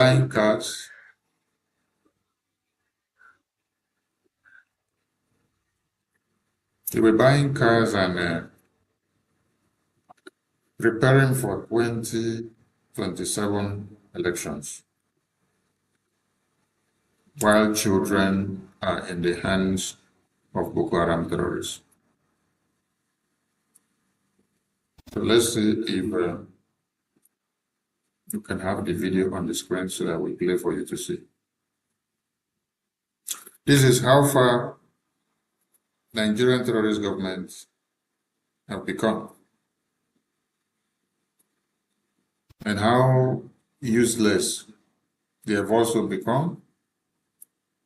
buying cars. They were buying cars and preparing for 2027 elections, while children are in the hands of Boko Haram terrorists. So let's see if you can have the video on the screen so that we play for you to see. This is how far Nigerian terrorist governments have become, and how useless they have also become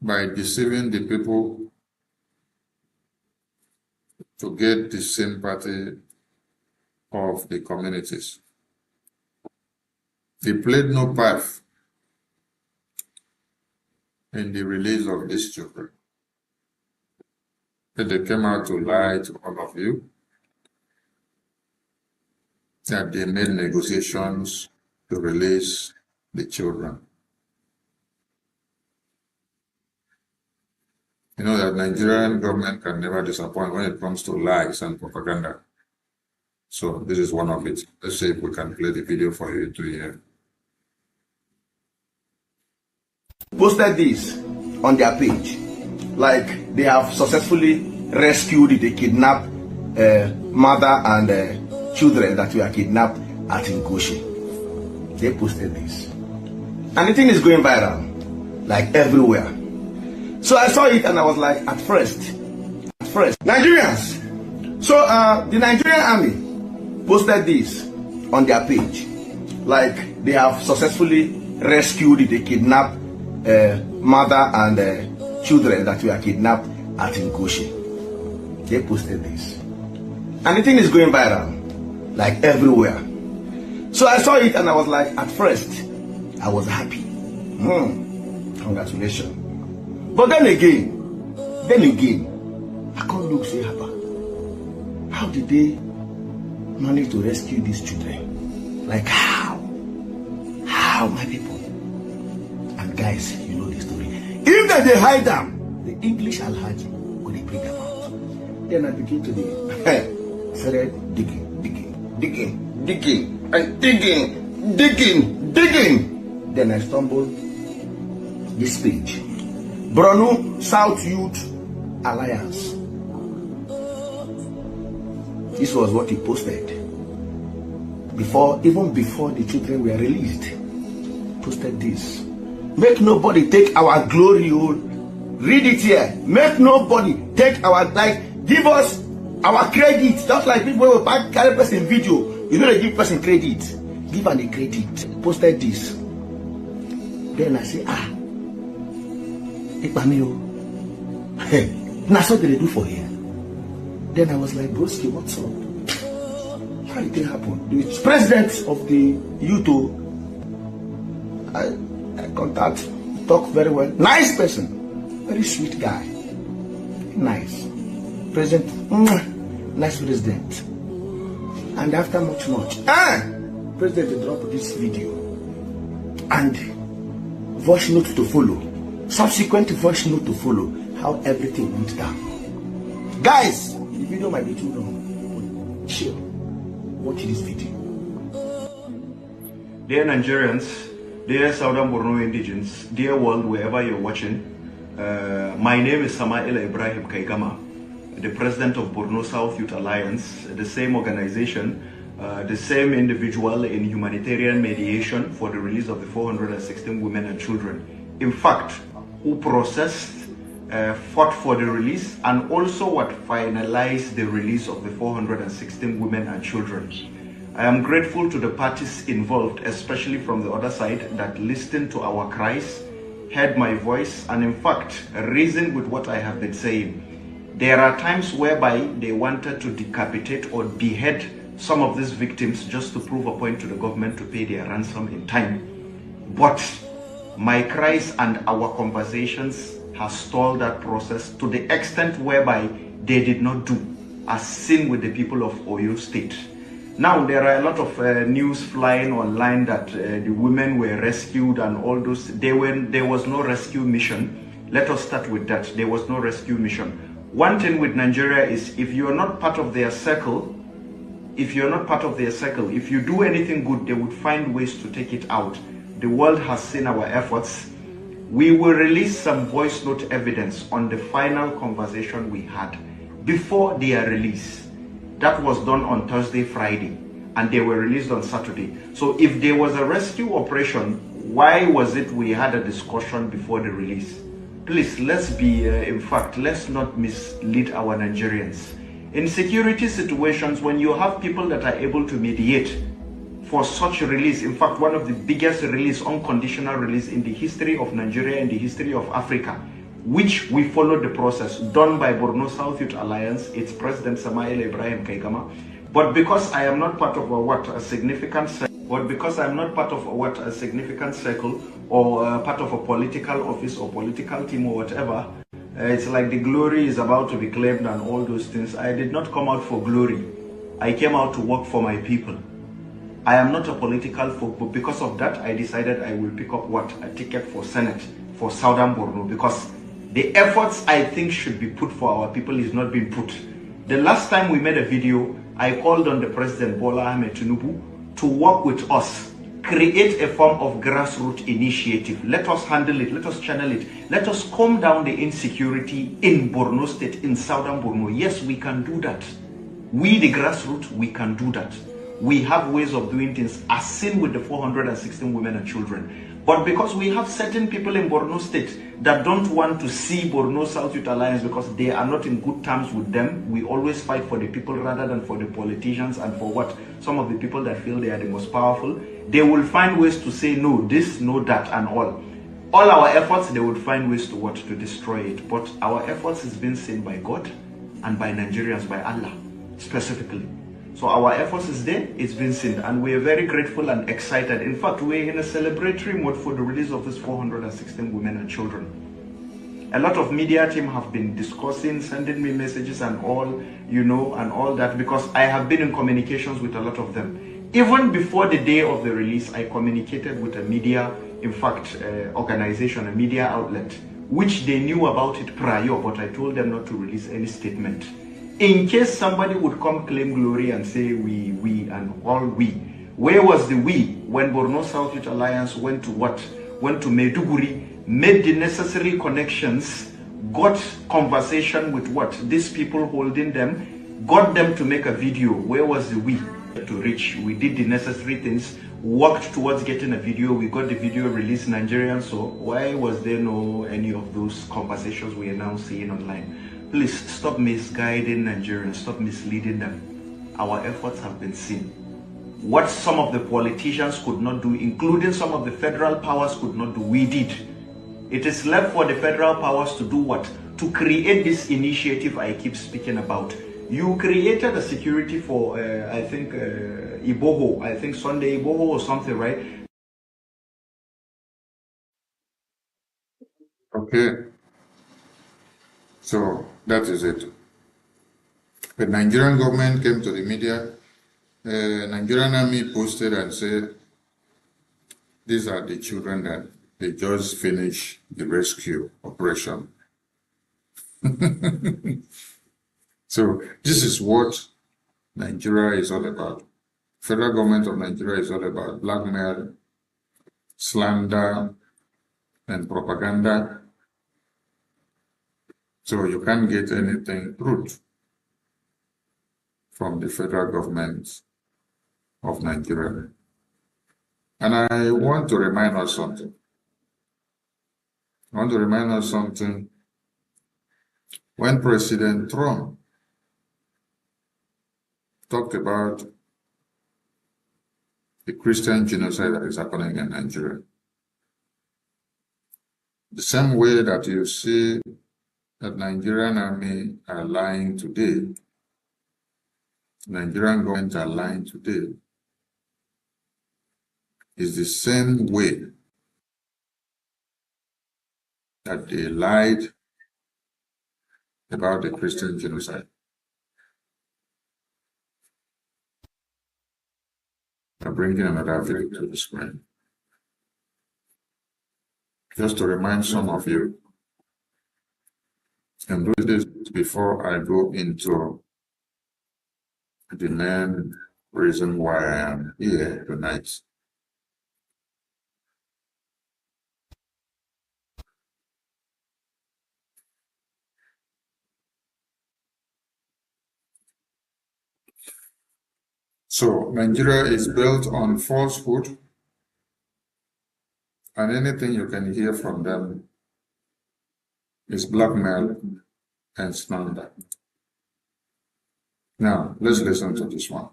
by deceiving the people to get the sympathy of the communities. They played no part in the release of these children. They came out to lie to all of you that they made negotiations to release the children. You know that Nigerian government can never disappoint when it comes to lies and propaganda. So this is one of it. Let's see if we can play the video for you to hear. Posted this on their page, like they have successfully rescued the kidnapped mother and children that were kidnapped at Ngoshi. They posted this, and the thing is going viral, like everywhere. So I saw it and I was like, at first, Nigerians. So the Nigerian army posted this on their page, like they have successfully rescued the kidnapped mother and children that were kidnapped at Ngoshi. They posted this, and the thing is going viral, like everywhere. So I saw it and I was like, at first, I was happy. Congratulations. But then again, I can't look say, how did they manage to rescue these children? Like how? How, my people? And guys, you know the story. If they hide them, the English Alhaji will bring them out. Then I begin to started digging. Then I stumbled this page. Borno South Youth Alliance. This was what he posted even before the children were released. Posted this. Make nobody take our glory. Read it here. Make nobody take our, like, give us our credit. Just like people will carry person video. You know they give person credit. Give them the credit. Posted this. Then I say, that's what they do for here. Then I was like, broski, what's up? How did it happen? The president of the youth, I contact, talk very well. Nice person. Very sweet guy. Nice. President, nice president. And after much, president dropped this video. And voice note to follow. Subsequent voice note to follow. How everything went down. Guys, the video might be too long. Chill. Watch this video. Dear Nigerians, dear Southern Borno indigenes, dear world, wherever you're watching, my name is Samaila Ibrahim Kaigama, the president of Borno South Youth Alliance, the same organization, the same individual in humanitarian mediation for the release of the 416 women and children. In fact, who processed, fought for the release, and also what finalized the release of the 416 women and children. I am grateful to the parties involved, especially from the other side, that listened to our cries, heard my voice, and in fact, reasoned with what I have been saying. There are times whereby they wanted to decapitate or behead some of these victims just to prove a point to the government to pay their ransom in time. But my cries and our conversations have stalled that process to the extent whereby they did not do as seen with the people of Oyo State. Now, there are a lot of news flying online that the women were rescued and all those. There was no rescue mission. Let us start with that. There was no rescue mission. One thing with Nigeria is if you are not part of their circle, if you do anything good, they would find ways to take it out. The world has seen our efforts. We will release some voice note evidence on the final conversation we had before their release. That was done on Thursday, Friday, and they were released on Saturday. So if there was a rescue operation, why was it we had a discussion before the release? Please, let's be, let's not mislead our Nigerians. In security situations, when you have people that are able to mediate for such a release, in fact, one of the biggest release, unconditional release in the history of Nigeria and the history of Africa, which we followed the process done by Borno South Youth Alliance, its president Samael Ibrahim Kaigama. But because I am not part of a significant circle, or part of a political office or political team or whatever, it's like the glory is about to be claimed and all those things. I did not come out for glory. I came out to work for my people. I am not a political folk, but because of that, I decided I will pick up a ticket for Senate for Southern Borno, because the efforts I think should be put for our people is not being put. The last time we made a video, I called on the President Bola Ahmed Tinubu to work with us, create a form of grassroots initiative. Let us handle it, let us channel it, let us calm down the insecurity in Borno State, in Southern Borno. Yes, we can do that. We, the grassroots, we can do that. We have ways of doing things, as seen with the 416 women and children. But because we have certain people in Borno State that don't want to see Borno South Youth Alliance because they are not in good terms with them, we always fight for the people rather than for the politicians and for what some of the people that feel they are the most powerful. They will find ways to say no this, no that, and all. All our efforts, they would find ways to what? To destroy it. But our efforts is being seen by God and by Nigerians, by Allah specifically. So our efforts is there, it's been seen, and we are very grateful and excited. In fact, we're in a celebratory mode for the release of these 416 women and children. A lot of media team have been discussing, sending me messages and all, and all that, because I have been in communications with a lot of them. Even before the day of the release, I communicated with a media, organization, a media outlet, which they knew about it prior, but I told them not to release any statement. In case somebody would come claim glory and say we and all we. Where was the we when Borno South Youth Alliance went to what? Went to Maiduguri, made the necessary connections, got conversation with what? These people holding them, got them to make a video. Where was the we to reach? We did the necessary things, worked towards getting a video. We got the video released in Nigeria. So why was there no any of those conversations we are now seeing online? Please stop misguiding Nigerians, stop misleading them. Our efforts have been seen. What some of the politicians could not do, including some of the federal powers could not do, we did. It is left for the federal powers to do what? To create this initiative I keep speaking about. You created a security for, I think, Iboho, I think Sunday Iboho or something, right? Okay. So that is it. The Nigerian government came to the media. Nigerian army posted and said, these are the children that they just finished the rescue operation. So this is what Nigeria is all about. Federal government of Nigeria is all about blackmail, slander, and propaganda. So you can't get anything truth from the federal government of Nigeria. And I want to remind us something. When President Trump talked about the Christian genocide that is happening in Nigeria, the same way that you see that Nigerian army are lying today, Nigerian government are lying today, is the same way that they lied about the Christian genocide. I'm bringing another video to the screen. Just to remind some of you, and do this before I go into the main reason why I am here tonight. So Nigeria is built on falsehood, and anything you can hear from them is blackmail and slander. Now, let's listen to this one.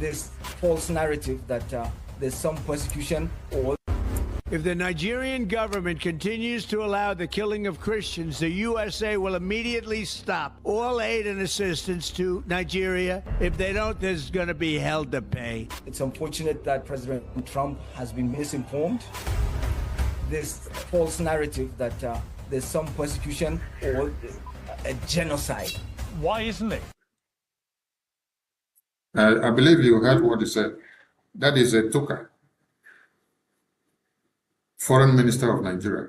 This false narrative that there's some persecution or if the Nigerian government continues to allow the killing of Christians, the USA will immediately stop all aid and assistance to Nigeria. If they don't, there's going to be hell to pay. it's unfortunate that President Trump has been misinformed. This false narrative that there's some persecution or a genocide. Why isn't it? I believe you heard what he said. That is a Tuka, Foreign Minister of Nigeria.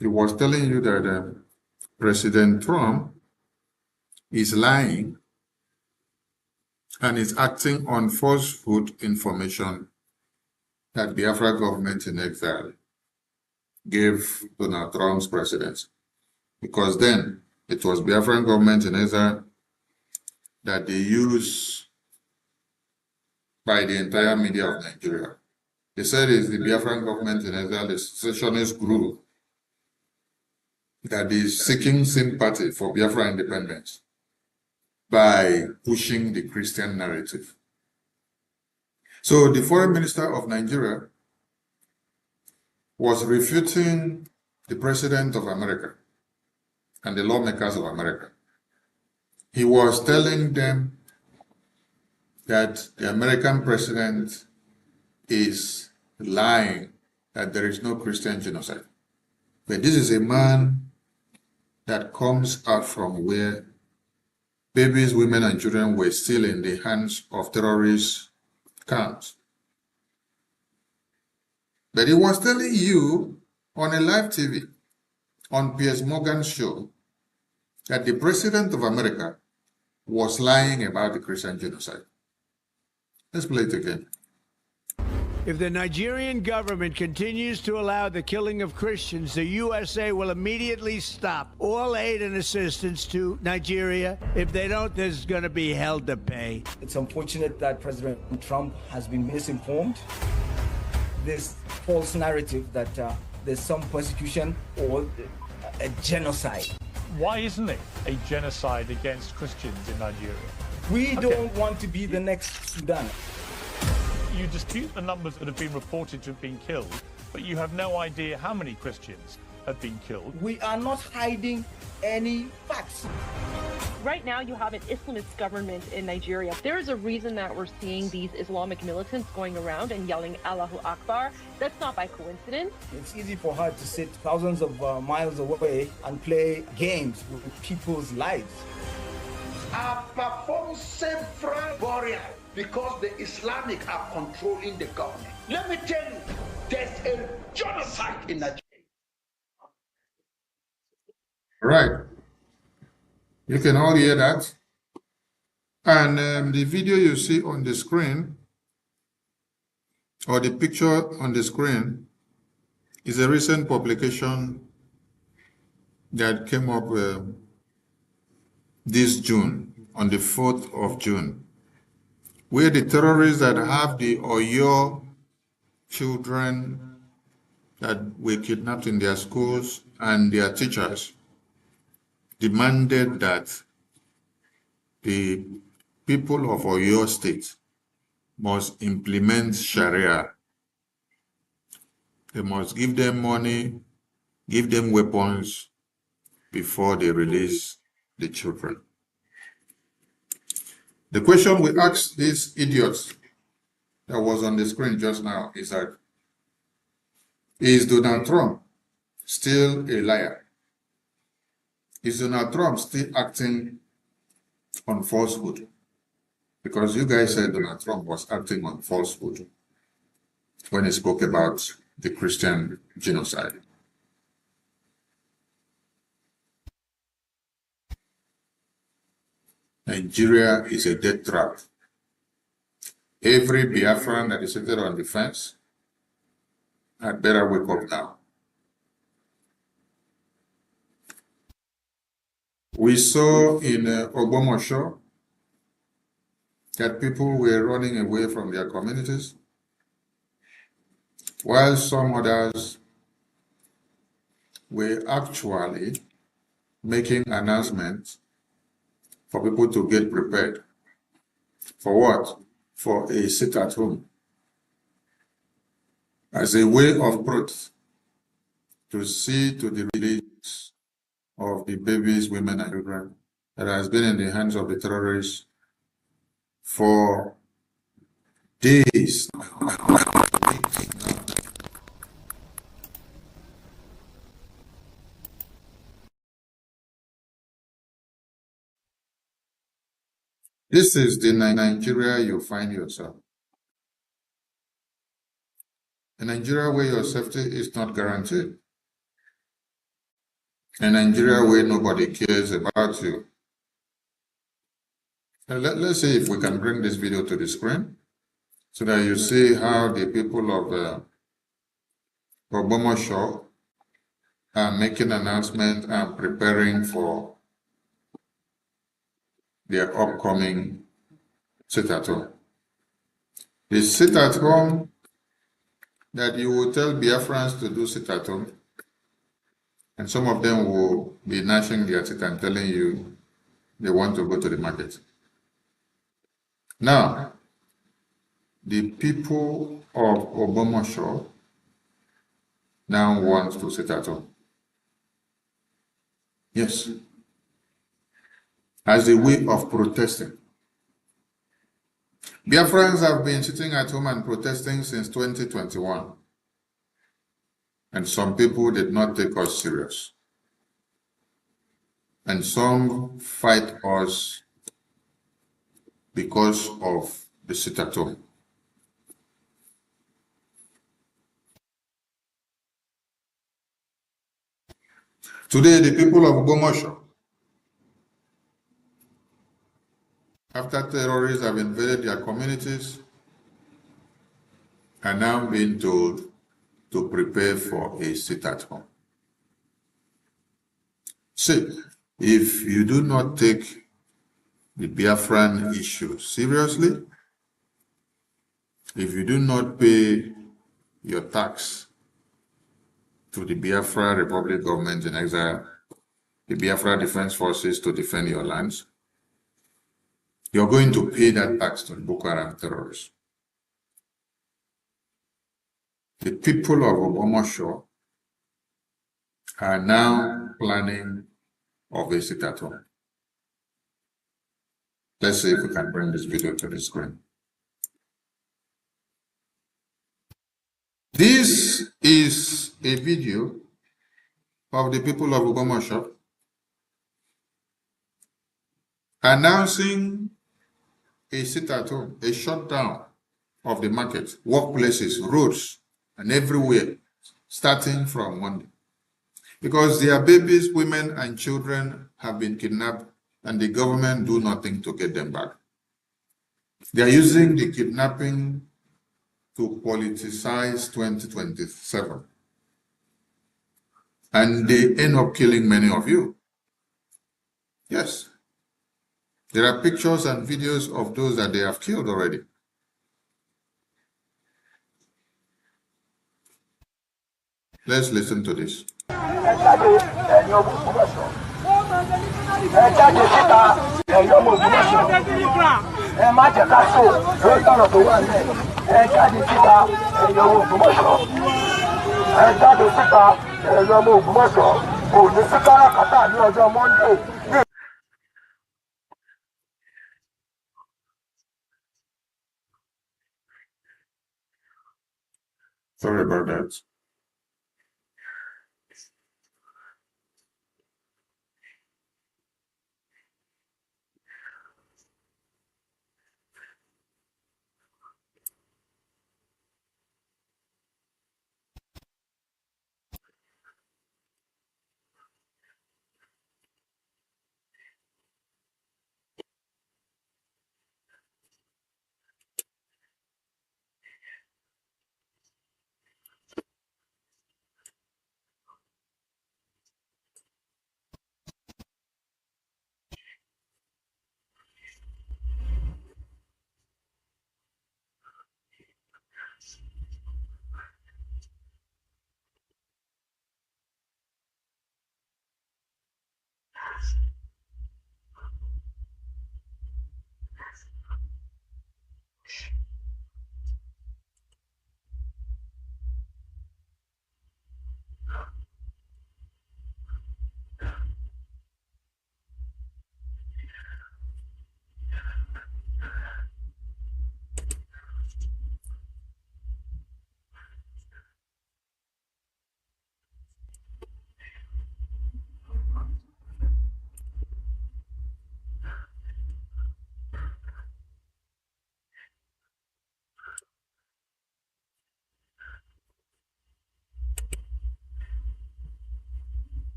He was telling you that President Trump is lying and is acting on falsehood information that the Biafra government in exile gave Donald Trump's presidency. Because then it was Biafran government in exile that they use by the entire media of Nigeria. They said it's the Biafran government in exile, the secessionist group that is seeking sympathy for Biafra independence by pushing the Christian narrative. So the foreign minister of Nigeria was refuting the president of America and the lawmakers of America. He was telling them that the American president is lying, that there is no Christian genocide. But this is a man that comes out from where babies, women, and children were still in the hands of terrorist camps. But he was telling you on a live TV, on Piers Morgan's show, that the president of America was lying about the Christian genocide. Let's play it again. If the Nigerian government continues to allow the killing of Christians, the USA will immediately stop all aid and assistance to Nigeria. If they don't, there's going to be hell to pay. It's unfortunate that President Trump has been misinformed. This false narrative that there's some persecution or a genocide. Why isn't it a genocide against Christians in Nigeria? We don't want to be the next Sudan. You dispute the numbers that have been reported to have been killed, but you have no idea how many Christians have been killed. We are not hiding any facts. Right now, you have an Islamist government in Nigeria. There is a reason that we're seeing these Islamic militants going around and yelling Allahu Akbar. That's not by coincidence. It's easy for her to sit thousands of miles away and play games with people's lives. I perform several burials because the Islamic are controlling the government. Let me tell you, there's a genocide in Nigeria. Right. You can all hear that. And the video you see on the screen, or the picture on the screen, is a recent publication that came up this June, on the 4th of June, where the terrorists that have the Oyo children that were kidnapped in their schools and their teachers demanded that the people of Oyo State must implement Sharia. They must give them money, give them weapons before they release the children. The question we asked these idiots that was on the screen just now is that, is Donald Trump still a liar? is Donald Trump still acting on falsehood? Because you guys said Donald Trump was acting on falsehood when he spoke about the Christian genocide. Nigeria is a death trap. Every Biafran that is seated on the fence had better wake up now. We saw in Ogbomosho that people were running away from their communities, while some others were actually making announcements for people to get prepared. For what? For a sit at home. As a way of protest, to see to the release of the babies, women, and children that has been in the hands of the terrorists for days. This is the Nigeria you find yourself. A Nigeria where your safety is not guaranteed. A Nigeria where nobody cares about you. Let's see if we can bring this video to the screen so that you see how the people of Ogbomosho are making announcements and preparing for their upcoming sit-at-home. The sit-at-home that you will tell Biafrans to do sit-at-home, and some of them will be gnashing their teeth and telling you they want to go to the market. Now, the people of Ogbomosho now want to sit at home. Yes. As a way of protesting. Biafrans have been sitting at home and protesting since 2021. And some people did not take us serious. And some fight us because of the sit-at-home. Today, the people of Ogbomosho, after terrorists have invaded their communities, are now being told to prepare for a sit-at-home. See, if you do not take the Biafran issue seriously, if you do not pay your tax to the Biafra Republic government in exile, the Biafra Defense Forces to defend your lands, you're going to pay that tax to the Boko Haram terrorists. The people of Ogbomosho are now planning of a sit-at-home. Let's see if we can bring this video to the screen. This is a video of the people of Ogbomosho announcing a sit-at-home, a shutdown of the market, workplaces, roads, and everywhere, starting from Monday. Because their babies, women, and children have been kidnapped, and the government do nothing to get them back. They are using the kidnapping to politicize 2027. And they end up killing many of you. Yes. There are pictures and videos of those that they have killed already. Let's listen to this. Sorry about that.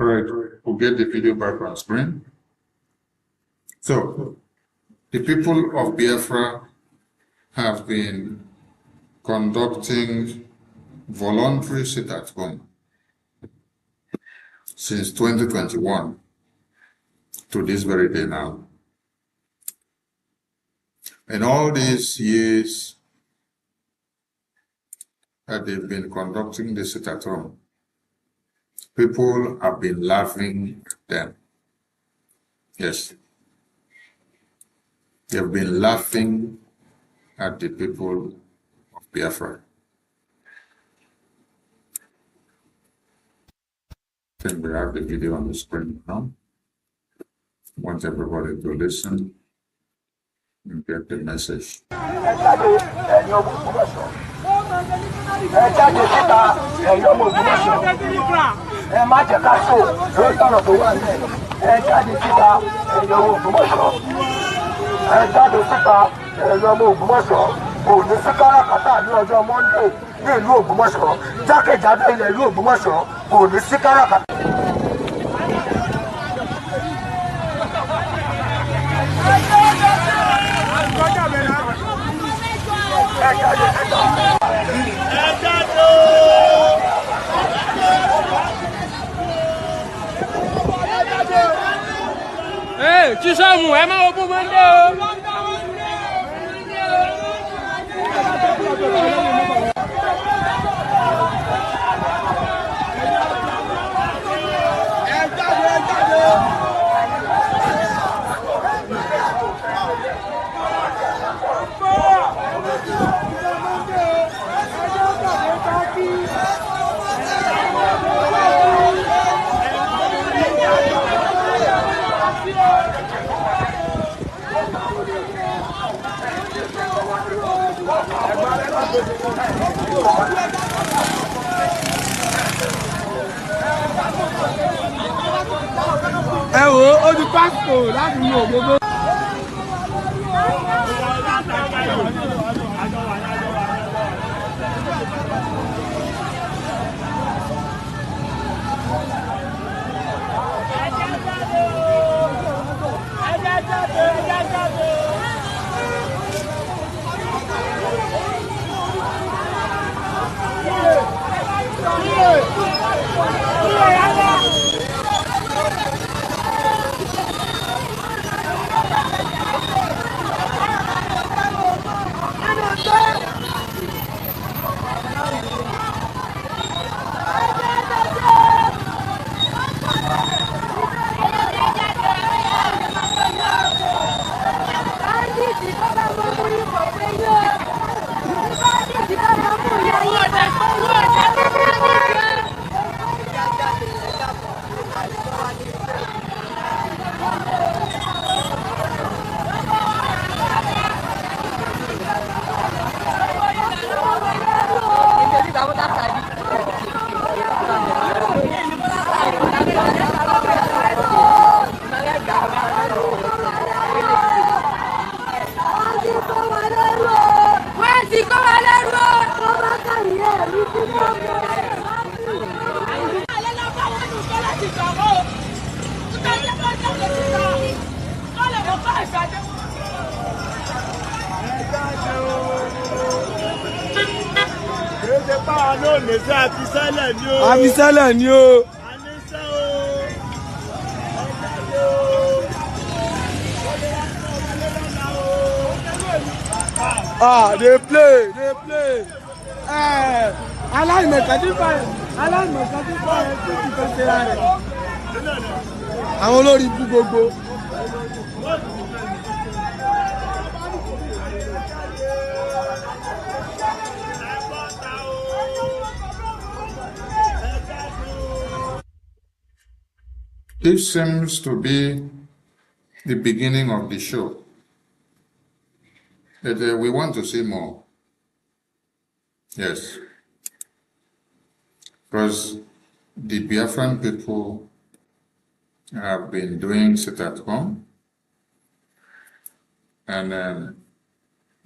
All right, we'll get the video back on screen. So, the people of Biafra have been conducting voluntary sit-at-home since 2021 to this very day now. In all these years that they've been conducting the sit-at-home, people have been laughing at them. Yes. They've been laughing at the people of Biafra. I think we have the video on the screen now. I want everybody to listen and get the message. Kò ní sí káràkátà ní ọjọ́ Monday ní ìlú Ògbómọ̀ṣọ́, jákèjádò ilẹ̀ ìlú Ògbómọ̀ṣọ́ kò ní sí káràkátà. Chisamu, ẹ máa wo fún Monday o. Ẹ wo ó di pásítọ̀ láti mú ògbógbó. Àbísẹ́lẹ̀ ni o. They play. Aláìmọ̀kàdífà ẹ̀ tó ti fẹ́ ṣe rẹ̀. Àwọn olórí ibú gbogbo. This seems to be the beginning of the show. But we want to see more. Yes. Because the Biafran people have been doing sit at home. And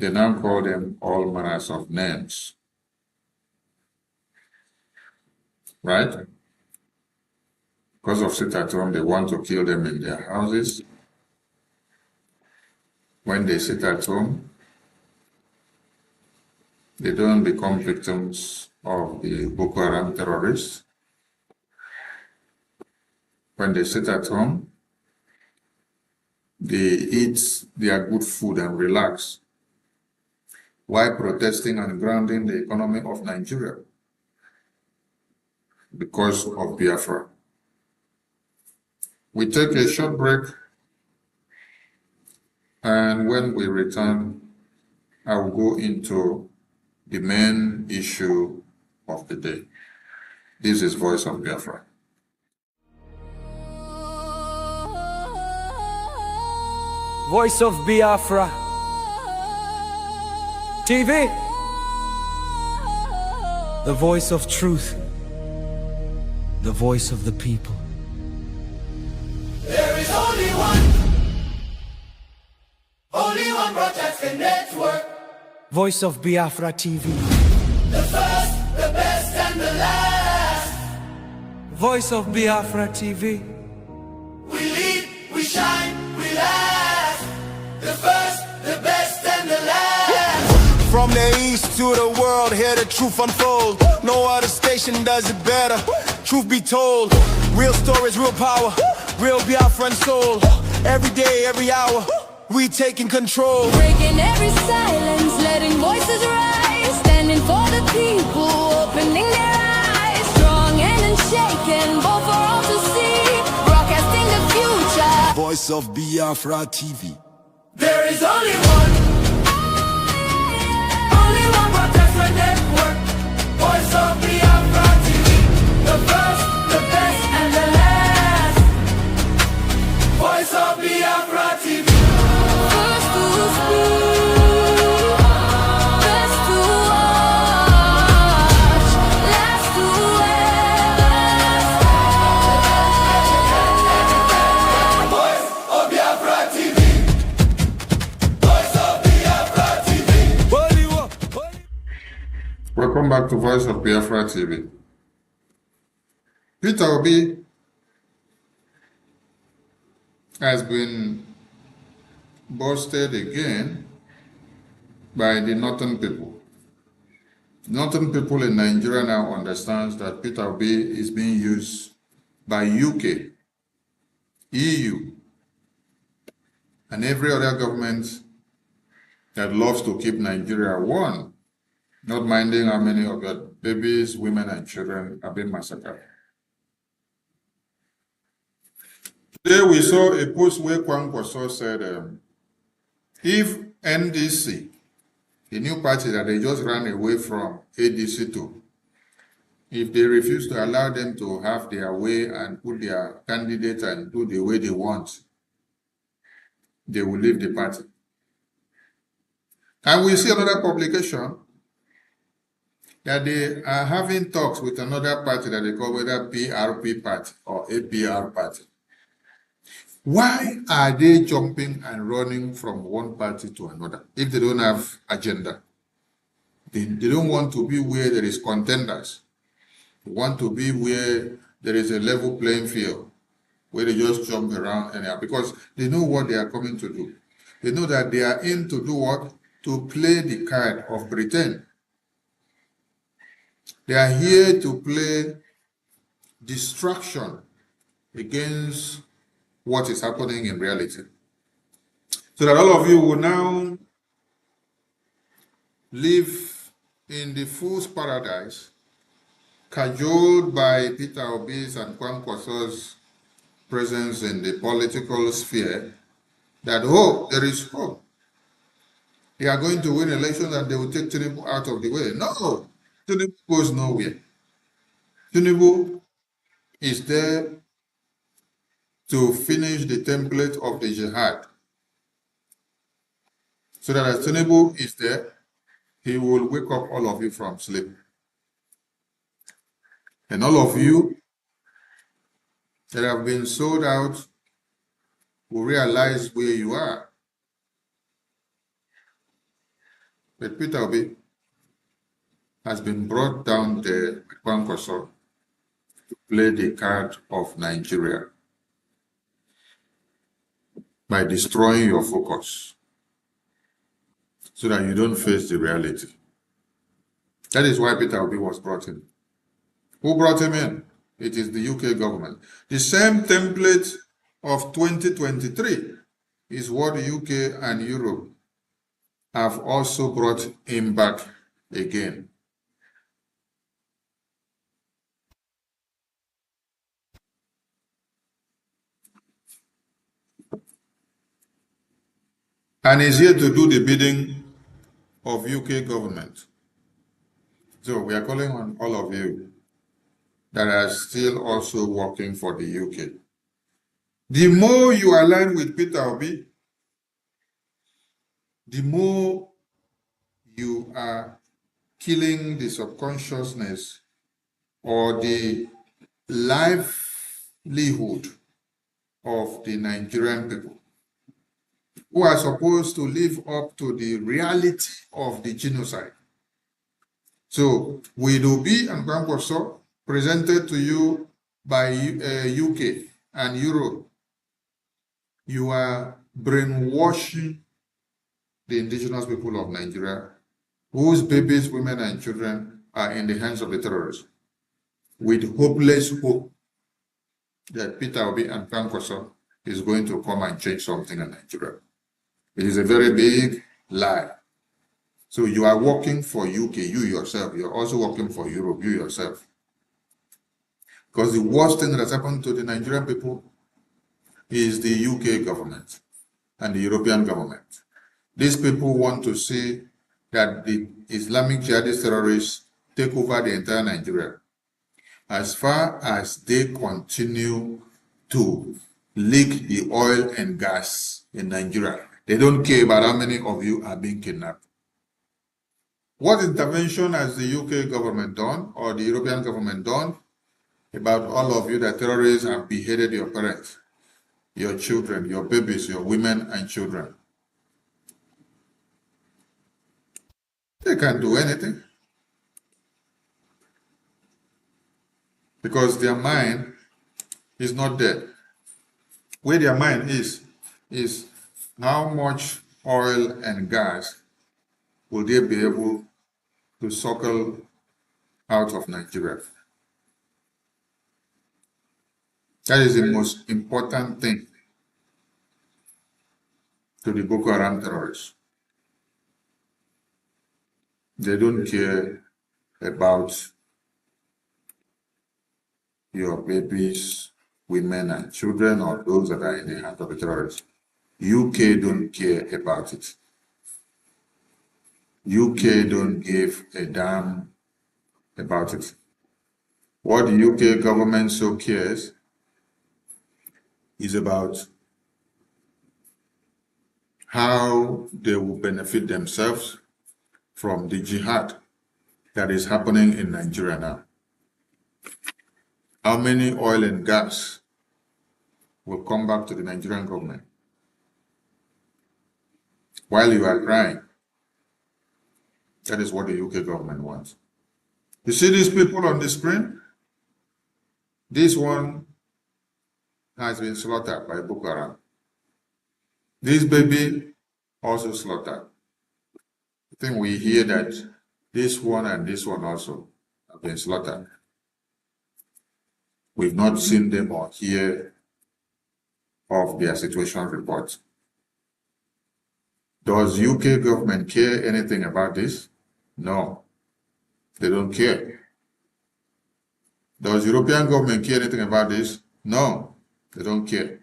They now call them all manners of names. Right? Because of sit at home, they want to kill them in their houses. When they sit at home, they don't become victims of the Boko Haram terrorists. When they sit at home, they eat their good food and relax while protesting and grounding the economy of Nigeria because of Biafra. We take a short break, and when we return, I will go into the main issue of the day. This is Voice of Biafra. Voice of Biafra TV, the voice of truth, the voice of the people. There is only one broadcasting network. Voice of Biafra TV, The first, the best, and the last. Voice of Biafra TV. We lead, we shine, we last. The first, the best, and the last. From the east to the world, hear the truth unfold. No other station does it better. Truth be told, real stories, real power, real Biafran soul. Every day, every hour, we taking control. Breaking every silence, letting voices rise. Standing for the people, opening their eyes. Strong and unshaken, both for all to see. Broadcasting the future. Voice of Biafra TV. There is only one broadcasting network. Voice of Biafra TV. The first, the best, and the last. Voice of Biafra TV. First to speak, best to watch, last to last. Voice of Biafra TV. Voice of Biafra TV. Welcome back to Voice of Biafra TV. Peter Obi has been boasted again by the northern people. Northern people in Nigeria now understands that Peter Obi is being used by UK, EU, and every other government that loves to keep Nigeria one, not minding how many of your babies, women, and children have been massacred. Today we saw a post where Kwankwaso said, if NDC, the new party that they just ran away from ADC to, if they refuse to allow them to have their way and put their candidate and do the way they want, they will leave the party. And we see another publication that they are having talks with another party that they call whether PRP party or APR party. Why are they jumping and running from one party to another if they don't have agenda? They don't want to be where there is contenders. They want to be where there is a level playing field, where they just jump around anyhow, because they know what they are coming to do. They know that they are in to do what? To play the card of Britain. They are here to play distraction against what is happening in reality. So that all of you will now live in the fool's paradise, cajoled by Peter Obi's and Kwankwaso's presence in the political sphere, that hope, there is hope. They are going to win elections and they will take Tinubu out of the way. No, Tinubu goes nowhere. Tinubu is there to finish the template of the jihad. So that as Tinubu is there, he will wake up all of you from sleep. And all of you that have been sold out will realize where you are. But Peter Obi has been brought down there with Kwankwaso to play the card of Nigeria by destroying your focus so that you don't face the reality. That is why Peter Obi was brought in. Who brought him in? It is the UK government. The same template of 2023 is what the UK and Europe have also brought him back again. And is here to do the bidding of UK government. So we are calling on all of you that are still also working for the UK. The more you align with Peter Obi, the more you are killing the subconsciousness or the livelihood of the Nigerian people who are supposed to live up to the reality of the genocide. So, with Obi and Kwankwaso presented to you by UK and Europe, you are brainwashing the indigenous people of Nigeria, whose babies, women, and children are in the hands of the terrorists, with hopeless hope that Peter Obi and Kwankwaso is going to come and change something in Nigeria. It is a very big lie. So you are working for UK, you yourself. You're also working for Europe, you yourself. Because the worst thing that has happened to the Nigerian people is the UK government and the European government. These people want to see that the Islamic jihadist terrorists take over the entire Nigeria. As far as they continue to leak the oil and gas in Nigeria, they don't care about how many of you are being kidnapped. What intervention has the UK government done or the European government done about all of you that terrorists have beheaded your parents, your children, your babies, your women and children? They can't do anything. Because their mind is not dead. Where their mind is how much oil and gas will they be able to suckle out of Nigeria? That is the most important thing to the Boko Haram terrorists. They don't care about your babies, women and children, or those that are in the hands of the terrorists. UK don't care about it. UK don't give a damn about it. What the UK government so cares is about how they will benefit themselves from the jihad that is happening in Nigeria now. How many oil and gas will come back to the Nigerian government while you are crying? That is what the UK government wants. You see these people on the screen? This one has been slaughtered by Boko Haram. This baby also slaughtered. I think we hear that this one and this one also have been slaughtered. We've not seen them or hear of their situation reports. Does UK government care anything about this? No, they don't care. Does European government care anything about this? No, they don't care.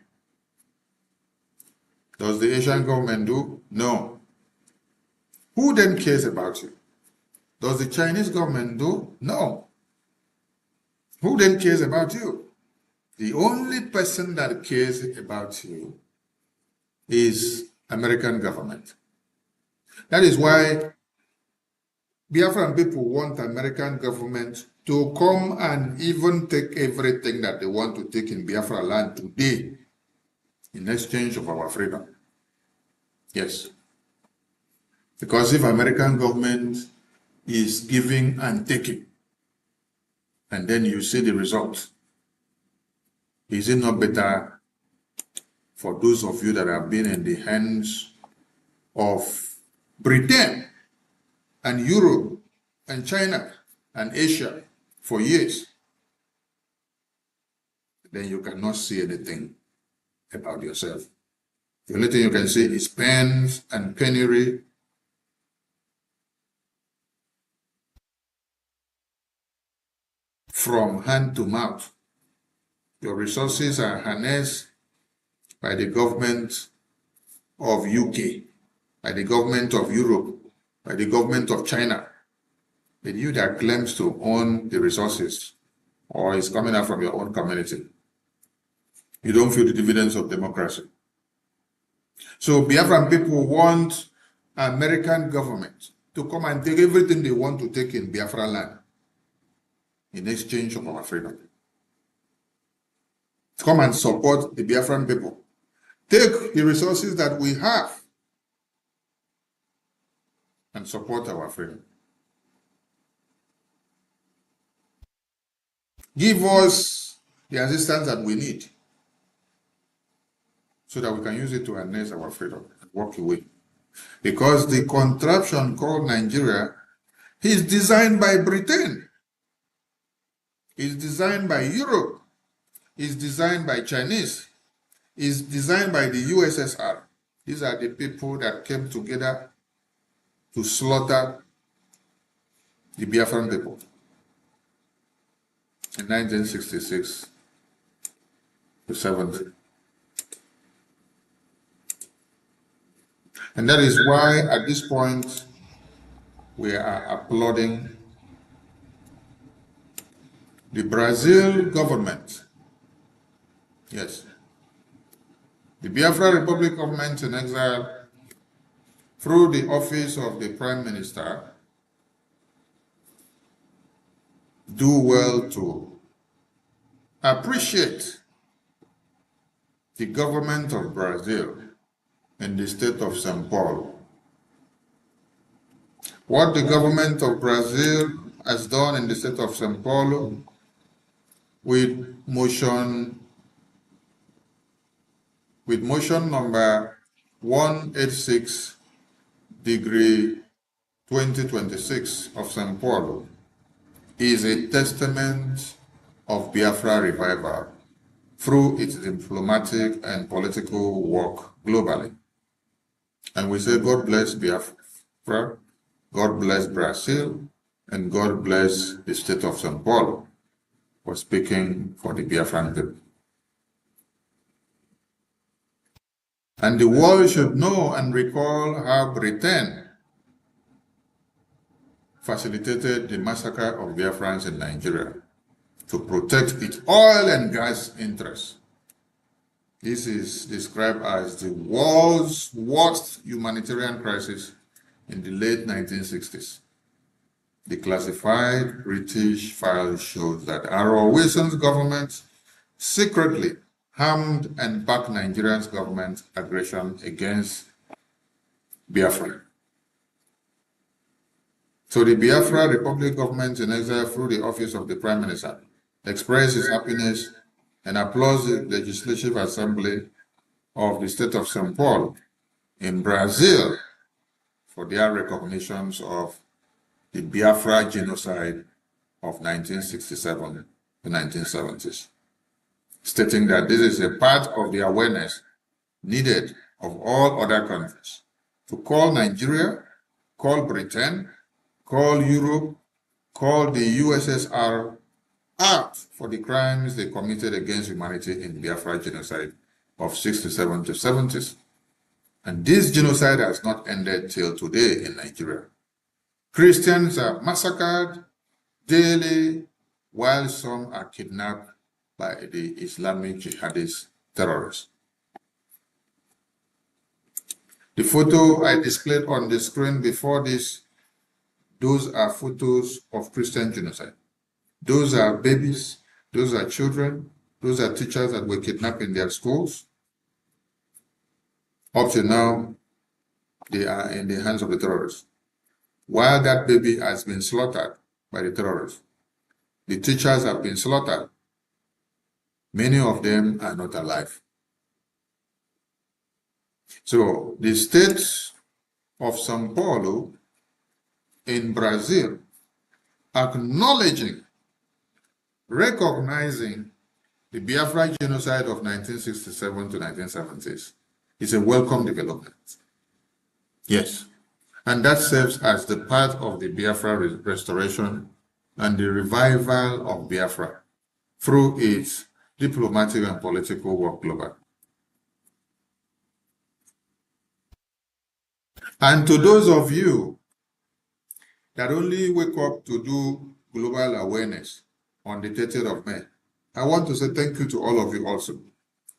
Does the Asian government do? No. Who then cares about you? Does the Chinese government do? No. Who then cares about you? The only person that cares about you is American government. That is why Biafran people want American government to come and even take everything that they want to take in Biafra land today in exchange of our freedom. Yes. Because if American government is giving and taking, and then you see the result, is it not better for those of you that have been in the hands of Britain and Europe and China and Asia for years? Then you cannot see anything about yourself. The only thing you can see is pens and penury. From hand to mouth. Your resources are harnessed by the government of UK, by the government of Europe, by the government of China. The you that claims to own the resources or is coming out from your own community. You don't feel the dividends of democracy. So Biafran people want American government to come and take everything they want to take in Biafra land in exchange of our freedom. Come and support the Biafran people. Take the resources that we have and support our freedom. Give us the assistance that we need so that we can use it to harness our freedom and walk away. Because the contraption called Nigeria is designed by Britain, is designed by Europe, is designed by Chinese, is designed by the USSR. These are the people that came together to slaughter the Biafran people in 1966 to 70. And that is why at this point we are applauding the Brazil government. Yes. The Biafra Republic government in exile, through the office of the Prime Minister, do well to appreciate the government of Brazil in the state of São Paulo. What the government of Brazil has done in the state of São Paulo with motion number 186 degree 2026 of São Paulo is a testament of Biafra revival through its diplomatic and political work globally. And we say, God bless Biafra, God bless Brazil, and God bless the state of São Paulo for speaking for the Biafran people. And the world should know and recall how Britain facilitated the massacre of Biafrans in Nigeria to protect its oil and gas interests. This is described as the world's worst humanitarian crisis in the late 1960s. The classified British file shows that Harold Wilson's government secretly harmed and backed Nigeria's government aggression against Biafra. So the Biafra Republic government in exile through the office of the Prime Minister expressed its happiness and applauds the Legislative Assembly of the state of São Paulo in Brazil for their recognitions of the Biafra genocide of 1967 to 1970s, stating that this is a part of the awareness needed of all other countries to call Nigeria, call Britain, call Europe, call the USSR out for the crimes they committed against humanity in Biafra genocide of 67 to 70s. And this genocide has not ended till today in Nigeria. Christians are massacred daily while some are kidnapped by the Islamic jihadist terrorists. The photo I displayed on the screen before this, those are photos of Christian genocide. Those are babies, those are children, those are teachers that were kidnapped in their schools. Up to now, they are in the hands of the terrorists. While that baby has been slaughtered by the terrorists, the teachers have been slaughtered. Many of them are not alive. So the state of São Paulo in Brazil, acknowledging, recognizing the Biafra genocide of 1967 to 1970s, is a welcome development. Yes. And that serves as the part of the Biafra restoration and the revival of Biafra through its diplomatic and political work globally. And to those of you that only wake up to do global awareness on the 30th of May, I want to say thank you to all of you also.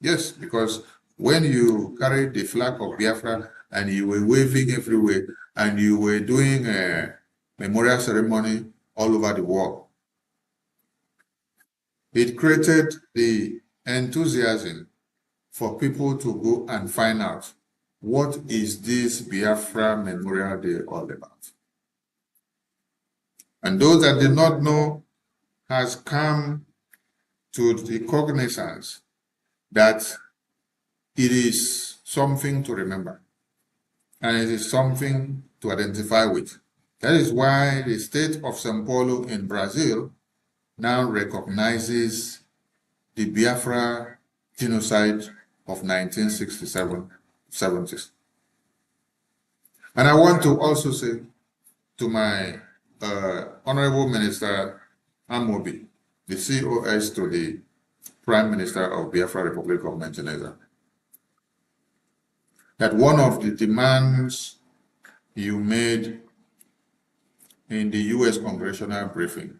Yes, because when you carried the flag of Biafra and you were waving everywhere and you were doing a memorial ceremony all over the world, it created the enthusiasm for people to go and find out what is this Biafra Memorial Day all about. And those that did not know has come to the cognizance that it is something to remember and it is something to identify with. That is why the state of São Paulo in Brazil now recognizes the Biafra genocide of 1967-70s. And I want to also say to my Honorable Minister Amobi, the COS to the Prime Minister of Biafra Republic of Nigeria, that one of the demands you made in the U.S. congressional briefing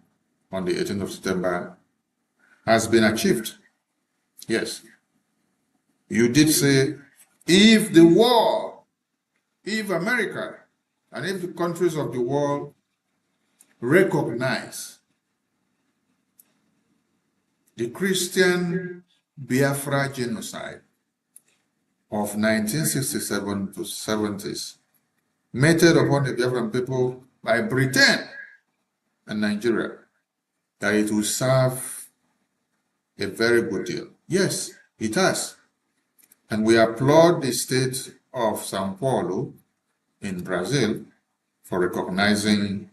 on the 18th of September has been achieved. Yes. You did say, if the world, if America, and if the countries of the world recognize the Christian Biafra genocide of 1967 to 70s, meted upon the Biafran people by Britain and Nigeria, that it will serve a very good deal. Yes, it has. And we applaud the state of São Paulo in Brazil for recognizing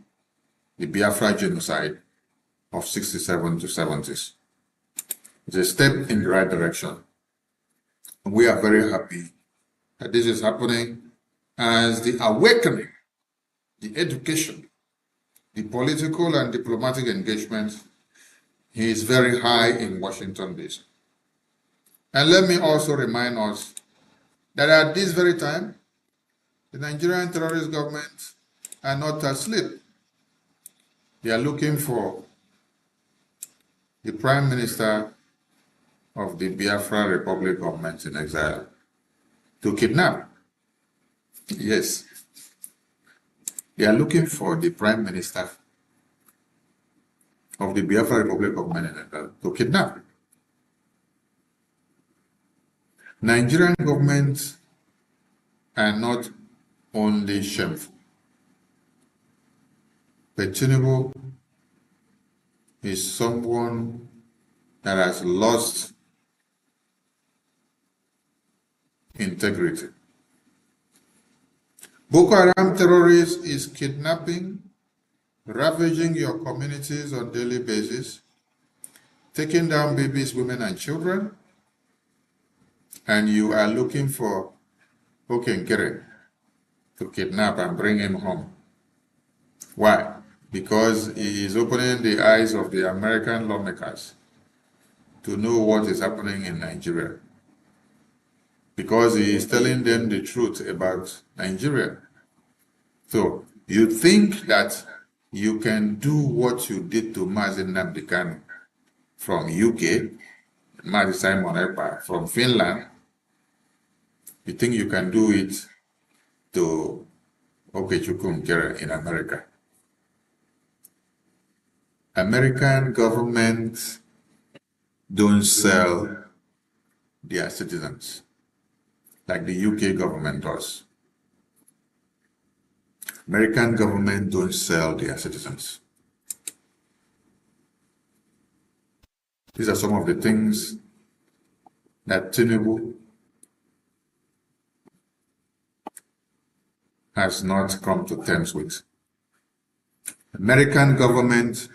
the Biafra genocide of 67 to 70s. It's a step in the right direction. And we are very happy that this is happening as the awakening, the education, the political and diplomatic engagement is very high in Washington, D.C. And let me also remind us that at this very time, the Nigerian terrorist government are not asleep. They are looking for the Prime Minister of the Biafra Republic of in exile to kidnap. Yes. They are looking for the Prime Minister of the Biafra Republic of in exile to kidnap. Nigerian governments are not only shameful, but Tinubu is someone that has lost integrity. Boko Haram terrorists is kidnapping, ravaging your communities on a daily basis, taking down babies, women, and children, and you are looking for 9Geria to kidnap and bring him home. Why? Because he is opening the eyes of the American lawmakers to know what is happening in Nigeria. Because he is telling them the truth about Nigeria. So you think that you can do what you did to Mazi Nnamdi Kanu from UK, Mazi Simon Ekpa from Finland. You think you can do it to Okechukwu 9Geria in America. American governments don't sell their citizens like the UK government does. American government don't sell their citizens. These are some of the things that Tinubu has not come to terms with. American government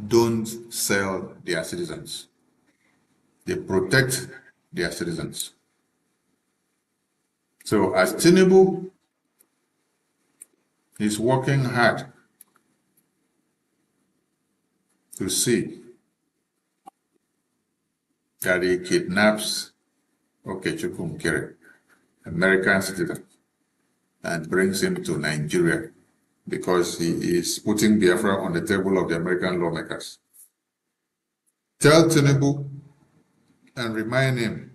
don't sell their citizens. They protect their citizens. So as Tinubu is working hard to see that he kidnaps Okechukwu Nkere, American citizen, and brings him to Nigeria because he is putting Biafra on the table of the American lawmakers. Tell Tinubu and remind him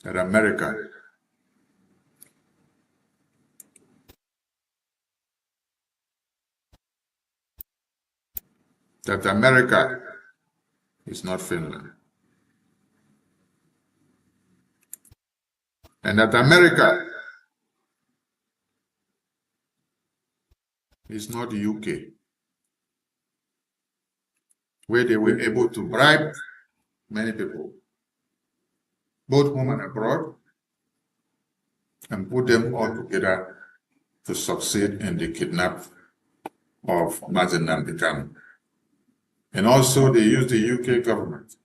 that America is not Finland. And that America is not UK, where they were able to bribe many people, both home and abroad, and put them all together to succeed in the kidnap of Mazen Nnamdi Kanu. And also they used the UK government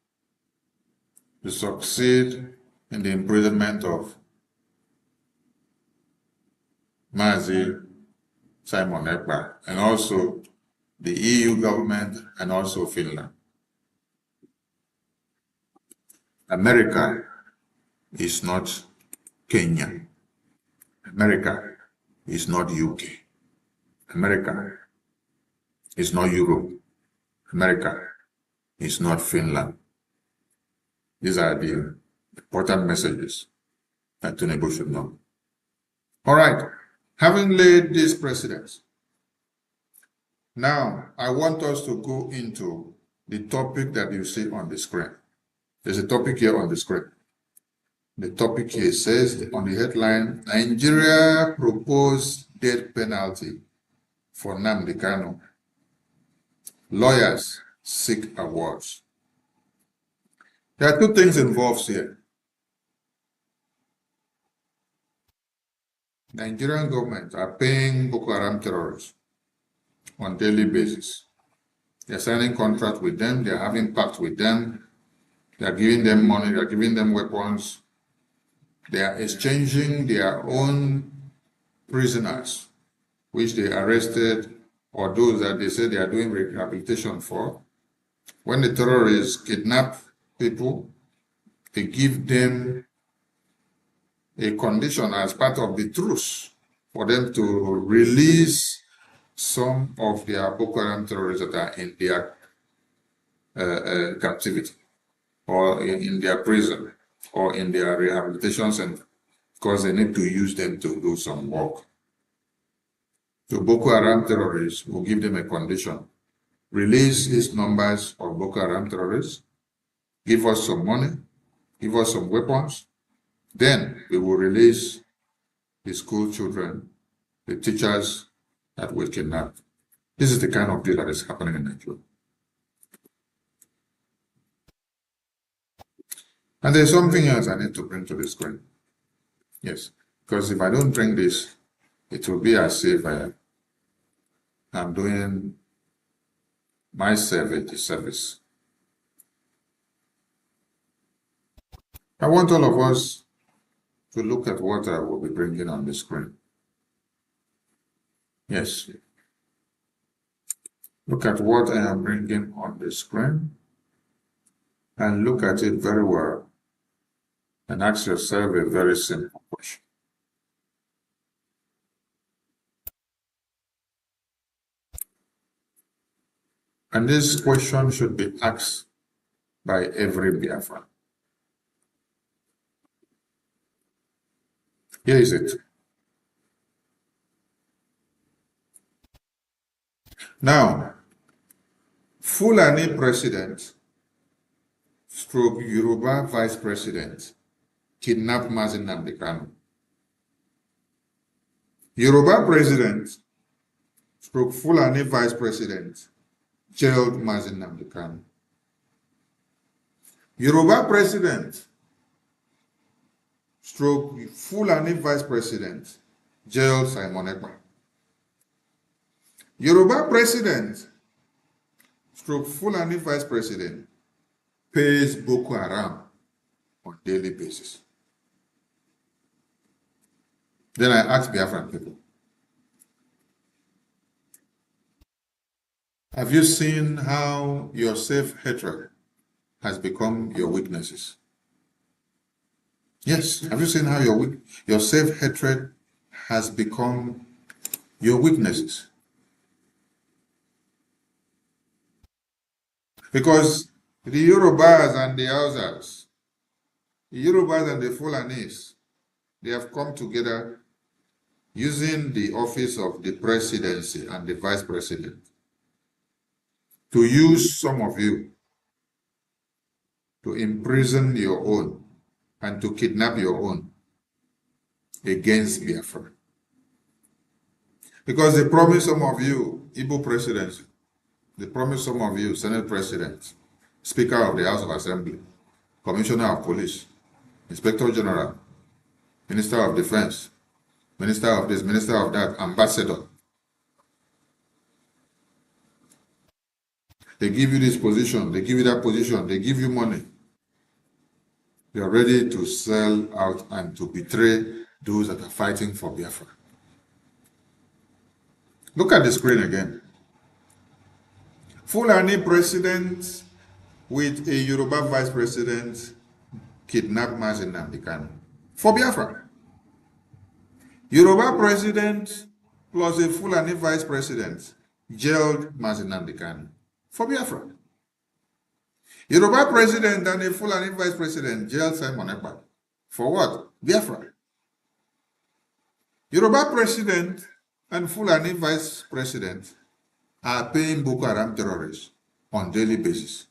to succeed in the imprisonment of Mazi Simon Ekpa, and also the EU government, and also Finland. America is not Kenya. America is not UK. America is not Europe. America is not Finland. These are the important messages that Tinubu should know. All right, having laid these precedents, now I want us to go into the topic that you see on the screen. There's a topic here on the screen. The topic here says on the headline, Nigeria proposed death penalty for Nnamdi Kanu. Lawyers seek awards. There are two things involved here. Nigerian government are paying Boko Haram terrorists on daily basis. They're signing contracts with them, they're having pacts with them, they're giving them money, they're giving them weapons, they are exchanging their own prisoners, which they arrested, or those that they say they are doing rehabilitation for. When the terrorists kidnap people, they give them a condition as part of the truce for them to release some of their Boko Haram terrorists that are in their captivity, or in their prison, or in their rehabilitation center, because they need to use them to do some work. So Boko Haram terrorists will give them a condition: release these numbers of Boko Haram terrorists, give us some money, give us some weapons, then we will release the school children, the teachers that were kidnapped. This is the kind of deal that is happening in Nigeria. And there's something else I need to bring to the screen. Yes, because if I don't bring this, it will be as if I'm doing myself a disservice. I want all of us to look at what I will be bringing on the screen. Yes. Look at what I am bringing on the screen and look at it very well and ask yourself a very simple question. And this question should be asked by every Biafran. Here is it. Now, Fulani president, stroke Yoruba vice president, kidnapped Mazen Nnamdi Kanu. Yoruba president stroke Fulani Vice President jailed Mazi Nnamdi Kanu. Yoruba President stroke Fulani Vice President jailed Simon Ekpa. Yoruba President stroke Fulani Vice President pays Boko Haram on daily basis. Then I asked Biafran people, have you seen how your self-hatred has become your weaknesses? Yes, have you seen how your self-hatred has become your weaknesses? Because the Yorubas and the Hausas, the Yorubas and the Fulanis, they have come together using the office of the presidency and the vice president to use some of you to imprison your own and to kidnap your own against Biafra. Because they promise some of you Igbo presidency, they promise some of you Senate president, Speaker of the House of Assembly, Commissioner of Police, Inspector General, Minister of Defense, Minister of this, Minister of that, Ambassador. They give you this position, they give you that position, they give you money. You are ready to sell out and to betray those that are fighting for Biafra. Look at the screen again. Fulani president with a Yoruba vice president kidnapped Mazi Nnamdi Kanu for Biafra. Yoruba president plus a Fulani vice president jailed Mazi Nnamdi Kanu for Biafra. Yoruba president and a Fulani vice president jailed Simon Ekpa for what? Biafra. Yoruba president and Fulani vice president are paying Boko Haram terrorists on daily basis.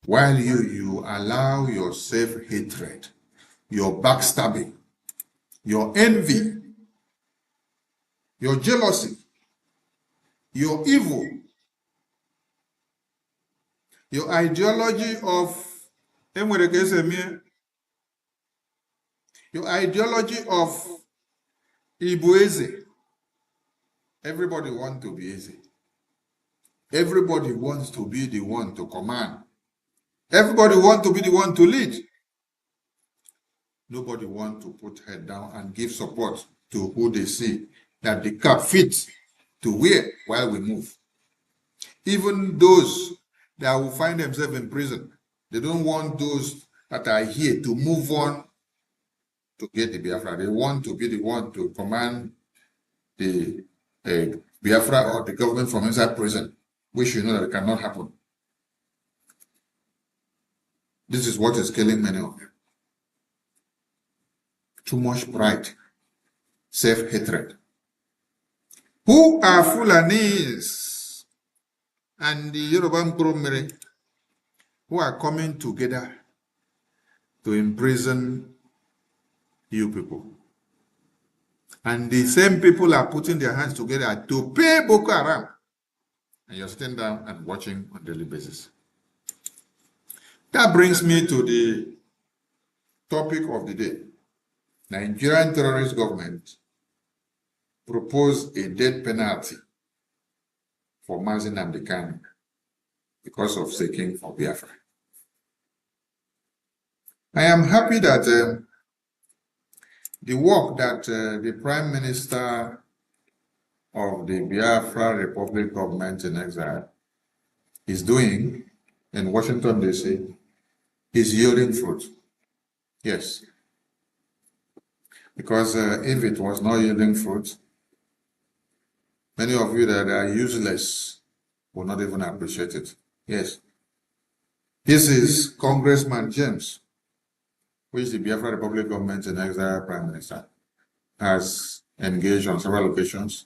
While you allow your self-hatred, your backstabbing, your envy, your jealousy, your evil, your ideology of Ibueze. Everybody wants to be easy. Everybody wants to be the one to command. Everybody wants to be the one to lead. Nobody wants to put head down and give support to who they see that the cap fits to wear while we move. Even those that will find themselves in prison, they don't want those that are here to move on to get the Biafra. They want to be the one to command the Biafra or the government from inside prison, which you know that it cannot happen. This is what is killing many of you. Too much pride, self-hatred. Who are Fulanis and the Yoruba Mkurumere who are coming together to imprison you people? And the same people are putting their hands together to pay Boko Haram. And you're sitting down and watching on a daily basis. That brings me to the topic of the day. Nigerian terrorist government proposed a death penalty for Mazi Nnamdi Kanu because of seeking for Biafra. I am happy that the work that the Prime Minister of the Biafra Republic government in exile is doing in Washington, D.C. is yielding fruit. Yes. Because if it was not yielding fruit, many of you that are useless will not even appreciate it. Yes. This is Congressman James, which the Biafra Republic government in exile Prime Minister has engaged on several occasions,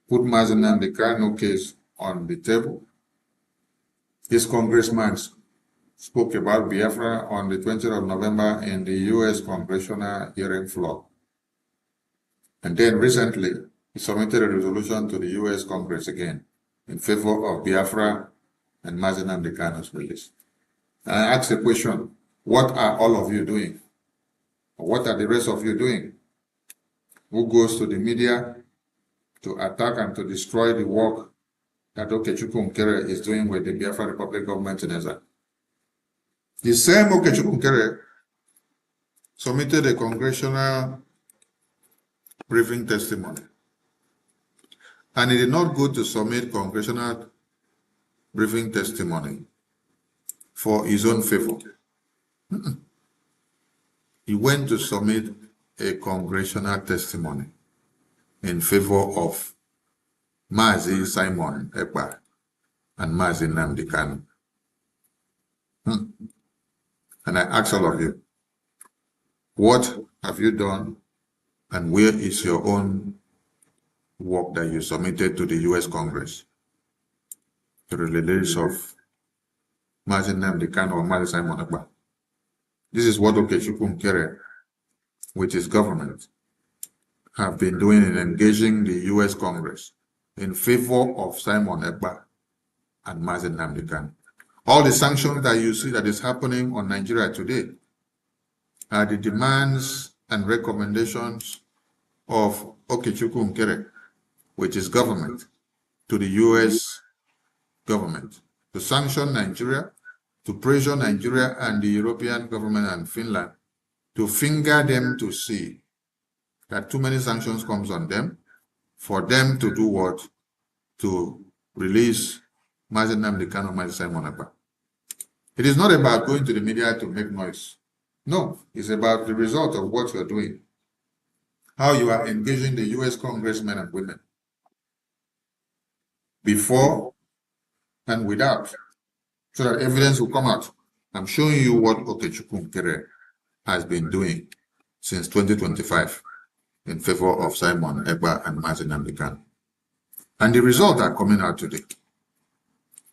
put Mazi Nnamdi Kanu case on the table. This congressman spoke about Biafra on the 20th of November in the U.S. Congressional hearing floor. And then recently, he submitted a resolution to the US Congress again in favor of Biafra and Mazi Nnamdi Kanu's release. And I asked a question, what are all of you doing? What are the rest of you doing? Who goes to the media to attack and to destroy the work that Okechukwu Nkere is doing with the Biafra Republic government in Ezza? The same Okechukwu Nkere submitted a congressional briefing testimony. And he did not go to submit congressional briefing testimony for his own favor. He went to submit a congressional testimony in favor of Mazi Simon Ekpa and Mazi Nnamdi Kanu. And I ask all of you, what have you done and where is your own work that you submitted to the US Congress to the release of Mazi Nnamdi Kanu or Mazi Simon Ekpa? This is what Okechukwu Nkere, with his government, have been doing in engaging the US Congress in favor of Simon Ekpa and Mazi Nnamdi Kanu. All the sanctions that you see that is happening on Nigeria today are the demands and recommendations of Okechukwu Nkere, with his government, to the US government to sanction Nigeria, to pressure Nigeria and the European government and Finland to finger them to see that too many sanctions comes on them, for them to do what? To release Mazi Nnamdi Kanu, Mazi Simon Ekpa. It is not about going to the media to make noise. No, it's about the result of what you're doing. How you are engaging the US congressmen and women, before and without, so that evidence will come out. I'm showing you what Okechukwu Nkere has been doing since 2025 in favor of Simon Ekpa and Mazi Nnamdi Kanu. And the results are coming out today.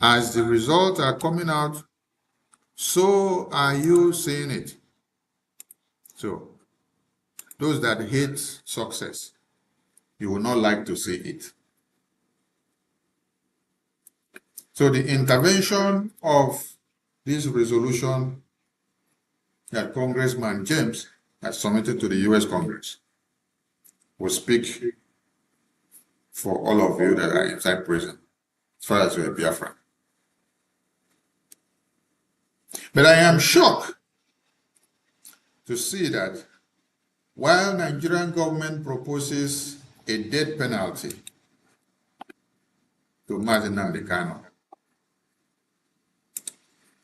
As the results are coming out, so are you seeing it. So, those that hate success, you will not like to see it. So the intervention of this resolution that Congressman James has submitted to the US Congress will speak for all of you that are inside prison, as far as you're a Biafran. But I am shocked to see that while Nigerian government proposes a death penalty to Mazi Nnamdi Kanu,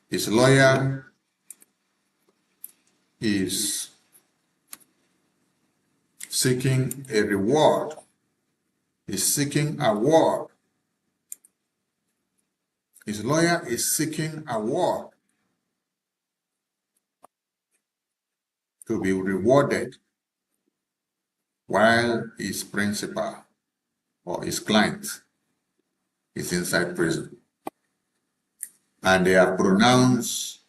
his lawyer is seeking a reward, is seeking award. His lawyer is seeking award to be rewarded while his principal or his client is inside prison. And they have pronounced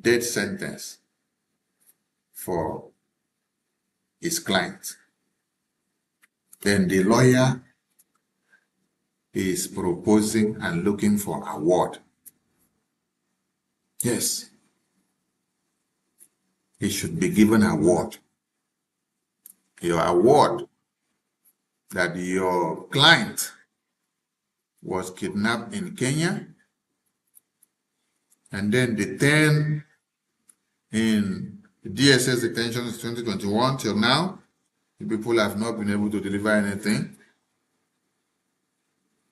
death sentence for his client. Then the lawyer is proposing and looking for award. Yes, he should be given award. Your award that your client was kidnapped in Kenya and then detained in DSS detention since 2021 till now. The people have not been able to deliver anything.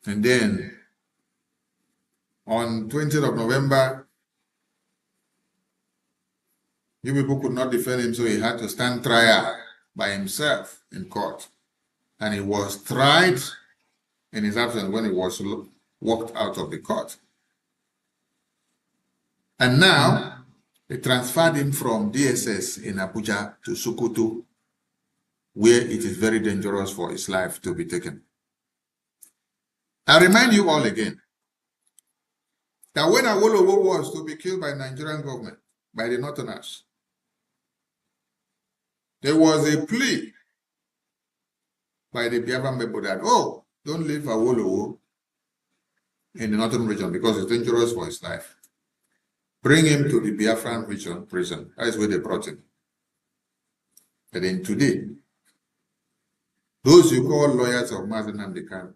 And then on 20th of November, you people could not defend him, so he had to stand trial by himself in court. And he was tried in his absence when he was walked out of the court. And now, they transferred him from DSS in Abuja to Sokoto, where it is very dangerous for his life to be taken. I remind you all again that when Awolowo was to be killed by the Nigerian government, by the Northerners, There was a plea by the Biafran people that, oh, don't leave Awolowo in the northern region because it's dangerous for his life. Bring him to the Biafran region prison. That is where they brought him. And then today, those you call lawyers of Mazi Nnamdi Kanu,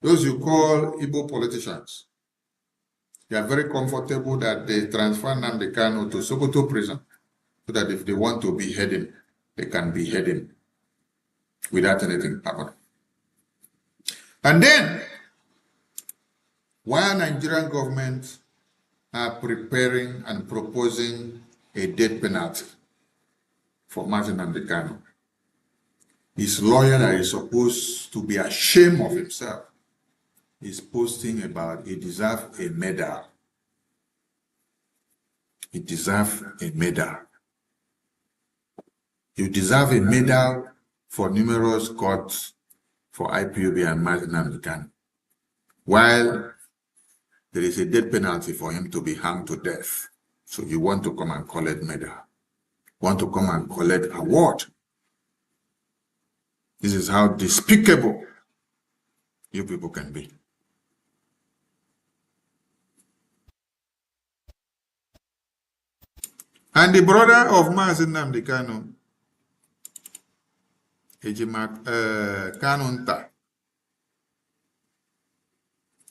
those you call Igbo politicians, they are very comfortable that they transfer Nnamdi Kanu to Sokoto prison so that if they want to behead him, they can behead him without anything happening. And then, while Nigerian government are preparing and proposing a death penalty for Mazi Nnamdi Kanu, his lawyer that is supposed to be ashamed of himself is posting about he deserves a medal. He deserves a medal. You deserve a medal for numerous courts for IPOB and Mazi Nnamdi Kanu, while there is a death penalty for him to be hanged to death. So you want to come and collect medal, want to come and collect award. This is how despicable you people can be. And the brother of Mazi Nnamdi Kanu, Kanu Nti,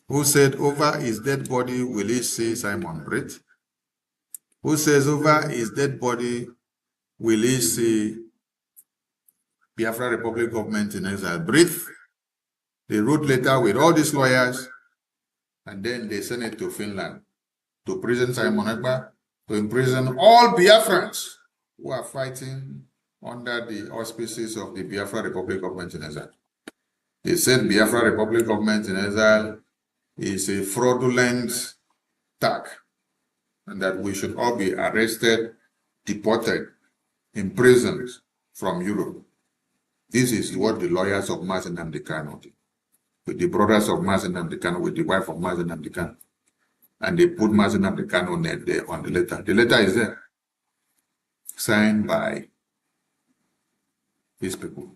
who said over his dead body will he see Simon breathe? Who says over his dead body will he see Biafra Republic government in exile breathe? They wrote letter with all these lawyers and then they sent it to Finland to prison Simon Ekpa, to imprison all Biafrans who are fighting under the auspices of the Biafra Republic government in exile. They said Biafra Republic government in exile is a fraudulent attack and that we should all be arrested, deported, imprisoned from Europe. This is what the lawyers of Mazi Nnamdi Kanu did, with the brothers of Mazi Nnamdi Kanu, with the wife of Mazi Nnamdi Kanu. And they put Mazi Nnamdi Kanu name there on the letter. The letter is there, signed by these people.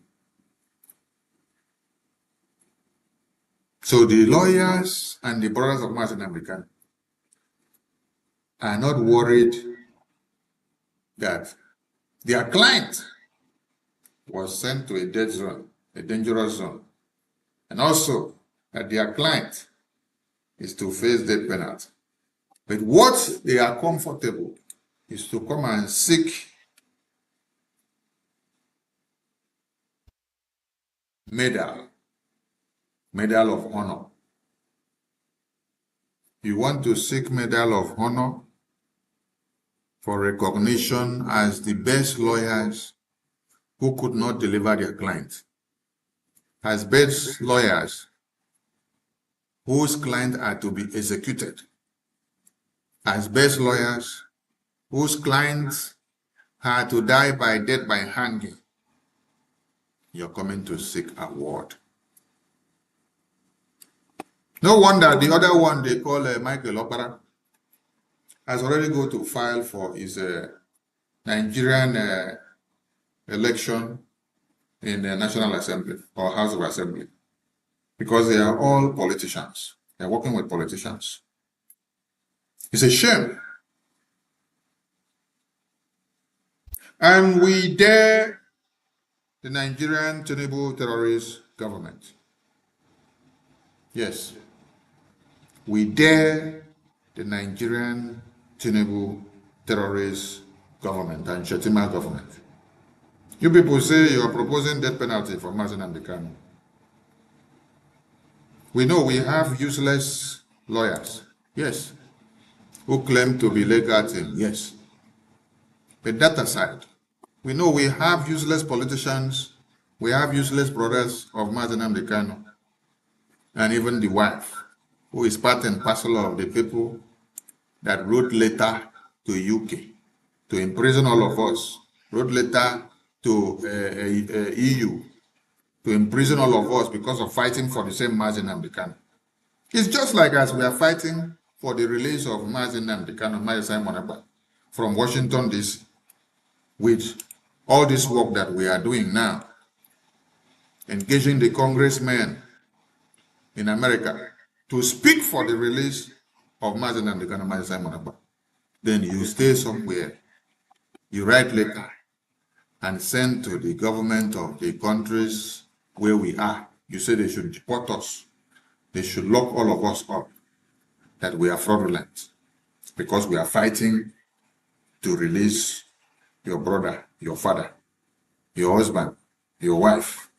So the lawyers and the brothers of Mazi Nnamdi Kanu are not worried that their client was sent to a dead zone, a dangerous zone, and also that their client is to face death penalty. But what they are comfortable is to come and seek medal of honor. You want to seek medal of honor for recognition as the best lawyers who could not deliver their clients, as best lawyers whose clients are to be executed, as best lawyers whose clients are to die by death by hanging. You're coming to seek award. No wonder the other one they call Michael Opera has already go to file for his Nigerian election in the National Assembly or House of Assembly, because they are all politicians. They're working with politicians. It's a shame. And we dare the Nigerian Tinubu terrorist government. Yes. We dare the Nigerian Tinubu terrorist government and Shetima government. You people say you are proposing death penalty for Mazi Nnamdi Kanu. We know we have useless lawyers, yes, who claim to be legal team, yes. But that aside, we know we have useless politicians, we have useless brothers of Mazi Nnamdi Kanu, and even the wife, who is part and parcel of the people that wrote letter to UK to imprison all of us, wrote letter to EU to imprison all of us because of fighting for the same Mazi Nnamdi Kanu. It's just like as we are fighting for the release of Mazi Nnamdi Kanu, Mazi Simon Ekpa, from Washington DC, with all this work that we are doing now, engaging the congressmen in America to speak for the release of Mazen and the Ghana Simon Ekpa, then you stay somewhere, you write letter and send to the government of the countries where we are. You say they should deport us. They should lock all of us up, that we are fraudulent because we are fighting to release your brother, your father, your husband, your wife.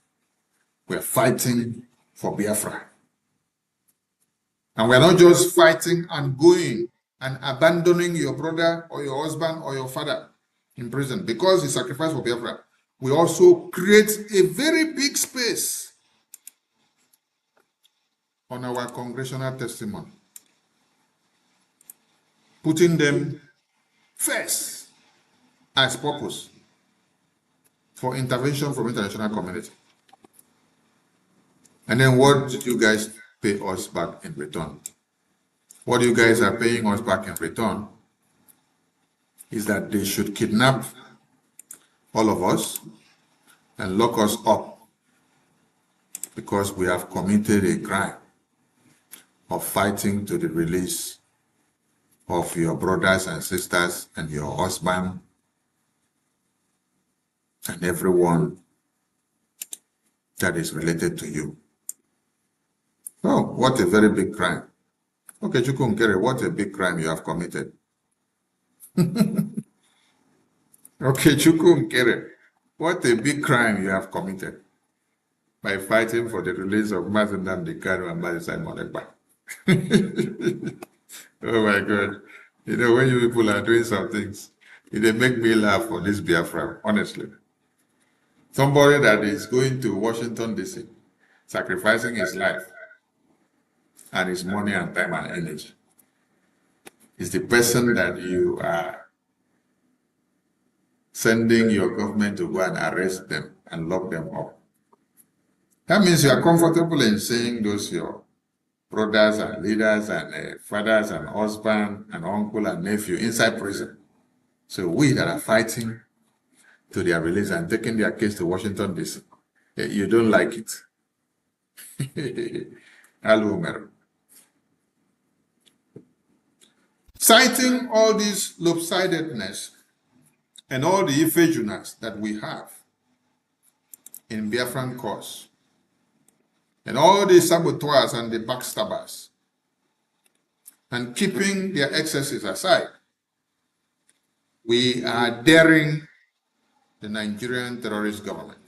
We are fighting for Biafra. And we are not just fighting and going and abandoning your brother or your husband or your father in prison because he sacrificed for Biafra. We also create a very big space on our congressional testimony, putting them first as purpose for intervention from international community. And then what did you guys pay us back in return? What you guys are paying us back in return is that they should kidnap all of us and lock us up because we have committed a crime of fighting to the release of your brothers and sisters and your husband and everyone that is related to you. Oh, what a very big crime. Okay, Chukwunkere, what a big crime you have committed. Okay, Chukwunkere, what a big crime you have committed by fighting for the release of Mazen Nnamdi Kanu and Mazi Simon Ekpa. Oh my God. You know, when you people are doing some things, it make me laugh for this Biafra, honestly. Somebody that is going to Washington, D.C., sacrificing his life and his money and time and energy is the person that you are sending your government to go and arrest them and lock them up. That means you are comfortable in seeing those your brothers and leaders and fathers and husband and uncle and nephew inside prison. So we that are fighting to their release and taking their case to Washington, D.C., you don't like it. Hello, Mero. Citing all this lopsidedness and all the effusions that we have in Biafran cause, and all the saboteurs and the backstabbers, and keeping their excesses aside, we are daring the Nigerian terrorist government.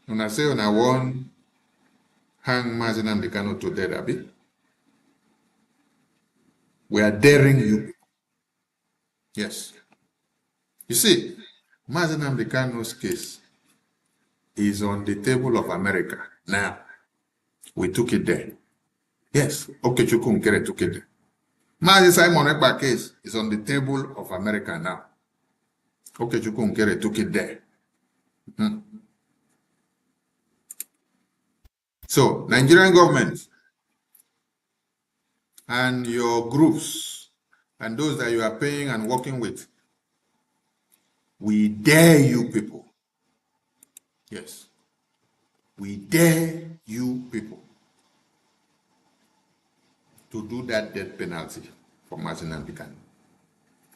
When I say when I want hang Mazen Nnamdi Kanu to death, Abi, we are daring you. Yes. You see, Mazen Nnamdi Kanu's case is on the table of America now. We took it there. Yes. Okay, Chukwunkere took it there. Mazi Simon Ekpa case is on the table of America now. Okay, Chukwunkere took it there. So, Nigerian government and your groups and those that you are paying and working with, we dare you people. Yes. We dare you people to do that death penalty for Mazen Nnamdi Kanu.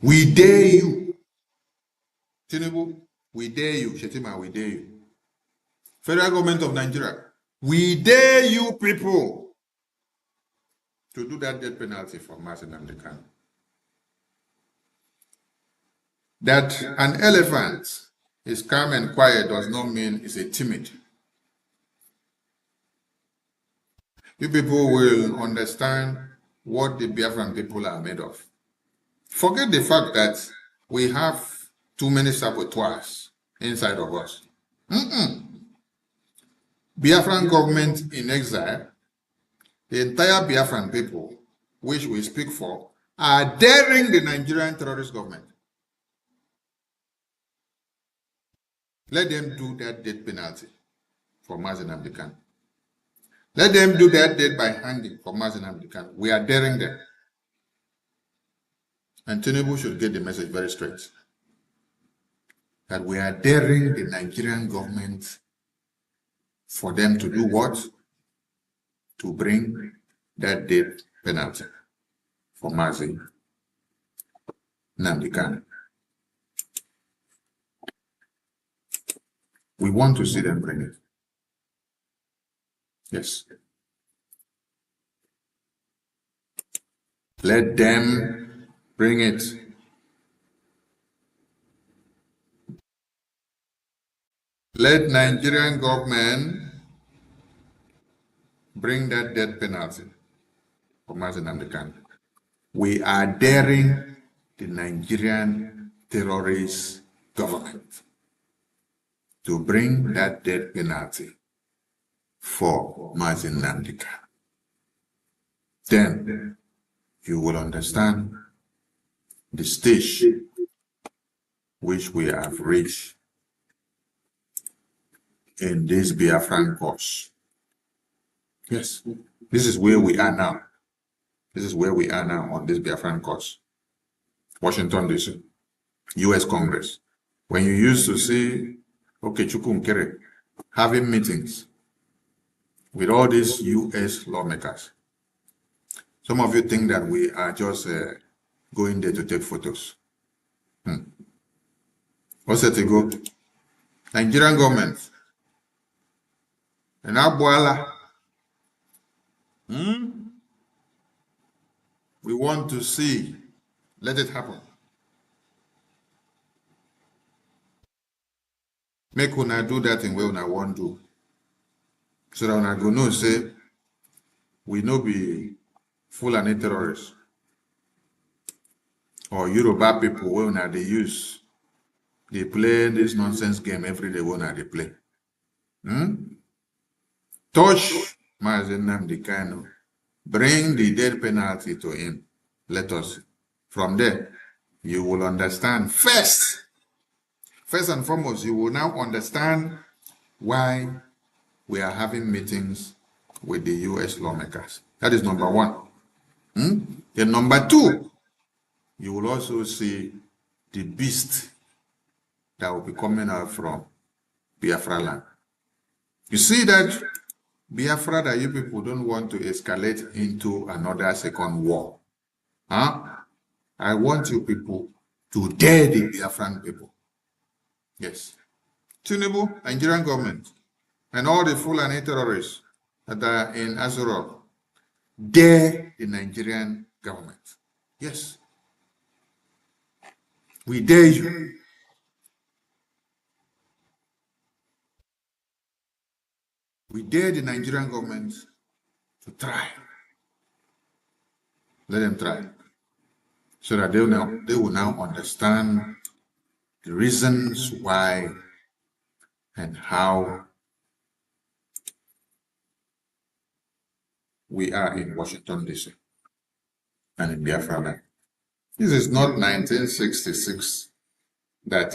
We dare you. Tinubu, we dare you. Shetima, we dare you. Federal government of Nigeria, we dare you people to do that death penalty for Mazen Nnamdi Kanu. That an elephant is calm and quiet does not mean it's a timid. You people will understand what the Biafran people are made of. Forget the fact that we have too many saboteurs inside of us. Biafran government in exile, the entire Biafran people, which we speak for, are daring the Nigerian terrorist government. Let them do that death penalty for Mazen Nnamdi Kanu. Let them do that death by hanging for Mazen Nnamdi Kanu. We are daring them. And Tinubu should get the message very straight. that we are daring the Nigerian government for them to do what? To bring that death penalty for Mazi Nnamdi Kanu. We want to see them bring it. Yes. Let them bring it. Let Nigerian government bring that death penalty for Mazi Nnamdi Kanu. We are daring the Nigerian terrorist government to bring that death penalty for Mazi Nnamdi Kanu. Then you will understand the stage which we have reached in this Biafran cause. Yes, this is where we are now. This is where we are now on this Biafran cause. Washington, D.C., U.S. Congress. When you used to see Okechukwu Nkere having meetings with all these U.S. lawmakers, some of you think that we are just going there to take photos. What's that to go? Nigerian government. And Abuala. We want to see. Let it happen. Make una do that in way una want to. So that una go know say we no be Fulani terrorists or Yoruba people wey una dey use. They play this nonsense game every day when they play. Touch Mazi Nnamdi Kanu. Bring the death penalty to him. Let us. From there, you will understand. First and foremost, you will now understand why we are having meetings with the U.S. lawmakers. That is number one. Then number two, you will also see the beast that will be coming out from Biafra land. You see that Biafra that you people don't want to escalate into another second war. I want you people to dare the Biafran people. Yes. Tinubu, Nigerian government, and all the Fulani terrorists that are in Azurok, dare the Nigerian government. Yes. We dare you. We dare the Nigerian government to try. Let them try. So that they will now understand the reasons why and how we are in Washington, D.C. and in Biafra land. This is not 1966 that,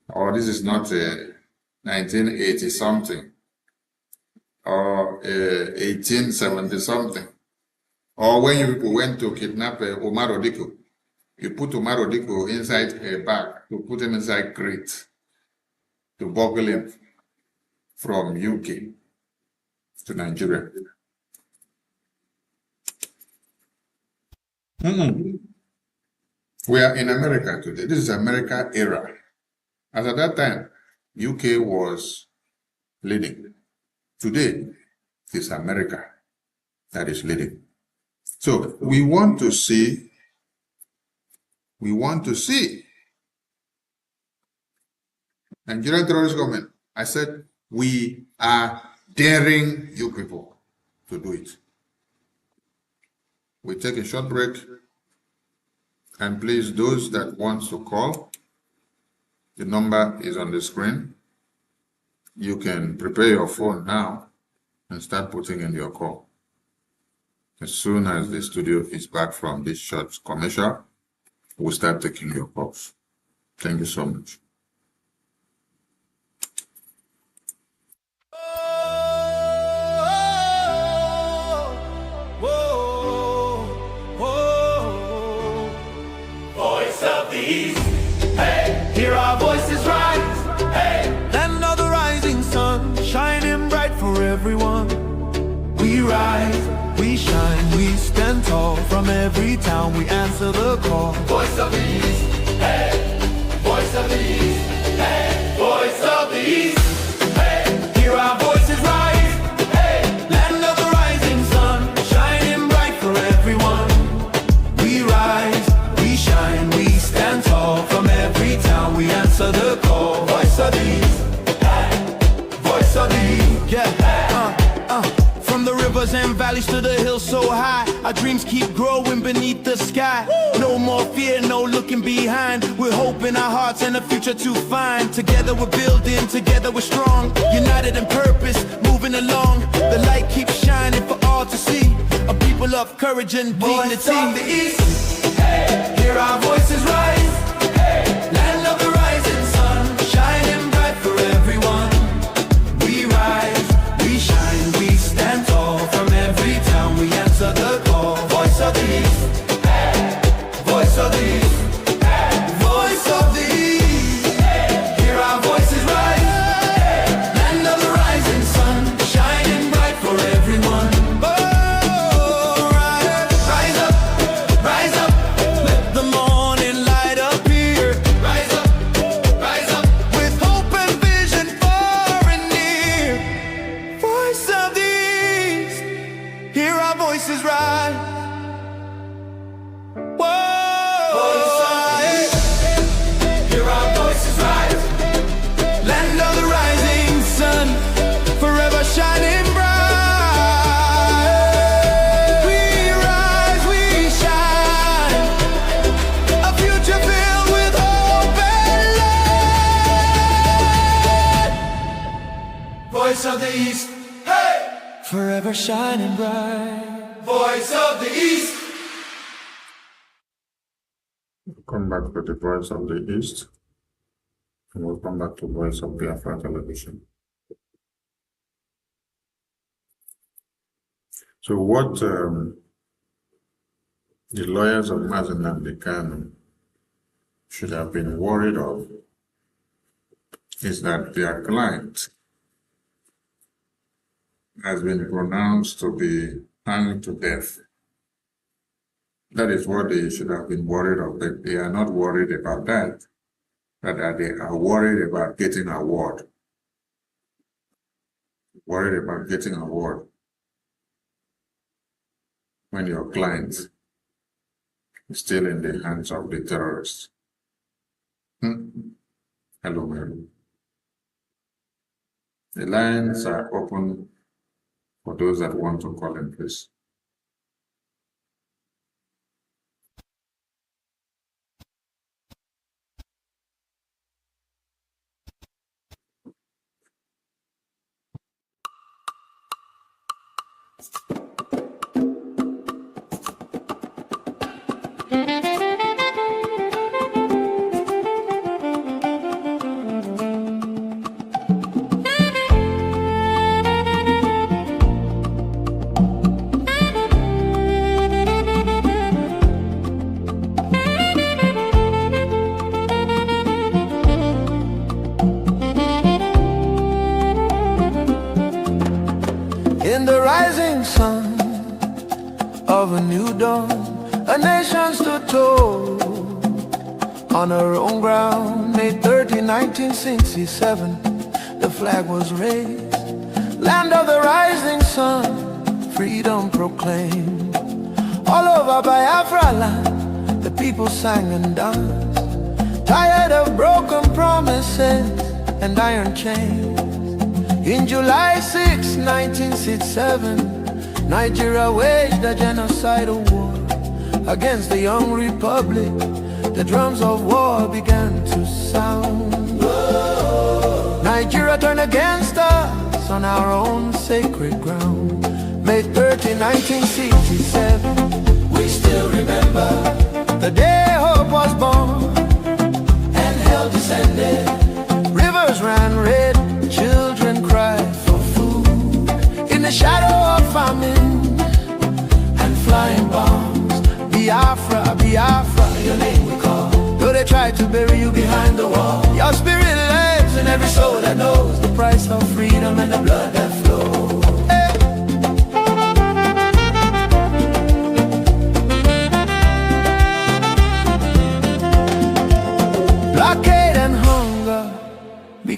or this is not 1980 something, or 1870 something, or when you people went to kidnap Omar Odiko, you put Omar Odiko inside a bag to put him inside crate to buckle him from UK to Nigeria. We are in America today. This is America era. As at that time, UK was leading. Today, it is America that is leading. So we want to see Nigerian terrorist government. I said, we are daring you people to do it. We take a short break. And please, those that want to call, the number is on the screen. You can prepare your phone now and start putting in your call. As soon as the studio is back from this short commercial, we'll start taking your calls. Thank you so much. Voice of the East, hey, hear our voices rise. from every town we answer the call. Voice of the East, hey, voice of the East, hey, voice of the East, hey, hear our voices rise, hey, land of the rising sun, shining bright for everyone. We rise, we shine, we stand tall. From every town we answer the call. Voice of the East, hey, voice of the East, From the rivers and valleys to the hills so high, our dreams keep growing beneath the sky. No more fear, no looking behind. We're hope in our hearts and a future to find. Together we're building, together we're strong. United in purpose, moving along. The light keeps shining for all to see. A people of courage and dignity. voice of the East, hey, hear our voices rise, hey, land of the rising sun, shining bright for everyone. We rise, we shine, we stand tall. From every town we answer the call. Voice of the East, hey, voice of the East, hey, Voice of the East, hey, hear our voices rise, hey, land of the rising sun, shining bright for everyone. Rise up, let the morning light appear. rise up, With hope and vision far and near. Voice of the East, hear our voices rise. hear our voices rise, Land of the rising sun, forever shining bright. We rise, we shine, a future filled with hope and light. voice of the East, hey, Forever shining bright. voice of the East. Come back to the Voice of the East, and we'll come back to Voice of Biafra Television. So what the lawyers of Mazen Nnamdi Kanu should have been worried of is that their client has been pronounced to be hanged to death. That is what they should have been worried of. They are not worried about that, but they are worried about getting an award. Worried about getting an award when your client is still in the hands of the terrorists. Hello, Mary. The lines are open for those that want to call in, please. In the rising sun of a new dawn, a nation stood tall on her own ground. May 30, 1967, the flag was raised. Land of the rising sun, freedom proclaimed. All over Biafra land, the people sang and danced, tired of broken promises and iron chains. In July 6, 1967, Nigeria waged a genocidal war against the young republic. The drums of war began to sound. Nigeria turned against us on our own sacred ground. May 30, 1967, We still remember the day hope was born and hell descended. Rivers ran red, children cried for food. In the shadow of famine and flying bombs, Biafra, Biafra, your name we call. though they tried to bury you behind the wall, your spirit lives in every soul that knows the price of freedom and the blood that flows.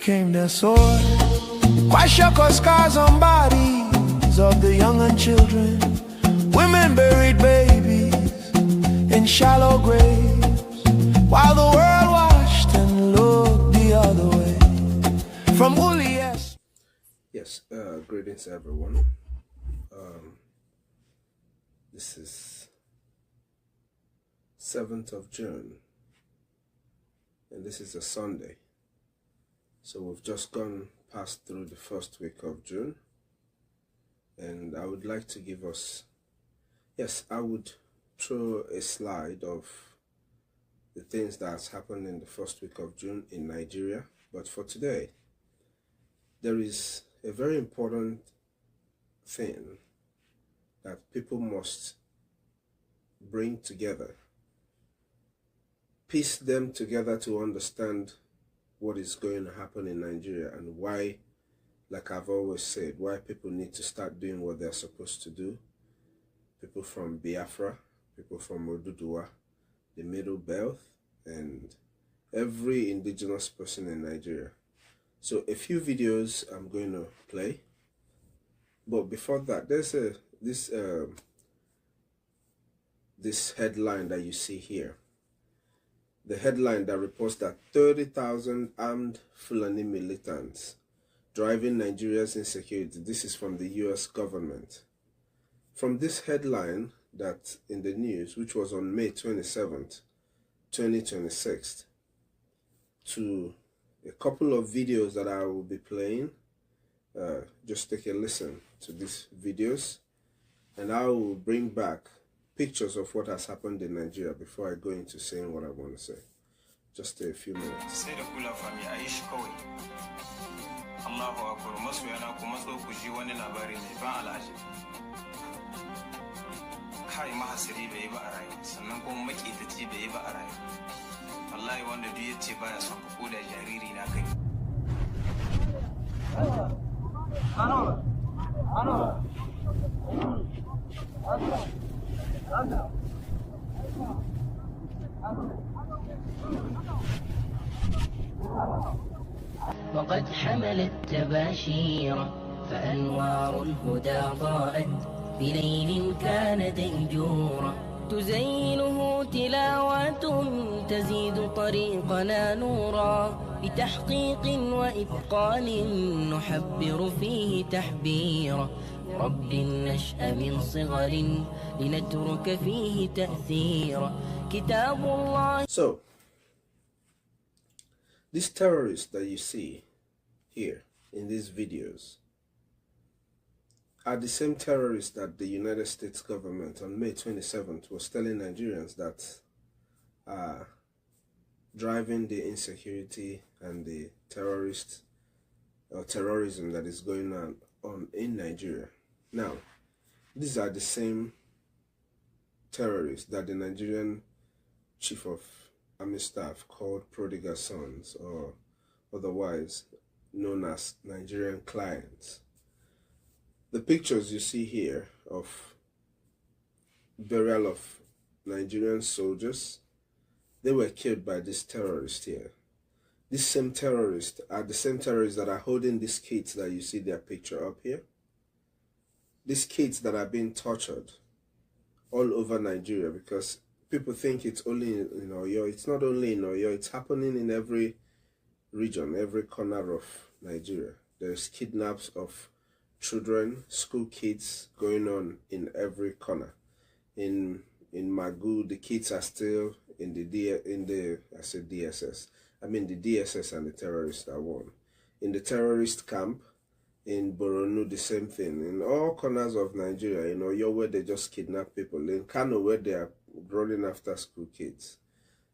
became their sword. Kwashako scars on bodies of the young and children. Women buried babies in shallow graves, while the world watched and looked the other way. From Ulias. Yes, greetings everyone. This is 7th of June, and this is a Sunday. So we've just passed through the first week of June, and I would like to give us, yes, I would throw a slide of the things that's happened in the first week of June in Nigeria. But for today, there is a very important thing that people must bring together, piece them together to understand what is going to happen in Nigeria and why, like I've always said, why people need to start doing what they're supposed to do. People from Biafra, people from Oduduwa, the Middle Belt, and every indigenous person in Nigeria. So a few videos I'm going to play, but before that, there's this headline that you see here. The headline that reports that 30,000 armed Fulani militants driving Nigeria's insecurity. This is from the US government. From this headline that in the news, which was on May 27th, 2026, to a couple of videos that I will be playing, just take a listen to these videos, and I will bring back pictures of what has happened in Nigeria before I go into saying what I want to say. Just a few minutes. Allahu akbar, masoyana ku matso ku ji wani labari mai ban al'ajabi. Kai mahasiri bai yi ba a rayu, sannan kuma makitaci bai yi ba a rayu. Wallahi wanda duk yace baya son ka koda jariri na kai. وقد حملت تباشيرا فأنوار الهدى ضاءت بليل كان ديجورا تزينه تلاوات تزيد طريقنا نورا بتحقيق وإتقان نحبر فيه تحبيرا رب النشأ من صغر لنترك فيه تأثيرا كتاب الله. So these terrorists that you see here in these videos are the same terrorists that the United States government on May 27th was telling Nigerians that are driving the insecurity and the terrorism that is going on in Nigeria. Now, these are the same terrorists that the Nigerian chief of Army staff called prodigal sons, or otherwise known as Nigerian clients. The pictures you see here of burial of Nigerian soldiers, they were killed by this terrorist here. These same terrorists are the same terrorists that are holding these kids that you see their picture up here. These kids that are being tortured all over Nigeria, because people think it's only in Oyo. It's not only in Oyo, it's happening in every region, every corner of Nigeria. There's kidnaps of children, school kids going on in every corner. In Magu, the kids are still in the DSS. I mean the DSS and the terrorists are one. In the terrorist camp, in Borno, the same thing. In all corners of Nigeria, in Oyo, where they just kidnap people. In Kano, where they are running after school kids,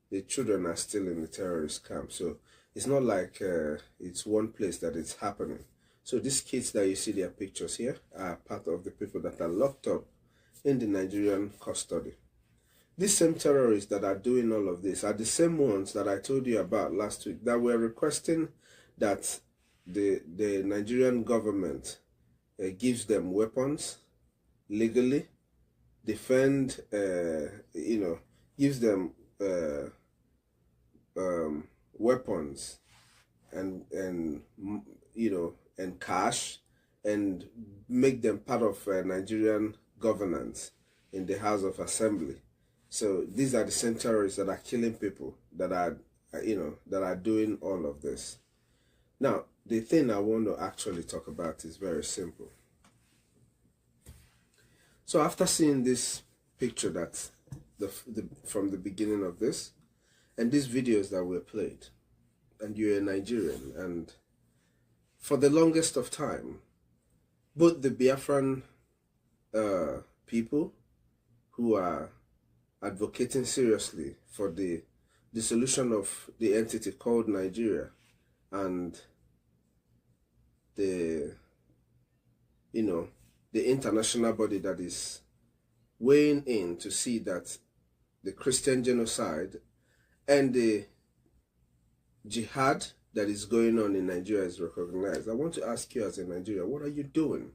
the children are still in the terrorist camp. So it's not like it's one place that it's happening. So these kids that you see their pictures here are part of the people that are locked up in the Nigerian custody. These same terrorists that are doing all of this are the same ones that I told you about last week that were requesting that the Nigerian government gives them weapons legally, defend, gives them weapons and you know, and cash, and make them part of Nigerian governance in the House of Assembly. So these are the same terrorists that are killing people, that are, you know, that are doing all of this. Now, the thing I want to actually talk about is very simple. So after seeing this picture that's from the beginning of this, and these videos that were played, and you're a Nigerian, and for the longest of time, both the Biafran people who are advocating seriously for the dissolution of the entity called Nigeria, and the, you know, the international body that is weighing in to see that the Christian genocide and the jihad that is going on in Nigeria is recognized. I want to ask you, as a Nigerian, what are you doing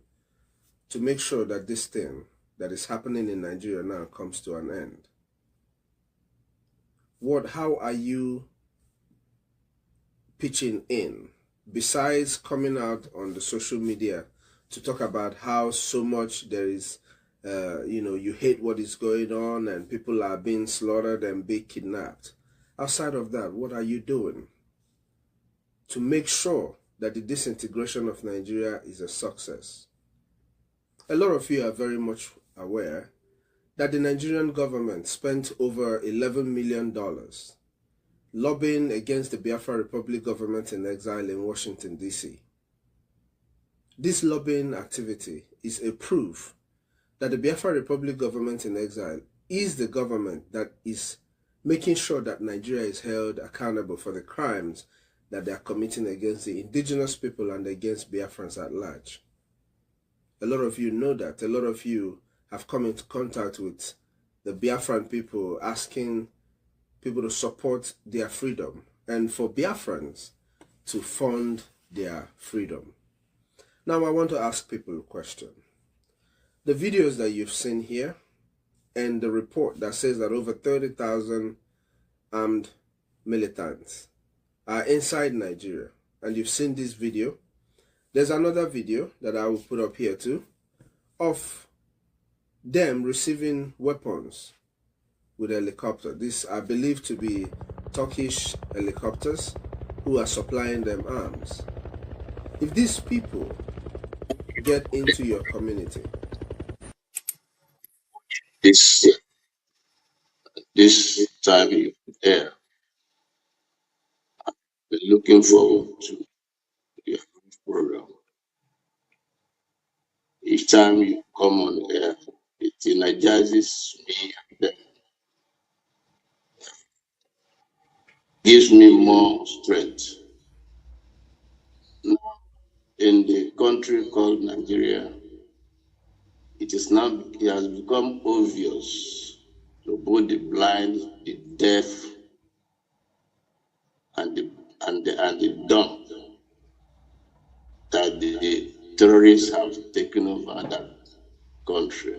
to make sure that this thing that is happening in Nigeria now comes to an end? How are you pitching in, besides coming out on the social media to talk about how so much there is, you know, you hate what is going on and people are being slaughtered and being kidnapped? Outside of that, what are you doing to make sure that the disintegration of Nigeria is a success? A lot of you are very much aware that the Nigerian government spent over $11 million lobbying against the Biafra Republic government in exile in Washington, D.C. This lobbying activity is a proof that the Biafra Republic government in exile is the government that is making sure that Nigeria is held accountable for the crimes that they are committing against the indigenous people and against Biafrans at large. A lot of you know that. A lot of you have come into contact with the Biafran people, asking people to support their freedom and for Biafrans to fund their freedom. Now I want to ask people a question. The videos that you've seen here and the report that says that over 30,000 armed militants are inside Nigeria, and you've seen this video. There's another video that I will put up here too of them receiving weapons with a helicopter. These are believed to be Turkish helicopters who are supplying them arms. If these people get into your community, this time you're there, we're looking forward to your program. Each time you come on air, it energizes me and gives me more strength. In the country called Nigeria, it has become obvious to both the blind, the deaf, and the dumb that the terrorists have taken over that country.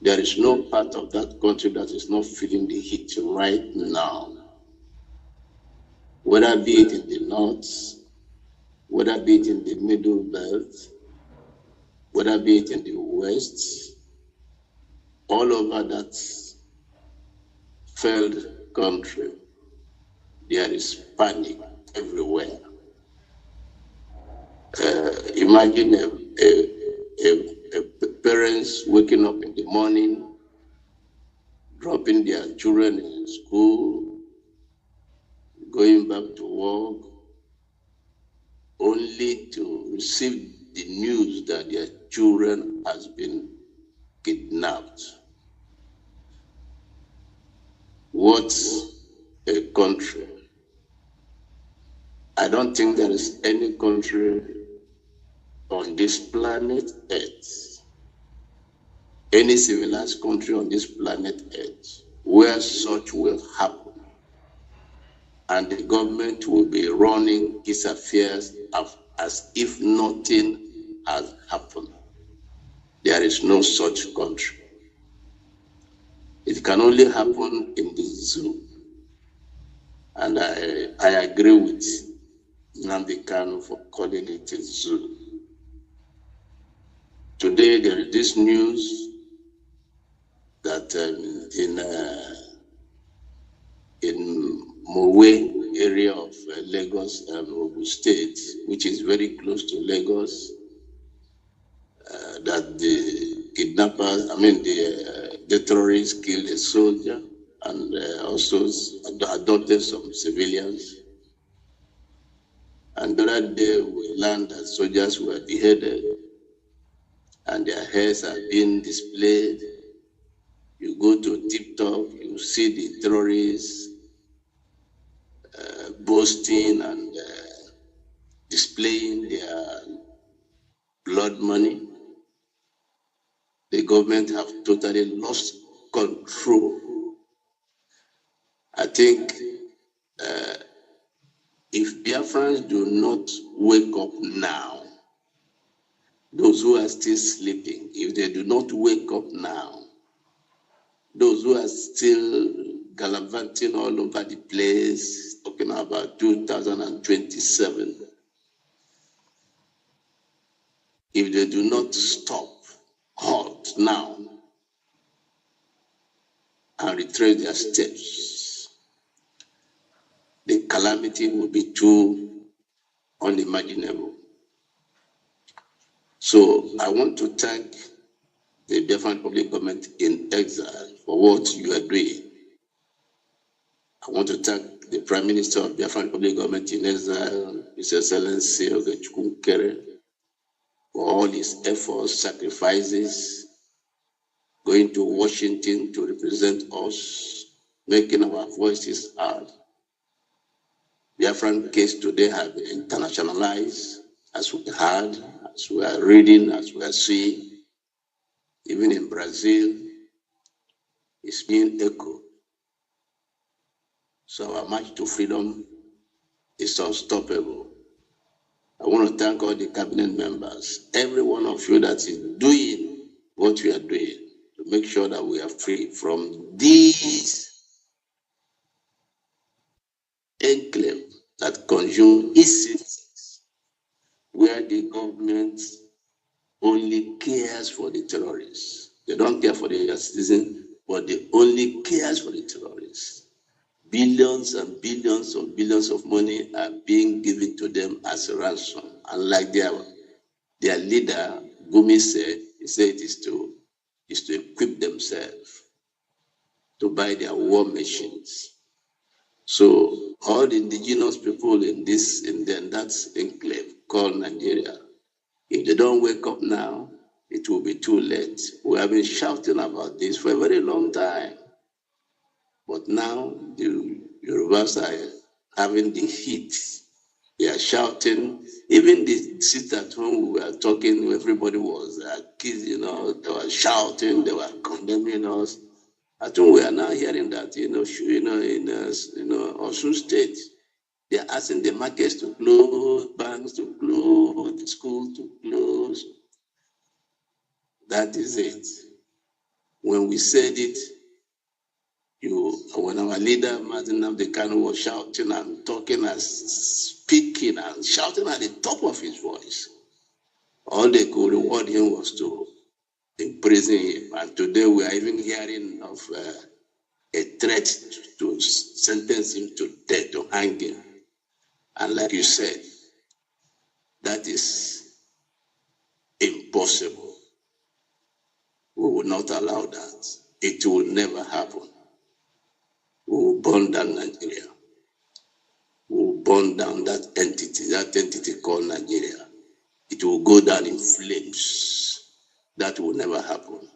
There is no part of that country that is not feeling the heat right now. Whether be it in the north, whether be it in the middle belt, whether be it in the west, all over that failed country, there is panic everywhere. Imagine parents waking up in the morning, dropping their children in school, going back to work, only to receive the news that their children has been kidnapped. What a country. I don't think there is any country on this planet Earth, any civilized country on this planet Earth, where such will happen, and the government will be running its affairs as if nothing has happened. There is no such country. It can only happen in the zoo. And I agree with Nnamdi Kanu for calling it a zoo. Today there is this news that in Mowe area of Lagos and Ogun State, which is very close to Lagos, that the kidnappers, the terrorists killed a soldier and also adopted some civilians. And the other day we learned that soldiers were beheaded and their heads are being displayed. You go to TikTok, you see the terrorists boasting and displaying their blood money. The government have totally lost control. I think if Biafrans do not wake up now, those who are still sleeping, if they do not wake up now, those who are still gallivanting all over the place, talking about 2027, if they do not stop, halt now, and retrace their steps, the calamity will be too unimaginable. So I want to thank the Biafran Republic government in exile for what you are doing. I want to thank the Prime Minister of Biafran Republic government in exile, His Excellency Ogechukwu Kere, for all his efforts, sacrifices, going to Washington to represent us, making our voices heard. Biafran case today has been internationalized, as we heard, as we are reading, as we are seeing. Even in Brazil, it's being echoed. So our march to freedom is unstoppable. I want to thank all the cabinet members, every one of you that is doing what we are doing to make sure that we are free from these enclave that consume citizens, where the government only cares for the terrorists. They don't care for the citizens, but they only cares for the terrorists. Billions and billions of money are being given to them as a ransom. And like their leader, Gumi said, he said it is to equip themselves, to buy their war machines. So all the indigenous people in that enclave called Nigeria, if they don't wake up now, it will be too late. We have been shouting about this for a very long time. But now the Yorubas are having the heat. They are shouting. Even the sister at home we were talking, everybody was they were shouting, they were condemning us. I think we are now hearing that in Osun State, they are asking the markets to close, banks to close, schools to close. That is it. When we said it, when our leader, Martin Nnamdi Kanu, was shouting and talking and speaking and shouting at the top of his voice, all they could reward him was to imprison him. And today we are even hearing of a threat to sentence him to death, to hang him. And like you said, that is impossible. We will not allow that. It will never happen. We will burn down Nigeria. We will burn down that entity called Nigeria. It will go down in flames. That will never happen.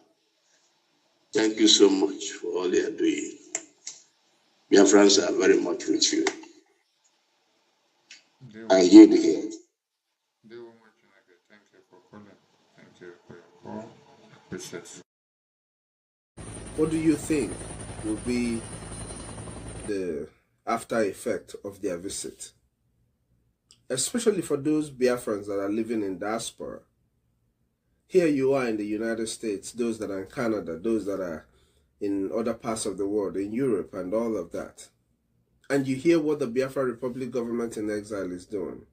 Thank you so much for all you are doing. My friends are very much with you. I yield here. Thank you for calling. Thank you for your call. Appreciate it. What do you think will be the after effect of their visit? Especially for those Biafrans that are living in diaspora. Here you are in the United States, those that are in Canada, those that are in other parts of the world, in Europe and all of that. And you hear what the Biafra Republic government in exile is doing.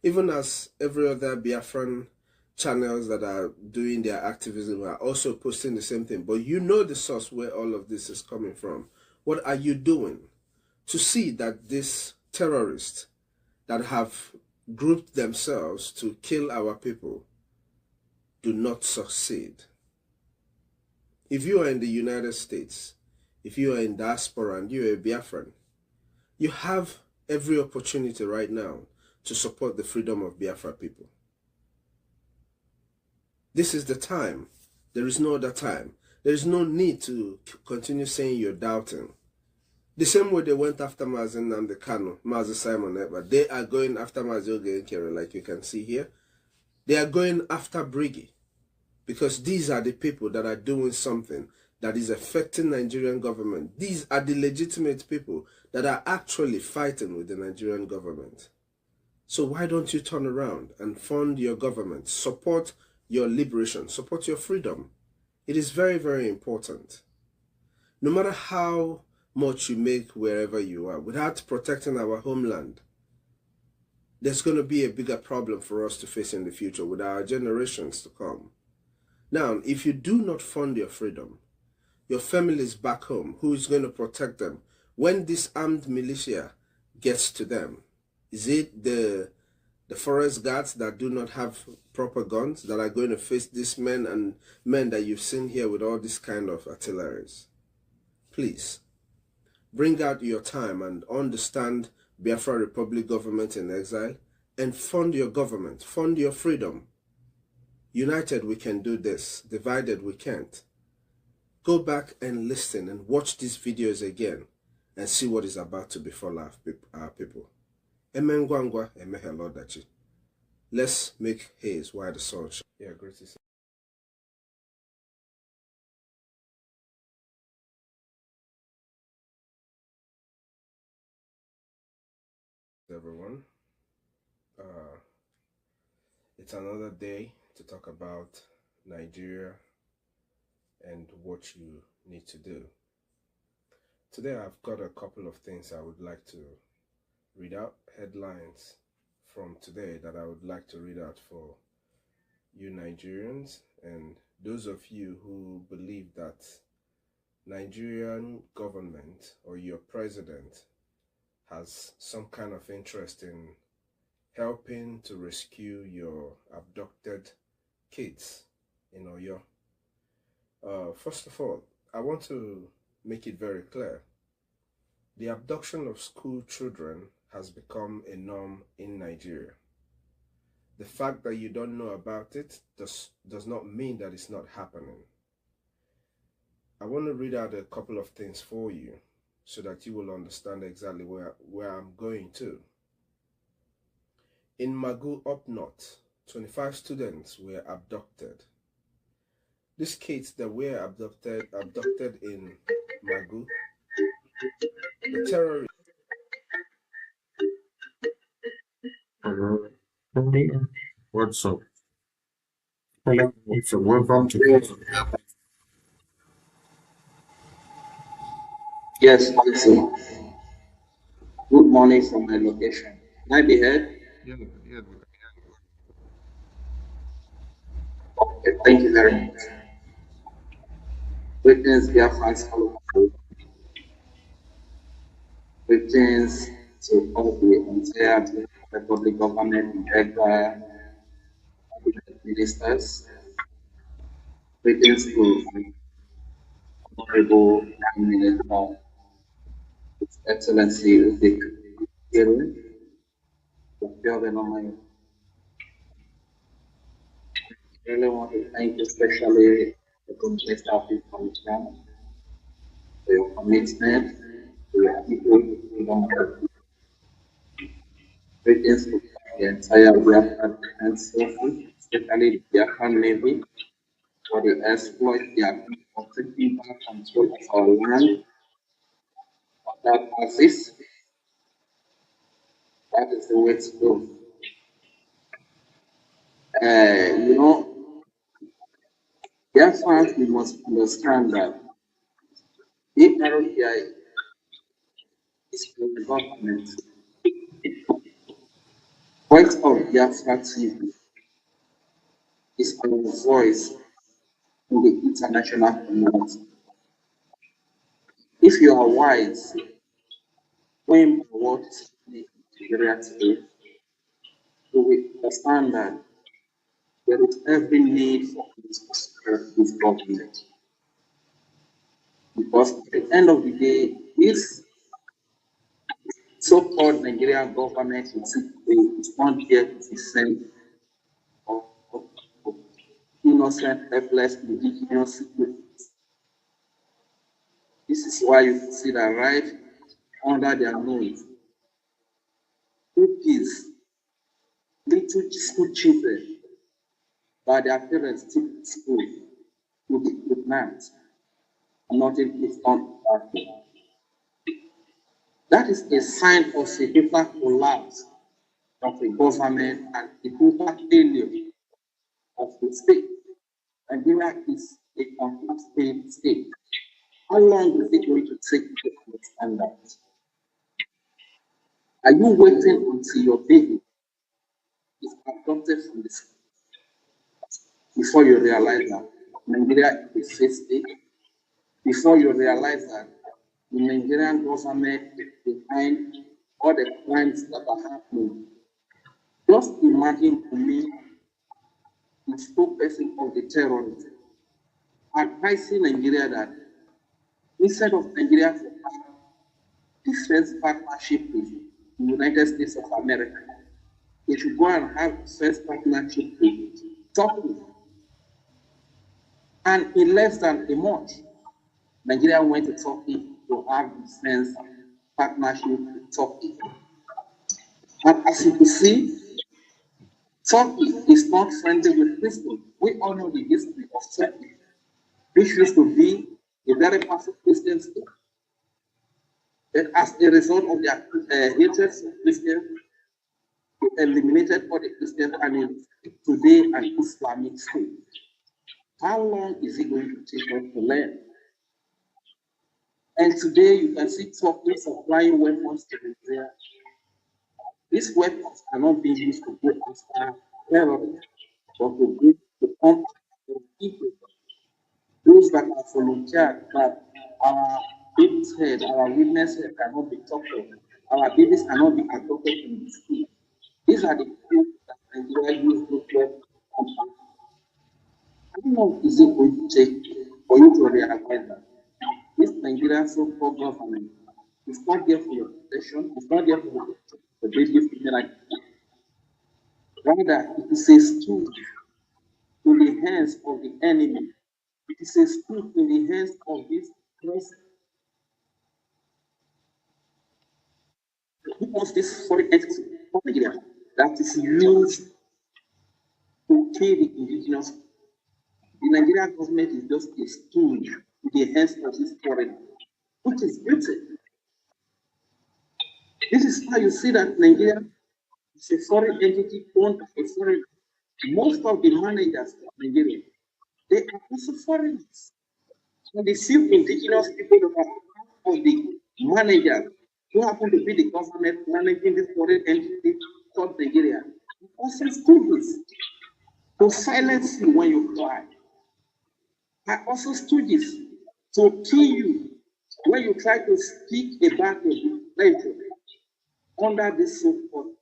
Even as every other Biafran channels that are doing their activism are also posting the same thing. But you know the source where all of this is coming from. What are you doing to see that these terrorists that have grouped themselves to kill our people do not succeed? If you are in the United States, if you are in diaspora and you are a Biafran, you have every opportunity right now to support the freedom of Biafra people. This is the time. There is no other time. There is no need to continue saying you're doubting. The same way they went after Mazen and the Kano, Mazen Simon Ekpa, they are going after Mazen Nkere, like you can see here. They are going after Brgie because these are the people that are doing something that is affecting Nigerian government. These are the legitimate people that are actually fighting with the Nigerian government. So why don't you turn around and fund your government, support your liberation, support your freedom? It is very, very important. No matter how much you make wherever you are, without protecting our homeland, there's going to be a bigger problem for us to face in the future with our generations to come. Now, if you do not fund your freedom, your families back home, who is going to protect them when this armed militia gets to them? Is it the forest guards that do not have proper guns that are going to face these men and men that you've seen here with all this kind of artilleries? Please, bring out your time and understand Biafra Republic government in exile and fund your government, fund your freedom. United we can do this, divided we can't. Go back and listen and watch these videos again and see what is about to befall our people. Let's make haze while the sun shines. Yeah, great to see. Everyone, it's another day to talk about Nigeria and what you need to do. Today I've got a couple of things I would like to read out, headlines from today that I would like to read out for you Nigerians and those of you who believe that Nigerian government or your president has some kind of interest in helping to rescue your abducted kids in Oyo. First of all, I want to make it very clear. The abduction of school children has become a norm in Nigeria. The fact that you don't know about it does not mean that it's not happening. I want to read out a couple of things for you so that you will understand exactly where I'm going to. In Magu up north, 25 students were abducted. These kids that were abducted in Magu, the terrorists. What's up? So welcome to. Yes, also. Good morning from my location. Can I be heard? Yeah. Okay, thank you very much. Greetings, dear fans, all over the world. Greetings to all the entire Republic government, director, ministers. Greetings to Honorable Prime Minister, His Excellency Udik Kiru. I really want to thank you especially the Community Staffing Commission for your commitment to your people who don't have greetings to the entire Biafran Defense Forces, especially the Biafran Navy, for the exploit they are doing for taking back control of our land without access. That is the way to go. You know, Biafrans, we must understand that if ROPI is for the government, Voice of Biafra TV is our voice in the international community. If you are wise, when what the Nigeria today, you will understand that there is every need for this government. Because at the end of the day, this so-called Nigerian government is not here to defend of innocent, helpless, indigenous citizens. This is why you see that right under their nose, cookies, little school children, by their parents took to school to be kidnapped. Nothing is done about it. That is a sign of a total collapse of the government and the total failure of the state. Nigeria is a complete failed state. How long is it going to take to understand that? Are you waiting until your baby is adopted from the school before you realize that Nigeria is a failed state? Before you realize that the Nigerian government is behind all the crimes that are happening? Just imagine to me the spokesperson of the terrorists advising Nigeria that instead of Nigeria to have defense partnership with the United States of America, they should go and have defense partnership with Turkey. And in less than a month, Nigeria went to Turkey to have defense partnership with Turkey. And as you can see, Turkey is not friendly with Christians. We all know the history of Turkey, which used to be a very powerful Christian state. And as a result of their hatred for Christians, they eliminated all the Christian families today an Islamic state. How long is it going to take us to learn? And today you can see Turkey supplying weapons to Nigeria. These weapons are not being used to go after terrorists, but to combat people. Those that are volunteered, that our baby's head, our witness head cannot be talked of. Our babies cannot be adopted in the school. These are the people that Nigeria use nuclear compound. How long is it going to take for you to realize that this Nigerian so-called government is not there for your protection, it's not there for the baby female like that. Rather, it is a stool in the hands of the enemy. It is a stool in the hands of this person who wants this foreign entity from Nigeria that is used to kill the indigenous. The Nigerian government is just a stool in the hands of this foreign, which is beautiful. This is why you see that Nigeria is a foreign entity owned by a foreign. Most of the managers of Nigeria, they are also foreigners. And the few indigenous people that are part of the managers who happen to be the government managing this foreign entity called Nigeria, also stooges to silence you when you cry. Are also stooges to kill you when you try to speak about your religion under this so-called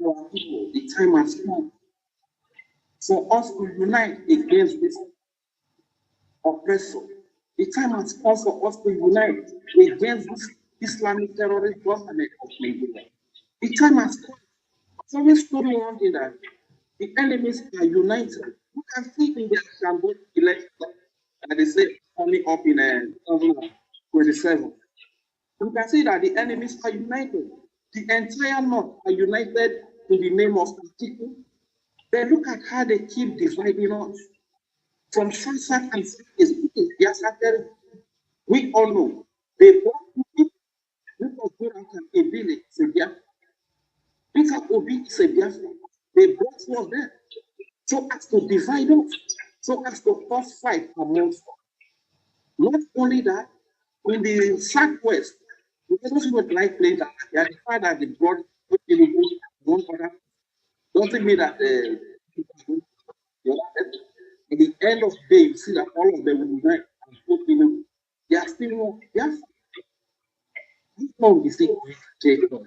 our people. The time has come for us to unite against this oppressor. The time has come for us to unite against this Islamic terrorist government of Nigeria. The time has come. Someone told me one thing that the enemies are united. You can see in their Shambo election, and they say coming up in 2027. You can see that the enemies are united. The entire North are united in the name of Atiku. Then look at how they keep dividing us. From Sansak and Yasaka, we all know they brought people who go out and a village, Biafra. Peter Obi is a Biafra. They brought was there so as to divide us, so as to cause fight amongst us. Not only that, in the Southwest, because we would like playing that, they are the fact that they brought one other, doesn't mean that the at the end of the day, you see that all of them will unite and vote in. They are still more. Yes, this one is still going to take long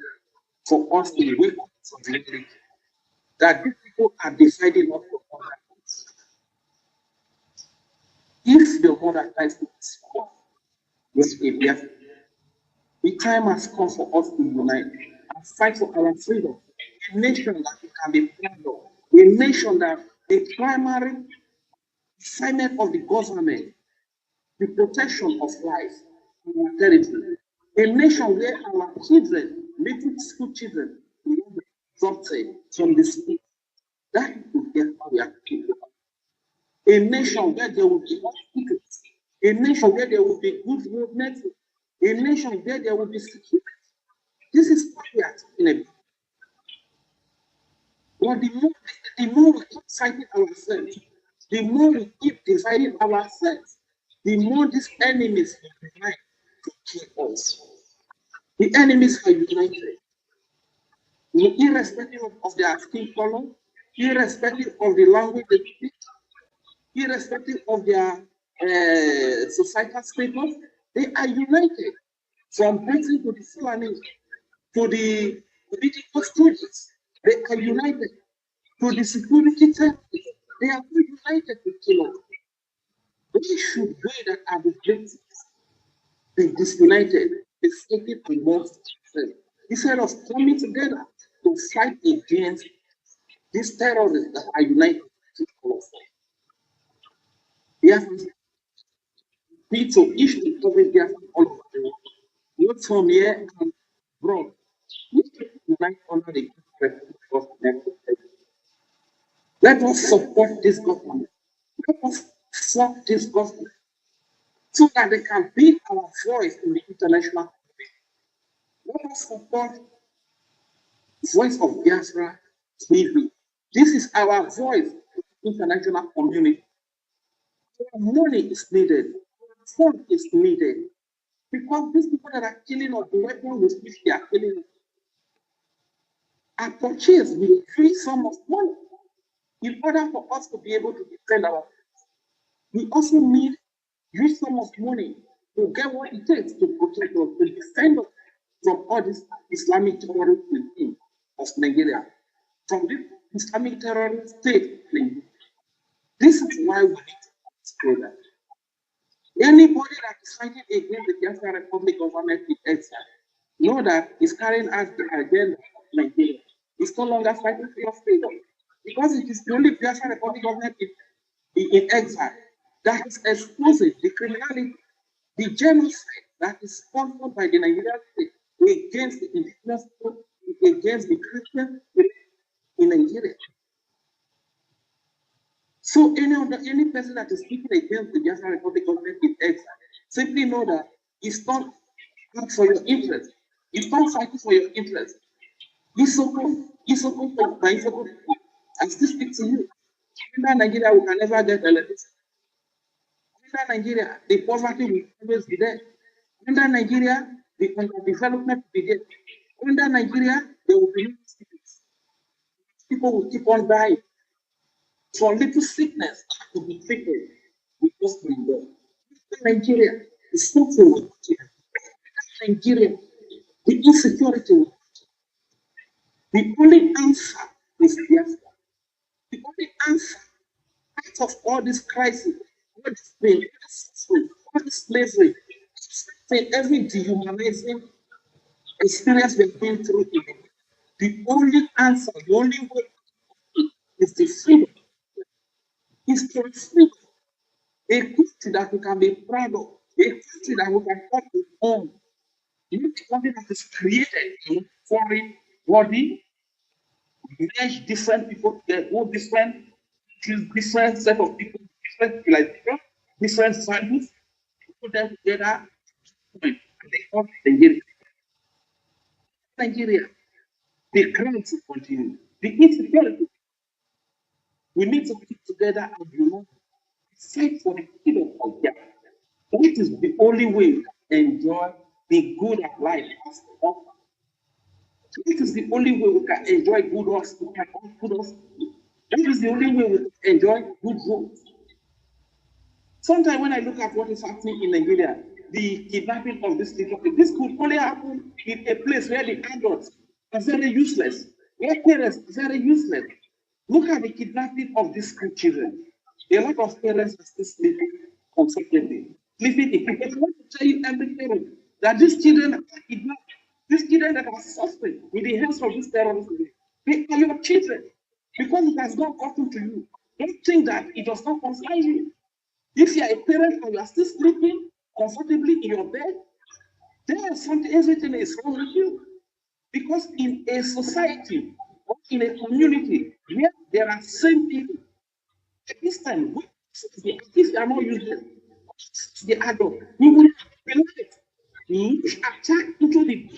for us to wake up to reality that these people are deciding not to honor us. If the mother tries to support with a death, the time has come for us to unite and fight for our freedom. A nation that we can be proud of. A nation that the primary assignment of the government, the protection of life in our territory. A nation where our children, little school children, will not be adopted from the school. That is what we are talking about. A nation where there will be hospitals. A nation where there will be good road network. A nation where there will be security. This is what we are talking about. But the more we keep fighting ourselves, the more we keep dividing ourselves, the more these enemies will unite to kill us. The enemies are united, irrespective of their skin color, irrespective of the language they speak, irrespective of their societal status. They are united. From Britain to the Fulani, to the political students, they are united. To the security terrorists, they are united to kill us. We should we that are the victims be disunited, be taken amongst themselves, instead of coming together to fight against these terrorists that are united to kill us. Yes, people each to cover their all over the world. Not from here and abroad. We should unite under the government. Let us support this government. Let us support this government so that they can be our voice in the international community. Let us support Voice of Biafra TV. This is our voice in the international community. Our money is needed. Our fund is needed. Because these people that are killing us, the weapons with which they are killing us, are purchased with a huge sum of money in order for us to be able to defend our. We also need huge sum of money to get what it takes to protect us, to defend us from all this Islamic terrorist regime of Nigeria, from this Islamic terrorist state. This is why we need to together. Anybody that is fighting against the Biafra Republic government in exile, know that is carrying out the agenda of Nigeria. It's no longer fighting for your freedom, because it is the only Biafra Republic government in exile that is exposing the criminality, the genocide that is sponsored by the Nigerian state against the indigenous people, against the Christians in Nigeria. So any person that is speaking against the Biafra Republic government in exile, simply know that it's not for your interest. It's not fighting for your interest. It's supposed I still speak to you. Under Nigeria, we can never get electricity. Under Nigeria, the poverty will always be there. Under Nigeria, the underdevelopment will be there. Under Nigeria, there will be no sickness. People will keep on dying. For little sickness to be treated, we just bring them. Nigeria is something with Nigeria, the insecurity. The only answer is Biafra. The only answer out of all this crisis, all this pain, all this slavery, every dehumanizing experience we've been through, the only answer, the only way is the freedom. It's for freedom. A country that we can be proud of, a country that we can call home, not something that is created in foreign body, merge different people, all different set of people, different civilization, different values, put them together, and they call Nigeria. Nigeria, the crime will continue. The insecurity. We need to keep together and unite. Fight for the freedom of God. That is the only way to enjoy the good of life as offer. This is the only way we can enjoy good hospital, good hospital. That is the only way we can enjoy good roads. Sometimes when I look at what is happening in Nigeria, the kidnapping of this little people, this could only happen in a place where the adults are very useless, where parents are very useless. Look at the kidnapping of these school children. A lot of parents are still sleeping comfortably, sleeping in people. I want to tell you, every parent, that these children are kidnapped. These children that are suffering with the hands of these terrorists, they are your children. Because it has not gotten to you. Don't think that it does not concern you. If you are a parent and you are still sleeping comfortably in your bed, there is something, everything is wrong with you. Because in a society or in a community where there are same people, at this time, if you are not using the adult, we will attack into the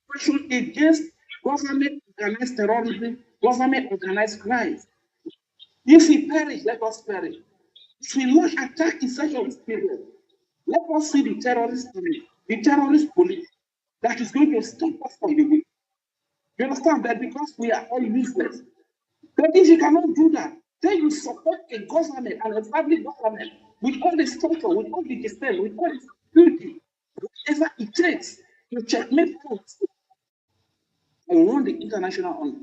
question against government organized terrorism, government organized crimes. If we perish, let us perish. If we launch attack in such a period, let us see the terrorist army, the terrorist police that is going to stop us from the way. You understand that? Because we are all useless. But if you cannot do that, then you support a government, an established government, with all the structure, with all the system, with all the security, whatever it takes to checkmate us. I want the international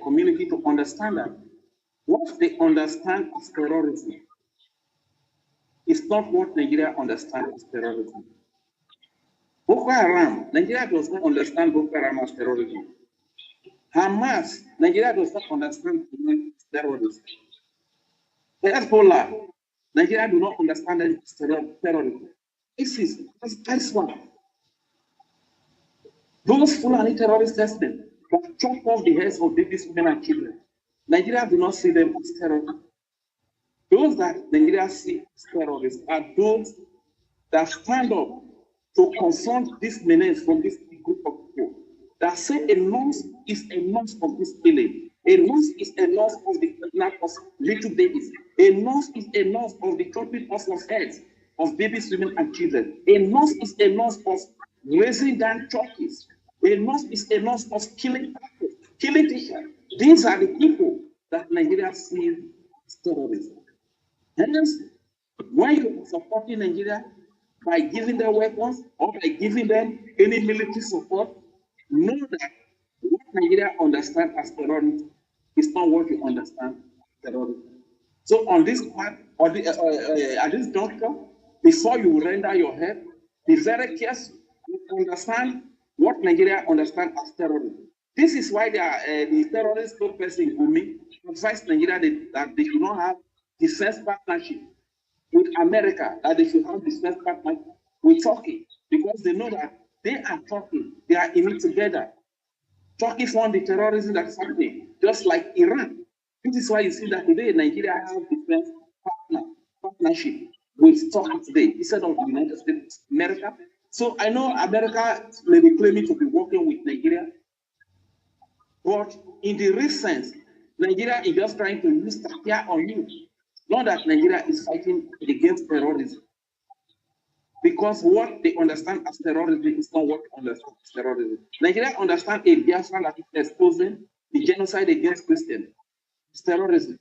community to understand that what they understand as terrorism is not what Nigeria understands as terrorism. Boko Haram, Nigeria does not understand Boko Haram as terrorism. Hamas, Nigeria does not understand terrorism. Hezbollah, Nigeria do not understand it as terrorism. ISIS, that's one. Those Fulani terrorist herdsmen that chop off the heads of babies, women, and children, Nigeria do not see them as terrorists. Those that Nigeria see as terrorists are those that stand up to confront this menace from this group of people that say enough is enough of this killing. Enough is enough of the kidnapping of little babies. Enough is enough of the chopping off of heads of babies, women, and children. Enough is enough of raising down churches. Enough is enough of killing people, killing teachers. These are the people that Nigeria sees as terrorists. Hence, when you are supporting Nigeria by giving them weapons or by giving them any military support, know that what Nigeria understands as terrorism is not what you understand as terrorism. So on this part, or at this juncture, before you render your head, be very careful to understand what Nigeria understands as terrorism. This is why the terrorist person Gumi advised Nigeria that they should not have defense partnership with America, that they should have defense partnership with Turkey, because they know that they are Turkey, they are in it together. Turkey fund the terrorism that's happening, just like Iran. This is why you see that today Nigeria has defense partnership with Turkey today instead of the United States of America. So I know America may be claiming to be working with Nigeria, but in the recent, Nigeria is just trying to use Turkey on you. Not that Nigeria is fighting against terrorism. Because what they understand as terrorism is not what they understand as terrorism. Nigeria understands a Biafra that is exposing the genocide against Christians. It's terrorism.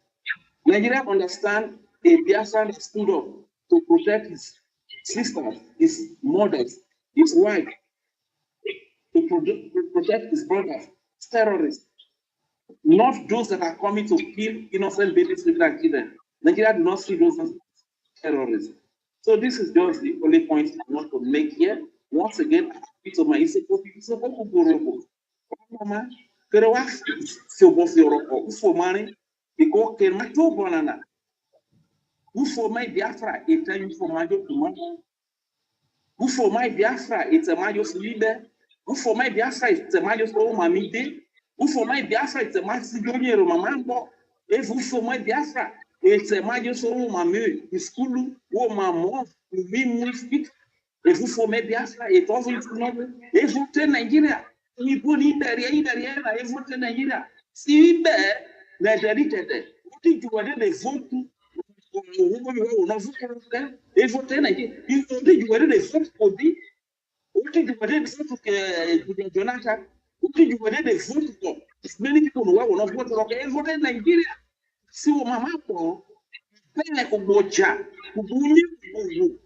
Nigeria understands a Biafra that stood up to protect his sisters, his mothers, his wife, to protect his brothers. It's terrorism. Not those that are coming to kill innocent babies, women, and children. Nigeria do not see those as terrorism. So this is just the only point I want to make here. Once again, it's my Biafra, it's a majos leader. Ufo my Biafra, it's a majos o mamide. Ufo my Biafra, it's a masidonier mamambo. If Ufo my Biafra, it's a majos o mamu, iskulu, o mamo, we speak. If Ufo my Biafra, it wasn't another. If you tell Nigeria, we put in the area, if you tell Nigeria, see there, let the dictator. What did you want to vote to? Ils votaient ils ont dit que vous avez des votes pour dire, ou dit que vous avez des votes pour Jonathan, you were they vote for. Many people who will not vote for okay, vote in Nigeria. So mama po, pele ko bocha, kubunye kubu,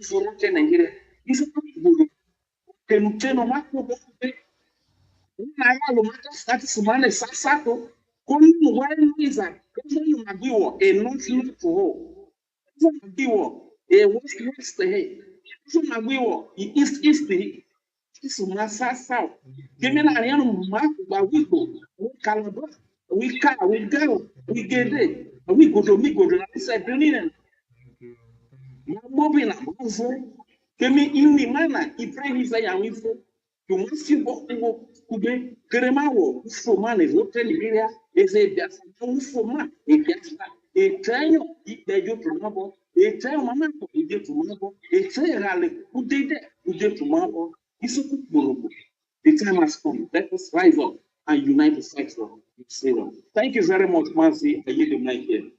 vote in Nigeria. This is kubu. Kenuteno mako bote. Na lo mata start sumane sasato. Koni mwana niza, koni magiwo enough not for. Koni magiwo west hey. Koni magiwo east hey. Suma sasa. Give na ariano mako ba wigo. Kalaba. We go, we get it. We go to me go to the side doing Mobina, Kemi inni mana, Ibrahim Isaiah Wifo, you must see what Kube, Keremawo, Ufroman is what Nigeria is a just Ufroman, a just a train, they do to Mabo, a train Mamma, he did to Mabo, a train rally, who did it, who did to Mabo, is a good Borobo. The time has come. Let us rise up and unite the fight for freedom. Thank you very much, Mercy. I yield the mic here.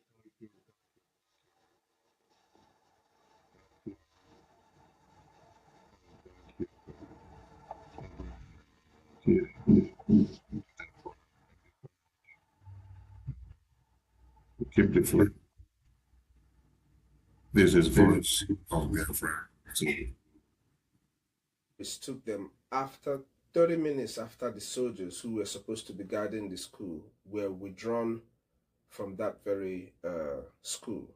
Keep the floor. This is voice of Biafra. It took them after 30 minutes after the soldiers who were supposed to be guarding the school were withdrawn from that very school.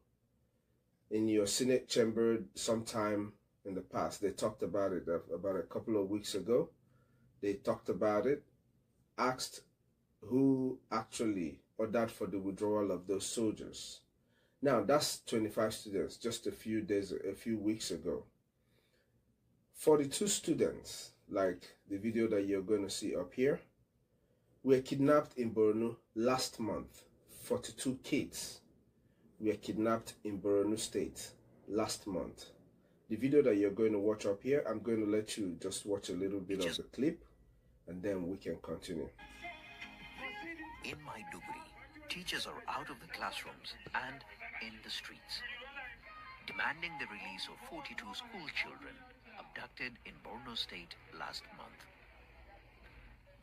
In your Senate chamber sometime in the past, they talked about it about a couple of weeks ago. They talked about it, asked who actually ordered for the withdrawal of those soldiers. Now, that's 25 students just a few weeks ago. 42 students, like the video that you're going to see up here, were kidnapped in Borno last month. 42 kids were kidnapped in Borno State last month. The video that you're going to watch up here, I'm going to let you just watch a little bit of the clip, and then we can continue. In Maiduguri, teachers are out of the classrooms and in the streets, demanding the release of 42 school children abducted in Borno State last month.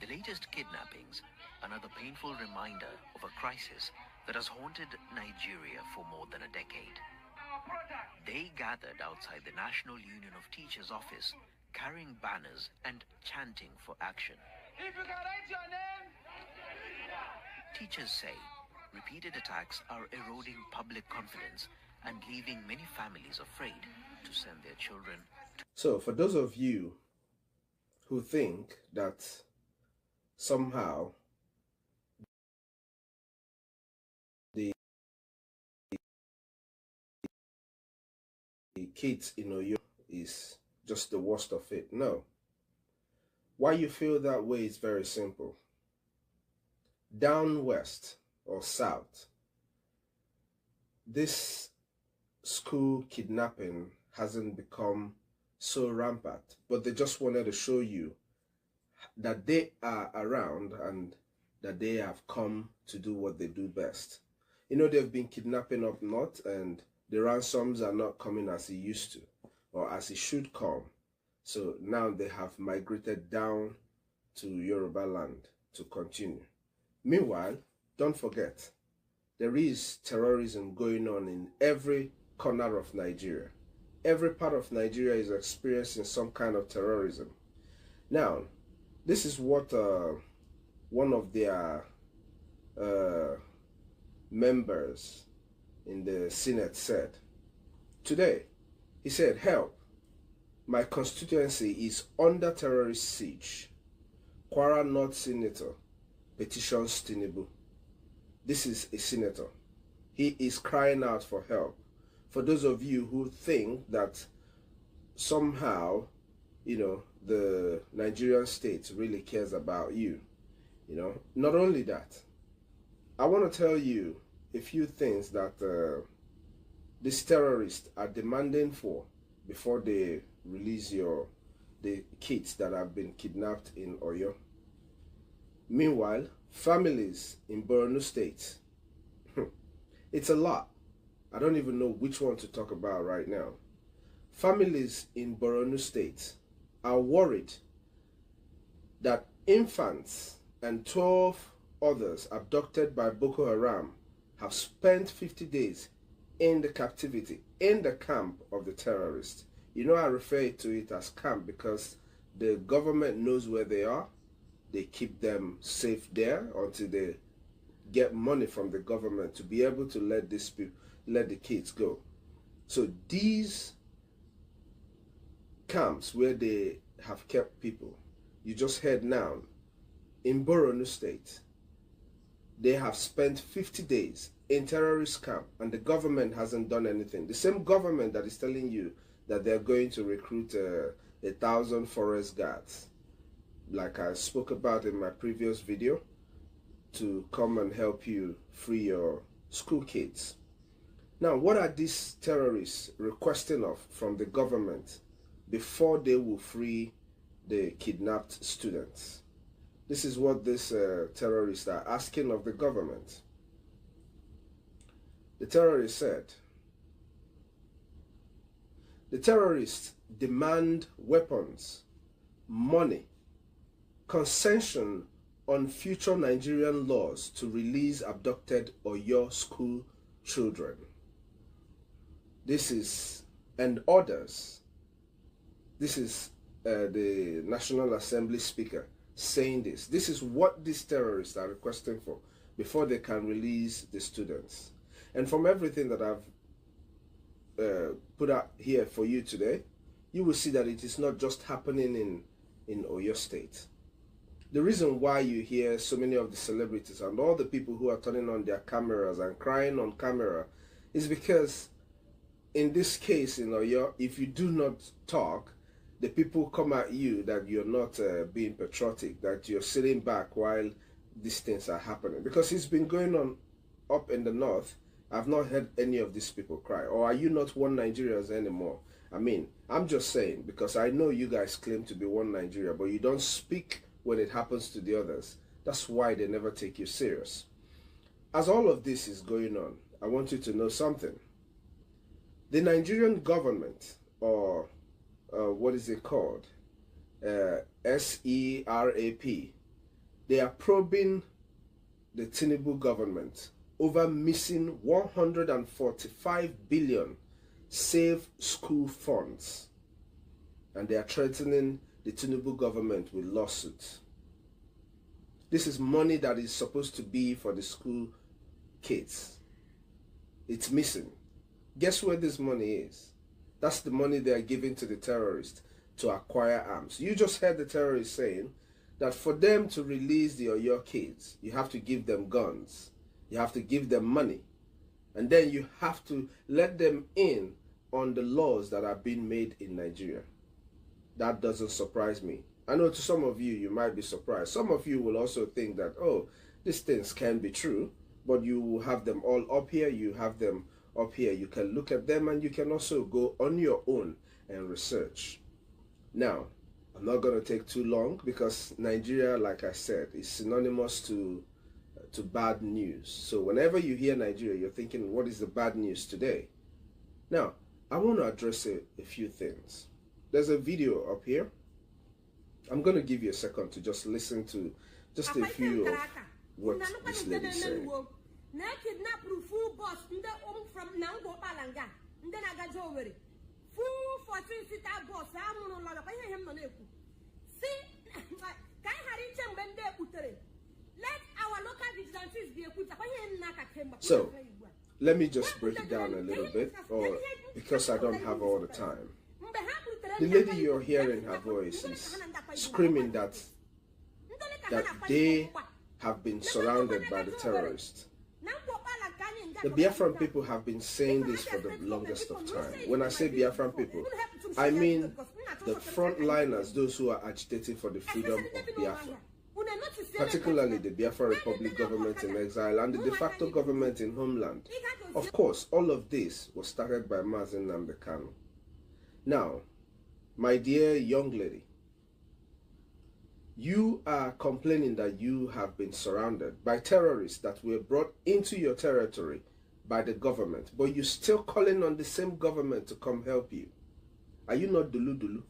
The latest kidnappings, another painful reminder of a crisis that has haunted Nigeria for more than a decade. They gathered outside the National Union of Teachers office, carrying banners and chanting for action. If you can write your name. Teachers say repeated attacks are eroding public confidence and leaving many families afraid to send their children to. So for those of you who think that somehow the kids in Oyo is just the worst of it, no. Why you feel that way is very simple. Down west or south, this school kidnapping hasn't become so rampant, but they just wanted to show you that they are around and that they have come to do what they do best. You know, they've been kidnapping up north and the ransoms are not coming as it used to or as it should come. So now they have migrated down to Yoruba land to continue. Meanwhile, don't forget, there is terrorism going on in every corner of Nigeria. Every part of Nigeria is experiencing some kind of terrorism. Now, this is what one of their members in the Senate said. Today, he said, "Help, my constituency is under terrorist siege. Kwara North Senator petitions Tinubu." This is a senator. He is crying out for help. For those of you who think that somehow, you know, the Nigerian state really cares about you, you know, not only that, I want to tell you a few things that these terrorists are demanding for before they release the kids that have been kidnapped in Oyo. Meanwhile, families in Borno State, it's a lot. I don't even know which one to talk about right now. Families in Borno State are worried that infants and 12 others abducted by Boko Haram have spent 50 days in the captivity, in the camp of the terrorists. You know, I refer to it as camp because the government knows where they are. They keep them safe there until they get money from the government to be able to let the kids go. So these camps where they have kept people, you just heard now, in Borno State, they have spent 50 days in terrorist camp and the government hasn't done anything. The same government that is telling you that they're going to recruit 1,000 forest guards, like I spoke about in my previous video, to come and help you free your school kids. Now, what are these terrorists requesting of from the government before they will free the kidnapped students? This is what these terrorists are asking of the government. The terrorists said, the terrorists demand weapons, money, concession on future Nigerian laws to release abducted Oyo school children. This is, and others. This is the National Assembly Speaker saying this. This is what these terrorists are requesting for before they can release the students. And from everything that I've put out here for you today, you will see that it is not just happening in Oyo State. The reason why you hear so many of the celebrities and all the people who are turning on their cameras and crying on camera is because in this case in Oyo, if you do not talk, the people come at you that you're not being patriotic, that you're sitting back while these things are happening. Because it's been going on up in the north. I've not heard any of these people cry. Or are you not one Nigerians anymore? I mean, I'm just saying, because I know you guys claim to be one Nigeria, but you don't speak when it happens to the others. That's why they never take you serious. As all of this is going on, I want you to know something. The Nigerian government, or what is it called? SERAP. They are probing the Tinubu government over missing 145 billion Save School funds. And they are threatening the Tinubu government with lawsuits. This is money that is supposed to be for the school kids. It's missing. Guess where this money is? That's the money they are giving to the terrorists to acquire arms. You just heard the terrorists saying that for them to release your kids, you have to give them guns. You have to give them money. And then you have to let them in on the laws that are being made in Nigeria. That doesn't surprise me. I know to some of you, you might be surprised. Some of you will also think that, oh, these things can be true, but you will have them all up here. You have them up here. You can look at them and you can also go on your own and research. Now, I'm not going to take too long because Nigeria, like I said, is synonymous to bad news. So whenever you hear Nigeria, you're thinking, what is the bad news today? Now, I want to address a few things. There's a video up here. I'm going to give you a second to just listen to just a few of what this lady is saying. So, let me just break it down a little bit, or because I don't have all the time. The lady you're hearing her voice is screaming that they have been surrounded by the terrorists. The Biafran people have been saying this for the longest of time. When I say Biafran people, I mean the frontliners, those who are agitating for the freedom of Biafra. Particularly the Biafra Republic government in exile and the de facto government in homeland. Of course, all of this was started by Mazen Nnamdi Kanu. Now, my dear young lady, you are complaining that you have been surrounded by terrorists that were brought into your territory by the government, but you're still calling on the same government to come help you. Are you not dulu?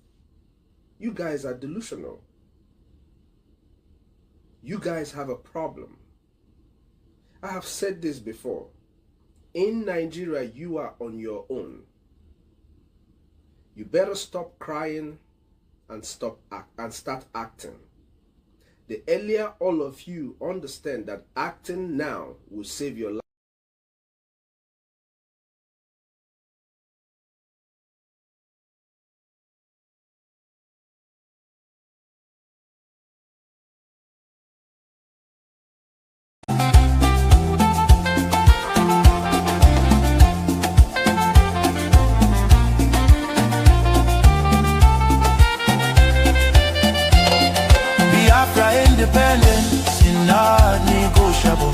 You guys are delusional. You guys have a problem. I have said this before. In Nigeria, you are on your own. You better stop crying and start acting. The earlier all of you understand that acting now will save your life. Biafra independence is not negotiable.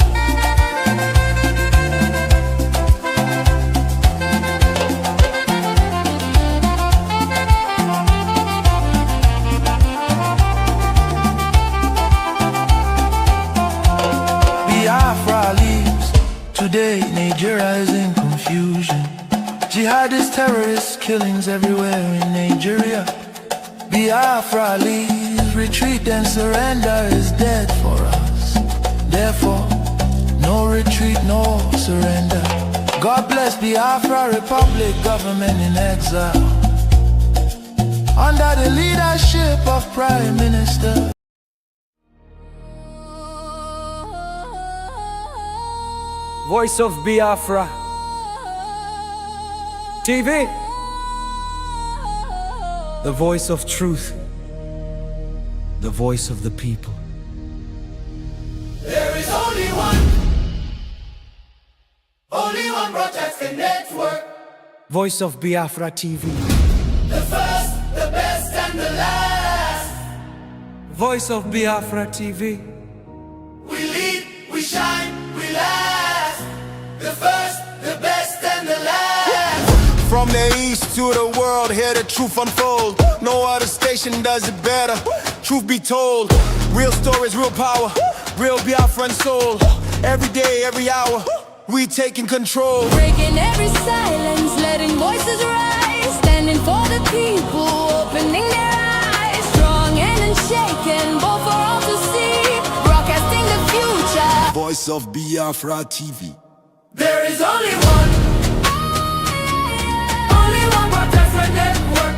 Biafra leaves. Today Nigeria is in confusion. Jihadist terrorists killings everywhere in Nigeria. Biafra leaves. Retreat and surrender is dead for us. Therefore, no retreat, no surrender. God bless Biafra Republic, government in exile, under the leadership of Prime Minister. Voice of Biafra TV, the voice of truth, the voice of the people. There is only one broadcasting network. Voice of Biafra TV, The first, the best, and the last. Voice of Biafra TV. We lead, we shine, we last. The first, the best, and the last. From the east to the world, hear the truth unfold. No other station does it better. Truth be told, real stories, real power, real Biafran soul. Every day, every hour, we taking control. Breaking every silence, letting voices rise. Standing for the people, opening their eyes. Strong and unshaken, both for all to see. Broadcasting the future. Voice of Biafra TV. There is only one broadcasting network.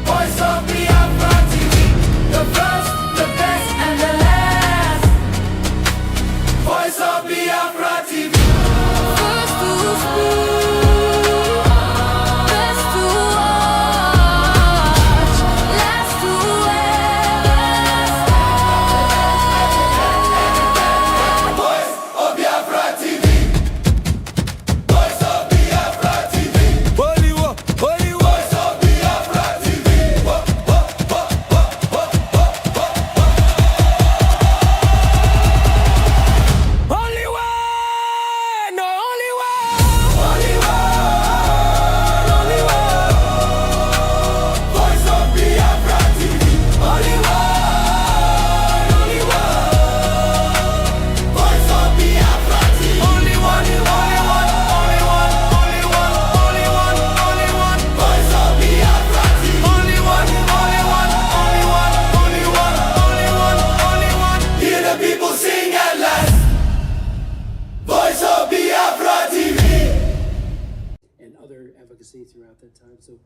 Voice of Biafra TV. The first, the best, and the last. Voice of Biafra TV. First to speak, best to watch, last to last. Voice of Biafra TV. Voice of Biafra TV. Hollywood, Hollywood. Voice of Biafra TV. Only one, no only one. Only one. Voice of Biafra TV. Only one. Voice of Biafra TV. Only one. Voice of Biafra TV. Only one. Hear the people sing at last. Voice of Biafra TV. And other advocacy throughout that time. So, the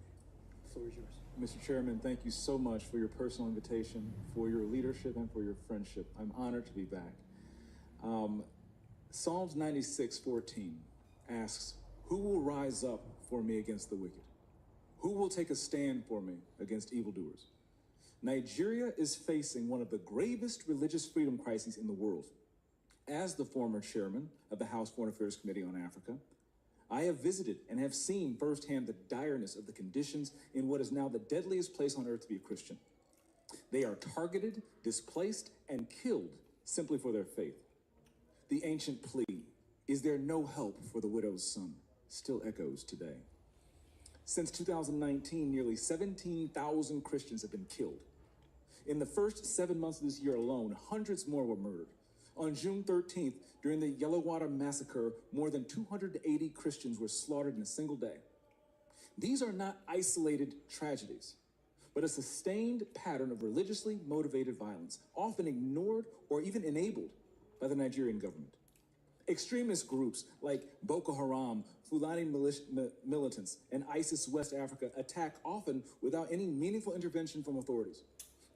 floor is yours. Mr. Chairman, thank you so much for your personal invitation, for your leadership, and for your friendship. I'm honored to be back. Psalms 96:14 asks, "Who will rise up for me against the wicked? Who will take a stand for me against evildoers?" Nigeria is facing one of the gravest religious freedom crises in the world. As the former chairman of the House Foreign Affairs Committee on Africa, I have visited and have seen firsthand the direness of the conditions in what is now the deadliest place on earth to be a Christian. They are targeted, displaced, and killed simply for their faith. The ancient plea, "Is there no help for the widow's son?" still echoes today. Since 2019, nearly 17,000 Christians have been killed. In the first 7 months of this year alone, hundreds more were murdered. On June 13th, during the Yellowwater Massacre, more than 280 Christians were slaughtered in a single day. These are not isolated tragedies. but a sustained pattern of religiously motivated violence, often ignored or even enabled by the Nigerian government. Extremist groups like Boko Haram, Fulani militants, and ISIS West Africa attack often without any meaningful intervention from authorities.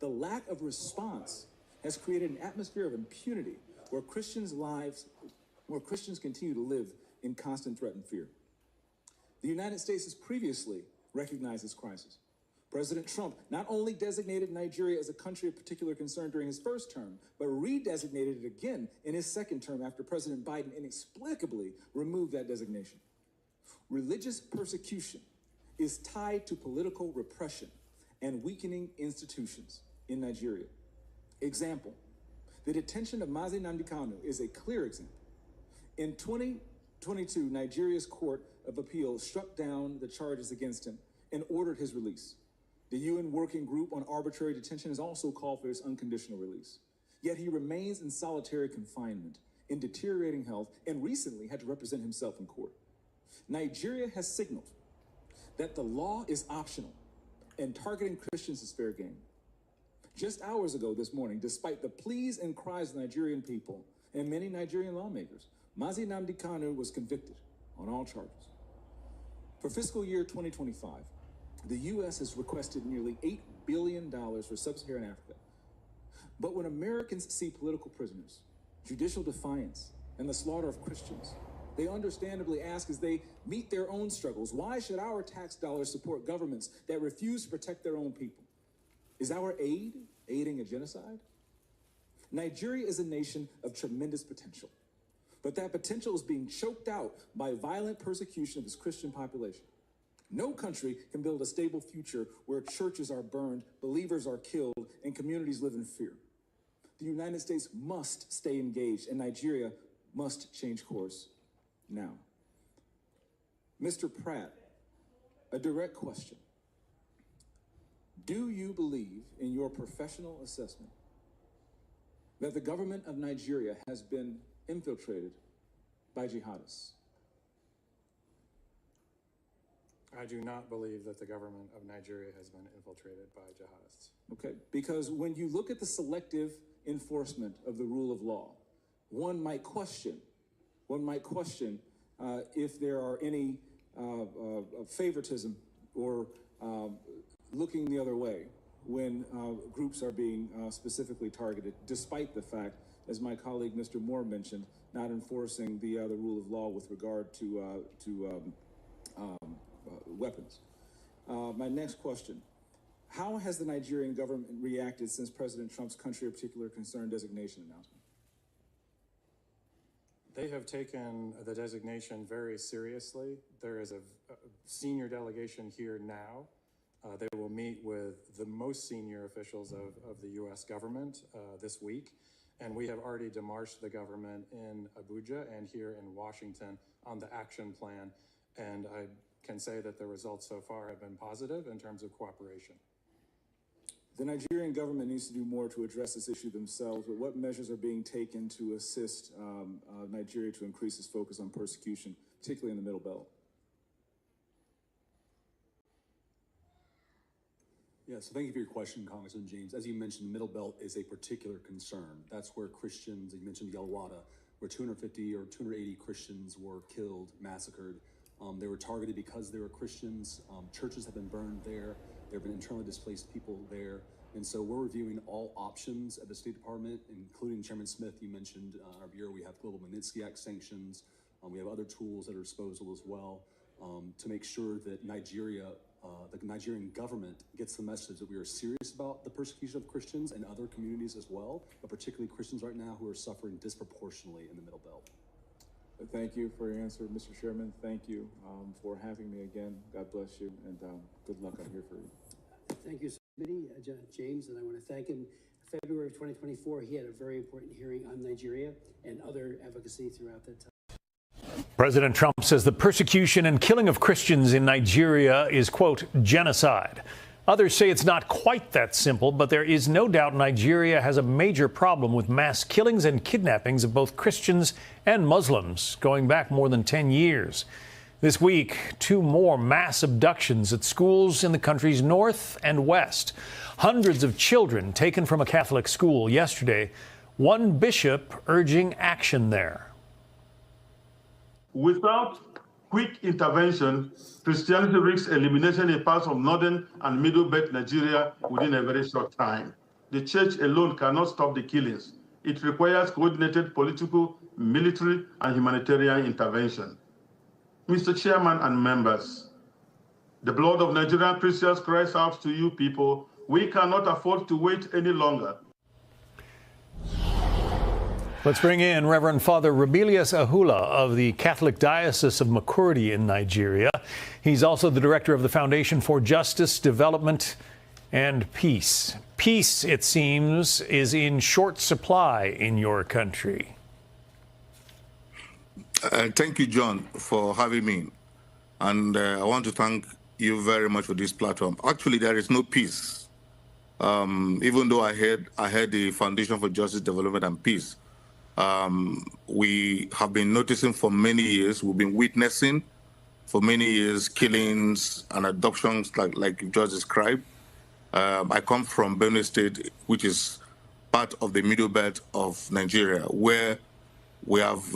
The lack of response has created an atmosphere of impunity where Christians continue to live in constant threat and fear. The United States has previously recognized this crisis. President Trump not only designated Nigeria as a country of particular concern during his first term, but redesignated it again in his second term after President Biden inexplicably removed that designation. Religious persecution is tied to political repression and weakening institutions in Nigeria. Example, the detention of Mazi Nnamdi Kanu is a clear example. In 2022, Nigeria's Court of Appeal struck down the charges against him and ordered his release. The UN Working Group on Arbitrary Detention has also called for his unconditional release. Yet he remains in solitary confinement, in deteriorating health, and recently had to represent himself in court. Nigeria has signaled that the law is optional and targeting Christians is fair game. Just hours ago this morning, despite the pleas and cries of the Nigerian people and many Nigerian lawmakers, Mazi Nnamdi Kanu was convicted on all charges. For fiscal year 2025, the U.S. has requested nearly $8 billion for sub-Saharan Africa. But when Americans see political prisoners, judicial defiance, and the slaughter of Christians, they understandably ask as they meet their own struggles, why should our tax dollars support governments that refuse to protect their own people? Is our aid aiding a genocide? Nigeria is a nation of tremendous potential, but that potential is being choked out by violent persecution of its Christian population. No country can build a stable future where churches are burned, believers are killed, and communities live in fear. The United States must stay engaged, and Nigeria must change course now. Mr. Pratt, a direct question. Do you believe, in your professional assessment, that the government of Nigeria has been infiltrated by jihadists? I do not believe that the government of Nigeria has been infiltrated by jihadists. Okay, because when you look at the selective enforcement of the rule of law, one might question if there are any favoritism or looking the other way when groups are being specifically targeted, despite the fact, as my colleague Mr. Moore mentioned, not enforcing the rule of law with regard to weapons. My next question, how has the Nigerian government reacted since President Trump's country of particular concern designation announcement? They have taken the designation very seriously. There is a senior delegation here now. They will meet with the most senior officials of the U.S. government this week. And we have already demarched the government in Abuja and here in Washington on the action plan. And I can say that the results so far have been positive in terms of cooperation. The Nigerian government needs to do more to address this issue themselves, but what measures are being taken to assist Nigeria to increase its focus on persecution, particularly in the Middle Belt? Yeah, so thank you for your question, Congressman James. As you mentioned, Middle Belt is a particular concern. That's where Christians, you mentioned Yalwada, where 250 or 280 Christians were killed, massacred. They were targeted because they were Christians. Churches have been burned there. There have been internally displaced people there. And so we're reviewing all options at the State Department, including Chairman Smith, you mentioned our bureau, we have Global Magnitsky Act sanctions. We have other tools at our disposal as well to make sure that Nigeria, the Nigerian government gets the message that we are serious about the persecution of Christians and other communities as well, but particularly Christians right now who are suffering disproportionately in the Middle Belt. Thank you for your answer, Mr. Chairman. Thank you for having me again. God bless you, and good luck. I'm here for you. Thank you, James, and I want to thank him. February of 2024, he had a very important hearing on Nigeria and other advocacy throughout that time. President Trump says the persecution and killing of Christians in Nigeria is, quote, genocide. Others say it's not quite that simple, but there is no doubt Nigeria has a major problem with mass killings and kidnappings of both Christians and Muslims going back more than 10 years. This week, 2 more mass abductions at schools in the country's north and west. Hundreds of children taken from a Catholic school yesterday. One bishop urging action there. Without quick intervention, Christianity risks elimination in parts of northern and middle belt Nigeria within a very short time. The church alone cannot stop the killings. It requires coordinated political, military, and humanitarian intervention. Mr. Chairman and members, the blood of Nigerian Christians cries out to you people. We cannot afford to wait any longer. Let's bring in Reverend Father Rebelius Ahula of the Catholic Diocese of Makurdi in Nigeria. He's also the director of the Foundation for Justice, Development, and Peace. Peace, it seems, is in short supply in your country. Thank you, John, for having me. And I want to thank you very much for this platform. Actually, there is no peace. Even though I heard the Foundation for Justice, Development, and Peace. We have been noticing for many years, we've been witnessing for many years killings and adoptions like you just described. I come from Benue State, which is part of the middle belt of Nigeria, where we have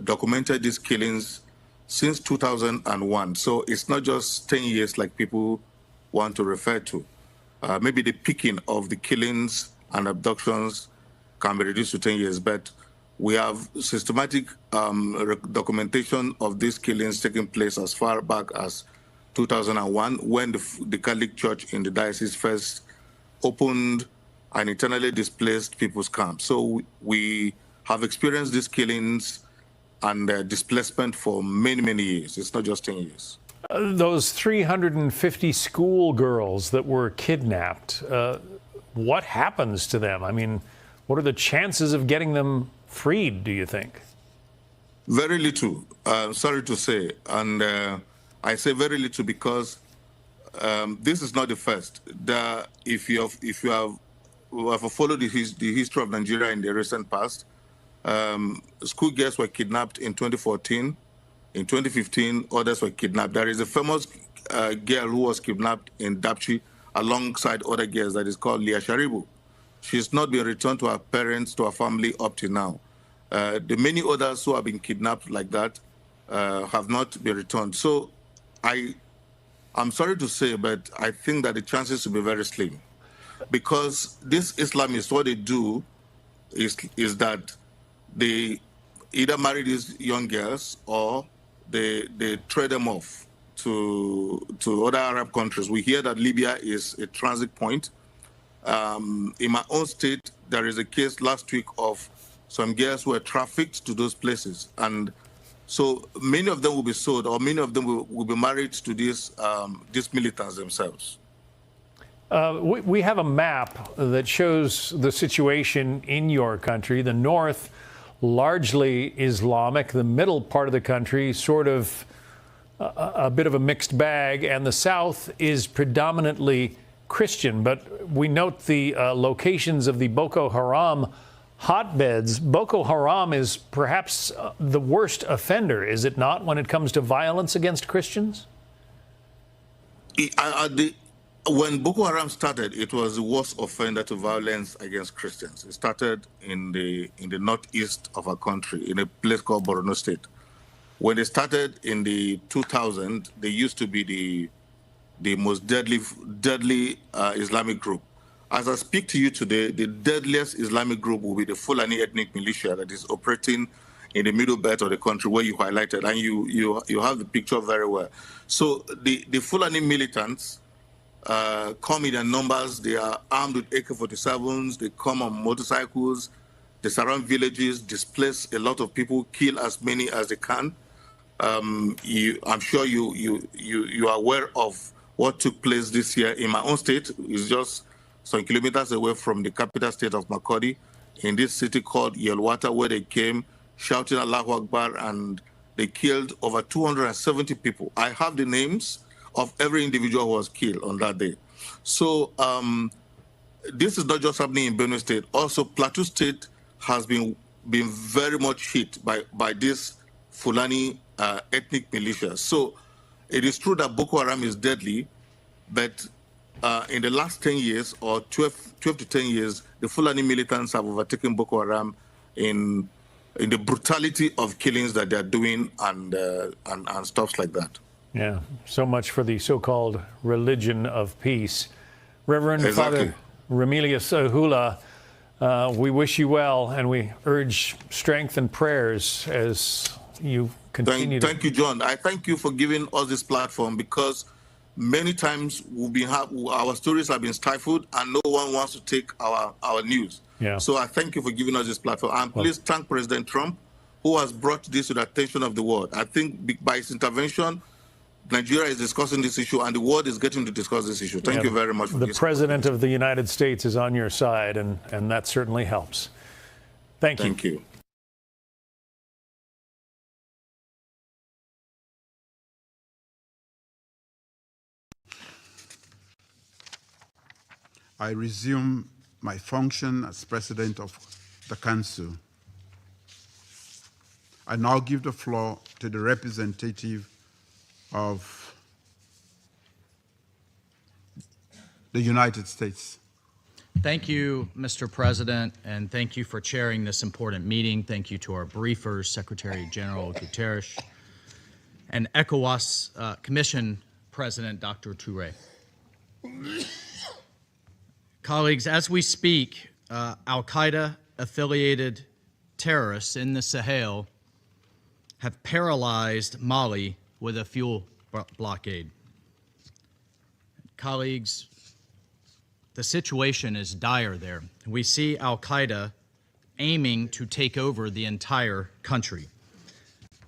documented these killings since 2001. So it's not just 10 years like people want to refer to. Maybe the peaking of the killings and abductions can be reduced to 10 years, but we have systematic documentation of these killings taking place as far back as 2001, when the Catholic Church in the diocese first opened an internally displaced people's camp. So we have experienced these killings and displacement for many, many years. It's not just 10 years. Those 350 schoolgirls that were kidnapped, what happens to them? I mean, what are the chances of getting them freed, do you think? Very little, sorry to say. And I say very little because this is not the first. If you have followed the history of Nigeria in the recent past, schoolgirls were kidnapped in 2014. In 2015, others were kidnapped. There is a famous girl who was kidnapped in Dapchi alongside other girls that is called Leah Sharibu. She's not been returned to her parents, to her family up to now. The many others who have been kidnapped like that have not been returned. So I'm sorry to say, but I think that the chances will be very slim. Because these Islamists, what they do is that they either marry these young girls or they trade them off to other Arab countries. We hear that Libya is a transit point. In my own state, there is a case last week of some girls who were trafficked to those places. And so many of them will be sold, or many of them will be married to these militants themselves. We have a map that shows the situation in your country. The north, largely Islamic. The middle part of the country, sort of a bit of a mixed bag. And the south is predominantly Christian. But we note the locations of the Boko Haram hotbeds. Boko Haram is perhaps the worst offender, is it not, when it comes to violence against Christians? When Boko Haram started, it was the worst offender to violence against Christians. It started in the northeast of our country, in a place called Borno State. When they started in the 2000s, they used to be the most deadly Islamic group. As I speak to you today, the deadliest Islamic group will be the Fulani ethnic militia that is operating in the middle belt of the country, where you highlighted, and you have the picture very well. So the Fulani militants come in their numbers. They are armed with AK-47s. They come on motorcycles. They surround villages, displace a lot of people, kill as many as they can. I'm sure you are aware of what took place this year in my own state. It's just some kilometers away from the capital state of Makurdi, in this city called Yelwata, where they came shouting Allahu Akbar, and they killed over 270 people. I have the names of every individual who was killed on that day. So this is not just happening in Benue State. Also, Plateau State has been very much hit by these Fulani ethnic militias. So it is true that Boko Haram is deadly, but in the last 10 years or 12 to 10 years, the Fulani militants have overtaken Boko Haram in the brutality of killings that they're doing and stuff like that. Yeah, so much for the so-called religion of peace. Reverend Father Remilius Hula, we wish you well, and we urge strength and prayers as you continue. Thank you, John. I thank you for giving us this platform, because many times our stories have been stifled and no one wants to take our news. Yeah. So I thank you for giving us this platform. And please thank President Trump, who has brought this to the attention of the world. I think by his intervention, Nigeria is discussing this issue and the world is getting to discuss this issue. Thank you very much for this. The President of the United States is on your side, and that certainly helps. Thank you. Thank you. I resume my function as President of the Council. I now give the floor to the representative of the United States. Thank you, Mr. President, and thank you for chairing this important meeting. Thank you to our briefers, Secretary General Guterres, and ECOWAS Commission President Dr. Touré. Colleagues, as we speak, Al-Qaeda-affiliated terrorists in the Sahel have paralyzed Mali with a fuel blockade. Colleagues, the situation is dire there. We see Al-Qaeda aiming to take over the entire country.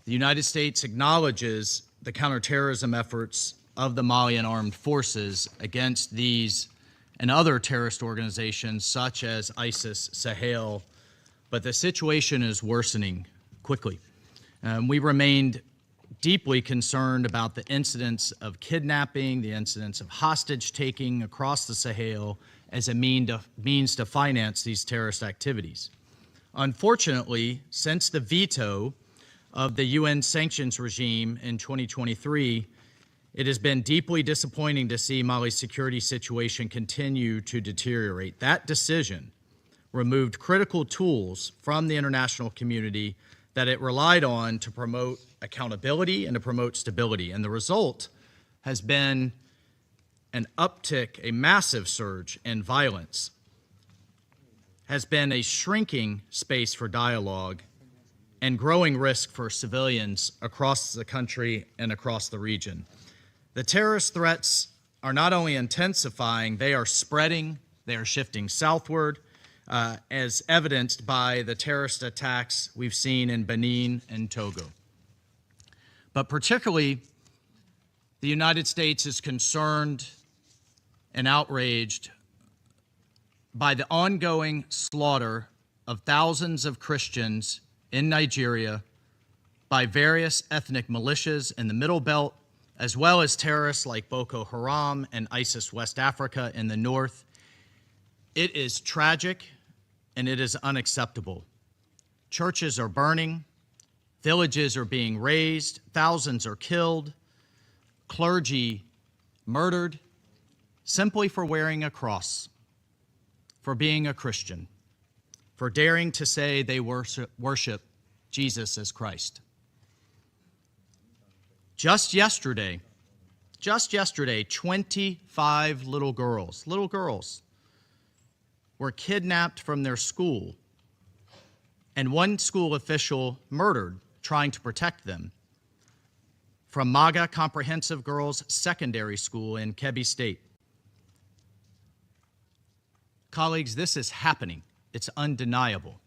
The United States acknowledges the counterterrorism efforts of the Malian armed forces against these and other terrorist organizations such as ISIS, Sahel, but the situation is worsening quickly. We remained deeply concerned about the incidents of kidnapping, the incidents of hostage-taking across the Sahel as a means to finance these terrorist activities. Unfortunately, since the veto of the UN sanctions regime in 2023, it has been deeply disappointing to see Mali's security situation continue to deteriorate. That decision removed critical tools from the international community that it relied on to promote accountability and to promote stability. And the result has been an uptick, a massive surge in violence, has been a shrinking space for dialogue, and growing risk for civilians across the country and across the region. The terrorist threats are not only intensifying, they are spreading, they are shifting southward, as evidenced by the terrorist attacks we've seen in Benin and Togo. But particularly, the United States is concerned and outraged by the ongoing slaughter of thousands of Christians in Nigeria by various ethnic militias in the Middle Belt, as well as terrorists like Boko Haram and ISIS West Africa in the north. It is tragic and it is unacceptable. Churches are burning, villages are being razed, thousands are killed, clergy murdered simply for wearing a cross, for being a Christian, for daring to say they worship Jesus as Christ. Just yesterday, 25 little girls were kidnapped from their school, and one school official murdered trying to protect them from MAGA Comprehensive Girls Secondary School in Kebbi State. Colleagues, this is happening. It's undeniable,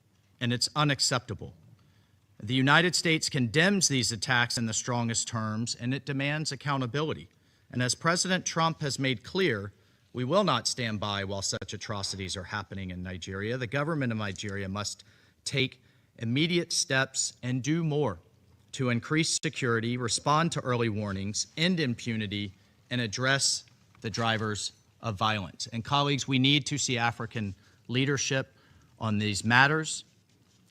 and it's unacceptable. The United States condemns these attacks in the strongest terms, and it demands accountability. And as President Trump has made clear, we will not stand by while such atrocities are happening in Nigeria. The government of Nigeria must take immediate steps and do more to increase security, respond to early warnings, end impunity, and address the drivers of violence. And colleagues, we need to see African leadership on these matters,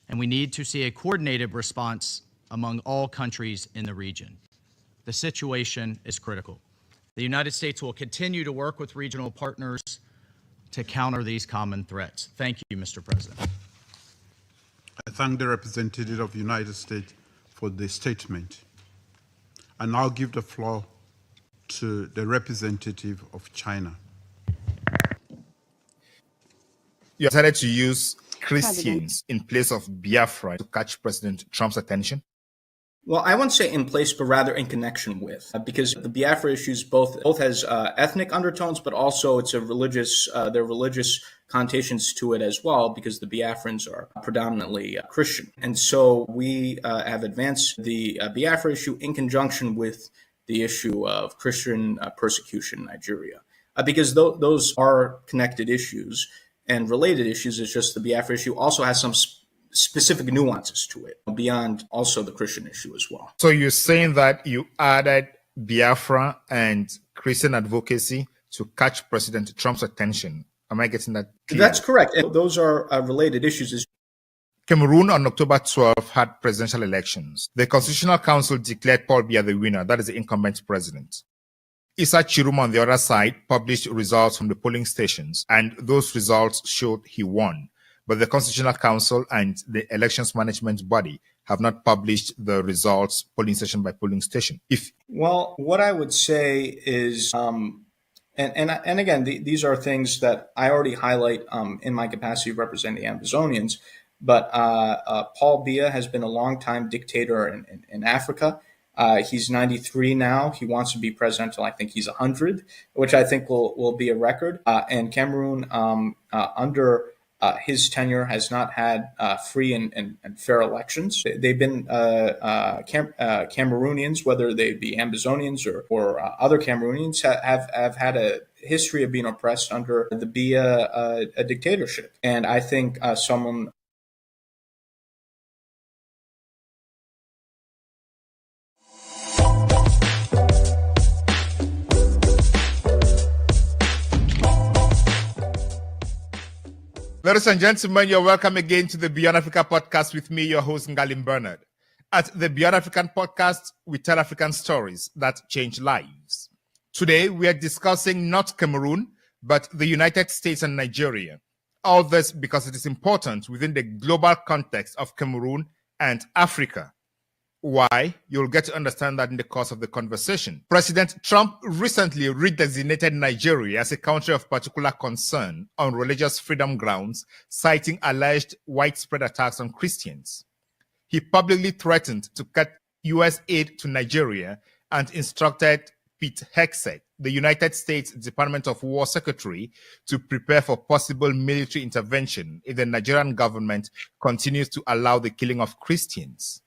and we need to see a coordinated response among all countries in the region. The situation is critical. The United States will continue to work with regional partners to counter these common threats. Thank you, Mr. President. I thank the representative of the United States for the statement. I now give the floor to the representative of China. You decided to use Christians in place of Biafra to catch President Trump's attention? Well, I wouldn't say in place, but rather in connection with, because the Biafra issues both has ethnic undertones, but also it's a religious. There are religious connotations to it as well, because the Biafrans are predominantly Christian, and so we have advanced the Biafra issue in conjunction with the issue of Christian persecution in Nigeria, because those are connected issues and related issues. It's just the Biafra issue also has some specific nuances to it beyond also the Christian issue as well. So you're saying that you added Biafra and Christian advocacy to catch President Trump's attention. Am I getting that clear? That's correct. And those are related issues. Cameroon on October 12 had presidential elections. The Constitutional Council declared Paul Biya the winner, that is the incumbent president. Issa Chiruma on the other side published results from the polling stations, and those results showed he won. But the Constitutional Council and the Elections Management Body have not published the results polling station by polling station. Well, what I would say is, and again, these are things that I already highlight in my capacity of representing the Amazonians, but Paul Biya has been a longtime dictator in Africa. He's 93 now. He wants to be president until I think he's 100, which I think will be a record. And Cameroon, under his tenure, has not had free and fair elections. They've been Cameroonians, whether they be Amazonians or other Cameroonians, have had a history of being oppressed under the Biya dictatorship. And I think someone. Ladies and gentlemen, you're welcome again to the Beyond Africa podcast with me, your host, Ngalim Bernard. At the Beyond African podcast, we tell African stories that change lives. Today, we are discussing not Cameroon, but the United States and Nigeria. All this because it is important within the global context of Cameroon and Africa. Why? You'll get to understand that in the course of the conversation. President Trump recently redesignated Nigeria as a country of particular concern on religious freedom grounds, citing alleged widespread attacks on Christians. He publicly threatened to cut U.S. aid to Nigeria and instructed Pete Hegseth, the United States Department of War Secretary, to prepare for possible military intervention if the Nigerian government continues to allow the killing of Christians.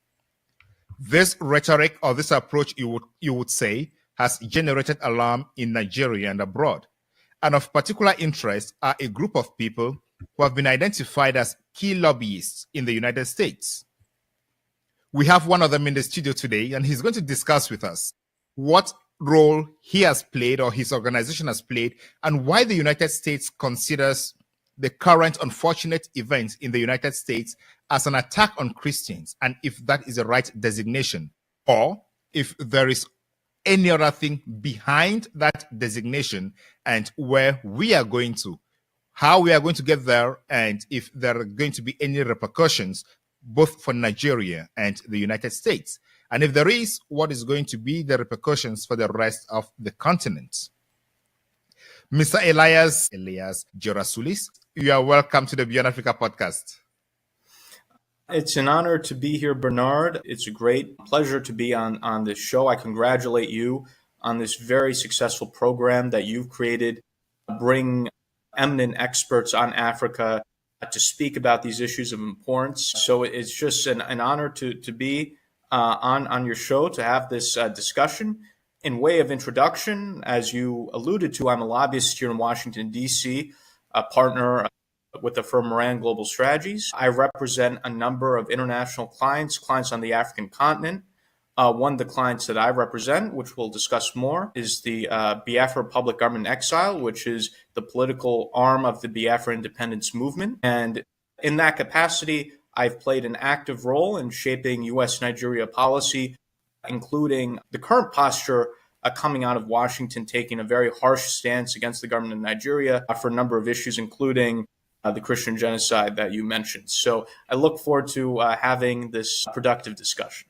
This rhetoric or this approach, you would say, has generated alarm in Nigeria and abroad. And of particular interest are a group of people who have been identified as key lobbyists in the United States. We have one of them in the studio today, and he's going to discuss with us what role he has played or his organization has played and why the United States considers the current unfortunate events in the United States as an attack on Christians, and if that is the right designation, or if there is any other thing behind that designation, and where we are going to, how we are going to get there, and if there are going to be any repercussions, both for Nigeria and the United States. And if there is, what is going to be the repercussions for the rest of the continent? Mr. Elias Jerasulis, you are welcome to the Beyond Africa podcast. It's an honor to be here, Bernard. It's a great pleasure to be on this show. I congratulate you on this very successful program that you've created, bring eminent experts on Africa to speak about these issues of importance. So it's just an honor to be on your show, to have this discussion. In way of introduction, as you alluded to, I'm a lobbyist here in Washington, D.C., a partner with the firm Moran Global Strategies. I represent a number of international clients on the African continent. One of the clients that I represent, which we'll discuss more, is the Biafra Public Government in Exile, which is the political arm of the Biafra independence movement. And in that capacity, I've played an active role in shaping U.S.-Nigeria policy, including the current posture coming out of Washington, taking a very harsh stance against the government of Nigeria for a number of issues, including the Christian genocide that you mentioned. So I look forward to having this productive discussion.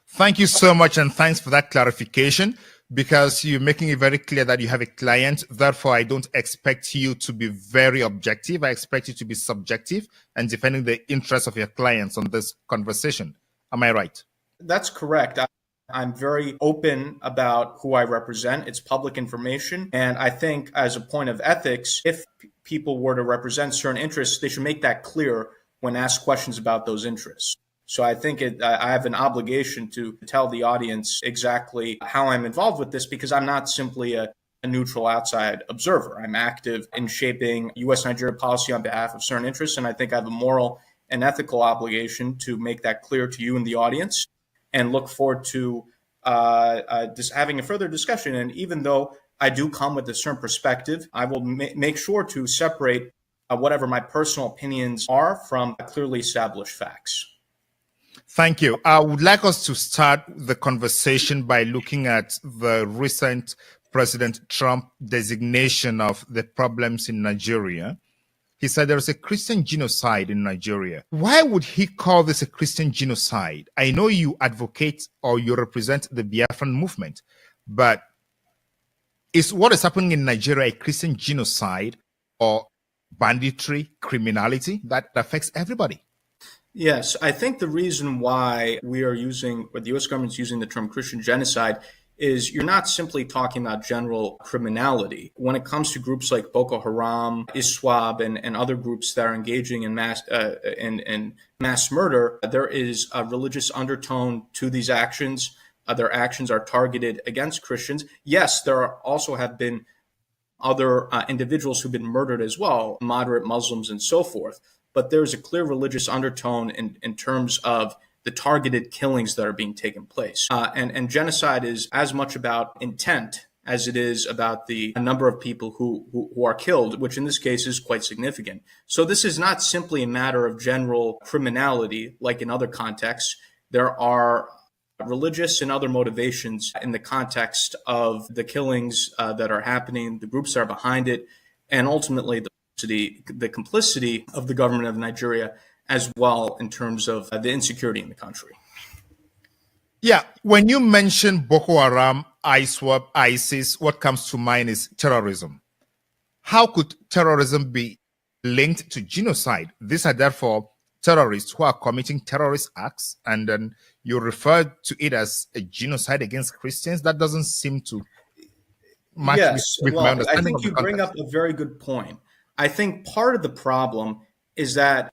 Thank you so much, and thanks for that clarification, because you're making it very clear that you have a client. Therefore, I don't expect you to be very objective. I expect you to be subjective and defending the interests of your clients on this conversation. Am I right? That's correct. I'm very open about who I represent. It's public information. And I think as a point of ethics, if people were to represent certain interests, they should make that clear when asked questions about those interests. So I think I have an obligation to tell the audience exactly how I'm involved with this, because I'm not simply a neutral outside observer. I'm active in shaping U.S.-Nigeria policy on behalf of certain interests, and I think I have a moral and ethical obligation to make that clear to you and the audience, and look forward to having a further discussion. And even though I do come with a certain perspective, I will make sure to separate whatever my personal opinions are from clearly established facts. Thank you. I would like us to start the conversation by looking at the recent President Trump designation of the problems in Nigeria. He said there is a Christian genocide in Nigeria. Why would he call this a Christian genocide? I know you advocate or you represent the Biafran movement, but is what is happening in Nigeria a Christian genocide or banditry, criminality that affects everybody? Yes, I think the reason why we are using, or the U.S. government's using the term Christian genocide, is you're not simply talking about general criminality. When it comes to groups like Boko Haram, ISWAP, and other groups that are engaging in mass murder, there is a religious undertone to these actions. Their actions are targeted against Christians. Yes, there also have been other individuals who've been murdered as well, moderate Muslims and so forth. But there's a clear religious undertone in terms of the targeted killings that are being taken place. And genocide is as much about intent as it is about the number of people who are killed, which in this case is quite significant. So this is not simply a matter of general criminality like in other contexts. There are religious and other motivations in the context of the killings that are happening, the groups that are behind it, and ultimately the complicity of the government of Nigeria as well in terms of the insecurity in the country. Yeah, when you mention Boko Haram, ISWAP, ISIS, what comes to mind is terrorism. How could terrorism be linked to genocide? These are therefore terrorists who are committing terrorist acts, and then you refer to it as a genocide against Christians. That doesn't seem to match with my understanding. I think you bring up a very good point. I think part of the problem is that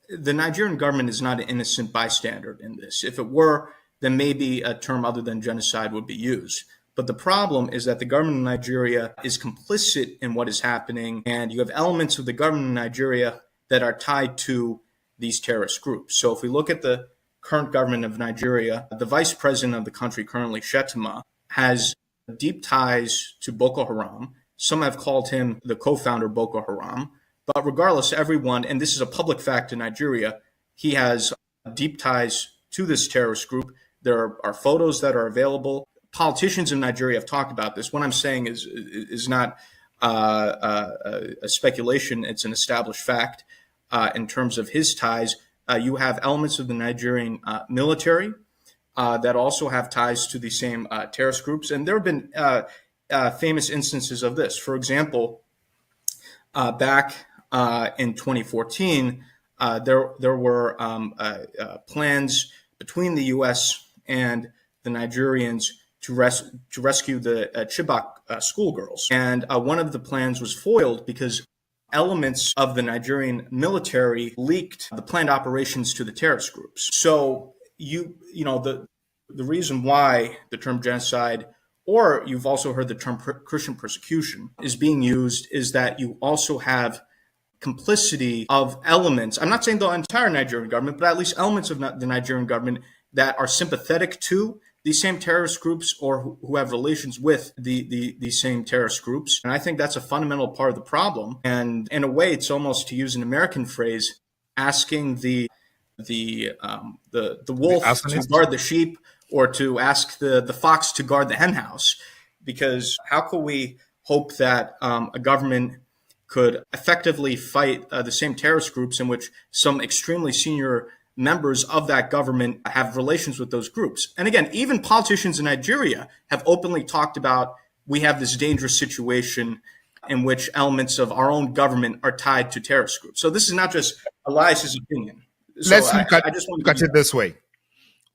the Nigerian government is not an innocent bystander in this. If it were, then maybe a term other than genocide would be used. But the problem is that the government of Nigeria is complicit in what is happening, and you have elements of the government of Nigeria that are tied to these terrorist groups. So if we look at the current government of Nigeria, the vice president of the country currently, Shettima, has deep ties to Boko Haram. Some have called him the co-founder of Boko Haram. But regardless, everyone, and this is a public fact in Nigeria, he has deep ties to this terrorist group. There are photos that are available. Politicians in Nigeria have talked about this. What I'm saying is not a speculation. It's an established fact in terms of his ties. You have elements of the Nigerian military that also have ties to the same terrorist groups. And there have been famous instances of this. For example, back in 2014, there were plans between the U.S. and the Nigerians to rescue the Chibok schoolgirls. And one of the plans was foiled because elements of the Nigerian military leaked the planned operations to the terrorist groups. So the reason why the term genocide, or you've also heard the term Christian persecution, is being used is that you also have complicity of elements. I'm not saying the entire Nigerian government, but at least elements of the Nigerian government that are sympathetic to these same terrorist groups or who have relations with the same terrorist groups. And I think that's a fundamental part of the problem. And in a way, it's almost, to use an American phrase, asking the the wolf to arsonist? guard the sheep, or to ask the fox to guard the hen house. Because how can we hope that a government could effectively fight the same terrorist groups in which some extremely senior members of that government have relations with those groups? And again, even politicians in Nigeria have openly talked about, we have this dangerous situation in which elements of our own government are tied to terrorist groups. So this is not just Elias's opinion. So Let's look at it this way.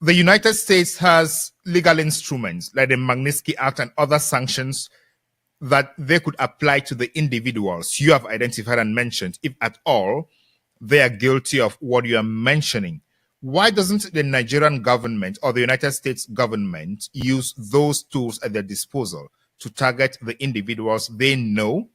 The United States has legal instruments like the Magnitsky Act and other sanctions that they could apply to the individuals you have identified and mentioned, if at all they are guilty of what you are mentioning. Why doesn't the Nigerian government or the United States government use those tools at their disposal to target the individuals they know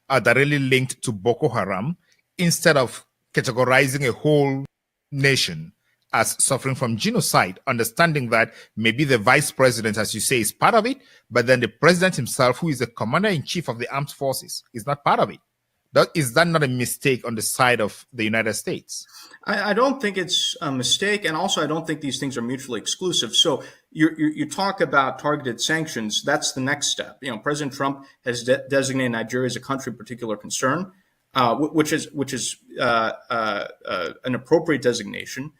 are directly linked to Boko Haram, instead of categorizing a whole nation as suffering from genocide, understanding that maybe the vice president, as you say, is part of it, but then the president himself, who is the commander-in-chief of the armed forces, is not part of it? Is that not a mistake on the side of the United States? I don't think it's a mistake, and also I don't think these things are mutually exclusive. So you talk about targeted sanctions. That's the next step. You know, President Trump has designated Nigeria as a country of particular concern, which is an appropriate designation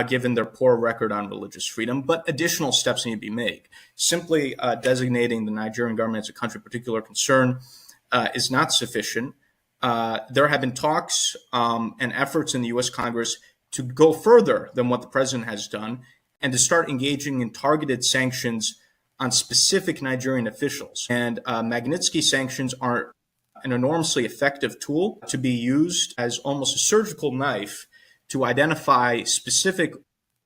given their poor record on religious freedom. But additional steps need to be made. Simply designating the Nigerian government as a country of particular concern is not sufficient. There have been talks and efforts in the U.S. Congress to go further than what the president has done and to start engaging in targeted sanctions on specific Nigerian officials. And Magnitsky sanctions are an enormously effective tool to be used as almost a surgical knife to identify specific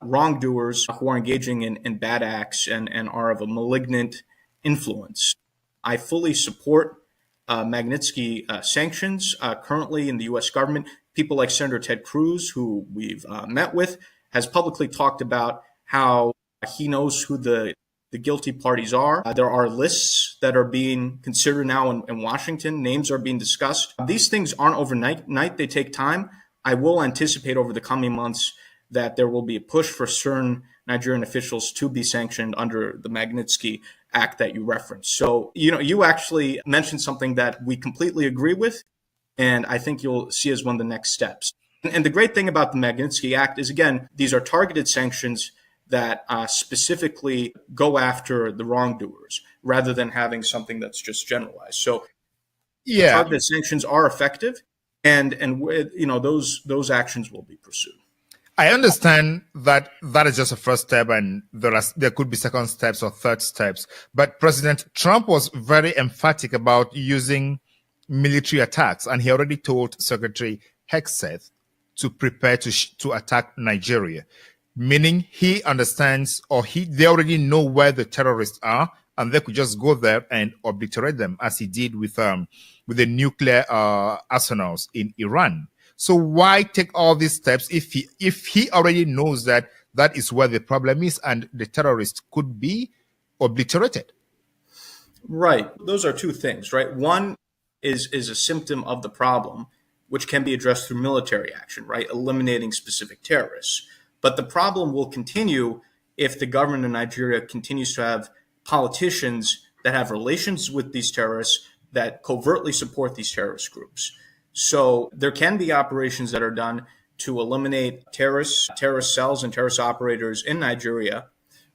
wrongdoers who are engaging in bad acts and are of a malignant influence. I fully support Magnitsky sanctions. Currently in the U.S. government, people like Senator Ted Cruz, who we've met with, has publicly talked about how he knows who the guilty parties are. There are lists that are being considered now in Washington. Names are being discussed. These things aren't overnight. They take time. I will anticipate over the coming months that there will be a push for certain Nigerian officials to be sanctioned under the Magnitsky Act that you referenced. So, you actually mentioned something that we completely agree with, and I think you'll see as one of the next steps. And the great thing about the Magnitsky Act is, again, these are targeted sanctions that specifically go after the wrongdoers rather than having something that's just generalized. So, targeted sanctions are effective, and those actions will be pursued. I understand that is just a first step, and there could be second steps or third steps. But President Trump was very emphatic about using military attacks, and he already told Secretary Hegseth to prepare to attack Nigeria, meaning he understands, or they already know where the terrorists are, and they could just go there and obliterate them, as he did with the nuclear arsenals in Iran. So why take all these steps if he already knows that is where the problem is and the terrorists could be obliterated? Right. Those are two things, right? One is a symptom of the problem, which can be addressed through military action, right? Eliminating specific terrorists. But the problem will continue if the government of Nigeria continues to have politicians that have relations with these terrorists that covertly support these terrorist groups. So there can be operations that are done to eliminate terrorist cells and terrorist operators in Nigeria.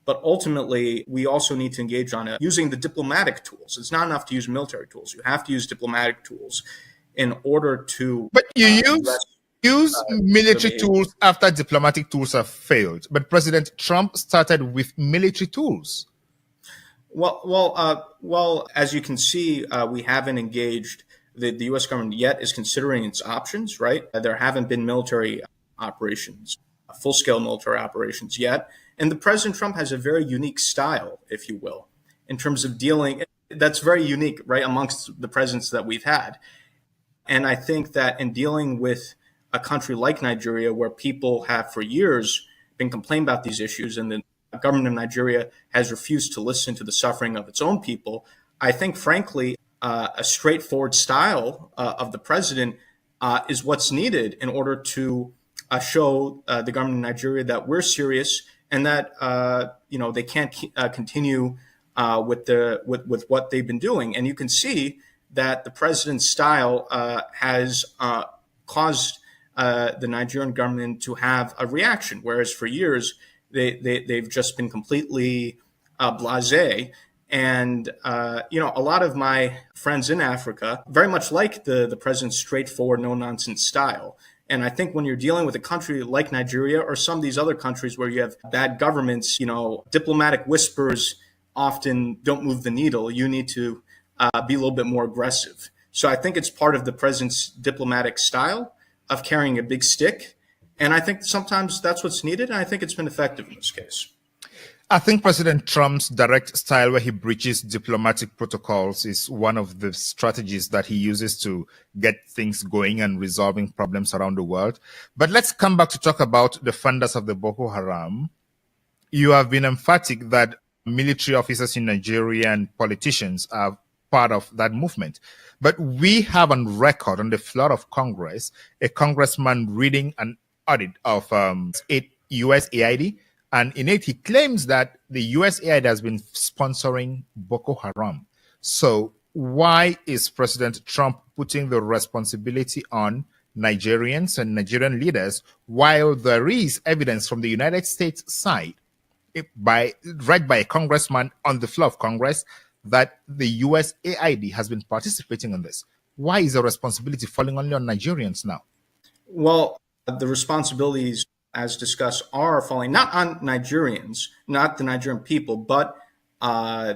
But ultimately, we also need to engage on it using the diplomatic tools. It's not enough to use military tools. You have to use diplomatic tools in order to... But you use military tools after diplomatic tools have failed. But President Trump started with military tools. Well, as you can see, we haven't engaged. The U.S. government yet is considering its options, right? There haven't been military operations, full-scale military operations yet. And the President Trump has a very unique style, if you will, in terms of dealing. That's very unique, right, amongst the presidents that we've had. And I think that in dealing with a country like Nigeria, where people have for years been complaining about these issues, and the government of Nigeria has refused to listen to the suffering of its own people, I think, frankly, a straightforward style of the president is what's needed in order to show the government of Nigeria that we're serious and that they can't continue with what they've been doing. And you can see that the president's style has caused the Nigerian government to have a reaction, whereas for years they've just been completely blasé. And a lot of my friends in Africa very much like the president's straightforward, no-nonsense style. And I think when you're dealing with a country like Nigeria or some of these other countries where you have bad governments, diplomatic whispers often don't move the needle. You need to be a little bit more aggressive. So I think it's part of the president's diplomatic style of carrying a big stick. And I think sometimes that's what's needed. And I think it's been effective in this case. I think President Trump's direct style, where he breaches diplomatic protocols, is one of the strategies that he uses to get things going and resolving problems around the world. But let's come back to talk about the funders of the Boko Haram. You have been emphatic that military officers in Nigeria and politicians are part of that movement. But we have on record on the floor of Congress a congressman reading an audit of USAID. And in it, he claims that the USAID has been sponsoring Boko Haram. So why is President Trump putting the responsibility on Nigerians and Nigerian leaders while there is evidence from the United States side, read by a congressman on the floor of Congress, that the USAID has been participating in this? Why is the responsibility falling only on Nigerians now? Well, the responsibilities, as discussed, are falling not on Nigerians, not the Nigerian people, but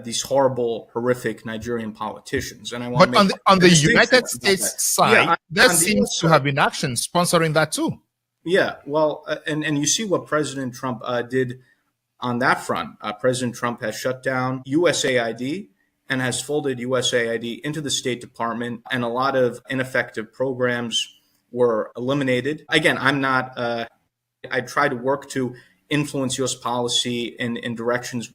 these horrible, horrific Nigerian politicians. And I want but on the United States side, there seems to have been action sponsoring that too. Yeah, well, and you see what President Trump did on that front. President Trump has shut down USAID and has folded USAID into the State Department, and a lot of ineffective programs were eliminated. Again, I'm not... I try to work to influence U.S. policy in directions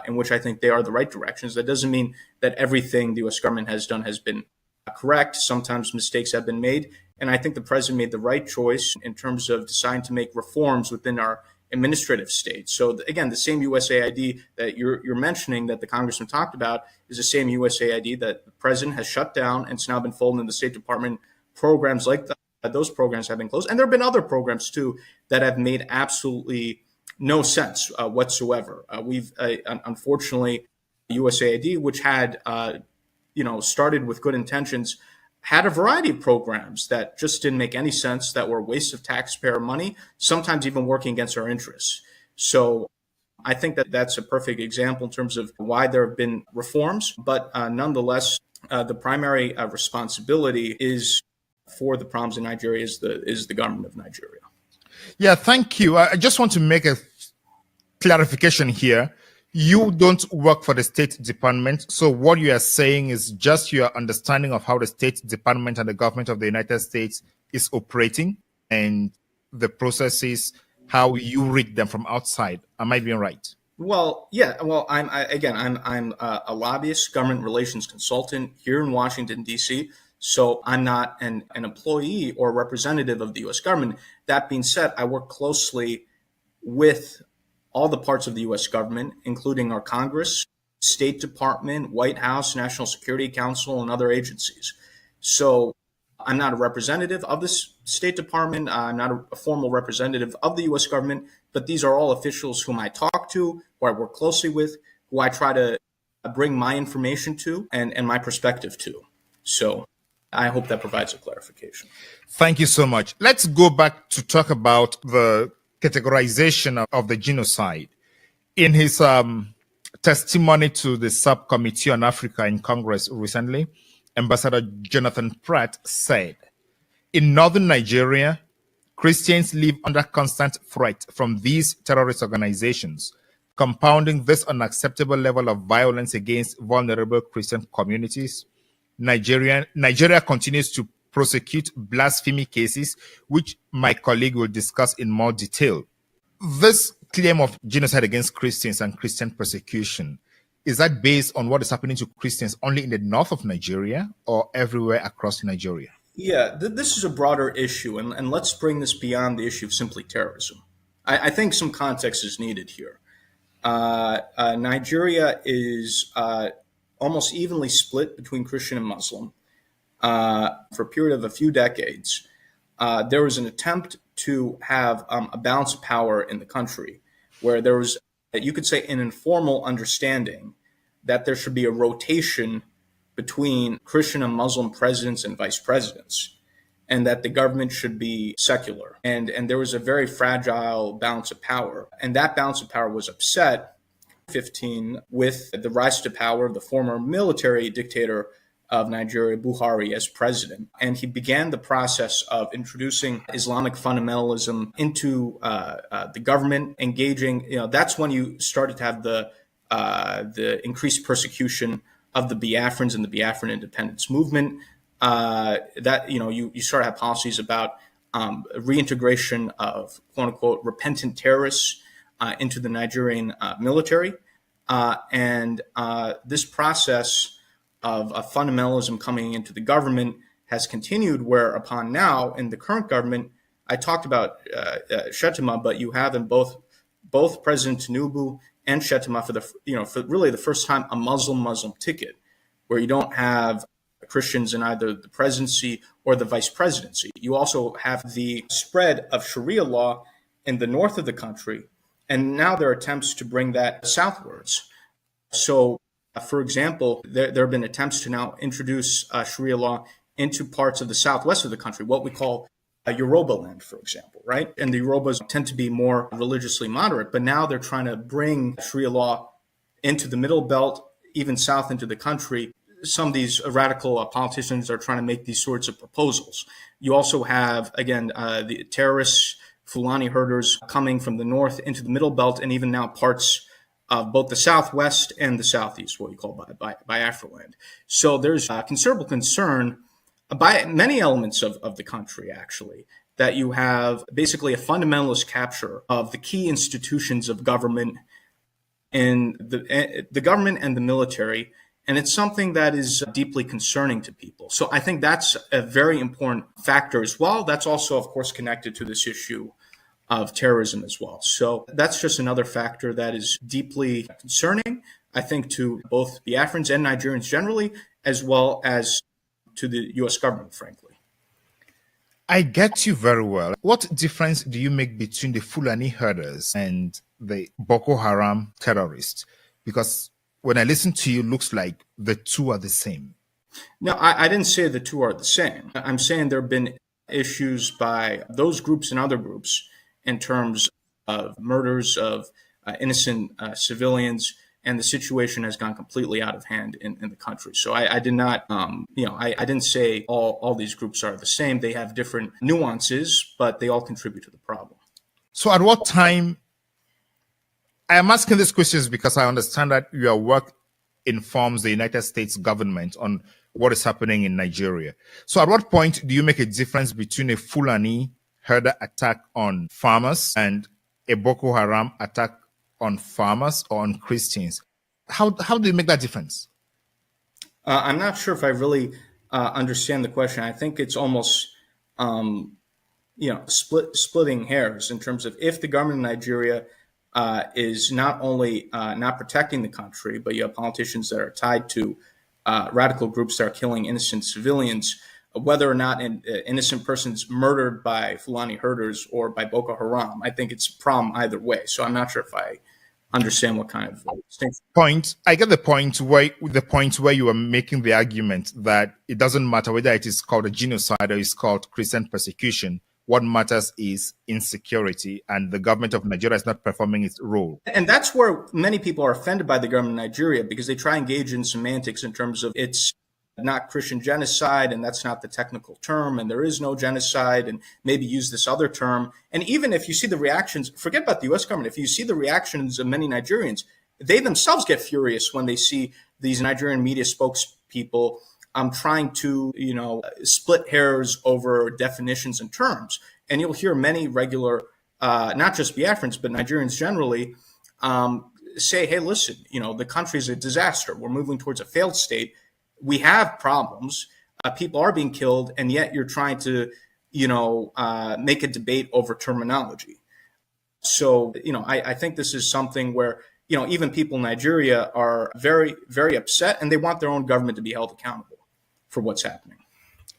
in which I think they are the right directions. That doesn't mean that everything the U.S. government has done has been correct. Sometimes mistakes have been made. And I think the president made the right choice in terms of deciding to make reforms within our administrative state. So again, the same USAID that you're mentioning that the congressman talked about is the same USAID that the president has shut down, and it's now been folded in the State Department. Programs like that. Those programs have been closed. And there have been other programs, too, that have made absolutely no sense whatsoever. We've, unfortunately, USAID, which had, started with good intentions, had a variety of programs that just didn't make any sense, that were a waste of taxpayer money, sometimes even working against our interests. So I think that that's a perfect example in terms of why there have been reforms. But nonetheless, the primary responsibility is for the problems in Nigeria is the government of Nigeria. Yeah, thank you. I just want to make a clarification here. You don't work for the State Department. So what you are saying is just your understanding of how the State Department and the government of the United States is operating and the processes, how you read them from outside. Am I being right? Well, yeah. Well, I'm a lobbyist, government relations consultant here in Washington, D.C., so I'm not an employee or representative of the U.S. government. That being said, I work closely with all the parts of the U.S. government, including our Congress, State Department, White House, National Security Council, and other agencies. So I'm not a representative of the State Department. I'm not a formal representative of the U.S. government, but these are all officials whom I talk to, who I work closely with, who I try to bring my information to and my perspective to. So I hope that provides a clarification. Thank you so much. Let's go back to talk about the categorization of the genocide. In his testimony to the subcommittee on Africa in Congress recently, Ambassador Jonathan Pratt said, in northern Nigeria, Christians live under constant threat from these terrorist organizations, compounding this unacceptable level of violence against vulnerable Christian communities. Nigeria continues to prosecute blasphemy cases, which my colleague will discuss in more detail. This claim of genocide against Christians and Christian persecution, is that based on what is happening to Christians only in the north of Nigeria or everywhere across Nigeria? Yeah, this is a broader issue, and let's bring this beyond the issue of simply terrorism. I think some context is needed here. Nigeria is almost evenly split between Christian and Muslim for a period of a few decades. There was an attempt to have a balance of power in the country where there was, you could say, an informal understanding that there should be a rotation between Christian and Muslim presidents and vice presidents, and that the government should be secular. And there was a very fragile balance of power. And that balance of power was upset in 2015 with the rise to power of the former military dictator of Nigeria, Buhari, as president. And he began the process of introducing Islamic fundamentalism into the government, engaging, that's when you started to have the increased persecution of the Biafrans and the Biafran independence movement. You start to have policies about reintegration of quote unquote repentant terrorists into the Nigerian military. This process of fundamentalism coming into the government has continued, whereupon now in the current government, I talked about Shettima, but you have in both President Tinubu and Shettima for really the first time a Muslim ticket, where you don't have Christians in either the presidency or the vice presidency. You also have the spread of Sharia law in the north of the country, and now there are attempts to bring that southwards. So, for example, there have been attempts to now introduce Sharia law into parts of the southwest of the country, what we call Yoruba land, for example, right? And the Yorubas tend to be more religiously moderate, but now they're trying to bring Sharia law into the middle belt, even south into the country. Some of these radical politicians are trying to make these sorts of proposals. You also have, again, the terrorists, Fulani herders coming from the north into the middle belt, and even now parts of both the southwest and the southeast, what you call Biafra land. So there's considerable concern by many elements of the country, actually, that you have basically a fundamentalist capture of the key institutions of government in the government and the military. And it's something that is deeply concerning to people. So I think that's a very important factor as well. That's also, of course, connected to this issue of terrorism as well. So that's just another factor that is deeply concerning, I think, to both Biafrans and Nigerians generally, as well as to the U.S. government, frankly. I get you very well. What difference do you make between the Fulani herders and the Boko Haram terrorists? Because when I listen to you, it looks like the two are the same. No, I didn't say the two are the same. I'm saying there have been issues by those groups and other groups in terms of murders of innocent civilians, and the situation has gone completely out of hand in the country. So I did not, I didn't say all these groups are the same. They have different nuances, but they all contribute to the problem. So at what time, I am asking these questions because I understand that your work informs the United States government on what is happening in Nigeria. So at what point do you make a difference between a Fulani herder attack on farmers and a Boko Haram attack on farmers or on Christians? How do you make that difference? I'm not sure if I really understand the question. I think it's almost, splitting hairs in terms of if the government of Nigeria is not only not protecting the country, but you have politicians that are tied to radical groups that are killing innocent civilians, whether or not an innocent person's murdered by Fulani herders or by Boko Haram. I think it's a problem either way. So I'm not sure if I understand what kind of distinction. Point. I get the point where you are making the argument that it doesn't matter whether it is called a genocide or it's called Christian persecution. What matters is insecurity, and the government of Nigeria is not performing its role. And that's where many people are offended by the government of Nigeria, because they try to engage in semantics in terms of it's not Christian genocide, and that's not the technical term, and there is no genocide, and maybe use this other term. And even if you see the reactions, forget about the U.S. government, if you see the reactions of many Nigerians, they themselves get furious when they see these Nigerian media spokespeople trying to, split hairs over definitions and terms. And you'll hear many regular, not just Biafrans, but Nigerians generally, say, hey, listen, the country is a disaster. We're moving towards a failed state. We have problems. people are being killed, and yet you're trying to, make a debate over terminology. So, I think this is something where, even people in Nigeria are very, very upset, and they want their own government to be held accountable for what's happening.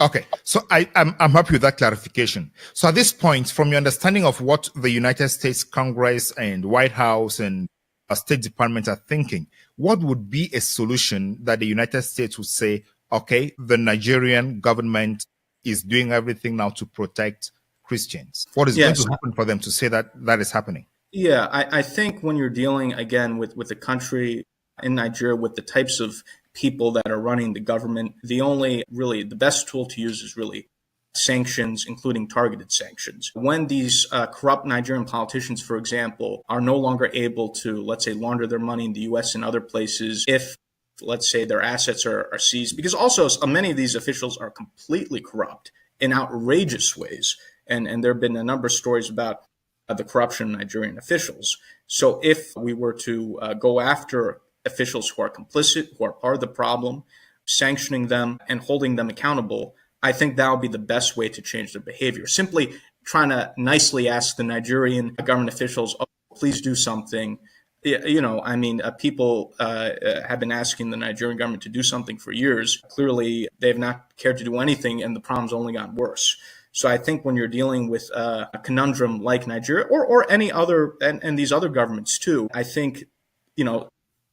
Okay, so I'm happy with that clarification. So at this point, from your understanding of what the United States Congress and White House and State Department are thinking, what would be a solution that the United States would say, okay, the Nigerian government is doing everything now to protect Christians? What is going to happen for them to say that that is happening? Yeah, I think when you're dealing, again, with the country in Nigeria, with the types of people that are running the government, the best tool to use is really sanctions, including targeted sanctions. When these corrupt Nigerian politicians, for example, are no longer able to, let's say, launder their money in the U.S. and other places, if, let's say, their assets are seized, because also many of these officials are completely corrupt in outrageous ways. And there have been a number of stories about the corruption of Nigerian officials. So if we were to go after officials who are complicit, who are part of the problem, sanctioning them and holding them accountable, I think that would be the best way to change their behavior. Simply trying to nicely ask the Nigerian government officials, oh, please do something. People have been asking the Nigerian government to do something for years. Clearly, they've not cared to do anything, and the problem's only gotten worse. So I think when you're dealing with a conundrum like Nigeria or any other, and these other governments too, I think,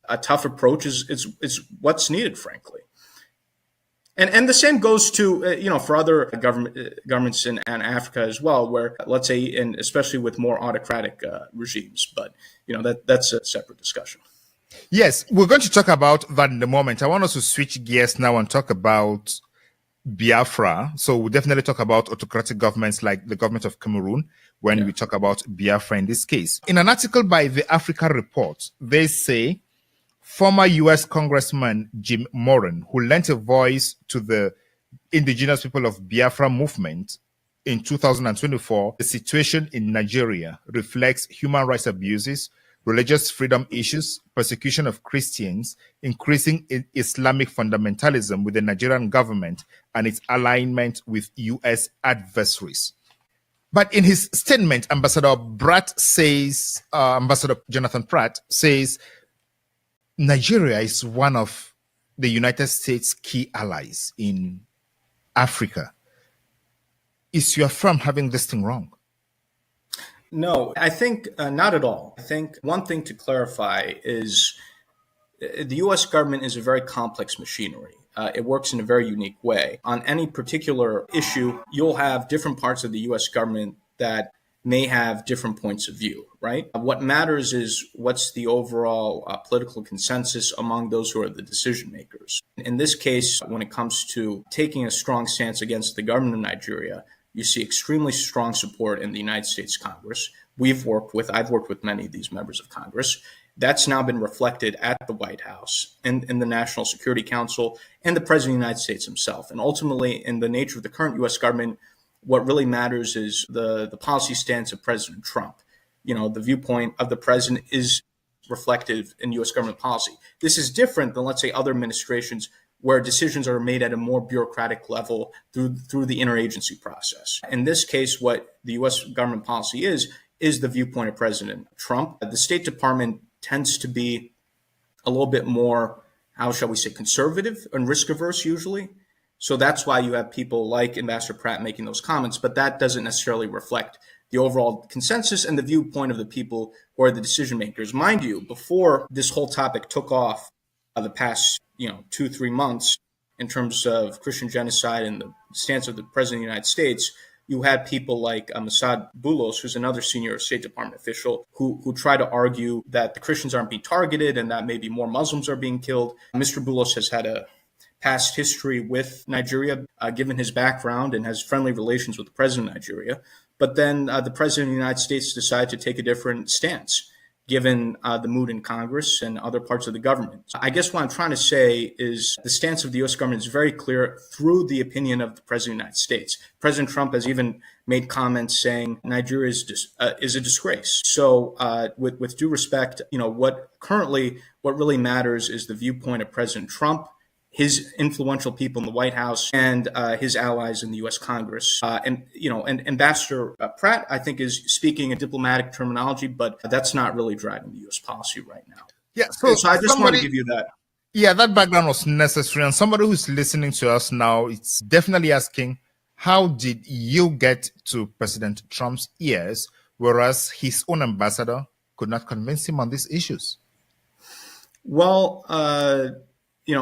a tough approach is what's needed, frankly. And the same goes to, for other governments in Africa as well, where, let's say, and especially with more autocratic regimes. But, that's a separate discussion. Yes, we're going to talk about that in a moment. I want us to switch gears now and talk about Biafra. So we'll definitely talk about autocratic governments like the government of Cameroon when we talk about Biafra in this case. In an article by the Africa Report, they say former U.S. Congressman Jim Moran, who lent a voice to the indigenous people of Biafra movement in 2024, the situation in Nigeria reflects human rights abuses, religious freedom issues, persecution of Christians, increasing Islamic fundamentalism with the Nigerian government and its alignment with U.S. adversaries. But in his statement, Ambassador Jonathan Pratt says, Nigeria is one of the United States' key allies in Africa. Is your firm having this thing wrong? No, I think not at all. I think one thing to clarify is the U.S. government is a very complex machinery. It works in a very unique way. On any particular issue, you'll have different parts of the U.S. government that may have different points of view, right? What matters is what's the overall political consensus among those who are the decision makers. In this case, when it comes to taking a strong stance against the government of Nigeria, you see extremely strong support in the United States Congress. I've worked with many of these members of Congress. That's now been reflected at the White House and in the National Security Council and the President of the United States himself. And ultimately, in the nature of the current U.S. government, what really matters is the policy stance of President Trump. The viewpoint of the president is reflective in U.S. government policy. This is different than, let's say, other administrations where decisions are made at a more bureaucratic level through the interagency process. In this case, what the U.S. government policy is the viewpoint of President Trump. The State Department tends to be a little bit more, how shall we say, conservative and risk-averse usually. So that's why you have people like Ambassador Pratt making those comments, but that doesn't necessarily reflect the overall consensus and the viewpoint of the people who are the decision makers. Mind you, before this whole topic took off the past 2-3 months in terms of Christian genocide and the stance of the President of the United States, you had people like Masad Boulos, who's another senior State Department official, who try to argue that the Christians aren't being targeted and that maybe more Muslims are being killed. Mr. Boulos has had a past history with Nigeria, given his background, and has friendly relations with the President of Nigeria. But then the President of the United States decided to take a different stance, given the mood in Congress and other parts of the government. I guess what I'm trying to say is the stance of the U.S. government is very clear through the opinion of the President of the United States. President Trump has even made comments saying Nigeria is a disgrace. So with due respect, what really matters is the viewpoint of President Trump his influential people in the White House and his allies in the U.S. Congress. And Ambassador Pratt, I think, is speaking in diplomatic terminology, but that's not really driving the U.S. policy right now. Yeah, so I just want to give you that. Yeah, that background was necessary. And somebody who's listening to us now, it's definitely asking, how did you get to President Trump's ears, whereas his own ambassador could not convince him on these issues? Well,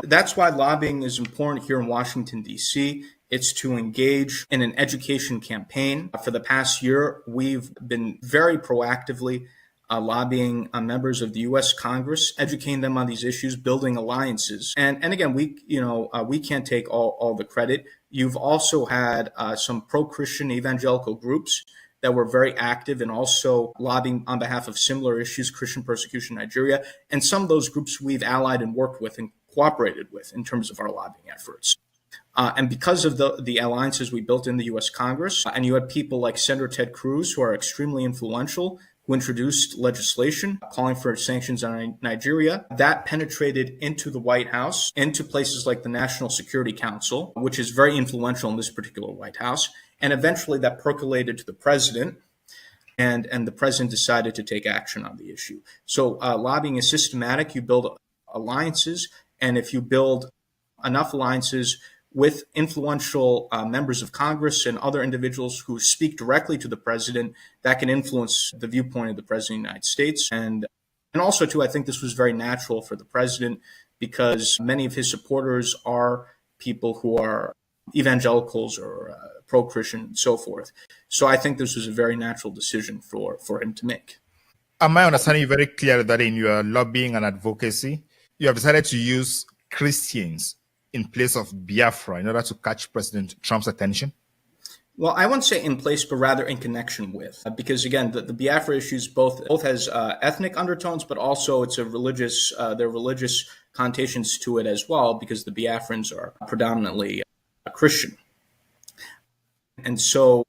that's why lobbying is important here in Washington, D.C. It's to engage in an education campaign. For the past year, we've been very proactively lobbying members of the U.S. Congress, educating them on these issues, building alliances. And again, we can't take all the credit. You've also had some pro-Christian evangelical groups that were very active and also lobbying on behalf of similar issues, Christian persecution in Nigeria. And some of those groups we've allied and worked with and cooperated with in terms of our lobbying efforts. And because of the alliances we built in the U.S. Congress, and you had people like Senator Ted Cruz, who are extremely influential, who introduced legislation calling for sanctions on Nigeria, that penetrated into the White House, into places like the National Security Council, which is very influential in this particular White House. And eventually that percolated to the president, and the president decided to take action on the issue. So lobbying is systematic. You build alliances, and if you build enough alliances with influential members of Congress and other individuals who speak directly to the president, that can influence the viewpoint of the president of the United States. And also, too, I think this was very natural for the president because many of his supporters are people who are evangelicals or pro-Christian and so forth. So I think this was a very natural decision for him to make. Am I understanding you very clear that in your lobbying and advocacy, you have decided to use Christians in place of Biafra in order to catch President Trump's attention? Well, I wouldn't say in place, but rather in connection with, because again, the Biafra issues both has ethnic undertones, but also it's a religious. There are religious connotations to it as well, because the Biafrans are predominantly Christian, and so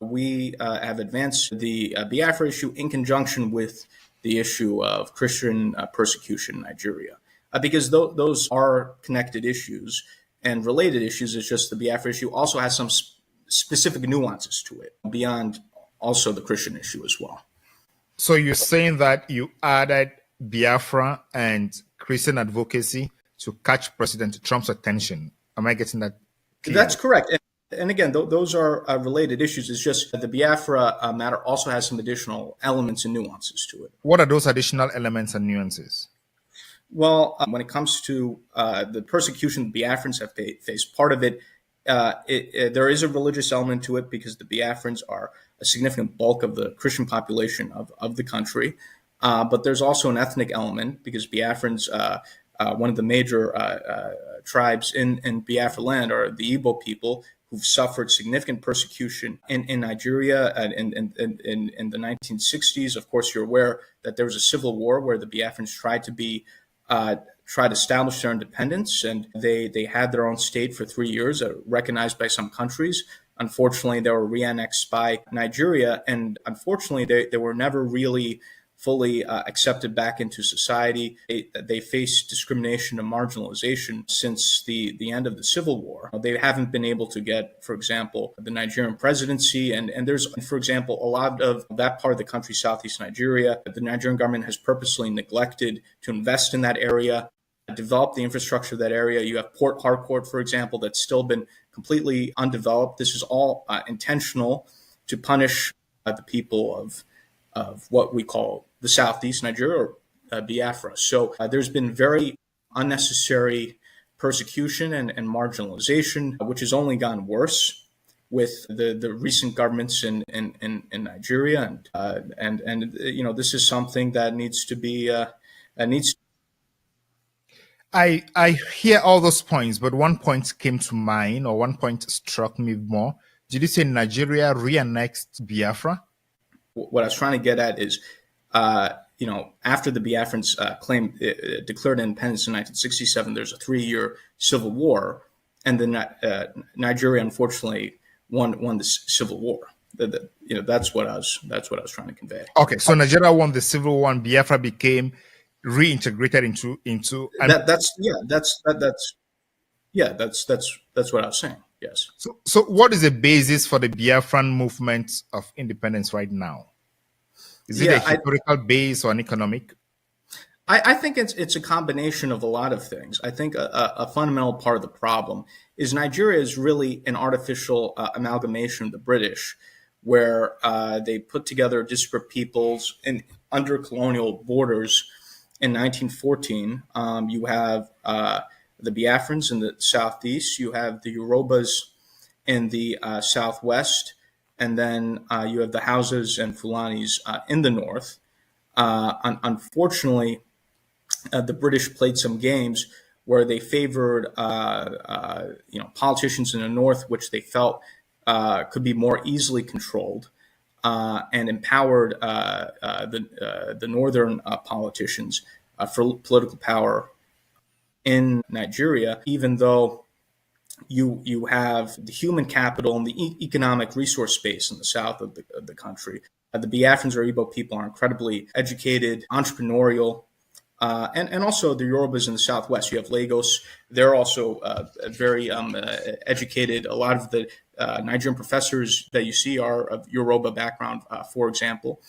we have advanced the Biafra issue in conjunction with the issue of Christian persecution in Nigeria. Because those are connected issues and related issues. It's just the Biafra issue also has some specific nuances to it beyond also the Christian issue as well. So you're saying that you added Biafra and Christian advocacy to catch President Trump's attention. Am I getting that clear? That's correct. And again, those are related issues. It's just that the Biafra matter also has some additional elements and nuances to it. What are those additional elements and nuances? Well, when it comes to the persecution the Biafrans have faced, part of it, there is a religious element to it because the Biafrans are a significant bulk of the Christian population of the country. But there's also an ethnic element because Biafrans, one of the major tribes in Biafra land are the Igbo people who've suffered significant persecution in Nigeria in the 1960s. Of course, you're aware that there was a civil war where the Biafrans tried to establish their independence, and they had their own state for 3 years, recognized by some countries. Unfortunately, they were re-annexed by Nigeria, and unfortunately, they were never really fully accepted back into society. They face discrimination and marginalization since the end of the Civil War. They haven't been able to get, for example, the Nigerian presidency. And there's, for example, a lot of that part of the country, Southeast Nigeria, the Nigerian government has purposely neglected to invest in that area, develop the infrastructure of that area. You have Port Harcourt, for example, that's still been completely undeveloped. This is all intentional to punish the people of what we call the Southeast Nigeria or Biafra. So there's been very unnecessary persecution and marginalization, which has only gotten worse with the recent governments in Nigeria. And this is something that needs to be I hear all those points, but one point came to mind, or one point struck me more. Did you say Nigeria re-annexed Biafra? What I was trying to get at is, after the Biafrans declared independence in 1967, there's a 3-year civil war, and then Nigeria unfortunately won the civil war. That's what I was trying to convey. Okay, so Nigeria won the civil war, and Biafra became reintegrated into. That's Yeah, that's what I was saying. Yes. So what is the basis for the Biafran movement of independence right now? Is it a historical base or an economic? I think it's a combination of a lot of things. I think a fundamental part of the problem is Nigeria is really an artificial amalgamation of the British, where they put together disparate peoples and under colonial borders. In 1914, you have the Biafrans in the southeast, you have the Yorubas in the southwest, and then you have the Hausas and Fulanis in the north. Unfortunately, the British played some games where they favored, politicians in the north, which they felt could be more easily controlled, and empowered the northern politicians for political power in Nigeria, even though you have the human capital and the economic resource space in the south of the country. The Biafrans or Igbo people are incredibly educated, entrepreneurial, and also the Yorubas in the southwest. You have Lagos. They're also very educated. A lot of the Nigerian professors that you see are of Yoruba background, for example.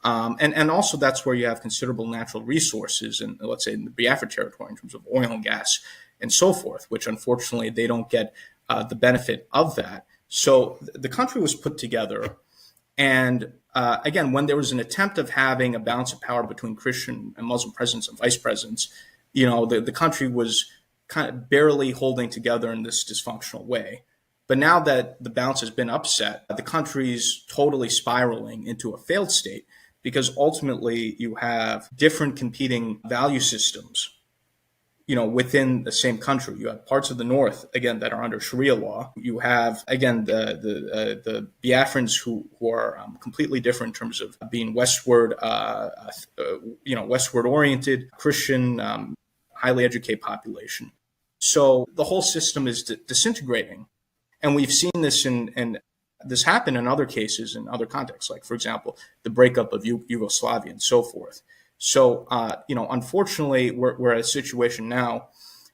And also that's where you have considerable natural resources, and let's say in the Biafra territory in terms of oil and gas and so forth, which unfortunately they don't get the benefit of that. So the country was put together, and again, when there was an attempt of having a balance of power between Christian and Muslim presidents and vice presidents, the country was kind of barely holding together in this dysfunctional way. But now that the balance has been upset, the country's totally spiraling into a failed state, because ultimately you have different competing value systems, within the same country. You have parts of the north, again, that are under Sharia law. You have, again, the Biafrans who are completely different in terms of being westward, westward oriented, Christian, highly educated population. So the whole system is disintegrating. And we've seen this in this happen in other cases, in other contexts, like, for example, the breakup of Yugoslavia and so forth. So, unfortunately, we're at a situation now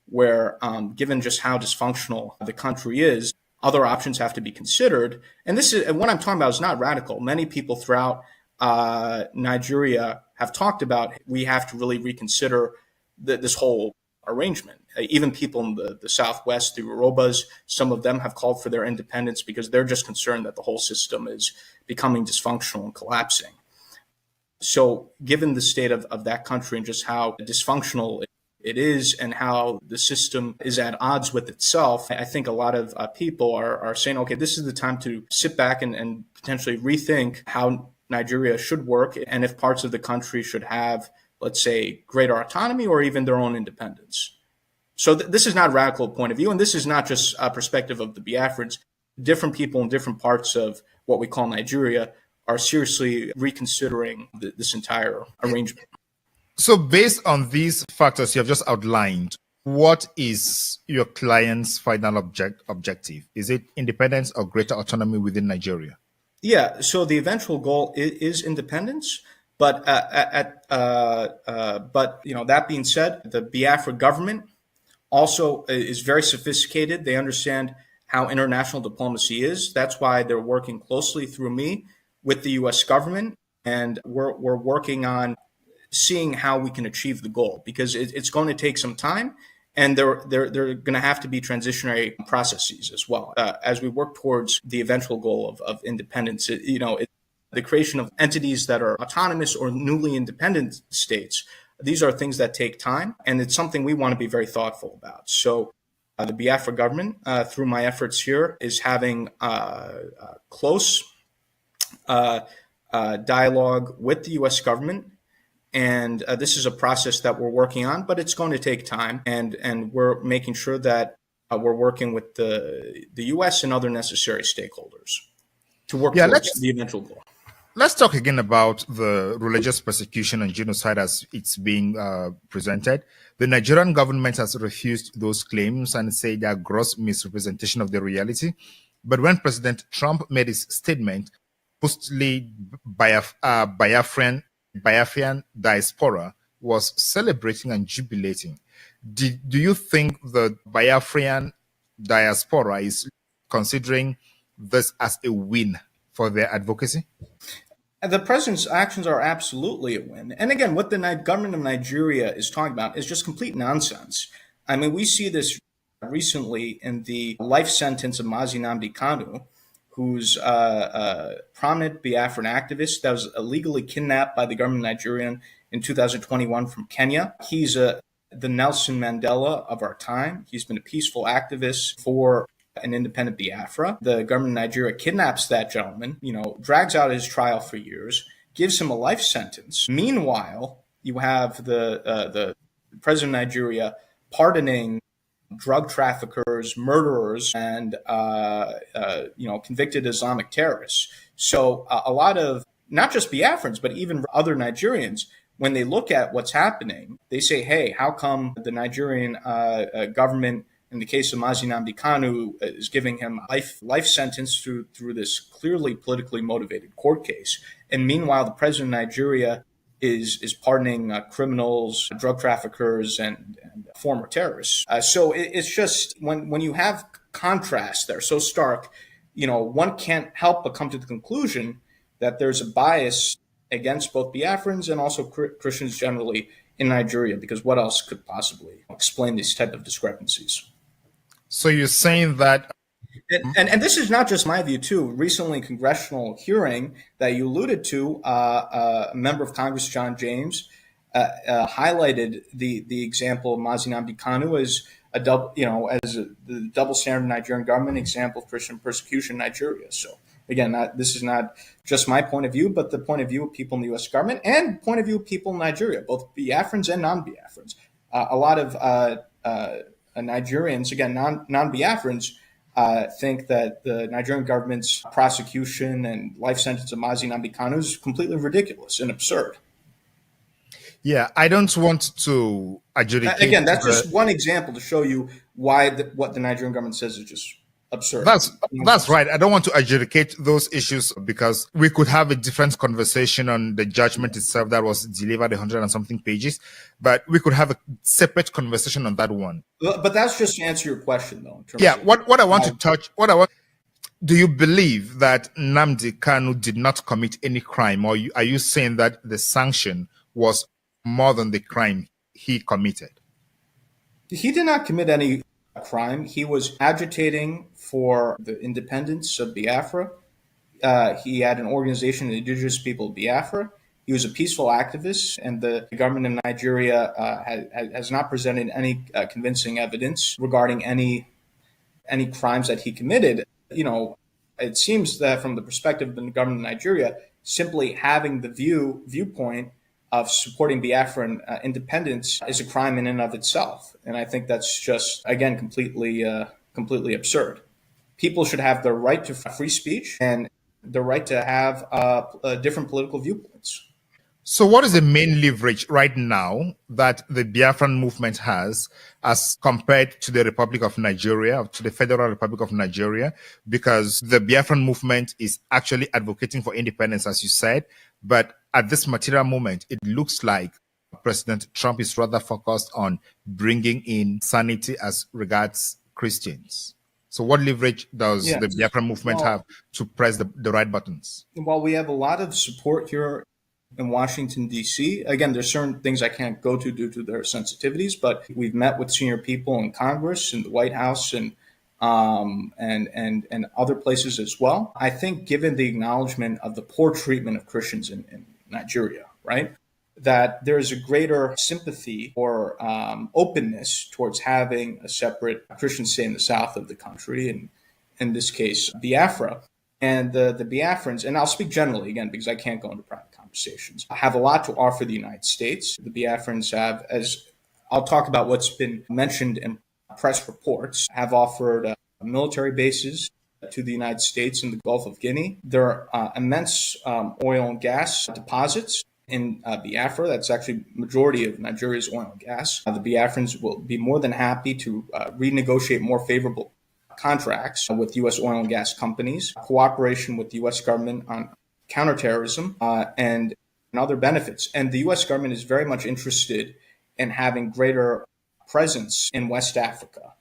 where, given just how dysfunctional the country is, other options have to be considered. And what I'm talking about is not radical. Many people throughout Nigeria have talked about we have to really reconsider this whole arrangement. Even people in the Southwest, the Yorubas, some of them have called for their independence because they're just concerned that the whole system is becoming dysfunctional and collapsing. So given the state of that country and just how dysfunctional it is and how the system is at odds with itself, I think a lot of people are saying, okay, this is the time to sit back and potentially rethink how Nigeria should work and if parts of the country should have, let's say, greater autonomy or even their own independence. So this is not a radical point of view, and this is not just a perspective of the Biafrans. Different people in different parts of what we call Nigeria are seriously reconsidering this entire arrangement. So based on these factors you have just outlined, what is your client's final objective? Is it independence or greater autonomy within Nigeria? Yeah, so the eventual goal is independence. But that being said, the Biafra government also is very sophisticated. They understand how international diplomacy is. That's why they're working closely through me with the U.S. government, and we're working on seeing how we can achieve the goal, because it's going to take some time, and there are going to have to be transitionary processes as well as we work towards the eventual goal of independence. The creation of entities that are autonomous or newly independent states. These are things that take time, and it's something we want to be very thoughtful about. So the Biafra government, through my efforts here, is having close dialogue with the U.S. government. And this is a process that we're working on, but it's going to take time. And we're making sure that we're working with the U.S. and other necessary stakeholders to work towards the eventual goal. Let's talk again about the religious persecution and genocide as it's being presented. The Nigerian government has refused those claims and said they are gross misrepresentation of the reality. But when President Trump made his statement, mostly Biafran diaspora was celebrating and jubilating. Do you think the Biafran diaspora is considering this as a win for their advocacy? The president's actions are absolutely a win. And again, what the government of Nigeria is talking about is just complete nonsense. I mean, we see this recently in the life sentence of Mazi Nnamdi Kanu, who's a prominent Biafran activist that was illegally kidnapped by the government of Nigeria in 2021 from Kenya. He's the Nelson Mandela of our time. He's been a peaceful activist for an independent Biafra. The government of Nigeria kidnaps that gentleman, drags out his trial for years, gives him a life sentence. Meanwhile, you have the president of Nigeria pardoning drug traffickers, murderers, and convicted Islamic terrorists. So a lot of not just Biafrans, but even other Nigerians, when they look at what's happening, they say, "Hey, how come the Nigerian government, in the case of Mazi Nnamdi Kanu, is giving him a life sentence through this clearly politically motivated court case, and meanwhile the president of Nigeria is pardoning criminals, drug traffickers, and former terrorists?" So it's just when you have contrasts that are so stark, one can't help but come to the conclusion that there's a bias against both Biafrans and also Christians generally in Nigeria, because what else could possibly explain these type of discrepancies? So you're saying that... And this is not just my view, too. Recently, congressional hearing that you alluded to, a member of Congress, John James, highlighted the example of Mazi Nnamdi Kanu as the double standard Nigerian government example of Christian persecution in Nigeria. So again, this is not just my point of view, but the point of view of people in the U.S. government and point of view of people in Nigeria, both Biafrans and non-Biafrans. A lot of Nigerians, again, non-Biafrans, think that the Nigerian government's prosecution and life sentence of Mazi Nnamdi Kanu is completely ridiculous and absurd. Yeah, I don't want to adjudicate. Again, that's just one example to show you why what the Nigerian government says is just absurd. That's right. I don't want to adjudicate those issues because we could have a different conversation on the judgment itself that was delivered 100 and something pages, but we could have a separate conversation on that one. But that's just to answer your question, though. Yeah, what I want to touch, do you believe that Nnamdi Kanu did not commit any crime, or are you saying that the sanction was more than the crime he committed? He did not commit any crime. He was agitating for the independence of Biafra. He had an organization, the indigenous people of Biafra. He was a peaceful activist, and the government of Nigeria has not presented any convincing evidence regarding any crimes that he committed. It seems that from the perspective of the government of Nigeria, simply having the viewpoint of supporting Biafran independence is a crime in and of itself. And I think that's just, again, completely absurd. People should have the right to free speech and the right to have different political viewpoints. So what is the main leverage right now that the Biafran movement has as compared to the Republic of Nigeria, to the Federal Republic of Nigeria? Because the Biafran movement is actually advocating for independence, as you said, but at this material moment, it looks like President Trump is rather focused on bringing in sanity as regards Christians. So what leverage does the Biafran movement have to press the right buttons? Well, we have a lot of support here in Washington, D.C. Again, there's certain things I can't go to due to their sensitivities, but we've met with senior people in Congress, in the White House, and other places as well. I think given the acknowledgement of the poor treatment of Christians in Nigeria, right, that there is a greater sympathy or openness towards having a separate Christian state in the south of the country, and in this case, Biafra. And the Biafrans, and I'll speak generally again because I can't go into private conversations, have a lot to offer the United States. The Biafrans have, as I'll talk about what's been mentioned in press reports, have offered military bases to the United States in the Gulf of Guinea. There are immense oil and gas deposits in Biafra. That's actually majority of Nigeria's oil and gas. The Biafrans will be more than happy to renegotiate more favorable contracts with U.S. oil and gas companies, cooperation with the U.S. government on counterterrorism, and other benefits. And the U.S. government is very much interested in having greater presence in West Africa.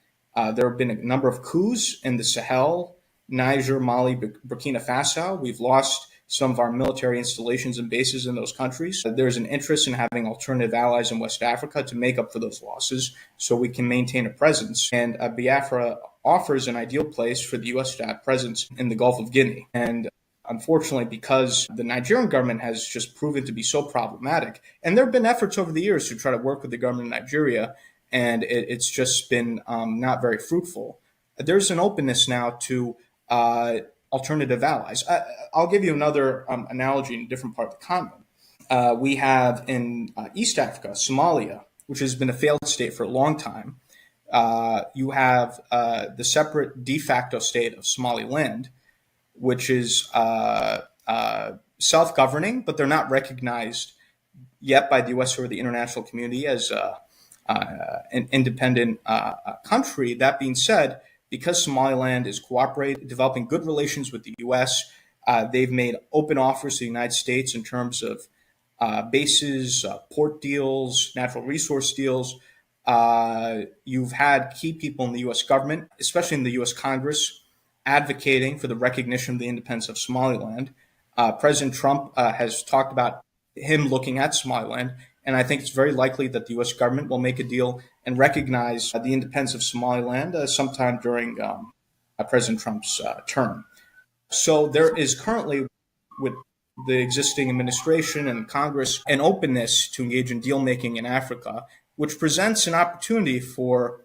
There have been a number of coups in the Sahel, Niger, Mali, Burkina Faso. We've lost some of our military installations and bases in those countries. There's an interest in having alternative allies in West Africa to make up for those losses so we can maintain a presence. And Biafra offers an ideal place for the U.S. to have presence in the Gulf of Guinea. And unfortunately, because the Nigerian government has just proven to be so problematic, and there have been efforts over the years to try to work with the government of Nigeria, and it's just been not very fruitful. There's an openness now to alternative allies. I'll give you another analogy in a different part of the continent. We have in East Africa, Somalia, which has been a failed state for a long time. You have the separate de facto state of Somaliland, which is self-governing, but they're not recognized yet by the U.S. or the international community as an independent country. That being said, because Somaliland is developing good relations with the U.S., they've made open offers to the United States in terms of bases, port deals, natural resource deals. You've had key people in the U.S. government, especially in the U.S. Congress, advocating for the recognition of the independence of Somaliland. President Trump has talked about him looking at Somaliland, and I think it's very likely that the U.S. government will make a deal and recognize the independence of Somaliland sometime during President Trump's term. So there is currently, with the existing administration and Congress, an openness to engage in deal-making in Africa, which presents an opportunity for,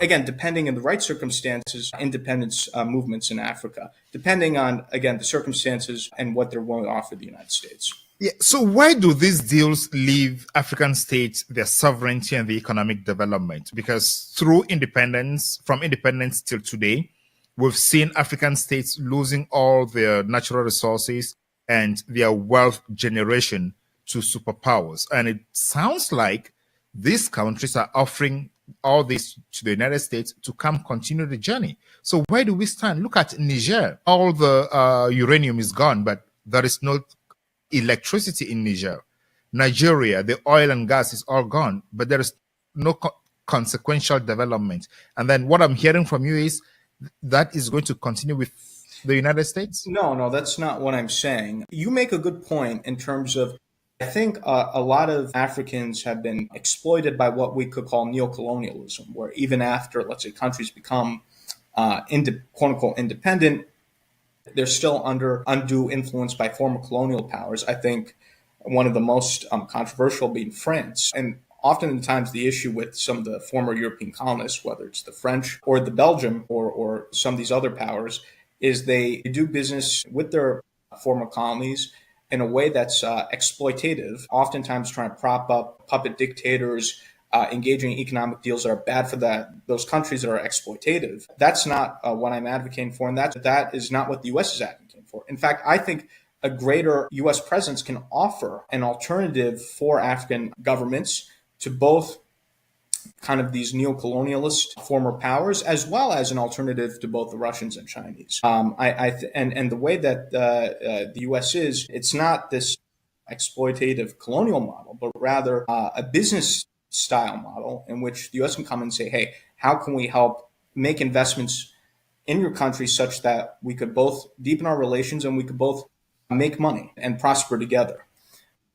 again, depending on the right circumstances, independence movements in Africa, depending on, again, the circumstances and what they're willing to offer the United States. Yeah. So why do these deals leave African states their sovereignty and the economic development? Because through independence, from independence till today, we've seen African states losing all their natural resources and their wealth generation to superpowers. And it sounds like these countries are offering all this to the United States to come continue the journey. So where do we stand? Look at Niger. All the uranium is gone, but there is no electricity in Niger. Nigeria, the oil and gas is all gone, but there is no consequential development. And then what I'm hearing from you is that is going to continue with the United States? No, that's not what I'm saying. You make a good point in terms of, I think a lot of Africans have been exploited by what we could call neocolonialism, where even after, let's say, countries become quote-unquote independent, they're still under undue influence by former colonial powers. I think one of the most controversial being France. And oftentimes the issue with some of the former European colonists, whether it's the French or the Belgium or some of these other powers, is they do business with their former colonies in a way that's exploitative, oftentimes trying to prop up puppet dictators, engaging in economic deals that are bad for those countries that are exploitative. That's not what I'm advocating for, and that is not what the U.S. is advocating for. In fact, I think a greater U.S. presence can offer an alternative for African governments to both kind of these neo-colonialist former powers, as well as an alternative to both the Russians and Chinese. And the way that the U.S. is, it's not this exploitative colonial model, but rather a business style model in which the U.S. can come and say, hey, how can we help make investments in your country such that we could both deepen our relations and we could both make money and prosper together.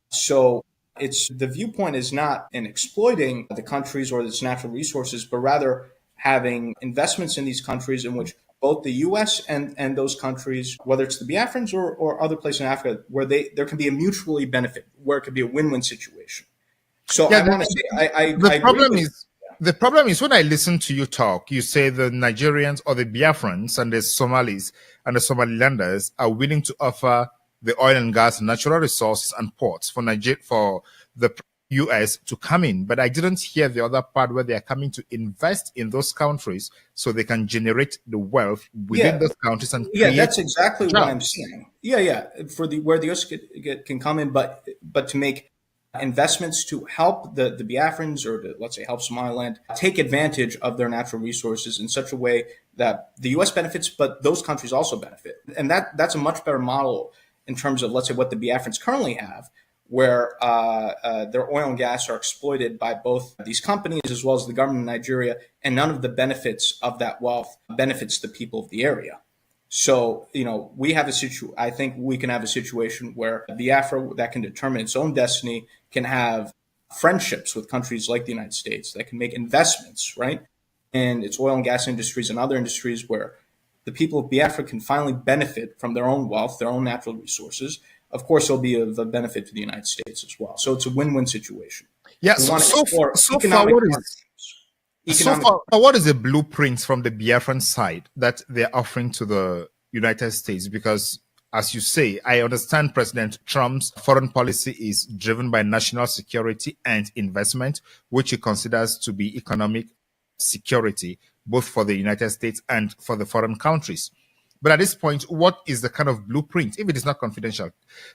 So the viewpoint is not in exploiting the countries or its natural resources, but rather having investments in these countries in which both the U.S. and those countries, whether it's the Biafrans or other places in Africa, where there can be a mutually benefit, where it could be a win-win situation. So I want to say, the problem is when I listen to you talk, you say the Nigerians or the Biafrans and the Somalis and the Somalilanders are willing to offer the oil and gas, natural resources and ports for the U.S. to come in. But I didn't hear the other part where they are coming to invest in those countries so they can generate the wealth within those countries and create that's exactly jobs. What I'm saying. For where the U.S. can come in, but to make investments to help the Biafrans or to, let's say, help Somaliland take advantage of their natural resources in such a way that the U.S. benefits, but those countries also benefit. And that's a much better model in terms of, let's say, what the Biafrans currently have, where their oil and gas are exploited by both these companies as well as the government of Nigeria, and none of the benefits of that wealth benefits the people of the area. So, we have I think we can have a situation where Biafra, that can determine its own destiny, can have friendships with countries like the United States, that can make investments, right, in its oil and gas industries and other industries where the people of Biafra can finally benefit from their own wealth, their own natural resources. Of course, it'll be of a benefit to the United States as well. So it's a win-win situation. Yeah. So far, what is the blueprint from the Biafran side that they're offering to the United States? Because, as you say, I understand President Trump's foreign policy is driven by national security and investment, which he considers to be economic security, both for the United States and for the foreign countries. But at this point, what is the kind of blueprint? If it is not confidential,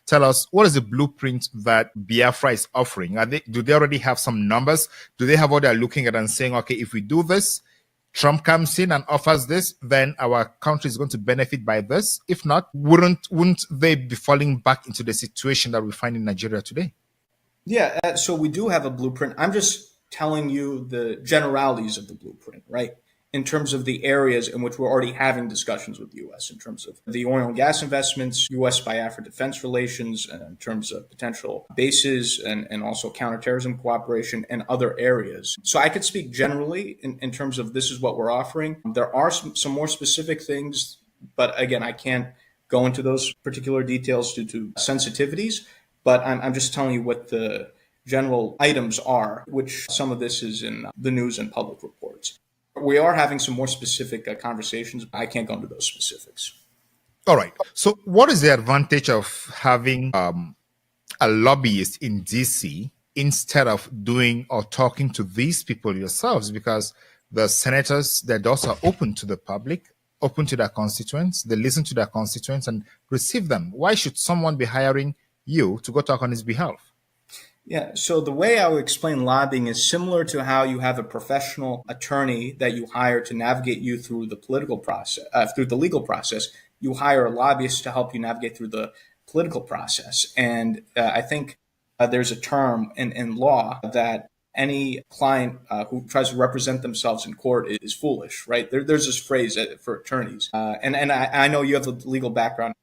tell us, what is the blueprint that Biafra is offering? Do they already have some numbers? Do they have what they're looking at and saying, okay, if we do this, Trump comes in and offers this, then our country is going to benefit by this? If not, wouldn't they be falling back into the situation that we find in Nigeria today? Yeah, so we do have a blueprint. I'm just telling you the generalities of the blueprint, right? In terms of the areas in which we're already having discussions with the U.S., in terms of the oil and gas investments, U.S.-Biafra defense relations, and in terms of potential bases and also counterterrorism cooperation and other areas. So I could speak generally in terms of this is what we're offering. There are some more specific things, but again, I can't go into those particular details due to sensitivities, but I'm just telling you what the general items are, which some of this is in the news and public reports. We are having some more specific conversations, but I can't go into those specifics. All right. So what is the advantage of having a lobbyist in DC instead of doing or talking to these people yourselves? Because the senators, their doors are open to the public, open to their constituents. They listen to their constituents and receive them. Why should someone be hiring you to go talk on his behalf? Yeah, so the way I would explain lobbying is similar to how you have a professional attorney that you hire to navigate you through the political process, through the legal process. You hire a lobbyist to help you navigate through the political process. And I think there's a term in law that any client who tries to represent themselves in court is foolish, right? There's this phrase for attorneys. And I know you have the legal background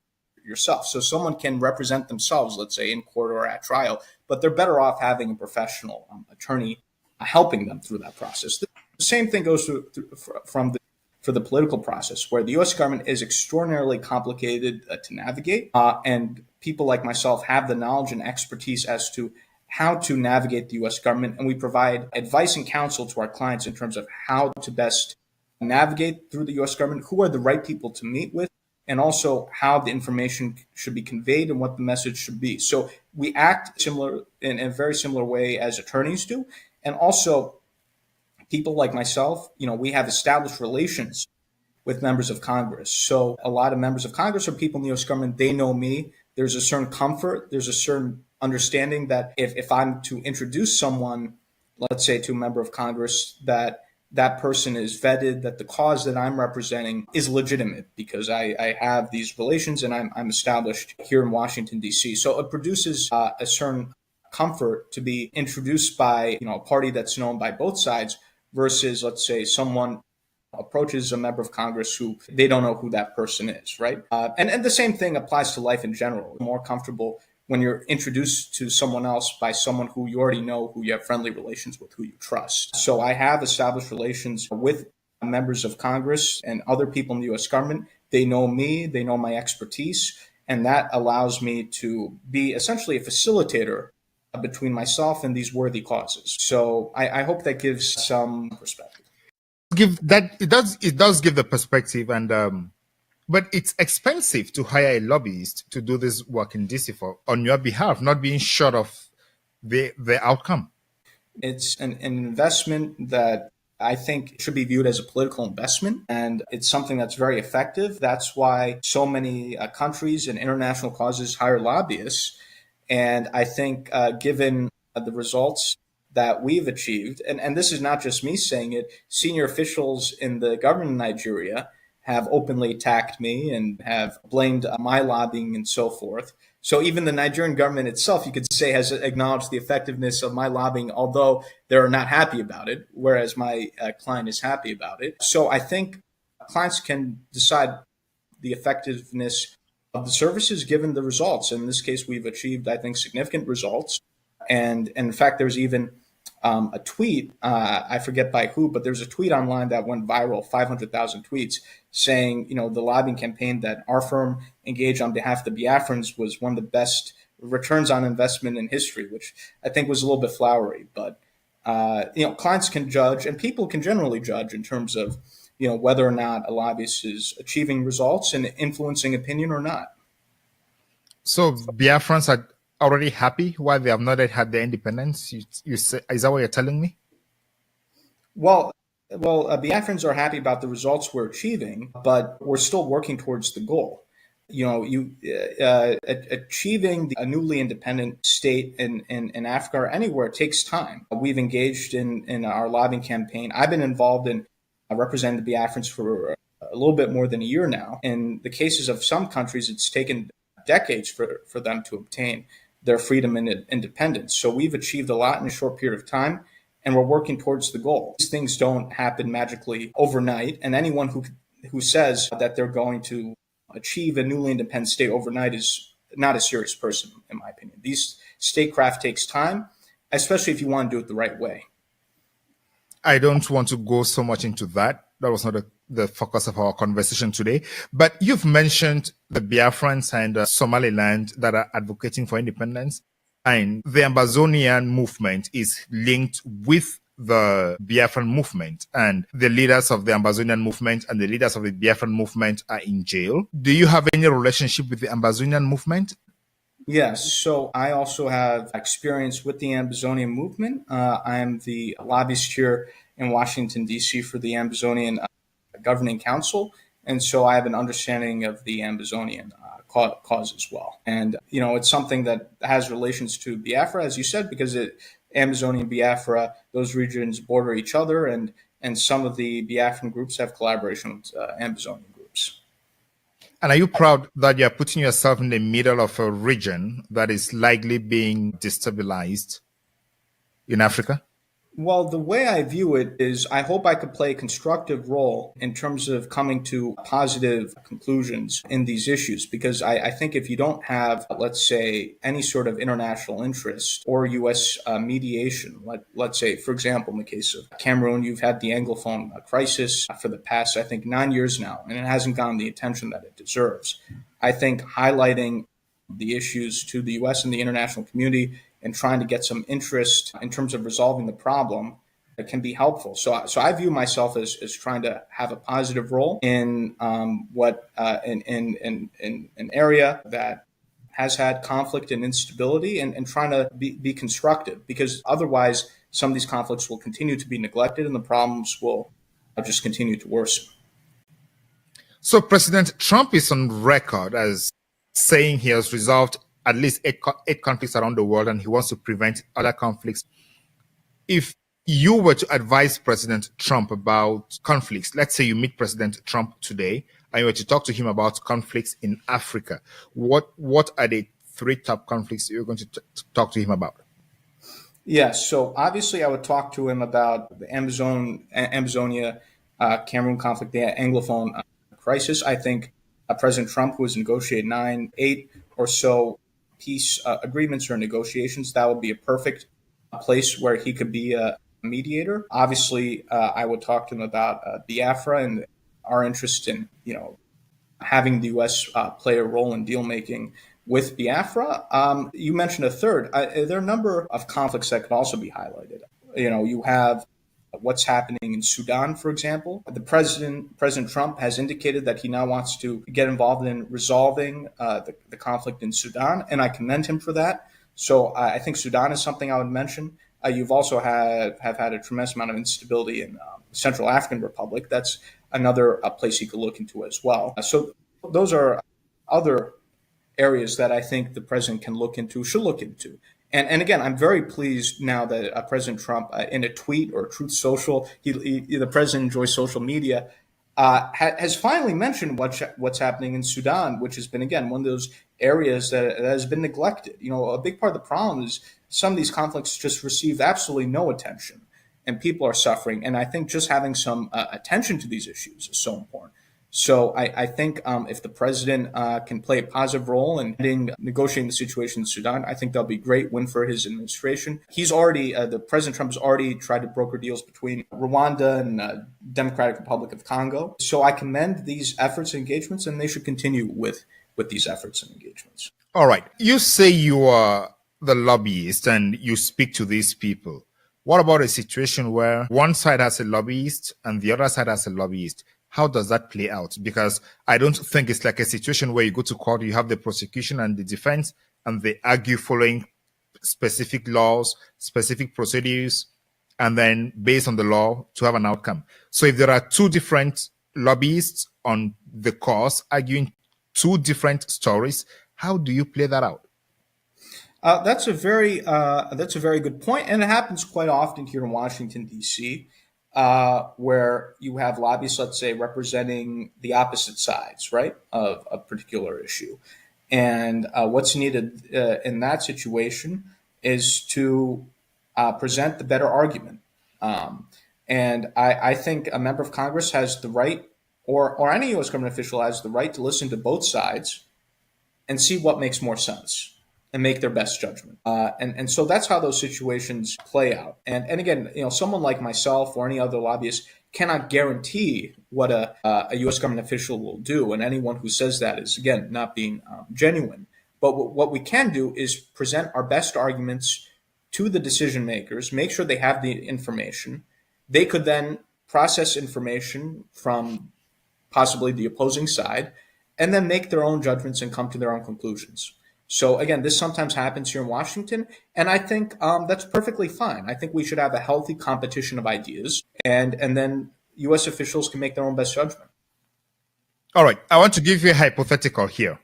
yourself. So someone can represent themselves, let's say, in court or at trial, but they're better off having a professional attorney helping them through that process. The same thing goes for the political process, where the U.S. government is extraordinarily complicated to navigate, and people like myself have the knowledge and expertise as to how to navigate the U.S. government, and we provide advice and counsel to our clients in terms of how to best navigate through the U.S. government, who are the right people to meet with, and also how the information should be conveyed and what the message should be. So we act similar in a very similar way as attorneys do. And also people like myself, we have established relations with members of Congress. So a lot of members of Congress are people in the U.S. government. They know me. There's a certain comfort. There's a certain understanding that if I'm to introduce someone, let's say to a member of Congress, that person is vetted, that the cause that I'm representing is legitimate because I have these relations and I'm established here in Washington, D.C. So it produces a certain comfort to be introduced by a party that's known by both sides versus, let's say, someone approaches a member of Congress who they don't know who that person is, right? And the same thing applies to life in general. More comfortable when you're introduced to someone else by someone who you already know, who you have friendly relations with, who you trust. So I have established relations with members of Congress and other people in the U.S. government. They know me, they know my expertise, and that allows me to be essentially a facilitator between myself and these worthy causes. So I hope that gives some perspective. It does give the perspective, and but it's expensive to hire a lobbyist to do this work in DC on your behalf, not being sure of the outcome. It's an investment that I think should be viewed as a political investment, and it's something that's very effective. That's why so many countries and international causes hire lobbyists. And I think given the results that we've achieved, and this is not just me saying it, senior officials in the government of Nigeria have openly attacked me and have blamed my lobbying and so forth. So even the Nigerian government itself, you could say, has acknowledged the effectiveness of my lobbying, although they're not happy about it, whereas my client is happy about it. So I think clients can decide the effectiveness of the services given the results. In this case, we've achieved, I think, significant results. And in fact, there's even a tweet, I forget by who, but there's a tweet online that went viral, 500,000 tweets, saying, the lobbying campaign that our firm engaged on behalf of the Biafrans was one of the best returns on investment in history, which I think was a little bit flowery. But, clients can judge, and people can generally judge in terms of, whether or not a lobbyist is achieving results and influencing opinion or not. So Biafrans are already happy while they have not yet had their independence? You say, is that what you're telling me? Well, Biafrans are happy about the results we're achieving, but we're still working towards the goal. Achieving a newly independent state in Africa or anywhere takes time. We've engaged in our lobbying campaign. I've been involved in representing the Biafrans for a little bit more than a year now. In the cases of some countries, it's taken decades for them to obtain their freedom and independence. So we've achieved a lot in a short period of time, and we're working towards the goal. These things don't happen magically overnight, and anyone who says that they're going to achieve a newly independent state overnight is not a serious person, in my opinion. These statecraft takes time, especially if you want to do it the right way. I don't want to go so much into that. That was not the focus of our conversation today. But you've mentioned the Biafrans and Somaliland that are advocating for independence. And the Ambazonian movement is linked with the Biafran movement. And the leaders of the Ambazonian movement and the leaders of the Biafran movement are in jail. Do you have any relationship with the Ambazonian movement? Yes, so I also have experience with the Ambazonian movement. I am the lobbyist here in Washington, D.C. for the Ambazonian Governing Council, and so I have an understanding of the Ambazonian cause as well. And, it's something that has relations to Biafra, as you said, because Ambazonian Biafra, those regions border each other, and some of the Biafran groups have collaboration with Ambazonian groups. And are you proud that you're putting yourself in the middle of a region that is likely being destabilized in Africa? Well, the way I view it is I hope I could play a constructive role in terms of coming to positive conclusions in these issues, because I think if you don't have, let's say, any sort of international interest or U.S. mediation, let's say, for example, in the case of Cameroon, you've had the Anglophone crisis for the past, I think, 9 years now, and it hasn't gotten the attention that it deserves. I think highlighting the issues to the U.S. and the international community and trying to get some interest in terms of resolving the problem that can be helpful. So I view myself as trying to have a positive role in an area that has had conflict and instability, and trying to be constructive, because otherwise some of these conflicts will continue to be neglected and the problems will just continue to worsen. So President Trump is on record as saying he has resolved at least eight conflicts around the world, and he wants to prevent other conflicts. If you were to advise President Trump about conflicts, let's say you meet President Trump today and you were to talk to him about conflicts in Africa, what are the 3 top conflicts you're going to talk to him about? Yes, so obviously I would talk to him about the Amazonia, Cameroon conflict, the Anglophone crisis. I think President Trump was negotiating 8 or so peace agreements or negotiations. That would be a perfect place where he could be a mediator. Obviously, I would talk to him about Biafra and our interest in, having the U.S. Play a role in deal making with Biafra. You mentioned a third. There are a number of conflicts that could also be highlighted. You have what's happening in Sudan, for example. President Trump has indicated that he now wants to get involved in resolving the conflict in Sudan, and I commend him for that. So I think Sudan is something I would mention. You've also have had a tremendous amount of instability in Central African Republic. That's another place you could look into as well. So those are other areas that I think the president should look into. And again, I'm very pleased now that President Trump, in a tweet or Truth Social, the president enjoys social media. has finally mentioned what's happening in Sudan, which has been, again, one of those areas that has been neglected. A big part of the problem is some of these conflicts just receive absolutely no attention, and people are suffering. And I think just having some attention to these issues is so important. So I think if the president can play a positive role in negotiating the situation in Sudan, I think that'll be a great win for his administration. He's already, the President Trump has already tried to broker deals between Rwanda and Democratic Republic of Congo. So I commend these efforts and engagements, and they should continue with these efforts and engagements. All right. You say you are the lobbyist and you speak to these people. What about a situation where one side has a lobbyist and the other side has a lobbyist? How does that play out? Because I don't think it's like a situation where you go to court, you have the prosecution and the defense, and they argue following specific laws, specific procedures, and then based on the law to have an outcome. So if there are two different lobbyists on the cause arguing two different stories, how do you play that out? That's a very good point, and it happens quite often here in Washington, D.C., where you have lobbyists, let's say, representing the opposite sides, right, of a particular issue. And what's needed in that situation is to present the better argument. And I think a member of Congress has the right, or any U.S. government official has the right to listen to both sides and see what makes more sense and make their best judgment. And so that's how those situations play out. And again, someone like myself or any other lobbyist cannot guarantee what a U.S. government official will do. And anyone who says that is, again, not being genuine. But what we can do is present our best arguments to the decision makers, make sure they have the information. They could then process information from possibly the opposing side, and then make their own judgments and come to their own conclusions. So again, this sometimes happens here in Washington, and I think that's perfectly fine. I think we should have a healthy competition of ideas, and then U.S. officials can make their own best judgment. All right, I want to give you a hypothetical here.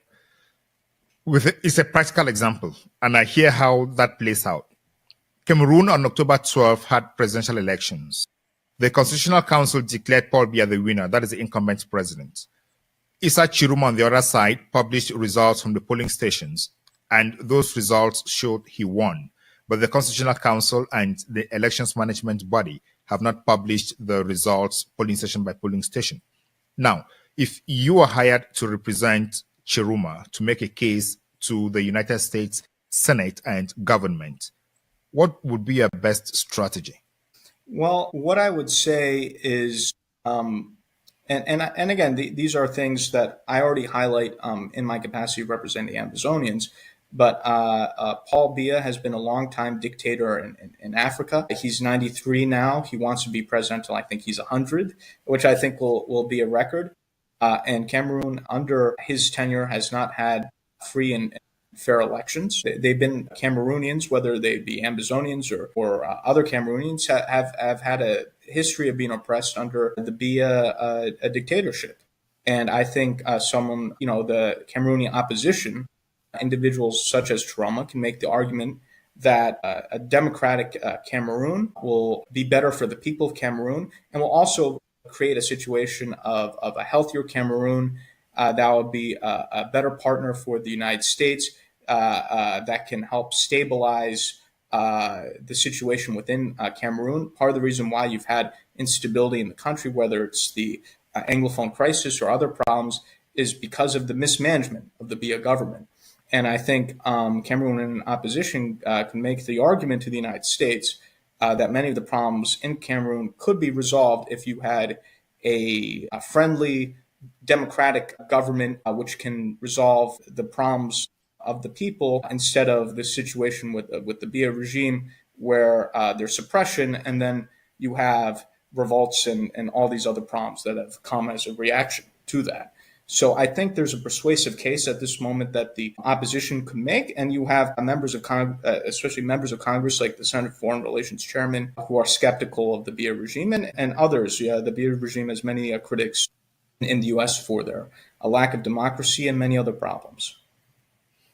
It's a practical example, and I hear how that plays out. Cameroon on October 12 had presidential elections. The Constitutional Council declared Paul Biya the winner, that is the incumbent president. Issa Chiruma on the other side published results from the polling stations, and those results showed he won. But the Constitutional Council and the elections management body have not published the results polling station by polling station. Now, if you are hired to represent Chiruma to make a case to the United States Senate and government, what would be your best strategy? Well, what I would say is, and again, these are things that I already highlight in my capacity of representing the Amazonians. But Paul Biya has been a longtime dictator in Africa. He's 93 now. He wants to be president until I think he's 100, which I think will be a record. And Cameroon, under his tenure, has not had free and fair elections. They've been Cameroonians, whether they be Amazonians or other Cameroonians, have had a history of being oppressed under the Biya dictatorship. And I think the Cameroonian opposition, individuals such as Chiruma, can make the argument that a democratic Cameroon will be better for the people of Cameroon and will also create a situation of a healthier Cameroon that will be a better partner for the United States that can help stabilize the situation within Cameroon. Part of the reason why you've had instability in the country, whether it's the Anglophone crisis or other problems, is because of the mismanagement of the Biya government. And I think Cameroon in opposition can make the argument to the United States that many of the problems in Cameroon could be resolved if you had a friendly, democratic government which can resolve the problems of the people instead of the situation with the Biya regime where there's suppression and then you have revolts and all these other problems that have come as a reaction to that. So I think there's a persuasive case at this moment that the opposition could make, and you have members of especially members of Congress like the Senate Foreign Relations Chairman who are skeptical of the Biya regime and others. Yeah, the Biya regime has many critics in the U.S. for their lack of democracy and many other problems.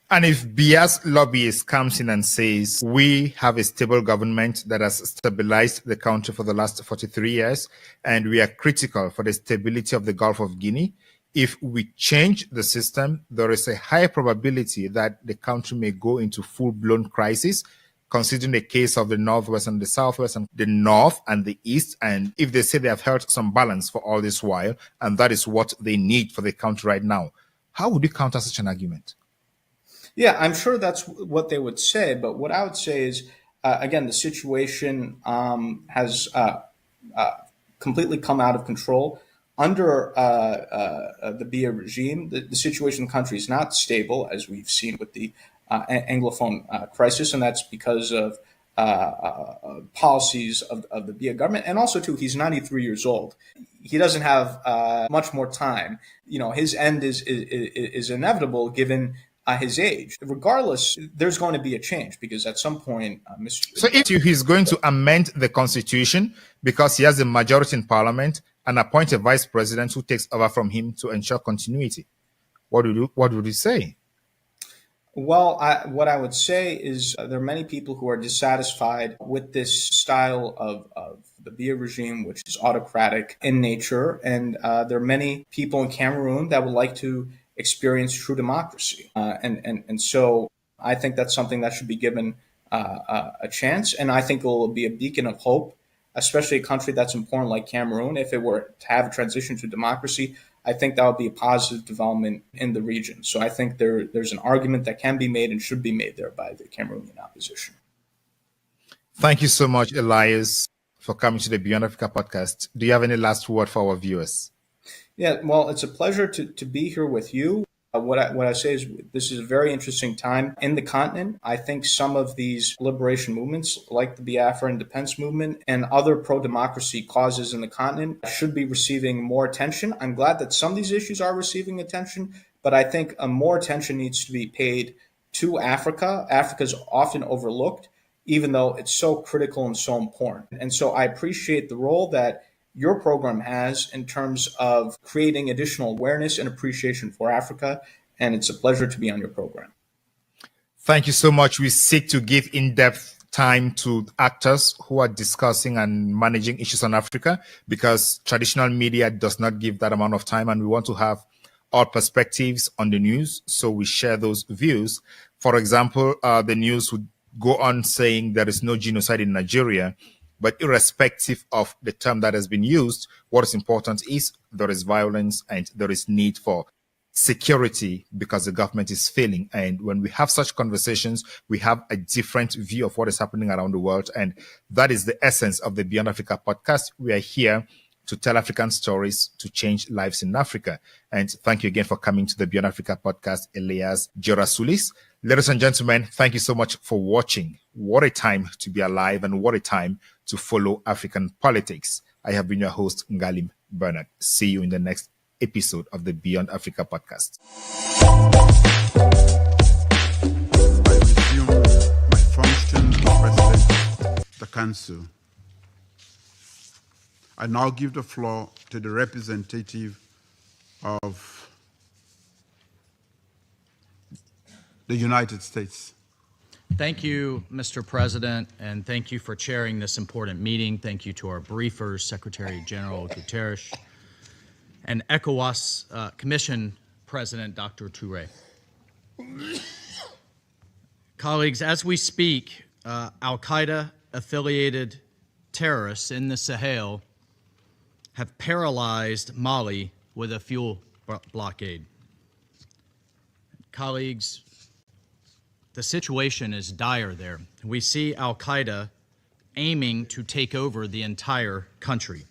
And if Bia's lobbyist comes in and says, we have a stable government that has stabilized the country for the last 43 years, and we are critical for the stability of the Gulf of Guinea, if we change the system, there is a high probability that the country may go into full-blown crisis, considering the case of the Northwest and the Southwest and the North and the East. And if they say they have held some balance for all this while, and that is what they need for the country right now, how would you counter such an argument? Yeah, I'm sure that's what they would say. But what I would say is, again, the situation has completely come out of control. Under the Biya regime, the situation in the country is not stable, as we've seen with the Anglophone crisis, and that's because of policies of the Biya government. And also, too, he's 93 years old. He doesn't have much more time. You know, his end is inevitable given his age. Regardless, there's going to be a change because at some point, So if he's going to amend the constitution because he has a majority in parliament and appoint a vice president who takes over from him to ensure continuity, what would you say? Well, what I would say is there are many people who are dissatisfied with this style of the Biya regime, which is autocratic in nature. And there are many people in Cameroon that would like to experience true democracy. And so I think that's something that should be given a chance. And I think it will be a beacon of hope, especially a country that's important like Cameroon. If it were to have a transition to democracy, I think that would be a positive development in the region. So I think there's an argument that can be made and should be made there by the Cameroonian opposition. Thank you so much, Elias, for coming to the Beyond Africa podcast. Do you have any last word for our viewers? Yeah, well, it's a pleasure to be here with you. What I say is this is a very interesting time in the continent. I think some of these liberation movements, like the Biafra independence movement and other pro-democracy causes in the continent, should be receiving more attention. I'm glad that some of these issues are receiving attention, but I think more attention needs to be paid to Africa. Africa is often overlooked, even though it's so critical and so important. And so I appreciate the role that your program has in terms of creating additional awareness and appreciation for Africa, and it's a pleasure to be on your program. Thank you so much. We seek to give in-depth time to actors who are discussing and managing issues on Africa because traditional media does not give that amount of time, and we want to have all perspectives on the news, so we share those views. For example, the news would go on saying there is no genocide in Nigeria, but irrespective of the term that has been used, what is important is there is violence and there is need for security because the government is failing. And when we have such conversations, we have a different view of what is happening around the world. And that is the essence of the Beyond Africa podcast. We are here to tell African stories to change lives in Africa. And thank you again for coming to the Beyond Africa podcast, Elias Jorasulis. Ladies and gentlemen, thank you so much for watching. What a time to be alive and what a time to follow African politics. I have been your host, Ngalim Bernard. See you in the next episode of the Beyond Africa podcast. I resume my function as President of the Council. I now give the floor to the representative of the United States. Thank you, Mr. President, and thank you for chairing this important meeting. Thank you to our briefers, Secretary General Guterres, and ECOWAS Commission President Dr. Touré. Colleagues, as we speak, Al-Qaeda-affiliated terrorists in the Sahel have paralyzed Mali with a fuel blockade. Colleagues, the situation is dire there. We see Al-Qaeda aiming to take over the entire country.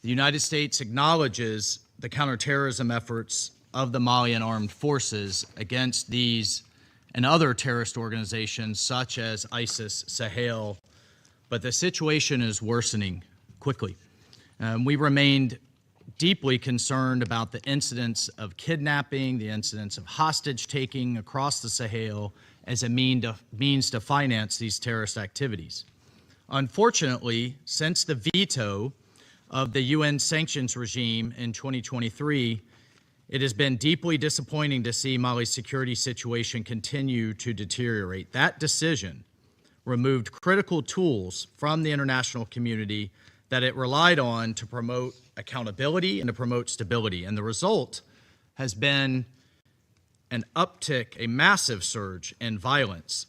The United States acknowledges the counterterrorism efforts of the Malian armed forces against these and other terrorist organizations such as ISIS, Sahel, but the situation is worsening quickly. We remained deeply concerned about the incidents of kidnapping, the incidents of hostage-taking across the Sahel as a means to finance these terrorist activities. Unfortunately, since the veto of the UN sanctions regime in 2023, It has been deeply disappointing to see Mali's security situation continue to deteriorate. That decision removed critical tools from the international community that it relied on to promote accountability and to promote stability. And the result has been an uptick, a massive surge in violence,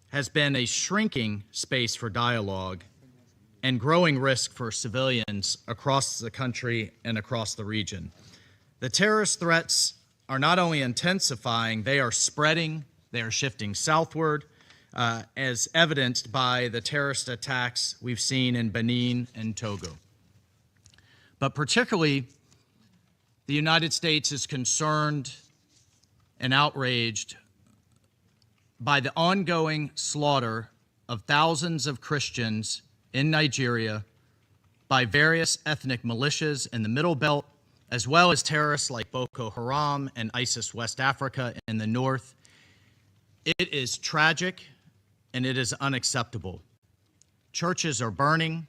has been a shrinking space for dialogue and growing risk for civilians across the country and across the region. The terrorist threats are not only intensifying, they are spreading, they are shifting southward, as evidenced by the terrorist attacks we've seen in Benin and Togo. But particularly, the United States is concerned and outraged by the ongoing slaughter of thousands of Christians in Nigeria by various ethnic militias in the Middle Belt, as well as terrorists like Boko Haram and ISIS West Africa in the north. It is tragic and it is unacceptable. Churches are burning,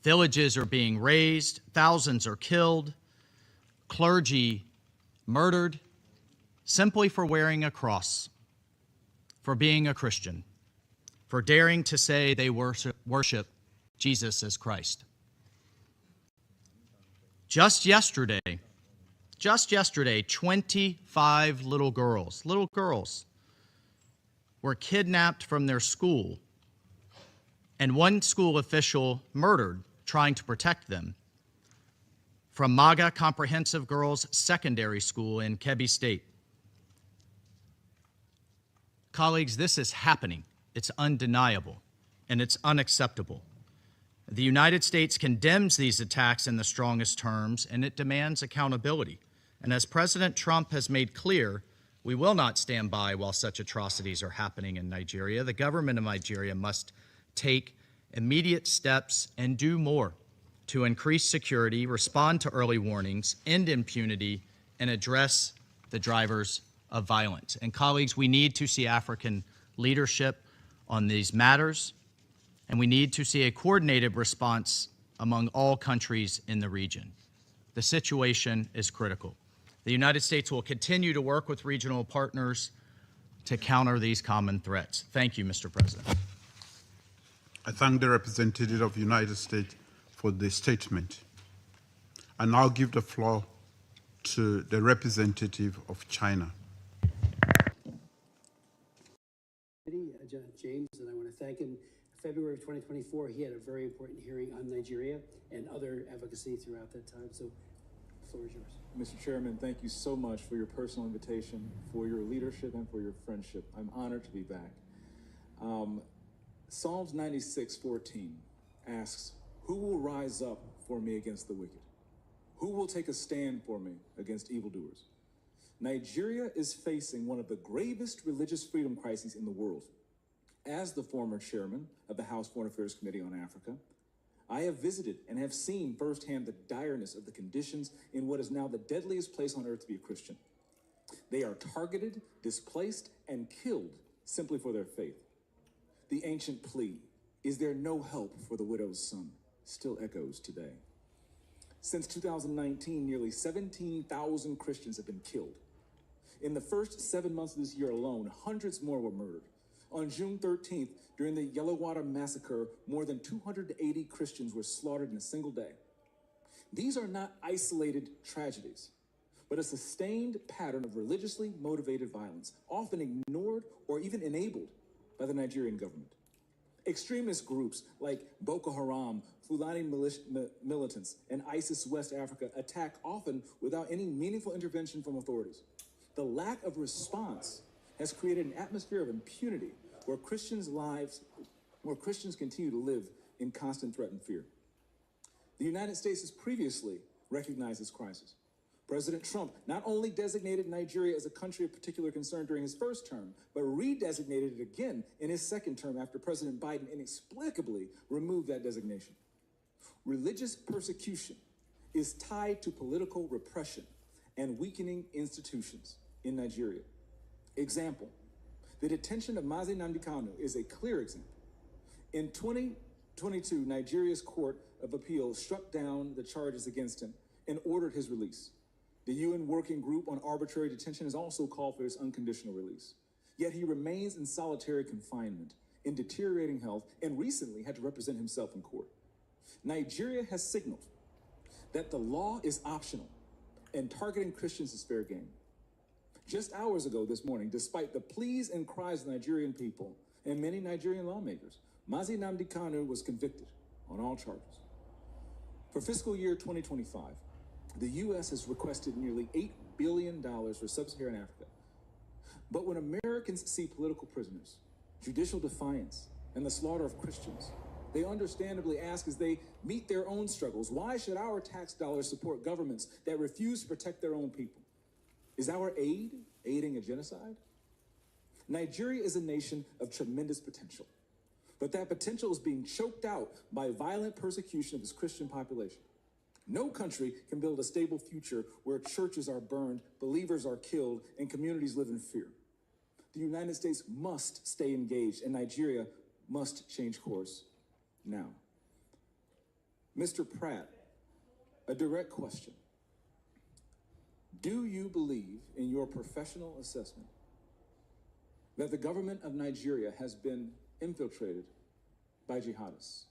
villages are being razed, thousands are killed, clergy murdered simply for wearing a cross, for being a Christian, for daring to say they worship Jesus as Christ. Just yesterday, 25 little girls were kidnapped from their school and one school official murdered trying to protect them from MAGA Comprehensive Girls Secondary School in Kebbi State. Colleagues, this is happening. It's undeniable and it's unacceptable. The United States condemns these attacks in the strongest terms, and it demands accountability. And as President Trump has made clear, we will not stand by while such atrocities are happening in Nigeria. The government of Nigeria must take immediate steps and do more to increase security, respond to early warnings, end impunity, and address the drivers of violence. And colleagues, we need to see African leadership on these matters, and we need to see a coordinated response among all countries in the region. The situation is critical. The United States will continue to work with regional partners to counter these common threats. Thank you, Mr. President. I thank the representative of the United States for the statement. I now give the floor to the representative of China. James, and I want to thank him. February of 2024, he had a very important hearing on Nigeria and other advocacy throughout that time. So the floor is yours. Mr. Chairman, thank you so much for your personal invitation, for your leadership, and for your friendship. I'm honored to be back. Psalms 96:14 asks, "Who will rise up for me against the wicked? Who will take a stand for me against evildoers?" Nigeria is facing one of the gravest religious freedom crises in the world. As the former chairman of the House Foreign Affairs Committee on Africa, I have visited and have seen firsthand the direness of the conditions in what is now the deadliest place on earth to be a Christian. They are targeted, displaced, and killed simply for their faith. The ancient plea, "Is there no help for the widow's son?" still echoes today. Since 2019, nearly 17,000 Christians have been killed. In the first 7 months of this year alone, hundreds more were murdered. On June 13th, during the Yellowwater massacre, more than 280 Christians were slaughtered in a single day. These are not isolated tragedies, but a sustained pattern of religiously motivated violence, often ignored or even enabled by the Nigerian government. Extremist groups like Boko Haram, Fulani militants, and ISIS West Africa attack often without any meaningful intervention from authorities. The lack of response has created an atmosphere of impunity where Christians continue to live in constant threat and fear. The United States has previously recognized this crisis. President Trump not only designated Nigeria as a country of particular concern during his first term, but redesignated it again in his second term after President Biden inexplicably removed that designation. Religious persecution is tied to political repression and weakening institutions in Nigeria. Example, the detention of Mazi Nnamdi Kanu is a clear example. In 2022, Nigeria's Court of Appeal struck down the charges against him and ordered his release. The UN Working Group on Arbitrary Detention has also called for his unconditional release. Yet he remains in solitary confinement, in deteriorating health, and recently had to represent himself in court. Nigeria has signaled that the law is optional and targeting Christians is fair game. Just hours ago this morning, despite the pleas and cries of the Nigerian people and many Nigerian lawmakers, Mazi Nnamdi Kanu was convicted on all charges. For fiscal year 2025, the U.S. has requested nearly $8 billion for sub-Saharan Africa. But when Americans see political prisoners, judicial defiance, and the slaughter of Christians, they understandably ask as they meet their own struggles, why should our tax dollars support governments that refuse to protect their own people? Is our aid aiding a genocide? Nigeria is a nation of tremendous potential, but that potential is being choked out by violent persecution of its Christian population. No country can build a stable future where churches are burned, believers are killed, and communities live in fear. The United States must stay engaged, and Nigeria must change course now. Mr. Pratt, a direct question. Do you believe, in your professional assessment, that the government of Nigeria has been infiltrated by jihadists?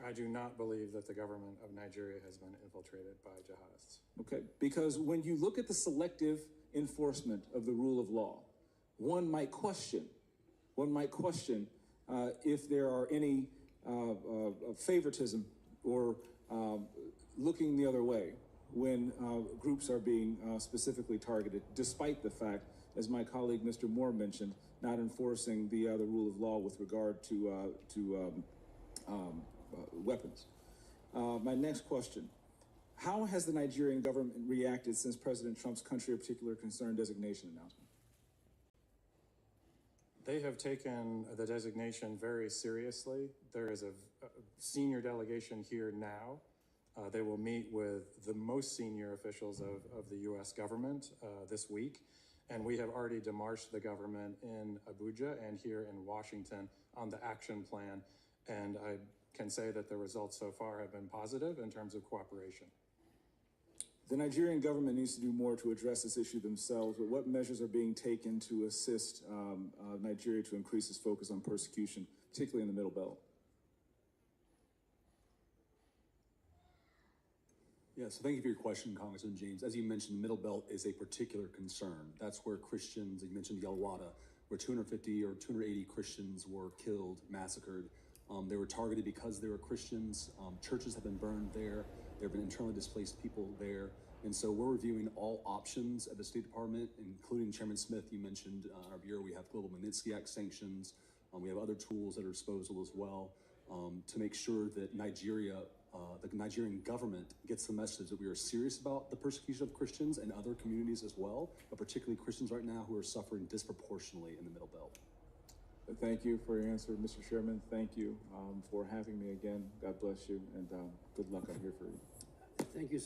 I do not believe that the government of Nigeria has been infiltrated by jihadists. Okay, because when you look at the selective enforcement of the rule of law, one might question if there are any favoritism or looking the other way when groups are being specifically targeted, despite the fact, as my colleague Mr. Moore mentioned, not enforcing the rule of law with regard to weapons. My next question. How has the Nigerian government reacted since President Trump's country of particular concern designation announcement? They have taken the designation very seriously. There is a senior delegation here now. They will meet with the most senior officials of the U.S. government this week. And we have already demarched the government in Abuja and here in Washington on the action plan. And I can say that the results so far have been positive in terms of cooperation. The Nigerian government needs to do more to address this issue themselves, but what measures are being taken to assist Nigeria to increase its focus on persecution, particularly in the Middle Belt? Yes, thank you for your question, Congressman James. As you mentioned, the Middle Belt is a particular concern. That's where Christians, you mentioned Yalwada, where 250 or 280 Christians were killed, massacred. They were targeted because they were Christians. Churches have been burned there. There have been internally displaced people there. And so we're reviewing all options at the State Department, including Chairman Smith, you mentioned our bureau, we have Global Magnitsky Act sanctions. We have other tools at our disposal as well to make sure that Nigeria, the Nigerian government gets the message that we are serious about the persecution of Christians and other communities as well, but particularly Christians right now who are suffering disproportionately in the Middle Belt. Thank you for your answer, Mr. Chairman. Thank you for having me again. God bless you, and good luck. I'm here for you. Thank you,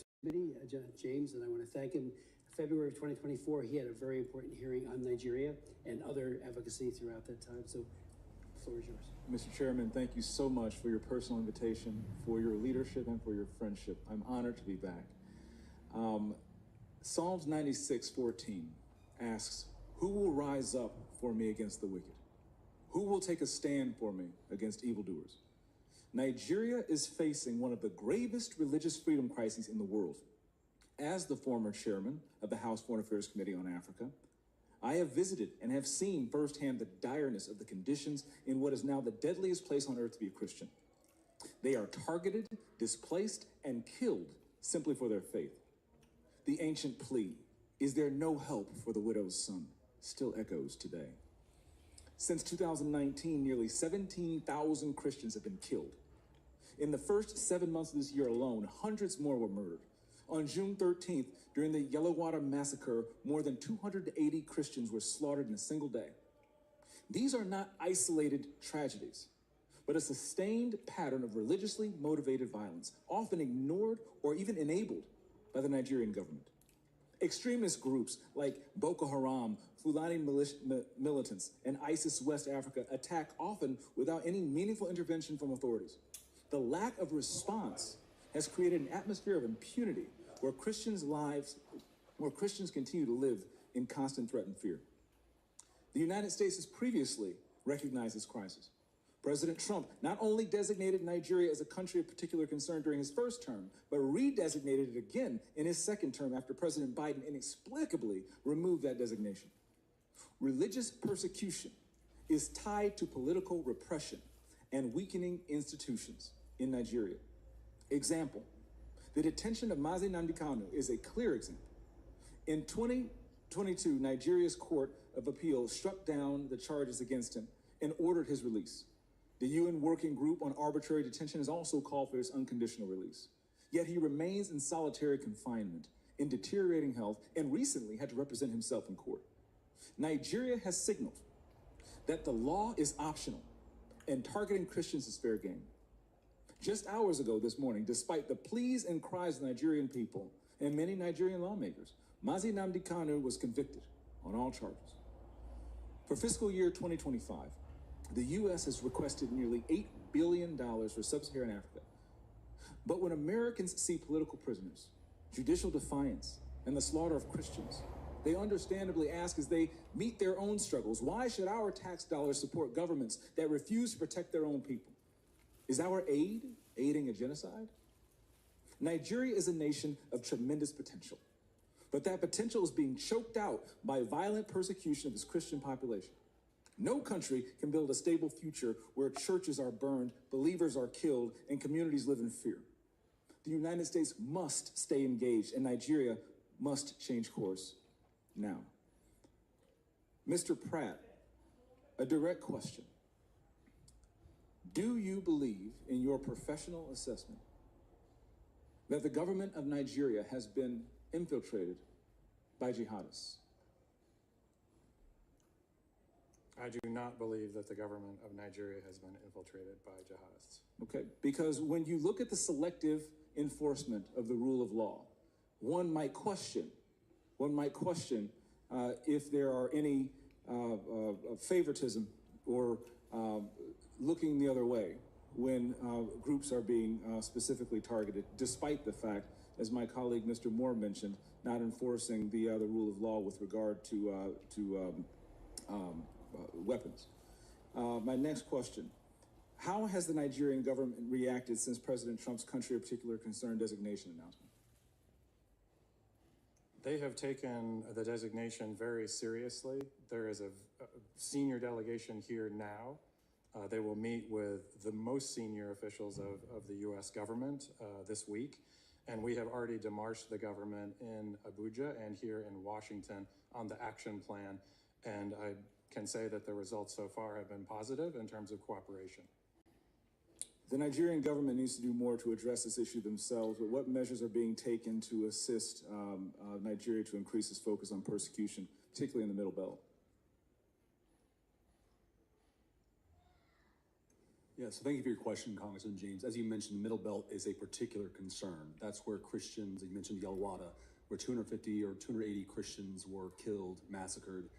James, and I want to thank him. February of 2024, he had a very important hearing on Nigeria and other advocacy throughout that time. So, the floor is yours. Mr. Chairman, thank you so much for your personal invitation, for your leadership, and for your friendship. I'm honored to be back. Psalms 96:14 asks, "Who will rise up for me against the wicked? Who will take a stand for me against evildoers?" Nigeria is facing one of the gravest religious freedom crises in the world. As the former chairman of the House Foreign Affairs Committee on Africa, I have visited and have seen firsthand the direness of the conditions in what is now the deadliest place on earth to be a Christian. They are targeted, displaced, and killed simply for their faith. The ancient plea, "Is there no help for the widow's son?" still echoes today. Since 2019, nearly 17,000 Christians have been killed. In the first 7 months of this year alone, hundreds more were murdered. On June 13th, during the Yalwada massacre, more than 280 Christians were slaughtered in a single day. These are not isolated tragedies, but a sustained pattern of religiously motivated violence, often ignored or even enabled by the Nigerian government. Extremist groups like Boko Haram, Fulani militants, and ISIS West Africa attack often without any meaningful intervention from authorities. The lack of response has created an atmosphere of impunity where Christians continue to live in constant threat and fear. The United States has previously recognized this crisis. President Trump not only designated Nigeria as a country of particular concern during his first term, but redesignated it again in his second term after President Biden inexplicably removed that designation. Religious persecution is tied to political repression and weakening institutions in Nigeria. Example, the detention of Mazi Nnamdi Kanu is a clear example. In 2022, Nigeria's Court of Appeal struck down the charges against him and ordered his release. The UN Working Group on Arbitrary Detention has also called for his unconditional release. Yet he remains in solitary confinement, in deteriorating health, and recently had to represent himself in court. Nigeria has signaled that the law is optional and targeting Christians is fair game. Just hours ago this morning, despite the pleas and cries of Nigerian people and many Nigerian lawmakers, Mazi Nnamdi Kanu was convicted on all charges. For fiscal year 2025, the U.S. has requested nearly $8 billion for sub-Saharan Africa. But when Americans see political prisoners, judicial defiance, and the slaughter of Christians, they understandably ask as they meet their own struggles, why should our tax dollars support governments that refuse to protect their own people? Is our aid aiding a genocide? Nigeria is a nation of tremendous potential, but that potential is being choked out by violent persecution of its Christian population. No country can build a stable future where churches are burned, believers are killed, and communities live in fear. The United States must stay engaged, and Nigeria must change course now. Mr. Pratt, a direct question. Do you believe in your professional assessment that the government of Nigeria has been infiltrated by jihadists? I do not believe that the government of Nigeria has been infiltrated by jihadists. Okay, because when you look at the selective enforcement of the rule of law, one might question if there are any favoritism or looking the other way when groups are being specifically targeted, despite the fact, as my colleague Mr. Moore mentioned, not enforcing the rule of law with regard to weapons. My next question, how has the Nigerian government reacted since President Trump's country of particular concern designation announcement? They have taken the designation very seriously. There is a senior delegation here now. They will meet with the most senior officials of the U.S. government this week. And we have already demarched the government in Abuja and here in Washington on the action plan. And I can say that the results so far have been positive in terms of cooperation. The Nigerian government needs to do more to address this issue themselves, but what measures are being taken to assist Nigeria to increase its focus on persecution, particularly in the Middle Belt? Yeah, so thank you for your question, Congressman James. As you mentioned, the Middle Belt is a particular concern. That's where Christians, you mentioned Yalwada, where 250 or 280 Christians were killed, massacred.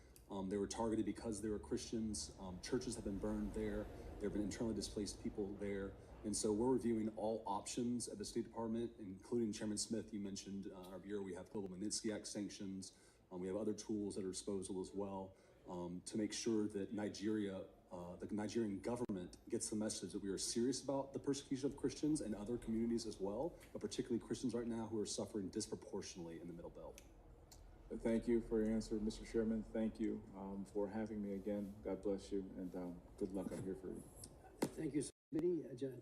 They were targeted because they were Christians. Churches have been burned there. There have been internally displaced people there. And so we're reviewing all options at the State Department, including Chairman Smith, you mentioned our bureau, we have Global Magnitsky Act sanctions. We have other tools at our disposal as well to make sure that Nigeria, the Nigerian government gets the message that we are serious about the persecution of Christians and other communities as well, but particularly Christians right now who are suffering disproportionately in the Middle Belt. Thank you for your answer, Mr. Chairman. Thank you for having me again. God bless you, and good luck. I'm here for you. Thank you,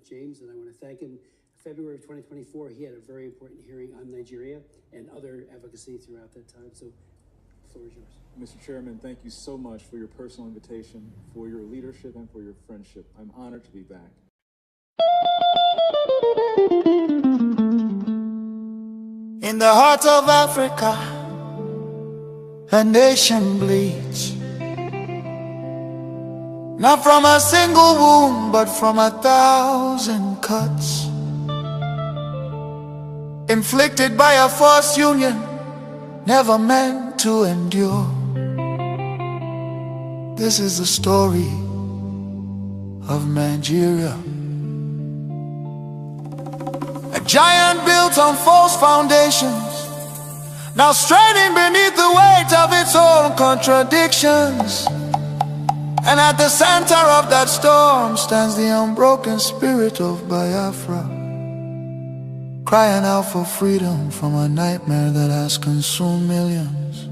James, and I want to thank him. February of 2024, he had a very important hearing on Nigeria and other advocacy throughout that time. So, the floor is yours. Mr. Chairman, thank you so much for your personal invitation, for your leadership, and for your friendship. I'm honored to be back. In the heart of Africa, a nation bleeds, not from a single wound, but from 1,000 cuts, inflicted by a forced union, never meant to endure. This is the story of Nigeria. A giant built on false foundations, now straining beneath the weight of its own contradictions. And at the center of that storm stands the unbroken spirit of Biafra, crying out for freedom from a nightmare that has consumed millions.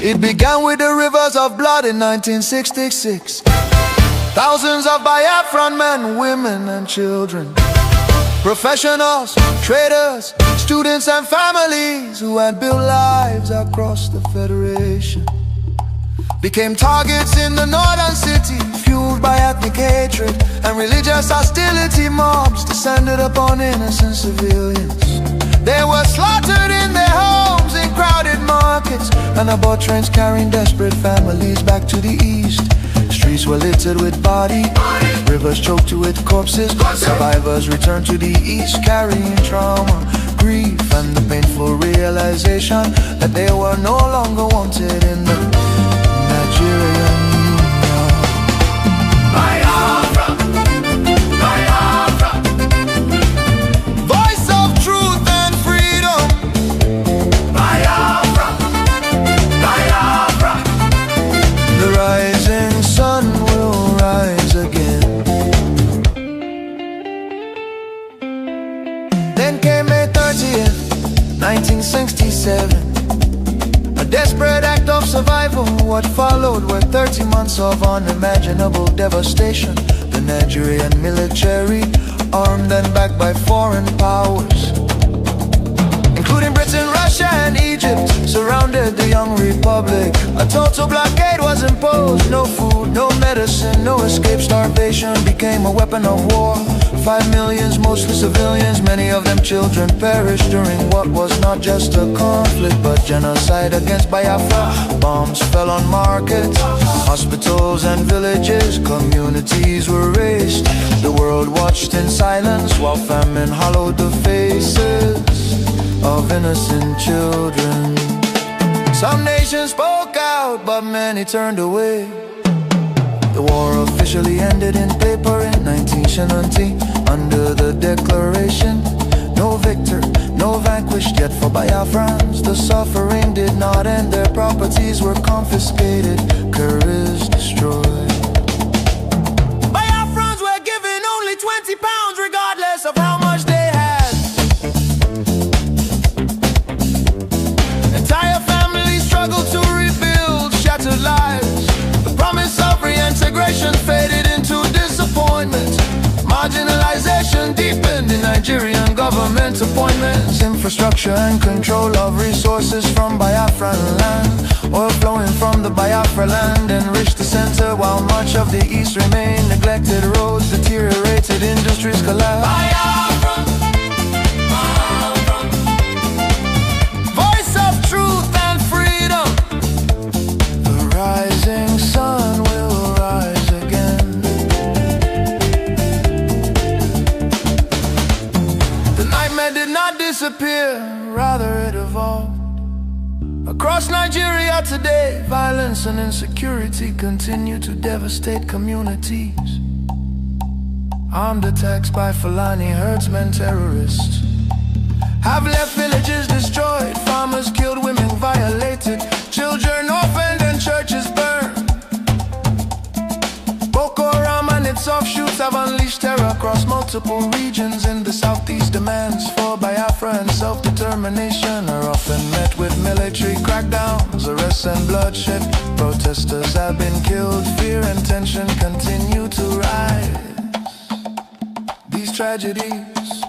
It began with the rivers of blood in 1966. Thousands of Biafran men, women and children, professionals, traders, students and families who had built lives across the Federation became targets in the northern city, fueled by ethnic hatred and religious hostility. Mobs descended upon innocent civilians. They were slaughtered in their homes, in crowded markets, and aboard trains carrying desperate families back to the east. Streets were littered with bodies, rivers choked with corpses. Survivors returned to the east carrying trauma, grief, and the painful realization that they were no longer wanted in the Nigerian Union. Biafra, Biafra, voice of truth and freedom. Biafra, Biafra, the rising sun will rise again. Then came May 30th, 1967. A desperate act of survival. What followed were 30 months of unimaginable devastation. The Nigerian military, armed and backed by foreign powers, including Britain, Russia and Egypt, surrounded the young republic. A total blockade was imposed. No food, no medicine, no escape. Starvation became a weapon of war. 5 million, mostly civilians, many of them children, perished during what was not just a conflict but genocide against Biafra. Bombs fell on markets, hospitals and villages. Communities were razed. The world watched in silence while famine hollowed the faces of innocent children. Some nations spoke out, but many turned away. The war officially ended in paper in 9Geria under the declaration, no victor, no vanquished. Yet for Biafrans, the suffering did not end. Their properties were confiscated, careers destroyed. Biafrans were given only 20 pounds regardless of how much they had. Entire families struggled to rebuild shattered lives. The promise of reintegration faded into disappointment. Marginalization deepened in Nigerian government appointments. Infrastructure and control of resources from Biafran land. Oil flowing from the Biafra land enriched the center, while much of the east remained neglected. Roads deteriorated, industries collapsed. Biafra, Biafra, voice of truth and freedom. The rising sun will rise again. The nightmare did not disappear, rather it evolved. Across Nigeria today, violence and insecurity continue to devastate communities. Armed attacks by Fulani herdsmen terrorists have left villages destroyed, farmers killed, women violated, children orphaned and churches burned. Boko Haram and its offshoots have unleashed terror across multiple regions in the southeast. Demands for Biafra and self-determination are often met with military crackdowns, arrests and bloodshed. Protesters have been killed, fear and tension continue to rise. These tragedies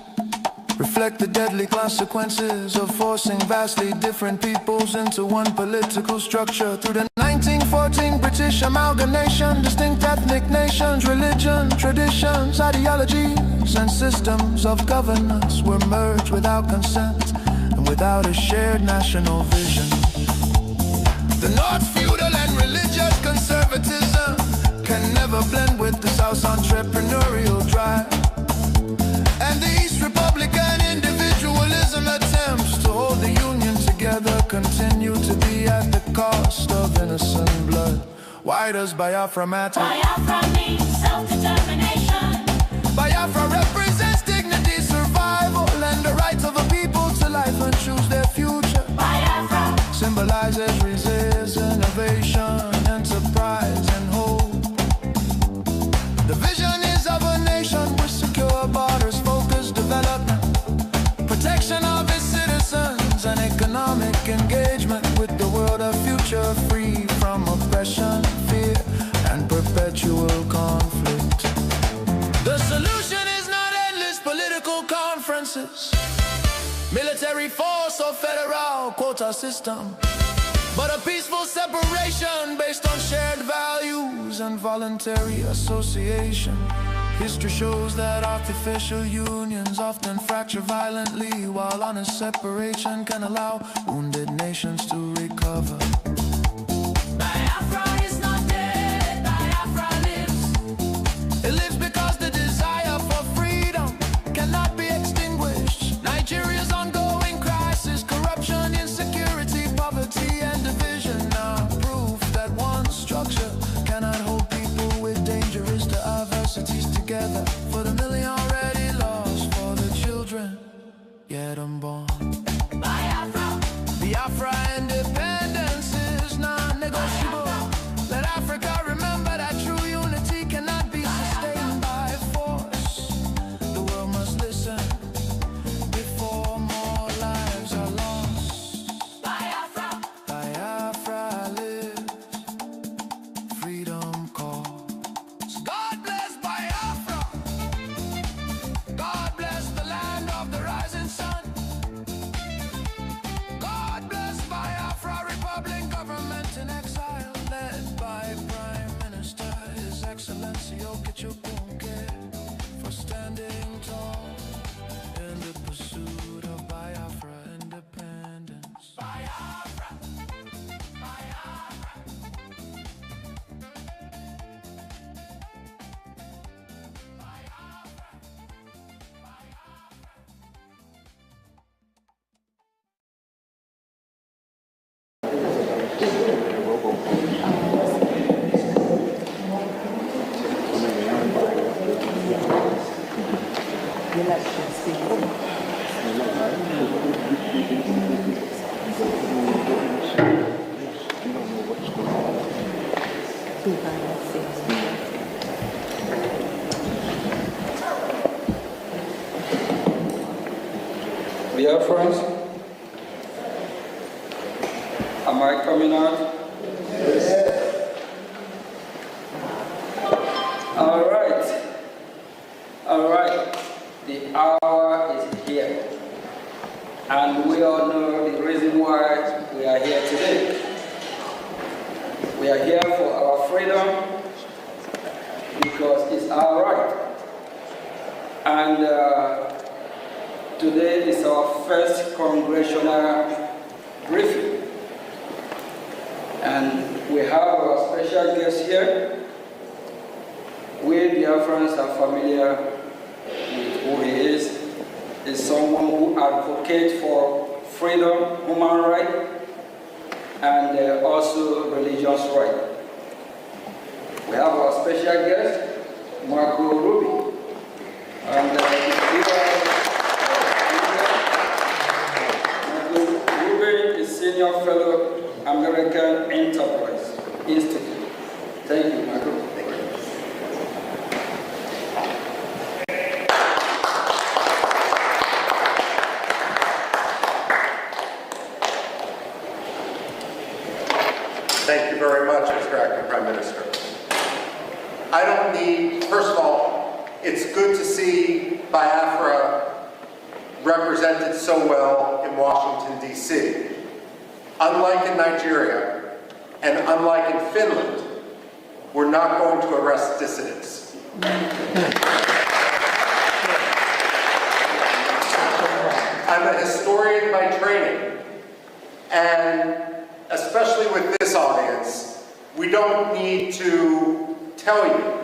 reflect the deadly consequences of forcing vastly different peoples into one political structure. Through the 1914 British amalgamation, distinct ethnic nations, religion, traditions, ideologies, and systems of governance were merged without consent and without a shared national vision. The North's feudal and religious conservatism can never blend with the South's entrepreneurial drive. And the East Republican individualism attempts to hold the Union together continue to be be at the cost of innocent blood. Why does Biafra matter? Biafra means self-determination. Biafra represents dignity, survival, and the right of a people to life and choose their future. Biafra symbolizes resistance, innovation, enterprise, and hope. The vision is of a nation with secure borders, focused development, protection of its citizens, and economic engagement with the world of future, free from oppression, fear, and perpetual conflict. The solution is not endless political conferences, military force or federal quota system, but a peaceful separation based on shared values and voluntary association. History shows that artificial unions often fracture violently, while honest separation can allow wounded nations to recover. Biafra is not dead, Biafra lives. It lives because the desire for freedom cannot be extinguished. Nigeria's ongoing crisis, corruption, insecurity, poverty, and division are proof that one structure cannot hold people with dangerous diversities together. For the million already lost, for the children yet unborn. Biafra, Biafra independence is non-negotiable. Let Africa remember that true unity cannot be sustained by force. The world must listen before more lives are lost. Biafra, Biafra lives, freedom calls. God bless Biafra. God bless the land of the rising sun. God bless Biafra Republic, government in exile, led by Prime Minister His Excellency Okechukwu, for standing tall in the pursuit of Biafra independence. Biafra, Biafrans, am I coming out? Yes. All right. The hour is here, and we all know the reason why we are here today. We are here for our freedom because it's our right. And today is our first congressional briefing. And we have our special guest here. We Biafrans are familiar with who he is. He's someone who advocates for freedom, human rights, and also religious rights. We have our special guest, Marco Ruby. And Ruby is Senior Fellow, American Enterprise Institute. Thank you, Marco. Thank you very much, Mr. Acting Prime Minister. I don't need, first of all, it's good to see Biafra represented so well in Washington, D.C. Unlike in Nigeria, and unlike in Finland, we're not going to arrest dissidents. I'm a historian by training, and especially with this audience, we don't need to tell you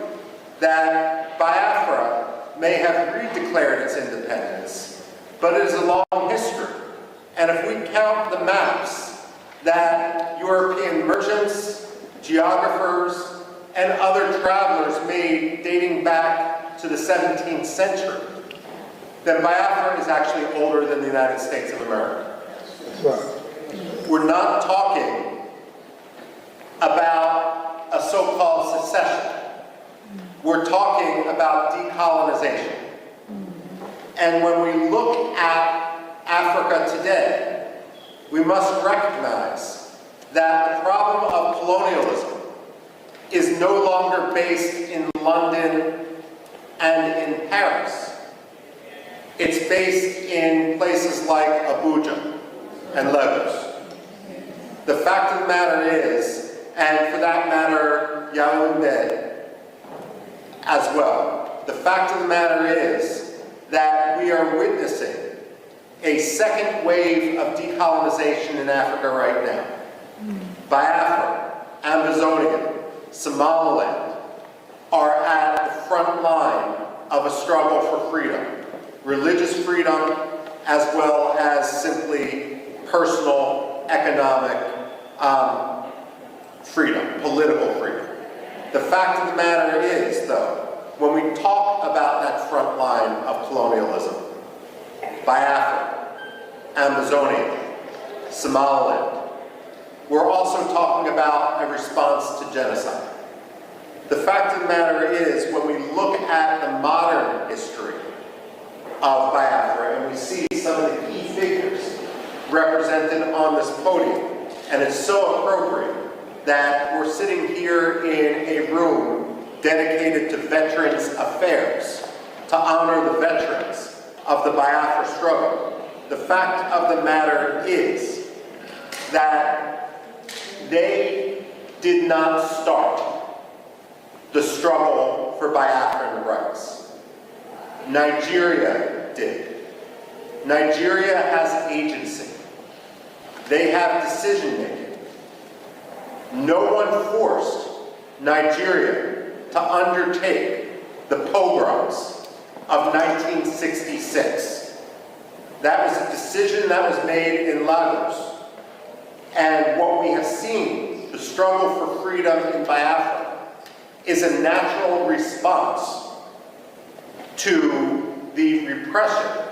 that Biafra may have redeclared its independence, but it is a long history. And if we count the maps that European merchants, geographers, and other travelers made dating back to the 17th century, then Biafra is actually older than the United States of America. We're not talking about a so-called secession. We're talking about decolonization. And when we look at Africa today, we must recognize that the problem of colonialism is no longer based in London and in Paris. It's based in places like Abuja and Lagos. The fact of the matter is, and for that matter, Yaoundé as well, the fact of the matter is that we are witnessing a second wave of decolonization in Africa right now. Biafra, Amazonia, Somaliland are at the front line of a struggle for freedom. Religious freedom, as well as simply personal, economic freedom, political freedom. The fact of the matter is, though, when we talk about that front line of colonialism, Biafra, Amazonia, Somaliland, we're also talking about a response to genocide. The fact of the matter is, when we look at the modern history of Biafra and we see some of the key figures represented on this podium, and it's so appropriate that we're sitting here in a room dedicated to Veterans Affairs, to honor the veterans of the Biafra struggle. The fact of the matter is that they did not start the struggle for Biafran rights. Nigeria did. Nigeria has agency. They have decision-making. No one forced Nigeria to undertake the pogroms of 1966. That was a decision that was made in Lagos. And what we have seen, the struggle for freedom in Biafra, is a natural response to the repression,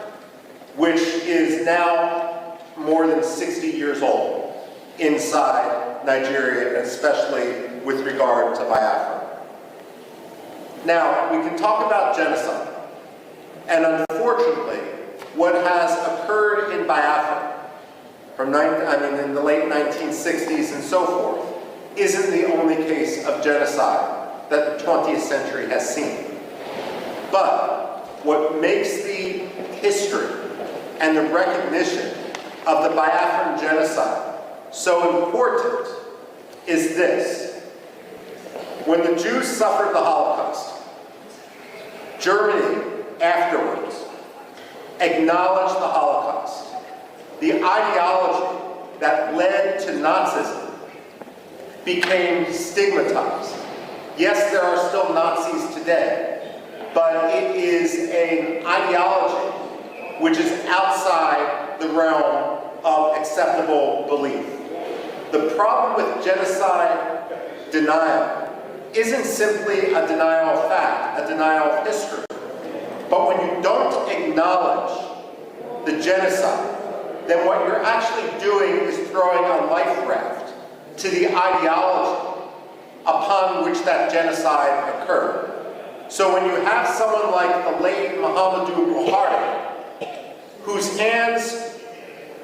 which is now more than 60 years old inside Nigeria, and especially with regard to Biafra. Now, we can talk about genocide, and unfortunately, what has occurred in Biafra in the late 1960s and so forth, isn't the only case of genocide that the 20th century has seen. But what makes the history and the recognition of the Biafran genocide so important is this. When the Jews suffered the Holocaust, Germany afterwards acknowledged the Holocaust. The ideology that led to Nazism became stigmatized. Yes, there are still Nazis today, but it is an ideology which is outside the realm of acceptable belief. The problem with genocide denial isn't simply a denial of fact, a denial of history. But when you don't acknowledge the genocide, then what you're actually doing is throwing a life raft to the ideology upon which that genocide occurred. So when you have someone like the late Muhammadu Buhari, whose hands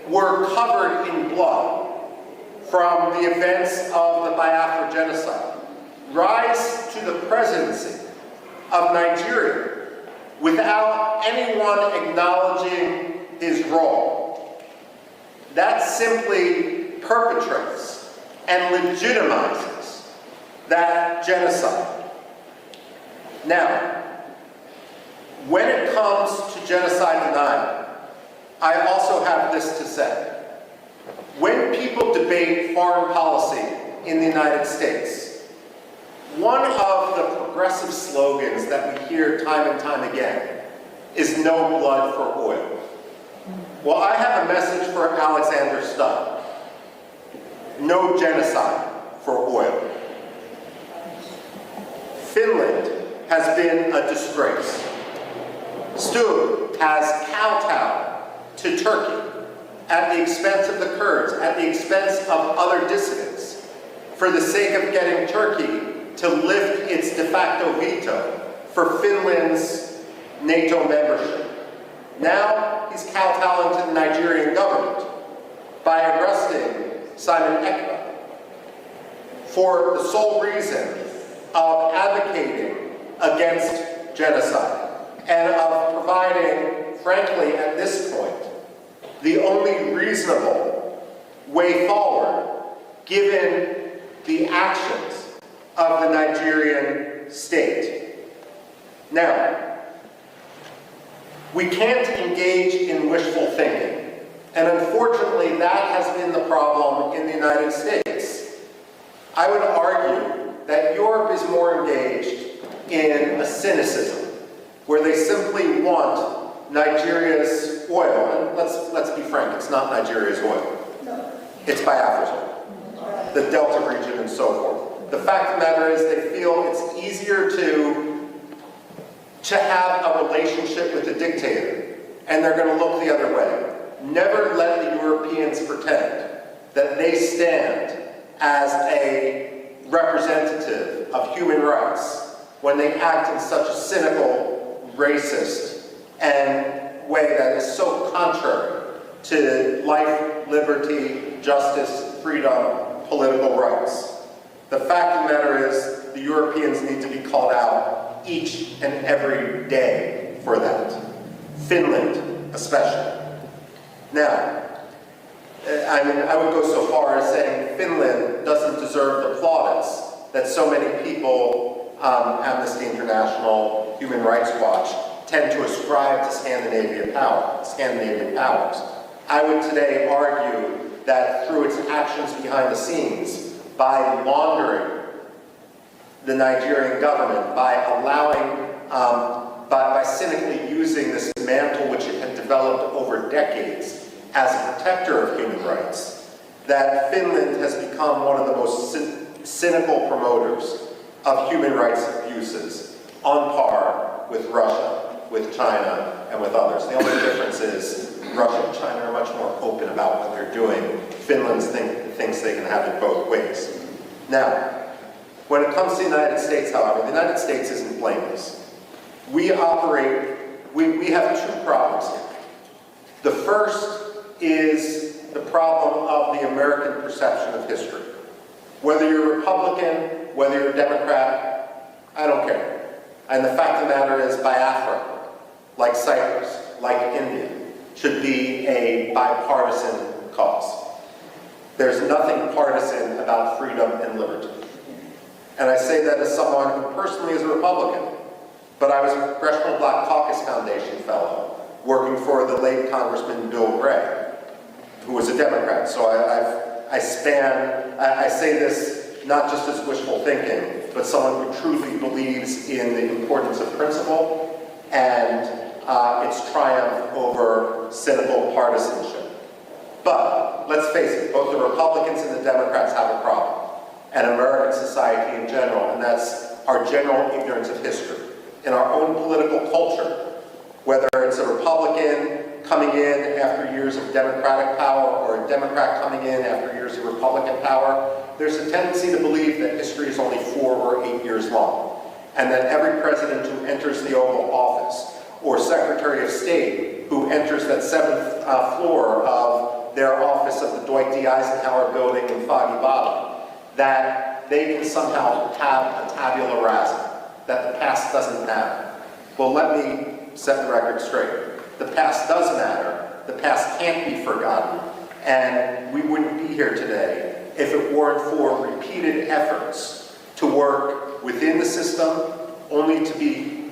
were covered in blood from the events of the Biafra genocide, rise to the presidency of Nigeria without anyone acknowledging his role, that simply perpetrates and legitimizes that genocide. Now, when it comes to genocide denial, I also have this to say. When people debate foreign policy in the United States, one of the progressive slogans that we hear time and time again is no blood for oil. Well, I have a message for Alexander Stubb. no genocide for oil. Finland has been a disgrace. Stubb has kowtowed to Turkey at the expense of the Kurds, at the expense of other dissidents, for the sake of getting Turkey to lift its de facto veto for Finland's NATO membership. Now he's kowtowing to the Nigerian government by arresting Simon Ekpa for the sole reason of advocating against genocide and of providing, frankly, at this point, the only reasonable way forward given the actions of the Nigerian state. Now, we can't engage in wishful thinking, and unfortunately that has been the problem in the United States. I would argue that Europe is more engaged in a cynicism, where they simply want Nigeria's oil, and let's be frank, it's not Nigeria's oil. It's Biafra's oil, the Delta region and so forth. The fact of the matter is they feel it's easier to have a relationship with a dictator, and they're going to look the other way. Never let the Europeans pretend that they stand as a representative of human rights when they act in such a cynical, racist, and way that is so contrary to life, liberty, justice, freedom, political rights. The fact of the matter is the Europeans need to be called out each and every day for that. Finland, especially. Now, I would go so far as saying Finland doesn't deserve the plaudits that so many people, Amnesty International, Human Rights Watch, tend to ascribe to Scandinavian powers. I would today argue that through its actions behind the scenes, by laundering the Nigerian government, by allowing, by cynically using this mantle which it had developed over decades as a protector of human rights, that Finland has become one of the most cynical promoters of human rights abuses, on par with Russia, with China, and with others. The only difference is Russia and China are much more open about what they're doing. Finland thinks they can have it both ways. Now, when it comes to the United States, however, the United States isn't blameless. We have two problems here. The first is the problem of the American perception of history. Whether you're Republican, whether you're Democrat, I don't care. And the fact of the matter is Biafra, like Cyprus, like India, should be a bipartisan cause. There's nothing partisan about freedom and liberty. And I say that as someone who personally is a Republican, but I was a Congressional Black Caucus Foundation fellow working for the late Congressman Bill Gray, who was a Democrat. So I say this not just as wishful thinking, but someone who truly believes in the importance of principle and its triumph over cynical partisanship. But let's face it, both the Republicans and the Democrats have a problem, and American society in general, and that's our general ignorance of history. In our own political culture, whether it's a Republican coming in after years of Democratic power or a Democrat coming in after years of Republican power, there's a tendency to believe that history is only 4 or 8 years long, and that every president who enters the Oval Office or Secretary of State who enters that 7th floor of their office of the Dwight D. Eisenhower building in Foggy Bottom, that they can somehow have a tabula rasa, that the past doesn't matter. Well, let me set the record straight. The past does matter. The past can't be forgotten. And we wouldn't be here today if it weren't for repeated efforts to work within the system, only to be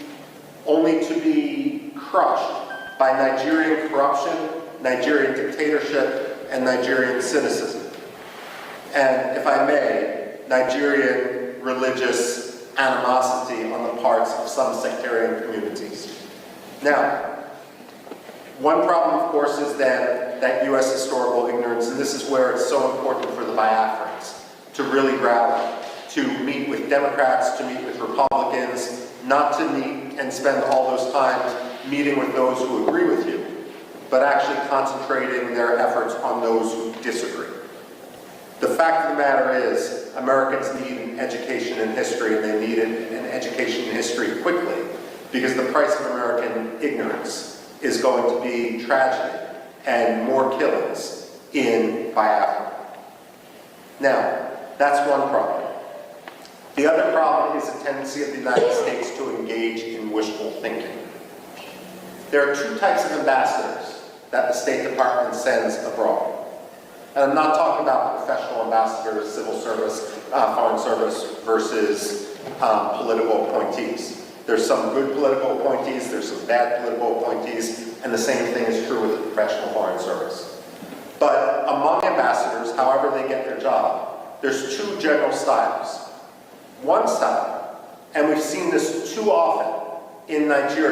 crushed by Nigerian corruption, Nigerian dictatorship, and Nigerian cynicism. And if I may, Nigerian religious animosity on the parts of some sectarian communities. Now, One problem, of course, is then that U.S. historical ignorance, and this is where it's so important for the Biafrans to really rally, to meet with Democrats, to meet with Republicans, not to meet and spend all those time meeting with those who agree with you, but actually concentrating their efforts on those who disagree. The fact of the matter is, Americans need an education in history, and they need an education in history quickly, because the price of American ignorance is going to be tragedy and more killings in Biafra. Now, that's one problem. The other problem is the tendency of the United States to engage in wishful thinking. There are two types of ambassadors that the State Department sends abroad. And I'm not talking about professional ambassadors, civil service, foreign service versus political appointees. There's some good political appointees, there's some bad political appointees, and the same thing is true with the professional foreign service. But among ambassadors, however they get their job, there's two general styles. One style, and we've seen this too often in Nigeria,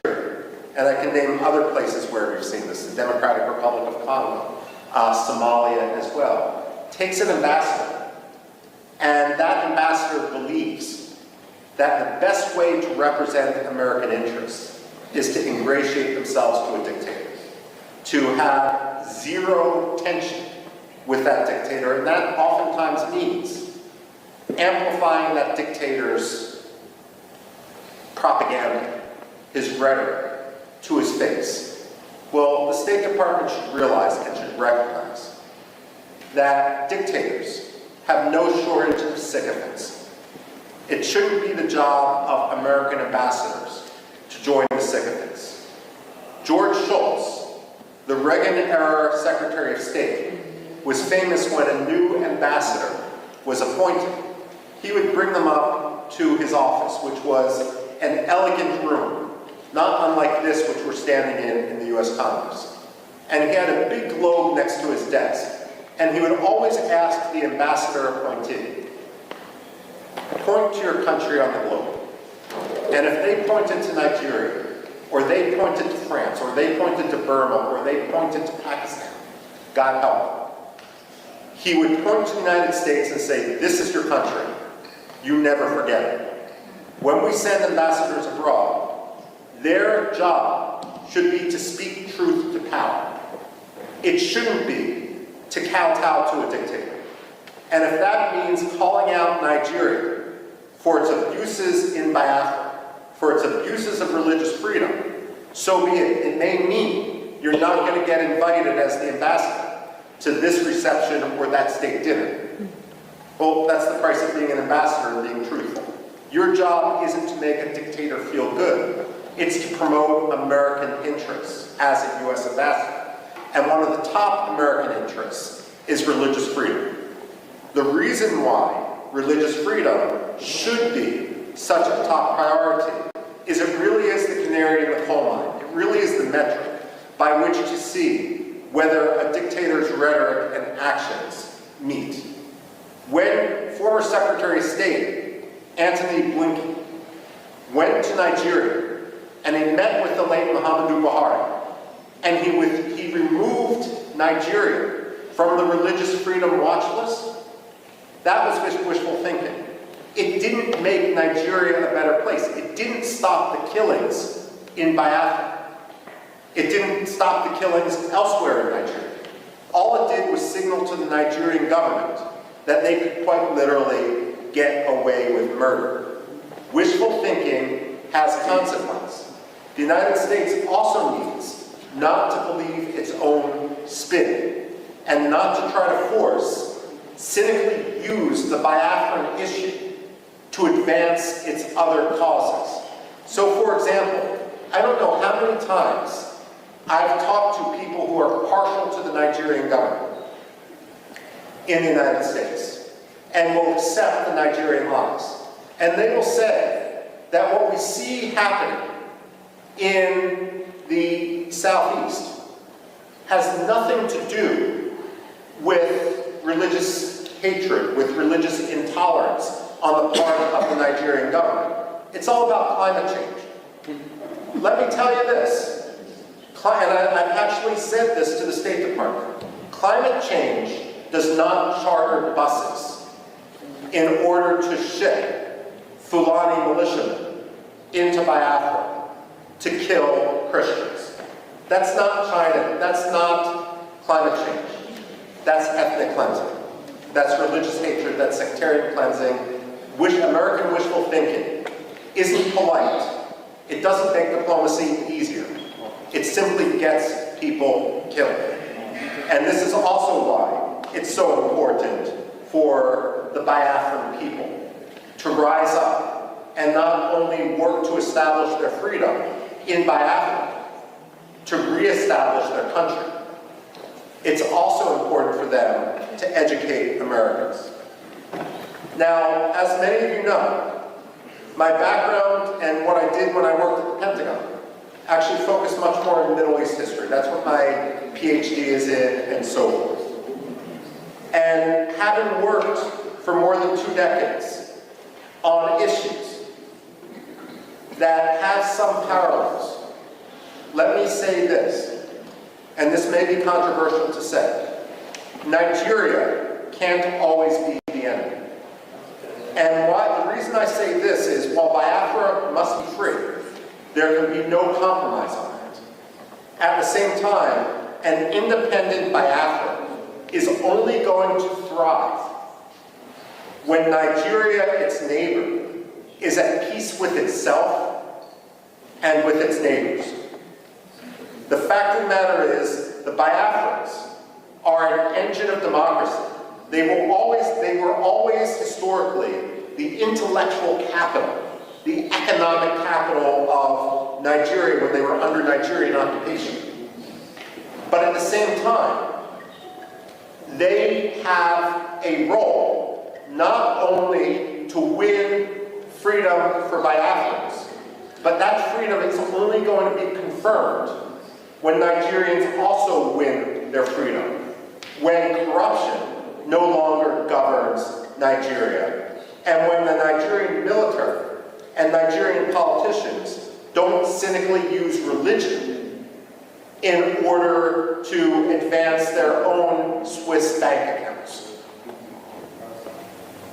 and I can name other places where we've seen this, the Democratic Republic of Congo, Somalia as well, takes an ambassador, and that ambassador believes that the best way to represent American interests is to ingratiate themselves to a dictator, to have zero tension with that dictator, and that oftentimes means amplifying that dictator's propaganda, his rhetoric, to his face. Well, the State Department should realize and should recognize that dictators have no shortage of sycophants. It shouldn't be the job of American ambassadors to join the sycophants. George Shultz, the Reagan-era Secretary of State, was famous when a new ambassador was appointed. He would bring them up to his office, which was an elegant room, not unlike this which we're standing in the U.S. Congress. And he had a big globe next to his desk, and he would always ask the ambassador appointee, point to your country on the globe. And if they pointed to Nigeria, or they pointed to France, or they pointed to Burma, or they pointed to Pakistan, God help them, he would point to the United States and say, this is your country. You never forget it. When we send ambassadors abroad, their job should be to speak truth to power. It shouldn't be to kowtow to a dictator. And if that means calling out Nigeria for its abuses in Biafra, for its abuses of religious freedom, so be it. It may mean you're not going to get invited as the ambassador to this reception or that state dinner. Well, that's the price of being an ambassador and being truthful. Your job isn't to make a dictator feel good. It's to promote American interests as a U.S. ambassador. And one of the top American interests is religious freedom. The reason why religious freedom should be such a top priority is it really is the canary in the coal mine. It really is the metric by which to see whether a dictator's rhetoric and actions meet. When former Secretary of State Antony Blinken went to Nigeria and he met with the late Muhammadu Buhari, and he removed Nigeria from the religious freedom watch list, that was wishful thinking. It didn't make Nigeria a better place. It didn't stop the killings in Biafra. It didn't stop the killings elsewhere in Nigeria. All it did was signal to the Nigerian government that they could quite literally get away with murder. Wishful thinking has consequence. The United States also needs not to believe its own spin and not to try to force, cynically use the Biafran issue to advance its other causes. So, for example, I don't know how many times I've talked to people who are partial to the Nigerian government in the United States and will accept the Nigerian lies. And they will say that what we see happening in the Southeast has nothing to do with religious hatred, with religious intolerance on the part of the Nigerian government. It's all about climate change. Let me tell you this. I've actually said this to the State Department, climate change does not charter buses in order to ship Fulani militiamen into Biafra to kill Christians. That's not China, that's not climate change. That's ethnic cleansing. That's religious hatred, that's sectarian cleansing. American wishful thinking isn't polite. It doesn't make diplomacy easier. It simply gets people killed. And this is also why it's so important for the Biafran people to rise up and not only work to establish their freedom in Biafra, to reestablish their country. It's also important for them to educate Americans. Now, as many of you know, my background and what I did when I worked at the Pentagon actually focused much more in Middle East history. That's what my PhD is in, and so forth. And having worked for more than 2 decades on issues that have some parallels, let me say this, and this may be controversial to say, Nigeria can't always be the enemy. And the reason I say this is, while Biafra must be free, there can be no compromise on it. At the same time, an independent Biafra is only going to thrive when Nigeria, its neighbor, is at peace with itself and with its neighbors. The fact of the matter is, the Biafrans are an engine of democracy. They were always historically the intellectual capital, the economic capital of Nigeria when they were under Nigerian occupation. But at the same time, they have a role not only to win freedom for Biafrans, but that freedom is only going to be confirmed when Nigerians also win their freedom, when corruption no longer governs Nigeria, and when the Nigerian military and Nigerian politicians don't cynically use religion in order to advance their own Swiss bank accounts.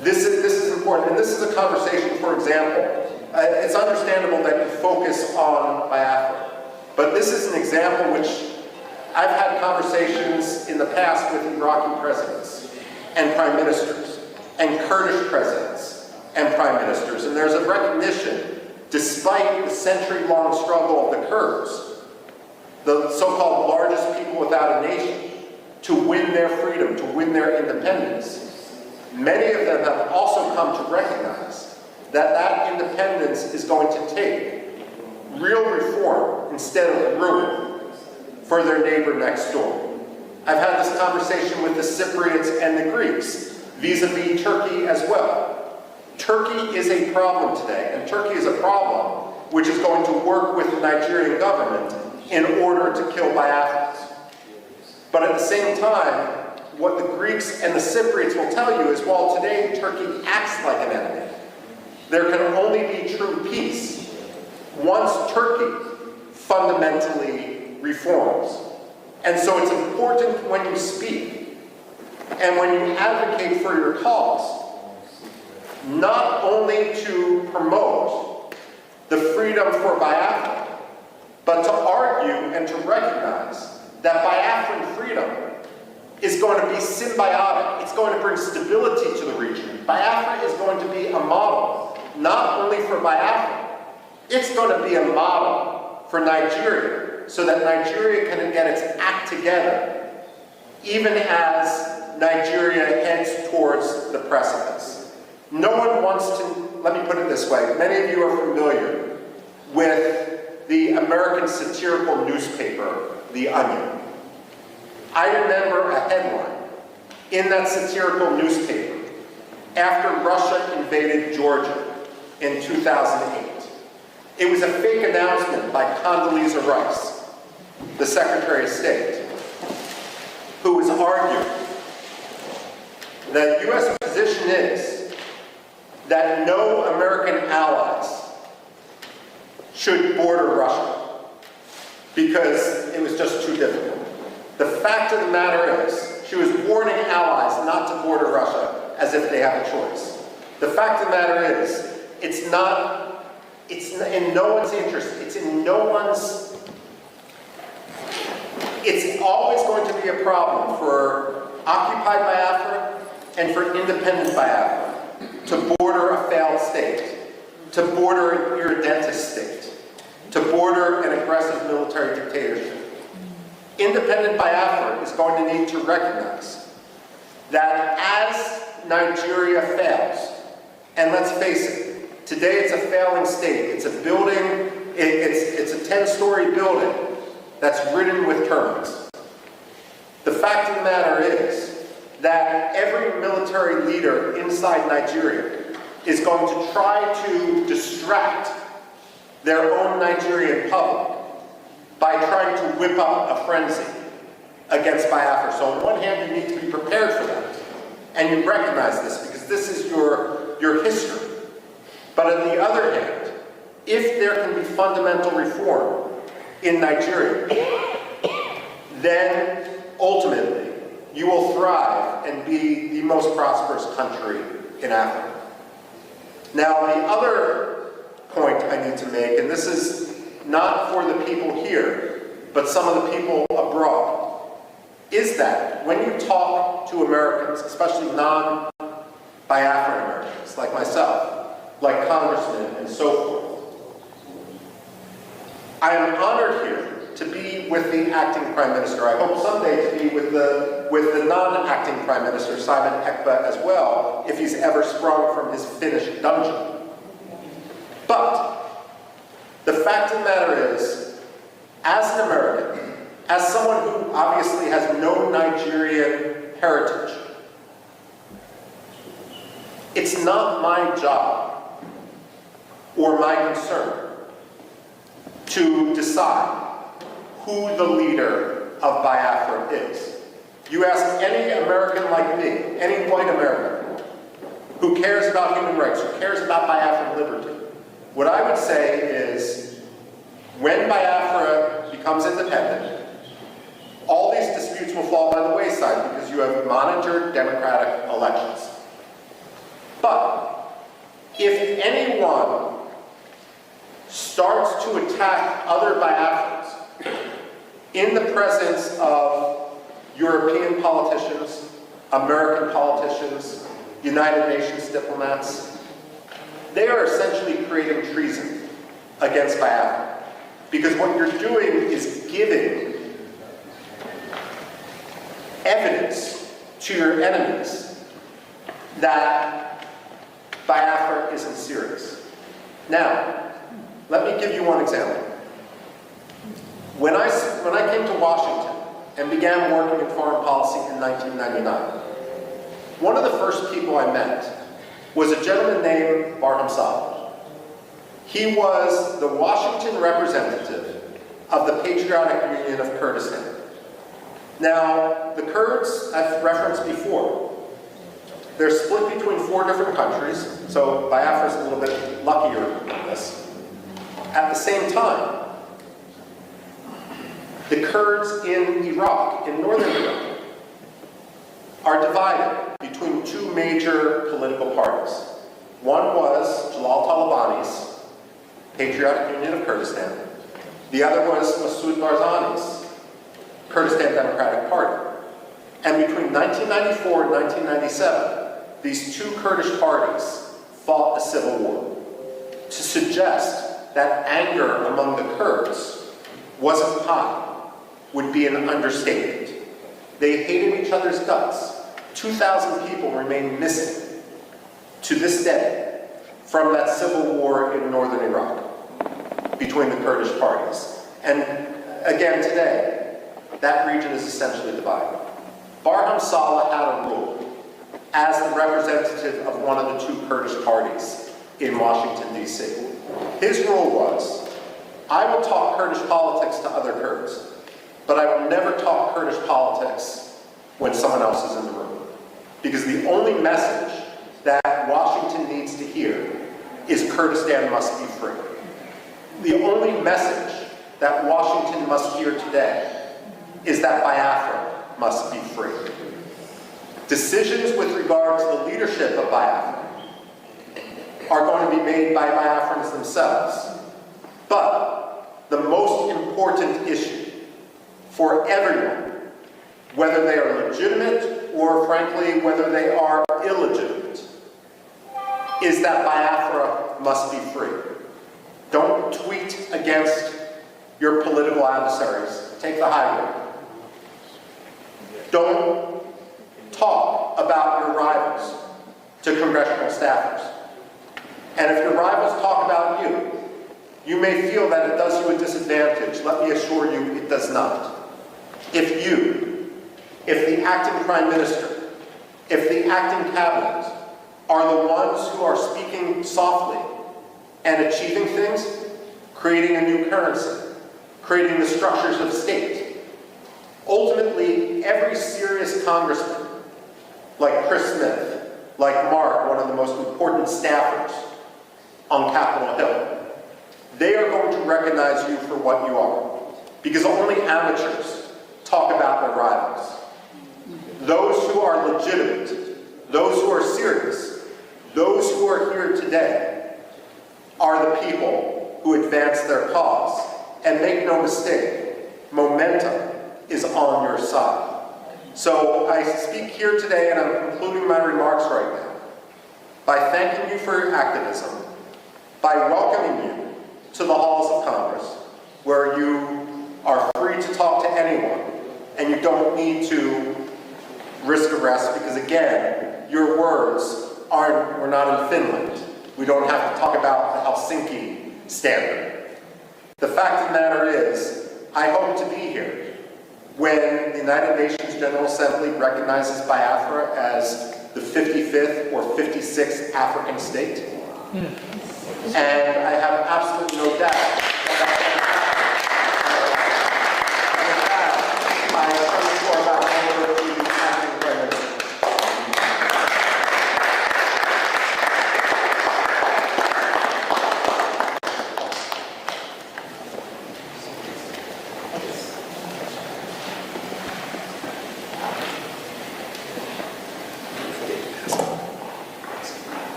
This is important, and this is a conversation, for example, it's understandable that you focus on Biafra, but this is an example which I've had conversations in the past with Iraqi presidents and prime ministers, and Kurdish presidents and prime ministers, and there's a recognition, despite the century-long struggle of the Kurds, the so-called largest people without a nation, to win their freedom, to win their independence. Many of them have also come to recognize that that independence is going to take real reform instead of ruin for their neighbor next door. I've had this conversation with the Cypriots and the Greeks, vis-a-vis Turkey as well. Turkey is a problem today, and Turkey is a problem which is going to work with the Nigerian government in order to kill Biafrans. But at the same time, what the Greeks and the Cypriots will tell you is, while today Turkey acts like an enemy, there can only be true peace once Turkey fundamentally reforms. And so it's important when you speak and when you advocate for your cause, not only to promote the freedom for Biafra, but to argue and to recognize that Biafran freedom is going to be symbiotic. It's going to bring stability to the region. Biafra is going to be a model, not only for Biafra, it's going to be a model for Nigeria, so that Nigeria can get its act together, even as Nigeria heads towards the precipice. No one wants to, let me put it this way, many of you are familiar with the American satirical newspaper, The Onion. I remember a headline in that satirical newspaper after Russia invaded Georgia in 2008. It was a fake announcement by Condoleezza Rice, the Secretary of State, who was arguing that the U.S. position is that no American allies should border Russia, because it was just too difficult. The fact of the matter is, she was warning allies not to border Russia as if they have a choice. The fact of the matter is, it's in no one's interest. It's always going to be a problem for occupied Biafra and for independent Biafra to border a failed state, to border an irredentist state, to border an aggressive military dictatorship. Independent Biafra is going to need to recognize that as Nigeria fails, and let's face it, today it's a failing state. It's a building, it's a 10-story building that's ridden with termites. The fact of the matter is that every military leader inside Nigeria is going to try to distract their own Nigerian public by trying to whip up a frenzy against Biafra. So on one hand, you need to be prepared for that. And you recognize this because this is your history. But on the other hand, if there can be fundamental reform in Nigeria, then ultimately you will thrive and be the most prosperous country in Africa. Now, the other point I need to make, and this is not for the people here, but some of the people abroad, is that when you talk to Americans, especially non-Biafran Americans like myself, like congressmen and so forth, I am honored here to be with the acting Prime Minister. I hope someday to be with the non-acting Prime Minister, Simon Ekpa, as well, if he's ever sprung from his Finnish dungeon. But the fact of the matter is, as an American, as someone who obviously has no Nigerian heritage, it's not my job or my concern to decide who the leader of Biafra is. You ask any American like me, any white American, who cares about human rights, who cares about Biafran liberty, what I would say is, when Biafra becomes independent, all these disputes will fall by the wayside because you have monitored democratic elections. But if anyone starts to attack other Biafrans in the presence of European politicians, American politicians, United Nations diplomats, they are essentially creating treason against Biafra. Because what you're doing is giving evidence to your enemies that Biafra isn't serious. Now, let me give you one example. When I came to Washington and began working in foreign policy in 1999, one of the first people I met was a gentleman named Brgie. He was the Washington representative of the Patriotic Union of Kurdistan. Now, the Kurds, I've referenced before, they're split between 4 different countries, so Biafra's a little bit luckier than this. At the same time, the Kurds in Iraq, in northern Iraq, are divided between 2 major political parties. One was Jalal Talabani's Patriotic Union of Kurdistan. The other was Masoud Barzani's Kurdistan Democratic Party. And between 1994 and 1997, these 2 Kurdish parties fought a civil war to suggest that anger among the Kurds wasn't high would be an understatement. They hated each other's guts. 2,000 people remain missing to this day from that civil war in northern Iraq between the Kurdish parties. And again today, that region is essentially divided. Barham Saleh had a rule as the representative of one of the 2 Kurdish parties in Washington, D.C. His rule was, I will talk Kurdish politics to other Kurds, but I will never talk Kurdish politics when someone else is in the room. Because the only message that Washington needs to hear is Kurdistan must be free. The only message that Washington must hear today is that Biafra must be free. Decisions with regard to the leadership of Biafra are going to be made by Biafrans themselves. But the most important issue for everyone, whether they are legitimate or frankly whether they are illegitimate, is that Biafra must be free. Don't tweet against your political adversaries. Take the high road. Don't talk about your rivals to congressional staffers. And if your rivals talk about you, you may feel that it does you a disadvantage. Let me assure you it does not. If the acting prime minister, if the acting cabinet are the ones who are speaking softly and achieving things, creating a new currency, creating the structures of state, ultimately every serious congressman, like Chris Smith, like Mark, one of the most important staffers on Capitol Hill, they are going to recognize you for what you are. Because only amateurs talk about their rivals. Those who are legitimate, those who are serious, those who are here today are the people who advance their cause. And make no mistake, momentum is on your side. So I speak here today, and I'm concluding my remarks right now, by thanking you for your activism, by welcoming you to the halls of Congress, where you are free to talk to anyone, and you don't need to risk arrest, because again, your words we're not in Finland. We don't have to talk about the Helsinki standard. The fact of the matter is, I hope to be here when the United Nations General Assembly recognizes Biafra as the 55th or 56th African state. And I have absolutely no doubt that I am sure about over to the acting prime minister.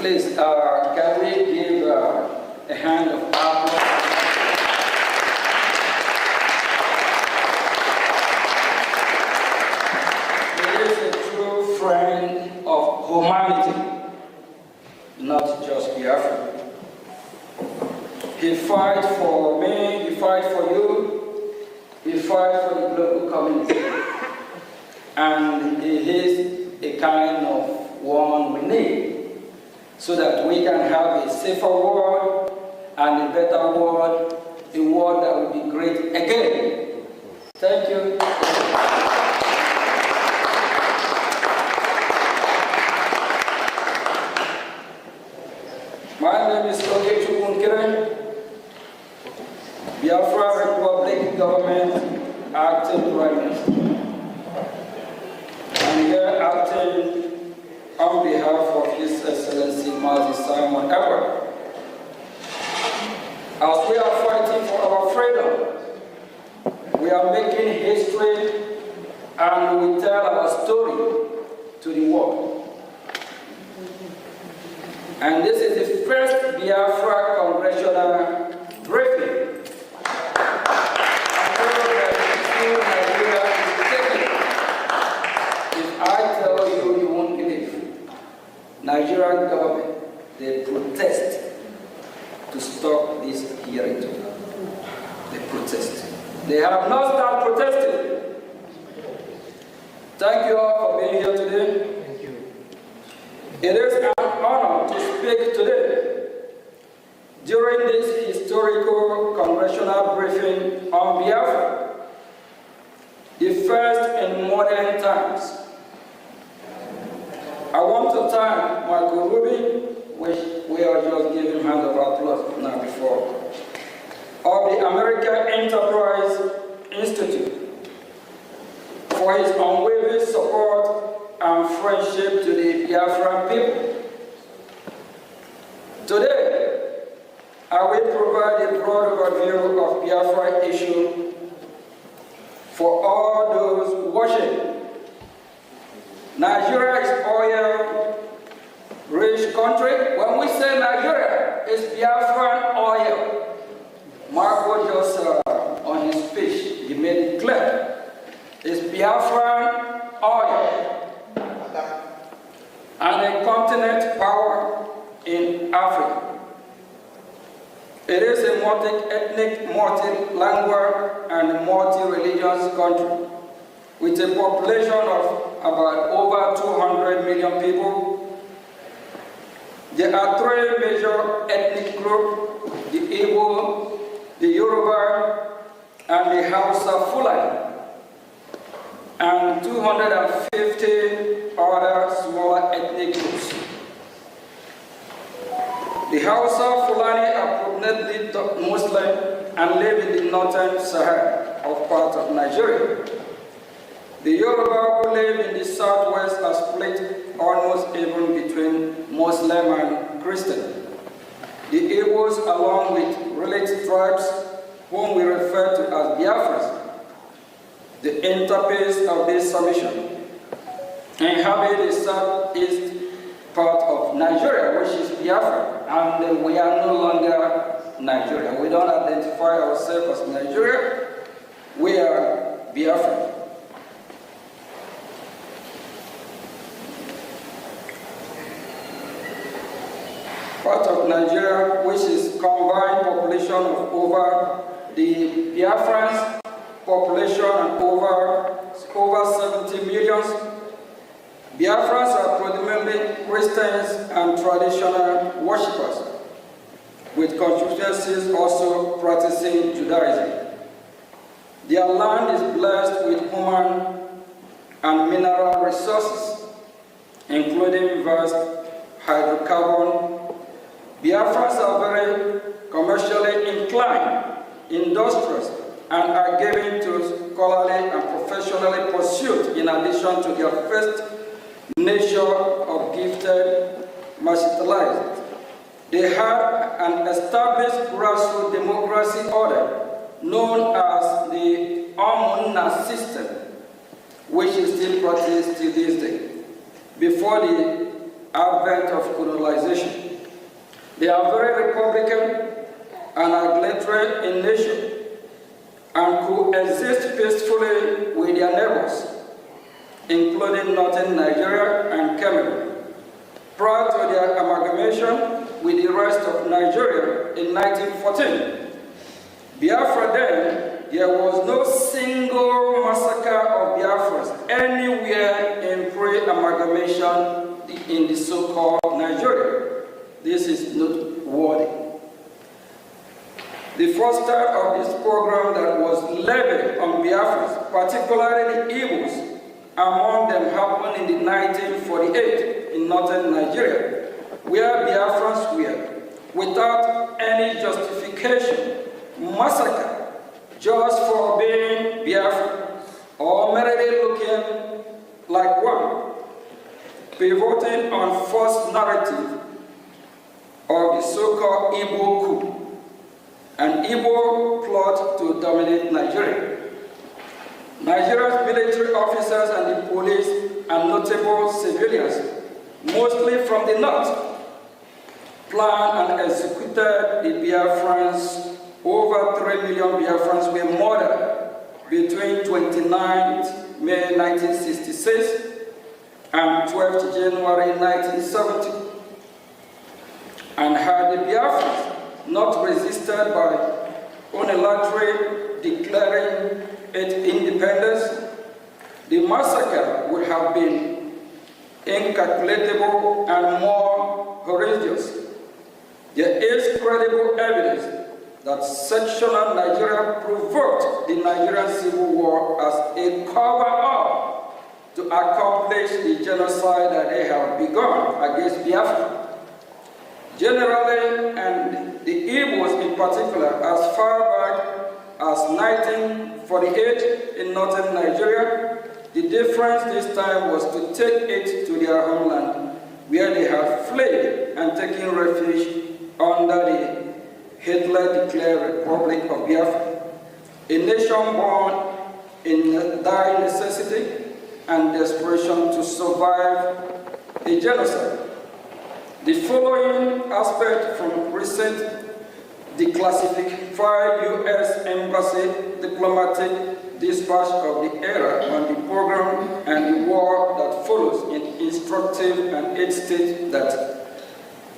Please, can we give a hand of applause? He is a true friend of humanity, not just Biafra. He fights for me, he fights for you, he fights for the global community. And he is a kind of one we need, so that we can have a safer world and a better world, a world that will be great again. Thank you. My name is Brgie, Biafra Republic Government Acting Prime Minister. I'm here acting on behalf of His Excellency Mazi Simon Edward. As we are fighting for our freedom, we are making history and we tell our story to the world. And this is the first Biafra congressional briefing. I tell you, you won't believe. Nigerian government, they protest to stop this hearing today. They protest. They have not started protesting. Thank you all for being here today. Thank you. It is an honor to speak today during this historical congressional briefing on Biafra, the first in modern times. I want to thank Michael Ruby, which we are just giving hand of applause now before, of the American Enterprise Institute for his unwavering support and friendship to the Biafran people. Today, I will provide a broad overview of Biafra issue for all those watching. Nigeria is oil-rich country. When we say Nigeria, it's Biafran oil. Marco just on his speech, he made it clear. It's Biafran oil. And a continent power in Africa. It is a multi-ethnic, multi-language, and multi-religious country with a population of about over 200 million people. There are three major ethnic groups: the Igbo, the Yoruba, and the Hausa Fulani, and 250 other smaller ethnic groups. The Hausa Fulani are predominantly Muslim and live in the northern Sahara of part of Nigeria. The Yoruba who live in the southwest are split almost even between Muslim and Christian. The Igbos, along with related tribes, whom we refer to as Biafras, the interface of this submission, inhabit the southeast part of Nigeria, which is Biafra, and we are no longer Nigeria. We don't identify ourselves as Nigeria, we are Biafra. Part of Nigeria, which is combined population of over the Biafrans population and over 70 million. Biafrans are predominantly Christians and traditional worshippers, with constituencies also practicing Judaism. Their land is blessed with human and mineral resources, including vast hydrocarbon. Biafrans are very commercially inclined, industrious, and are given to scholarly and professionally pursuit in addition to their first nature of gifted martialized. They have an established grassroots democracy order known as the Omunna system, which is still practiced to this day, before the advent of colonization. They are very republican and egalitarian in nature and coexist peacefully with their neighbors, including northern Nigeria and Cameroon. Prior to their amalgamation with the rest of Nigeria in 1914, Biafra then, there was no single massacre of Biafras anywhere in pre-amalgamation in the so-called Nigeria. This is noteworthy. The first start of this program that was levied on Biafrans, particularly the Igbos, among them happened in 1948 in northern Nigeria, where Biafrans were, without any justification, massacred just for being Biafran or merely looking like one, pivoting on false narrative of the so-called Igbo coup, an Igbo plot to dominate Nigeria. Nigeria's military officers and the police and notable civilians, mostly from the north, planned and executed the Biafrans. Over 3 million Biafrans were murdered between 29th May 1966 and 12th January 1970. And had the Biafrans not resisted by unilaterally declaring its independence, the massacre would have been incalculable and more horrendous. There is credible evidence that sectional Nigeria provoked the Nigerian Civil War as a cover-up to accomplish the genocide that they have begun against Biafra. Generally, and the Igbos in particular, as far back as 1948 in northern Nigeria. The difference this time was to take it to their homeland, where they had fled and taken refuge under the Hitler-declared Republic of Biafra, a nation born in dire necessity and desperation to survive a genocide. The following aspect from recent declassified U.S. Embassy diplomatic dispatch of the era on the program and the war that follows in instructive, and it states that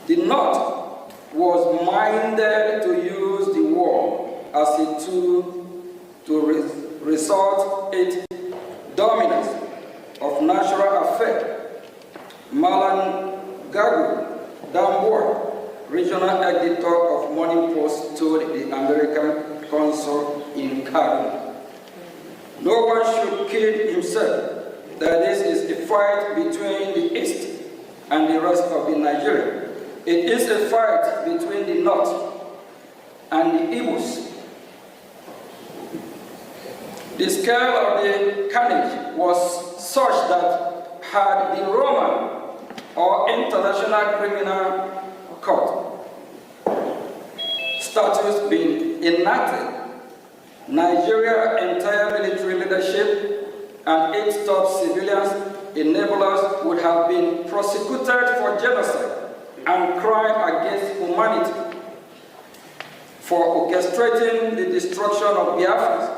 the North was minded to use the war as a tool to resort its dominance of natural affairs. Malan Gagu Damboa, regional editor of Morning Post, told the American consul in Cairo, "No one should kid himself that this is a fight between the East and the rest of the Nigeria. It is a fight between the North and the Igbos." The scale of the carnage was such that had the Roman or International Criminal Court status been enacted, Nigeria's entire military leadership and its top civilians enablers would have been prosecuted for genocide and crime against humanity, for orchestrating the destruction of Biafrans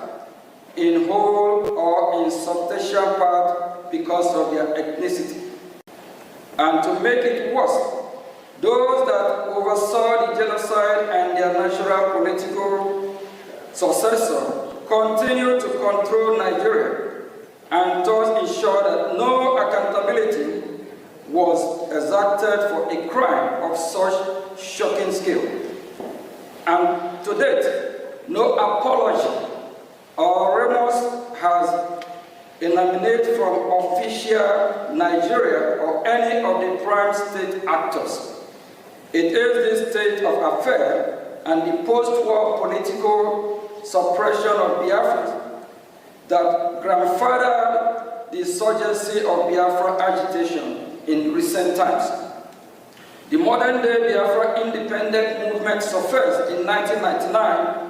in whole or in substantial part because of their ethnicity. And to make it worse, those that oversaw the genocide and their natural political successor continue to control Nigeria and thus ensure that no accountability was exacted for a crime of such shocking scale. And to date, no apology or remorse has emanated from official Nigeria or any of the prime state actors. It is this state of affairs and the post-war political suppression of Biafra that grandfathered the insurgency of Biafra agitation in recent times. The modern-day Biafra independent movement surfaced in 1999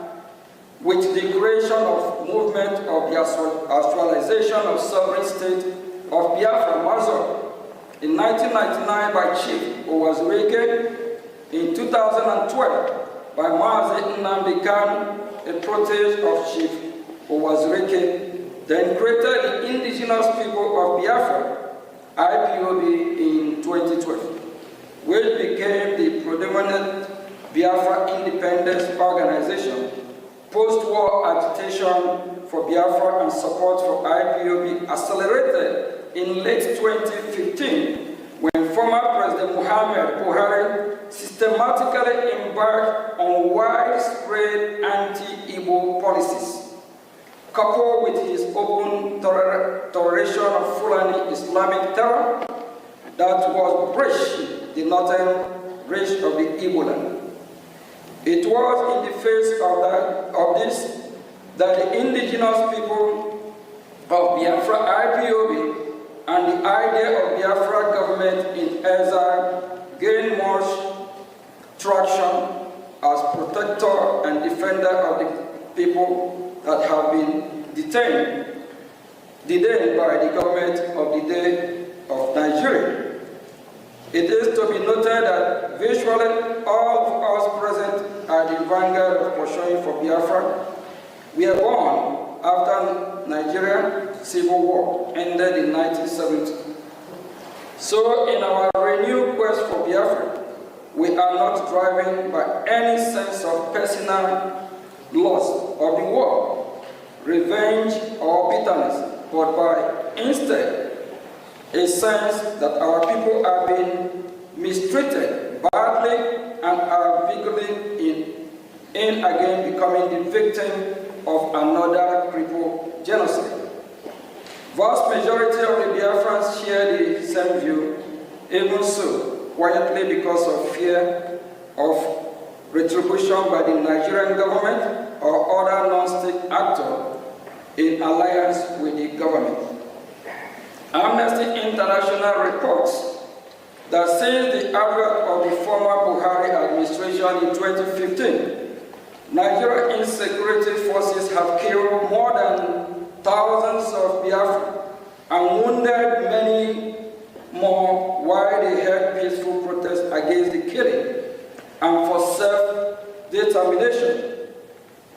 with the creation of movement of the actualization of sovereign state of Biafra Mazur in 1999 by Chief Owazurike, in 2012 by Mazi Nnamdi Kanu, a protege of Chief Owazurike, then created the Indigenous People of Biafra, IPOB, in 2012, which became the predominant Biafra independence organization. Post-war agitation for Biafra and support for IPOB accelerated in late 2015 when former President Muhammad Buhari systematically embarked on widespread anti-Igbo policies, coupled with his open toleration of Fulani Islamic terror that was breaching the northern reach of the Igbo land. It was in the face of this that the indigenous people of Biafra IPOB and the idea of Biafra government in exile gained much traction as protector and defender of the people that have been detained by the government of the day of Nigeria. It is to be noted that virtually all of us present at the vanguard of pursuing for Biafra were born after Nigeria Civil War ended in 1970. So in our renewed quest for Biafra, we are not driven by any sense of personal loss of the war, revenge or bitterness, but by instead a sense that our people are being mistreated badly and are vigorously in again becoming the victim of another crippled genocide. Vast majority of the Biafrans share the same view, even so, quietly because of fear of retribution by the Nigerian government or other non-state actors in alliance with the government. Amnesty International reports that since the advent of the former Buhari administration in 2015, Nigerian insecurity forces have killed more than thousands of Biafrans and wounded many more while they held peaceful protests against the killing and for self-determination.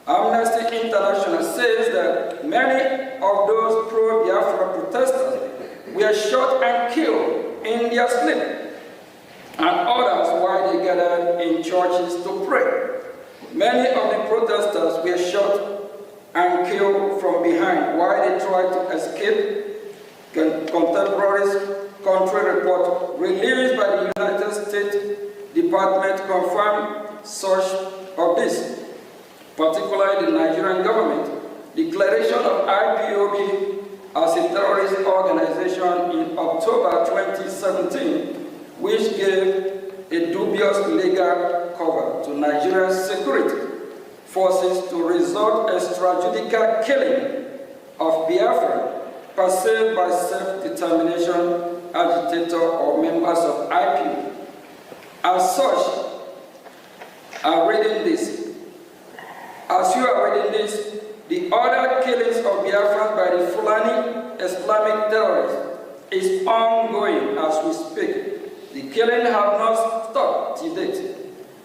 Amnesty International says that many of those pro-Biafra protesters were shot and killed in their sleep, and others while they gathered in churches to pray. Many of the protesters were shot and killed from behind while they tried to escape. Contemporaries country report released by the United States Department confirmed such of this, particularly the Nigerian government declaration of IPOB as a terrorist organization in October 2017, which gave a dubious legal cover to Nigeria's security forces to resort extrajudicial killing of Biafra perceived by self-determination agitator or members of IPOB. As such, as you are reading this, the other killings of Biafrans by the Fulani Islamic terrorists is ongoing as we speak. The killing have not stopped to date,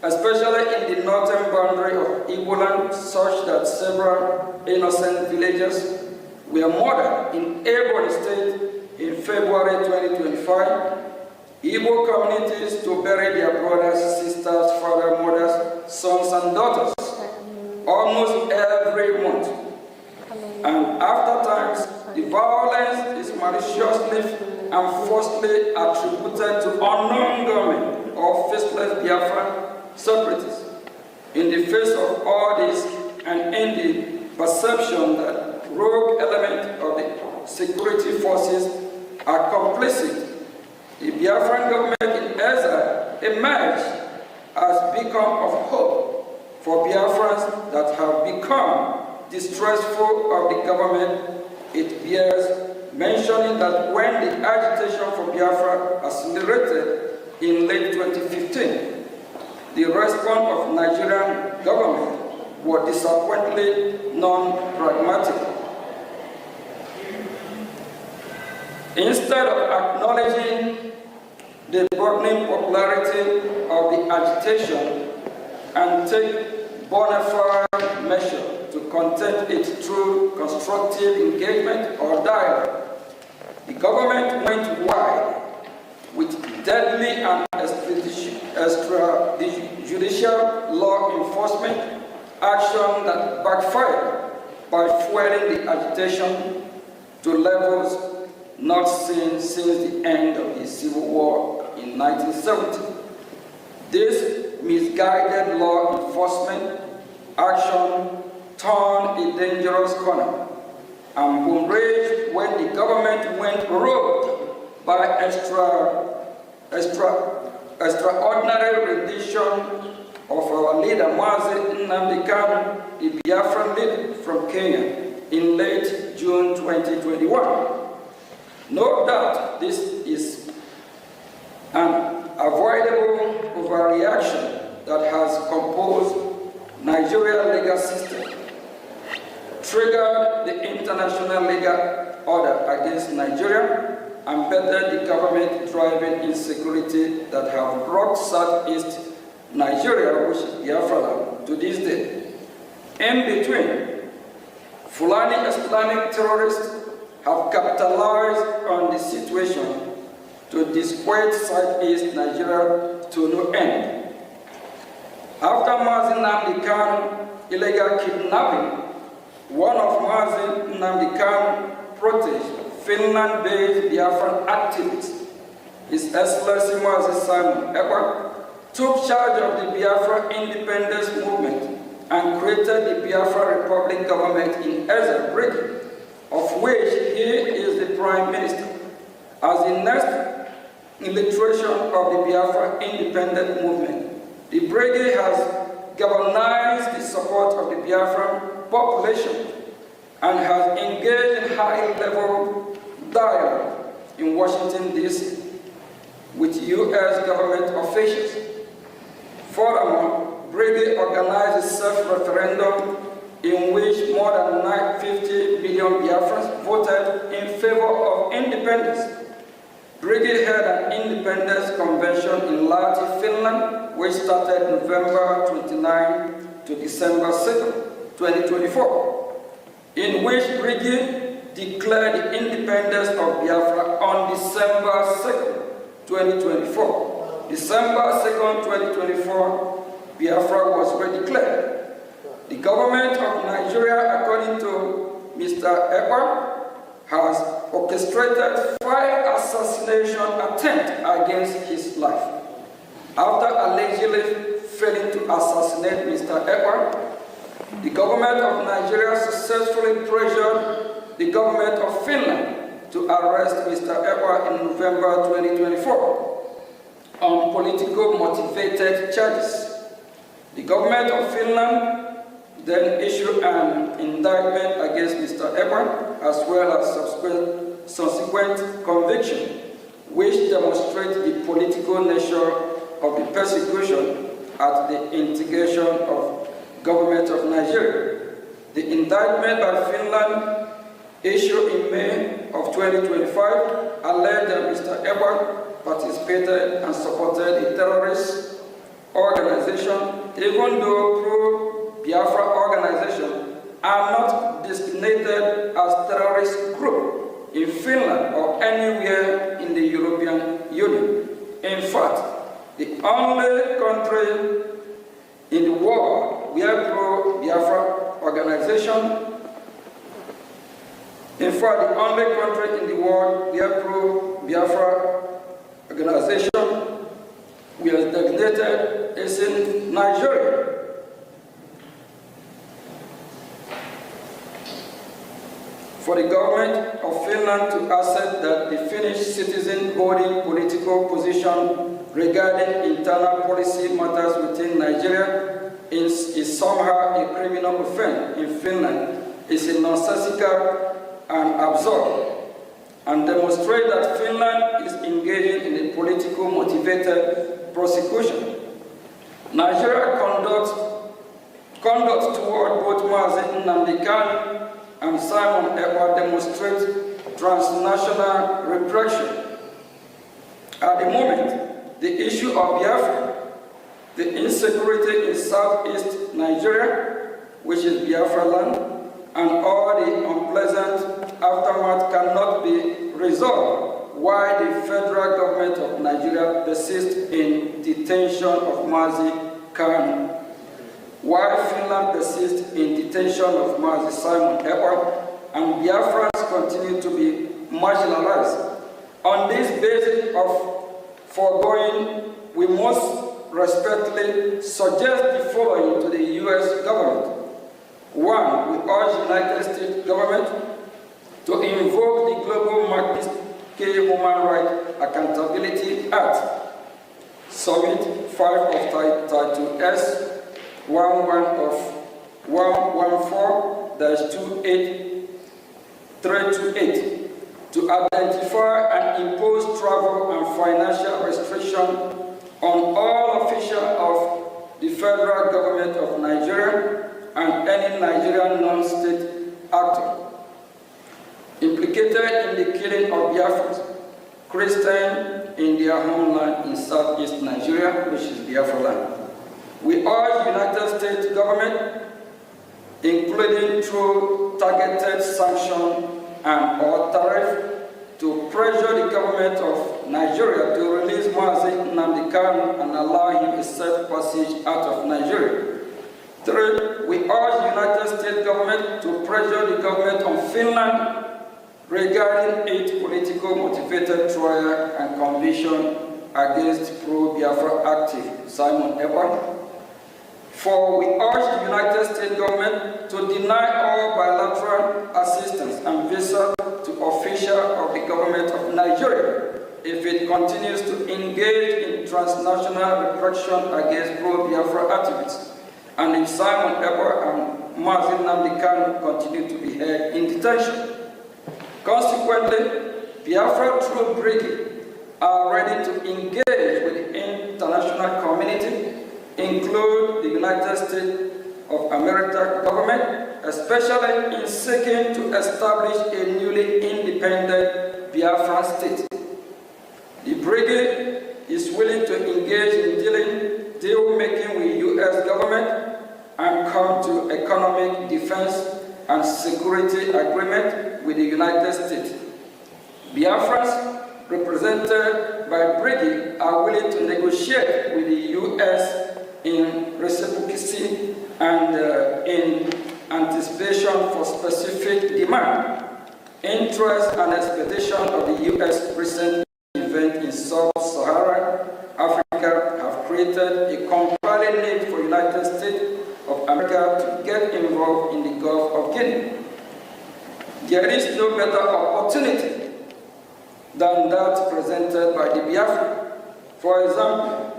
especially in the northern boundary of Igbo land, such that several innocent villagers were murdered in Ebonyi State in February 2025. Igbo communities to bury their brothers, sisters, fathers, mothers, sons, and daughters almost every month. And after times, the violence is maliciously and falsely attributed to unknown government or faceless Biafran separatists. In the face of all this, and in the perception that rogue elements of the security forces are complicit, the Biafran government in exile emerged as beacon of hope for Biafrans that have become distrustful of the government. It bears mentioning that when the agitation for Biafra accelerated in late 2015, the response of Nigerian government was disappointingly non-pragmatic. Instead of acknowledging the burgeoning popularity of the agitation and take bona fide measures to contain it through constructive engagement or dialogue, the government went wide with deadly and extrajudicial law enforcement action that backfired by fueling the agitation to levels not seen since the end of the Civil War in 1970. This misguided law enforcement action turned a dangerous corner and boom-raged when the government went rogue by extraordinary rendition of our leader, Mazi Nnamdi Kanu, the Biafran leader from Kenya, in late June 2021. No doubt this is an avoidable overreaction that has composed Nigeria's legal system, triggered the international legal order against Nigeria, and bettered the government driving insecurity that have brought Southeast Nigeria, which is Biafra, to this day. In between, Fulani Islamic terrorists have capitalized on the situation to disquiet Southeast Nigeria to no end. After Mazi Nnamdi Kanu illegal kidnapping, one of Mazi Nnamdi Kanu protege, Finland-based Biafran activist, His Excellency Mazi Simon Ekpa, took charge of the Biafra independence movement and created the Biafra Republic government in Brgie, of which he is the Prime Minister. As the next illustration of the Biafra independent movement, the Brgie has galvanized the support of the Biafran population and has engaged in high-level dialogue in Washington, D.C. with U.S. government officials. Furthermore, Brgie organized a self-referendum in which more than 950 million Biafrans voted in favor of independence. Brgie held an independence convention in Lahti, Finland, which started November 29 to December 2, 2024, in which Brgie declared the independence of Biafra on December 2, 2024. December 2, 2024, Biafra was redeclared. The government of Nigeria, according to Mr. Ekpa, has orchestrated 5 assassination attempts against his life. After allegedly failing to assassinate Mr. Ekpa, the government of Nigeria successfully pressured the government of Finland to arrest Mr. Ekpa in November 2024 on political motivated charges. The government of Finland then issued an indictment against Mr. Ekpa, as well as subsequent conviction, which demonstrates the political nature of the persecution at the instigation of government of Nigeria. The indictment by Finland, issued in May of 2025, alleged that Mr. Ekpa participated and supported a terrorist organization, even though pro-Biafra organizations are not designated as terrorist group in Finland or anywhere in the European Union. In fact, the only country in the world where pro-Biafra organization, in fact, the only country in the world where pro-Biafra organization was designated is in Nigeria. For the government of Finland to accept that the Finnish citizen holding political position regarding internal policy matters within Nigeria is somehow a criminal offense in Finland is a nonsensical and absurd, and demonstrate that Finland is engaging in a political motivated prosecution. Nigeria conduct toward both Mazi Nnamdi Kanu and Simon Ekpa demonstrate transnational repression. At the moment, the issue of Biafra, the insecurity in southeast Nigeria, which is Biafra land, and all the unpleasant aftermath cannot be resolved, while the federal government of Nigeria persists in detention of Mazi Kanu, while Finland persists in detention of Mazi Simon Ekpa, and Biafrans continue to be marginalized. On this basis of foregoing, we must respectfully suggest the following to the U.S. government. 1. We urge the United States government to invoke the Global Magnitsky Human Rights Accountability Act, Summit 5 of Title S, 11 of 114-28328, to identify and impose travel and financial restrictions on all officials of the federal government of Nigeria and any Nigerian non-state actor implicated in the killing of Biafrans, Christians in their homeland in southeast Nigeria, which is Biafra land. We urge the United States government, including through targeted sanction and or tariff, to pressure the government of Nigeria to release Mazi Nnamdi Kanu and allow him a safe passage out of Nigeria. 3. We urge the United States government to pressure the government of Finland regarding its political motivated trial and conviction against pro-Biafra active Simon Ekpa. 4. We urge the United States government to deny all bilateral assistance and visa to officials of the government of Nigeria if it continues to engage in transnational repression against pro-Biafra activists, and if Simon Ekpa and Mazi Nnamdi Kanu continue to be held in detention. Consequently, Biafra troop Brgie are ready to engage with the international community, include the United States of America government, especially in seeking to establish a newly independent Biafran state. The Brigade is willing to engage in deal-making with U.S. government and come to economic defense and security agreement with the United States. Biafrans represented by Brgie are willing to negotiate with the U.S. in reciprocity and in anticipation for specific demand, interest, and expectation of the U.S. recent event in Sub-Saharan Africa have created a compelling need for the United States of America to get involved in the Gulf of Guinea. There is no better opportunity than that presented by the Biafra. For example,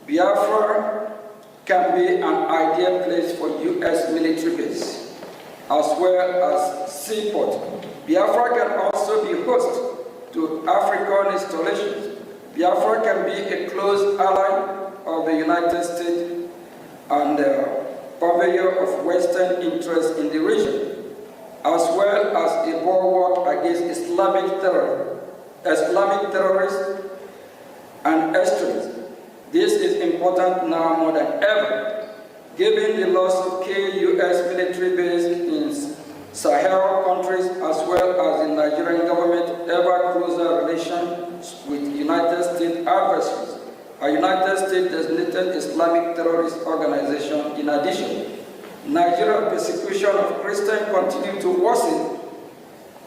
Biafra can be an ideal place for U.S. military base, as well as seaport. Biafra can also be host to African installations. Biafra can be a close ally of the United States and purveyor of Western interests in the region, as well as a bulwark against Islamic terrorists and extremists. This is important now more than ever, given the loss of key U.S. military bases in Sahel countries, as well as the Nigerian government ever closer relations with United States adversaries, a United States designated Islamic terrorist organization. In addition, Nigeria's persecution of Christians continues to worsen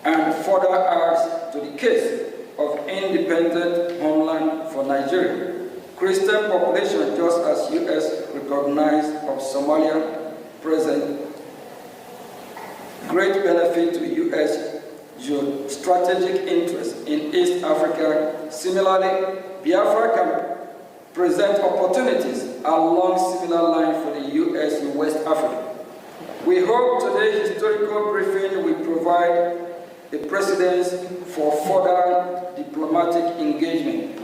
and further adds to the case of independent homeland for Nigeria. Christian population, just as U.S. recognized of Somalia, present great benefit to U.S. strategic interests in East Africa. Similarly, Biafra can present opportunities along similar lines for the U.S. in West Africa. We hope today's historical briefing will provide the precedence for further diplomatic engagement.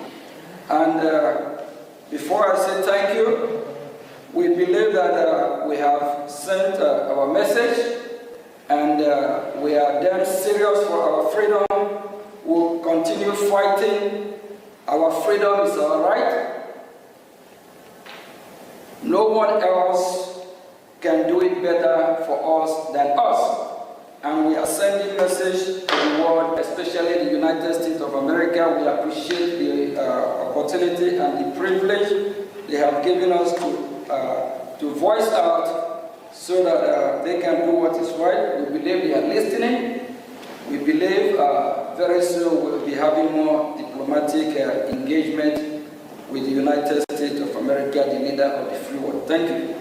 And before I say thank you, we believe that we have sent our message, and we are damn serious for our freedom. We'll continue fighting. Our freedom is our right. No one else can do it better for us than us. And we are sending a message to the world, especially the United States of America. We appreciate the opportunity and the privilege they have given us to voice out so that they can do what is right. We believe they are listening. We believe very soon we'll be having more diplomatic engagement with the United States of America, the leader of the free world. Thank you.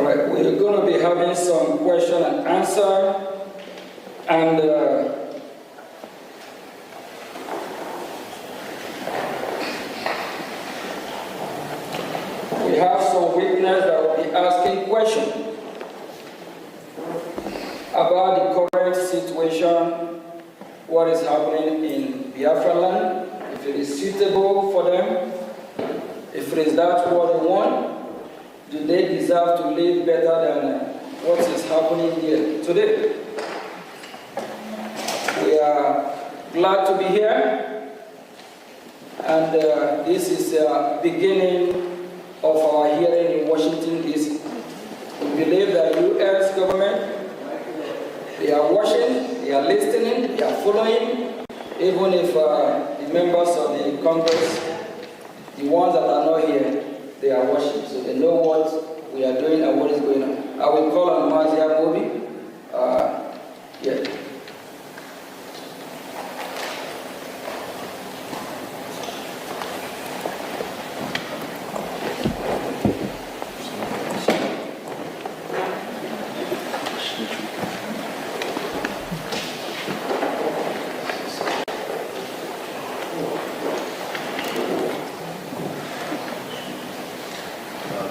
We're going to be having some question and answer, and we have some witnesses that will be asking questions about the current situation, what is happening in Biafra land, if it is suitable for them, if it is that what they want. Do they deserve to live better than what is happening here today? We are glad to be here, and this is the beginning of our hearing in Washington, D.C. We believe that U.S. government, they are watching, they are listening, they are following, even if the members of the Congress, the ones that are not here, they are watching, so they know what we are doing and what is going on. I will call on Mazia Mobi Yeah.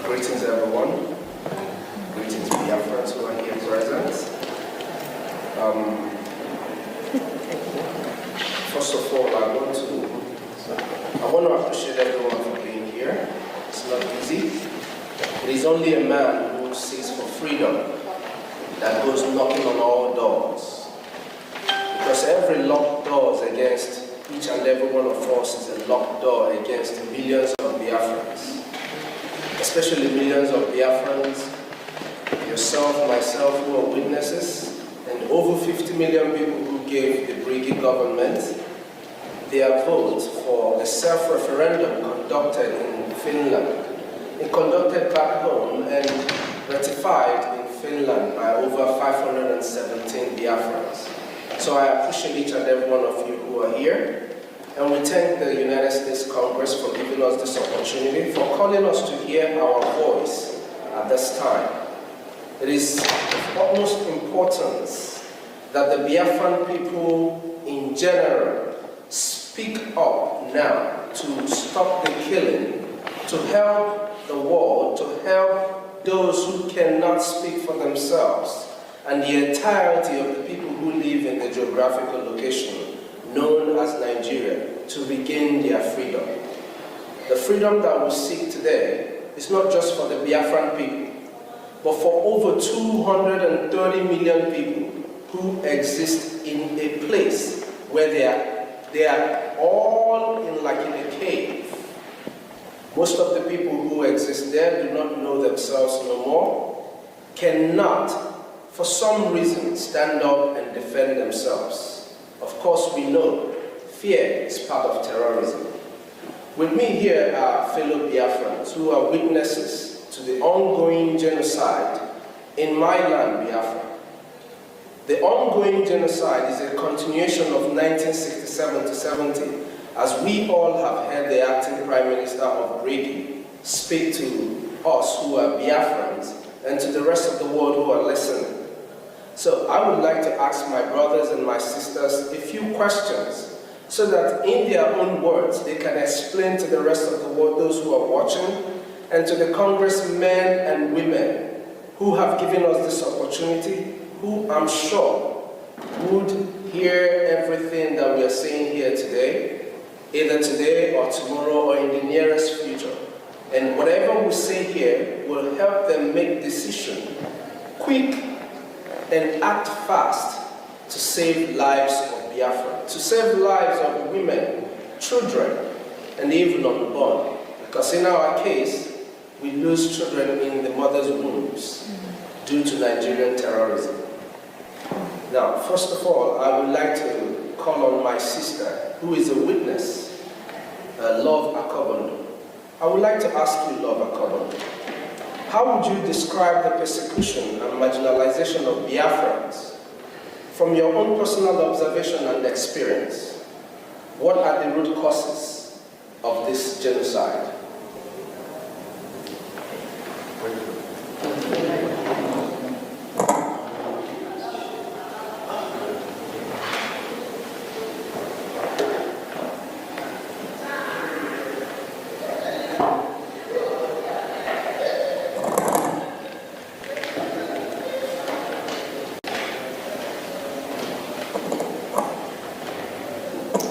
Greetings, everyone. Greetings, Biafrans who are here present. First of all, I want to appreciate everyone for being here. It's not easy. It is only a man who seeks for freedom that goes knocking on all doors. Because every locked door against each and every one of us is a locked door against millions of Biafrans. Especially millions of Biafrans, yourself, myself, who are witnesses, and over 50 million people who gave the Brgie government their vote for a self-referendum conducted in Finland. It conducted back home and ratified in Finland by over 517 Biafrans. So I appreciate each and every one of you who are here. And we thank the United States Congress for giving us this opportunity, for calling us to hear our voice at this time. It is of utmost importance that the Biafran people in general speak up now to stop the killing, to help the world, to help those who cannot speak for themselves, and the entirety of the people who live in the geographical location known as Nigeria, to regain their freedom. The freedom that we seek today is not just for the Biafran people, but for over 230 million people who exist in a place where they are all in a cave. Most of the people who exist there do not know themselves no more, cannot, for some reason, stand up and defend themselves. Of course, we know fear is part of terrorism. With me here are fellow Biafrans who are witnesses to the ongoing genocide in my land, Biafra. The ongoing genocide is a continuation of 1967 to 70, as we all have heard the acting Prime Minister of Brgie speak to us who are Biafrans and to the rest of the world who are listening. So I would like to ask my brothers and my sisters a few questions so that in their own words they can explain to the rest of the world, those who are watching, and to the congressmen and women who have given us this opportunity, who I'm sure would hear everything that we are saying here today, either today or tomorrow or in the nearest future. And whatever we say here will help them make decisions quick and act fast to save lives of Biafra, to save lives of women, children, and even unborn. Because in our case, we lose children in the mother's wombs due to Nigerian terrorism. Now, first of all, I would like to call on my sister, who is a witness, Love Akobondo. I would like to ask you, Love Akobondo, how would you describe the persecution and marginalization of Biafrans from your own personal observation and experience? What are the root causes of this genocide?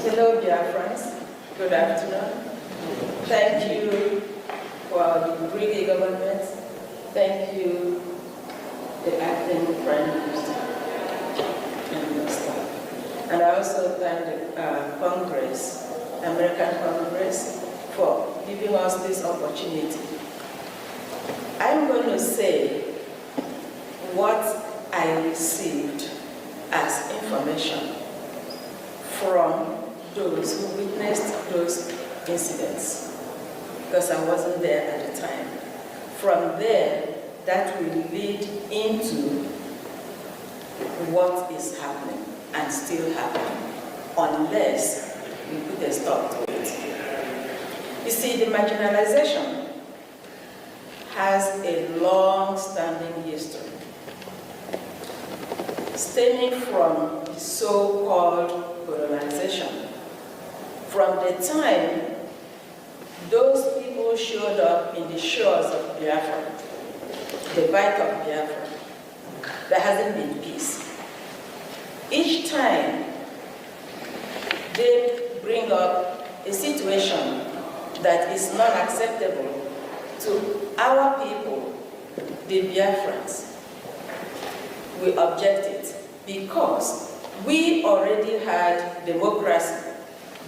Hello, dear friends. Good afternoon. Thank you for the Brgie government. Thank you, the acting Prime Minister and your staff. And I also thank the Congress, American Congress, for giving us this opportunity. I'm going to say what I received as information from those who witnessed those incidents, because I wasn't there at the time. From there, that will lead into what is happening and still happening unless we put a stop to it. You see, the marginalization has a long-standing history, stemming from the so-called colonization. From the time those people showed up in the shores of Biafra, the Bight of Biafra, there hasn't been peace. Each time they bring up a situation that is not acceptable to our people, the Biafrans, we object it because we already had democracy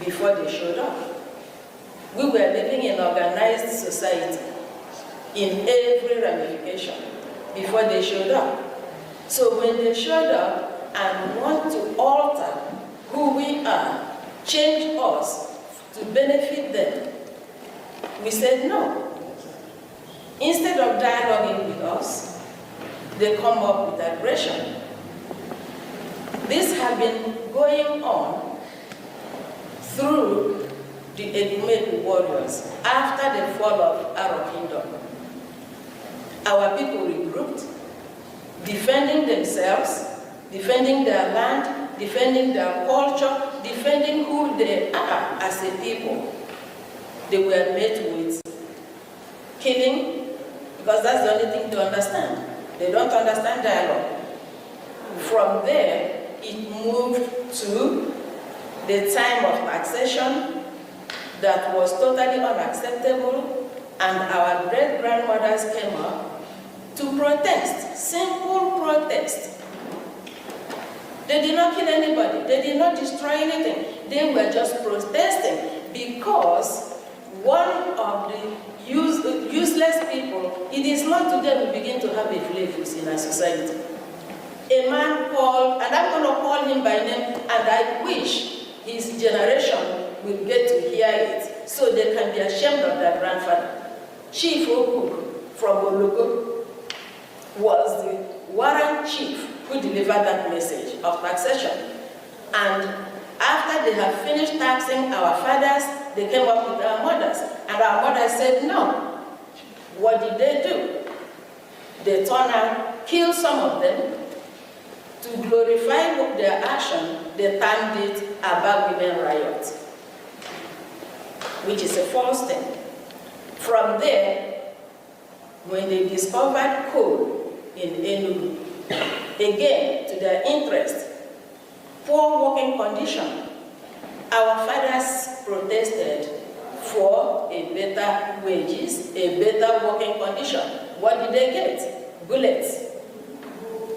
before they showed up. We were living in organized society in every ramification before they showed up. So when they showed up and want to alter who we are, change us to benefit them, we said no. Instead of dialoguing with us, they come up with aggression. This has been going on through the Edumelu warriors after the fall of our kingdom. Our people regrouped, defending themselves, defending their land, defending their culture, defending who they are as a people. They were met with killing, because that's the only thing to understand. They don't understand dialogue. From there, it moved to the time of taxation that was totally unacceptable, and our great-grandmothers came up to protest, simple protest. They did not kill anybody, they did not destroy anything, they were just protesting because one of the useless people, it is not today we begin to have a flavors in our society. A man called, and I'm going to call him by name, and I wish his generation will get to hear it so they can be ashamed of their grandfather. Chief Okuk from Oloko was the warrant chief who delivered that message of taxation. And after they had finished taxing our fathers, they came up with our mothers. And our mothers said no. What did they do? They turned out, killed some of them. To glorify their action, they termed it about women riot, which is a false thing. From there, when they discovered coal in Enugu, again, to their interest, poor working condition, our fathers protested for a better wages, a better working condition. What did they get? Bullets.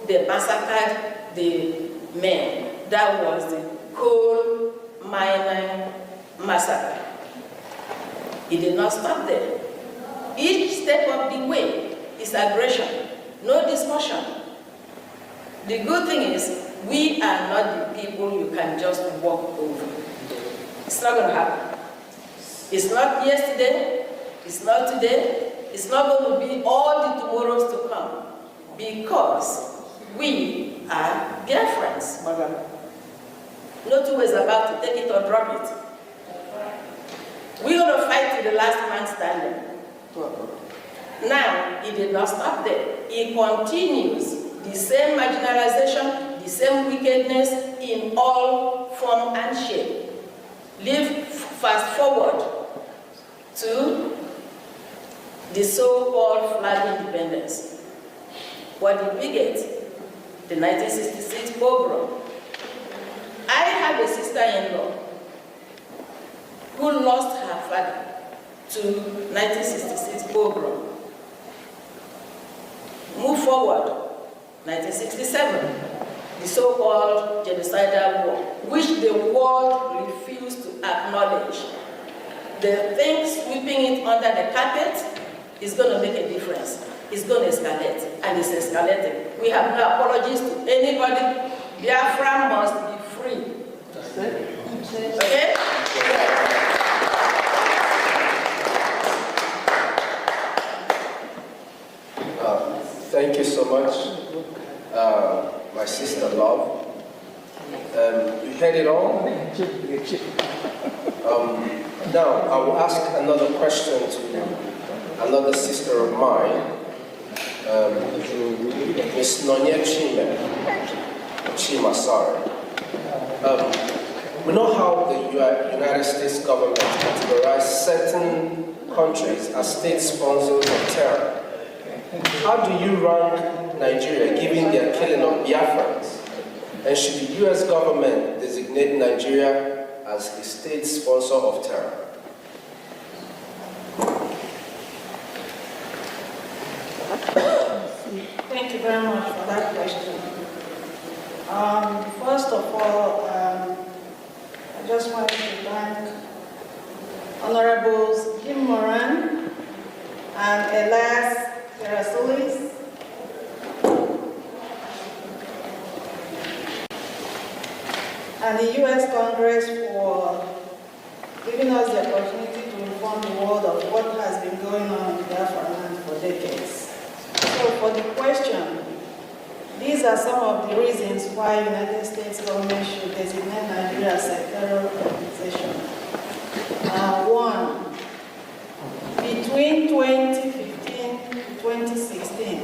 They massacred the men. That was the coal mining massacre. It did not stop there. Each step of the way is aggression, no discussion. The good thing is, we are not the people you can just walk over. It's not going to happen. It's not yesterday, it's not today, it's not going to be all the tomorrows to come, because we are Biafrans, madam. No two ways about to take it or drop it. We're going to fight to the last man standing. Now, it did not stop there. It continues. The same marginalization, the same wickedness in all form and shape. Fast forward to the so-called flag independence. What did we get? The 1966 pogrom. I have a sister-in-law who lost her father to 1966 pogrom. Move forward, 1967, the so-called genocidal war, which the world refused to acknowledge. The thing sweeping it under the carpet is going to make a difference. It's going to escalate, and it's escalating. We have no apologies to anybody. Biafra must be free. Okay? Thank you so much. my sister Love. You heard it all. Now, I will ask another question to another sister of mine, Ms. Nonya Chima, sorry. We know how the United States government categorized certain countries as state sponsors of terror. How do you rank Nigeria given their killing of Biafrans? And should the U.S. government designate Nigeria as a state sponsor of terror? Thank you very much for that question. First of all, I just wanted to thank Honorables Jim Moran and Elias Terasulis and the U.S. Congress for giving us the opportunity to inform the world of what has been going on in Biafra land for decades. So for the question, these are some of the reasons why United States government should designate Nigeria as a terror organization. One, between 2015 to 2016,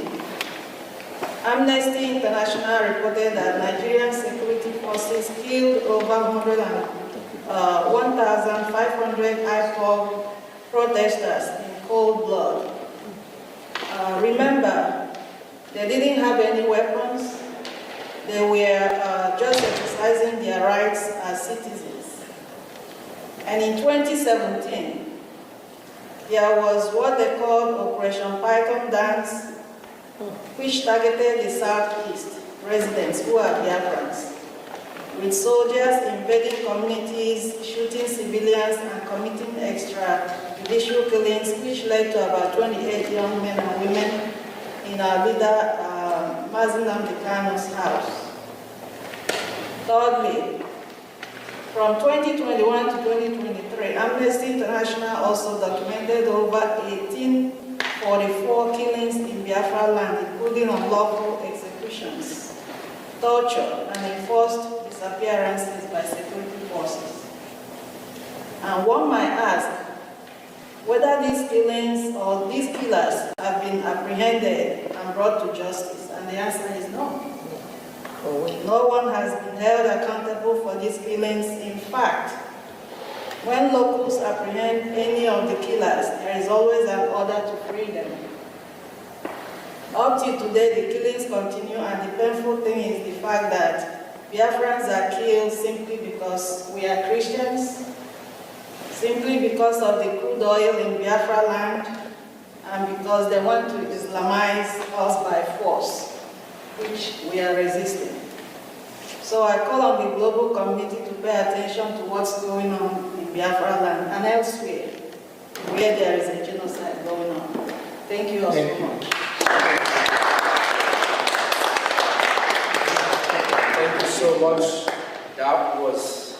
Amnesty International reported that Nigerian security forces killed over 1,500 IPOB protesters in cold blood. Remember, they didn't have any weapons. They were just exercising their rights as citizens. And in 2017, there was what they called Operation Python Dance, which targeted the Southeast residents who are Biafrans, with soldiers invading communities, shooting civilians, and committing extrajudicial killings, which led to about 28 young men and women in our leader, Mazi Nnamdi Kanu's house. Thirdly, from 2021 to 2023, Amnesty International also documented over 1844 killings in Biafra land, including unlawful executions, torture, and enforced disappearances by security forces. And one might ask whether these killings or these killers have been apprehended and brought to justice, and the answer is no. No one has been held accountable for these killings. In fact, when locals apprehend any of the killers, there is always an order to free them. Up till today, the killings continue, and the painful thing is the fact that Biafrans are killed simply because we are Christians, simply because of the crude oil in Biafra land, and because they want to Islamize us by force, which we are resisting. So I call on the global community to pay attention to what's going on in Biafra land and elsewhere, where there is a genocide going on. Thank you all so much. Thank you so much. That was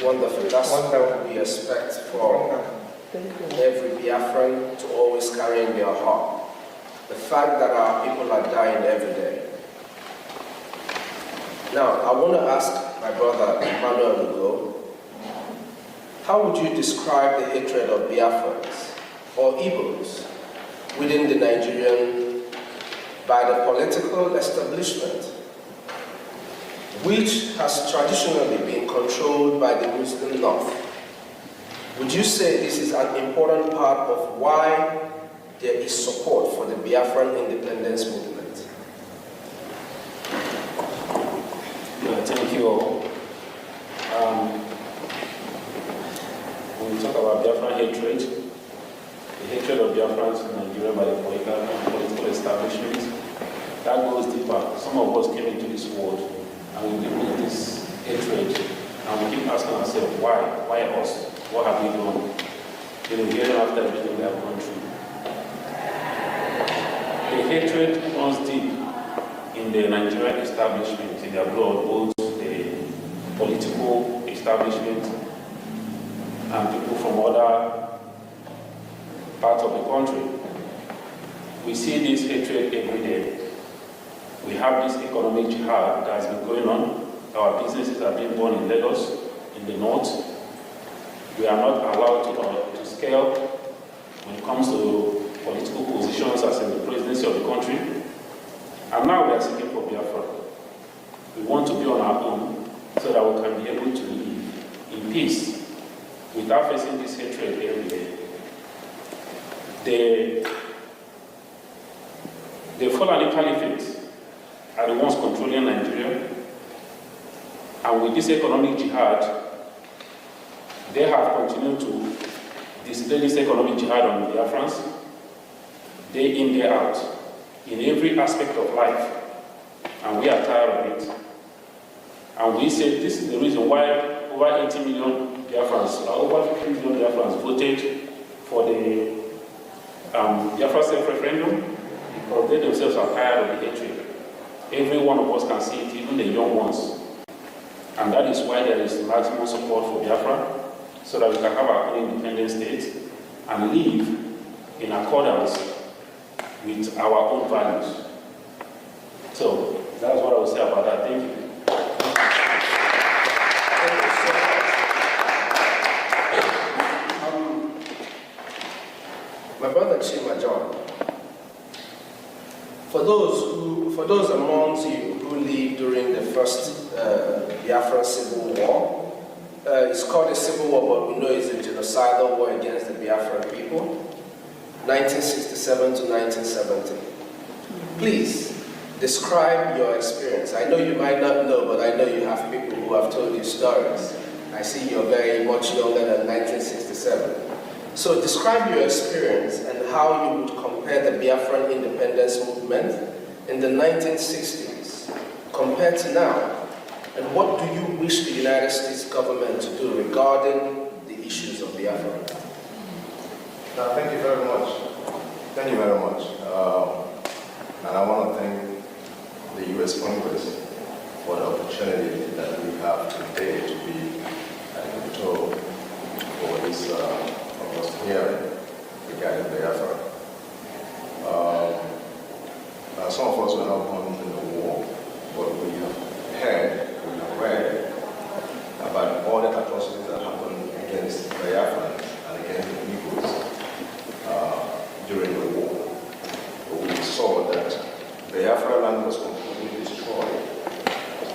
wonderful. That's what we expect from every Biafran to always carry in their heart. The fact that our people are dying every day. Now, I want to ask my brother Emmanuel Ugo, how would you describe the hatred of Biafrans or Igbos within the Nigerian by the political establishment, which has traditionally been controlled by the Muslim North? Would you say this is an important part of why there is support for the Biafran independence movement? Thank you all. When we talk about Biafran hatred, the hatred of Biafrans in Nigeria by the political establishment, that goes deeper. Some of us came into this world and we live with this hatred, and we keep asking ourselves, why? Why us? What have we done? They will hear after everything we have gone through. The hatred runs deep in the Nigerian establishment, in their blood, both the political establishment and people from other parts of the country. We see this hatred every day. We have this economic jihad that has been going on. Our businesses are being born in Lagos, in the north. We are not allowed to scale when it comes to political positions as in the presidency of the country. And now we are seeking for Biafra. We want to be on our own so that we can be able to live in peace without facing this hatred every day. The Fulani Caliphate are the ones controlling Nigeria. And with this economic jihad, they have continued to display this economic jihad on the Biafrans, day in, day out, in every aspect of life. And we are tired of it. And we say this is the reason why over 80 million Biafrans, over 50 million Biafrans voted for the Biafra self-referendum, because they themselves are tired of the hatred. Every one of us can see it, even the young ones. And that is why there is maximum support for Biafra, so that we can have our own independent state and live in accordance with our own values. So that's what I will say about that. Thank you. My brother Chima John, for those amongst you who lived during the first Biafran Civil War, it's called a civil war, but we know it's a genocidal war against the Biafran people, 1967 to 1970. Please, describe your experience. I know you might not know, but I know you have people who have told you stories. I see you're very much younger than 1967. So describe your experience and how you would compare the Biafran independence movement in the 1960s compared to now. And what do you wish the United States government to do regarding the issues of Biafra? Thank you very much. Thank you very much. And I want to thank the U.S. Congress for the opportunity that we have today to be at the Capitol for this hearing regarding Biafra. Some of us were not born in the war, but we have heard, we have read about all the atrocities that happened against Biafrans and against the Igbos during the war. But we saw that Biafra land was completely destroyed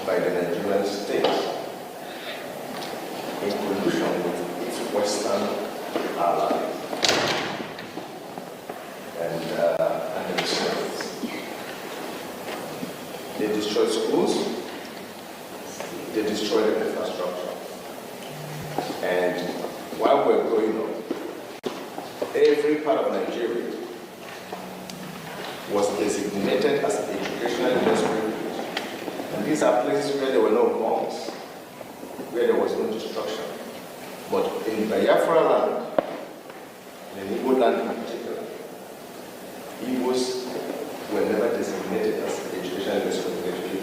by the Nigerian state in collusion with its Western allies and the Soviets. They destroyed schools, they destroyed the infrastructure. And while we're growing up, every part of Nigeria was designated as educational industry. And these are places where there were no bombs, where there was no destruction. But in Biafra land, in Igbo land in particular, Igbos were never designated as educational industry.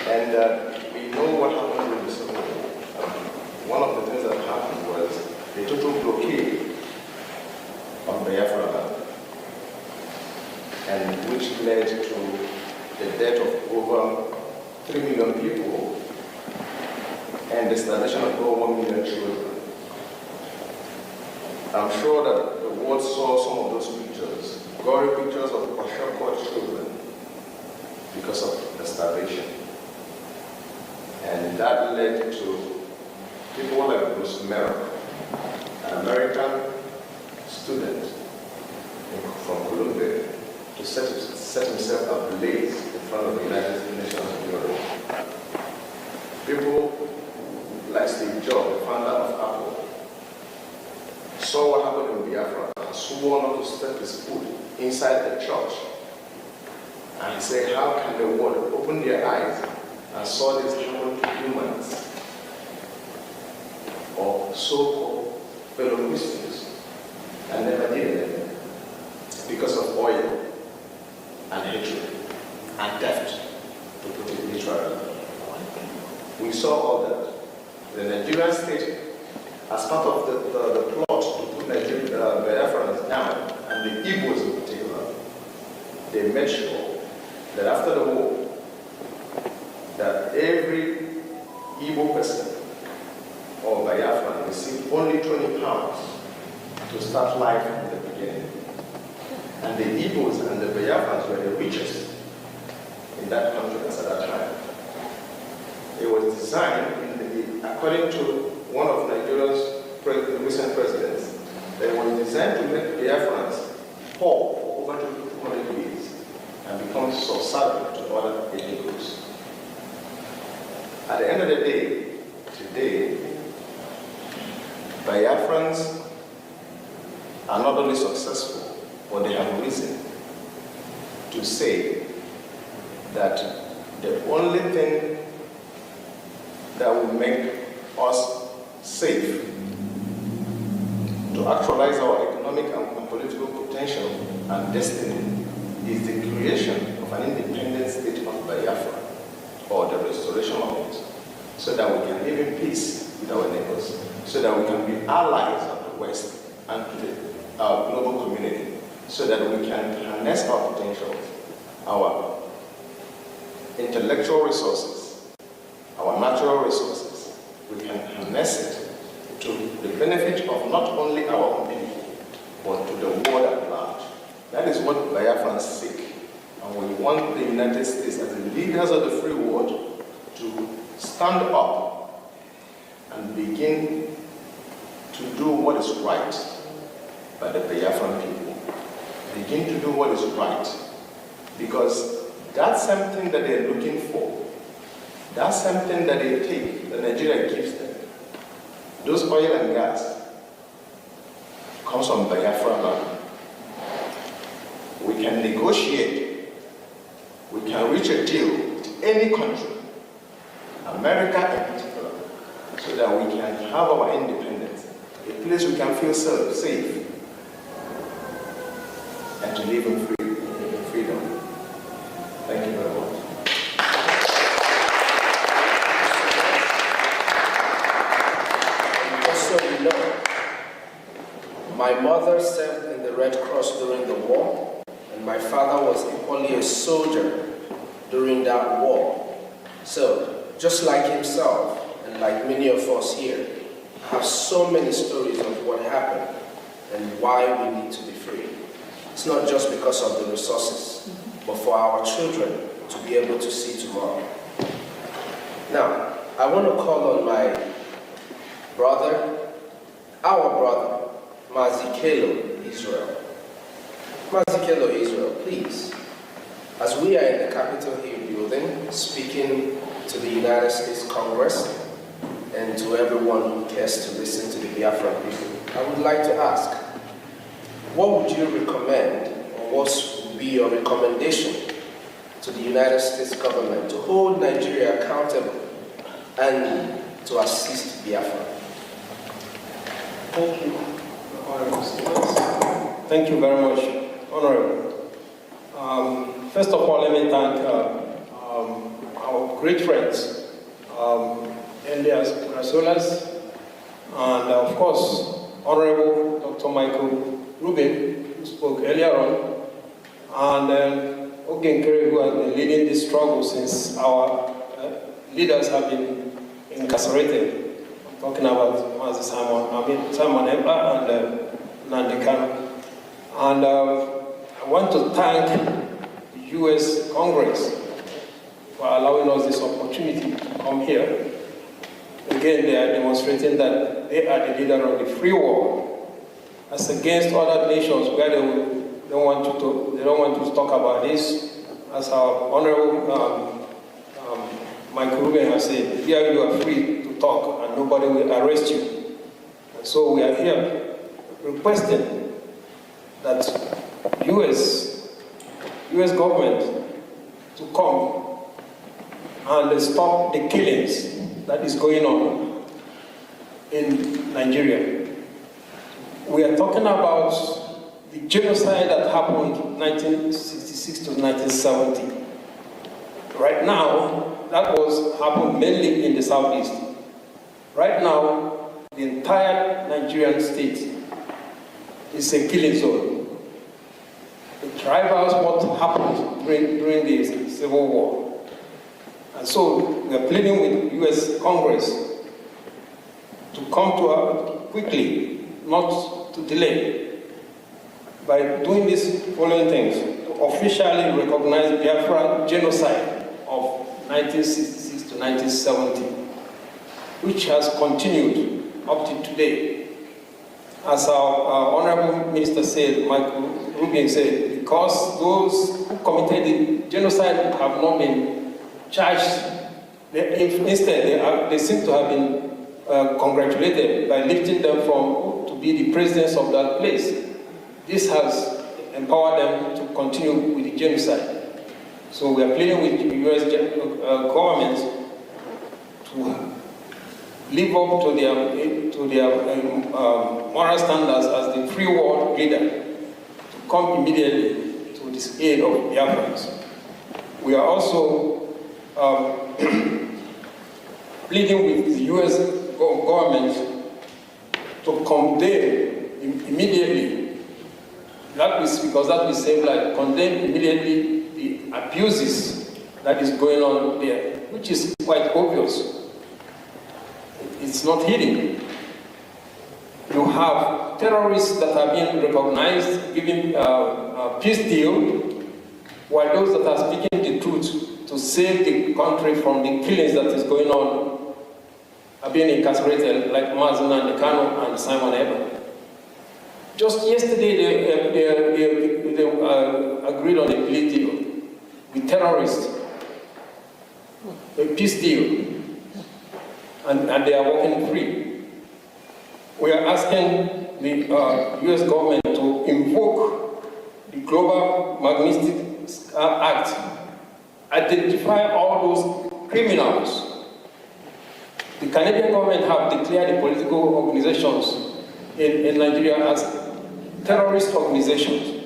And we know what happened during the Civil War. One of the things that happened was a total blockade of Biafra land, and which led to the death of over 3 million people and the starvation of over 1 million children. I'm sure that the world saw some of those pictures, gory pictures of Kwashakwa children because of the starvation. And that led to people like Bruce Merrick, an American student from Columbia, to set himself ablaze in front of the United Nations of Europe. People like Steve Jobs, the founder of Apple, saw what happened in Biafra and swore not to step his foot inside the church. And he said, how can the world open their eyes and saw this happen to humans or so-called fellow Christians and never did anything because of oil and hatred and theft, to put it literally. We saw all that. The Nigerian state, as part of the plot to put Biafrans down, and the Igbos in particular, they made sure that after the war, that every Igbo person or Biafran received only 20 pounds to start life from the beginning. And the Igbos and the Biafrans were the richest in that country at that time. It was designed, according to one of Nigeria's recent presidents, that it was designed to make Biafrans poor for over 200 years and become subservient to other ethnic groups. At the end of the day, today, Biafrans are not only successful, but they have reason to say that the only thing that will make us safe to actualize our economic and political potential and destiny is the creation of an independent state of Biafra, or the restoration of it, so that we can live in peace with our neighbors, so that we can be allies of the West and to our global community, so that we can harness our potential, our intellectual resources, our natural resources. We can harness it to the benefit of not only our own people, but to the world at large. That is what Biafrans seek. And we want the United States, as the leaders of the free world, to stand up and begin to do what is right by the Biafran people. Begin to do what is right. Because that's something that they're looking for. That's something that they take, that Nigeria gives them. Those oil and gas comes from Biafra land. We can negotiate. We can reach a deal with any country, America in particular, so that we can have our independence, a place we can feel safe, and to live in freedom. Thank you very much. Just so you know, my mother served in the Red Cross during the war, and my father was equally a soldier during that war. So, just like himself, and like many of us here, I have so many stories of what happened and why we need to be free. It's not just because of the resources, but for our children to be able to see tomorrow. Now, I want to call on my brother, our brother, Mazikelo Israel. Mazikelo Israel, please. As we are in the Capitol Hill building, speaking to the United States Congress and to everyone who cares to listen to the Biafran people, I would like to ask, what would you recommend, or what would be your recommendation to the United States government to hold Nigeria accountable and to assist Biafra? Thank you, Honorable Speakers. Thank you very much, Honorable. First of all, let me thank our great friends, Elias Rasolas, and of course, Honorable Dr. Michael Rubin, who spoke earlier on, and 9Geria, who has been leading this struggle since our leaders have been incarcerated. I'm talking about Simon Emba and Nnamdi Kanu. And I want to thank the U.S. Congress for allowing us this opportunity to come here. Again, they are demonstrating that they are the leader of the free world, as against other nations where they don't want to talk about this. As our Honorable Michael Rubin has said, here you are free to talk and nobody will arrest you. And so we are here requesting that U.S. government to come and stop the killings that is going on in Nigeria. We are talking about the genocide that happened 1966 to 1970. Right now, that happened mainly in the southeast. Right now, the entire Nigerian state is a killing zone. It rivals what happened during the civil war. And so we are pleading with U.S. Congress to come to us quickly, not to delay, by doing these following things: to officially recognize Biafra genocide of 1966 to 1970, which has continued up to today. As our Honorable Minister said, Michael Rubin said, because those who committed the genocide have not been charged, instead they seem to have been congratulated by lifting them from to be the presidents of that place. This has empowered them to continue with the genocide. So we are pleading with the U.S. government to live up to their moral standards as the free world leader, to come immediately to this aid of Biafrans. We are also pleading with the U.S. government to condemn immediately, because that will save life, condemn immediately the abuses that is going on there, which is quite obvious. It's not hidden. You have terrorists that are being recognized, giving a peace deal, while those that are speaking the truth to save the country from the killings that is going on are being incarcerated, like Mazen and Kano and Simon Eber. Just yesterday, they agreed on a plea deal with terrorists, a peace deal. And they are walking free. We are asking the U.S. government to invoke the Global Magnitsky Act, identify all those criminals. The Canadian government have declared the political organizations in Nigeria as terrorist organizations.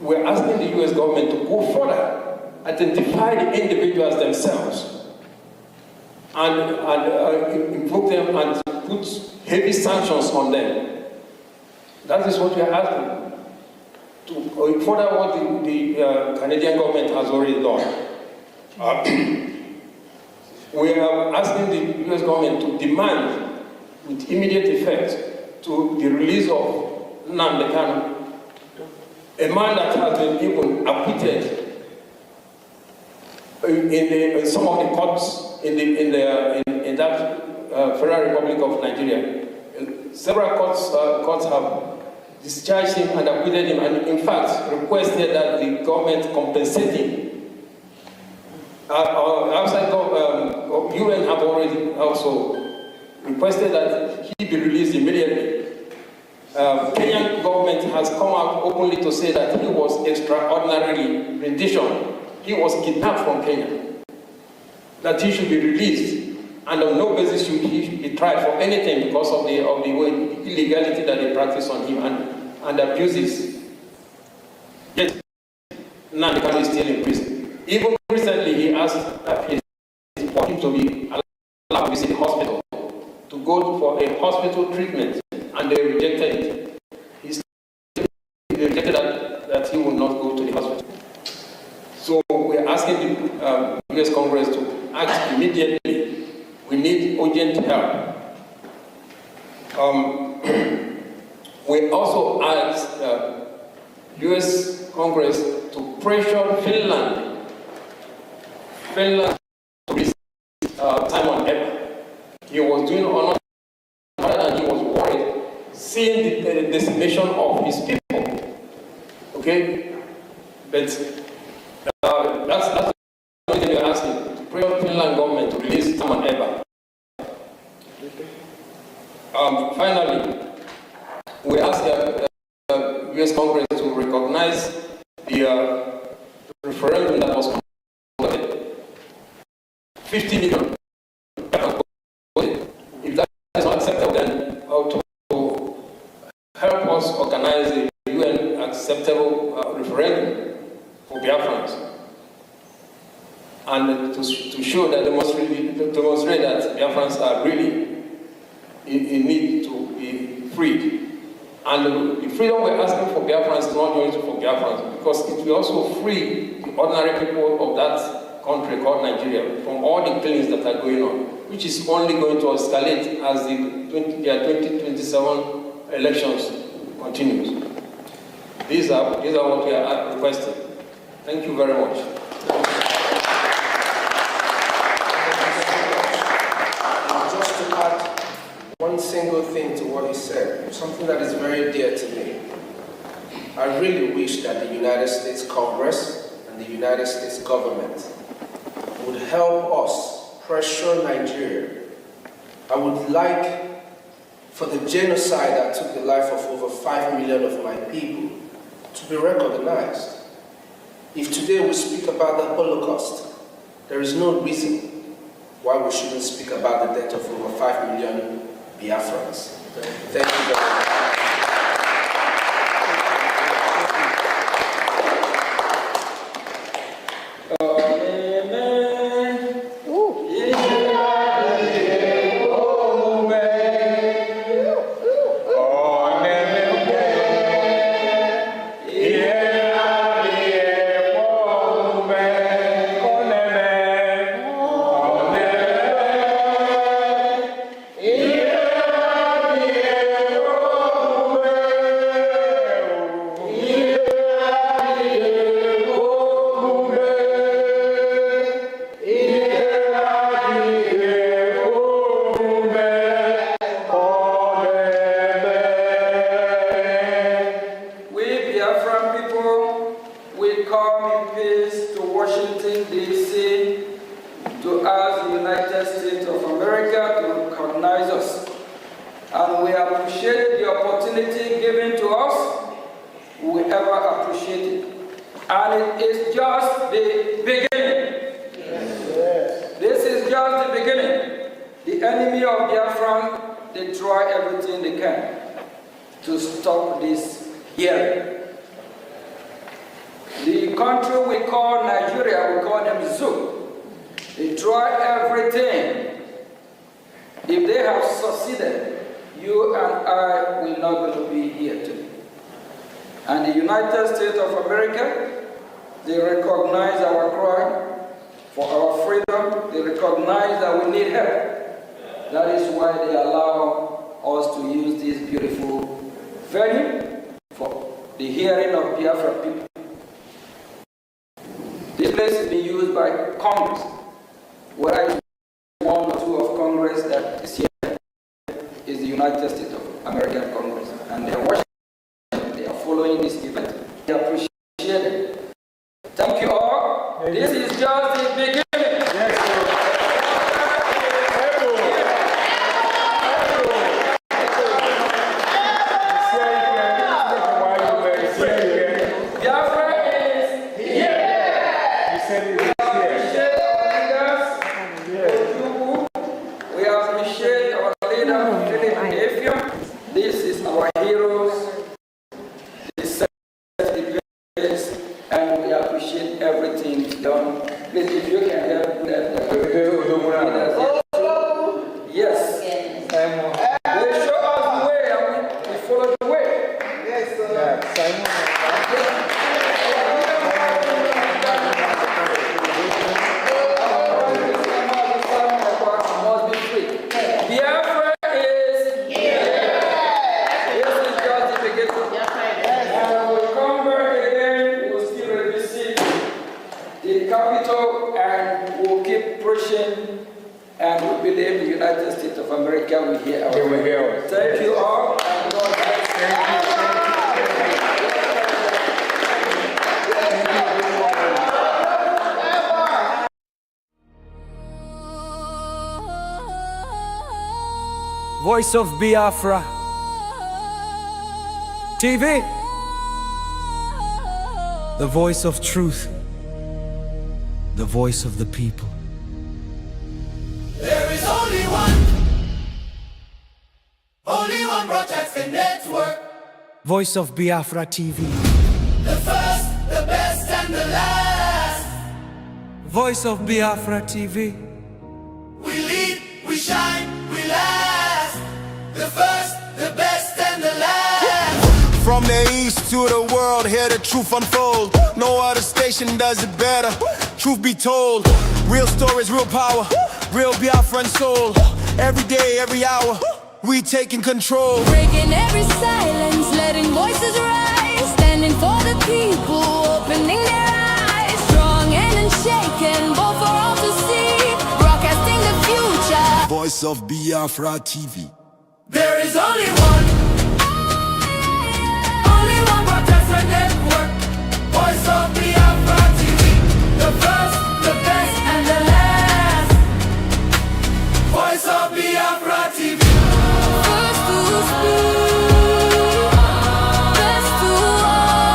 We are asking the U.S. government to go further, identify the individuals themselves, and invoke them and put heavy sanctions on them. That is what we are asking, to further what the Canadian government has already done. We are asking the U.S. government to demand, with immediate effect, to the release of Nnamdi Kanu, a man that has been even acquitted in some of the courts in that Federal Republic of Nigeria. Several courts have discharged him and acquitted him, and in fact requested that the government compensate him. Outside UN have already also requested that he be released immediately. Kenyan government has come out openly to say that he was extraordinarily rendition. He was kidnapped from Kenya, that he should be released, and on no basis should he be tried for anything because of the illegality that they practice on him and abuses. Yet, Nnamdi Kanu is still in prison. Even recently, he asked for him to be allowed to visit the hospital, to go for a hospital treatment, and they rejected it. He rejected that he would not go to the hospital. So we are asking the U.S. Congress to act immediately. We need urgent help. We also ask U.S. Congress to pressure Finland to release Simon Eber. He was doing honor, and he was worried seeing the decimation of his people. Okay, but that's what we are asking, to pray on Finland government to release Simon Eber. Finally, we ask the U.S. Congress to recognize the referendum that was conducted. 50 million. If that is not acceptable, then to help us organize a UN acceptable referendum for Biafrans, and to show that demonstrate that Biafrans are really in need to be freed. And the freedom we're asking for Biafrans is not only for Biafrans, because it will also free the ordinary people of that country called Nigeria from all the killings that are going on, which is only going to escalate as their 2027 elections continues. These are what we are requesting. Thank you very much. Just to add one single thing to what he said, something that is very dear to me. I really wish that the United States Congress and the United States government would help us pressure Nigeria. I would like for the genocide that took the life of over 5 million of my people to be recognized. If today we speak about the Holocaust, there is no reason why we shouldn't speak about the death of over 5 million Biafrans. Thank you very much. Voice of Biafra TV, the voice of truth, the voice of the people. There is only one broadcasting network. Voice of Biafra TV, The first, the best, and the last. Voice of Biafra TV. We lead, we shine, we last. The first, the best, and the last. From the east to the world, hear the truth unfold. No other station does it better. Truth be told, real stories, real power, real Biafran soul. Every day, every hour, we taking control. Breaking every silence, letting voices rise. Standing for the people, opening their eyes. Strong and unshaken, both for all to see. Broadcasting the future. Voice of Biafra TV. There is only one. Only one broadcaster network. Voice of Biafra TV. The first, the best, and the last. Voice of Biafra TV. First to speak, best to watch,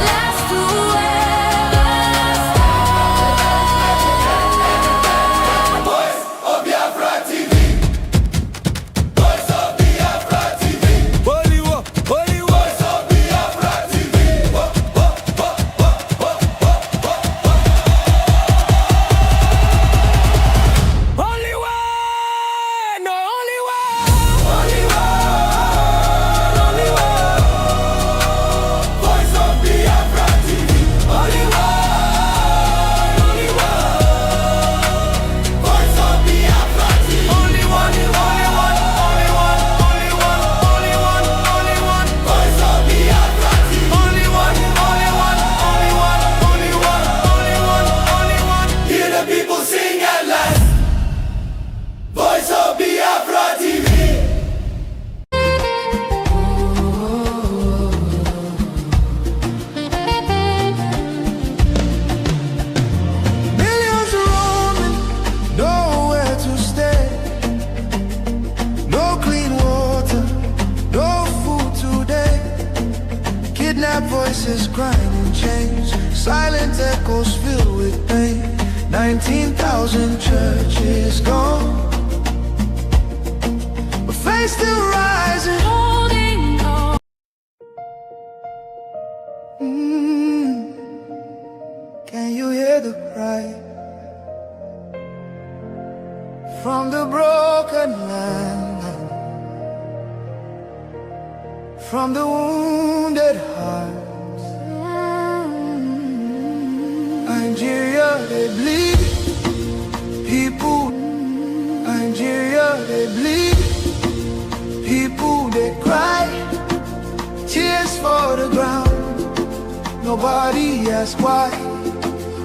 last to everlast. Voice of Biafra TV. Voice of Biafra TV. Holy war, holy war. Voice of Biafra TV. Only one, no only one. Only one, only one. Voice of Biafra TV. Only one, only one. Voice of Biafra TV. Only one, only one, only one, only one, only one, only one. Voice of Biafra TV. Only one, only one, only one, only one, only one, only one. Hear the people sing at last. Voice of Biafra TV. Millions roaming, nowhere to stay. No clean water, no food today. Kidnapped voices crying in chains. Silent echoes filled with pain. 19,000 churches gone, but faith still rising. Holding on. Can you hear the cry from the broken land, from the wounded hearts? Nigeria, they bleed. People, Nigeria, they bleed. People, they cry. Tears for the ground. Nobody asks why.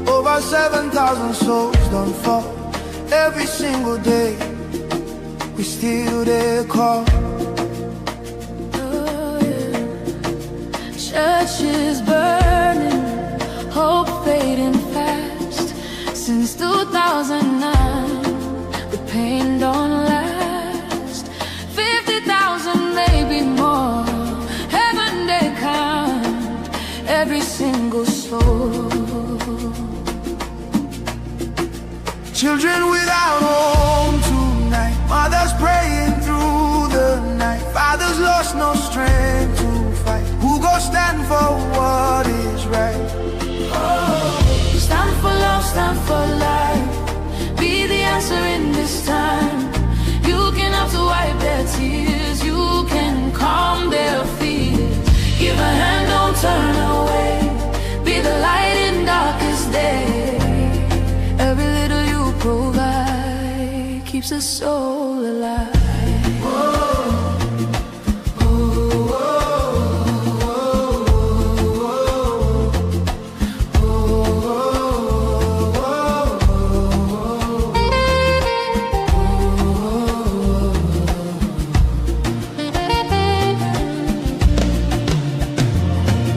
Over 7,000 souls don't fall. Every single day, we still there call. Churches burning, hope fading fast. Since 2009, the pain don't last. 50,000, maybe more. Heaven they count every single soul. Children without home tonight. Mothers praying through the night. Fathers lost no strength to fight. Who goes stand for what is right? Stand for love, stand for life. Be the answer in this time. You can have to wipe their tears. You can calm their fears. Give a hand, don't turn away. Be the light in darkest day. Every little you provide keeps a soul alive.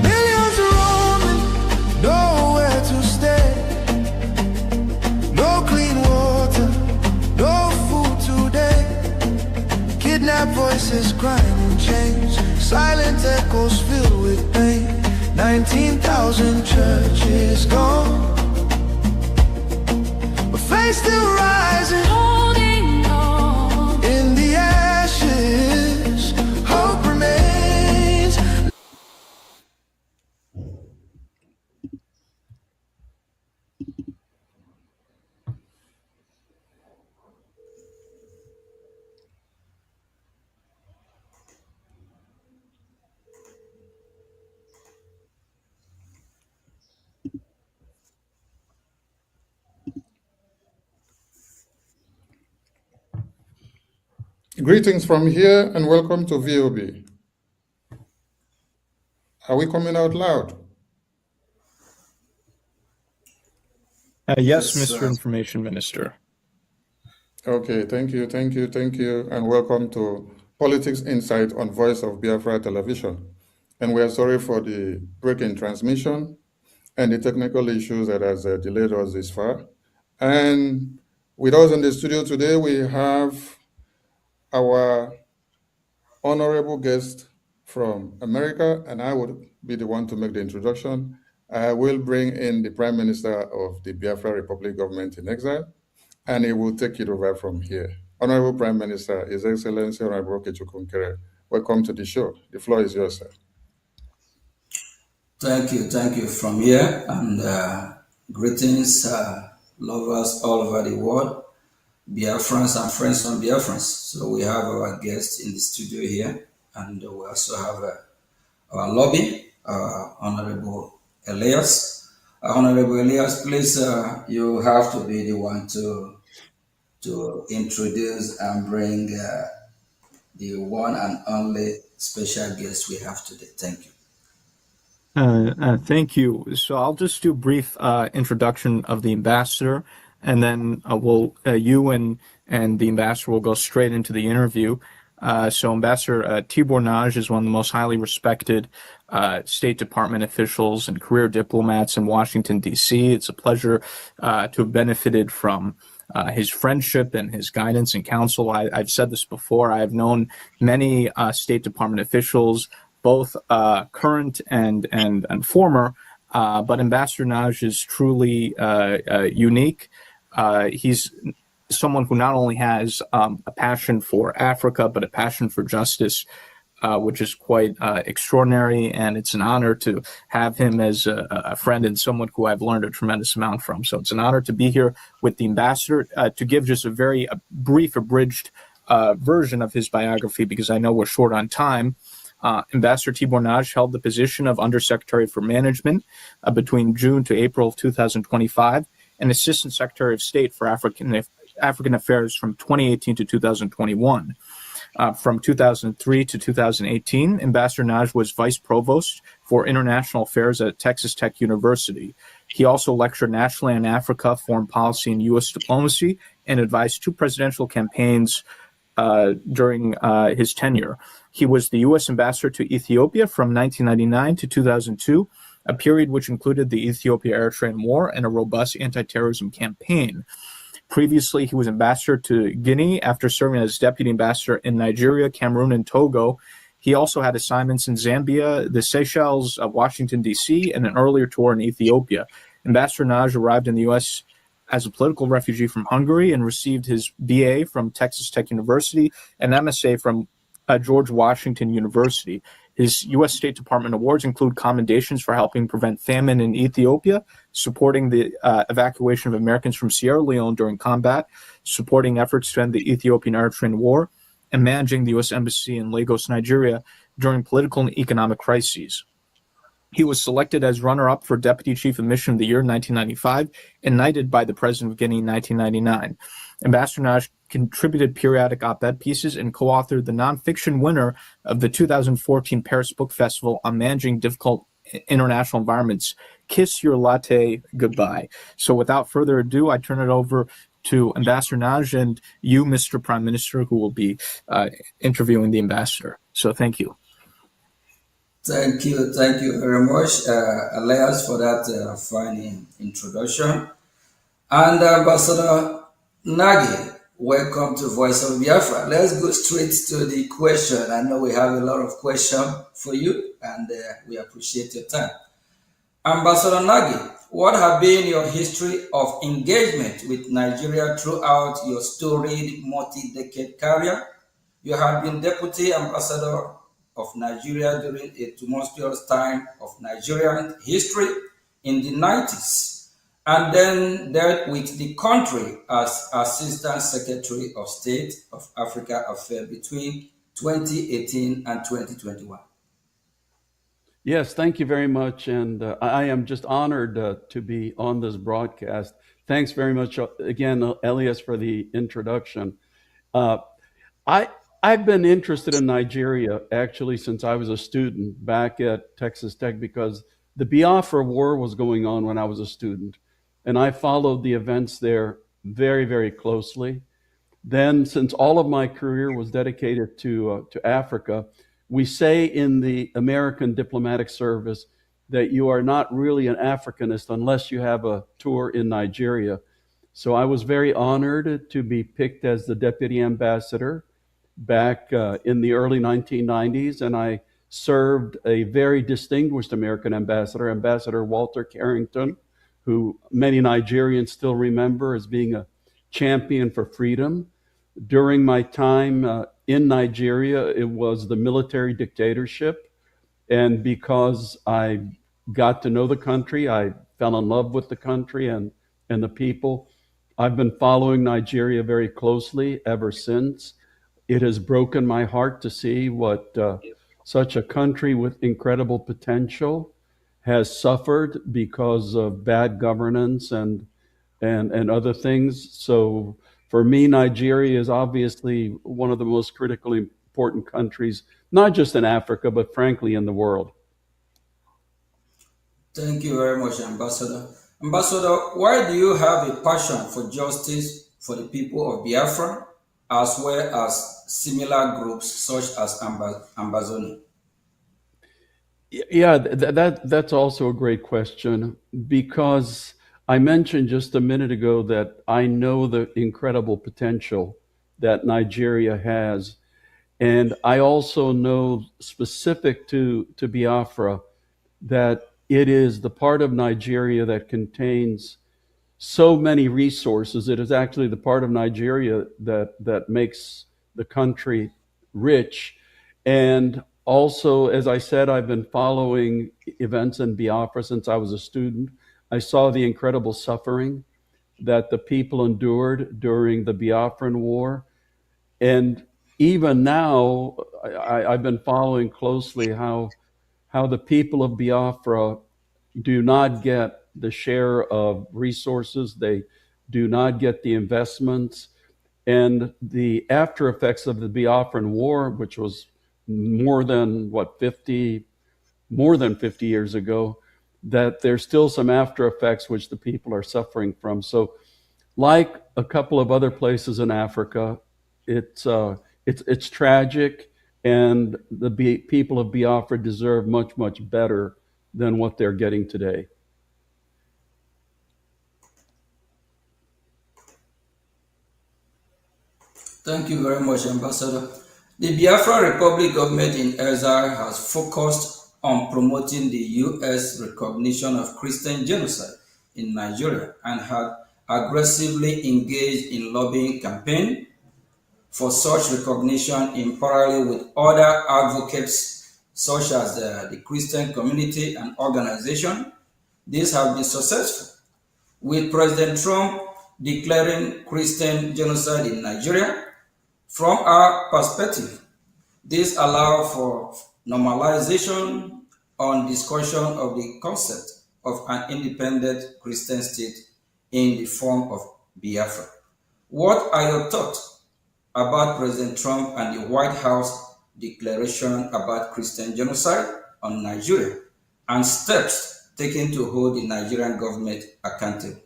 Millions roaming, nowhere to stay. No clean water, no food today. Kidnapped voices crying in chains. Silent echoes filled with pain. 19,000 churches gone, but faith still rising. Holding on. In the ashes, hope remains. Greetings from here and welcome to VOB. Are we coming out loud? Yes, Mr. Information Minister. Okay, thank you, and welcome to Politics Insight on Voice of Biafra Television. And we are sorry for the break in transmission and the technical issues that has delayed us this far. And with us in the studio today, we have our honorable guest from America, and I would be the one to make the introduction. I will bring in the Prime Minister of the Biafra Republic Government in Exile, and he will take it over from here. Honorable Prime Minister, His Excellency Honorable Okechukwu Nkere, welcome to the show. The floor is yours, sir. Thank you from here, and greetings, lovers all over the world, Biafrans and friends from Biafrans. So we have our guests in the studio here, and we also have our lobby, Honorable Elias. Honorable Elias, please, you have to be the one to introduce and bring the one and only special guest we have today. Thank you. Thank you. So I'll just do a brief introduction of the ambassador, and then you and the ambassador will go straight into the interview. So Ambassador Tibor Nagy is one of the most highly respected State Department officials and career diplomats in Washington, D.C. It's a pleasure to have benefited from his friendship and his guidance and counsel. I've said this before. I've known many State Department officials, both current and former, but Ambassador Nagy is truly unique. He's someone who not only has a passion for Africa, but a passion for justice, which is quite extraordinary. And it's an honor to have him as a friend and someone who I've learned a tremendous amount from. So it's an honor to be here with the ambassador to give just a very brief, abridged version of his biography, because I know we're short on time. Ambassador Tibor Nagy held the position of Undersecretary for Management between June to April of 2025 and Assistant Secretary of State for African Affairs from 2018 to 2021. From 2003 to 2018, Ambassador Nagy was Vice Provost for International Affairs at Texas Tech University. He also lectured nationally on Africa, foreign policy, and U.S. diplomacy, and advised 2 presidential campaigns during his tenure. He was the U.S. ambassador to Ethiopia from 1999 to 2002, a period which included the Ethiopia-Eritrean War and a robust anti-terrorism campaign. Previously, he was ambassador to Guinea after serving as deputy ambassador in Nigeria, Cameroon, and Togo. He also had assignments in Zambia, the Seychelles, Washington, D.C., and an earlier tour in Ethiopia. Ambassador Nagy arrived in the U.S. as a political refugee from Hungary and received his BA from Texas Tech University and MSA from George Washington University. His U.S. State Department awards include commendations for helping prevent famine in Ethiopia, supporting the evacuation of Americans from Sierra Leone during combat, supporting efforts to end the Ethiopian-Eritrean War, and managing the U.S. Embassy in Lagos, Nigeria during political and economic crises. He was selected as runner-up for Deputy Chief of Mission of the Year in 1995 and knighted by the President of Guinea in 1999. Ambassador Nagy contributed periodic op-ed pieces and co-authored the nonfiction winner of the 2014 Paris Book Festival on managing difficult international environments, Kiss Your Latte Goodbye. So without further ado, I turn it over to Ambassador Nagy and you, Mr. Prime Minister, who will be interviewing the ambassador. So thank you. Thank you very much, Elias, for that fine introduction. And Ambassador Nagy, welcome to Voice of Biafra. Let's go straight to the question. I know we have a lot of questions for you, and we appreciate your time. Ambassador Nagy, what have been your history of engagement with Nigeria throughout your storied multi-decade career? You have been Deputy Ambassador of Nigeria during a tumultuous time of Nigerian history in the 90s, and then dealt with the country as Assistant Secretary of State of Africa Affairs between 2018 and 2021. Yes, thank you very much, and I am just honored to be on this broadcast. Thanks very much again, Elias, for the introduction. I've been interested in Nigeria actually since I was a student back at Texas Tech because the Biafra War was going on when I was a student, and I followed the events there very, very closely. Then, since all of my career was dedicated to Africa, we say in the American diplomatic service that you are not really an Africanist unless you have a tour in Nigeria. So I was very honored to be picked as the deputy ambassador back in the early 1990s, and I served a very distinguished American ambassador, Ambassador Walter Carrington, who many Nigerians still remember as being a champion for freedom. During my time in Nigeria, it was the military dictatorship, and because I got to know the country, I fell in love with the country and the people. I've been following Nigeria very closely ever since. It has broken my heart to see what such a country with incredible potential has suffered because of bad governance and other things. So for me, Nigeria is obviously one of the most critically important countries, not just in Africa, but frankly in the world. Thank you very much, Ambassador. Ambassador, why do you have a passion for justice for the people of Biafra, as well as similar groups such as Ambazoni? Yeah, that's also a great question because I mentioned just a minute ago that I know the incredible potential that Nigeria has. And I also know specific to Biafra that it is the part of Nigeria that contains so many resources. It is actually the part of Nigeria that makes the country rich. And also, as I said, I've been following events in Biafra since I was a student. I saw the incredible suffering that the people endured during the Biafran War. And even now, I've been following closely how the people of Biafra do not get the share of resources, they do not get the investments, and the after effects of the Biafran War, which was more than 50 years ago, that there's still some after effects which the people are suffering from. So like a couple of other places in Africa, it's tragic, and the people of Biafra deserve much, much better than what they're getting today. Thank you very much, Ambassador. The Biafra Republic government in exile has focused on promoting the U.S. recognition of Christian genocide in Nigeria and had aggressively engaged in lobbying campaign for such recognition in parallel with other advocates such as the Christian community and organization. These have been successful, with President Trump declaring Christian genocide in Nigeria. From our perspective, this allows for normalization on discussion of the concept of an independent Christian state in the form of Biafra. What are your thoughts about President Trump and the White House declaration about Christian genocide on Nigeria and steps taken to hold the Nigerian government accountable?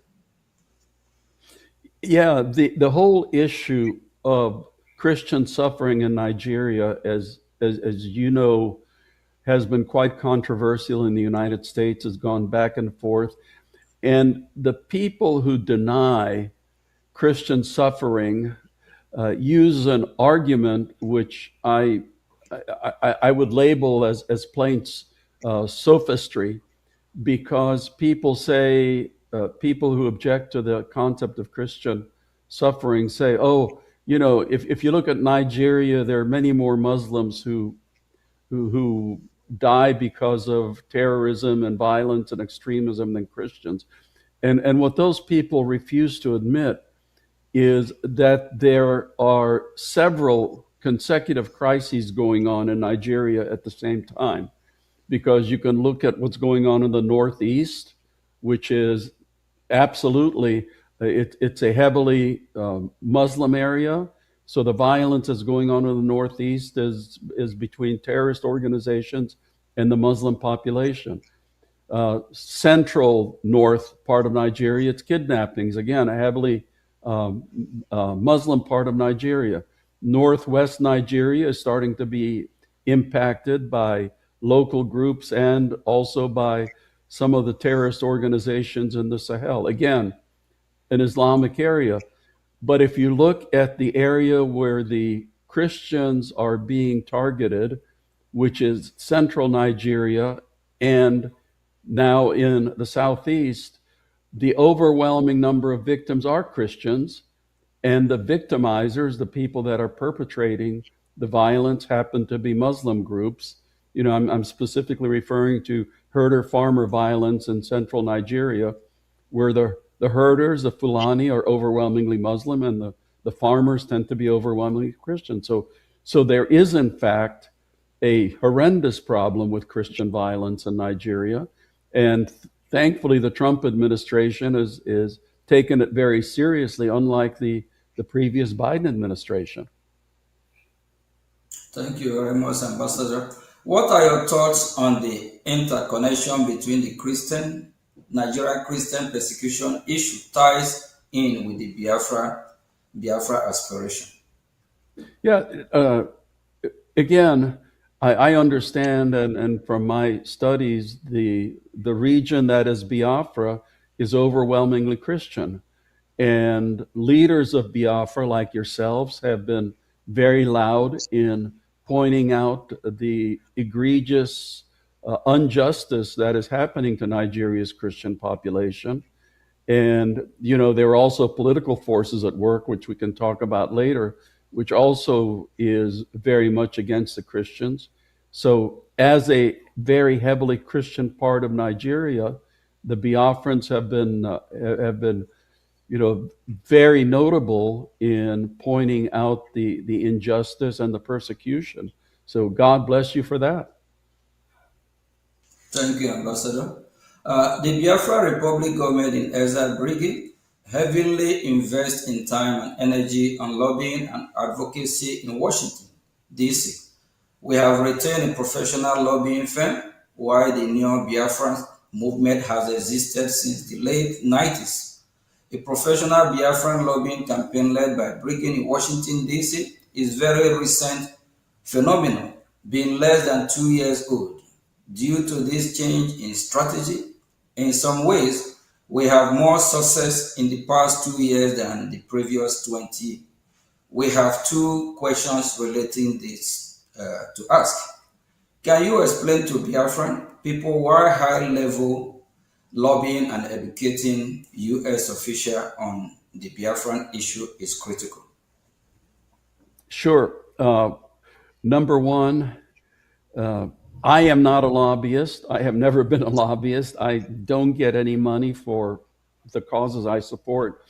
Yeah, the whole issue of Christian suffering in Nigeria, as you know, has been quite controversial in the United States, has gone back and forth. And the people who deny Christian suffering use an argument which I would label as plain sophistry, because people say, people who object to the concept of Christian suffering say, oh, you know, if you look at Nigeria, there are many more Muslims who die because of terrorism and violence and extremism than Christians. And what those people refuse to admit is that there are several consecutive crises going on in Nigeria at the same time. Because you can look at what's going on in the Northeast, which is absolutely, it's a heavily Muslim area. So the violence that's going on in the Northeast is between terrorist organizations and the Muslim population. Central north part of Nigeria, it's kidnappings. Again, a heavily Muslim part of Nigeria. Northwest Nigeria is starting to be impacted by local groups and also by some of the terrorist organizations in the Sahel. Again, an Islamic area. But if you look at the area where the Christians are being targeted, which is central Nigeria and now in the southeast, the overwhelming number of victims are Christians, and the victimizers, the people that are perpetrating the violence, happen to be Muslim groups. I'm specifically referring to herder-farmer violence in central Nigeria, where the herders, the Fulani, are overwhelmingly Muslim, and the farmers tend to be overwhelmingly Christian. So there is, in fact, a horrendous problem with Christian violence in Nigeria. And thankfully, the Trump administration is taken it very seriously, unlike the previous Biden administration. Thank you very much, Ambassador. What are your thoughts on the interconnection between the Nigerian Christian persecution issue ties in with the Biafra aspiration? Yeah, again, I understand, and from my studies, the region that is Biafra is overwhelmingly Christian. And leaders of Biafra, like yourselves, have been very loud in pointing out the egregious injustice that is happening to Nigeria's Christian population. And, there are also political forces at work, which we can talk about later, which also is very much against the Christians. So as a very heavily Christian part of Nigeria, the Biafrans have been very notable in pointing out the injustice and the persecution. So God bless you for that. Thank you, Ambassador. The Biafra Republic government in exile, Brgie, heavily invests in time and energy on lobbying and advocacy in Washington, D.C. We have retained a professional lobbying firm, while the Neo Biafran movement has existed since the late 90s. A professional Biafran lobbying campaign led by Brgie in Washington, D.C. is very recent phenomenon, being less than 2 years old. Due to this change in strategy, in some ways, we have more success in the past 2 years than the previous 20. We have two questions relating this to ask. Can you explain to Biafran people why high-level lobbying and educating U.S. officials on the Biafran issue is critical? Sure. Number one, I am not a lobbyist. I have never been a lobbyist. I don't get any money for the causes I support.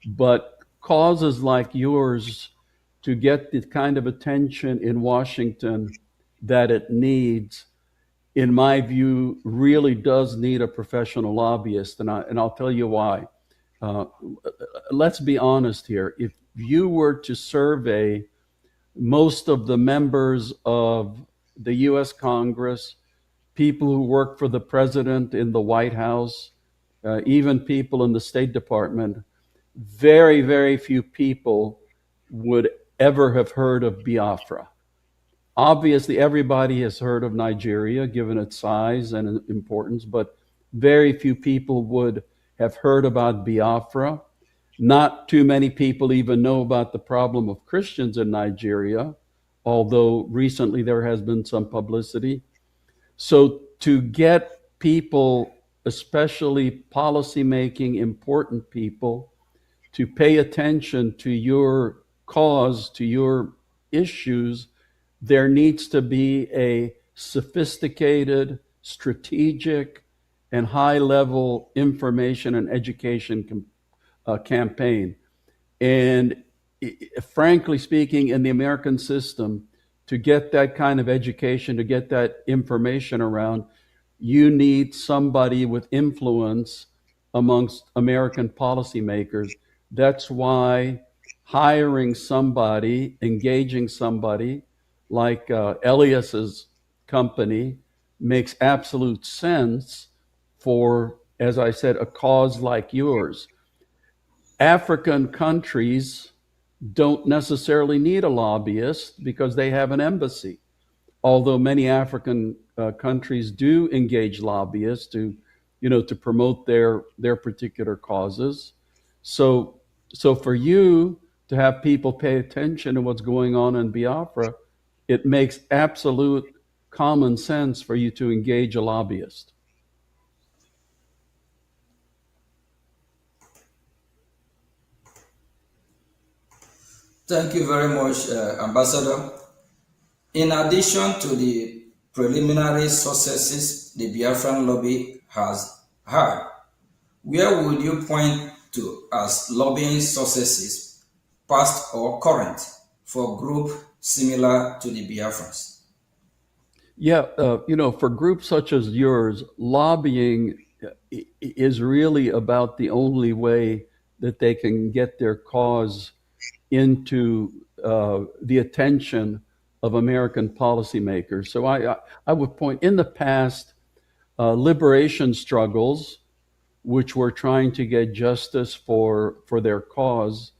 But causes like yours, to get the kind of attention in Washington that it needs, in my view, really does need a professional lobbyist. And I'll tell you why. Let's be honest here. If you were to survey most of the members of the U.S. Congress, people who work for the president in the White House, even people in the State Department, very, very few people would ever have heard of Biafra. Obviously, everybody has heard of Nigeria, given its size and importance, but very few people would have heard about Biafra. Not too many people even know about the problem of Christians in Nigeria, although recently there has been some publicity. So to get people, especially policymaking important people, to pay attention to your cause, to your issues, there needs to be a sophisticated, strategic, and high-level information and education campaign. And frankly speaking, in the American system, to get that kind of education, to get that information around, you need somebody with influence amongst American policymakers. That's why hiring somebody, engaging somebody like Elias's company makes absolute sense for, as I said, a cause like yours. African countries don't necessarily need a lobbyist because they have an embassy. Although many African countries do engage lobbyists to promote their particular causes. So for you to have people pay attention to what's going on in Biafra, it makes absolute common sense for you to engage a lobbyist. Thank you very much, Ambassador. In addition to the preliminary successes the Biafran lobby has had, where would you point to as lobbying successes, past or current, for groups similar to the Biafrans? Yeah, for groups such as yours, lobbying is really about the only way that they can get their cause into the attention of American policymakers. So I would point, in the past, liberation struggles, which were trying to get justice for their cause,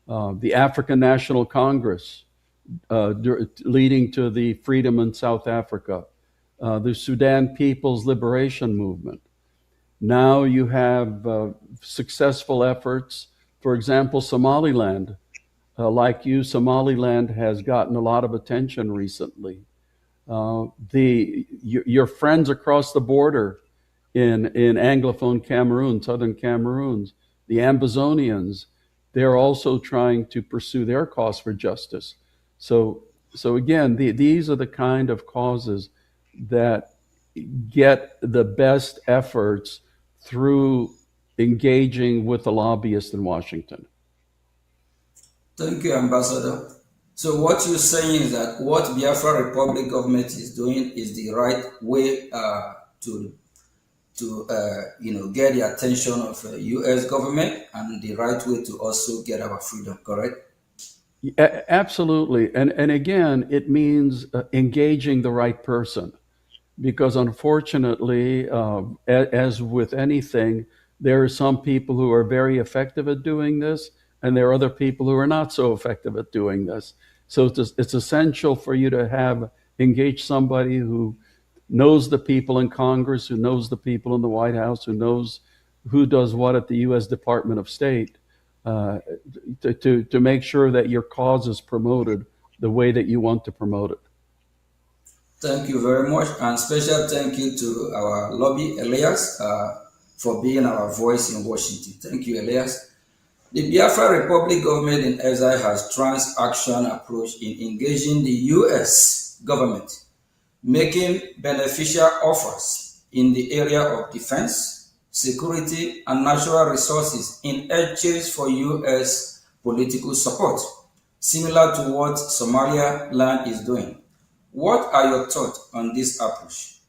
the African National Congress, leading to the freedom in South Africa, the Sudan People's Liberation Movement. Now you have successful efforts, for example, Somaliland. Like you, Somaliland has gotten a lot of attention recently. Your friends across the border in Anglophone Cameroon, Southern Cameroon, the Ambazonians, they're also trying to pursue their cause for justice. So again, these are the kind of causes that get the best efforts through engaging with the lobbyists in Washington. Thank you, Ambassador. So what you're saying is that what Biafra Republic government is doing is the right way to get the attention of the U.S. government, and the right way to also get our freedom, correct? Absolutely. And again, it means engaging the right person. Because unfortunately, as with anything, there are some people who are very effective at doing this, and there are other people who are not so effective at doing this. So it's essential for you to engage somebody who knows the people in Congress, who knows the people in the White House, who knows who does what at the U.S. Department of State, to make sure that your cause is promoted the way that you want to promote it. Thank you very much, and special thank you to our lobby, Elias, for being our voice in Washington. Thank you, Elias. The Biafra Republic government in exile has trans-action approach in engaging the U.S. government, making beneficial offers in the area of defense, security, and natural resources in exchange for U.S. political support, similar to what Somaliland is doing. What are your thoughts on this approach?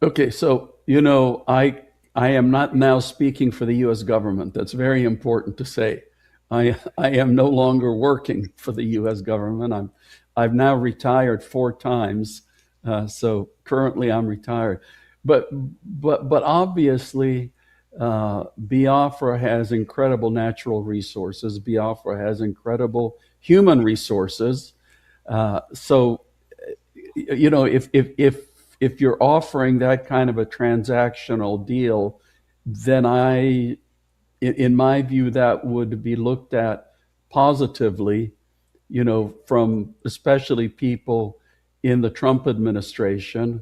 Okay, so, I am not now speaking for the U.S. government. That's very important to say. I am no longer working for the U.S. government. I've now retired 4 times, so currently I'm retired. But obviously, Biafra has incredible natural resources. Biafra has incredible human resources. So, if you're offering that kind of a transactional deal, then in my view, that would be looked at positively, from especially people in the Trump administration,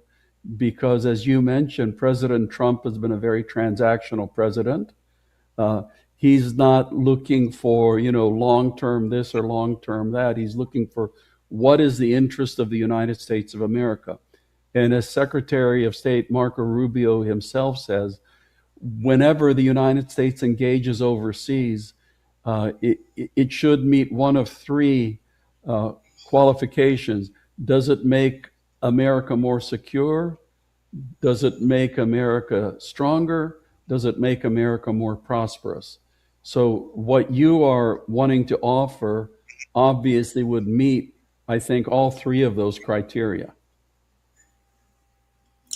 because as you mentioned, President Trump has been a very transactional president. He's not looking for, long-term this or long-term that. He's looking for what is the interest of the United States of America. And as Secretary of State Marco Rubio himself says, whenever the United States engages overseas, it should meet one of 3 qualifications. Does it make America more secure? Does it make America stronger? Does it make America more prosperous? So what you are wanting to offer obviously would meet, I think, all three of those criteria.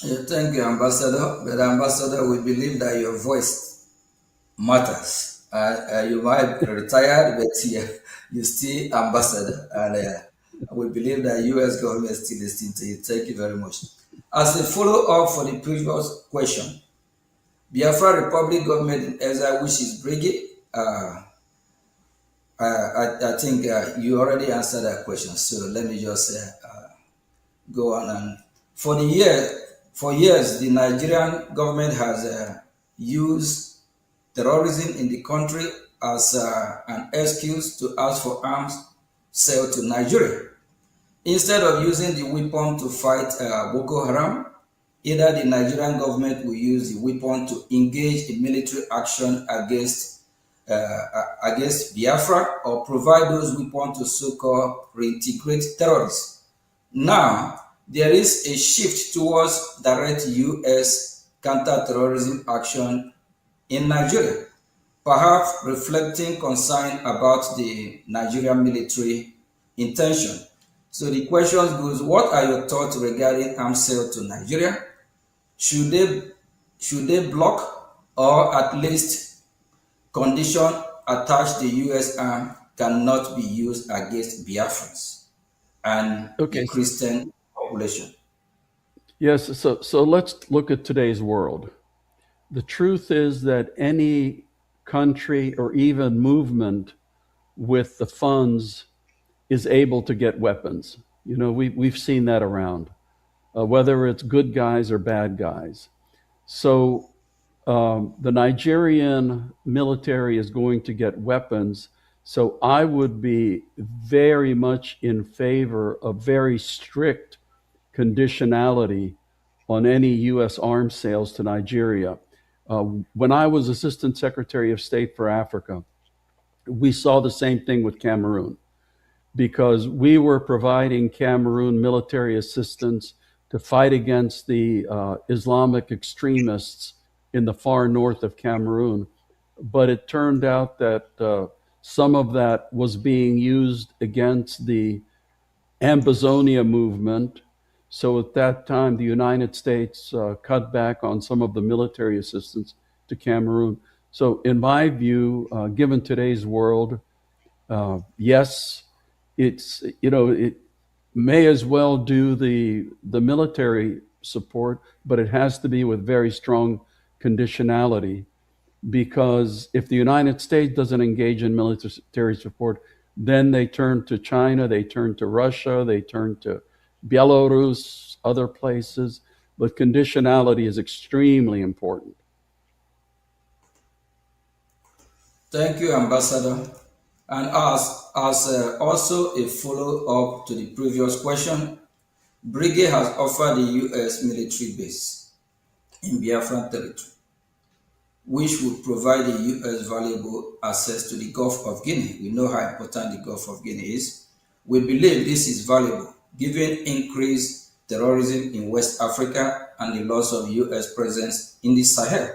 Yeah, thank you, Ambassador. But Ambassador, we believe that your voice matters. You might be retired, but you still ambassador, and we believe that U.S. government still listening to you. Thank you very much. As a follow-up for the previous question, Biafra Republic government in exile, which is Brgie, I think you already answered that question. So let me just go on. And for years, the Nigerian government has used terrorism in the country as an excuse to ask for arms sale to Nigeria. Instead of using the weapon to fight Boko Haram, either the Nigerian government will use the weapon to engage in military action against Biafra, or provide those weapons to so-called reintegrate terrorists. Now, there is a shift towards direct U.S. counter-terrorism action in Nigeria, perhaps reflecting concern about the Nigerian military intention. So the question goes, what are your thoughts regarding arms sale to Nigeria? Should they block, or at least condition attached to U.S. arm cannot be used against Biafrans and the Christian population? Yes, so let's look at today's world. The truth is that any country or even movement with the funds is able to get weapons. You know, we've seen that around, whether it's good guys or bad guys. So the Nigerian military is going to get weapons. So I would be very much in favor of very strict conditionality on any U.S. arms sales to Nigeria. When I was Assistant Secretary of State for Africa, we saw the same thing with Cameroon, because we were providing Cameroon military assistance to fight against the Islamic extremists in the far north of Cameroon. But it turned out that some of that was being used against the Ambazonia movement. So at that time, the United States cut back on some of the military assistance to Cameroon. So in my view, given today's world, yes, it may as well do the military support, but it has to be with very strong conditionality, because if the United States doesn't engage in military support, then they turn to China, they turn to Russia, they turn to Belarus, other places. But conditionality is extremely important. Thank you, Ambassador. And as also a follow-up to the previous question, Brgie has offered the U.S. military base in Biafran territory, which would provide the U.S. valuable access to the Gulf of Guinea. We know how important the Gulf of Guinea is. We believe this is valuable, given increased terrorism in West Africa and the loss of U.S. presence in the Sahel.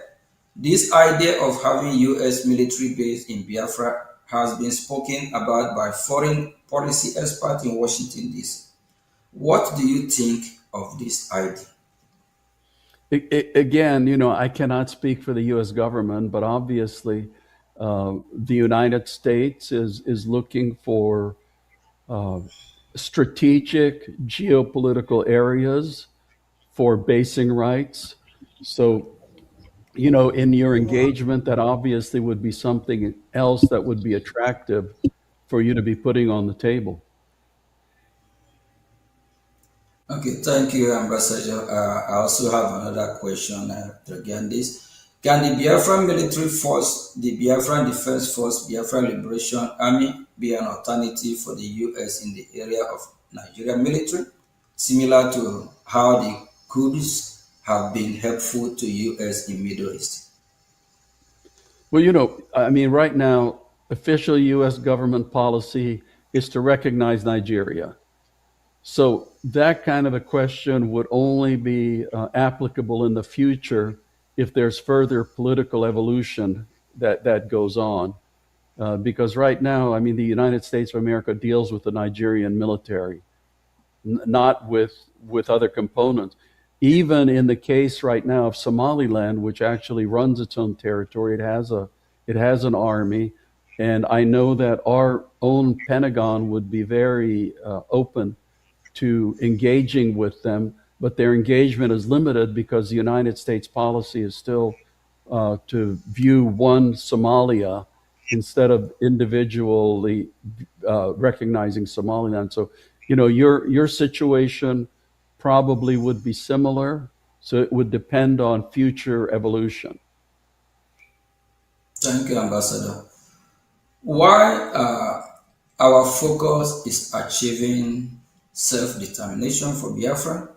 This idea of having U.S. military base in Biafra has been spoken about by foreign policy experts in Washington, D.C. What do you think of this idea? Again, I cannot speak for the U.S. government, but obviously the United States is looking for strategic geopolitical areas for basing rights. So, in your engagement, that obviously would be something else that would be attractive for you to be putting on the table. Okay, thank you, Ambassador. I also have another question regarding this. Can the Biafran military force, the Biafran Defense Force, Biafran Liberation Army, be an alternative for the U.S. in the area of Nigerian military, similar to how the Kurds have been helpful to U.S. in Middle East? Well, right now, official U.S. government policy is to recognize Nigeria. So that kind of a question would only be applicable in the future if there's further political evolution that goes on. Because right now, I mean, the United States of America deals with the Nigerian military, not with other components. Even in the case right now of Somaliland, which actually runs its own territory, it has an army, and I know that our own Pentagon would be very open to engaging with them, but their engagement is limited because the United States policy is still to view one Somalia instead of individually recognizing Somaliland. So, your situation probably would be similar. So it would depend on future evolution. Thank you, Ambassador. While our focus is achieving self-determination for Biafra,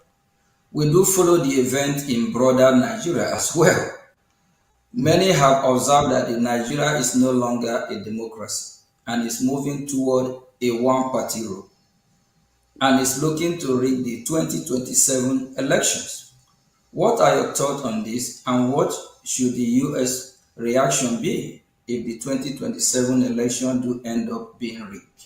we do follow the event in broader Nigeria as well. Many have observed that Nigeria is no longer a democracy and is moving toward a one-party rule and is looking to rig the 2027 elections. What are your thoughts on this, and what should the U.S. reaction be if the 2027 election do end up being rigged?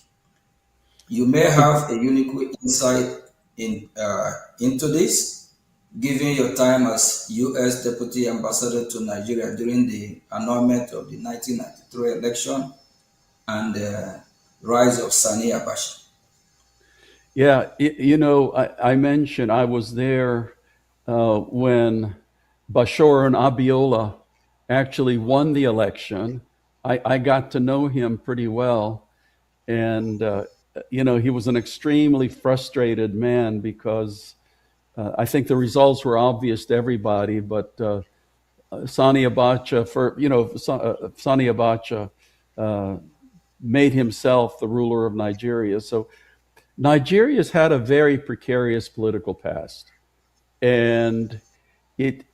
You may have a unique insight into this, given your time as U.S. Deputy Ambassador to Nigeria during the annulment of the 1993 election and the rise of Sani Abacha. Yeah, I mentioned I was there when Bashir and Abiola actually won the election. I got to know him pretty well. And, he was an extremely frustrated man because I think the results were obvious to everybody, but Sani Abacha, Sani Abacha made himself the ruler of Nigeria. So Nigeria's had a very precarious political past, and it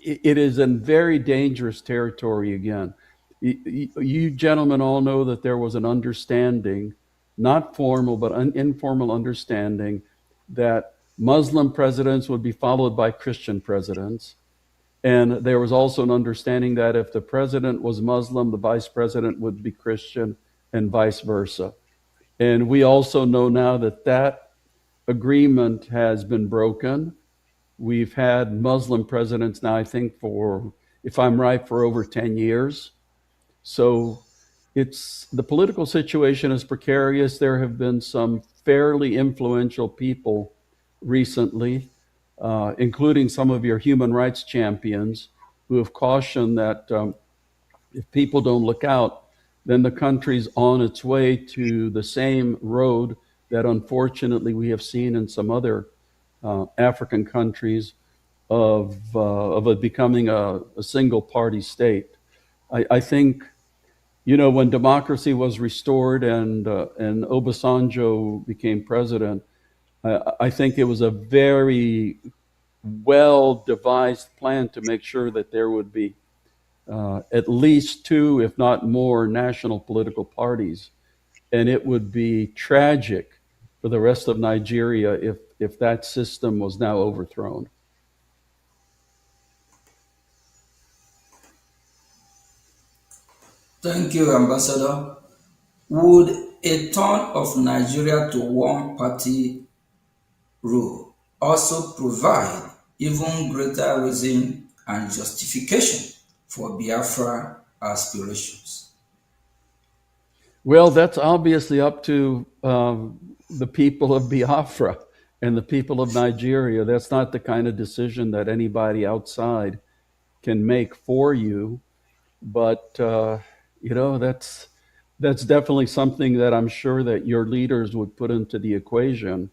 is in very dangerous territory again. You gentlemen all know that there was an understanding, not formal, but an informal understanding, that Muslim presidents would be followed by Christian presidents. And there was also an understanding that if the president was Muslim, the vice president would be Christian, and vice versa. And we also know now that that agreement has been broken. We've had Muslim presidents now, I think, for, if I'm right, for over 10 years. So the political situation is precarious. There have been some fairly influential people recently, including some of your human rights champions, who have cautioned that if people don't look out, then the country's on its way to the same road that unfortunately we have seen in some other African countries of it becoming a single party state. I think, when democracy was restored and Obasanjo became president, I think it was a very well-devised plan to make sure that there would be at least two, if not more, national political parties. And it would be tragic for the rest of Nigeria if that system was now overthrown. Thank you, Ambassador. Would a turn of Nigeria to one-party rule also provide even greater reason and justification for Biafra aspirations? Well, that's obviously up to the people of Biafra and the people of Nigeria. That's not the kind of decision that anybody outside can make for you. But, that's definitely something that I'm sure that your leaders would put into the equation,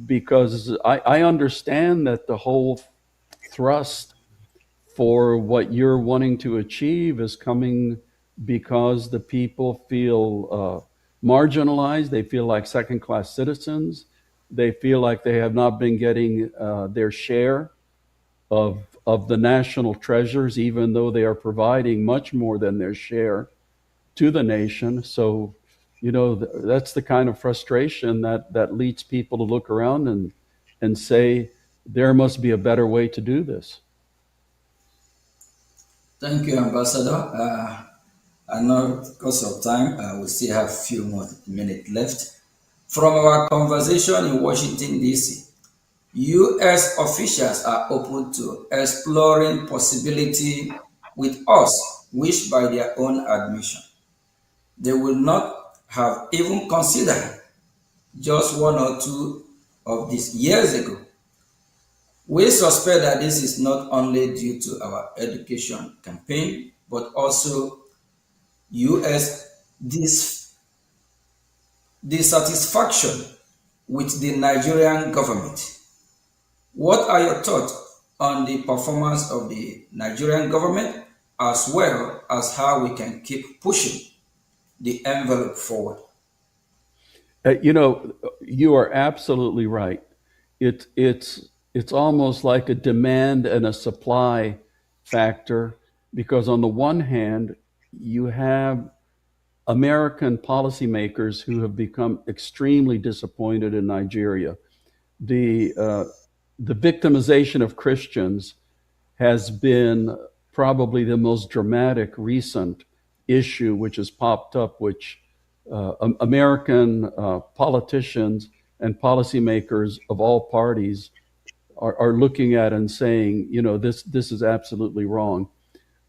because I understand that the whole thrust for what you're wanting to achieve is coming because the people feel marginalized. They feel like second-class citizens. They feel like they have not been getting their share of the national treasures, even though they are providing much more than their share to the nation. So, that's the kind of frustration that leads people to look around and say, there must be a better way to do this. Thank you, Ambassador. I know because of time, we still have a few more minutes left. From our conversation in Washington, D.C., U.S. officials are open to exploring possibility with us, which by their own admission, they will not have even considered just 1 or 2 of these years ago. We suspect that this is not only due to our education campaign, but also U.S. dissatisfaction with the Nigerian government. What are your thoughts on the performance of the Nigerian government, as well as how we can keep pushing the envelope forward? You are absolutely right. It's almost like a demand and a supply factor, because on the one hand, you have American policymakers who have become extremely disappointed in Nigeria. The victimization of Christians has been probably the most dramatic recent issue which has popped up, which American politicians and policymakers of all parties are looking at and saying, this is absolutely wrong.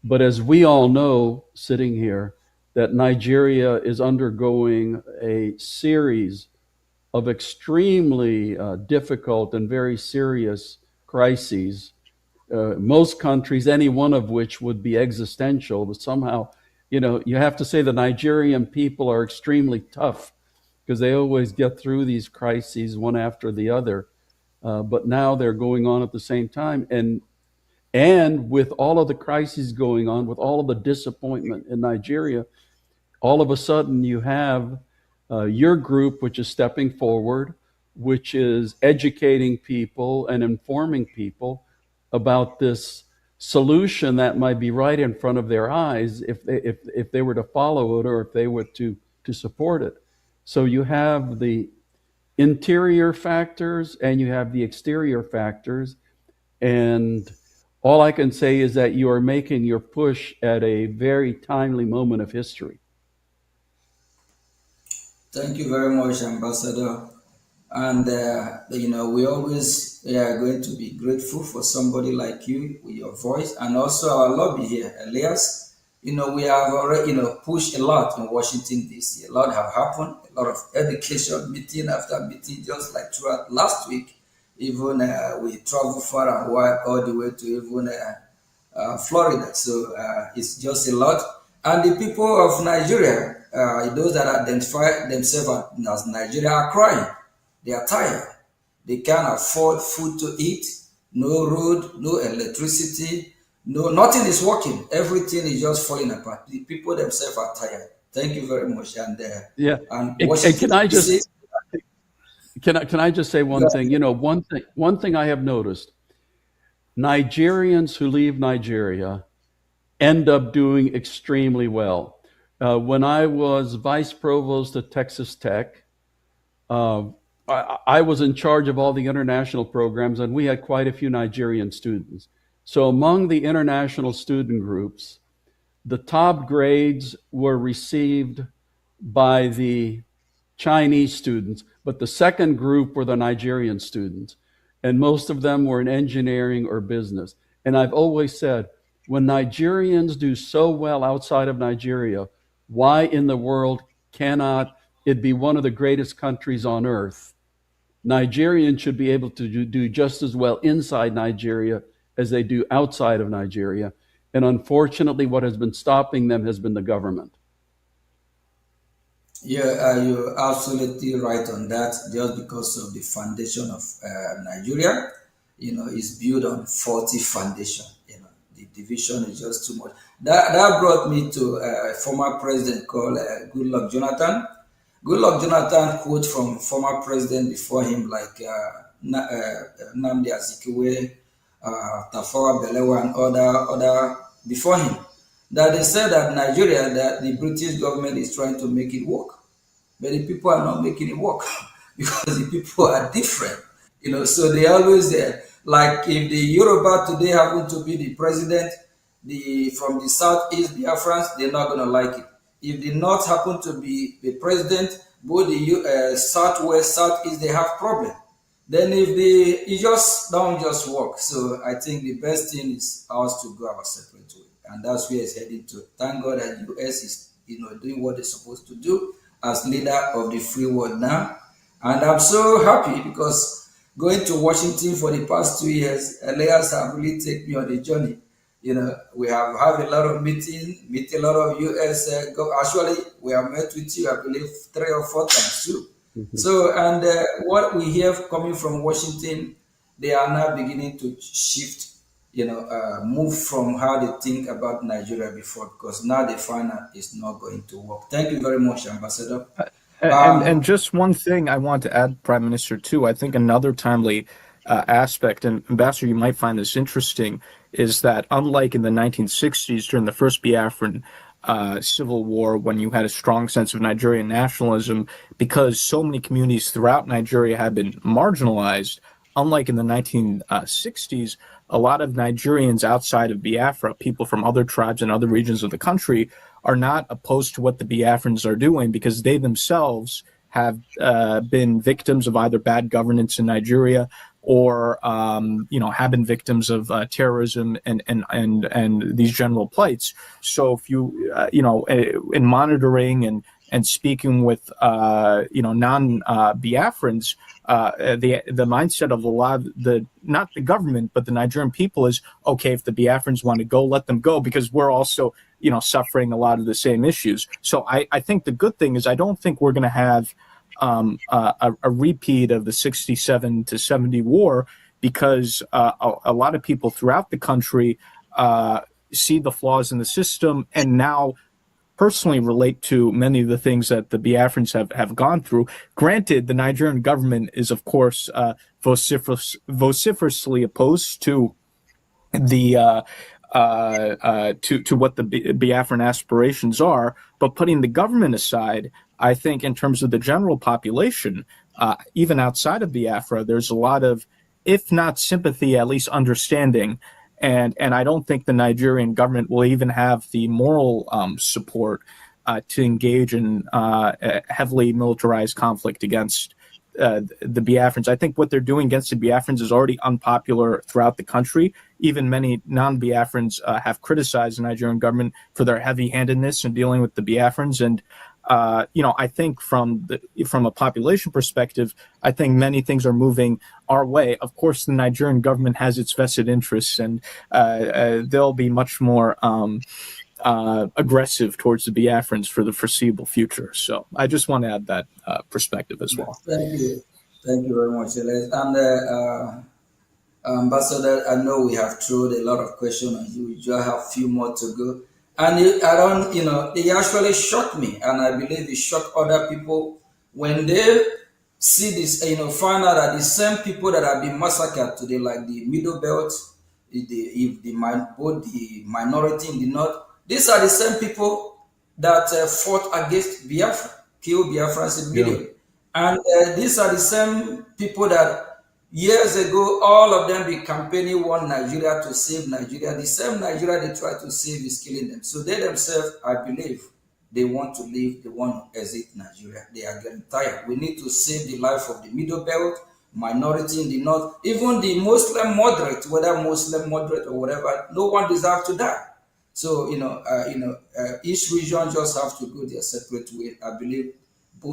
But as we all know, sitting here, that Nigeria is undergoing a series of extremely difficult and very serious crises. Most countries, any one of which would be existential, but somehow, you have to say the Nigerian people are extremely tough because they always get through these crises one after the other. But now they're going on at the same time. And with all of the crises going on, with all of the disappointment in Nigeria, all of a sudden you have your group, which is stepping forward, which is educating people and informing people about this solution that might be right in front of their eyes if they were to follow it or if they were to support it. So you have the interior factors and you have the exterior factors. And all I can say is that you are making your push at a very timely moment of history. Thank you very much, Ambassador. And, we always are going to be grateful for somebody like you with your voice, and also our lobby here, Elias. We have already, pushed a lot in Washington, D.C. A lot have happened, a lot of education, meeting after meeting, just like throughout last week. Even we traveled far and wide, all the way to even Florida. So it's just a lot. And the people of Nigeria, those that identify themselves as Nigeria, are crying. They are tired. They can't afford food to eat, no road, no electricity, nothing is working. Everything is just falling apart. The people themselves are tired. Thank you very much. And can I just say one thing? One thing I have noticed: Nigerians who leave Nigeria end up doing extremely well. When I was vice provost at Texas Tech, I was in charge of all the international programs, and we had quite a few Nigerian students. So among the international student groups, the top grades were received by the Chinese students, but the second group were the Nigerian students, and most of them were in engineering or business. And I've always said, when Nigerians do so well outside of Nigeria, why in the world cannot it be one of the greatest countries on earth? Nigerians should be able to do just as well inside Nigeria as they do outside of Nigeria. And unfortunately, what has been stopping them has been the government. Yeah, you're absolutely right on that. Just because of the foundation of Nigeria, is built on faulty foundation. The division is just too much. That brought me to a former president called Goodluck Jonathan. Goodluck Jonathan quote from former president before him, like Nnamdi Azikiwe, Tafawa Balewa, and other before him, that they said that Nigeria, that the British government is trying to make it work, but the people are not making it work because the people are different. So they always like if the Yoruba today happen to be the president, from the southeast Biafrans, they're not going to like it. if the North happen to be the president, both the Southwest, Southeast, they have problem. Then if it just don't just work. So I think the best thing is us to go our separate way, and that's where it's heading to. Thank God that the US is doing what they're supposed to do as leader of the free world now, and I'm so happy because going to Washington for the past 2 years, Elias have really taken me on the journey. We have a lot of meet a lot of US. Actually, we have met with you, I believe, 3 or 4 times too. So, and what we hear coming from Washington, they are now beginning to shift, move from how they think about Nigeria before, because now they find out it's not going to work. Thank you very much, Ambassador. And just one thing I want to add, Prime Minister, too. I think another timely aspect, and Ambassador, you might find this interesting, is that unlike in the 1960s during the first Biafran civil war, when you had a strong sense of Nigerian nationalism, because so many communities throughout Nigeria had been marginalized, unlike in the 1960s, a lot of Nigerians outside of Biafra, people from other tribes and other regions of the country, are not opposed to what the Biafrans are doing because they themselves have been victims of either bad governance in Nigeria or have been victims of terrorism and these general plights. So if you in monitoring and speaking with non-Biafrans, the mindset of a lot of not the government but the Nigerian people is, okay, if the Biafrans want to go, let them go, because we're also suffering a lot of the same issues. So I think the good thing is I don't think we're going to have a repeat of the 67 to 70 war, because a lot of people throughout the country see the flaws in the system and now personally relate to many of the things that the Biafrans have gone through. Granted, the Nigerian government is, of course, vociferously opposed to the to what the Biafran aspirations are, but putting the government aside, I think in terms of the general population, even outside of Biafra, there's a lot of, if not sympathy, at least understanding. And I don't think the Nigerian government will even have the moral support to engage in heavily militarized conflict against the Biafrans. I think what they're doing against the Biafrans is already unpopular throughout the country. Even many non-Biafrans have criticized the Nigerian government for their heavy-handedness in dealing with the Biafrans. And I think from a population perspective, I think many things are moving our way. Of course, the Nigerian government has its vested interests, and they'll be much more aggressive towards the Biafrans for the foreseeable future. So I just want to add that perspective as well. Thank you very much, Elias. And Ambassador, I know we have thrown a lot of questions on you. You just have a few more to go. And it actually shocked me, and I believe it shocked other people when they see this, find out that the same people that have been massacred today, like the Middle Belt, both the minority in the North, these are the same people that fought against Biafra, killed Biafrans in millions. And these are the same people that years ago, all of them be campaigning one Nigeria to save Nigeria. The same Nigeria they try to save is killing them. So they themselves, I believe, they want to leave, they want to exit Nigeria. They are getting tired. We need to save the life of the Middle Belt, minority in the North, even the Muslim moderate, whether Muslim moderate or whatever, no one deserves to die. So, each region just have to go their separate way. I believe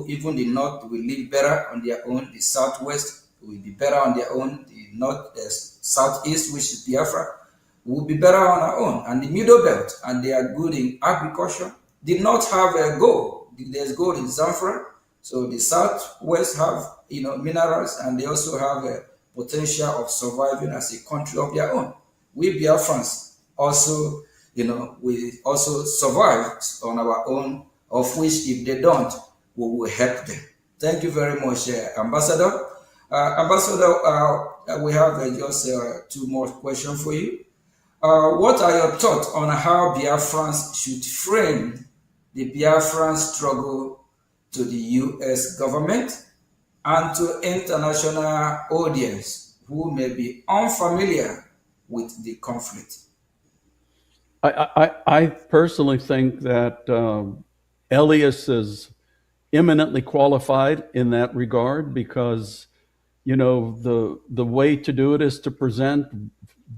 even the North will live better on their own, the Southwest will be better on their own, the Southeast, which is Biafra, will be better on our own, and the Middle Belt, and they are good in agriculture, did not have a gold. There's gold in Zamfara, so the Southwest have minerals, and they also have a potential of surviving as a country of their own. We Biafrans also, we also survive on our own, of which if they don't, we will help them. Thank you very much, Ambassador. Ambassador, we have just 2 more questions for you. What are your thoughts on how Biafrans should frame the Biafran struggle to the U.S. government and to international audience who may be unfamiliar with the conflict? I personally think that Elias is eminently qualified in that regard because, the way to do it is to present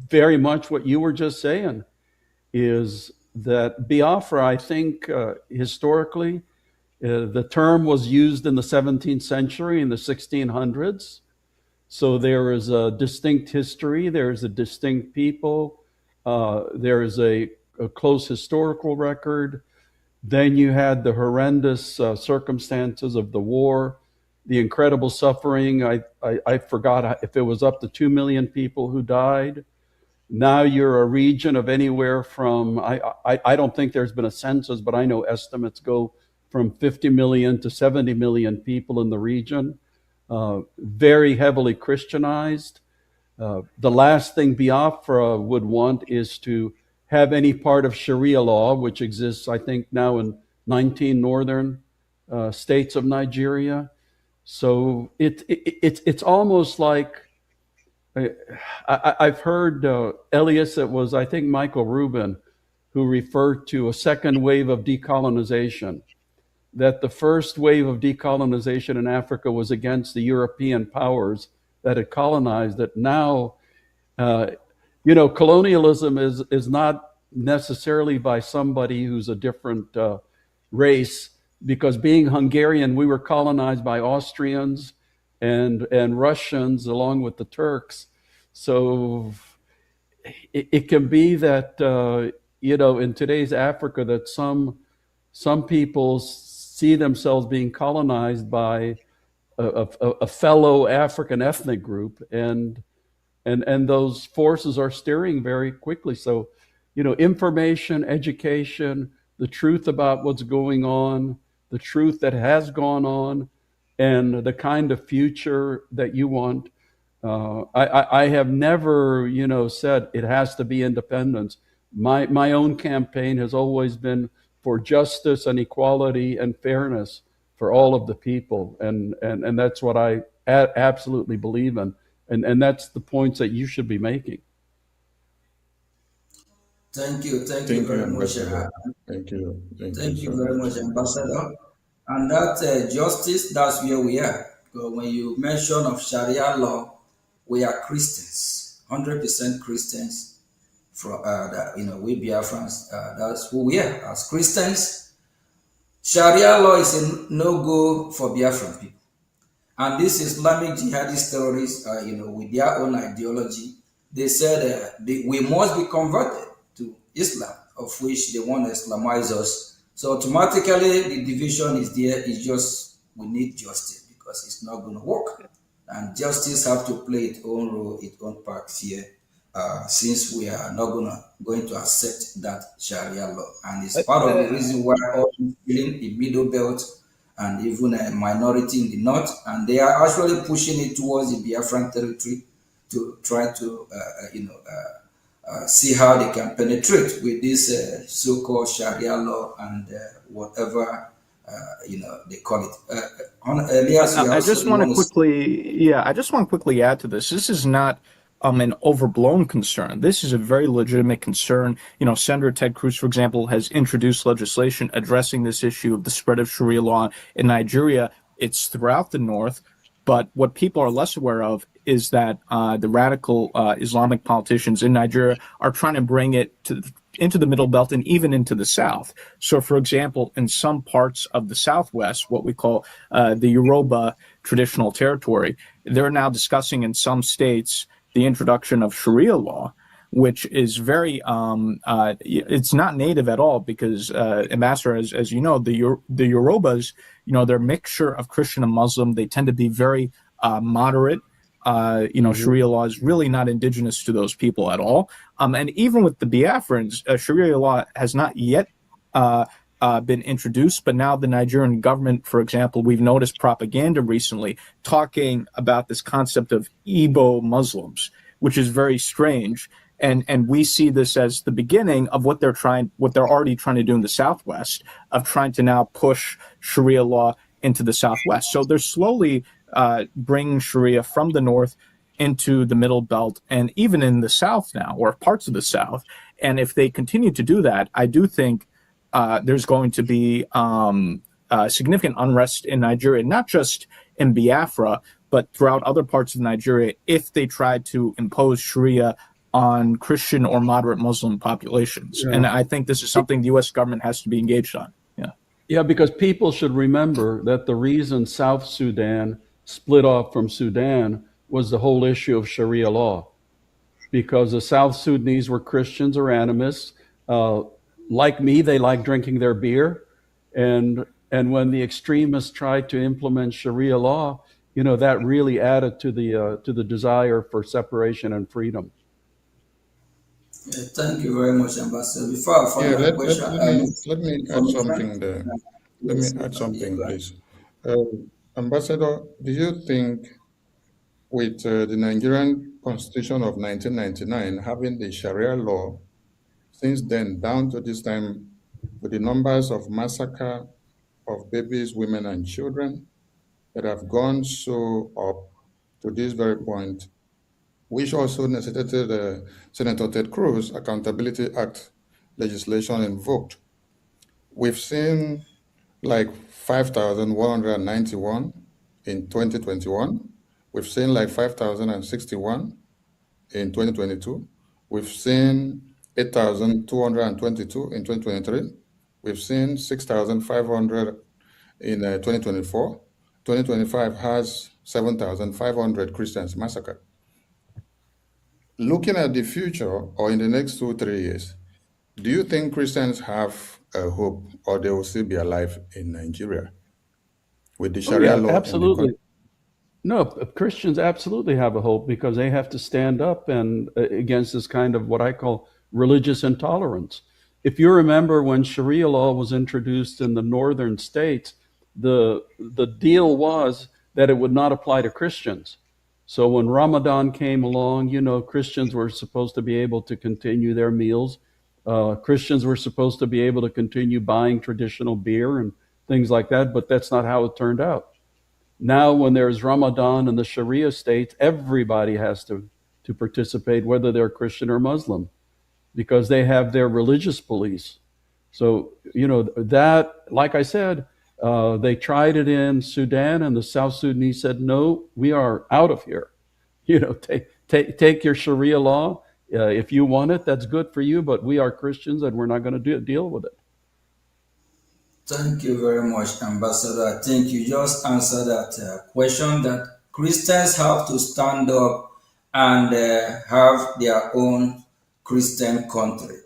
very much what you were just saying, is that Biafra, I think, historically, the term was used in the 17th century, in the 1600s. So there is a distinct history, there is a distinct people, there is a close historical record. Then you had the horrendous circumstances of the war, the incredible suffering. I forgot if it was up to 2 million people who died. Now you're a region of anywhere from, I don't think there's been a census, but I know estimates go from 50 million to 70 million people in the region, very heavily Christianized. The last thing Biafra would want is to have any part of Sharia law, which exists, I think, now in 19 northern states of Nigeria. So it's almost like, I've heard Elias, it was, I think, Michael Rubin, who referred to a second wave of decolonization, that the first wave of decolonization in Africa was against the European powers that had colonized it. Now, colonialism is not necessarily by somebody who's a different race, because being Hungarian, we were colonized by Austrians and Russians along with the Turks. So it can be that, in today's Africa, that some people see themselves being colonized by a fellow African ethnic group, and those forces are steering very quickly. So, information, education, the truth about what's going on, the truth that has gone on, and the kind of future that you want. I have never, said it has to be independence. My own campaign has always been for justice and equality and fairness for all of the people, and that's what I absolutely believe in, and that's the points that you should be making. Thank you very much. Thank you. Thank you very much, Ambassador. And that justice, that's where we are. Because when you mention of Sharia law, we are Christians, 100% Christians. From we Biafrans, that's who we are as Christians. Sharia law is a no-go for Biafran people. And these Islamic jihadist terrorists, with their own ideology, they said we must be converted to Islam, of which they want to Islamize us. So automatically the division is there. It's just we need justice because it's not going to work. And justice have to play its own role, its own part here, since we are not going to accept that Sharia law. And it's part of the reason why all feeling the middle belt and even a minority in the north, and they are actually pushing it towards the Biafran territory to try to, see how they can penetrate with this so-called Sharia law and whatever they call it. Elias, I just want to quickly add to this. This is not an overblown concern. This is a very legitimate concern. Senator Ted Cruz, for example, has introduced legislation addressing this issue of the spread of Sharia law in Nigeria. It's throughout the north, but what people are less aware of is that the radical Islamic politicians in Nigeria are trying to bring it into the Middle Belt and even into the South. So, for example, in some parts of the Southwest, what we call the Yoruba traditional territory, they're now discussing in some states the introduction of Sharia law, which is very, it's not native at all because, Ambassador, as you know, the Yorubas, they're a mixture of Christian and Muslim. They tend to be very moderate. Sharia law is really not indigenous to those people at all. And even with the Biafrans, Sharia law has not yet been introduced, but now the Nigerian government, for example, we've noticed propaganda recently talking about this concept of Igbo Muslims, which is very strange. And we see this as the beginning of what they're already trying to do in the Southwest, of trying to now push Sharia law into the Southwest. So they're slowly bringing Sharia from the north into the Middle Belt and even in the South now, or parts of the South. And if they continue to do that, I do think there's going to be significant unrest in Nigeria, not just in Biafra, but throughout other parts of Nigeria, if they try to impose Sharia on Christian or moderate Muslim populations. Yeah. And I think this is something the U.S. government has to be engaged on. Yeah. Yeah, because people should remember that the reason South Sudan split off from Sudan was the whole issue of Sharia law, because the South Sudanese were Christians or animists. Like me, they like drinking their beer. And when the extremists tried to implement Sharia law, that really added to the desire for separation and freedom. Yeah, thank you very much, Ambassador. Before I find Yeah, my question, let me add something there. Let me add something, please. Ambassador, do you think with the Nigerian Constitution of 1999 having the Sharia law, since then down to this time, with the numbers of massacre of babies, women, and children that have gone so up to this very point, which also necessitated Senator Ted Cruz Accountability Act legislation invoked. We've seen like 5,191 in 2021. We've seen like 5,061 in 2022. We've seen 8,222 in 2023. We've seen 6,500 in 2024. 2025 has 7,500 Christians massacred. Looking at the future or in the next 2-3 years, do you think Christians have a hope or they will still be alive in Nigeria with the Sharia law? Absolutely. No, Christians absolutely have a hope, because they have to stand up and against this kind of what I call religious intolerance. If you remember when Sharia law was introduced in the northern states, the deal was that it would not apply to Christians. So when Ramadan came along, Christians were supposed to be able to continue their meals. Christians were supposed to be able to continue buying traditional beer and things like that, but that's not how it turned out. Now, when there's Ramadan in the Sharia state, everybody has to participate, whether they're Christian or Muslim, because they have their religious police. So, that, like I said, they tried it in Sudan, and the South Sudanese said, no, we are out of here. Take your Sharia law. If you want it, that's good for you, but we are Christians and we're not going to deal with it. Thank you very much, Ambassador. I think you just answered that question, that Christians have to stand up and have their own Christian country.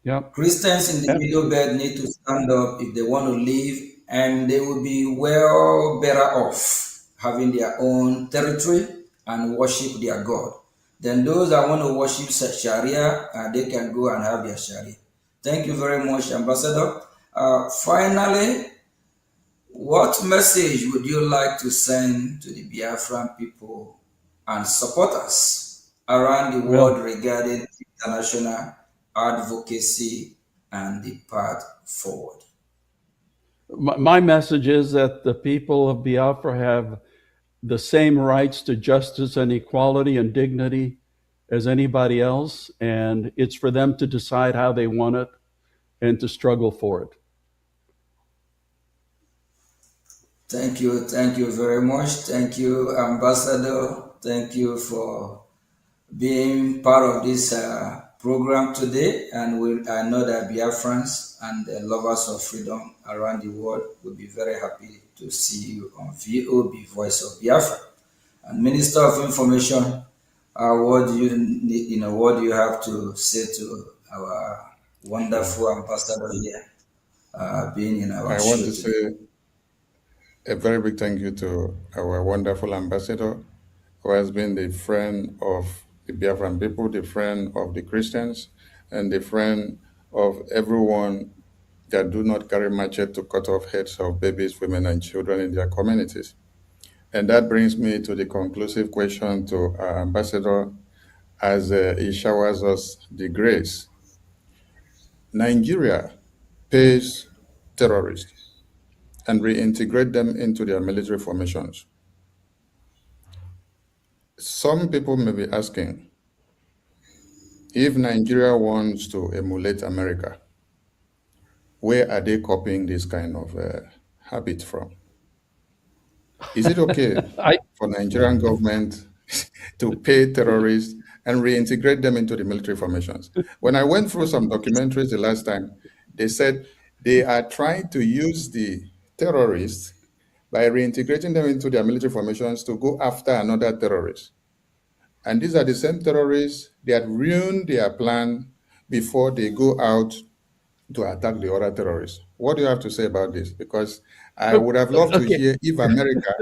Yeah. Christians in the middle belt need to stand up if they want to live, and they will be well better off having their own territory and worship their God. Then those that want to worship Sharia, they can go and have their Sharia. Thank you very much, Ambassador. Finally, what message would you like to send to the Biafran people and supporters around the world regarding international advocacy and the path forward? My message is that the people of Biafra have the same rights to justice and equality and dignity as anybody else, and it's for them to decide how they want it and to struggle for it. Thank you very much. Thank you, Ambassador. Thank you for being part of this program today, and I know that Biafrans and the lovers of freedom around the world will be very happy to see you on VOB, Voice of Biafra. And Minister of Information, what do you have to say to our wonderful ambassador here, being in our show? I want to say a very big thank you to our wonderful ambassador, who has been the friend of the Biafran people, the friend of the Christians, and the friend of everyone that do not carry machete to cut off heads of babies, women, and children in their communities. And that brings me to the conclusive question to our ambassador as he showers us the grace. Nigeria pays terrorists and reintegrate them into their military formations. Some people may be asking, if Nigeria wants to emulate America, where are they copying this kind of habit from? Is it okay for Nigerian government to pay terrorists and reintegrate them into the military formations? When I went through some documentaries the last time, they said they are trying to use the terrorists by reintegrating them into their military formations to go after another terrorist. And these are the same terrorists that ruined their plan before they go out to attack the other terrorists. What do you have to say about this? Because I would have loved to hear if America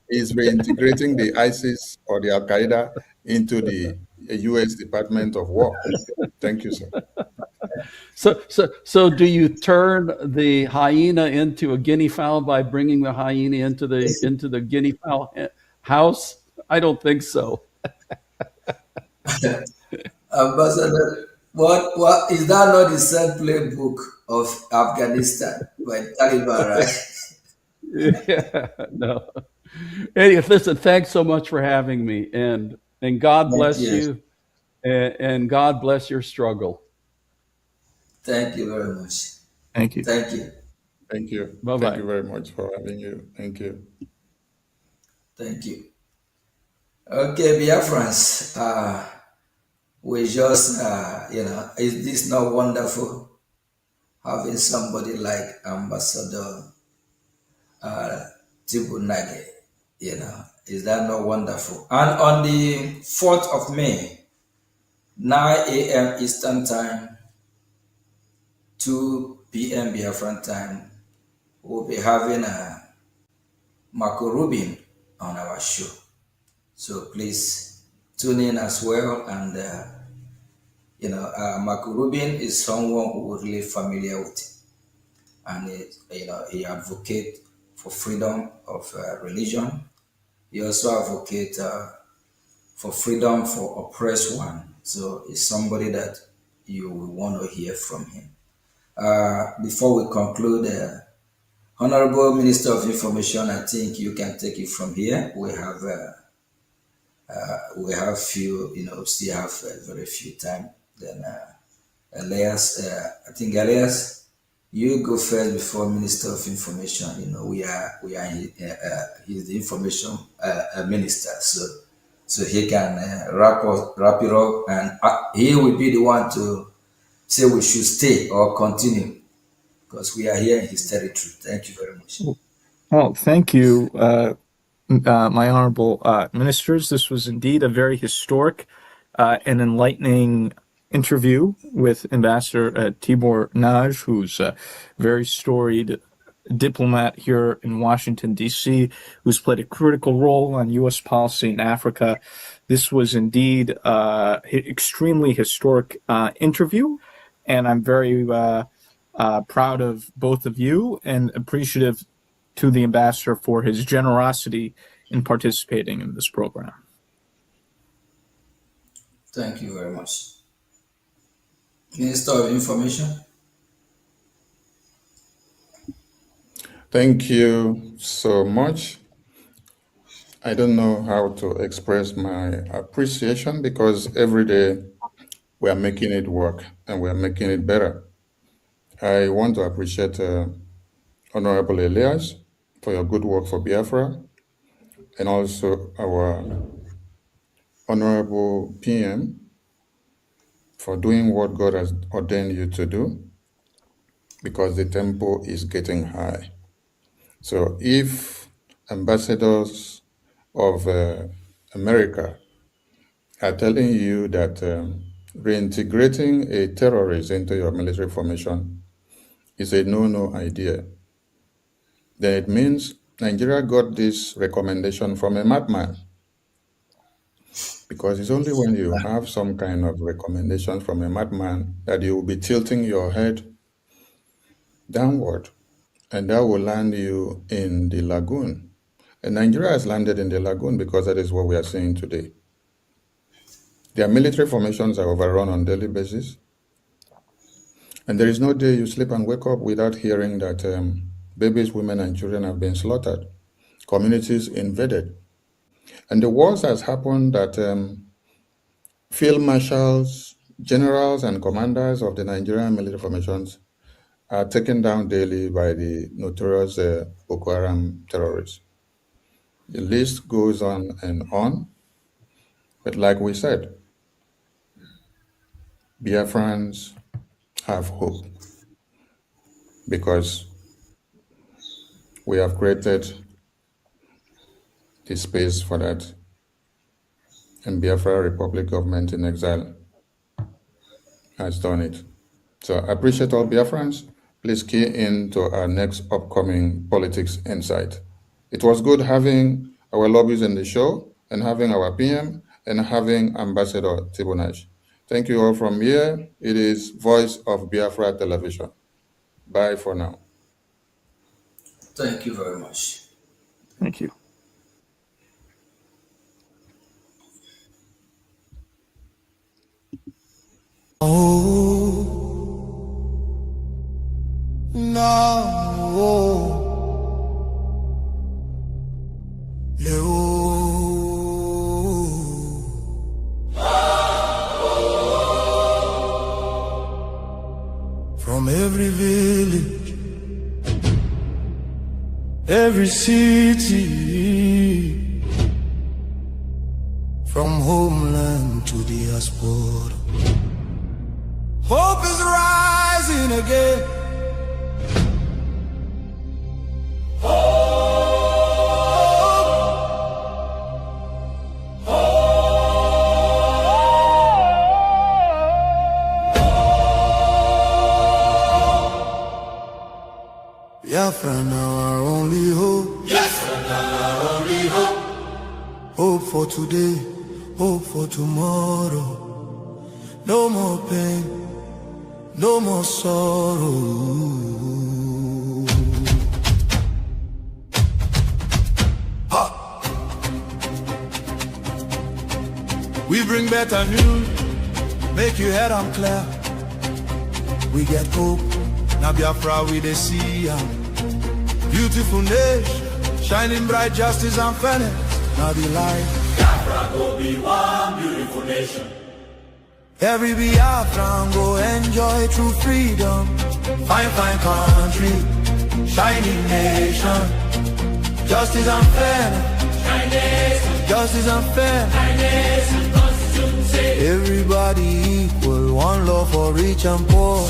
is reintegrating the ISIS or the Al Qaeda into the U.S. Department of War. Thank you, sir. So do you turn the hyena into a guinea fowl by bringing the hyena into the guinea fowl house? I don't think so. Ambassador, what is that not the same playbook of Afghanistan by Taliban, right? Yeah, no. Anyway, listen, thanks so much for having me, and God bless you, and God bless your struggle. Thank you very much. Thank you. Thank you. Thank you. Bye-bye. Thank you very much for having you. Thank you. Thank you. Okay, Biafrans, we just, is this not wonderful? Having somebody like Ambassador Tibunage, is that not wonderful? And on the 4th of May, 9 a.m. Eastern Time, 2 p.m. Biafran time, we'll be having a Marco Rubin on our show. So please tune in as well. And, Marco Rubin is someone who we're really familiar with. And, he advocates for freedom of religion. He also advocates for freedom for oppressed one. So it's somebody that you will want to hear from him. Before we conclude, Honorable Minister of Information, I think you can take it from here. We have few, still have very few time. Then Elias, I think Elias, you go first before Minister of Information. We are he's the information minister, so he can wrap it up, and he will be the one to say we should stay or continue, because we are here in his territory. Thank you very much. Well, thank you, my honorable ministers. This was indeed a very historic and enlightening interview with Ambassador Tibor Naj, who's a very storied diplomat here in Washington, D.C., who's played a critical role on U.S. policy in Africa. This was indeed an extremely historic interview, and I'm very proud of both of you and appreciative to the ambassador for his generosity in participating in this program. Thank you very much. Minister of Information. Thank you so much. I don't know how to express my appreciation, because every day we are making it work and we are making it better. I want to appreciate Honorable Elias for your good work for Biafra, and also our Honorable PM for doing what God has ordained you to do, because the tempo is getting high. So if ambassadors of America are telling you that reintegrating a terrorist into your military formation is a no-no idea, then it means Nigeria got this recommendation from a madman. Because it's only when you have some kind of recommendation from a madman that you will be tilting your head downward, and that will land you in the lagoon. And Nigeria has landed in the lagoon because that is what we are seeing today. Their military formations are overrun on a daily basis. And there is no day you sleep and wake up without hearing that babies, women, and children have been slaughtered, communities invaded. And the worst has happened that field marshals, generals, and commanders of the Nigerian military formations are taken down daily by the notorious Boko Haram terrorists. The list goes on and on, but like we said, Biafrans have hope because we have created the space for that, and Biafra Republic Government in Exile has done it. So I appreciate all Biafrans. Please key in to our next upcoming Politics Insight. It was good having our lobbies in the show and having our PM and having Ambassador Tibonash. Thank you all from here. It is Voice of Biafra Television. Bye for now. Thank you very much. Thank you. Oh, no, from every village, every city, from homeland to diaspora, hope is rising again. Biafra now our only hope. Yes, now our only hope. Hope for today, hope for tomorrow. No more pain, no more sorrow. Ha! We bring better news, make you head on clear. We get hope, now Biafra we dey see. Beautiful nation, shining bright justice and fairness. Now the light. Biafra go be one beautiful nation. Every Biafran go enjoy true freedom. Fine, fine country, shining nation. Justice and fairness. Justice and fairness. Everybody equal, one love for rich and poor.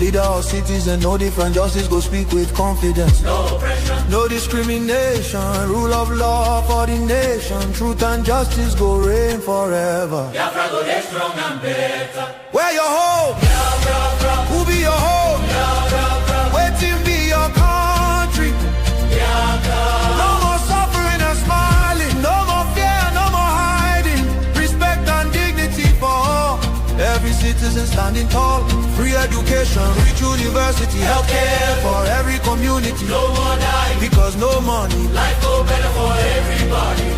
Leader or citizen, no different, justice go speak with confidence. No oppression, no discrimination, rule of law for the nation. Truth and justice go reign forever. Biafra go get strong and better. Where your home? Biafra. Who be your home? Biafra. Waiting be your country. Biafra. No more suffering and smiling, no more fear, no more hiding. Respect and dignity for all. Every citizen standing tall. Free education, rich university, healthcare for every community. No more dying, because no money. Life go better for everybody.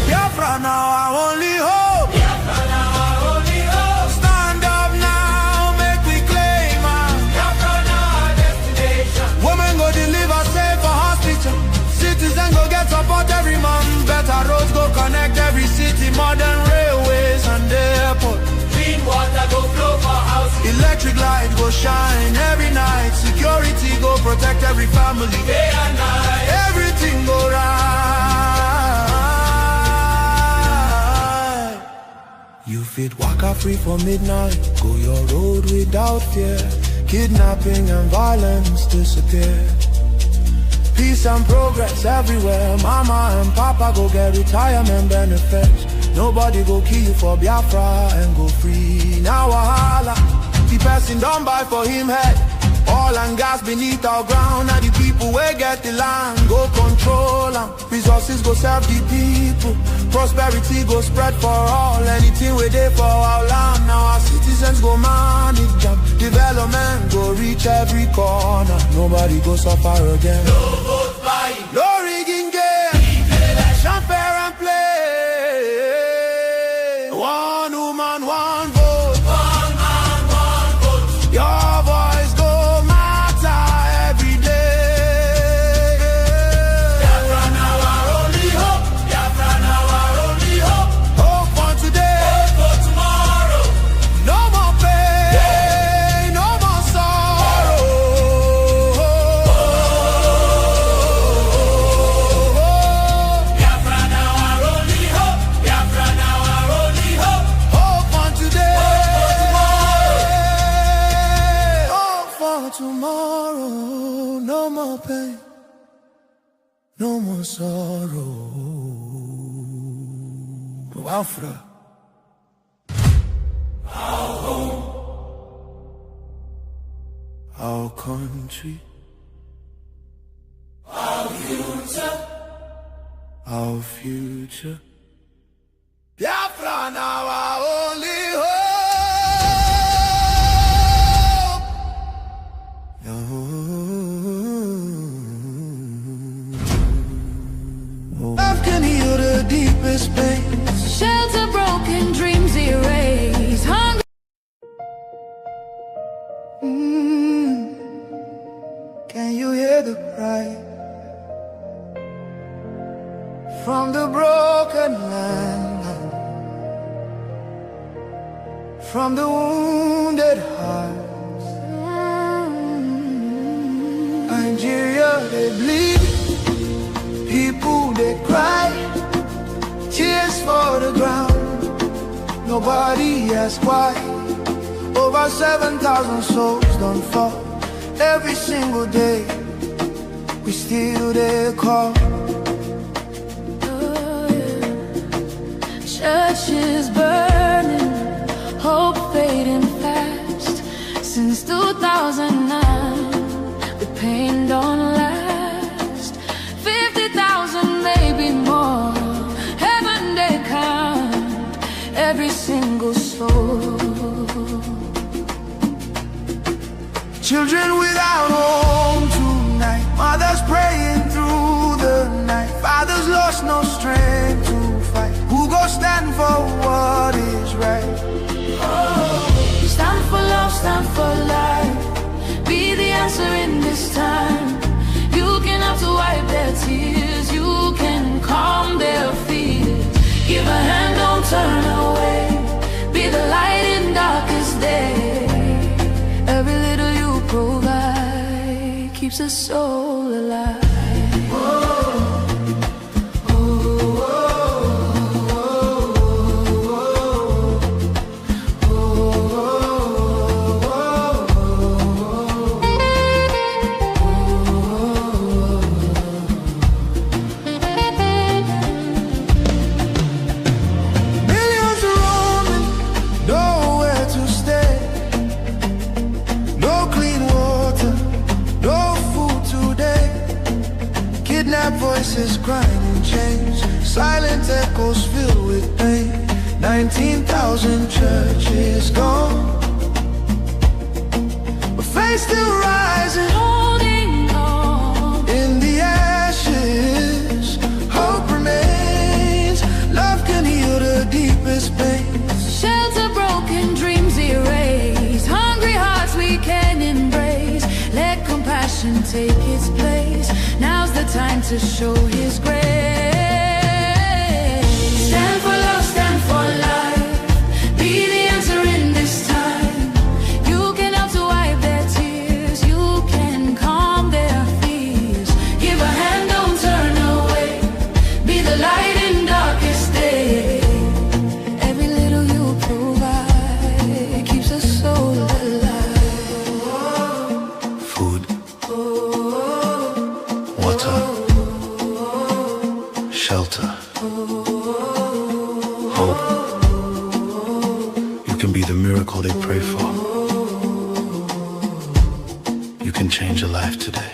Biafra now our only hope. Biafra now our only hope. Stand up now, make we claim our Biafra now our destination. Women go deliver safe for hospital. Citizen go get support every month. Better roads go connect every city. Modern railways and airport. Clean water go flow for houses. Electric light go shine every night. Security go protect every family. Day and night. Everything go right. You fit waka free for midnight. Go your road without fear. Kidnapping and violence disappear. Peace and progress everywhere. Mama and papa go get retirement benefits. Nobody go kill you for Biafra and go free. Now wahala, the person don't buy for him head. Oil and gas beneath our ground. And the people wey get the land go control them. Resources go serve the people. Prosperity go spread for all. Anything we dey for our land. Now our citizens go manage them. Development go reach every corner. Nobody go suffer again. No vote buying, no rigging game. Election fair and play. One woman, one vote. One man, one vote. Your voice go matter every day. Biafra now our only hope. Biafra now our only hope. Hope for today, hope for tomorrow. No more pain, no more sorrow. tomorrow, no more pain, no more sorrow. Biafra, our home, our country, our future, our future. Biafra now our only hope. Love can heal the deepest pain. Shelter broken dreams erase. Hunger. Can you hear the cry from the broken land, from the wounded hearts? Nigeria, they bleed, people they cry, tears for the ground. Nobody asks why. Over 7,000 souls don't fall. Every single day, we still there call. Churches burning, hope fading fast. Since 2009, the pain don't last. 50,000, maybe more. Heaven they count every single soul. Children without home tonight, mothers praying through the night, fathers lost no strength to fight. Who go stand for what is right? Stand for love, stand for life. Be the answer in this time. You can have to wipe their tears. You can calm their fears. Give a hand, don't turn away. Be the light in darkest day. Every little you provide keeps a soul alive. Voices crying in chains, silent echoes filled with pain. 19,000 churches gone, but faith still rising, holding on. In the ashes, hope remains. Love can heal the deepest pain. Shelter broken dreams erase. Hungry hearts we can embrace. Let compassion take its place. Now's the time to show his grace. Stand for love, stand for life. Be the answer in this time. You can help to wipe their tears. You can calm their fears. Give a hand, don't turn away. Be the light in darkest day. Every little you provide keeps a soul alive. Food, water, shelter, hope. You can be the miracle they pray for. You can change a life today.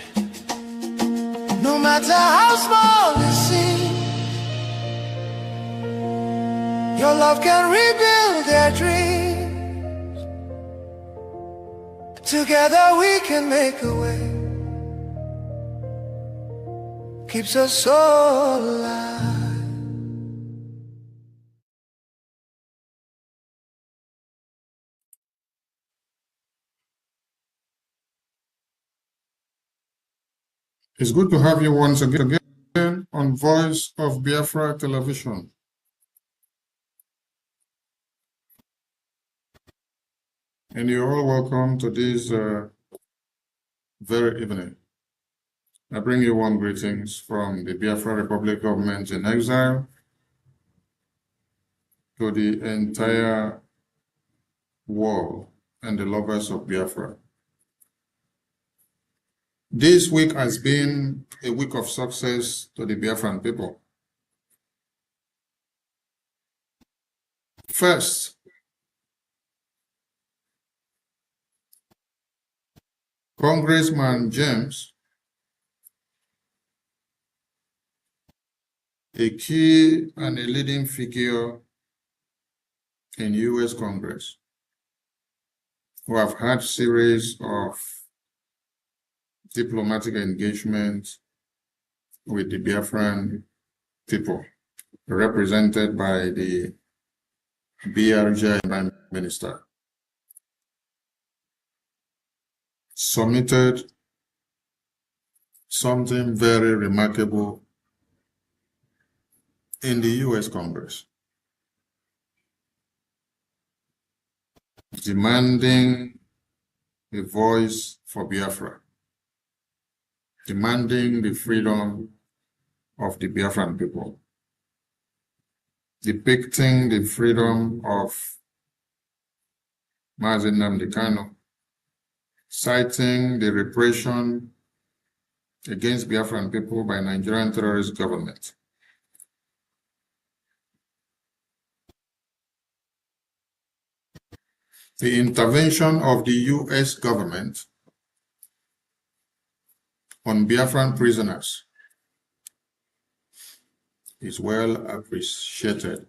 No matter how small it seems, your love can rebuild their dreams. Together we can make a way. Keeps us all alive. It's good to have you once again on Voice of Biafra Television. And you're all welcome to this very evening. I bring you warm greetings from the Biafra Republic government in exile to the entire world and the lovers of Biafra. This week has been a week of success to the Biafran people. First, Congressman James, a key and a leading figure in U.S. Congress, who have had series of diplomatic engagements with the Biafran people, represented by the Brgie Prime Minister, submitted something very remarkable in the U.S. Congress, demanding a voice for Biafra, demanding the freedom of the Biafran people, depicting the freedom of Mazi Nnamdi Kanu, citing the repression against Biafran people by Nigerian terrorist government. The intervention of the U.S. government on Biafran prisoners is well appreciated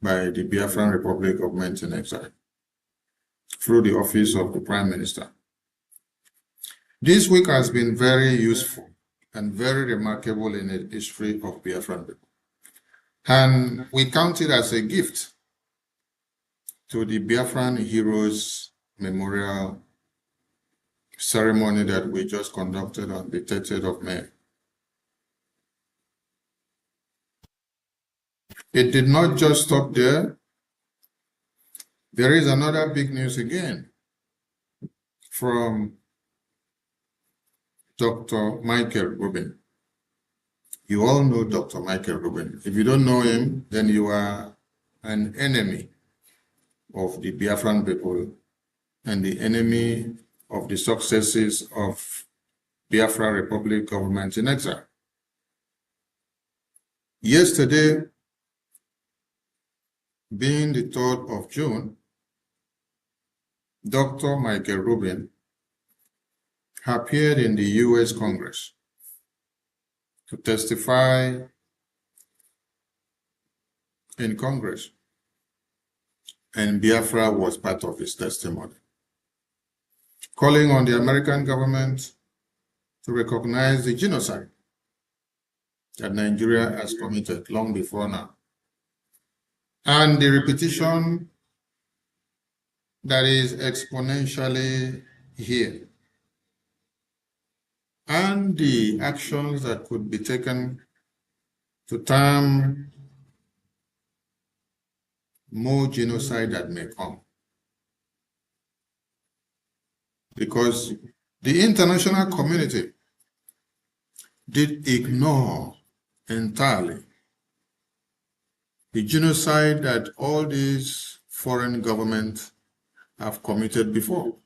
by the Biafran Republic government in exile through the office of the Prime Minister. This week has been very useful and very remarkable in the history of Biafran people. And we count it as a gift to the Biafran Heroes Memorial ceremony that we just conducted on the 30th of May. It did not just stop there. There is another big news again from Dr. Michael Rubin. You all know Dr. Michael Rubin. If you don't know him, then you are an enemy of the Biafran people and the enemy of the successes of Biafra Republic government in exile. Yesterday, being the 3rd of June, Dr. Michael Rubin appeared in the U.S. Congress to testify in Congress, and Biafra was part of his testimony, calling on the American government to recognize the genocide that Nigeria has committed long before now, and the repetition that is exponentially here, and the actions that could be taken to term more genocide that may come. Because the international community did ignore entirely the genocide that all these foreign governments have committed before.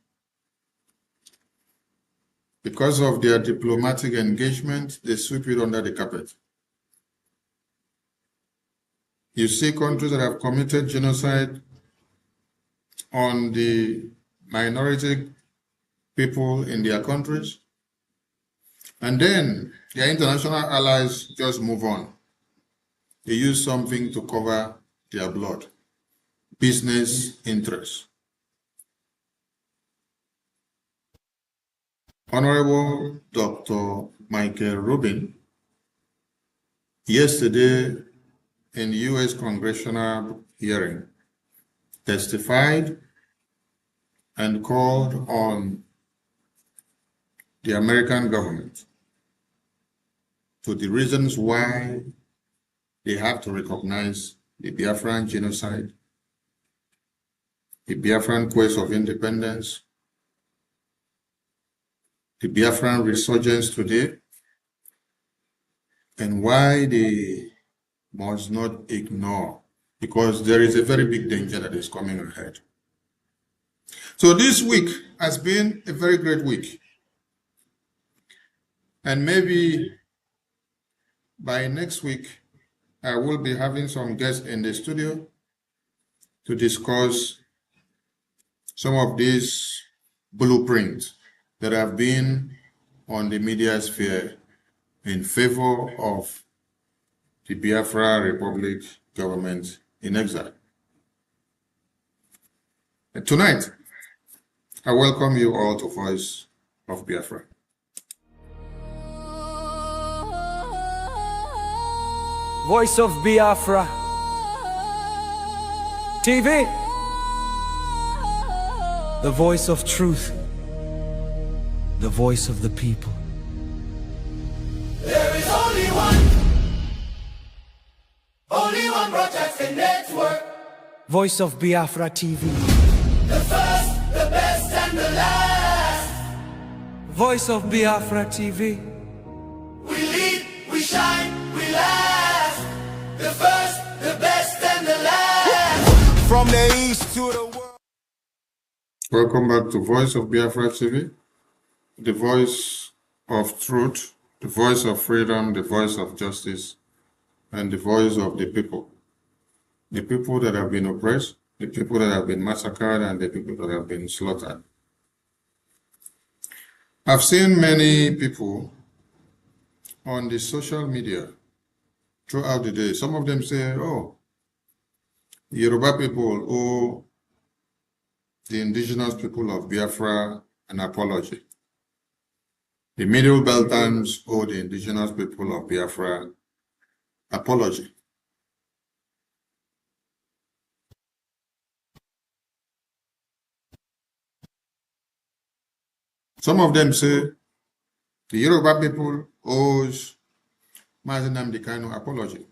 Because of their diplomatic engagement, they sweep it under the carpet. You see countries that have committed genocide on the minority people in their countries, and then their international allies just move on. They use something to cover their blood, business interests. Honorable Dr. Michael Rubin, yesterday in the U.S. congressional hearing, testified and called on the American government to the reasons why they have to recognize the Biafran genocide, the Biafran quest of independence, the Biafran resurgence today, and why they must not ignore, because there is a very big danger that is coming ahead. So this week has been a very great week And maybe by next week, I will be having some guests in the studio to discuss some of these blueprints that have been on the media sphere in favor of the Biafra Republic government in exile. And tonight, I welcome you all to Voice of Biafra. Voice of Biafra TV, the voice of truth, the voice of the people. There is only one broadcasting network. Voice of Biafra TV, The first, the best, and the last. Voice of Biafra TV. We lead, we shine, we last. The first, the best, and the last. From the east to the world. Welcome back to Voice of Biafra TV, the voice of truth, the voice of freedom, the voice of justice, and the voice of the people. The people that have been oppressed, the people that have been massacred, and the people that have been slaughtered. I've seen many people on the social media throughout the day. Some of them say, oh, Yoruba people owe the indigenous people of Biafra an apology. The Middle Beltans owe the indigenous people of Biafra apology. Some of them say the Yoruba people owes Mazi Nnamdi Kanu apology.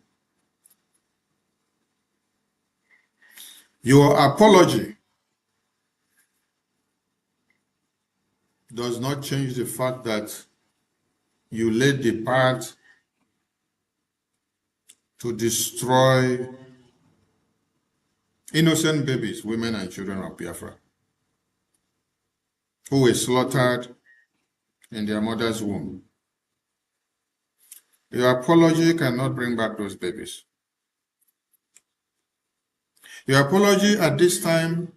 Your apology does not change the fact that you laid the path to destroy innocent babies, women and children of Biafra, who were slaughtered in their mother's womb. Your apology cannot bring back those babies. Your apology at this time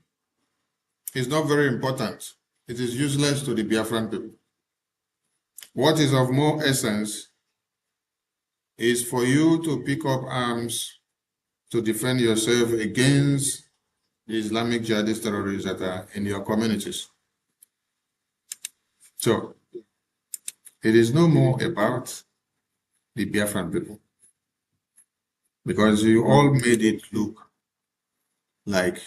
is not very important. It is useless to the Biafran people. What is of more essence is for you to pick up arms to defend yourself against the Islamic jihadist terrorists that are in your communities. So, it is no more about the Biafran people, because you all made it look like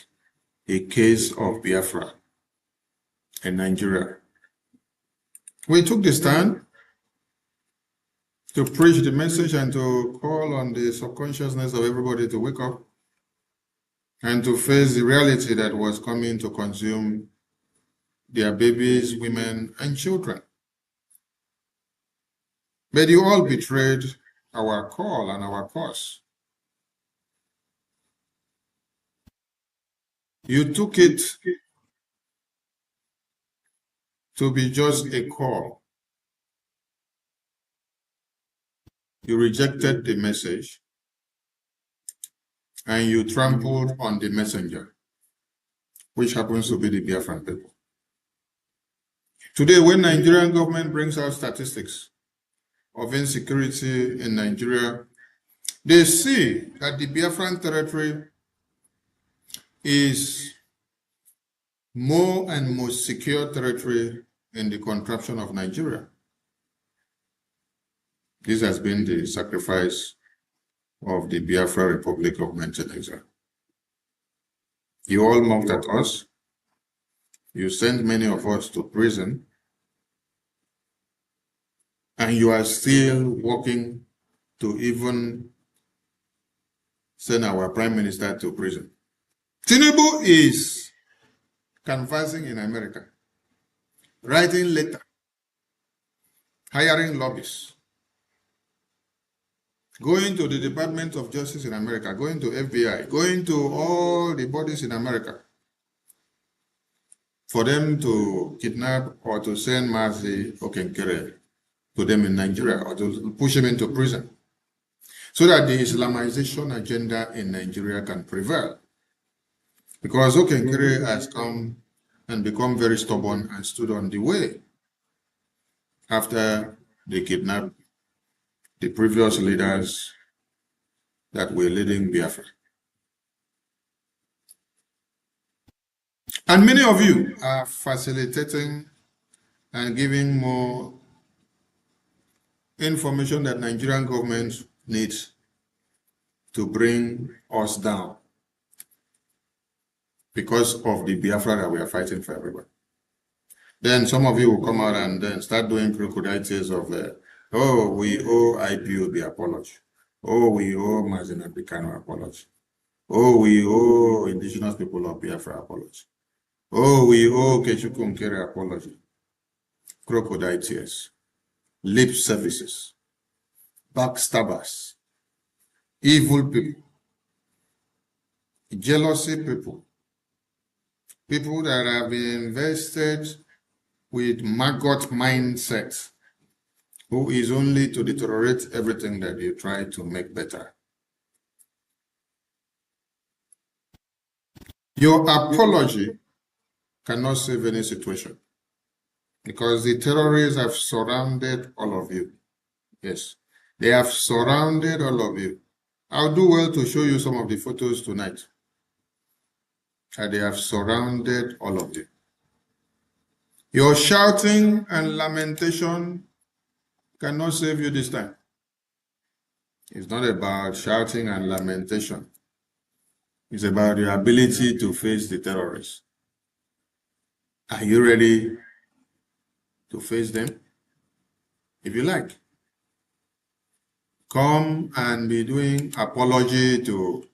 a case of Biafra in Nigeria. We took the stand to preach the message and to call on the subconsciousness of everybody to wake up and to face the reality that was coming to consume their babies, women, and children. But you all betrayed our call and our cause. You took it to be just a call. You rejected the message and you trampled on the messenger, which happens to be the Biafran people. Today, when Nigerian government brings out statistics of insecurity in Nigeria, they see that the Biafran territory is more and most secure territory in the contraption of Nigeria. This has been the sacrifice of the Biafra Republic government in exile. You all mocked at us. You sent many of us to prison. And you are still working to even send our prime minister to prison. Tinubu is canvassing in America, writing letters, hiring lobbyists, going to the Department of Justice in America, going to FBI, going to all the bodies in America for them to kidnap or to send Mazi Okenkere to them in Nigeria or to push him into prison so that the Islamization agenda in Nigeria can prevail. Because 9Geria has come and become very stubborn and stood on the way after they kidnapped the previous leaders that were leading Biafra. And many of you are facilitating and giving more information that Nigerian government needs to bring us down because of the Biafra that we are fighting for everybody. Then some of you will come out and then start doing crocodile tears of, oh, we owe IPOB apology. Oh, we owe Mazin Abikano apology. Oh, we owe indigenous people of Biafra apology. Oh, we owe Kechukwu Nkere apology. Crocodile tears, lip services, backstabbers, evil people, jealousy people, people that have been invested with maggot mindset, who is only to deteriorate everything that you try to make better. Your apology cannot save any situation because the terrorists have surrounded all of you. Yes, they have surrounded all of you. I'll do well to show you some of the photos tonight. And they have surrounded all of you. Your shouting and lamentation cannot save you this time. It's not about shouting and lamentation. It's about your ability to face the terrorists. Are you ready to face them? If you like, come and be doing apology to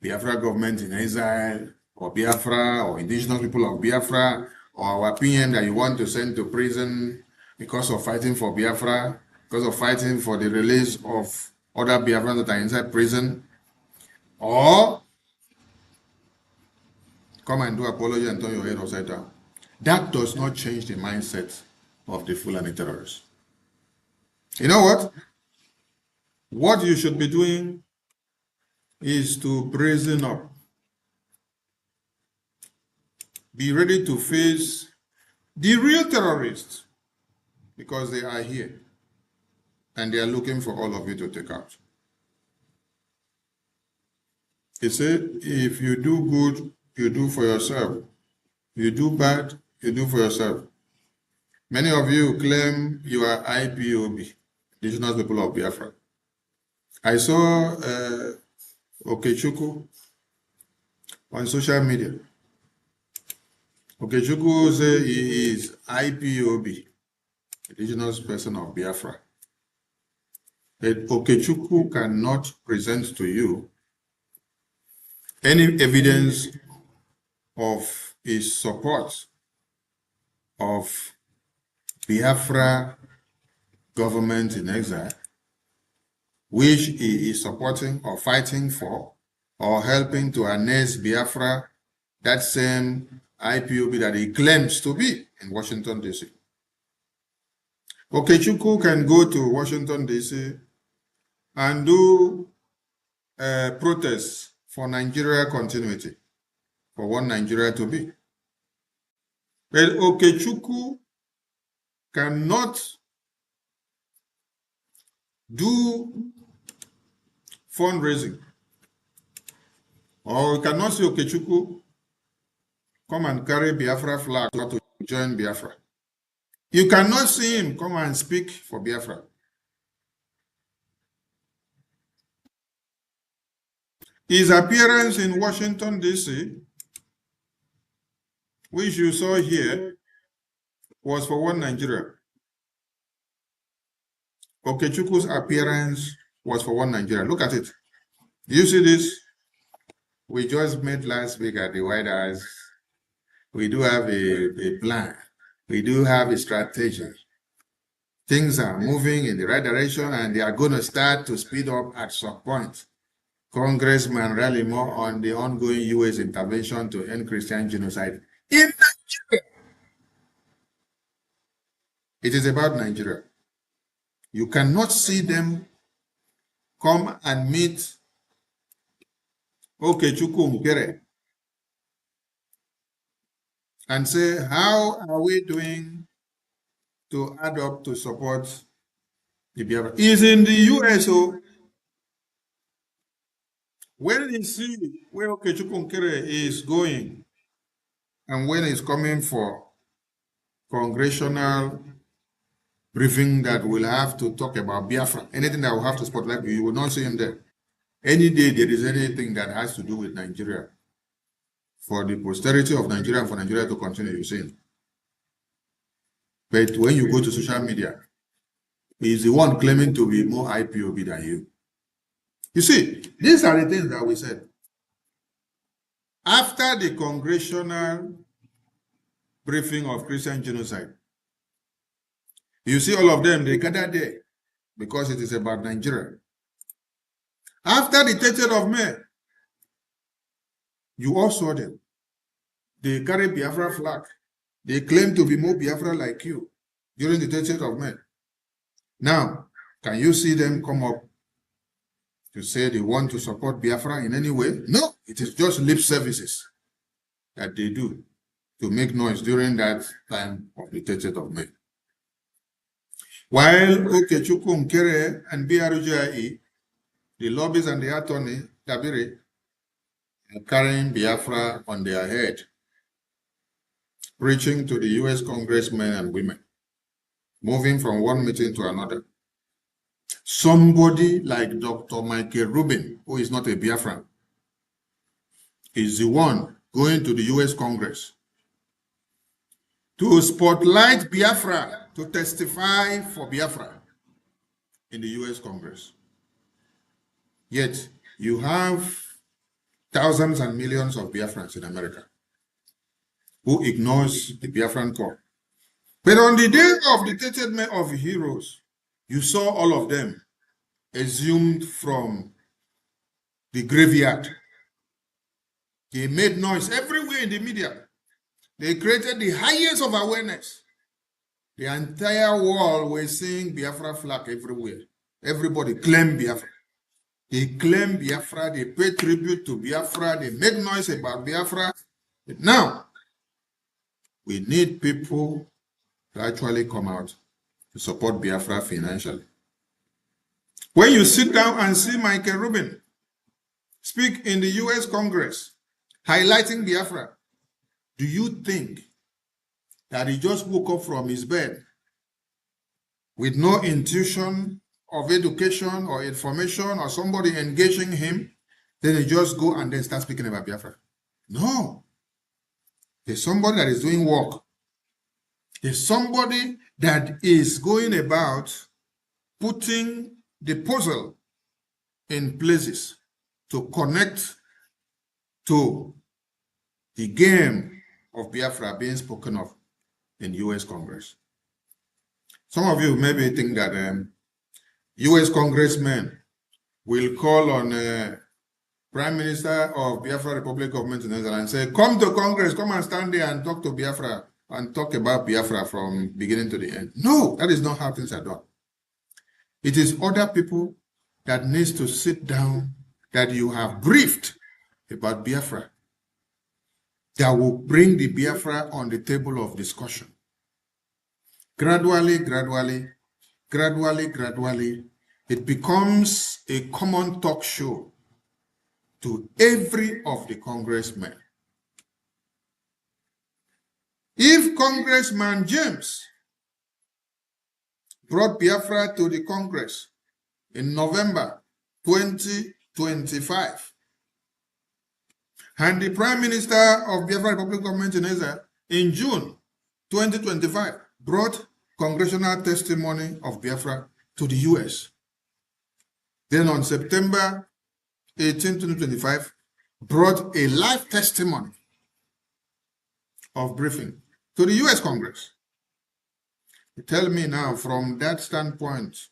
Biafra government in exile, or Biafra, or indigenous people of Biafra, or our opinion that you want to send to prison because of fighting for Biafra, because of fighting for the release of other Biafrans that are inside prison, or come and do apology and turn your head upside down. That does not change the mindset of the Fulani terrorists. You know what? What you should be doing is to brazen up. Be ready to face the real terrorists because they are here and they are looking for all of you to take out. He said, if you do good, you do for yourself. You do bad, you do for yourself. Many of you claim you are IPOB, Indigenous People of Biafra. I saw Okechukwu on social media. Okechukwu says he is IPOB, Indigenous Person of Biafra. But Okechukwu cannot present to you any evidence of his support of Biafra government in exile, which he is supporting or fighting for or helping to annex Biafra, that same IPOB that he claims to be in Washington, D.C. Okechukwu can go to Washington, D.C. and do protests for Nigeria continuity, for one Nigeria to be. But Okechukwu cannot do fundraising, or you cannot see Okechukwu come and carry Biafra flag to join Biafra. You cannot see him come and speak for Biafra. His appearance in Washington, D.C., which you saw here, was for one Nigeria. Okechukwu's appearance was for one Nigeria. Look at it. Do you see this? We just met last week at the White House. We do have a plan. We do have a strategy. Things are moving in the right direction and they are going to start to speed up at some point. Congressman Rally more on the ongoing U.S. intervention to end Christian genocide in Nigeria. It is about Nigeria. You cannot see them come and meet Okechukwu Nkere and say, how are we doing to add up to support the Biafra? He's in the US. So when he see where Okechukwu Nkere is going and when he's coming for congressional briefing that will have to talk about Biafra, anything that will have to spotlight, you will not see him there. Any day there is anything that has to do with Nigeria, for the posterity of Nigeria and for Nigeria to continue, you see him. But when you go to social media, he's the one claiming to be more IPOB than you. You see, these are the things that we said. After the congressional briefing of Christian genocide, you see all of them, they gather there because it is about Nigeria. After the 30th of May, you all saw them. They carry Biafra flag. They claim to be more Biafra like you during the 30th of May. Now, can you see them come up to say they want to support Biafra in any way? No, it is just lip services that they do to make noise during that time of the 30th of May. While Okechukwu Nkere and BRGIE, the lobbies and the attorney, Dabiri, are carrying Biafra on their head, preaching to the US congressmen and women, moving from one meeting to another. Somebody like Dr. Michael Rubin, who is not a Biafran, is the one going to the US Congress to spotlight Biafra, to testify for Biafra in the US Congress. Yet, you have thousands and millions of Biafrans in America who ignores the Biafran call. But on the day of the 30th May of Heroes, you saw all of them exhumed from the graveyard. They made noise everywhere in the media. They created the highest of awareness. The entire world was seeing Biafra flag everywhere. Everybody claimed Biafra. They claim Biafra, they pay tribute to Biafra, they make noise about Biafra. But now, we need people to actually come out to support Biafra financially. When you sit down and see Michael Rubin speak in the US Congress, highlighting Biafra, do you think that he just woke up from his bed with no intuition of education or information or somebody engaging him, then he just go and then start speaking about Biafra? No. There's somebody that is doing work. There's somebody that is going about putting the puzzle in places to connect to the game of Biafra being spoken of in US Congress. Some of you maybe think that US congressmen will call on Prime Minister of Biafra Republic of Venezuela and say, come to Congress, come and stand there and talk to Biafra and talk about Biafra from beginning to the end. No, that is not how things are done. It is other people that needs to sit down, that you have briefed about Biafra, that will bring the Biafra on the table of discussion. Gradually, it becomes a common talk show to every of the congressmen. If Congressman James brought Biafra to the Congress in November 2025, and the Prime Minister of Biafra Republic of Venezuela in June 2025 brought congressional testimony of Biafra to the US. Then on September 18, 2025, brought a live testimony of briefing to the US Congress. Tell me now, from that standpoint,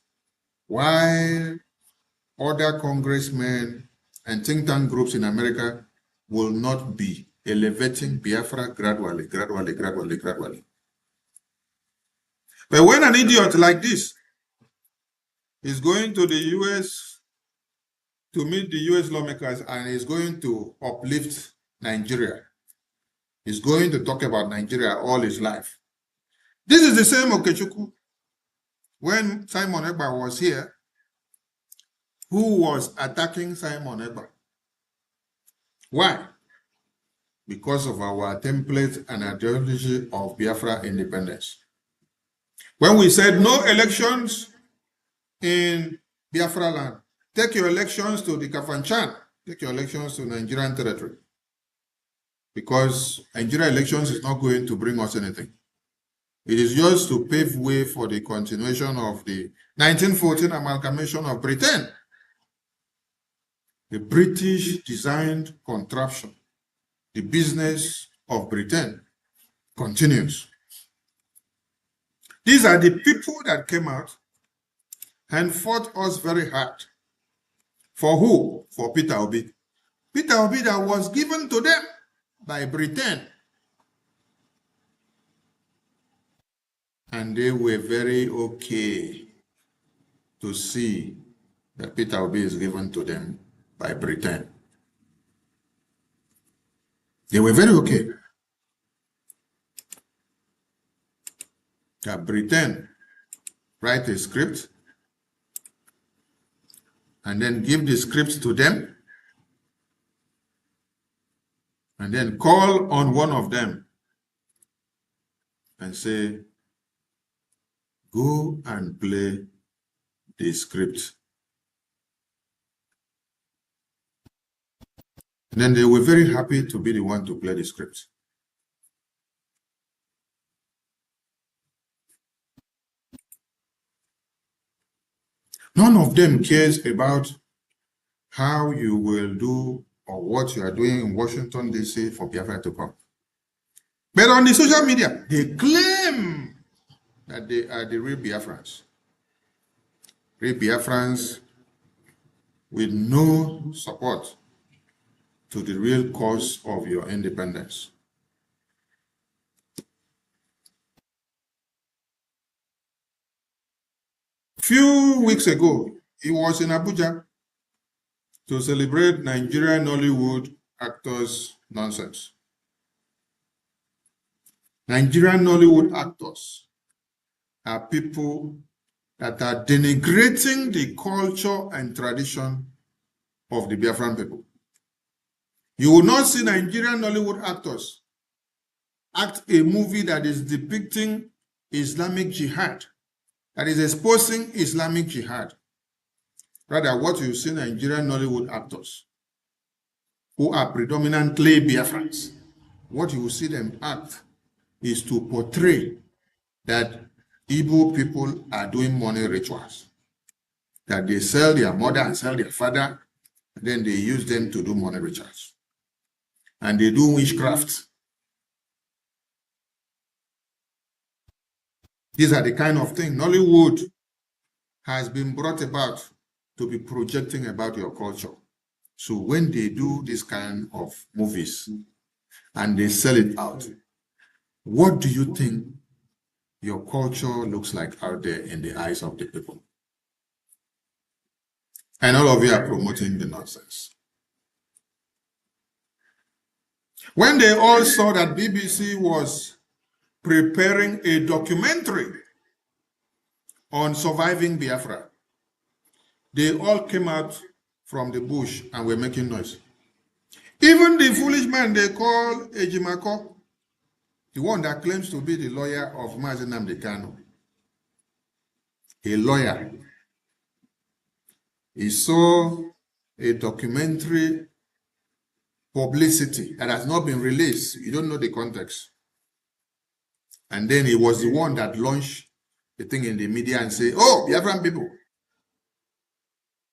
why other congressmen and think tank groups in America will not be elevating Biafra gradually. But when an idiot like this He's going to the US to meet the US lawmakers, and he's going to uplift Nigeria. He's going to talk about Nigeria all his life. This is the same Okechukwu, when Simon Ekpa was here, who was attacking Simon Ekpa. Why? Because of our template and ideology of Biafra independence. When we said no elections in Biafra land, take your elections to the Kafanchan, take your elections to Nigerian territory. Because Nigerian elections is not going to bring us anything. It is just to pave way for the continuation of the 1914 amalgamation of Britain. The British designed contraption, the business of Britain, continues. These are the people that came out and fought us very hard. For who? For Peter Obi. Peter Obi that was given to them by Britain. And they were very okay to see that Peter Obi is given to them by Britain. They were very okay that Britain write a script and then give the script to them and then call on one of them and say, go and play the script. And then they were very happy to be the one to play the script. None of them cares about how you will do or what you are doing in Washington, D.C. for Biafra to come. But on the social media, they claim that they are the real Biafrans. Real Biafrans with no support to the real cause of your independence. Few weeks ago, he was in Abuja to celebrate Nigerian Nollywood actors' nonsense. Nigerian Nollywood actors are people that are denigrating the culture and tradition of the Biafran people. You will not see Nigerian Nollywood actors act a movie that is depicting Islamic jihad, that is exposing Islamic jihad. Rather, what you see Nigerian Nollywood actors, who are predominantly Biafrans, what you will see them act is to portray that Igbo people are doing money rituals, that they sell their mother and sell their father, and then they use them to do money rituals. And they do witchcraft. These are the kind of things Nollywood has been brought about to be projecting about your culture. So when they do this kind of movies and they sell it out, what do you think your culture looks like out there in the eyes of the people? And all of you are promoting the nonsense. When they all saw that BBC was preparing a documentary on surviving Biafra, they all came out from the bush and were making noise. Even the foolish man they call Ejimako, the one that claims to be the lawyer of Mazi Nnamdi Kanu, a lawyer, he saw a documentary publicity that has not been released. You don't know the context. And then he was the one that launched the thing in the media and say, oh, Biafran people,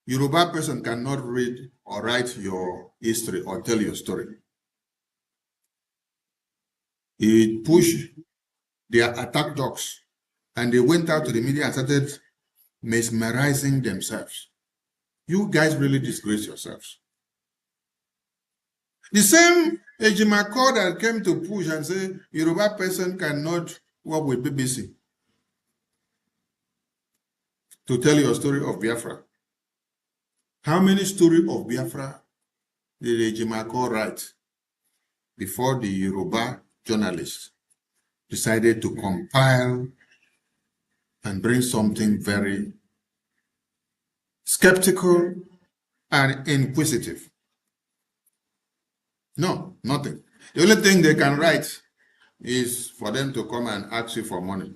Yoruba person cannot read or write your history or tell your story. He pushed their attack dogs and they went out to the media and started mesmerizing themselves. You guys really disgrace yourselves. The same Ejimako that came to push and say Yoruba person cannot work with BBC. to tell your story of Biafra. How many stories of Biafra did Ejimako write before the Yoruba journalists decided to compile and bring something very skeptical and inquisitive? No, nothing. The only thing they can write is for them to come and ask you for money.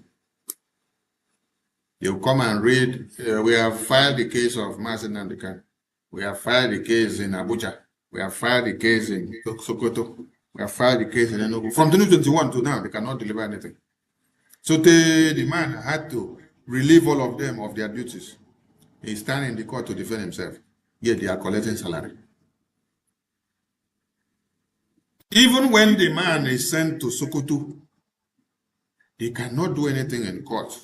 They'll come and read, we have filed the case of Mazen Nandekan. We have filed the case in Abuja. We have filed the case in Sokoto. We have filed the case in Enugu. From 2021 to now, they cannot deliver anything. So the man had to relieve all of them of their duties. He stand in the court to defend himself, yet they are collecting salary. Even when the man is sent to Sokoto, they cannot do anything in court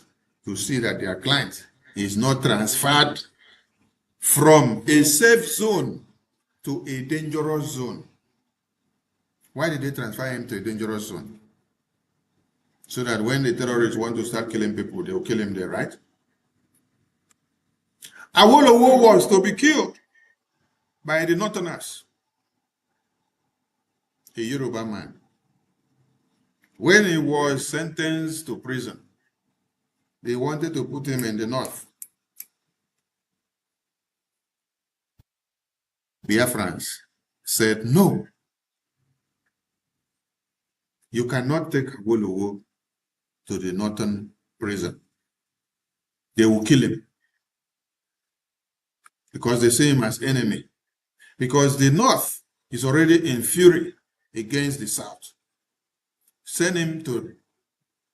to see that their client is not transferred from a safe zone to a dangerous zone. Why did they transfer him to a dangerous zone? So that when the terrorists want to start killing people, they will kill him there, right? Awolowo was to be killed by the Northerners, a Yoruba man. When he was sentenced to prison, they wanted to put him in the north. Biafrans said, no, you cannot take Awolowo to the northern prison. They will kill him because they see him as enemy. Because the north is already in fury against the south. Send him to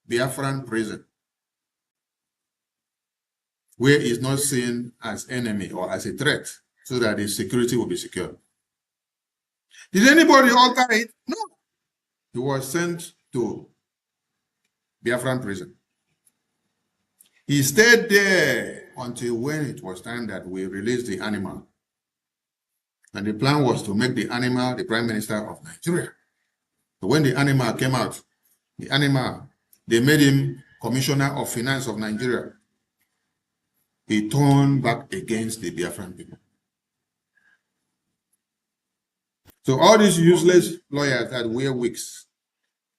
Biafran prison, where he is not seen as enemy or as a threat, so that his security will be secure. Did anybody alter it? No. He was sent to Biafran prison. He stayed there until when it was time that we released the animal. And the plan was to make the animal the Prime Minister of Nigeria. So when the animal came out, they made him Commissioner of Finance of Nigeria. He turned back against the Biafran people. So all these useless lawyers that wear wigs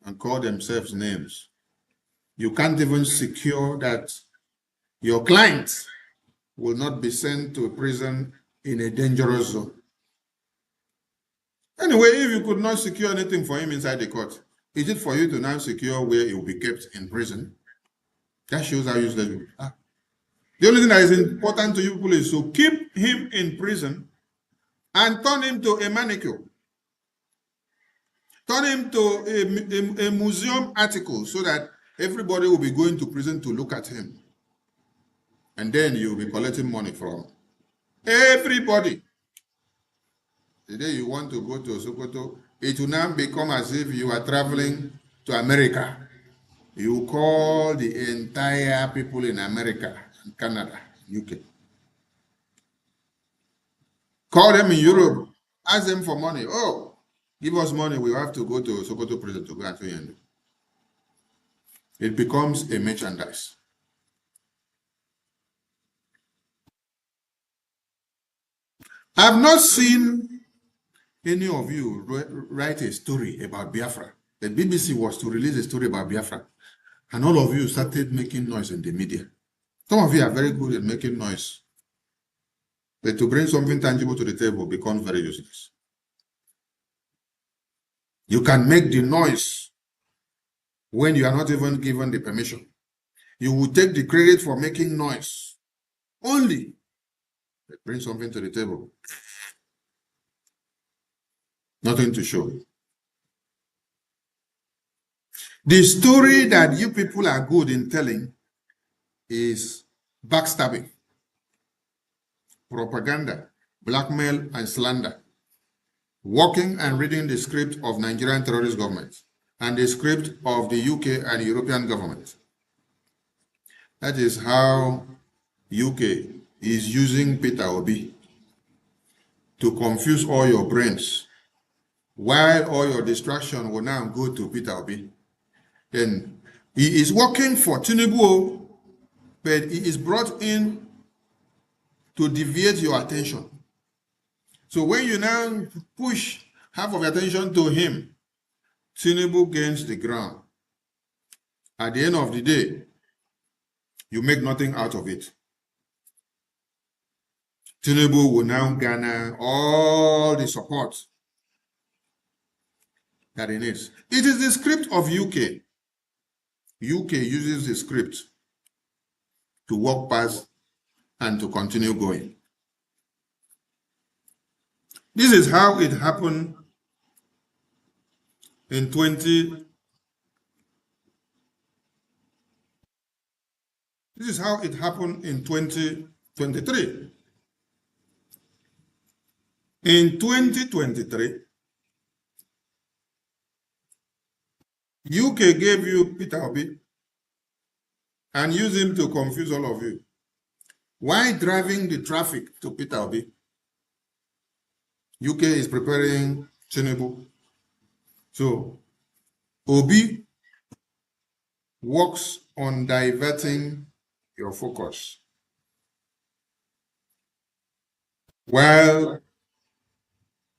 and call themselves names, you can't even secure that your client will not be sent to prison in a dangerous zone. Anyway, if you could not secure anything for him inside the court, is it for you to now secure where he will be kept in prison? That shows how useless you are. The only thing that is important to you people is to keep him in prison and turn him to a manicure. Turn him to a museum article so that everybody will be going to prison to look at him. And then you'll be collecting money from everybody. The day you want to go to Sokoto, it will now become as if you are traveling to America. You call the entire people in America, Canada, UK. Call them in Europe, ask them for money. Oh, give us money, we have to go to Sokoto prison to go and see. It becomes a merchandise. I've not seen any of you write a story about Biafra. The BBC was to release a story about Biafra, and all of you started making noise in the media. Some of you are very good at making noise, but to bring something tangible to the table becomes very useless. You can make the noise when you are not even given the permission. You will take the credit for making noise only, but bring something to the table. Nothing to show. The story that you people are good in telling is backstabbing, propaganda, blackmail, and slander. Working and reading the script of Nigerian terrorist government and the script of the UK and European government. That is how UK is using Peter Obi to confuse all your brains, while all your distraction will now go to Peter Obi. Then he is working for Tinubu, but he is brought in to deviate your attention. So when you now push half of your attention to him, Tinubu gains the ground. At the end of the day, you make nothing out of it. Tinubu will now garner all the support that he needs. It is the script of UK. UK uses the script to walk past and to continue going. This is how it happened in 2023. In 2023, UK gave you Peter Obi and used him to confuse all of you. Why driving the traffic to Peter Obi? UK is preparing Tinubu. So Obi works on diverting your focus while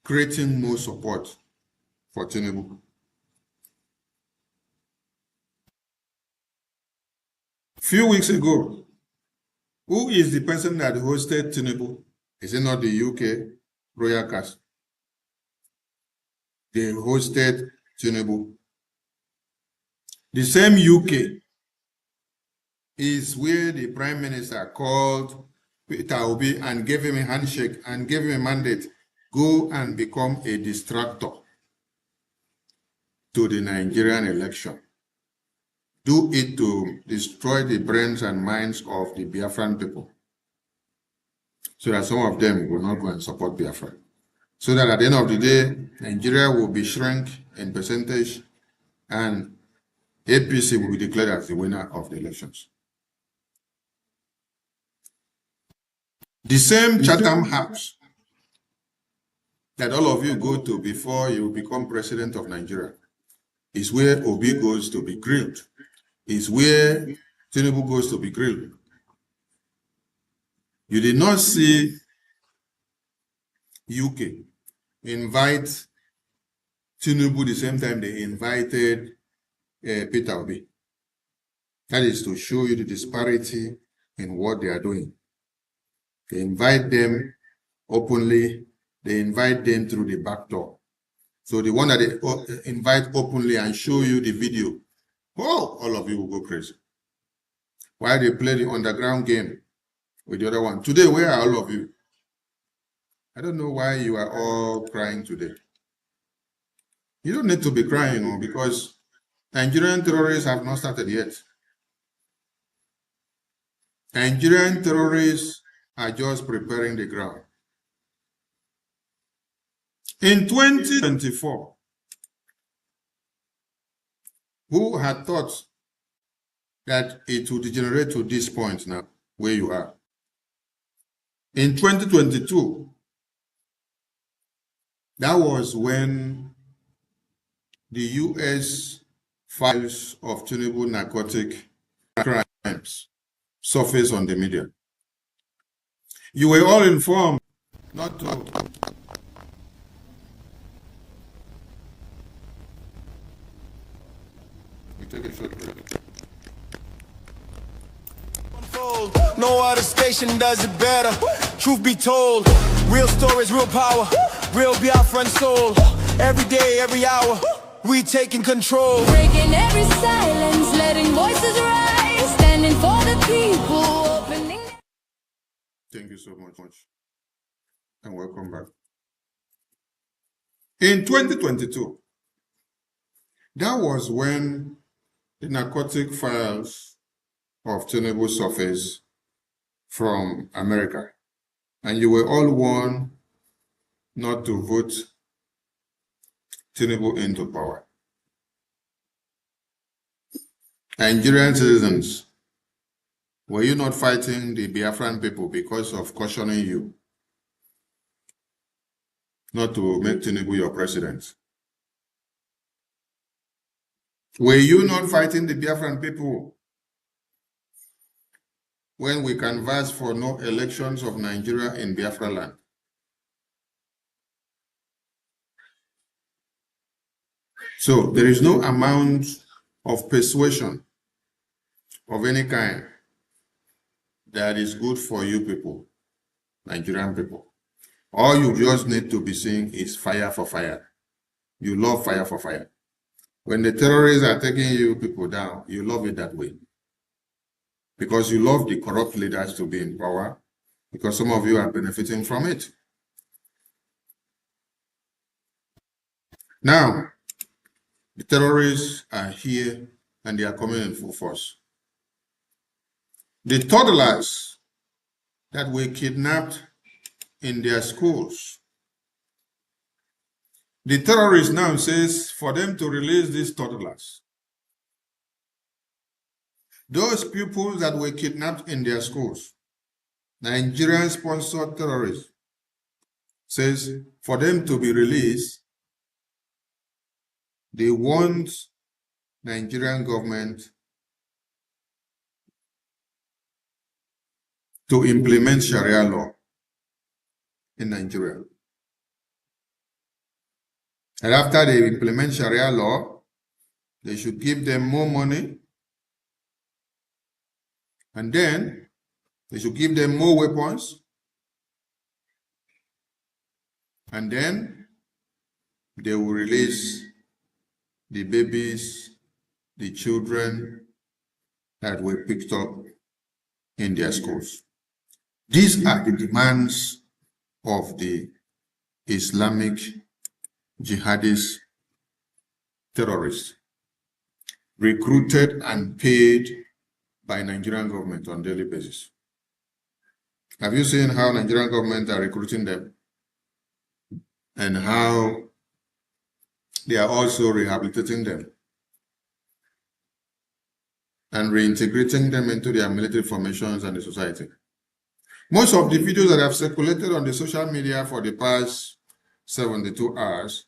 creating more support for Tinubu. Few weeks ago, who is the person that hosted Tinubu? Is it not the UK royal cast? They hosted Tinubu. The same UK is where the Prime Minister called Peter Obi and gave him a handshake and gave him a mandate. Go and become a distractor to the Nigerian election. Do it to destroy the brains and minds of the Biafran people, so that some of them will not go and support Biafra. So that at the end of the day, Nigeria will be shrunk in percentage and APC will be declared as the winner of the elections. The same Chatham House that all of you go to before you become president of Nigeria is where Obi goes to be grilled. Is where Tinubu goes to be grilled. You did not see UK invite Tinubu the same time they invited Peter Obi. That is to show you the disparity in what they are doing. They invite them openly, they invite them through the back door. So the one that they invite openly and show you the video, oh, all of you will go crazy. While they play the underground game with the other one. Today, where are all of you? I don't know why you are all crying today. You don't need to be crying because Nigerian terrorists have not started yet. Nigerian terrorists are just preparing the ground. In 2024, who had thought that it would degenerate to this point now, where you are? In 2022, that was when the U.S. files of Tinubu narcotic crimes surfaced on the media. You were all informed not to. We take a short break. No other station does it better. Truth be told, real stories, real power, real Biafran soul. Every day, every hour, we taking control. Breaking every silence, letting voices rise, standing for the people, opening. Thank you so much, and welcome back. In 2022, that was when the narcotic files of Tinubu surfaced from America, and you were all warned not to vote Tinubu into power. Nigerian citizens, were you not fighting the Biafran people because of cautioning you not to make Tinubu your president? Were you not fighting the Biafran people when we canvass for no elections of Nigeria in Biafra land. So there is no amount of persuasion of any kind that is good for you people, Nigerian people. All you just need to be seeing is fire for fire. You love fire for fire. When the terrorists are taking you people down, you love it that way. Because you love the corrupt leaders to be in power, because some of you are benefiting from it. Now, the terrorists are here and they are coming in full force. The toddlers that were kidnapped in their schools, the terrorist now says for them to release these toddlers. Those pupils that were kidnapped in their schools, Nigerian-sponsored terrorists, says for them to be released, they want Nigerian government to implement Sharia law in Nigeria. And after they implement Sharia law, they should give them more money, and then they should give them more weapons, and then they will release the babies, the children that were picked up in their schools. These are the demands of the Islamic jihadist terrorists, recruited and paid by Nigerian government on a daily basis. Have you seen how Nigerian government are recruiting them? And how they are also rehabilitating them and reintegrating them into their military formations and the society. Most of the videos that have circulated on the social media for the past 72 hours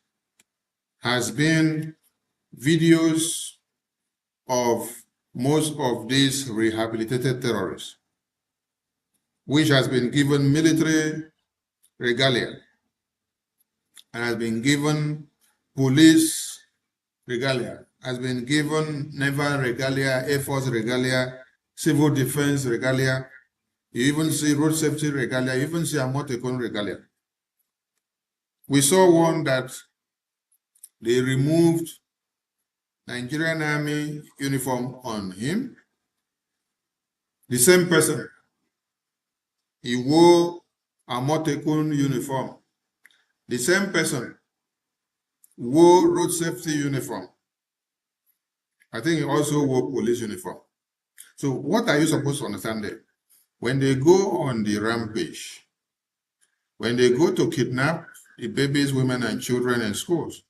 has been videos of most of these rehabilitated terrorists, which has been given military regalia and has been given police regalia, has been given naval regalia, Air Force regalia, civil defense regalia. You even see road safety regalia, you even see Amotekun regalia. We saw one that they removed Nigerian Army uniform on him. The same person, he wore Amotekun uniform. The same person wore road safety uniform. I think he also wore police uniform. So what are you supposed to understand there? When they go on the rampage, when they go to kidnap the babies, women, and children in schools,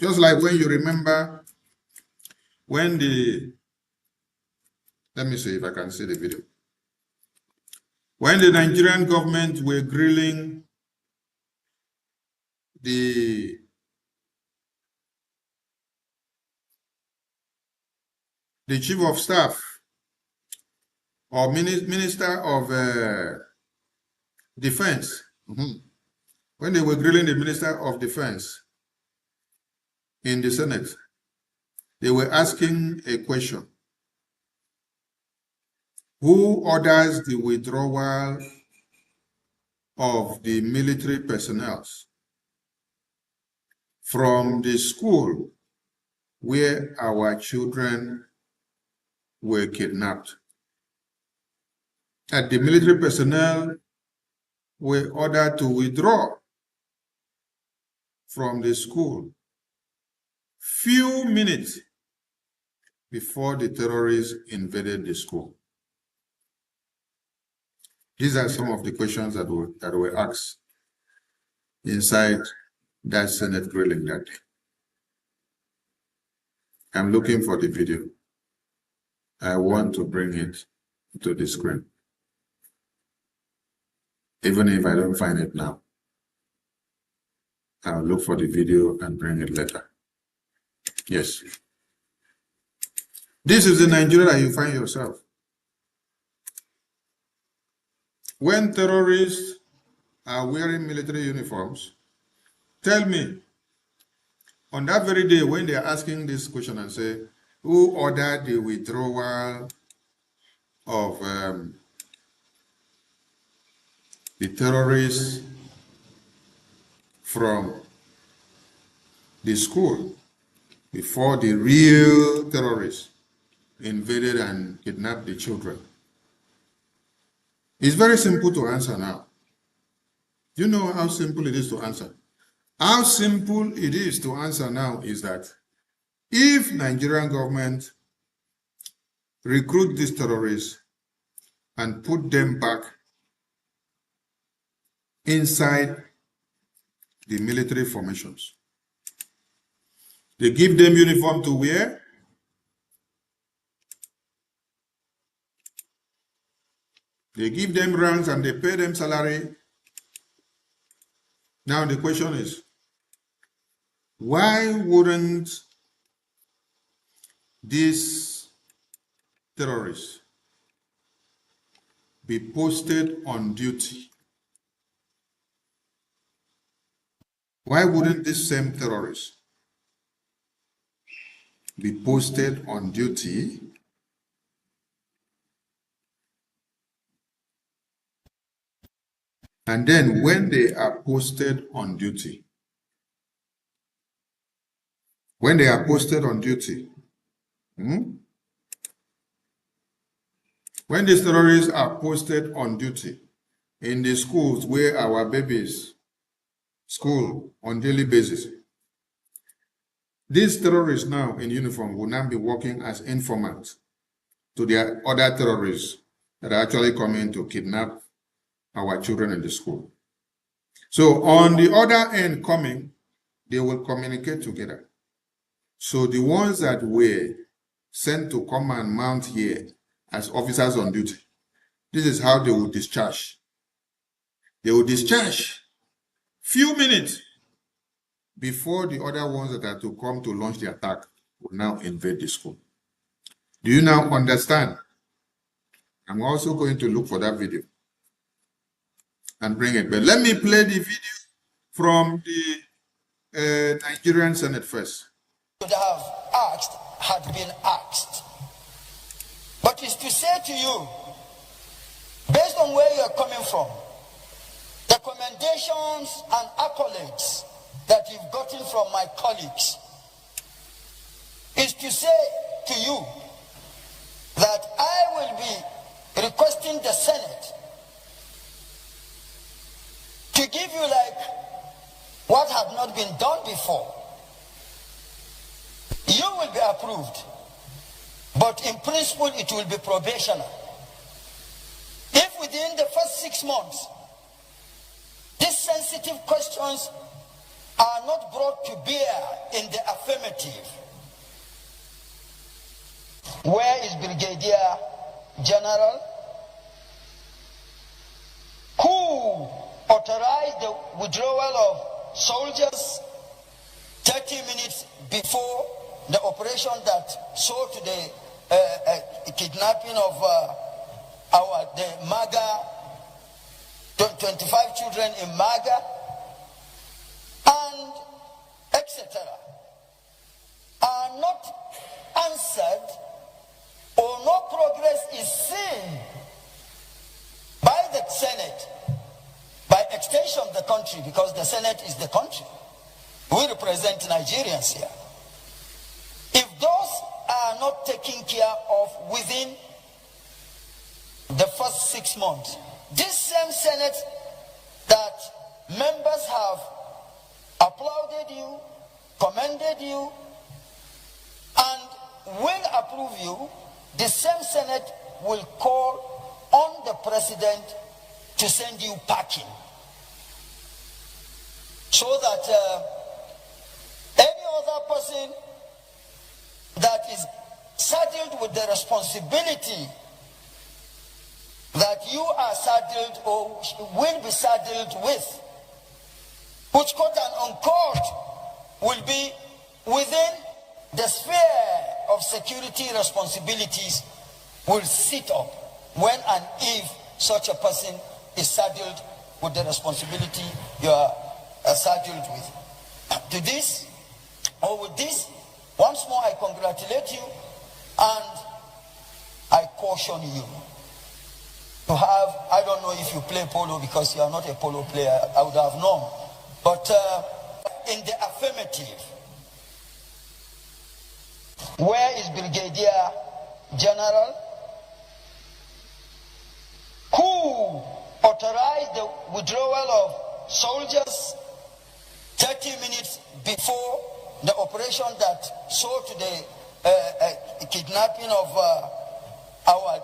just like when you remember when let me see if I can see the video. When the Nigerian government were grilling the chief of staff or minister of defense, when they were grilling the minister of defense in the Senate, they were asking a question. Who orders the withdrawal of the military personnel from the school where our children were kidnapped? And the military personnel were ordered to withdraw from the school few minutes before the terrorists invaded the school. These are some of the questions that were asked inside that Senate grilling that day. I'm looking for the video. I want to bring it to the screen. Even if I don't find it now, I'll look for the video and bring it later. Yes. This is the Nigeria that you find yourself. when terrorists are wearing military uniforms, tell me, on that very day when they are asking this question and say, who ordered the withdrawal of the terrorists from the school before the real terrorists invaded and kidnapped the children? It's very simple to answer now. You know how simple it is to answer. How simple it is to answer now is that if Nigerian government recruit these terrorists and put them back inside the military formations, they give them uniform to wear, they give them ranks and they pay them salary. Now the question is, why wouldn't these terrorists be posted on duty? Why wouldn't these same terrorists be posted on duty and then when they are posted on duty, when these terrorists are posted on duty in the schools where our babies school on daily basis, these terrorists now in uniform will now be working as informants to the other terrorists that are actually coming to kidnap our children in the school. So on the other end coming, they will communicate together. So the ones that were sent to come and mount here as officers on duty, this is how they will discharge. They will discharge few minutes before the other ones that are to come to launch the attack will now invade the school. Do you now understand? I'm also going to look for that video and bring it. But let me play the video from the Nigerian Senate first. Should have asked had been asked. But it's to say to you, based on where you're coming from, the commendations and accolades that you've gotten from my colleagues, is to say to you that I will be requesting the Senate to give you like what had not been done before. You will be approved, but in principle it will be probational. If within the first 6 months these sensitive questions are not brought to bear in the affirmative, where is Brigadier General who authorized the withdrawal of soldiers 30 minutes before the operation that saw to the kidnapping of the MAGA, 25 children in MAGA, and etc., are not answered, or no progress is seen by the Senate, by extension of the country, because the Senate is the country. We represent Nigerians here. If those are not taken care of within the first 6 months, this same Senate that members have applauded you, commended you, and will approve you, the same Senate will call on the President to send you packing, so that any other person that is saddled with the responsibility that you are saddled or will be saddled with, which quote and unquote will be within the sphere of security responsibilities, will sit up when and if such a person is saddled with the responsibility you are saddled with. To this, or with this, once more I congratulate you and I caution you to have, I don't know if you play polo because you are not a polo player, I would have known, but in the affirmative, where is Brigadier General who authorized the withdrawal of soldiers 30 minutes before the operation that saw to the kidnapping of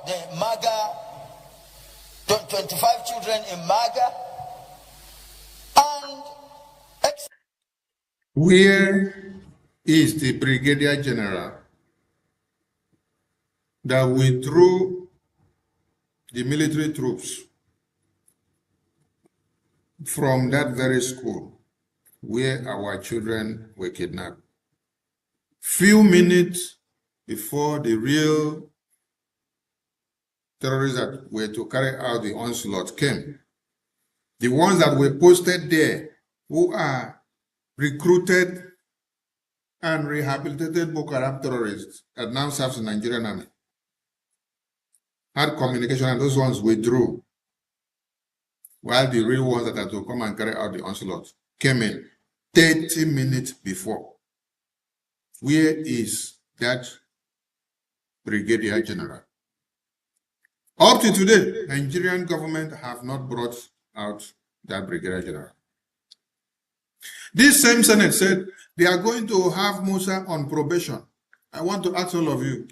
the MAGA, 25 children in MAGA, and Where is the Brigadier General that withdrew the military troops from that very school where our children were kidnapped? Few minutes before the real terrorists that were to carry out the onslaught came, the ones that were posted there, who are recruited and rehabilitated Boko Haram terrorists that now serves the Nigerian army, had communication, and those ones withdrew, while the real ones that are to come and carry out the onslaught came in 30 minutes before. Where is that Brigadier General? Up to today, Nigerian government have not brought out that Brigadier General. This same Senate said they are going to have Musa on probation. I want to ask all of you,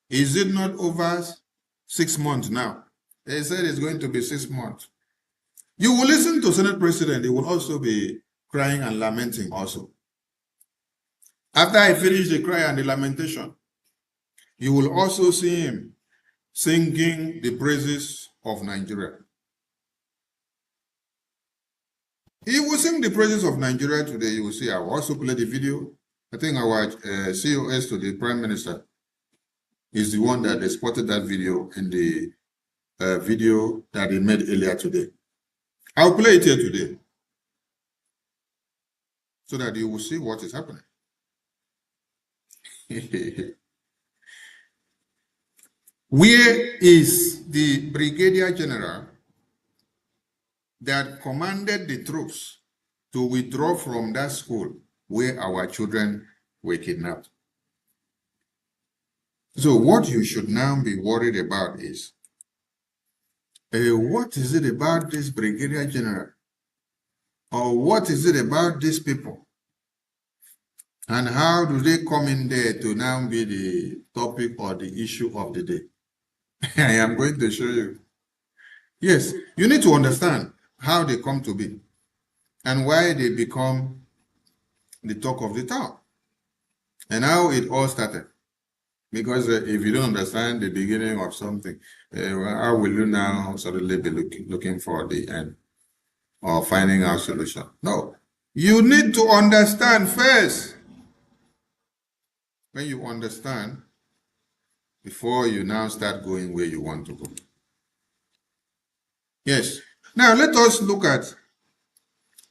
is it not over 6 months now? They said it's going to be 6 months. You will listen to Senate President, he will also be crying and lamenting also. After I finish the cry and the lamentation, you will also see him singing the praises of Nigeria. He will sing the praises of Nigeria today. You will see, I will also play the video. I think our COS to the Prime Minister is the one that spotted that video in the video that he made earlier today. I'll play it here today so that you will see what is happening. Where is the Brigadier General that commanded the troops to withdraw from that school where our children were kidnapped? So what you should now be worried about is, what is it about this Brigadier General? Or what is it about these people? And how do they come in there to now be the topic or the issue of the day? I am going to show you. Yes, you need to understand how they come to be and why they become the talk of the town and how it all started. Because if you don't understand the beginning of something, how will you now suddenly be looking for the end or finding out solution? No, you need to understand first. When you understand, before you now start going where you want to go. Yes. Now let us look at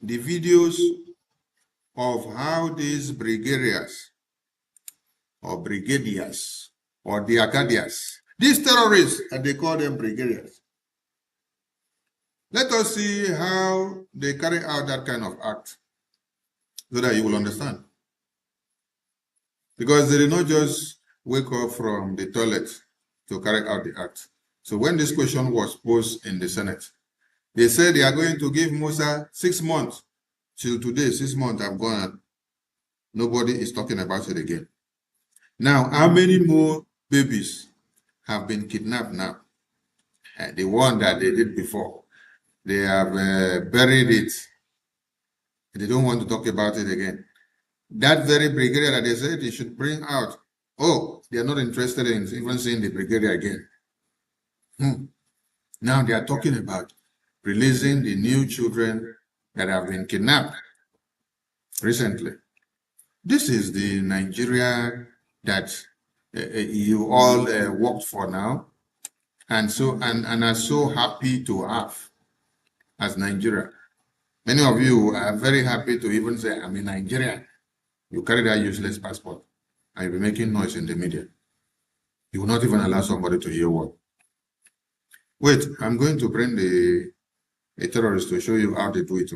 the videos of how these brigadiers or brigadiers or the Acadias, these terrorists, and they call them brigadiers. Let us see how they carry out that kind of act so that you will understand. Because they did not just wake up from the toilet to carry out the act. So when this question was posed in the Senate, they said they are going to give Musa 6 months. Till today, 6 months have gone. Nobody is talking about it again. Now, how many more babies have been kidnapped now? The one that they did before, they have buried it. They don't want to talk about it again. That very brigadier that they said they should bring out, oh, they are not interested in even seeing the brigadier again. Now they are talking about releasing the new children that have been kidnapped recently. This is the Nigeria that you all worked for now and are so happy to have. as Nigeria. Many of you are very happy to even say, I'm in Nigeria. You carry that useless passport and you'll be making noise in the media. You will not even allow somebody to hear what. Wait, I'm going to bring a terrorist to show you how they do it.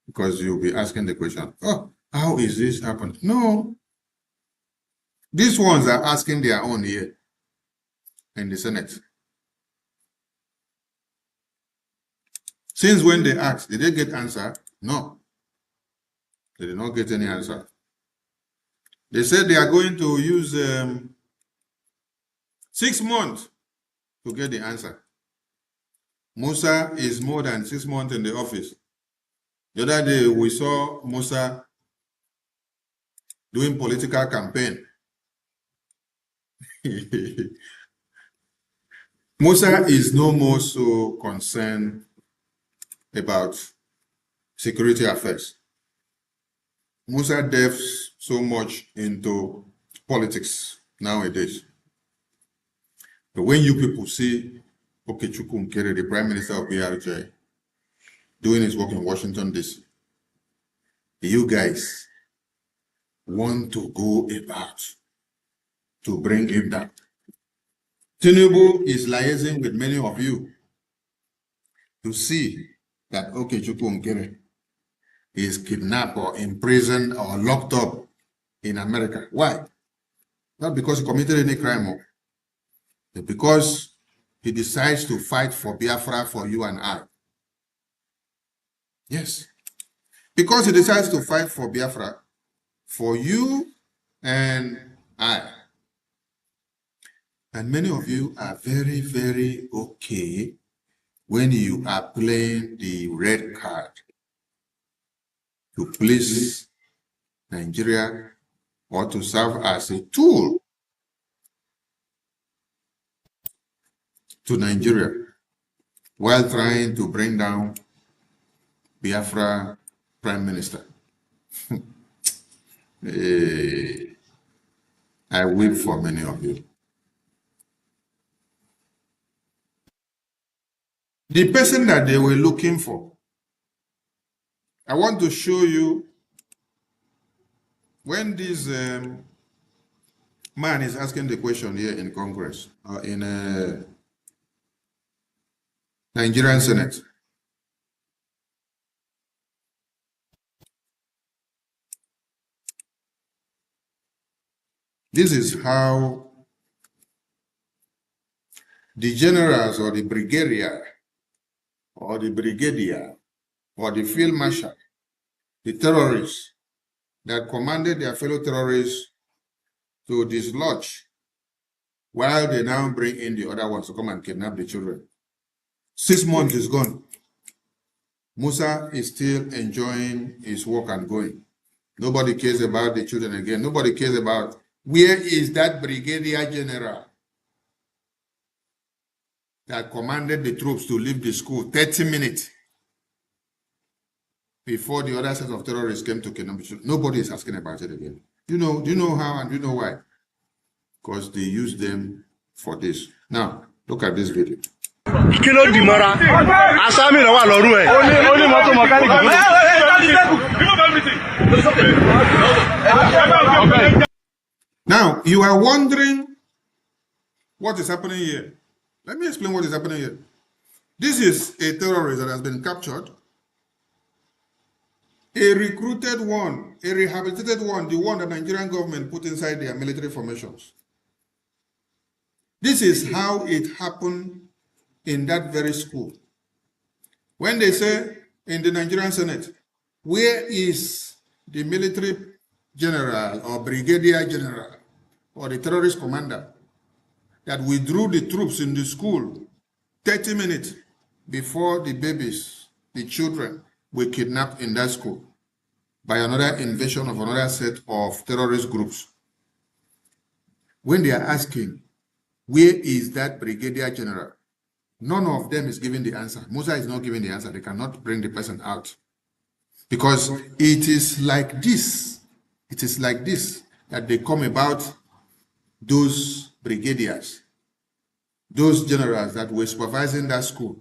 Because you'll be asking the question, oh, how is this happening? No. These ones are asking their own here in the Senate. Since when they asked, did they get answer? No. They did not get any answer. They said they are going to use 6 months to get the answer. Musa is more than 6 months in the office. The other day, we saw Musa doing political campaign. Musa is no more so concerned about security affairs. Musa delves so much into politics nowadays. But when you people see Okechukwu Nkere, the Prime Minister of Brgie, doing his work in Washington, D.C., you guys want to go about to bring him down. Tinubu is liaising with many of you to see that Okechukwu Nkere is kidnapped or imprisoned or locked up in America. Why? Not because he committed any crime, but because he decides to fight for Biafra for you and I. Yes. Because he decides to fight for Biafra for you and I. And many of you are very, very okay when you are playing the red card to please Nigeria or to serve as a tool to Nigeria while trying to bring down Biafra Prime Minister. I weep for many of you. The person that they were looking for, I want to show you when this man is asking the question here in Congress, in Nigerian Senate. This is how the generals or the brigadier or the brigadier or the field marshal, the terrorists that commanded their fellow terrorists to dislodge while they now bring in the other ones to come and kidnap the children. 6 months is gone. Musa is still enjoying his work and going. Nobody cares about the children again. Nobody cares about where is that brigadier general that commanded the troops to leave the school 30 minutes before the other set of terrorists came to kidnap the children. Nobody is asking about it again. Do you know how and do you know why? Because they use them for this. Now, look at this video. Now, you are wondering what is happening here. Let me explain what is happening here. This is a terrorist that has been captured, a recruited one, a rehabilitated one, the one that Nigerian government put inside their military formations. This is how it happened in that very school. When they say in the Nigerian Senate, where is the military general or brigadier general or the terrorist commander that withdrew the troops in the school 30 minutes before the babies, the children, were kidnapped in that school by another invasion of another set of terrorist groups? When they are asking, where is that brigadier general? None of them is giving the answer. Musa is not giving the answer. They cannot bring the person out. Because it is like this. It is like this that they come about those brigadiers, those generals that were supervising that school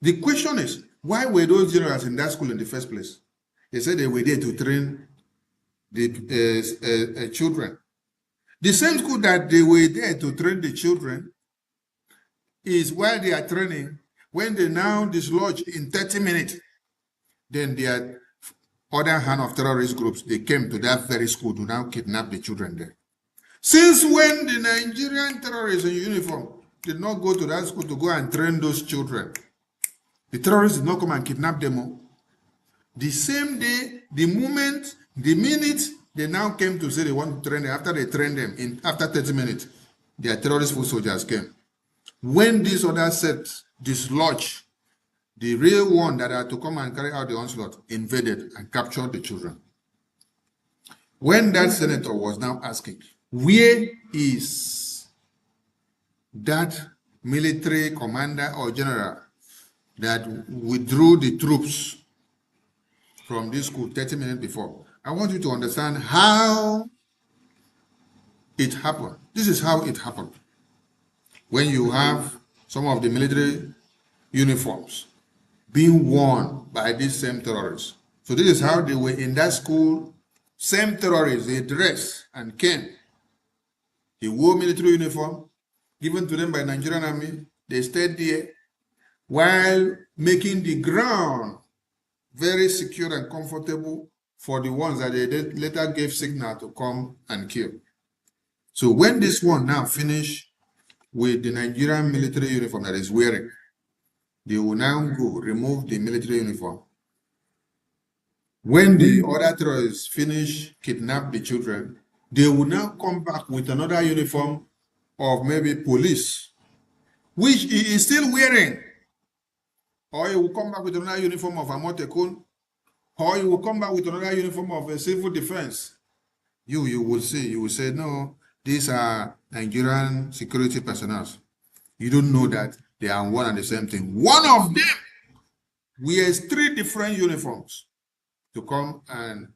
The question is, why were those generals in that school in the first place? They said they were there to train the children. The same school that they were there to train the children is while they are training, when they now dislodge in 30 minutes, then their other hand of terrorist groups, they came to that very school to now kidnap the children there. Since when the Nigerian terrorists in uniform did not go to that school to go and train those children? The terrorists did not come and kidnap them all. The same day, the minute they now came to say they want to train them, after they trained them, after 30 minutes, their terrorist foot soldiers came. When these other sets dislodged, the real one that had to come and carry out the onslaught invaded and captured the children. When that senator was now asking, where is that military commander or general that withdrew the troops from this school 30 minutes before? I want you to understand how it happened. This is how it happened. When you have some of the military uniforms being worn by these same terrorists. So this is how they were in that school. Same terrorists, they dressed and came. They wore military uniform given to them by Nigerian army. They stayed there while making the ground very secure and comfortable for the ones that they later gave signal to come and kill. So when this one now finish with the Nigerian military uniform that is wearing, they will now go remove the military uniform. When the other terrorists finish kidnap the children, they will now come back with another uniform of maybe police, which he is still wearing. Or he will come back with another uniform of Amotekun, or he will come back with another uniform of a civil defense. You will see, you will say, no, these are Nigerian security personnel. You don't know that they are one and the same thing. One of them wears 3 different uniforms to come and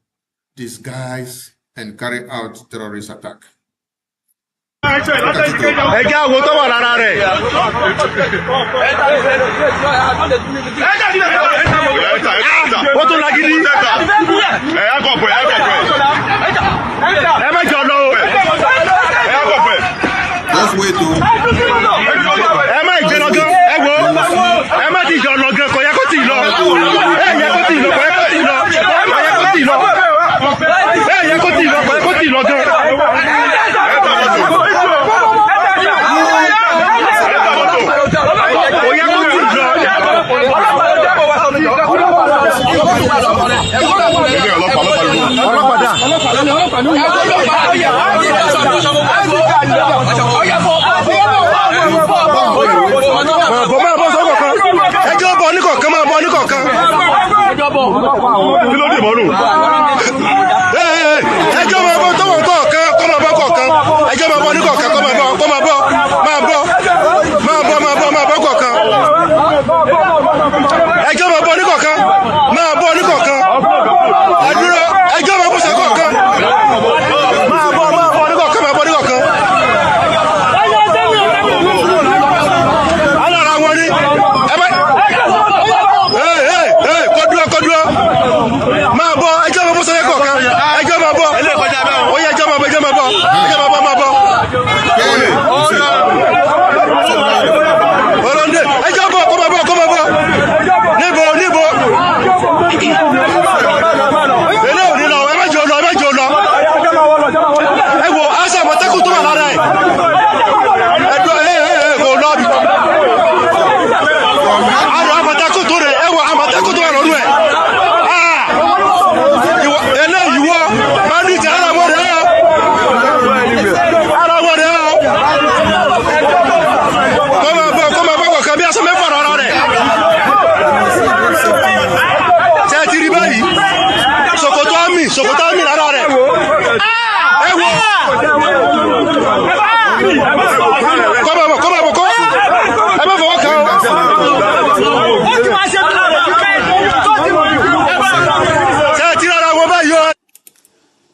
disguise and carry out terrorist attack. Just wait to.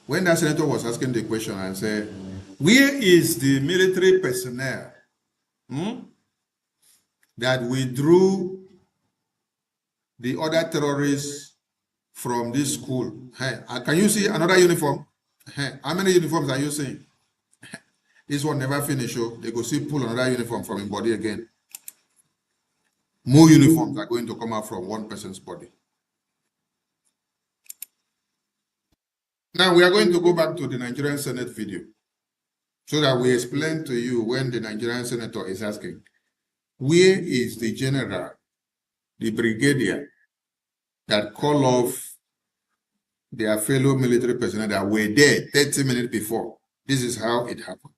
When that senator was asking the question and said, where is the military personnel that withdrew the other terrorists from this school. Hey, can you see another uniform? Hey, how many uniforms are you seeing? This one never finish. Oh, they go see pull another uniform from his body again. More uniforms are going to come out from one person's body. Now we are going to go back to the Nigerian Senate video so that we explain to you when the Nigerian senator is asking, where is the general, the brigadier that call off their fellow military personnel that were there 30 minutes before? This is how it happened.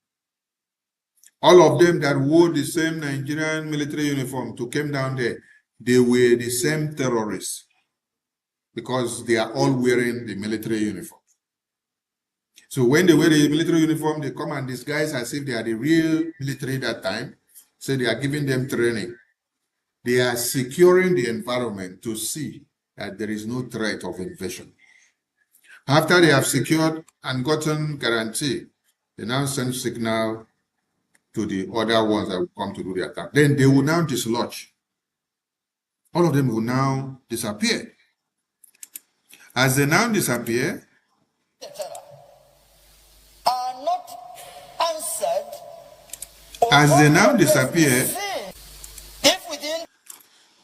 All of them that wore the same Nigerian military uniform to come down there, they were the same terrorists because they are all wearing the military uniform. So when they wear the military uniform, they come and disguise as if they are the real military that time. So they are giving them training. They are securing the environment to see that there is no threat of invasion. After they have secured and gotten guarantee, they now send signal to the other ones that will come to do the attack. Then they will now dislodge. All of them will now disappear. As they now disappear, are not answered. As they now disappear,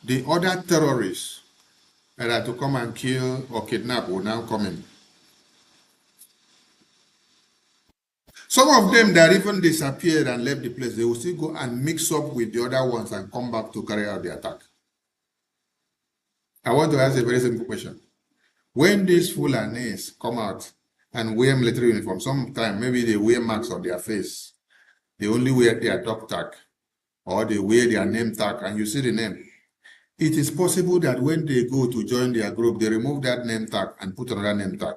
the other terrorists that are to come and kill or kidnap will now come in. Some of them that even disappeared and left the place, they will still go and mix up with the other ones and come back to carry out the attack. I want to ask a very simple question. When these Fulanis come out and wear military uniform, sometimes maybe they wear marks on their face. They only wear their dog tag or they wear their name tag and you see the name. It is possible that when they go to join their group, they remove that name tag and put another name tag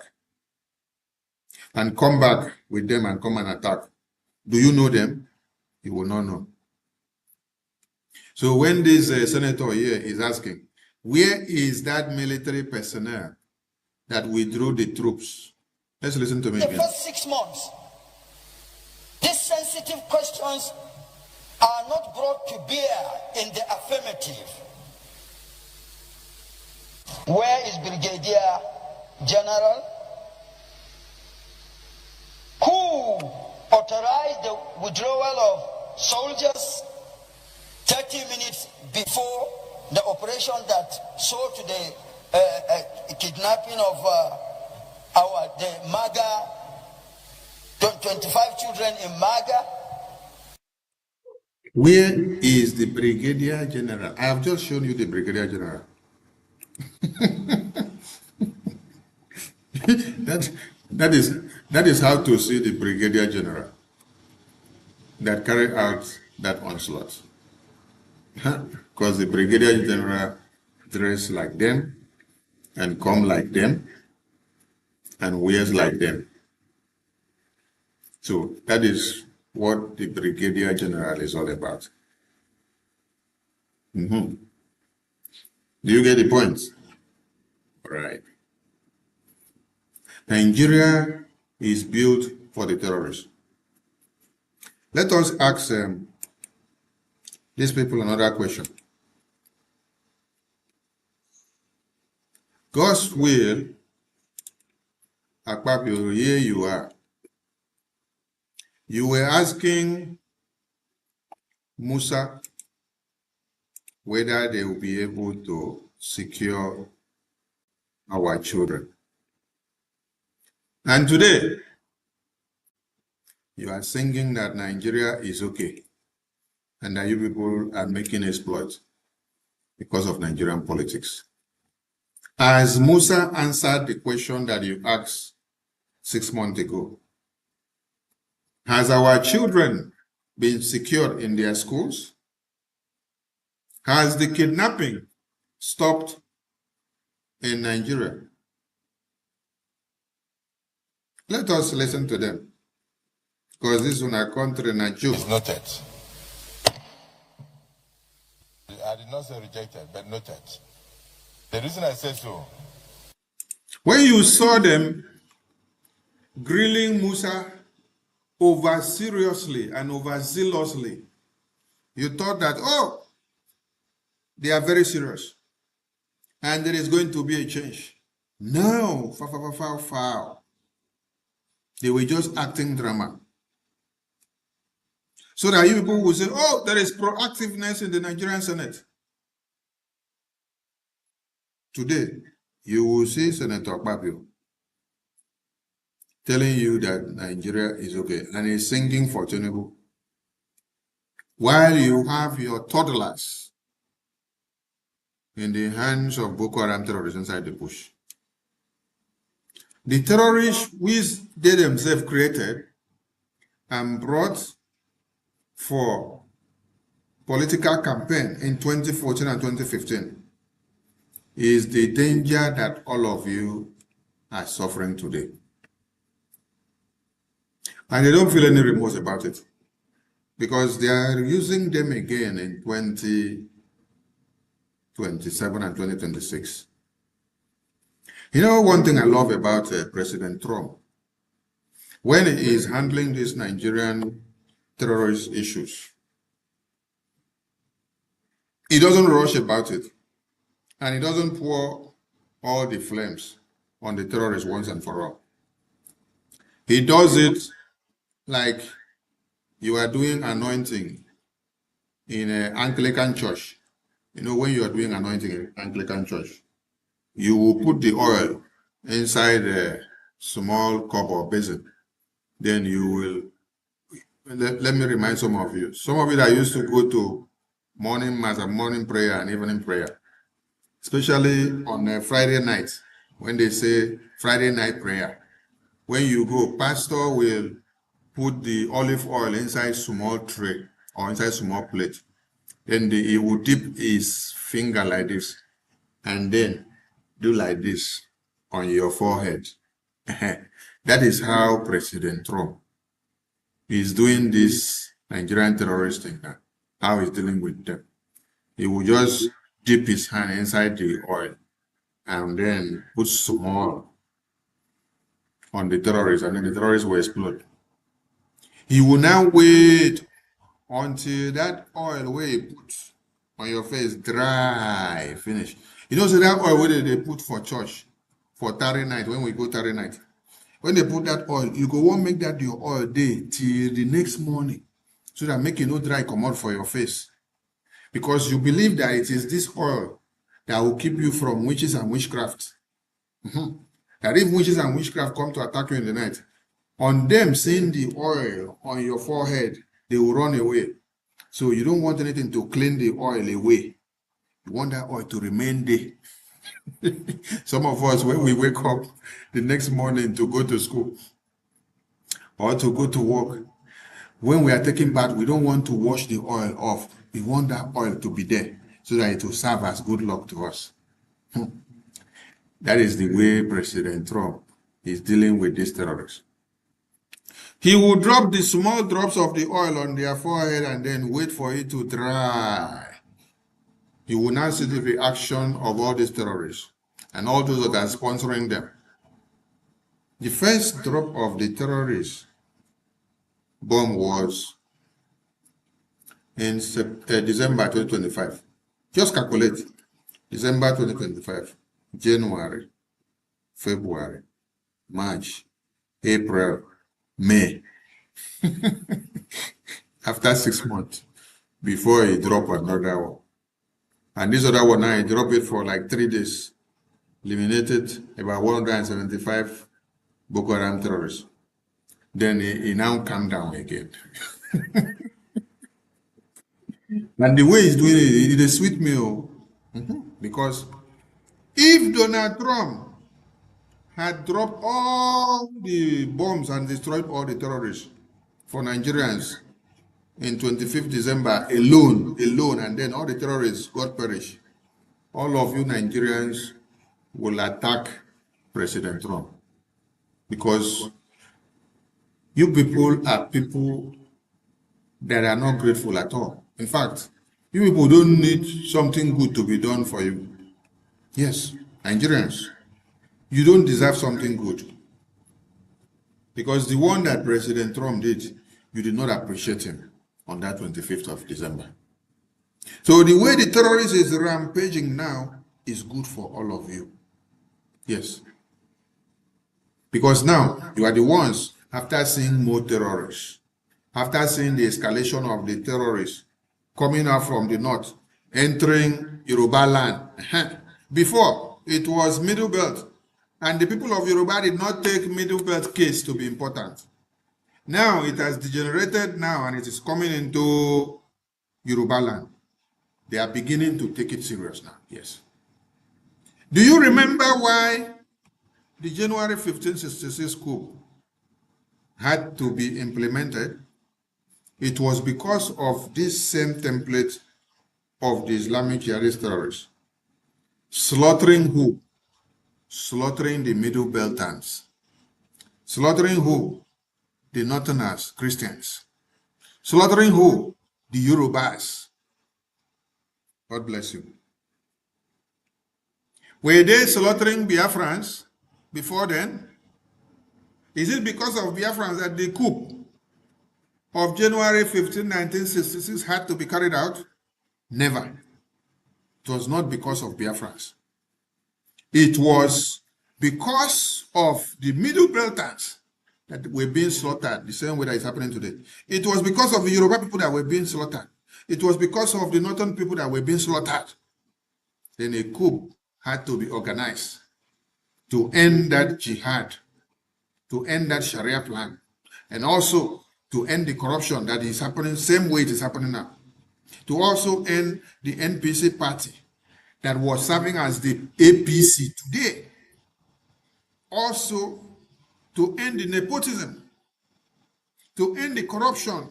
and come back with them and come and attack. Do you know them? You will not know. So when this senator here is asking, where is that military personnel that withdrew the troops? Let's listen to me again. The first 6 months, these sensitive questions are not brought to bear in the affirmative. Where is Brigadier General? Who authorized the withdrawal of soldiers 30 minutes before the operation that saw to the kidnapping of the MAGA, 25 children in MAGA? Where is the Brigadier General? I have just shown you the Brigadier General. that is how to see the Brigadier General that carried out that onslaught. Because the Brigadier General dress like them and come like them and wears like them. So that is what the Brigadier General is all about. Do you get the point? All right. Nigeria is built for the terrorists. Let us ask these people another question. God's will, Akpabio, here you are. You were asking Musa whether they will be able to secure our children. And today, you are singing that Nigeria is okay and that you people are making exploits because of Nigerian politics. As Musa answered the question that you asked 6 months ago, has our children been secured in their schools? Has the kidnapping stopped in Nigeria? Let us listen to them. Because this is our country, Nigeria. It's noted. I did not say rejected, but noted. The reason I said so. When you saw them grilling Musa over seriously and overzealously, you thought that, oh, they are very serious. and there is going to be a change. No, foul. They were just acting drama. So that you people will say, oh, there is proactiveness in the Nigerian Senate. Today, you will see Senator Babio telling you that Nigeria is okay, and he's singing for Tinubu, while you have your toddlers in the hands of Boko Haram terrorists inside the bush. The terrorists which they themselves created and brought for political campaign in 2014 and 2015 is the danger that all of you are suffering today. And they don't feel any remorse about it, because they are using them again in 2027 and 2026. You know, one thing I love about President Trump, when he is handling these Nigerian terrorist issues, he doesn't rush about it, and he doesn't pour all the flames on the terrorists once and for all. He does it like you are doing anointing in an Anglican church. You know, when you are doing anointing in Anglican church, you will put the oil inside a small cup or basin. Then you will, let me remind some of you that used to go to morning mass and morning prayer and evening prayer, especially on a Friday night, when they say Friday night prayer. When you go, pastor will put the olive oil inside small tray or inside small plate. Then he will dip his finger like this and then do like this on your forehead. That is how President Trump is doing this Nigerian terrorist thing now, how he's dealing with them. He will just dip his hand inside the oil and then put small on the terrorists, and then the terrorists will explode. He will now wait until that oil where he put on your face dry, finish. You know, so that oil where they put for church, for tarry night, when we go tarry night, when they put that oil, you go want make that your oil day till the next morning, so that make it no dry come out for your face. Because you believe that it is this oil that will keep you from witches and witchcraft. That if witches and witchcraft come to attack you in the night, on them seeing the oil on your forehead, they will run away. So you don't want anything to clean the oil away. You want that oil to remain there. Some of us, when we wake up the next morning to go to school or to go to work, when we are taking bath, we don't want to wash the oil off. We want that oil to be there so that it will serve as good luck to us. That is the way President Trump is dealing with these terrorists. He will drop the small drops of the oil on their forehead and then wait for it to dry. You will now see the reaction of all these terrorists and all those that are sponsoring them. The first drop of the terrorist bomb was in December 2025. Just calculate. December 2025, January, February, March, April, May. After 6 months, before he drop another one. And this other one now, he dropped it for like 3 days. Eliminated about 175 Boko Haram terrorists. Then he now calmed down again. And the way he's doing it, it is sweet meal. Because if Donald Trump had dropped all the bombs and destroyed all the terrorists for Nigerians in 25th December alone, and then all the terrorists got perished, all of you Nigerians will attack President Trump. Because you people are people that are not grateful at all. In fact, you people don't need something good to be done for you. Yes, Nigerians, you don't deserve something good. Because the one that President Trump did, you did not appreciate him on that 25th of December. So the way the terrorist is rampaging now, is good for all of you. Yes. Because now you are the ones, after seeing more terrorists, after seeing the escalation of the terrorists coming out from the north, entering Yoruba land. Before, it was Middle Belt, and the people of Yoruba did not take Middle Belt case to be important. Now it has degenerated now, and it is coming into Yoruba land. They are beginning to take it serious now, yes. Do you remember why the January 1566 coup had to be implemented? It was because of this same template of the Islamic jihadist terrorists. Slaughtering who? Slaughtering the Middle Beltans. Slaughtering who? The Northerners, Christians. Slaughtering who? The Yorubas. God bless you. Were they slaughtering Biafrans before then? Is it because of Biafrans that the coup of January 15, 1966 had to be carried out? Never. It was not because of Biafrans. It was because of the Middle Beltans that were being slaughtered the same way that is happening today. It was because of the Yoruba people that were being slaughtered. It was because of the Northern people that were being slaughtered. Then a coup had to be organized to end that jihad, to end that Sharia plan, and also to end the corruption that is happening same way it is happening now. To also end the NPC party that was serving as the APC today. Also to end the nepotism, to end the corruption.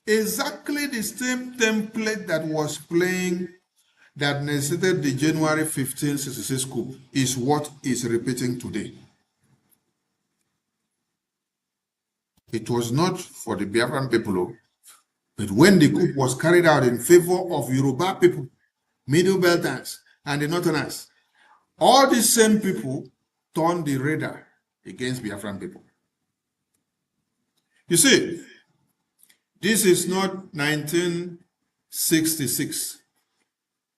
Exactly the same template that was playing, that necessitated the January 1566 coup, is what is repeating today. It was not for the Biafran people, but when the coup was carried out in favor of Yoruba people, Middle Beltans, and the Northerners, all these same people turned the radar against Biafran people. You see, this is not 1966.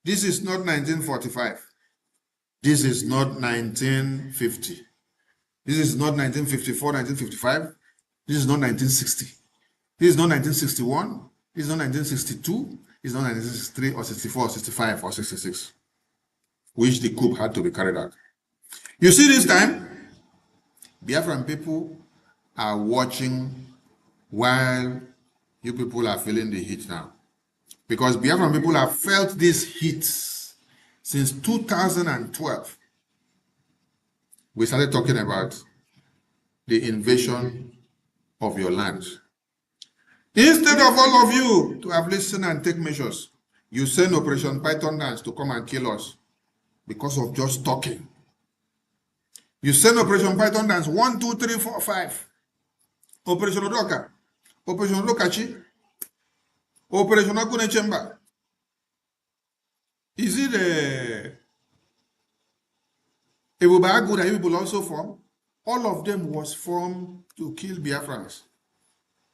This is not 1945. This is not 1950. This is not 1954, 1955. This is not 1960. This is not 1961. This is not 1962. This is not 1963 or 64 or 65 or 66, which the coup had to be carried out. You see, this time, Biafran people are watching while you people are feeling the heat now. Because Biafran people have felt these heats since 2012. We started talking about the invasion of your land. Instead of all of you to have listened and take measures, you send Operation Python Dance to come and kill us because of just talking. You send Operation Python Dance 1, 2, 3, 4, 5. Operation Odoka, Operation Lokachi, Operation Akune Chamber. Is it a Ebubagu that you people also form? All of them was formed to kill Biafrans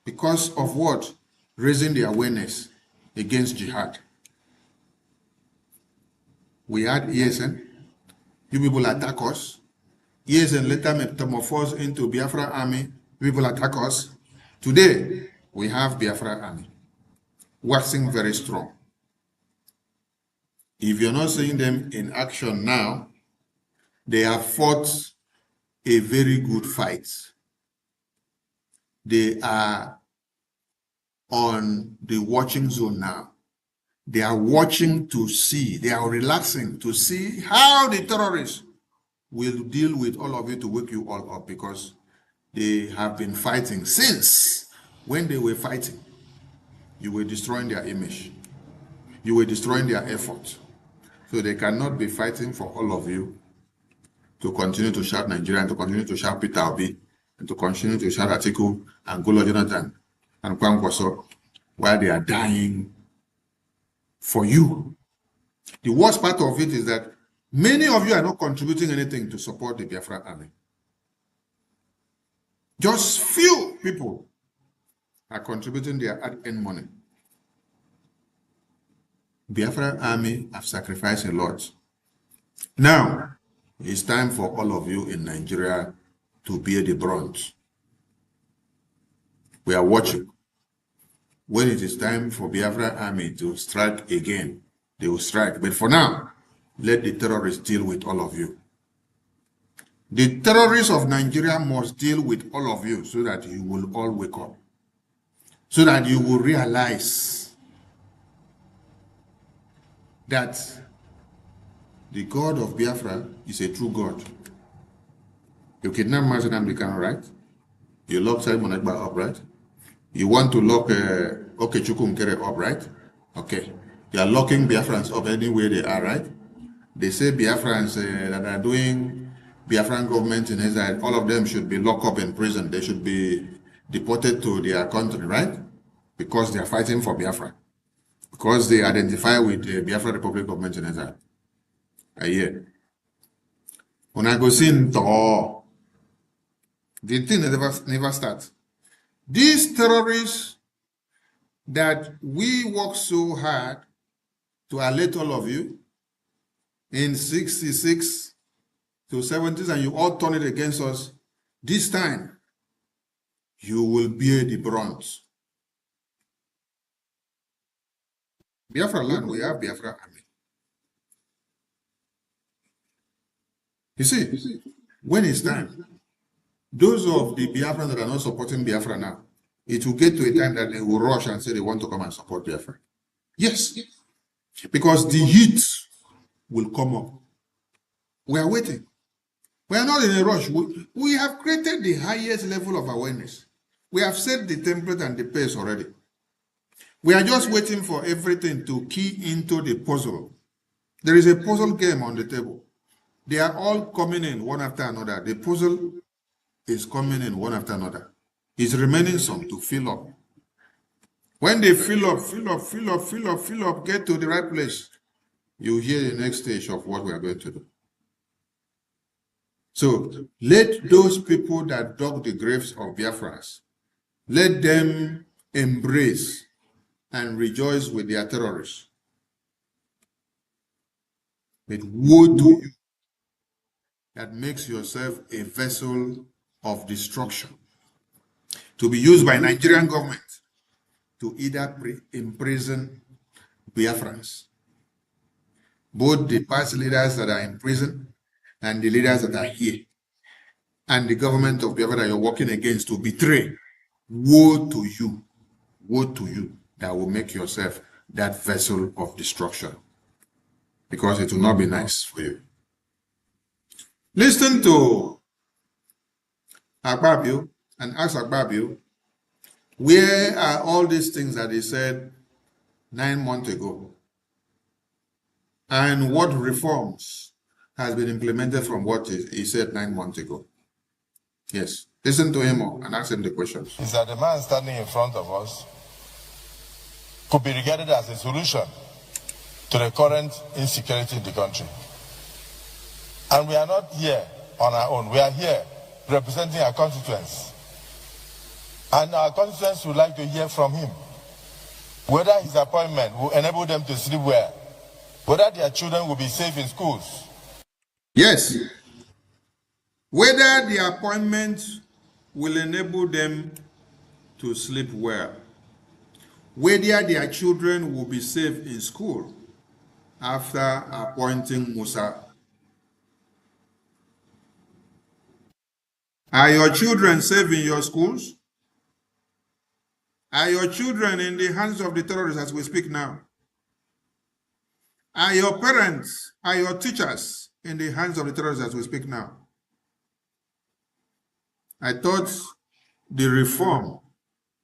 because of what? Raising the awareness against jihad. We had ESN. You people attack us. ESN later metamorphosed into Biafra Army. People attack us. Today, we have Biafra Army, waxing very strong. If you're not seeing them in action now, they have fought a very good fight. They are on the watching zone now. They are watching to see, they are relaxing to see how the terrorists will deal with all of you to wake you all up, because they have been fighting since when they were fighting. You were destroying their image. You were destroying their effort. So they cannot be fighting for all of you to continue to shout Nigeria, and to continue to shout Peter Obi, and to continue to shout Atiku and Golo Jonathan and Kwankwaso while they are dying for you. The worst part of it is that many of you are not contributing anything to support the Biafra Army. Just few people are contributing their ad-end money. Biafra Army have sacrificed a lot Now, it's time for all of you in Nigeria to bear the brunt. We are watching. When it is time for Biafra army to strike again, they will strike. But for now, let the terrorists deal with all of you. The terrorists of Nigeria must deal with all of you so that you will all wake up. So that you will realize that the God of Biafra is a true God. You kidnap Mazen Amdekan, right? You lock Simon Ekpa up, right? You want to lock Okechukwu Nkere up, right? Okay. You are locking Biafrans up anywhere they are, right? They say Biafrans that are doing Biafran government in Israel, all of them should be locked up in prison. They should be deported to their country, right? Because they are fighting for Biafra. Because they identify with the Biafra Republic government in Israel. Yeah. When I go see the thing never starts. These terrorists that we work so hard to alert all of you in 66 to 70s, and you all turn it against us, this time you will bear the brunt. Biafra land, we have Biafra army. You see, when it's time, those of the Biafrans that are not supporting Biafra now, it will get to a time that they will rush and say they want to come and support Biafra. Yes, because the heat will come up. We are waiting. We are not in a rush. We have created the highest level of awareness. We have set the template and the pace already. We are just waiting for everything to key into the puzzle. There is a puzzle game on the table. They are all coming in one after another. The puzzle is coming in one after another. It's remaining some to fill up. When they fill up, get to the right place, you hear the next stage of what we are going to do. So let those people that dug the graves of Biafrans, let them embrace and rejoice with their terrorists. But woe to you that makes yourself a vessel of destruction to be used by Nigerian government to either imprison Biafrans, both the past leaders that are in prison and the leaders that are here, and the government of Biafra that you're working against to betray. Woe to you that will make yourself that vessel of destruction, because it will not be nice for you. Listen to Akpabio and ask Akpabio, where are all these things that he said 9 months ago? And what reforms has been implemented from what he said 9 months ago? Yes, listen to him and ask him the questions. Is that the man standing in front of us could be regarded as a solution to the current insecurity in the country. And we are not here on our own. We are here representing our constituents. And our constituents would like to hear from him whether his appointment will enable them to sleep well, whether their children will be safe in schools. Yes. Whether the appointment will enable them to sleep well, whether their children will be safe in school after appointing Musa. Are your children safe in your schools? Are your children in the hands of the terrorists as we speak now? Are your parents, are your teachers in the hands of the terrorists as we speak now? I thought the reform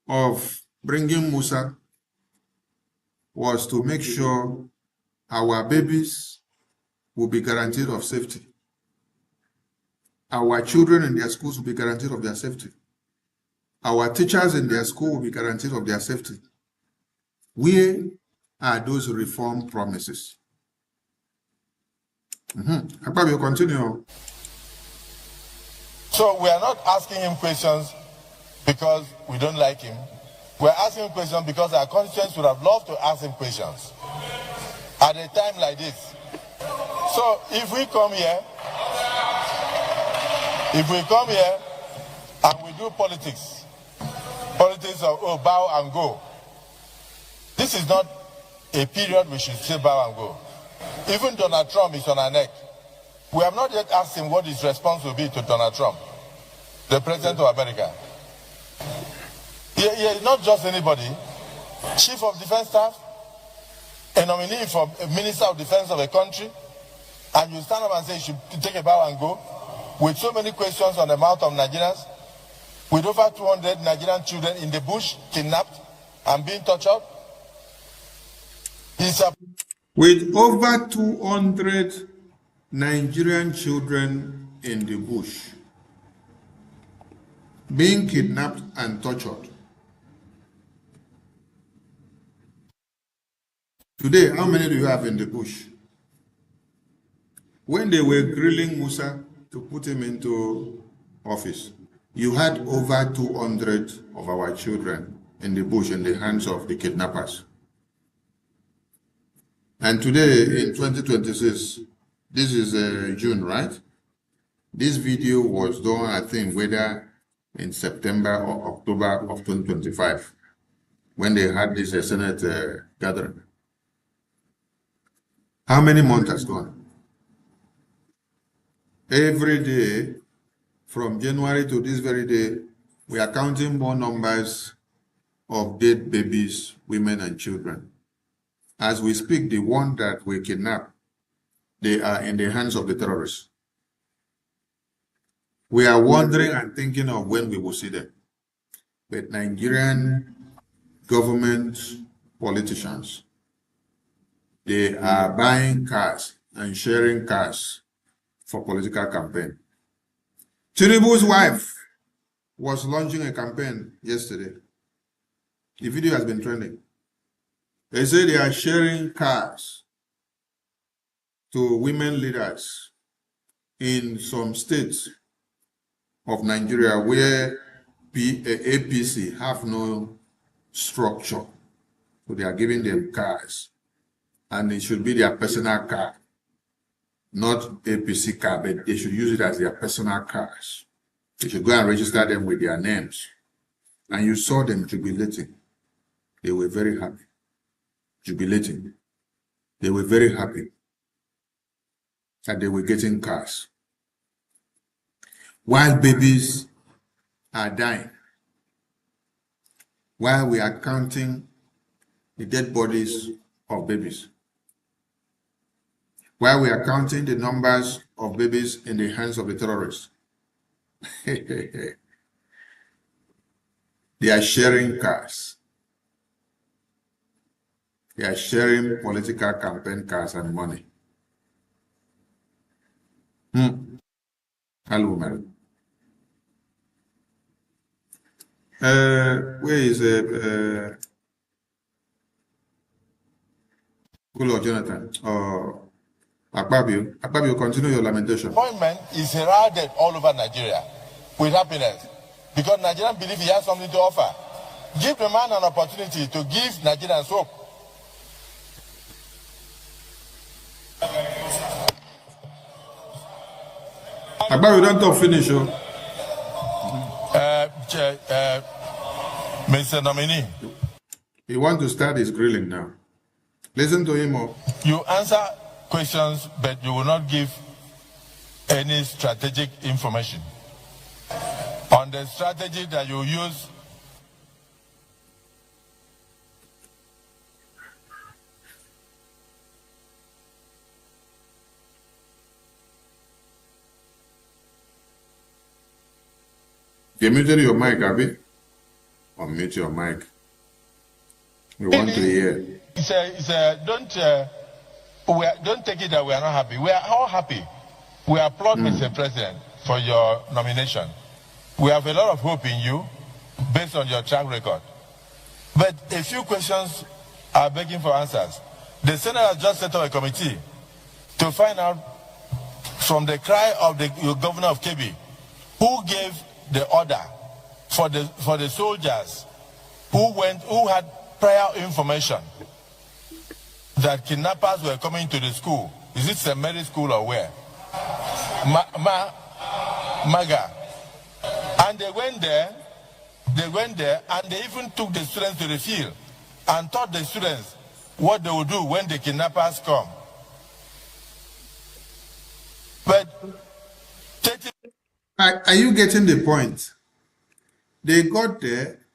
of bringing Musa was to make sure our babies will be guaranteed of safety. Our children in their schools will be guaranteed of their safety. Our teachers in their school will be guaranteed of their safety. Where are those reform promises? Akpabio, you continue. So we are not asking him questions because we don't like him. We're asking him questions because our constituents would have loved to ask him questions at a time like this. So if we come here and we do politics of bow and go, this is not a period we should say bow and go. Even Donald Trump is on our neck. We have not yet asked him what his response will be to Donald Trump, the President of America. He is not just anybody. Chief of Defense Staff, a nominee for a Minister of Defense of a country, and you stand up and say you should take a bow and go, with so many questions on the mouth of Nigerians, with over 200 Nigerian children in the bush, kidnapped and being tortured. With over 200 Nigerian children in the bush, being kidnapped and tortured. Today, how many do you have in the bush? When they were grilling Musa to put him into office, you had over 200 of our children in the bush in the hands of the kidnappers. And today, in 2026, this is June, right? This video was done, I think, whether in September or October of 2025, when they had this Senate gathering. How many months has gone? Every day, from January to this very day, we are counting more numbers of dead babies, women, and children. As we speak, the one that we kidnapped, they are in the hands of the terrorists. We are wondering and thinking of when we will see them. But Nigerian government politicians, they are buying cars and sharing cars for political campaign. Tinubu's wife was launching a campaign yesterday. The video has been trending. They say they are sharing cars to women leaders in some states of Nigeria where APC have no structure. So they are giving them cars. And it should be their personal car, not APC car, but they should use it as their personal cars. They should go and register them with their names. And you saw them jubilating. They were very happy. Jubilating. They were very happy that they were getting cars. While babies are dying, while we are counting the dead bodies of babies, while we are counting the numbers of babies in the hands of the terrorists, they are sharing cars. They are sharing political campaign cars and money. Hello, madam. Where is good Lord Jonathan? Akpabio, continue your lamentation. Appointment is heralded all over Nigeria with happiness because Nigerians believe he has something to offer. Give the man an opportunity to give Nigerians hope. Akpabio, don't talk finish, Mr. Nominee. He wants to start his grilling now. Listen to him. You answer questions, but you will not give any strategic information on the strategy that you use. You muted your mic, Abby. Unmute your mic. We want to hear. Don't take it that we are not happy. We are all happy. We applaud Mr. President for your nomination. We have a lot of hope in you based on your track record. But a few questions are begging for answers. The Senate has just set up a committee to find out from the cry of the governor of Kebbi who gave the order for the soldiers who had prior information that kidnappers were coming to the school Is it St. Mary's School or where? Maga. And they went there and they even took the students to the field and taught the students what they would do when the kidnappers come. But are you getting the point? They got there,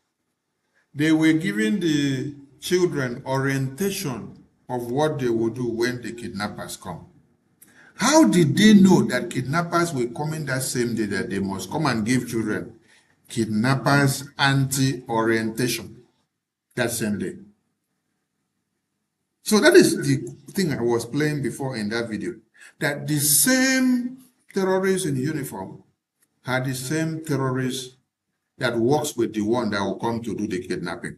they were giving the children orientation of what they would do when the kidnappers come. How did they know that kidnappers were coming that same day, that they must come and give children kidnappers anti-orientation that same day? So that is the thing I was playing before in that video, that the same terrorists in uniform had the same terrorists that works with the one that will come to do the kidnapping.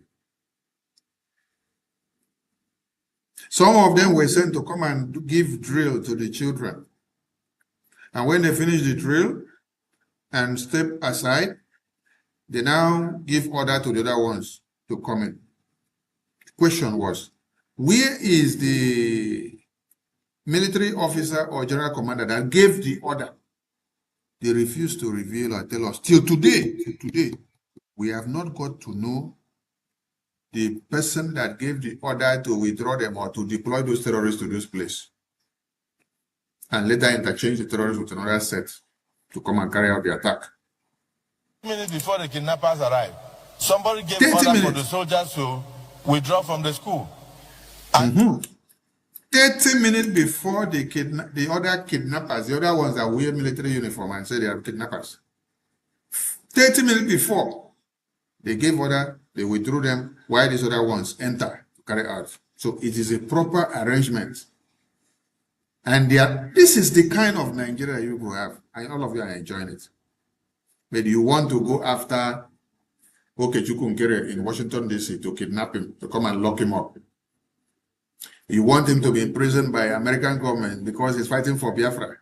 Some of them were sent to come and give drill to the children. And when they finish the drill and step aside, they now give order to the other ones to come in. Question was, where is the military officer or general commander that gave the order? They refused to reveal or tell us. Till today, we have not got to know the person that gave the order to withdraw them or to deploy those terrorists to this place. And later interchange the terrorists with another set to come and carry out the attack. Minutes before the kidnappers arrived, somebody gave order for the soldiers to withdraw from the school. 30 minutes before the other kidnappers, the other ones that wear military uniform and say they are kidnappers. 30 minutes before, they gave order, they withdrew them, while these other ones enter to carry out. So it is a proper arrangement. And this is the kind of Nigeria you will have, and all of you are enjoying it. But you want to go after Okechukwu Nkere in Washington, D.C. to kidnap him, to come and lock him up. You want him to be imprisoned by American government because he's fighting for Biafra.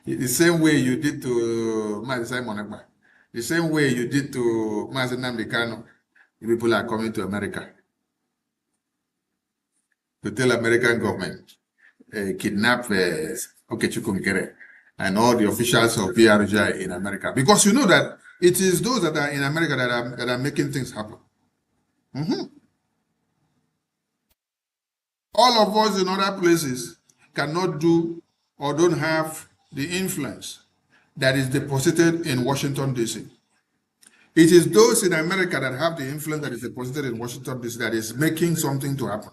The same way you did to Mazi Simon Ekpa. The same way you did to Mazi Nnamdi Kanu. People are coming to America to tell American government, kidnap Okechukwu Nkere and all the officials of Brgie in America. Because you know that it is those that are in America that are making things happen. All of us in other places cannot do or don't have the influence that is deposited in Washington, D.C. It is those in America that have the influence that is deposited in Washington, D.C. that is making something to happen.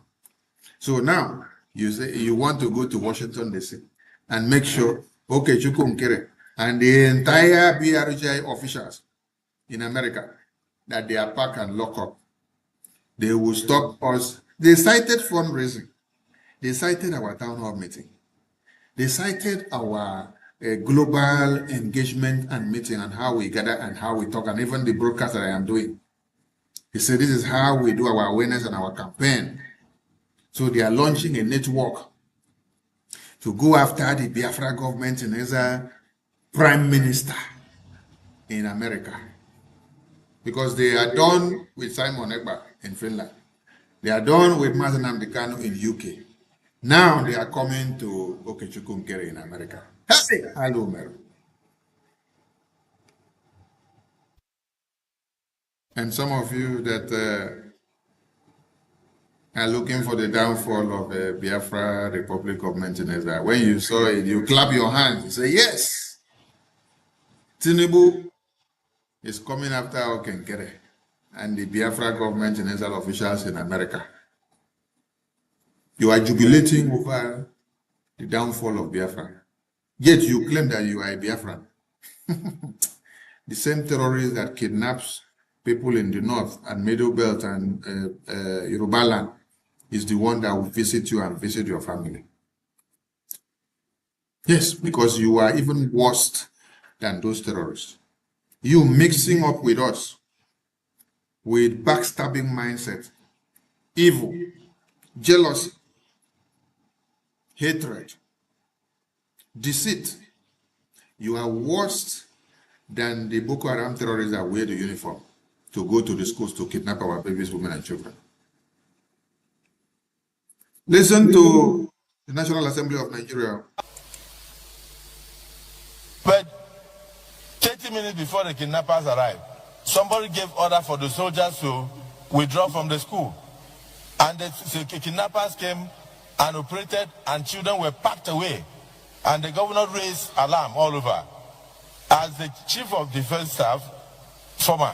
So now you say you want to go to Washington, D.C. and make sure, Okechukwu Nkere and the entire Brgie officials in America, that they are packed and locked up. They will stop us. They cited fundraising. They cited our town hall meeting. They cited our global engagement and meeting and how we gather and how we talk, and even the broadcast that I am doing. They said this is how we do our awareness and our campaign. So they are launching a network to go after the Biafra government and as a prime minister in America. Because they are done with Simon Ekpa in Finland. They are done with Mazi Nnamdi Kanu in UK. Now they are coming to Okechukwu Nkere in America. Hey, hello, Meru. And some of you that are looking for the downfall of Biafra Republic government in Israel, when you saw it, you clap your hands, you say, yes, Tinubu is coming after Okechukwu and the Biafra government in Israel officials in America. You are jubilating over the downfall of Biafra. Yet you claim that you are a Biafran. The same terrorist that kidnaps people in the north and Middle Belt and Yoruba land is the one that will visit you and visit your family. Yes, because you are even worse than those terrorists. You mixing up with us with backstabbing mindset, evil, jealousy, hatred, deceit. You are worse than the Boko Haram terrorists that wear the uniform to go to the schools to kidnap our babies, women, and children. Listen to the National Assembly of Nigeria. But 30 minutes before the kidnappers arrived, somebody gave order for the soldiers to withdraw from the school. And the kidnappers came and operated, and children were packed away. And the governor raised alarm all over. As the chief of defense staff, former,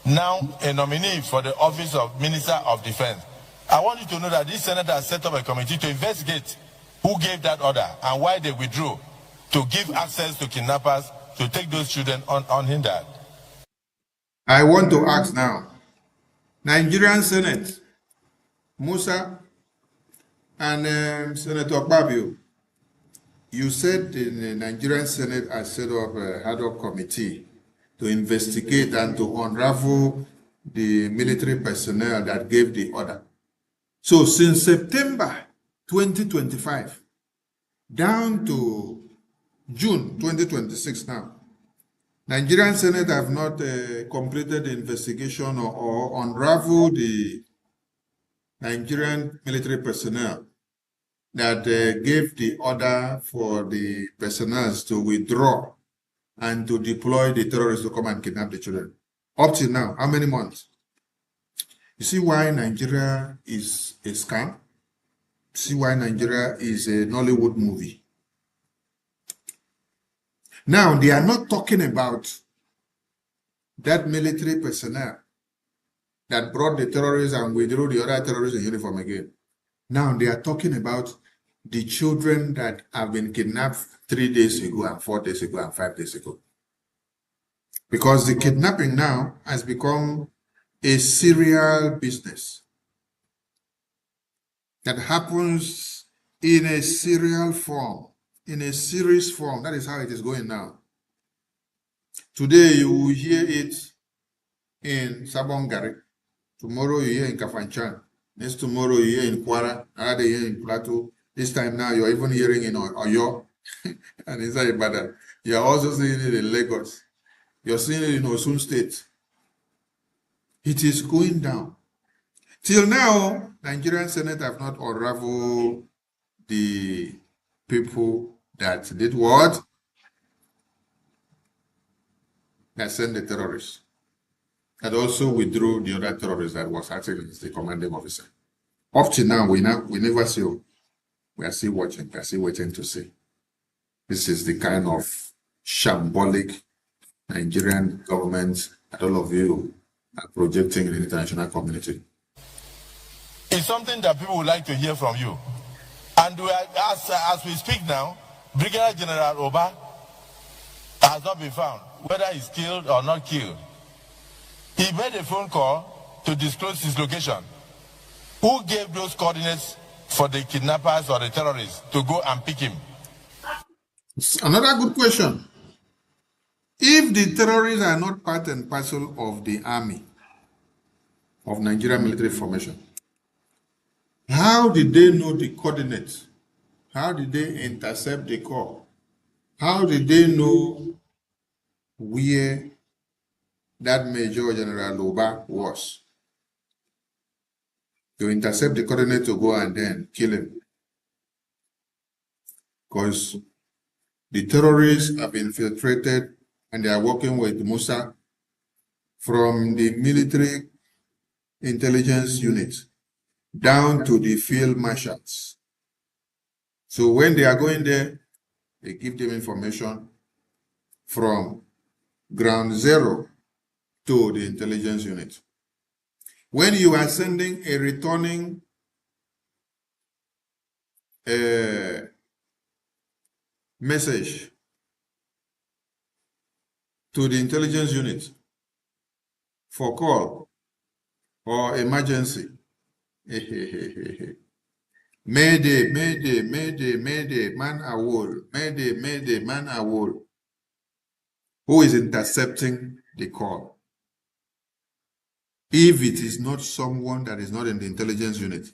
now a nominee for the office of Minister of Defense, I want you to know that this senator has set up a committee to investigate who gave that order and why they withdrew to give access to kidnappers to take those children unhindered. I want to ask now, Nigerian Senate, Musa and Senator Babio, you said the Nigerian Senate has set up a ad hoc committee to investigate and to unravel the military personnel that gave the order. So since September 2025 down to June 2026 now, Nigerian Senate have not completed the investigation or unraveled the Nigerian military personnel that gave the order for the personnel to withdraw and to deploy the terrorists to come and kidnap the children. Up till now, how many months? You see why Nigeria is a scam? See why Nigeria is a Nollywood movie? Now, they are not talking about that military personnel that brought the terrorists and withdrew the other terrorists in uniform again. Now, they are talking about the children that have been kidnapped 3 days ago and 4 days ago and 5 days ago. Because the kidnapping now has become a serial business that happens in a serial form, in a series form. That is how it is going now. Today you will hear it in Sabongari. Tomorrow you hear in Kafanchan. Next tomorrow you hear in Kwara. Another day in Plateau. This time now you're even hearing in Oyo and inside Ibadan. You're also seeing it in Lagos. You're seeing it in Osun State. It is going down. Till now, Nigerian Senate have not unraveled the people that did what? That sent the terrorists. That also withdrew the other terrorists that was acting as the commanding officer. Up to now, we never see. We are still watching. We are still waiting to see. This is the kind of shambolic Nigerian government that all of you are projecting in the international community. It's something that people would like to hear from you. And as we speak now, Brigadier General Oba has not been found, whether he's killed or not killed. He made a phone call to disclose his location. Who gave those coordinates for the kidnappers or the terrorists to go and pick him? Another good question. If the terrorists are not part and parcel of the army, of Nigerian military formation, how did they know the coordinates? How did they intercept the call? How did they know where that Major General Oba was? To intercept the coordinate to go and then kill him. Because the terrorists have infiltrated and they are working with Musa from the military intelligence unit down to the field marshals. So when they are going there, they give them information from ground zero to the intelligence unit. When you are sending a returning message to the intelligence unit for call or emergency, Mayday, Mayday, Mayday, Mayday, man awol, Mayday, Mayday, man awol. Who is intercepting the call? If it is not someone that is not in the intelligence unit,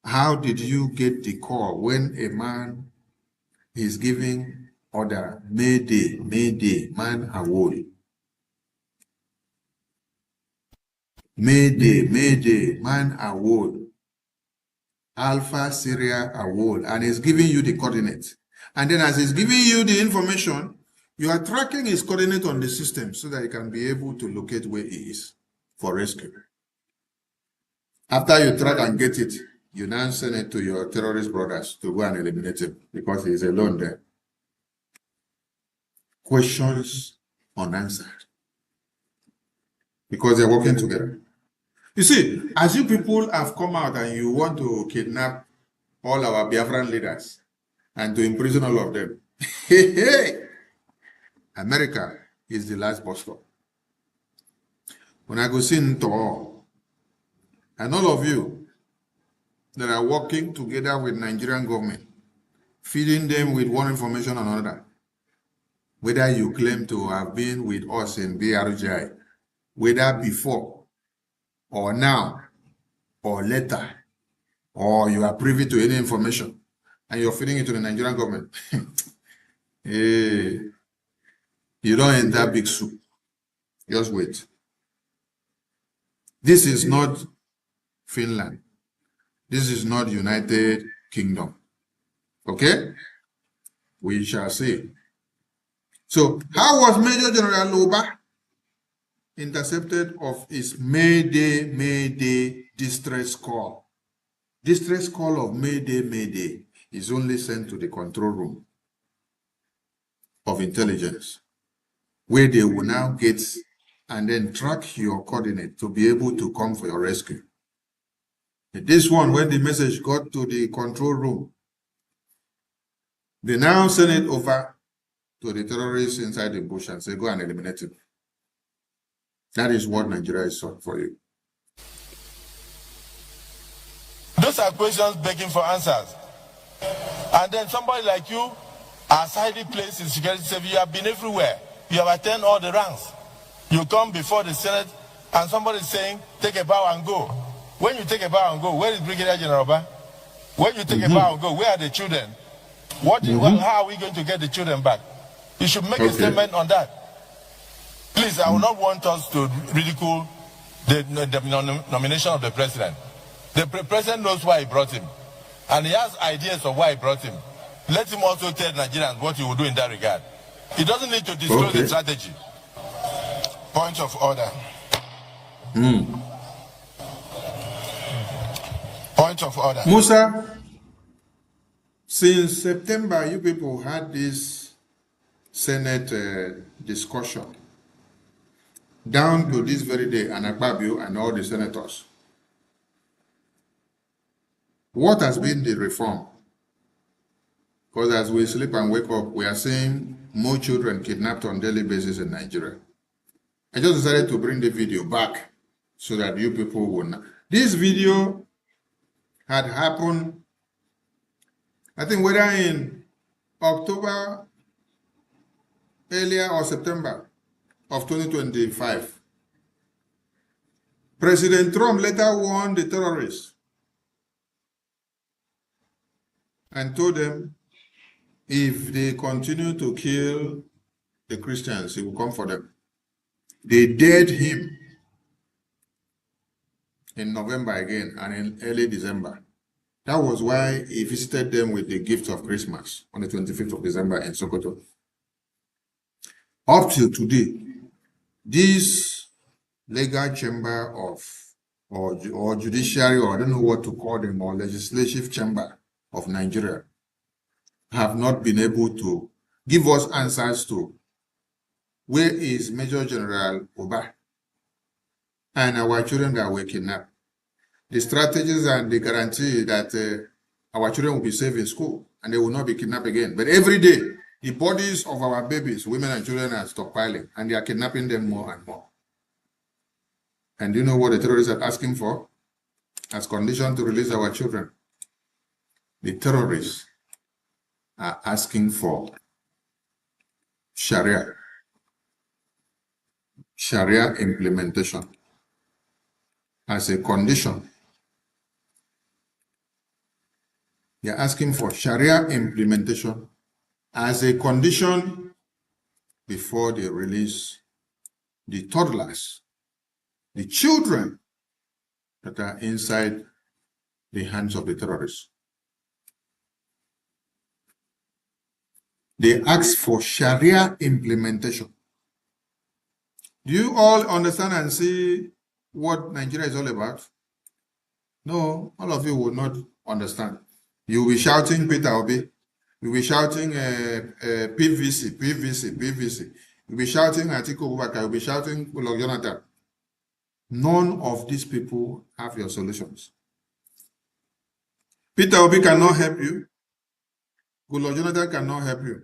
how did you get the call when a man is giving order, Mayday, Mayday, man awol? Mayday, Mayday, man awol. Alpha, Syria, Awol, and it's giving you the coordinates. And then as it's giving you the information, you are tracking his coordinate on the system so that you can be able to locate where he is for rescue. After you track and get it, you now send it to your terrorist brothers to go and eliminate him because he is alone there. Questions unanswered. Because they're working together. You see, as you people have come out and you want to kidnap all our Biafran leaders and to imprison all of them, America is the last bus stop. When I go see Nto, and all of you that are working together with Nigerian government, feeding them with one information or another, whether you claim to have been with us in BRGI, whether before or now or later, or you are privy to any information and you're feeding it to the Nigerian government, you don't enter big soup. Just wait. This is not Finland. This is not United Kingdom. Okay? We shall see. So, how was Major General Loba intercepted of his Mayday distress call? Distress call of Mayday is only sent to the control room of intelligence, where they will now get and then track your coordinate to be able to come for your rescue. This one, when the message got to the control room, they now send it over to the terrorists inside the bush and say, go and eliminate him. That is what Nigeria is for you. Those are questions begging for answers. And then somebody like you, as highly placed in security service, you have been everywhere. You have attained all the ranks. You come before the Senate and somebody is saying, take a bow and go. When you take a bow and go, where is Brigadier General Ba? When you take a bow and go, where are the children? How are we going to get the children back? You should make a statement on that. Please, I will not want us to ridicule the nomination of the president. The president knows why he brought him. And he has ideas of why he brought him. Let him also tell Nigerians what he will do in that regard. He doesn't need to disclose the strategy. Point of order. Point of order. Musa, since September, you people had this Senate discussion down to this very day, and Akpabio and all the senators. What has been the reform? Because as we sleep and wake up, we are seeing more children kidnapped on a daily basis in Nigeria. I just decided to bring the video back so that you people will know. This video had happened, I think whether in October, earlier or September of 2025. President Trump later warned the terrorists and told them if they continue to kill the Christians, he will come for them. They dared him in November again and in early December. That was why he visited them with the gift of Christmas on the 25th of December in Sokoto. Up till today, this legal chamber of, or judiciary, or I don't know what to call them, or legislative chamber of Nigeria, have not been able to give us answers to where is Major General Oba and our children that were kidnapped. The strategies and the guarantee that our children will be safe in school and they will not be kidnapped again. But every day, the bodies of our babies, women and children are stockpiling and they are kidnapping them more and more. And do you know what the terrorists are asking for? As condition to release our children. The terrorists are asking for Sharia implementation as a condition. They are asking for Sharia implementation as a condition before they release the toddlers, the children that are inside the hands of the terrorists. They asked for Sharia implementation. Do you all understand and see what Nigeria is all about? No, all of you will not understand. You will be shouting Peter Obi. You will be shouting PVC, PVC, PVC. You will be shouting Atiku Abubakar. You will be shouting Goodluck Jonathan. None of these people have your solutions. Peter Obi cannot help you. Goodluck Jonathan cannot help you.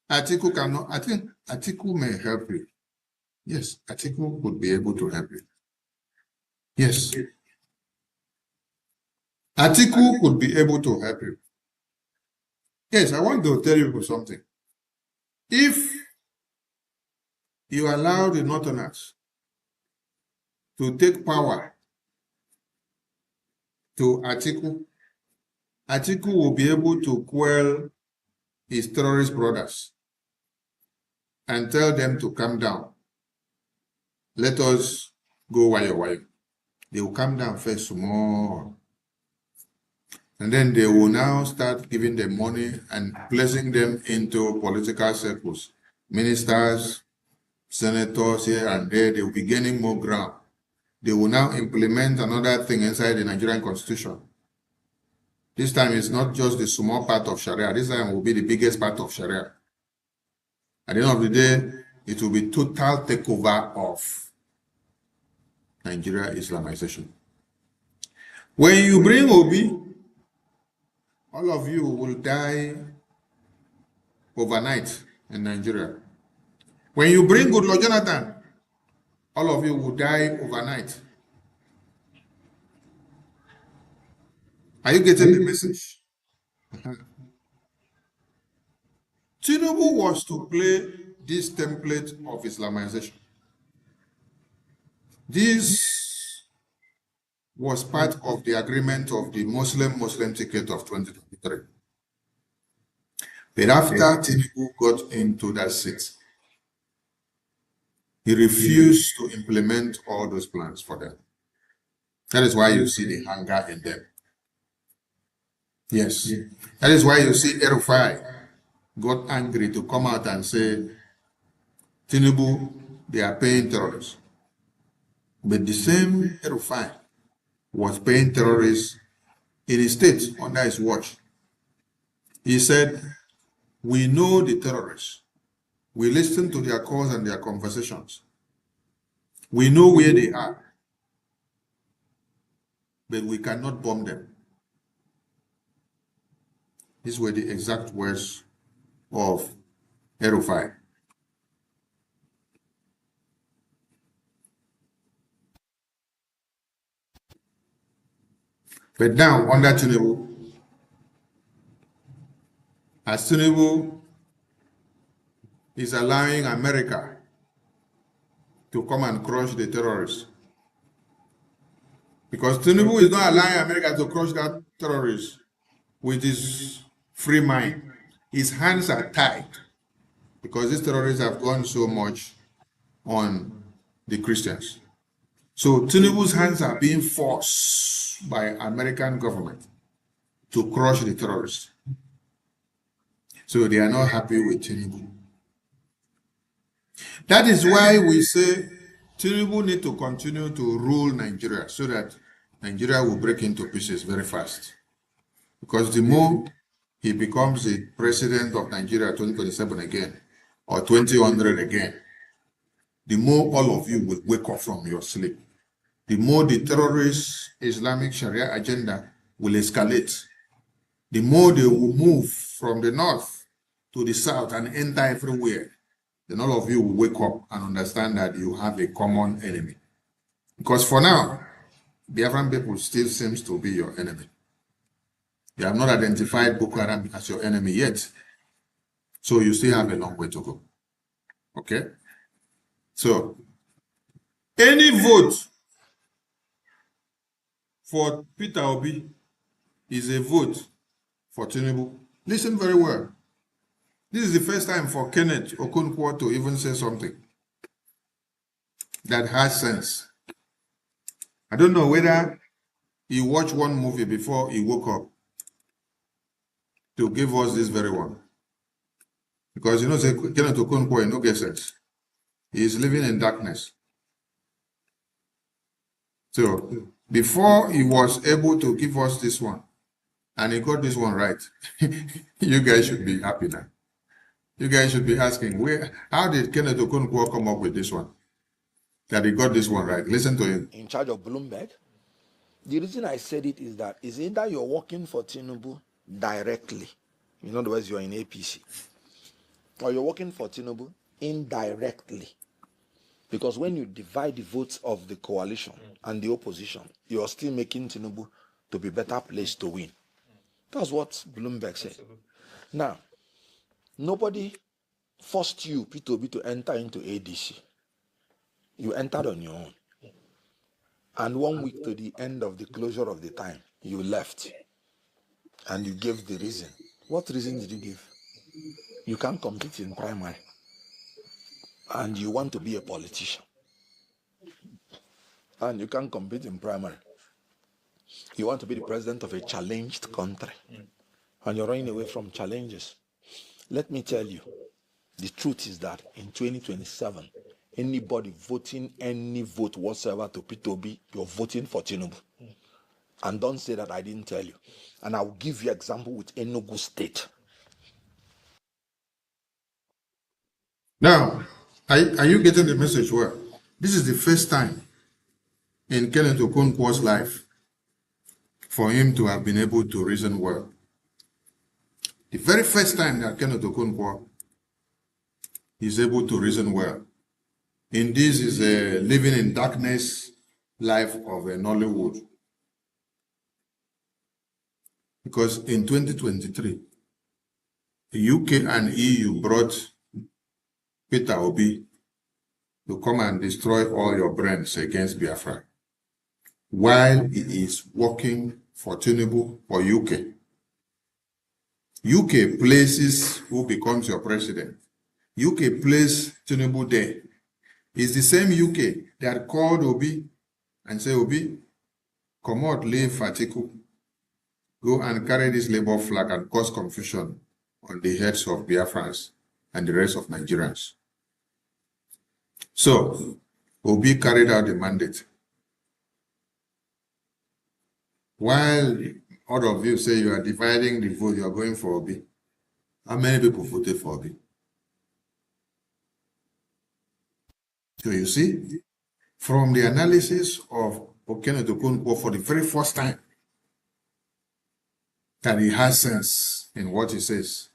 Atiku cannot. I think Atiku may help you. Yes, Atiku would be able to help you. Yes. Atiku could be able to help you. Yes, I want to tell you something. If you allow the Northerners to take power to Atiku, Atiku will be able to quell his terrorist brothers and tell them to calm down. Let us go wayo. They will calm down first small. And then they will now start giving them money and placing them into political circles. Ministers, senators here and there, they will be gaining more ground. They will now implement another thing inside the Nigerian constitution. This time it's not just the small part of Sharia. This time will be the biggest part of Sharia. At the end of the day, it will be total takeover of Nigeria Islamization. When you bring Obi, all of you will die overnight in Nigeria. When you bring Goodluck Jonathan, all of you will die overnight. Are you getting the message? Tinubu was to play this template of Islamization. This was part of the agreement of the Muslim ticket of 2023. But after Tinubu got into that seat, he refused to implement all those plans for them. That is why you see the hunger in them. Yes. That is why you see Erufai got angry to come out and say, Tinubu, they are paying terrorists. But the same Erufai was paying terrorists in his state under his watch. He said, we know the terrorists. We listen to their calls and their conversations. We know where they are. But we cannot bomb them. These were the exact words of Erufai. But now, under Tinubu, as Tinubu is allowing America to come and crush the terrorists, because Tinubu is not allowing America to crush that terrorist with his free mind. His hands are tied because these terrorists have gone so much on the Christians. So Tinubu's hands are being forced by American government to crush the terrorists. So they are not happy with Tinubu. That is why we say Tinubu need to continue to rule Nigeria so that Nigeria will break into pieces very fast. Because the more he becomes the president of Nigeria 2027 again, or 2100 again, the more all of you will wake up from your sleep. The more the terrorist Islamic Sharia agenda will escalate. The more they will move from the north to the south and enter everywhere. Then all of you will wake up and understand that you have a common enemy. Because for now, Biafran people still seems to be your enemy. You have not identified Boko Haram as your enemy yet. So you still have a long way to go. Okay? So, any vote for Peter Obi is a vote for Tinubu. Listen very well. This is the first time for Kenneth Okonkwo to even say something that has sense. I don't know whether he watched one movie before he woke up to give us this very one. Because you know, say Kenneth Okonkwo no get sense. He is living in darkness. So before he was able to give us this one, and he got this one right, you guys should be happy now. You guys should be asking, how did Kenneth Okonkwo come up with this one? That he got this one right. Listen to him. In charge of Bloomberg. The reason I said it is that is either you're working for Tinubu directly, in other words, you're in APC, or you're working for Tinubu indirectly. Because when you divide the votes of the coalition and the opposition, you're still making Tinubu to be better placed to win. That's what Bloomberg said. Now, nobody forced you, P2B, to enter into ADC. You entered on your own. And 1 week to the end of the closure of the time, you left. And you gave the reason. What reason did you give? You can't compete in primary. And you want to be a politician. And you can't compete in primary. You want to be the president of a challenged country. And you're running away from challenges. Let me tell you, the truth is that in 2027, anybody voting any vote whatsoever to P2B, you're voting for Tinubu. And don't say that I didn't tell you. And I will give you example with Enugu State. Now, are you getting the message well? This is the first time in Kenneth Okonkwo's life for him to have been able to reason well. The very first time that Kenneth Okonkwo is able to reason well. In this is a living in darkness life of a Nollywood. Because in 2023, the UK and EU brought Peter Obi to come and destroy all your brains against Biafra, while he is working for Tinubu or UK. UK places who becomes your president. UK places Tinubu there. It's the same UK that called Obi and say, Obi, come out, leave Fatiku. Go and carry this Labour flag and cause confusion on the heads of Biafrans and the rest of Nigerians. So, Obi carried out the mandate. While all of you say you are dividing the vote, you are going for Obi. How many people voted for Obi? So you see, from the analysis of Kenneth Okonkwo for the very first time, that he has sense in what he says.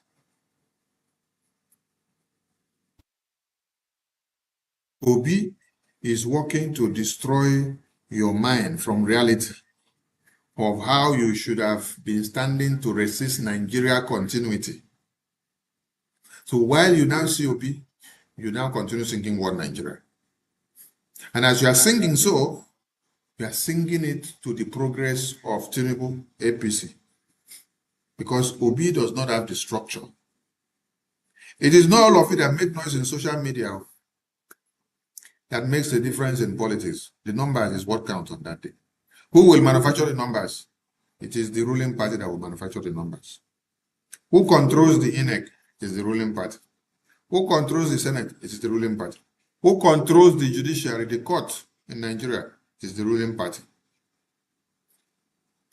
Obi is working to destroy your mind from reality of how you should have been standing to resist Nigeria continuity. So while you now see Obi, you now continue singing One Nigeria. And as you are singing so, you are singing it to the progress of Tinubu APC. Because Obi does not have the structure. It is not all of it that make noise in social media that makes a difference in politics. The numbers is what counts on that day. Who will manufacture the numbers? It is the ruling party that will manufacture the numbers. Who controls the INEC? It is the ruling party. Who controls the Senate? It is the ruling party. Who controls the judiciary, the court in Nigeria? It is the ruling party.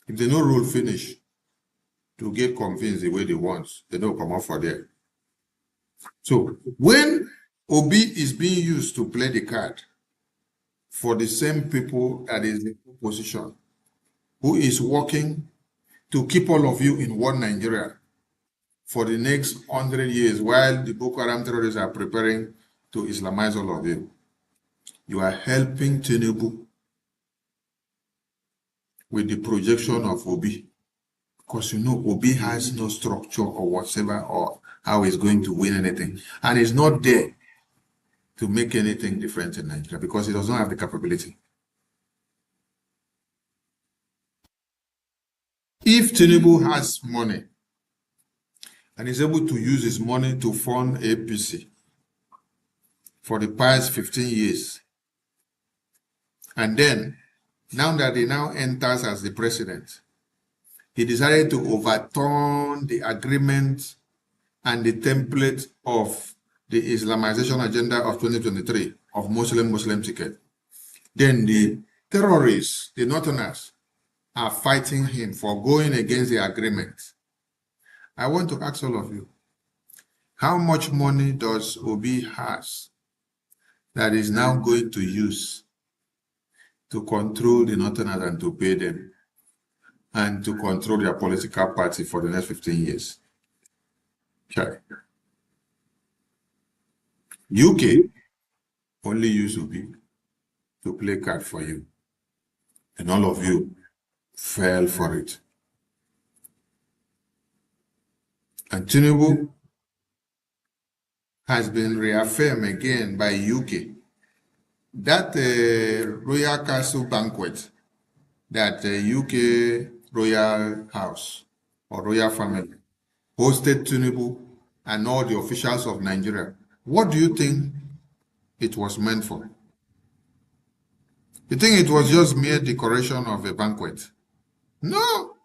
If they no rule finish, to get convinced the way they want, they don't come out for there. So when Obi is being used to play the card for the same people that is in opposition, who is working to keep all of you in one Nigeria for the next 100 years while the Boko Haram terrorists are preparing to Islamize all of you, you are helping Tinubu with the projection of Obi. Because you know Obi has no structure or whatever or how he's going to win anything. And he's not there to make anything different in Nigeria because he does not have the capability. If Tinubu has money and is able to use his money to fund APC for the past 15 years, and then Now that he now enters as the president, he decided to overturn the agreement and the template of the Islamization agenda of 2023 of Muslim ticket. Then the terrorists, the Northerners, are fighting him for going against the agreement. I want to ask all of you, how much money does Obi has that is now going to use to control the Northerners and to pay them and to control their political party for the next 15 years? Okay. UK only use Obi to play card for you, and all of you fell for it. And Tinubu has been reaffirmed again by UK. That Royal Castle banquet, that UK Royal House or Royal Family hosted Tinubu and all the officials of Nigeria, what do you think it was meant for? You think it was just mere decoration of a banquet? No.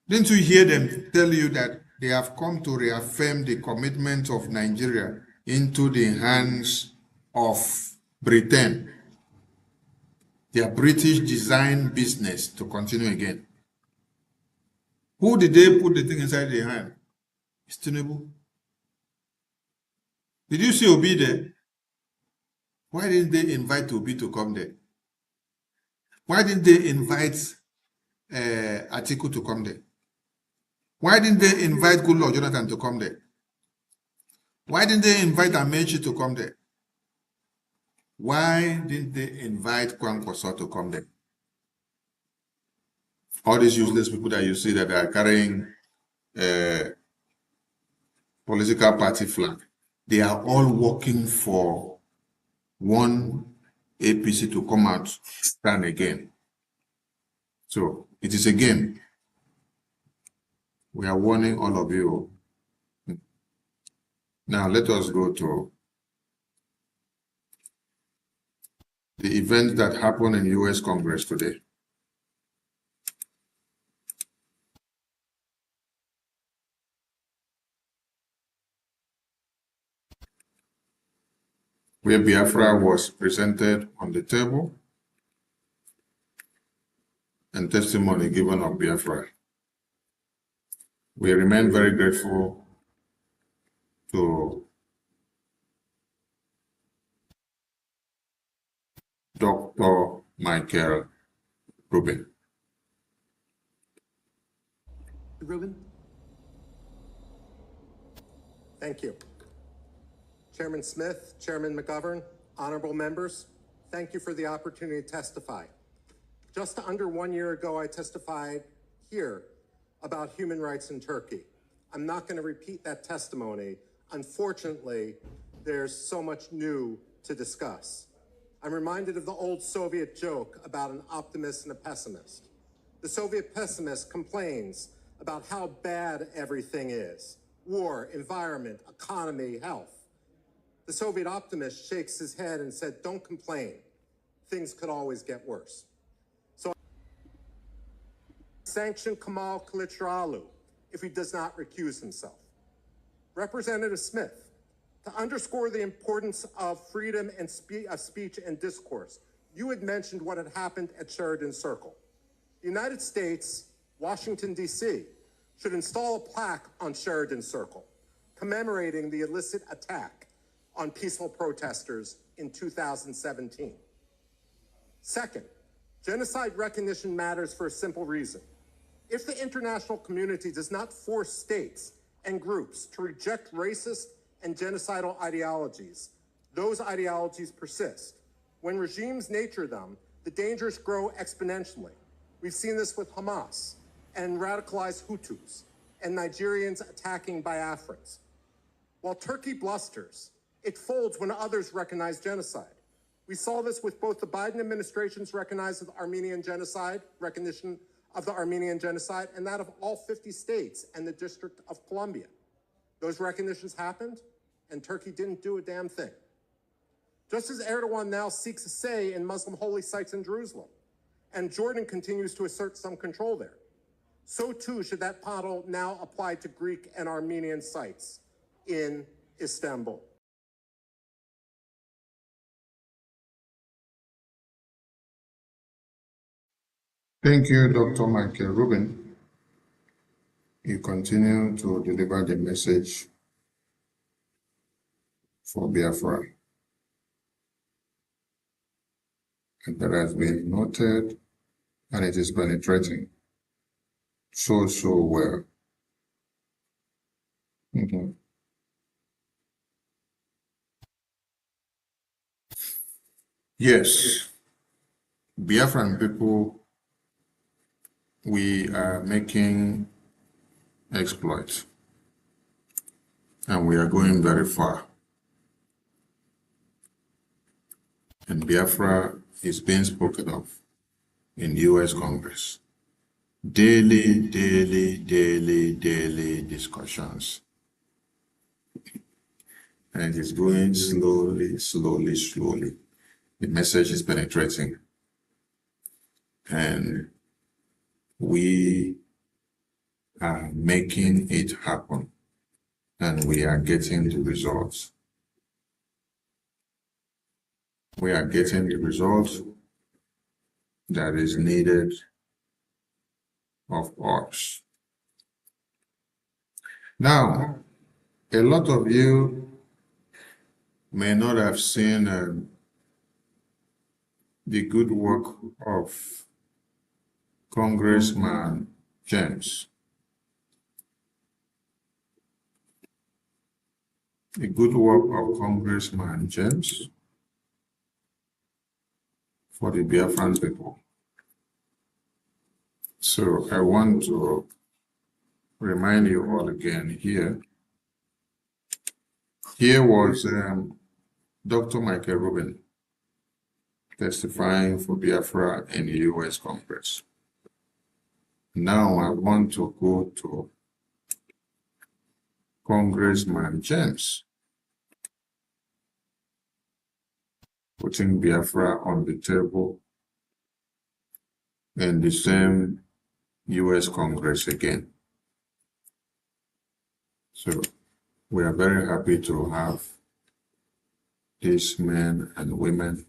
Didn't you hear them tell you that they have come to reaffirm the commitment of Nigeria into the hands of Britain, their British design business, to continue again? Who did they put the thing inside their hand? It's Tinubu. Did you see Obi there? Why didn't they invite Obi to come there? Why didn't they invite Atiku to come there? Why didn't they invite Goodluck Jonathan to come there? Why didn't they invite Amechi to come there? Why didn't they invite Kwankwaso to come there? All these useless people that you see that are carrying political party flag, they are all working for one APC to come out stand again. So it is a game. We are warning all of you. Now let us go to the event that happened in US Congress today. Where Biafra was presented on the table and testimony given of Biafra. We remain very grateful to Dr. Michael Rubin. Rubin. Thank you. Chairman Smith, Chairman McGovern, honorable members, thank you for the opportunity to testify. Just under 1 year ago, I testified here about human rights in Turkey. I'm not going to repeat that testimony. Unfortunately, there's so much new to discuss. I'm reminded of the old Soviet joke about an optimist and a pessimist. The Soviet pessimist complains about how bad everything is: war, environment, economy, health. The Soviet optimist shakes his head and said, "Don't complain. Things could always get worse." So sanction Kemal Kılıçdaroğlu if he does not recuse himself. Representative Smith, to underscore the importance of freedom and of speech and discourse, you had mentioned what had happened at Sheridan Circle. The United States, Washington, D.C., should install a plaque on Sheridan Circle commemorating the illicit attack on peaceful protesters in 2017. Second, genocide recognition matters for a simple reason. If the international community does not force states and groups to reject racist and genocidal ideologies, those ideologies persist. When regimes nature them, the dangers grow exponentially. We've seen this with Hamas and radicalized Hutus and Nigerians attacking Biafrans. While Turkey blusters, it folds when others recognize genocide. We saw this with both the Biden administration's recognition of the Armenian genocide, and that of all 50 states and the District of Columbia. Those recognitions happened, and Turkey didn't do a damn thing. Just as Erdogan now seeks a say in Muslim holy sites in Jerusalem, and Jordan continues to assert some control there. So too should that model now apply to Greek and Armenian sites in Istanbul. Thank you, Dr. Michael Rubin. You continue to deliver the message for Biafra. And that has been noted, and it is penetrating so well. Yes, Biafran people, we are making exploits, and we are going very far. And Biafra is being spoken of in the U.S. Congress. Daily discussions. And it is going slowly. The message is penetrating. And we are making it happen. And we are getting the results. We are getting the results that is needed of us. Now, a lot of you may not have seen the good work of Congressman James. The good work of Congressman James for the Biafran people. So I want to remind you all again here. Here was Dr. Michael Rubin testifying for Biafra in the U.S. Congress. Now I want to go to Congressman James, putting Biafra on the table in the same U.S. Congress again. So we are very happy to have these men and women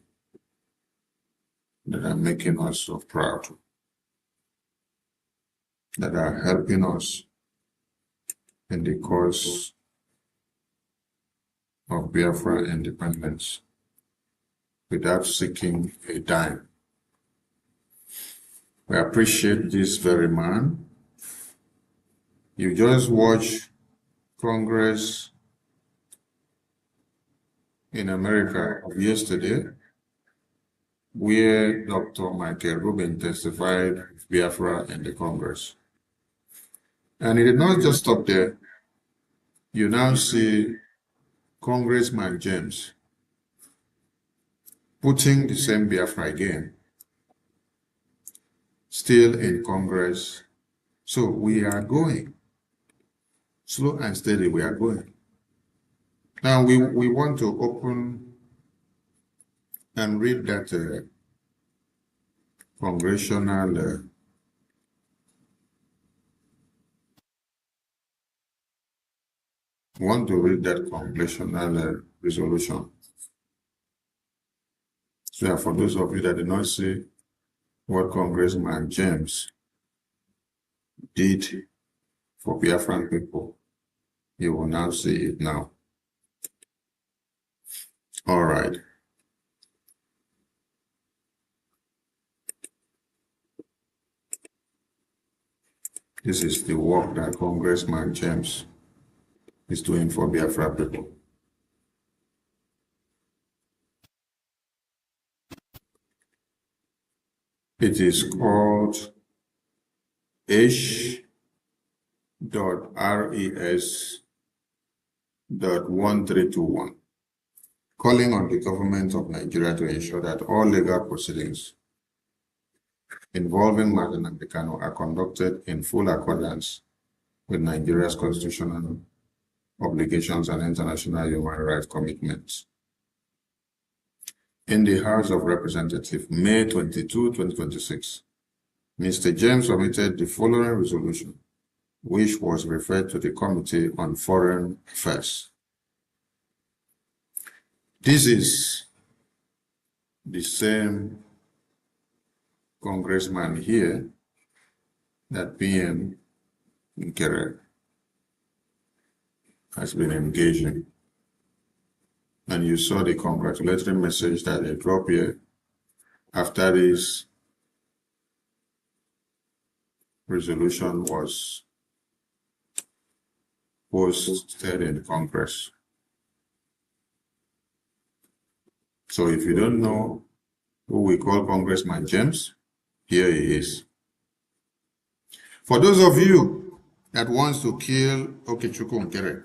that are making us so proud, that are helping us in the cause of Biafra independence without seeking a dime. We appreciate this very man. You just watch Congress in America of yesterday, where Dr. Michael Rubin testified Biafra in the Congress. And he did not just stop there. You now see Congressman James putting the same Biafra again, still in Congress. So we are going. Slow and steady, we are going. Now we want to open and read that congressional resolution. So for those of you that did not see what Congressman James did for Biafran people, you will now see it now. All right. This is the work that Congressman James is doing for Biafra people. It is called H.RES.1321, calling on the government of Nigeria to ensure that all legal proceedings involving Mazi Nnamdi Kanu are conducted in full accordance with Nigeria's constitutional obligations and international human rights commitments. in the House of Representatives, May 22, 2026, Mr. James submitted the following resolution, which was referred to the Committee on Foreign Affairs. This is the same congressman here that PM Nkere has been engaging. And you saw the congratulatory message that they dropped here after this resolution was posted in Congress. So if you don't know who we call Congressman James, here he is. For those of you that wants to kill Okechukwu Nkere,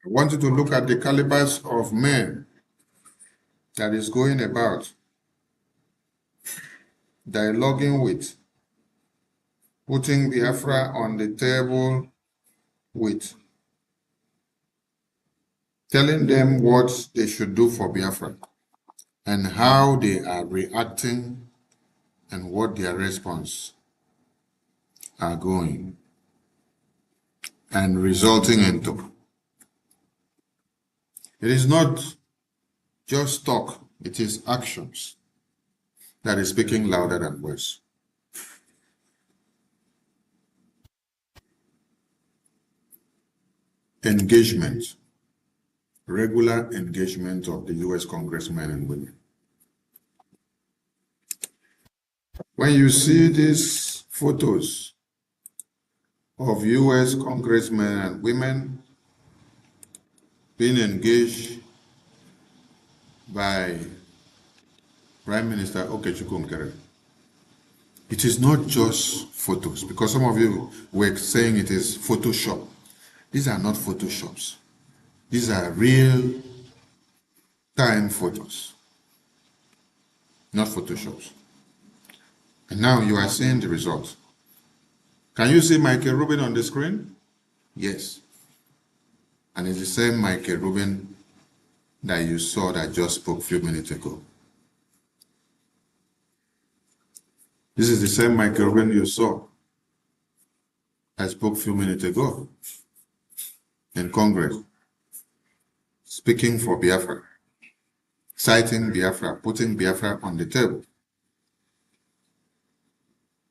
I want you to look at the calibers of men that is going about dialoguing with, putting Biafra on the table with, telling them what they should do for Biafra and how they are reacting and what their response are going and resulting into. It is not just talk, it is actions that is speaking louder than words. Engagement, regular engagement of the US congressmen and women. When you see these photos of US congressmen and women being engaged by Prime Minister Okechukwu Nkere, it is not just photos, because some of you were saying it is Photoshop. These are not Photoshops. These are real time photos, not Photoshops. And now you are seeing the results. Can you see Michael Rubin on the screen? Yes. And it's the same Michael Rubin that you saw that just spoke a few minutes ago. This is the same Michael Rubin you saw that spoke a few minutes ago in Congress, speaking for Biafra, citing Biafra, putting Biafra on the table.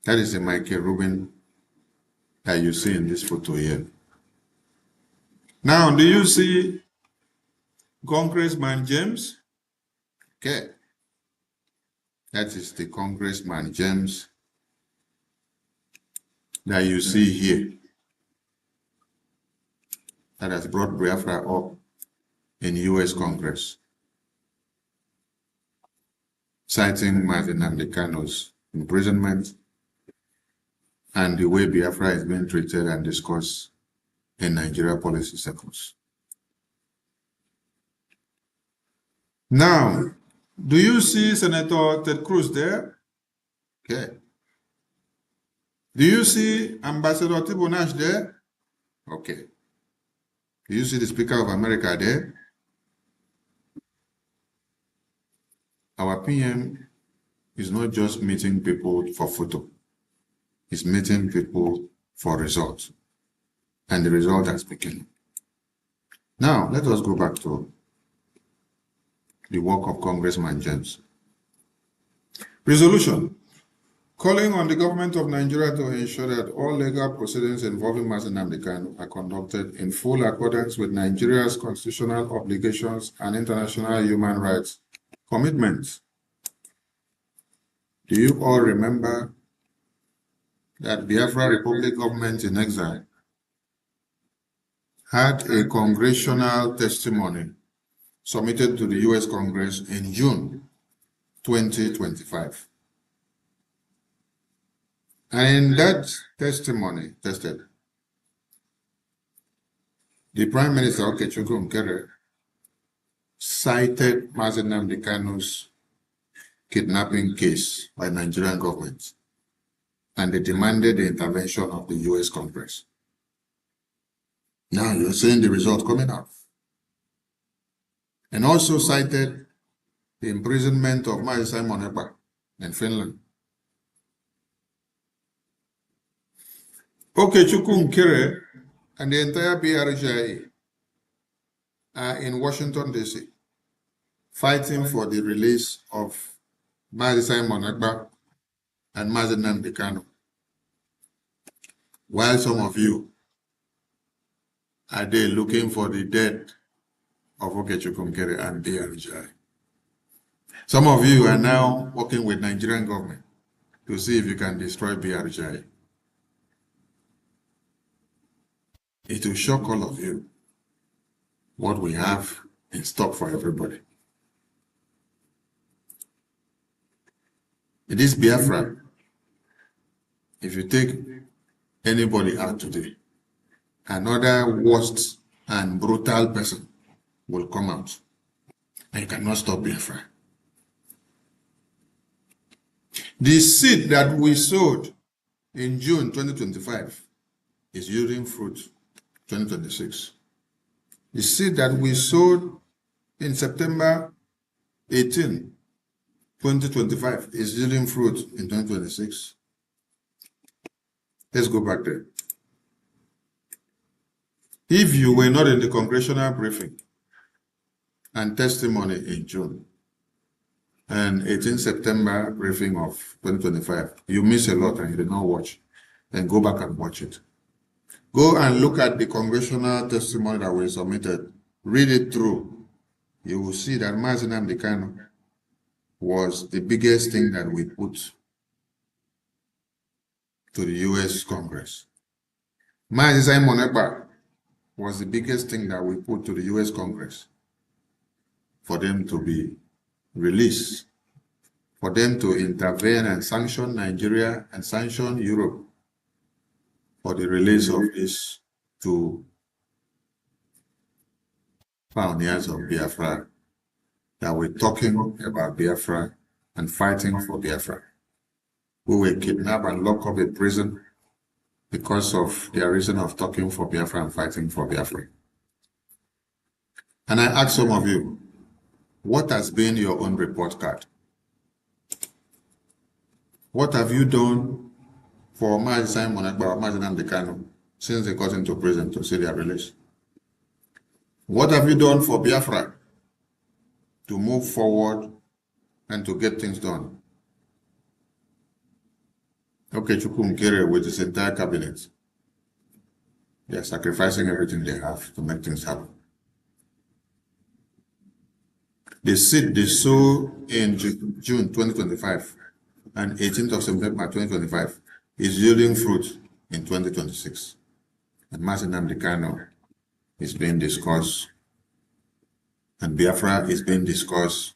That is the Michael Rubin that you see in this photo here. Now, do you see Congressman James? Okay. That is the Congressman James that you see here, that has brought Biafra up in US Congress, citing Martin Nnamdi imprisonment and the way Biafra is being treated and discussed in Nigeria policy circles. Now, do you see Senator Ted Cruz there? Okay. Do you see Ambassador Tibo Nash there? Okay. Do you see the Speaker of America there? Our PM is not just meeting people for photo. He's meeting people for results. And the result has begun. Now, let us go back to the work of Congressman James. Resolution. Calling on the government of Nigeria to ensure that all legal proceedings involving Martin Nnamdi Kanu are conducted in full accordance with Nigeria's constitutional obligations and international human rights commitments. Do you all remember that Biafra Republic government in exile had a congressional testimony submitted to the US Congress in June 2025? And in that testimony the Prime Minister Okechukwu Nkere cited Mazi Nnamdi Kanu's kidnapping case by Nigerian government, and they demanded the intervention of the US Congress. Now you're seeing the result coming out. and also cited the imprisonment of Mazi Simon Ekpa in Finland. Okechukwu Nkere and the entire BRGI are in Washington, D.C., fighting for the release of Mazi Simon Ekpa and Mazi Nnamdi Kanu, while some of you are there looking for the death of Okechukwu Nkere and BRGI. Some of you are now working with Nigerian government to see if you can destroy BRGI. It will shock all of you what we have in stock for everybody. It is Biafra. If you take anybody out today, another worst and brutal person will come out, and you cannot stop Biafra. The seed that we sowed in June 2025 is yielding fruit 2026. The seed that we sowed in September 18, 2025 is yielding fruit in 2026. Let's go back there. If you were not in the congressional briefing and testimony in June and 18 September briefing of 2025, you miss a lot and you did not watch. Then go back and watch it. Go and look at the congressional testimony that we submitted. Read it through. You will see that Mazi Nnamdi Kanu was the biggest thing that we put to the U.S. Congress. Mazi Simon Ekpa was the biggest thing that we put to the U.S. Congress for them to be released, for them to intervene and sanction Nigeria and sanction Europe for the release of these two pioneers of Biafra that were talking about Biafra and fighting for Biafra, who were kidnapped and locked up in prison because of their reason of talking for Biafra and fighting for Biafra. And I ask some of you, what has been your own report card? What have you done for Mazi Simon Ekpa or Mazi Nnamdi Kanu since they got into prison to see their release? What have you done for Biafra to move forward and to get things done? Okechukwu Nkere with his entire cabinet, they are sacrificing everything they have to make things happen. The seed they sow in June 2025 and 18th of September 2025 is yielding fruit in 2026. And Mazi Nnamdi Kanu is being discussed, and Biafra is being discussed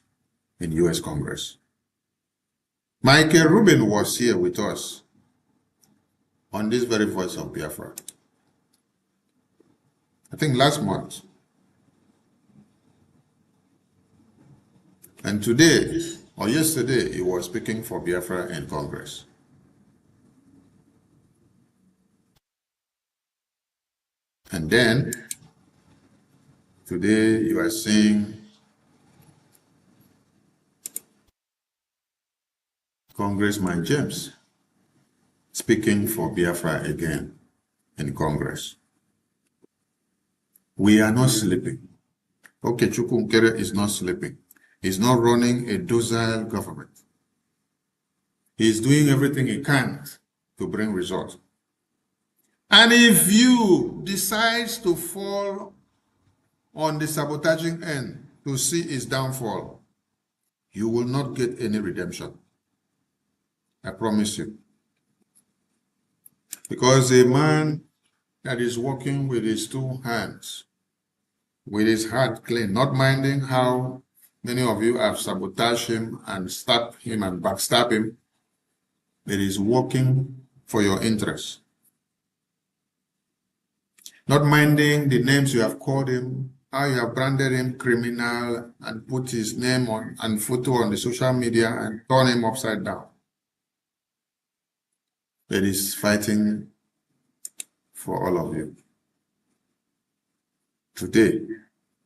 in U.S. Congress. Michael Rubin was here with us on this very voice of Biafra, I think last month. And today, or yesterday, he was speaking for Biafra in Congress. And then, today you are seeing Congressman James speaking for Biafra again in Congress. We are not sleeping. Okechukwu Nkere is not sleeping. He's not running a docile government. He's doing everything he can to bring results. And if you decide to fall on the sabotaging end to see his downfall, you will not get any redemption. I promise you. Because a man that is working with his two hands, with his heart clean, not minding how many of you have sabotaged him and stabbed him and backstab him, it is working for your interests. Not minding the names you have called him, how you have branded him criminal and put his name on and photo on the social media and turn him upside down. It is fighting for all of you. Today,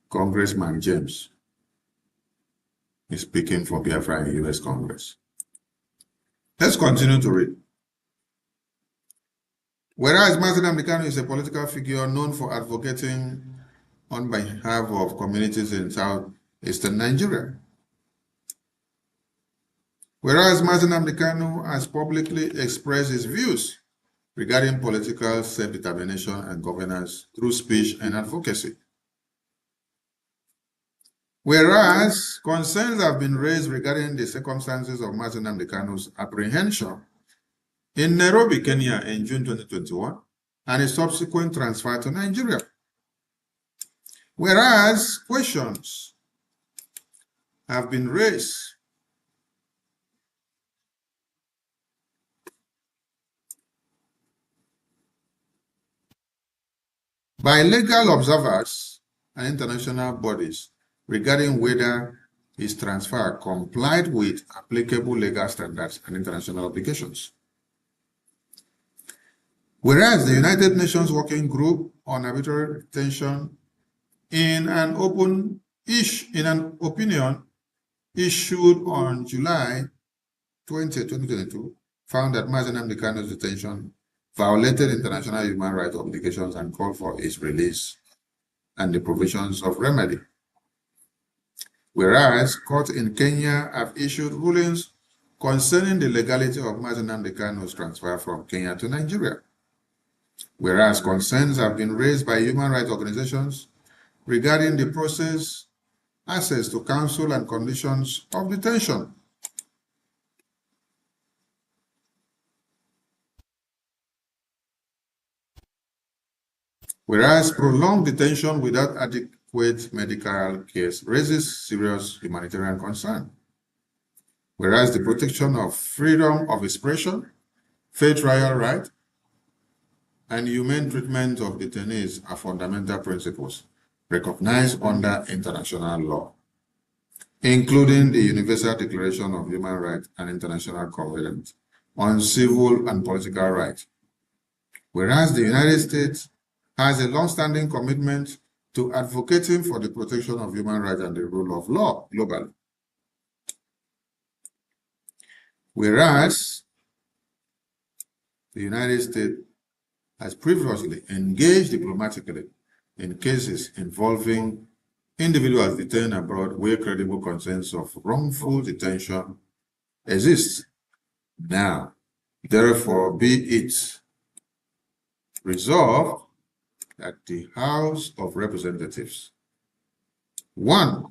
Congressman James is speaking for Biafra in US Congress. Let's continue to read. Whereas Mazi Nnamdi Kanu is a political figure known for advocating on behalf of communities in southeastern Nigeria. Whereas Mazi Nnamdi Kanu has publicly expressed his views regarding political self-determination and governance through speech and advocacy. Whereas concerns have been raised regarding the circumstances of Mazi Nnamdi Kanu's apprehension in Nairobi, Kenya in June 2021 and his subsequent transfer to Nigeria. Whereas questions have been raised by legal observers and international bodies regarding whether his transfer complied with applicable legal standards and international obligations. Whereas the United Nations Working Group on Arbitrary Detention, in an opinion issued on July 20, 2022, found that Mazi Nnamdi Kanu's detention violated international human rights obligations and called for his release and the provisions of remedy. Whereas courts in Kenya have issued rulings concerning the legality of Mazi Nnamdi Kanu's transfer from Kenya to Nigeria. Whereas concerns have been raised by human rights organizations regarding the process, access to counsel, and conditions of detention. Whereas prolonged detention without adequate medical care raises serious humanitarian concern. Whereas the protection of freedom of expression, fair trial right, and humane treatment of detainees are fundamental principles recognized under international law, including the Universal Declaration of Human Rights and International Covenant on Civil and Political Rights. Whereas the United States has a long-standing commitment to advocating for the protection of human rights and the rule of law globally. Whereas the United States has previously engaged diplomatically in cases involving individuals detained abroad where credible concerns of wrongful detention exist. Now, therefore, be it resolved that the House of Representatives, 1,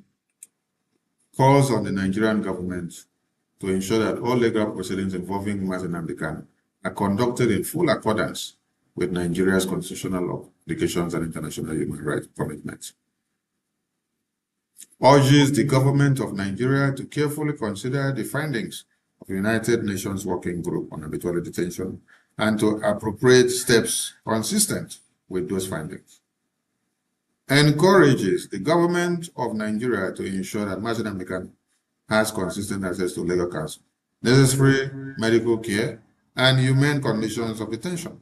calls on the Nigerian government to ensure that all legal proceedings involving Mazi Nnamdi Kanu are conducted in full accordance with Nigeria's constitutional obligations and international human rights commitments. Urges the government of Nigeria to carefully consider the findings of the United Nations Working Group on Arbitrary Detention and to appropriate steps consistent with those findings. Encourages the government of Nigeria to ensure that Mazi Nnamdi Kanu has consistent access to legal counsel, necessary medical care, and humane conditions of detention.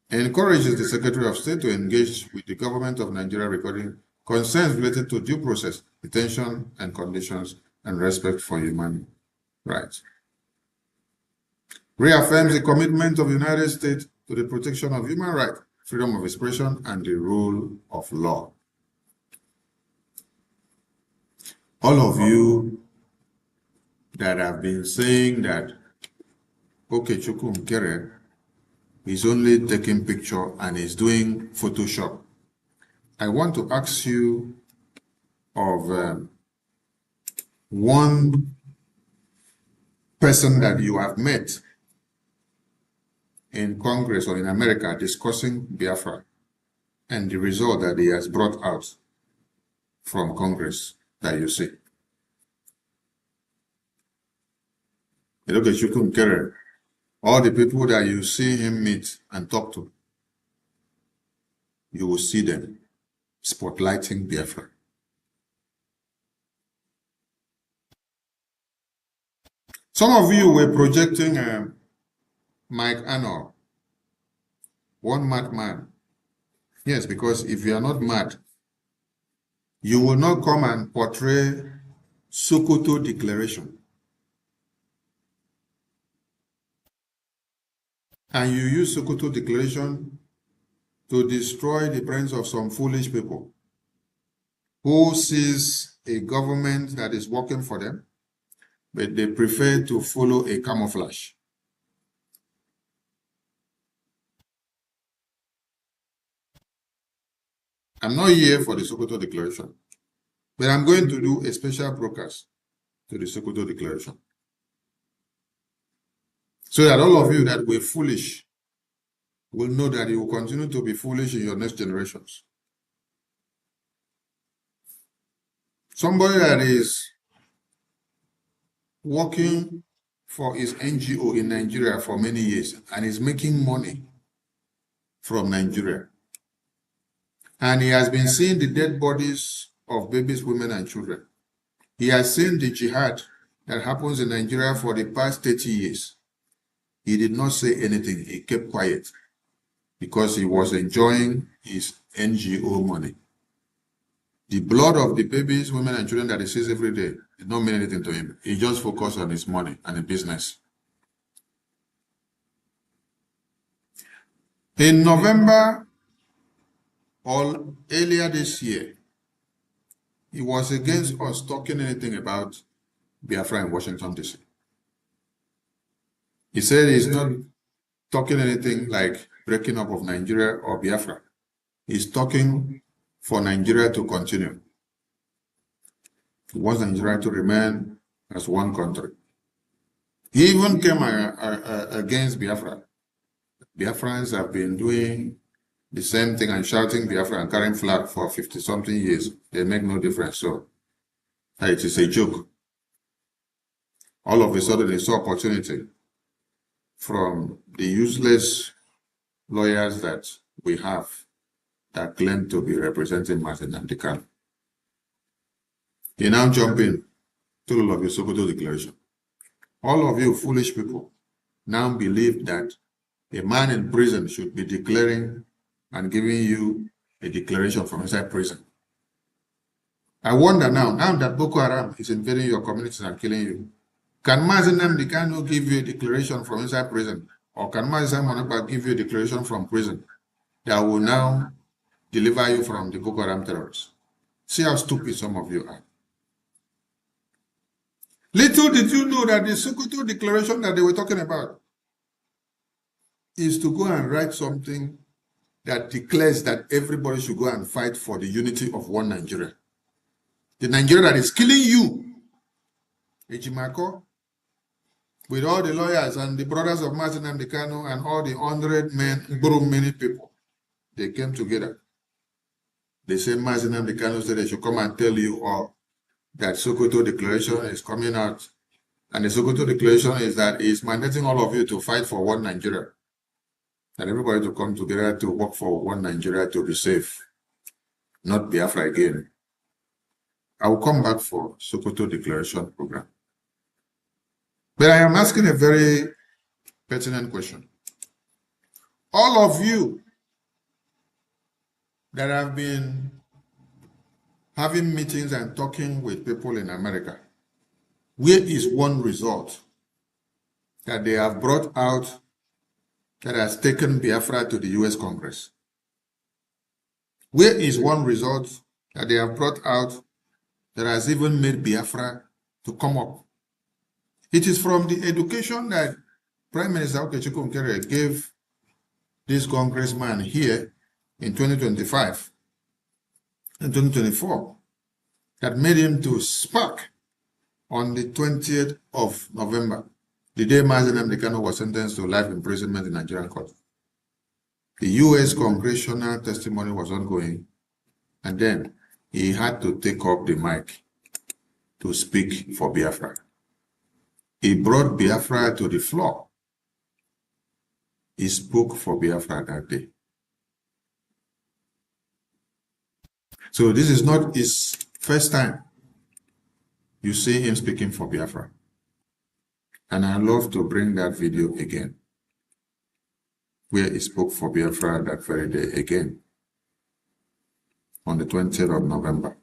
Encourages the Secretary of State to engage with the government of Nigeria regarding concerns related to due process, detention and conditions, and respect for human rights. Reaffirms the commitment of the United States to the protection of human rights, freedom of expression, and the rule of law. All of you that have been saying that Okechukwu Nkere is only taking picture and is doing Photoshop, I want to ask you of one person that you have met in Congress or in America discussing Biafra and the result that he has brought out from Congress that you see. You look at Chukwu Nkere, all the people that you see him meet and talk to, you will see them spotlighting Biafra. Some of you were projecting Mike Arnold, one madman. Yes, because if you are not mad, you will not come and portray Sokoto Declaration. And you use Sokoto Declaration to destroy the brains of some foolish people who sees a government that is working for them, but they prefer to follow a camouflage. I'm not here for the Sokoto Declaration, but I'm going to do a special broadcast to the Sokoto Declaration, so that all of you that were foolish will know that you will continue to be foolish in your next generations. Somebody that is working for his NGO in Nigeria for many years and is making money from Nigeria, and he has been seeing the dead bodies of babies, women, and children. He has seen the jihad that happens in Nigeria for the past 30 years. He did not say anything. He kept quiet because he was enjoying his NGO money. The blood of the babies, women, and children that he sees every day did not mean anything to him. He just focused on his money and his business. In November or earlier this year, he was against us talking anything about Biafra in Washington, D.C. He said he's not talking anything like breaking up of Nigeria or Biafra. He's talking for Nigeria to continue. He wants Nigeria to remain as one country. He even came against Biafra. Biafrans have been doing the same thing and shouting Biafra and carrying flag for 50-something years. They make no difference. So it is a joke. All of a sudden, they saw opportunity from the useless lawyers that we have that claim to be representing Martin Nnamdi Kanu. He now jump in to all of your Sokoto Declaration. All of you foolish people now believe that a man in prison should be declaring and giving you a declaration from inside prison. I wonder now that Boko Haram is invading your communities and killing you, can Martin Nnamdi Kanu give you a declaration from inside prison? Or can Martin Monapa give you a declaration from prison that will now deliver you from the Boko Haram terrorists? See how stupid some of you are. Little did you know that the Sokoto Declaration that they were talking about is to go and write something that declares that everybody should go and fight for the unity of one Nigeria. The Nigeria that is killing you, Ejimako, with all the lawyers and the brothers of Martin Nnamdi Kanu and all the 100 men, many people, they came together. They said Martin Nnamdi Kanu said they should come and tell you all that Sokoto Declaration is coming out. And the Sokoto Declaration is that it's mandating all of you to fight for one Nigeria. And everybody to come together to work for one Nigeria to be safe. Not Biafra again. I will come back for Sokoto Declaration program. But I am asking a very pertinent question. All of you that have been having meetings and talking with people in America, where is one result that they have brought out that has taken Biafra to the US Congress? Where is one result that they have brought out that has even made Biafra to come up? It is from the education that Prime Minister Okechukwu Nkere gave this congressman here in 2025 and 2024 that made him to spark on the 20th of November, the day Martin Nnamdi Kanu was sentenced to life imprisonment in Nigerian court. The U.S. congressional testimony was ongoing, and then he had to take up the mic to speak for Biafra. He brought Biafra to the floor. He spoke for Biafra that day. So this is not his first time you see him speaking for Biafra. And I love to bring that video again, where he spoke for Biafra that very day again, on the 20th of November.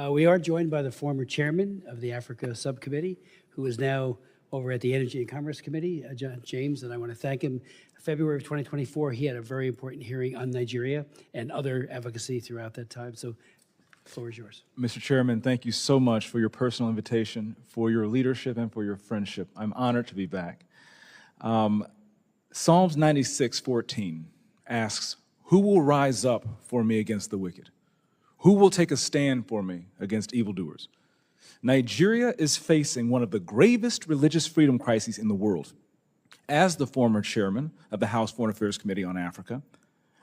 We are joined by the former chairman of the Africa Subcommittee, who is now over at the Energy and Commerce Committee, John James, and I want to thank him. February of 2024, he had a very important hearing on Nigeria and other advocacy throughout that time. So the floor is yours. Mr. Chairman, thank you so much for your personal invitation, for your leadership, and for your friendship. I'm honored to be back. Psalms 96:14 asks, "Who will rise up for me against the wicked? Who will take a stand for me against evildoers?" Nigeria is facing one of the gravest religious freedom crises in the world. As the former chairman of the House Foreign Affairs Committee on Africa,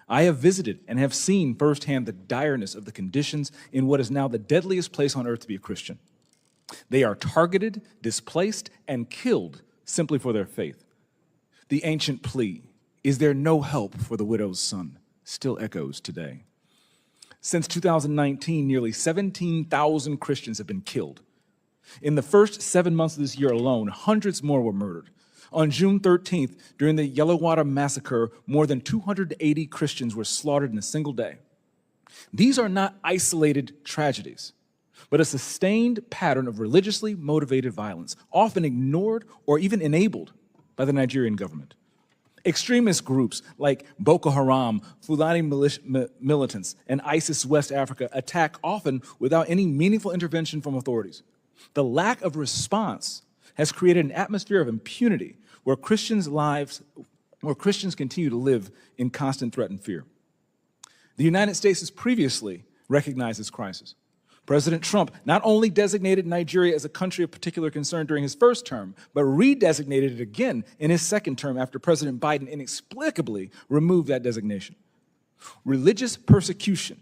I have visited and have seen firsthand the direness of the conditions in what is now the deadliest place on earth to be a Christian. They are targeted, displaced, and killed simply for their faith. The ancient plea, "Is there no help for the widow's son?" still echoes today. Since 2019, nearly 17,000 Christians have been killed. In the first 7 months of this year alone, hundreds more were murdered. On June 13th, during the Yellowater massacre, more than 280 Christians were slaughtered in a single day. These are not isolated tragedies, but a sustained pattern of religiously motivated violence, often ignored or even enabled by the Nigerian government. Extremist groups like Boko Haram, Fulani militants, and ISIS West Africa attack often without any meaningful intervention from authorities. The lack of response has created an atmosphere of impunity where Christians continue to live in constant threat and fear. The United States has previously recognized this crisis. President Trump not only designated Nigeria as a country of particular concern during his first term, but redesignated it again in his second term after President Biden inexplicably removed that designation. Religious persecution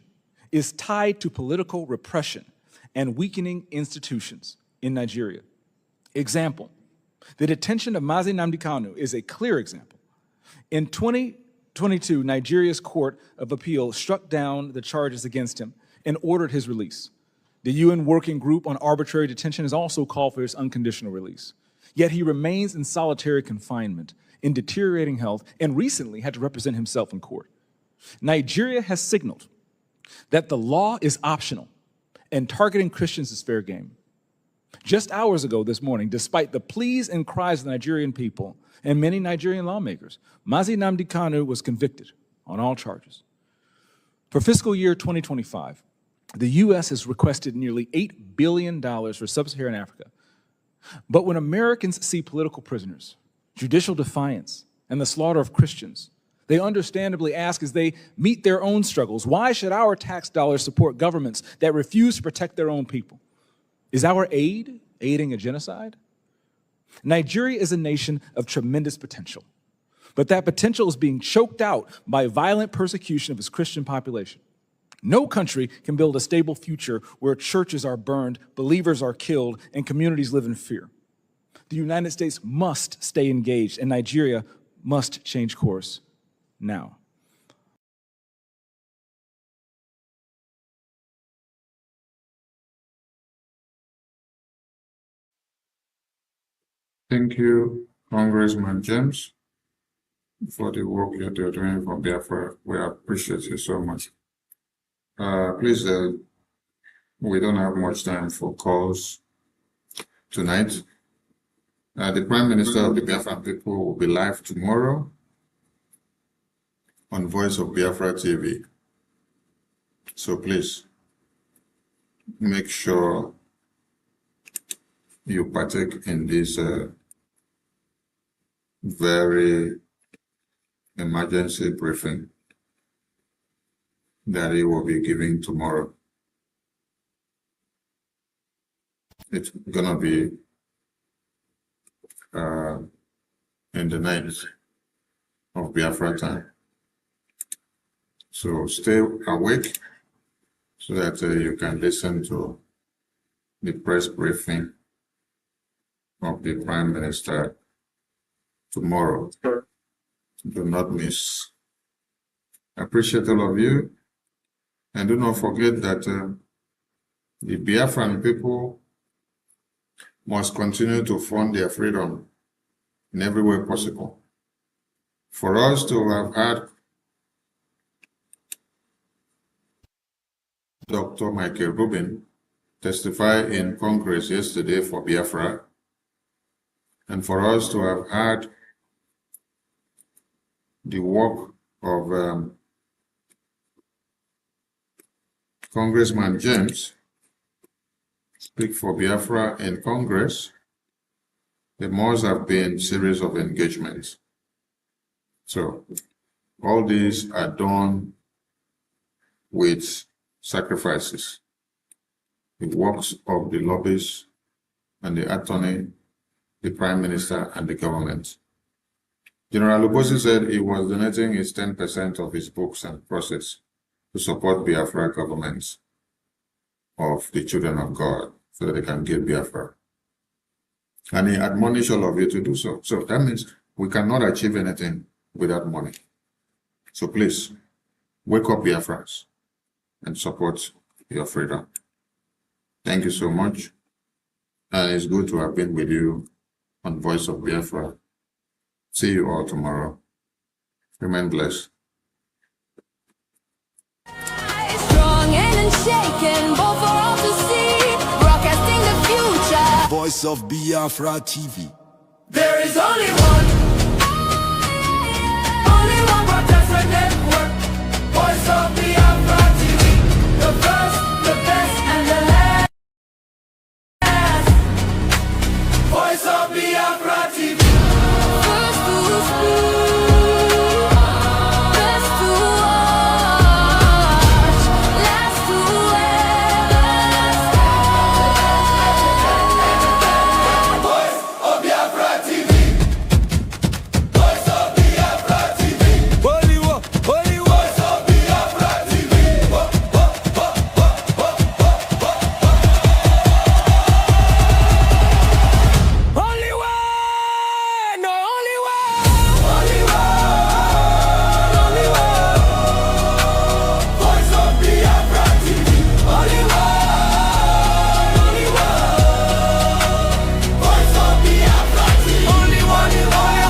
is tied to political repression and weakening institutions in Nigeria. Example, the detention of Mazi Nnamdi Kanu is a clear example. In 2022, Nigeria's Court of Appeal struck down the charges against him and ordered his release. The UN Working Group on Arbitrary Detention has also called for his unconditional release. Yet he remains in solitary confinement, in deteriorating health, and recently had to represent himself in court. Nigeria has signaled that the law is optional and targeting Christians is fair game. Just hours ago this morning, despite the pleas and cries of the Nigerian people and many Nigerian lawmakers, Mazi Nnamdi Kanu was convicted on all charges. For fiscal year 2025, the U.S. has requested nearly $8 billion for sub-Saharan Africa. But when Americans see political prisoners, judicial defiance, and the slaughter of Christians, they understandably ask as they meet their own struggles, why should our tax dollars support governments that refuse to protect their own people? Is our aid aiding a genocide? Nigeria is a nation of tremendous potential, but that potential is being choked out by violent persecution of its Christian population. No country can build a stable future where churches are burned, believers are killed, and communities live in fear. The United States must stay engaged, and Nigeria must change course now. Thank you, Congressman James, for the work you're doing for Biafra. We appreciate you so much. Please, we don't have much time for calls tonight. The Prime Minister of the Biafran people will be live tomorrow on Voice of Biafra TV. So please, make sure you partake in this very emergency briefing that he will be giving tomorrow. It's gonna be in the night of Biafra time. So stay awake so that you can listen to the press briefing of the Prime Minister tomorrow. Do not miss. I appreciate all of you. And do not forget that the Biafran people must continue to front their freedom in every way possible. For us to have had Dr. Michael Rubin testify in Congress yesterday for Biafra, and for us to have had the work of Congressman James speak for Biafra in Congress, there must have been a series of engagements. So all these are done with sacrifices. The works of the lobbyists and the attorney, the prime minister, and the government. General Lubosi said he was donating his 10% of his books and process to support Biafra governments of the children of God so that they can get Biafra. And he admonished all of you to do so. So that means we cannot achieve anything without money. So please, wake up Biafrans and support your freedom. Thank you so much. And it's good to have been with you on Voice of Biafra. See you all tomorrow. Remain blessed. Strong and unshaken, both for all to see, broadcasting the future. Voice of Biafra TV. There is only one broadcaster network. Voice of Biafra TV, the first, the best, and the last. Voice of Biafra TV. First to speak, best to watch, last to ever. Voice of Biafra TV. Voice of Biafra TV. Holy war, holy war. Voice of Biafra TV. Only one, no only one. Only one, only one. Voice of Biafra TV. Only one, only one. Voice of Biafra TV. Only one, only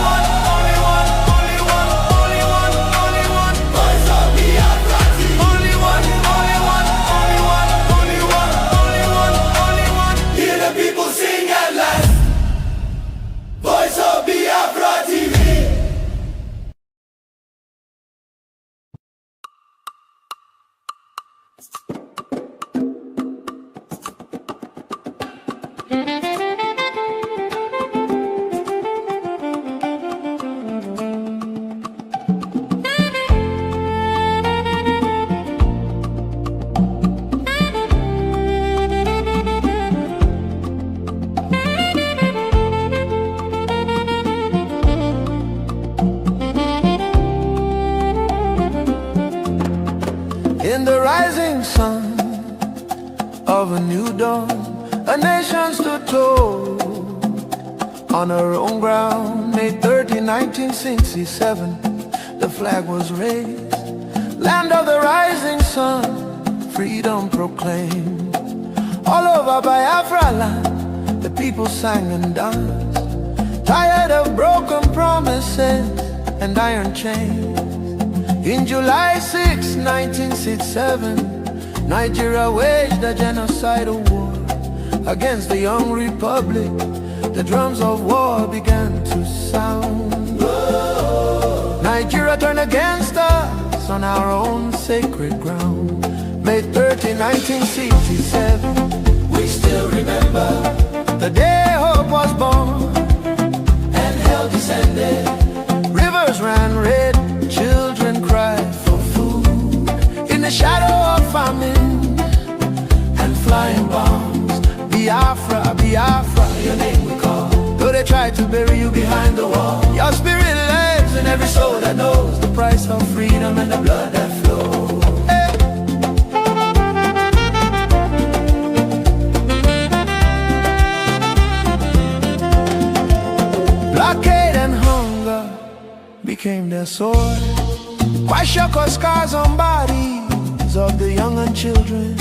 one, only one, only one, only one, only one. Voice of Biafra TV. Only one, only one, only one, only one, only one, only one. Hear the people sing at last. Voice of Biafra TV. In the rising sun of a new dawn, a nation stood tall on her own ground. May 30, 1967, the flag was raised. Land of the rising sun, freedom proclaimed. All over Biafra land, the people sang and danced, tired of broken promises and iron chains. In July 6, 1967, Nigeria waged a genocidal war against the young republic. The drums of war began to sound. Nigeria turned against us on our own sacred ground. May 30, 1967, we still remember the day hope was born and hell descended. Rivers ran red, children cried for food in the shadow of famine and flying bombs. Biafra, Biafra, your name we call. Though they tried to bury you behind the wall, your spirit lives in every soul that knows the price of freedom and the blood that flows. Blockade and hunger became their sword. Kwashako scars on bodies of the young and children.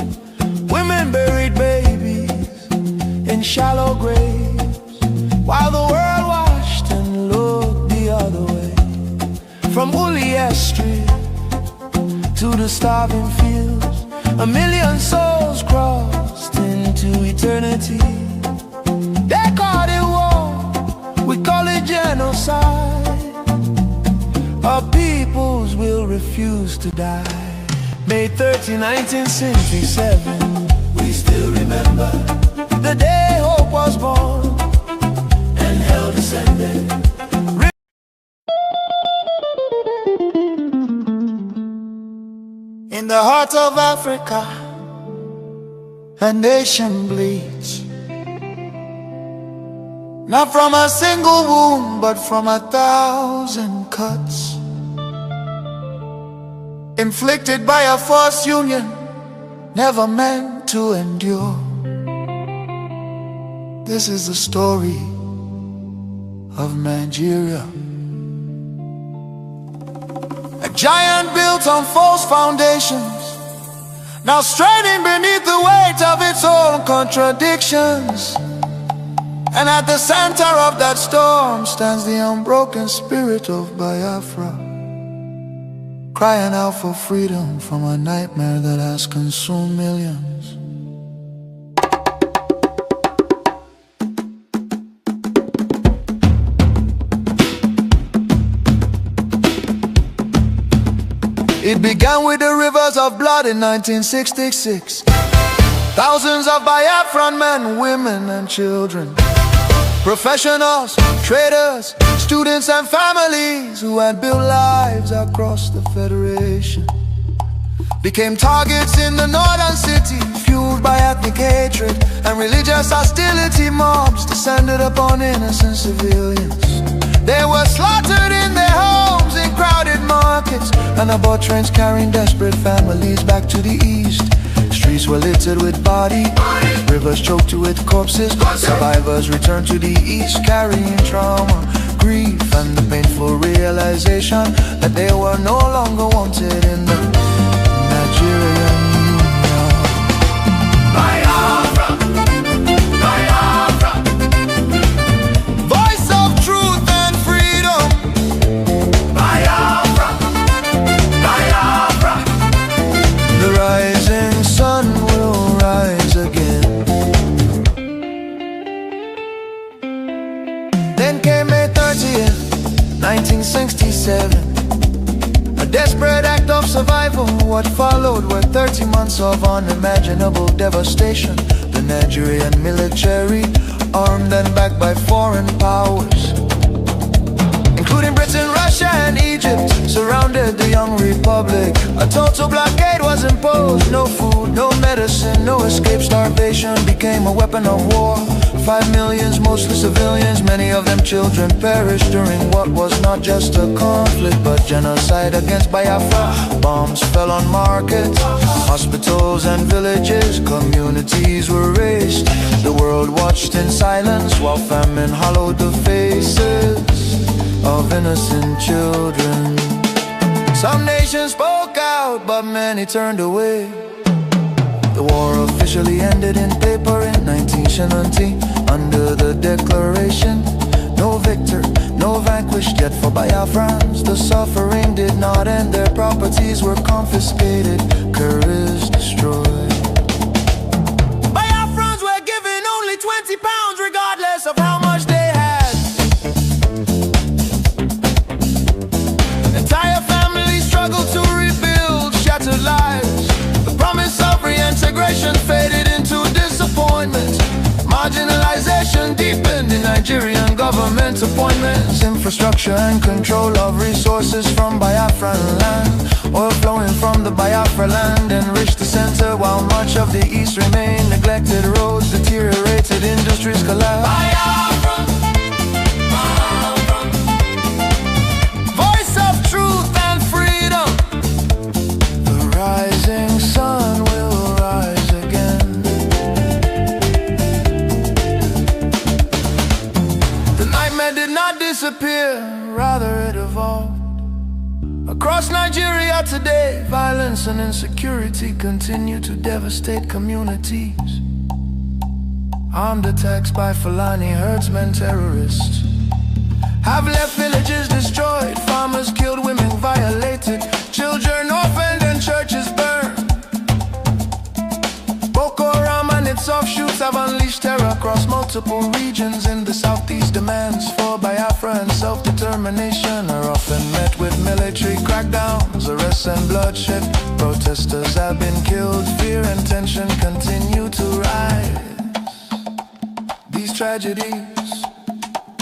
Women buried babies in shallow graves, while the world watched and looked the other way. From Ulias Street to the starving fields, a million souls crossed into our peoples will refuse to die. May 30, 1967, we still remember the day hope was born and hell descended. In the heart of Africa, a nation bleeds, not from a single wound, but from 1,000 cuts, inflicted by a forced union, never meant to endure. This is the story of Nigeria, a giant built on false foundations, now straining beneath the weight of its own contradictions. And at the center of that storm stands the unbroken spirit of Biafra, crying out for freedom from a nightmare that has consumed millions. It began with the rivers of blood in 1966. Thousands of Biafran men, women and children, professionals, traders, students and families who had built lives across the Federation became targets in the northern city, fueled by ethnic hatred and religious hostility. Mobs descended upon innocent civilians. They were slaughtered in their homes, in crowded markets, and aboard trains carrying desperate families back to the east. Streets were littered with bodies, rivers choked with corpses. Survivors returned to the east carrying trauma, grief, and the painful realization that they were no longer wanted in the Nigerian Union. Biafra, Biafra, voice of truth and freedom. Biafra, Biafra, the rising sun will rise again. Then came May 30th, 1967, a desperate act of survival. What followed were 30 months of unimaginable devastation. The Nigerian military, armed and backed by foreign powers, including Britain, Russia and Egypt, surrounded the young republic. A total blockade was imposed. No food, no medicine, no escape. Starvation became a weapon of war. 5 million, mostly civilians, many of them children, perished during what was not just a conflict but genocide against Biafra. Bombs fell on markets, hospitals and villages. Communities were razed. The world watched in silence while famine hollowed the faces of innocent children. Some nations spoke out, but many turned away. The war officially ended in paper in 9Geria Nti, under the declaration, no victor, no vanquished. Yet for Biafrans, the suffering did not end. Their properties were confiscated, careers destroyed. Biafrans were given only 20 pounds, regardless of how much they had. Entire families struggled to rebuild shattered lives. The promise of reintegration faded into disappointment. Marginalization deepened in Nigerian government appointments. Infrastructure and control of resources from Biafran land. Oil flowing from the Biafra land enriched the center, while much of the east remained neglected. Roads deteriorated, industries collapsed. Biafra, Biafra, voice of truth and freedom. The rising sun will rise again. The nightmare did not disappear, rather it evolved. Across Nigeria today, violence and insecurity continue to devastate communities. Armed attacks by Fulani herdsmen, terrorists, have left villages destroyed, farmers killed, women violated, children orphaned and churches burned. Boko Haram and its offshoots have unleashed terror across multiple regions in the southeast. Demands for Biafra and self-determination are often met with with military crackdowns, arrests and bloodshed. Protesters have been killed, fear and tension continue to rise. These tragedies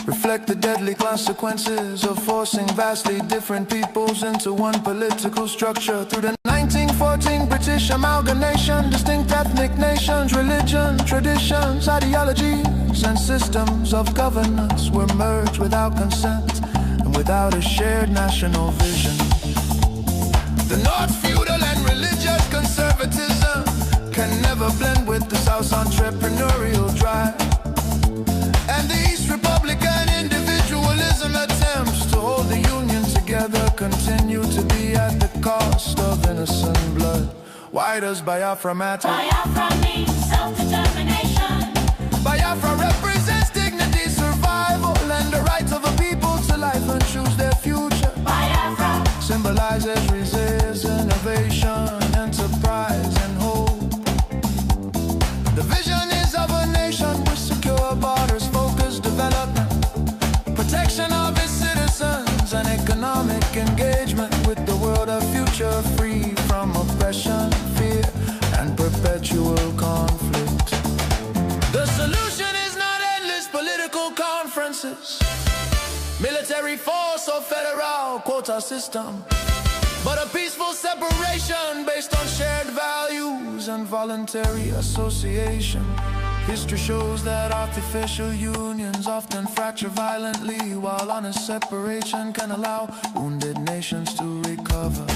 reflect the deadly consequences of forcing vastly different peoples into one political structure. Through the 1914 British amalgamation, distinct ethnic nations, religion, traditions, ideologies, and systems of governance were merged without consent and without a shared national vision. The North's feudal and religious conservatism can never blend with the South's entrepreneurial drive. And the East Republican individualism attempts to hold the Union together continue to be at the cost of innocent blood. Why does Biafra matter? Biafra means self-determination. Biafra represents dignity, survival, and the right of a people to life and choose their future. Biafra symbolizes resistance, innovation, enterprise, and hope. The vision is of a nation with secure borders, focused development, protection of its citizens, and economic engagement with the world, a future free from oppression, fear, and perpetual conflict. The solution is not endless political conferences, military force or federal quota system, but a peaceful separation based on shared values and voluntary association. History shows that artificial unions often fracture violently, while honest separation can allow wounded nations to recover.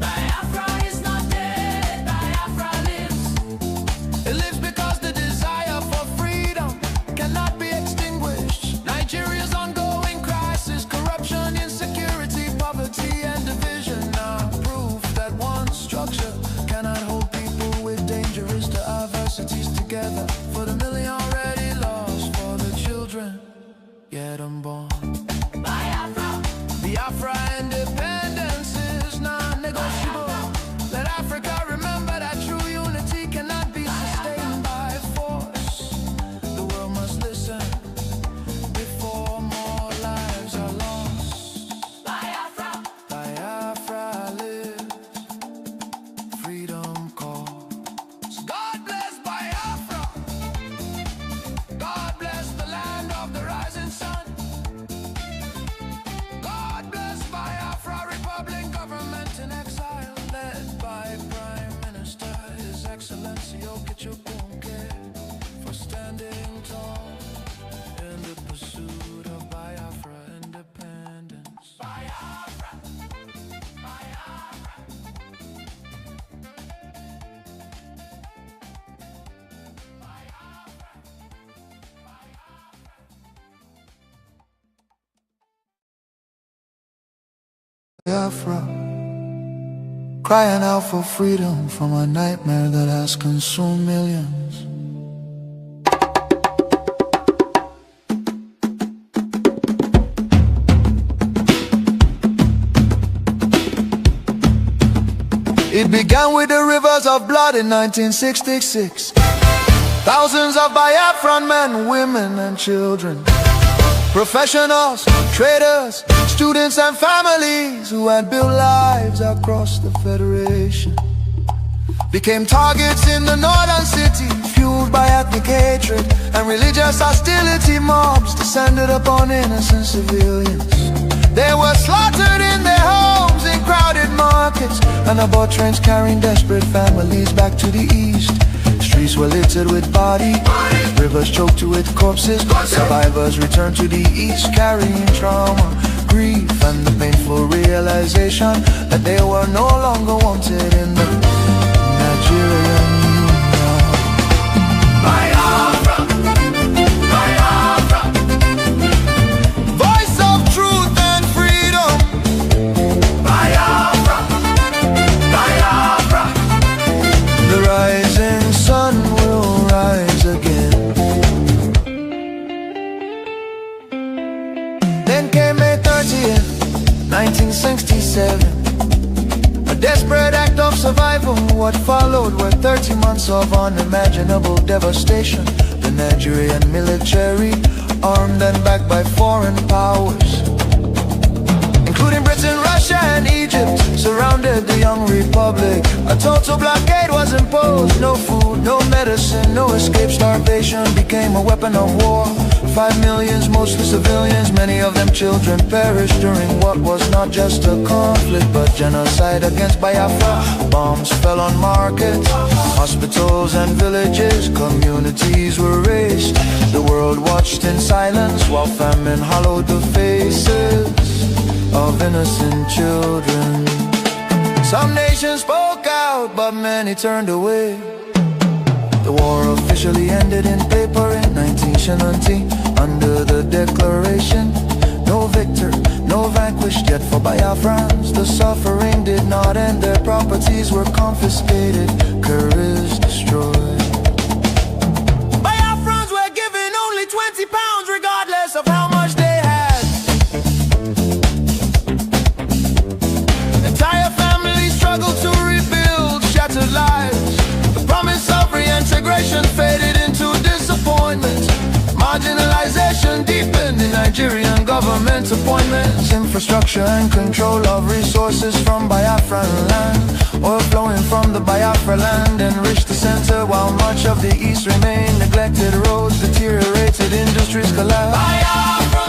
Biafra is not dead, Biafra lives. It lives because the desire for freedom cannot be extinguished. Nigeria's ongoing crisis, corruption, insecurity, poverty, and division are proof that one structure cannot hold people with dangerous diversities together. For the million already lost, for the children yet unborn. Biafra, Biafra independence is non-negotiable. Let Africa remember that true unity cannot be sustained by force. The world must listen before more lives are lost. Biafra, Biafra lives, freedom calls. God bless Biafra. God bless the land of the rising sun. God bless Biafra, Republic government in exile, led by Prime Minister His Excellency Okechukwu, for standing tall in the pursuit of Biafra independence. Biafra, Biafra. Biafra, crying out for freedom from a nightmare that has consumed millions. It began with the rivers of blood in 1966. Thousands of Biafran men, women, and children, professionals, traders, students, and families who had built lives across the Federation became targets in the northern city, fueled by ethnic hatred and religious hostility. Mobs descended upon innocent civilians. They were slaughtered in their homes, in crowded markets, and aboard trains carrying desperate families back to the east. Streets were littered with bodies, rivers choked with corpses. Survivors returned to the east carrying trauma, grief, and the painful realization that they were no longer wanted in the Nigerian Union. Biafra, Biafra. Voice of truth and freedom. Biafra, Biafra. The rising sun will rise again. Then came May 30th, 1967. A desperate act of survival. What followed were 30 months of unimaginable devastation. The Nigerian military, armed and backed by foreign powers, including Britain, Russia, and Egypt, surrounded the young republic. A total blockade was imposed. No food, no medicine, no escape. Starvation became a weapon of war. 5 million, mostly civilians, many of them children, perished during what was not just a conflict but genocide against Biafra. Bombs fell on markets, hospitals and villages. Communities were razed. The world watched in silence while famine hollowed the faces of innocent children. Some nations spoke out, but many turned away. The war officially ended in paper in 9Geria Nti, under the declaration, no victor, no vanquished. Yet for Biafrans, the suffering did not end. Their properties were confiscated, careers destroyed. Biafrans were given only £20 regardless of how much they had. Entire families struggled to rebuild shattered lives. The promise of reintegration faded into disappointment. Marginalization deepened in Nigerian government appointments. Infrastructure and control of resources from Biafran land. Oil flowing from the Biafra land enriched the center, while much of the east remained neglected. Roads deteriorated, industries collapsed. Biafra,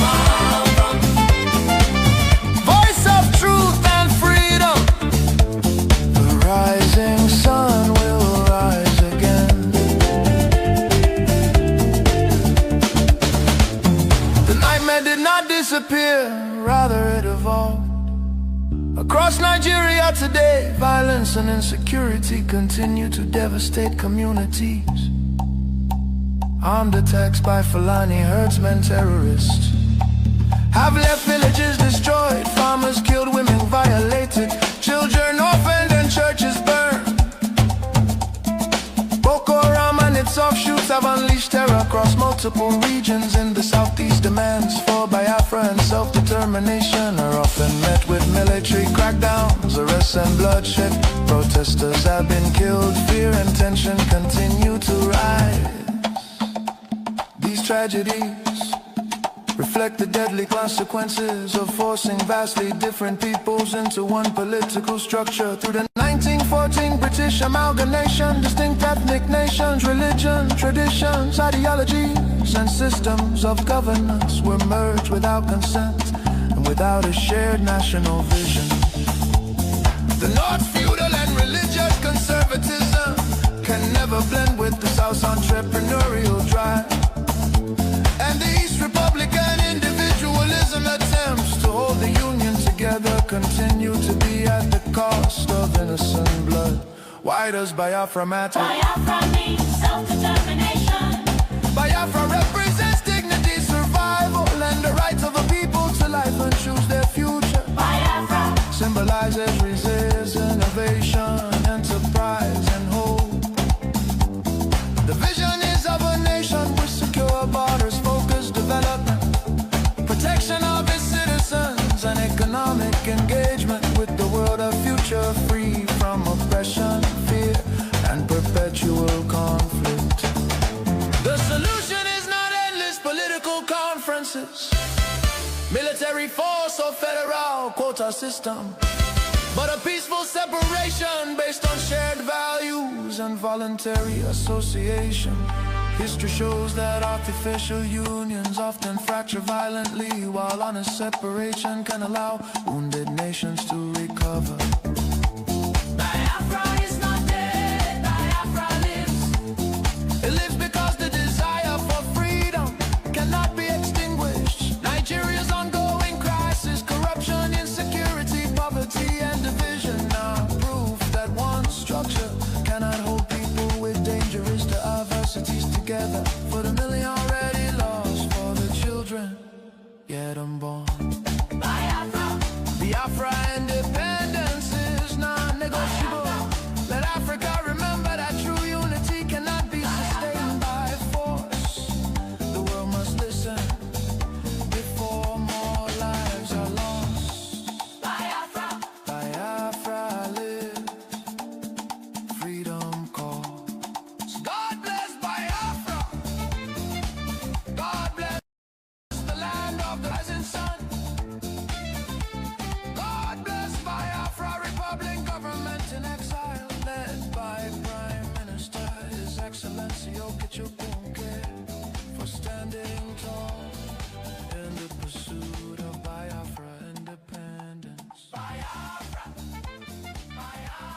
Biafra. Voice of truth and freedom. The rising sun will rise again. The nightmare did not disappear, rather it evolved. Across Nigeria today, violence and insecurity continue to devastate communities. Armed attacks by Fulani herdsmen, terrorists, have left villages destroyed, farmers killed, women violated, children orphaned and churches burned. Boko Haram and its offshoots have unleashed terror across multiple regions in the southeast. Demands for Biafra and self-determination are often met with military crackdowns, arrests and bloodshed. Protesters have been killed, fear and tension continue to rise. These tragedies reflect the deadly consequences of forcing vastly different peoples into one political structure. Through the 1914 British amalgamation, distinct ethnic nations, religion, traditions, ideologies, and systems of governance were merged without consent and without a shared national vision. The North's feudal and religious conservatism can never blend with the South's entrepreneurial drive. And the East Republican individualism attempts to hold the Union together continue to be at the cost of innocent blood. Why does Biafra matter? Biafra means self-determination. Biafra represents dignity, survival, and the rights of a people to life and choose their future. Biafra symbolizes resistance, innovation, enterprise, and hope. The vision is of a nation with secure borders, focused development, protection of its citizens, and economic engagement with the world, a future free from oppression, fear, and perpetual conflict. The solution is not endless political conferences, military force or federal quota system, but a peaceful separation based on shared values and voluntary association. History shows that artificial unions often fracture violently, while honest separation can allow wounded nations to recover. Biafra is not dead, Biafra lives. It lives because the desire for freedom cannot be extinguished. Nigeria's ongoing crisis, corruption, insecurity, poverty, and division are proof that one structure cannot hold people with dangerous diversities together. For the million already lost, for the children yet unborn. Biafra, Biafra independence is non-negotiable. Let Africa remember that true unity cannot be sustained by force. The world must listen before more lives are lost. Biafra, Biafra live, freedom calls. God bless Biafra. God bless the land of the rising sun. for standing tall in the pursuit of Biafra independence. Biafra, Biafra.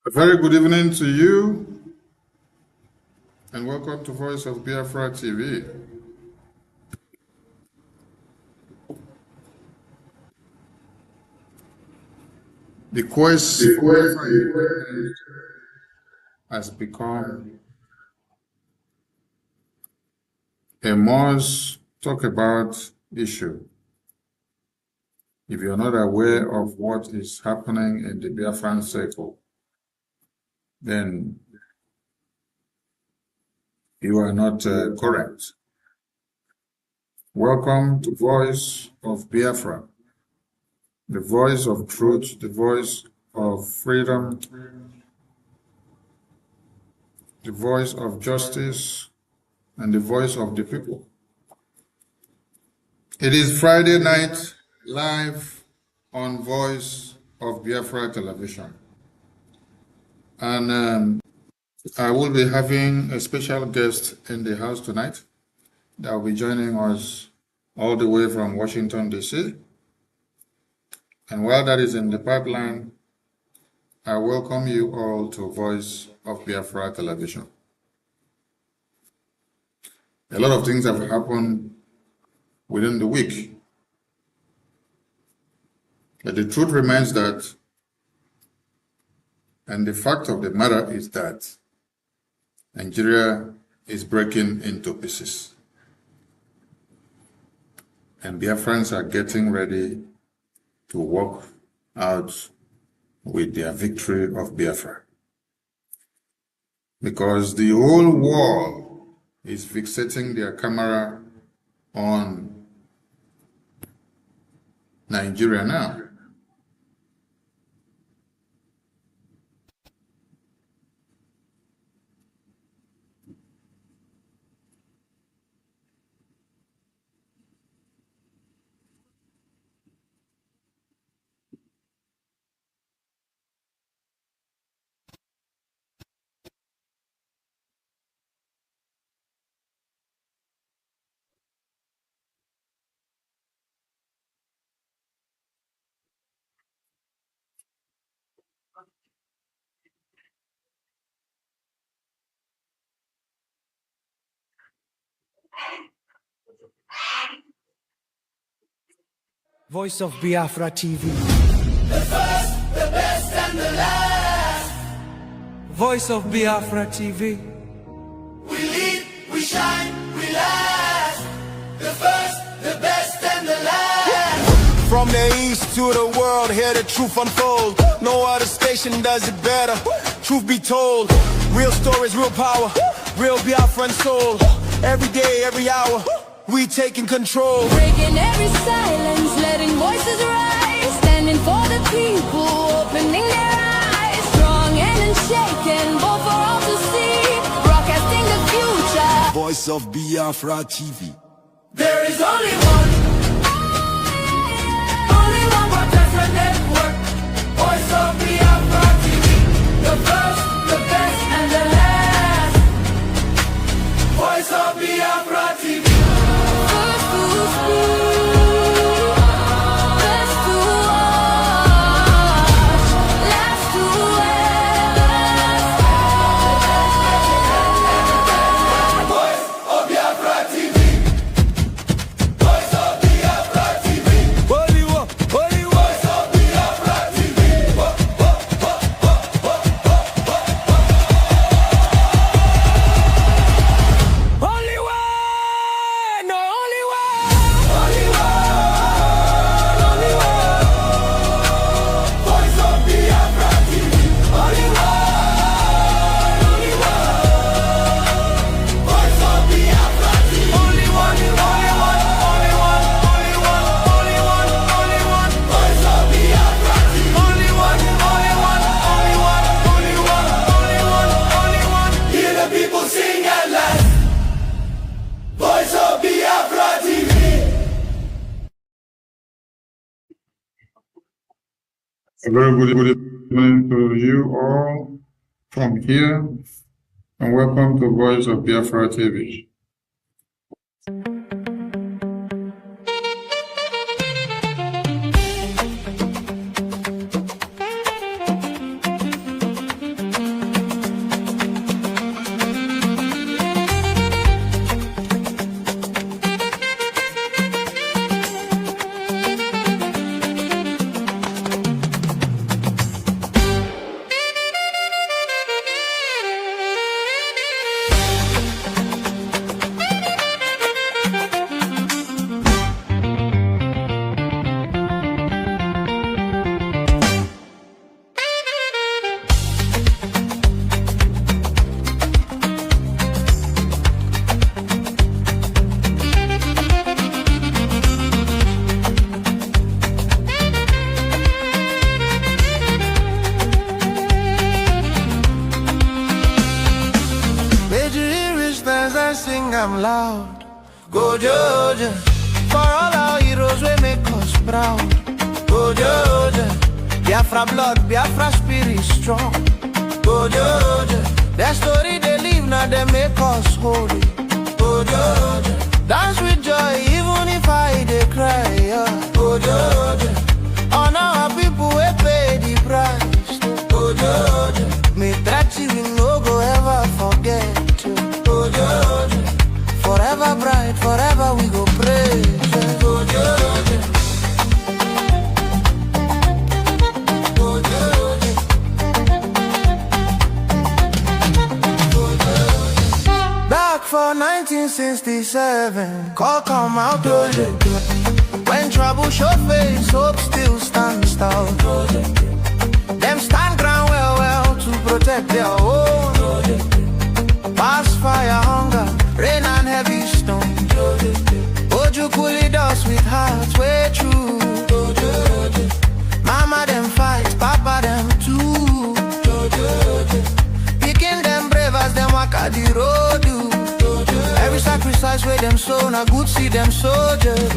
A very good evening to you, and welcome to Voice of Biafra TV. The quest has become a must talk about issue. If you're not aware of what is happening in the Biafran circle, then you are not correct. Welcome to Voice of Biafra, the voice of truth, the voice of freedom, the voice of justice, and the voice of the people. It is Friday night, live on Voice of Biafra television. And I will be having a special guest in the house tonight that will be joining us all the way from Washington, D.C. And while that is in the pipeline, I welcome you all to Voice of Biafra television. A lot of things have happened within the week. But the truth remains that, and the fact of the matter is that, Nigeria is breaking into pieces. And Biafrans are getting ready to walk out with their victory of Biafra. Because the whole world is fixating their camera on Nigeria now. Voice of Biafra TV. The first, the best, and the last. Voice of Biafra TV. We lead, we shine, we last. The first, the best, and the last. From the east to the world, hear the truth unfold. No other station does it better. Truth be told, real stories, real power, real Biafran soul. Every day, every hour, we taking control. Breaking every silence, letting voices rise. Standing for the people, opening their eyes. Strong and unshaken, both for all to see. Broadcasting the future. Voice of Biafra TV. There is only one. Only one broadcaster network. Voice of Biafra TV. The first, the best, and the last. Voice of Biafra TV. Voice of Biafra TV. Voice of A very good evening to you all from here, and welcome to Voice of Biafra TV. I'm loud. Go Georgia, for all our heroes we make us proud. Go Georgia, Biafra blood, Biafra spirit strong. Go Georgia, their story they live now they make us holy. Go Georgia, dance with joy even if I they cry. Yeah. Go Georgia, honor our people we pay the price. Go Georgia, me that we no go ever forget. Go Georgia, forever bright, forever we go praise. Go Georgia, go Georgia, go Georgia. Back for 1967, call come out Georgia. When trouble show face, hope still stands tall. Them stand ground well to protect their own. Past fire, hunger, rain and heavy stone. Oju cool us with hearts way true. Mama them fight, papa them too. Picking them brave as them walk at the road. Every sacrifice where them sow, na good see them soldiers.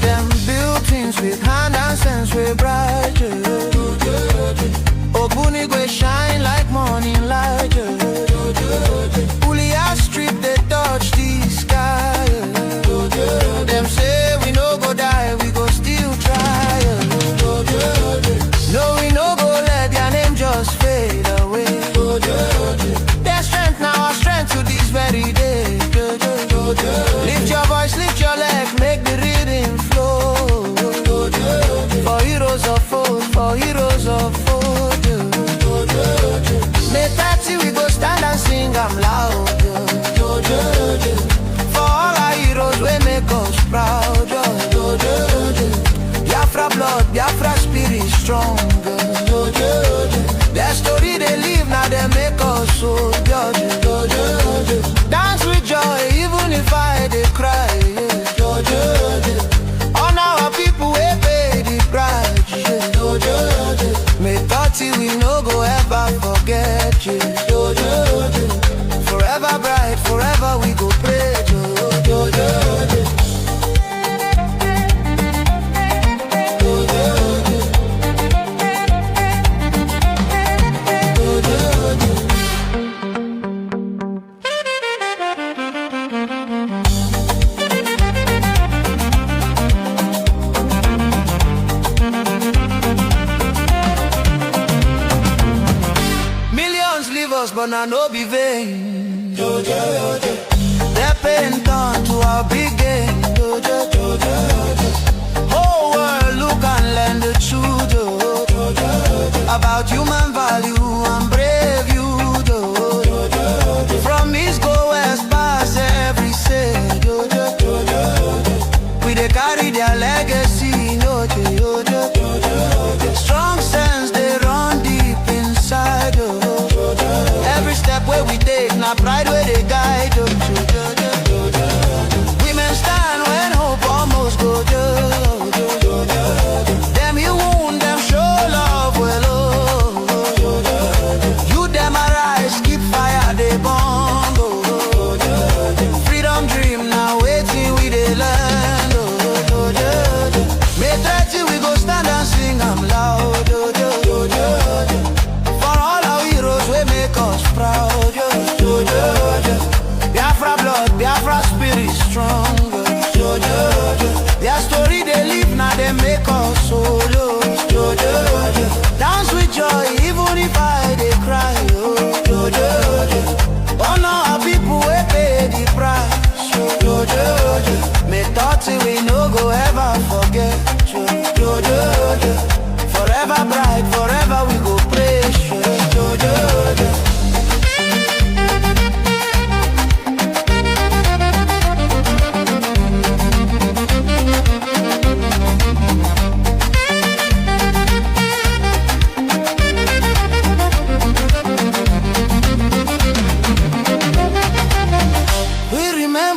Them build things with hand and sense way bright. Obunigwe shine like morning light. Ulia strip they touch the sky. Them say we no go die, we go still try. No, we no go let their name just fade away. Their strength now our strength to this very day. Lift your voice, lift your leg, make the rhythm flow. For heroes of old, for heroes of old. May 30 we go stand and sing, I'm loud. For all our heroes we make us proud. Biafra blood, Biafra spirit strong. Their story they live now they make us so. Dance with joy even if I they cry. On our people we pay the price. May 30 we no go ever forget you.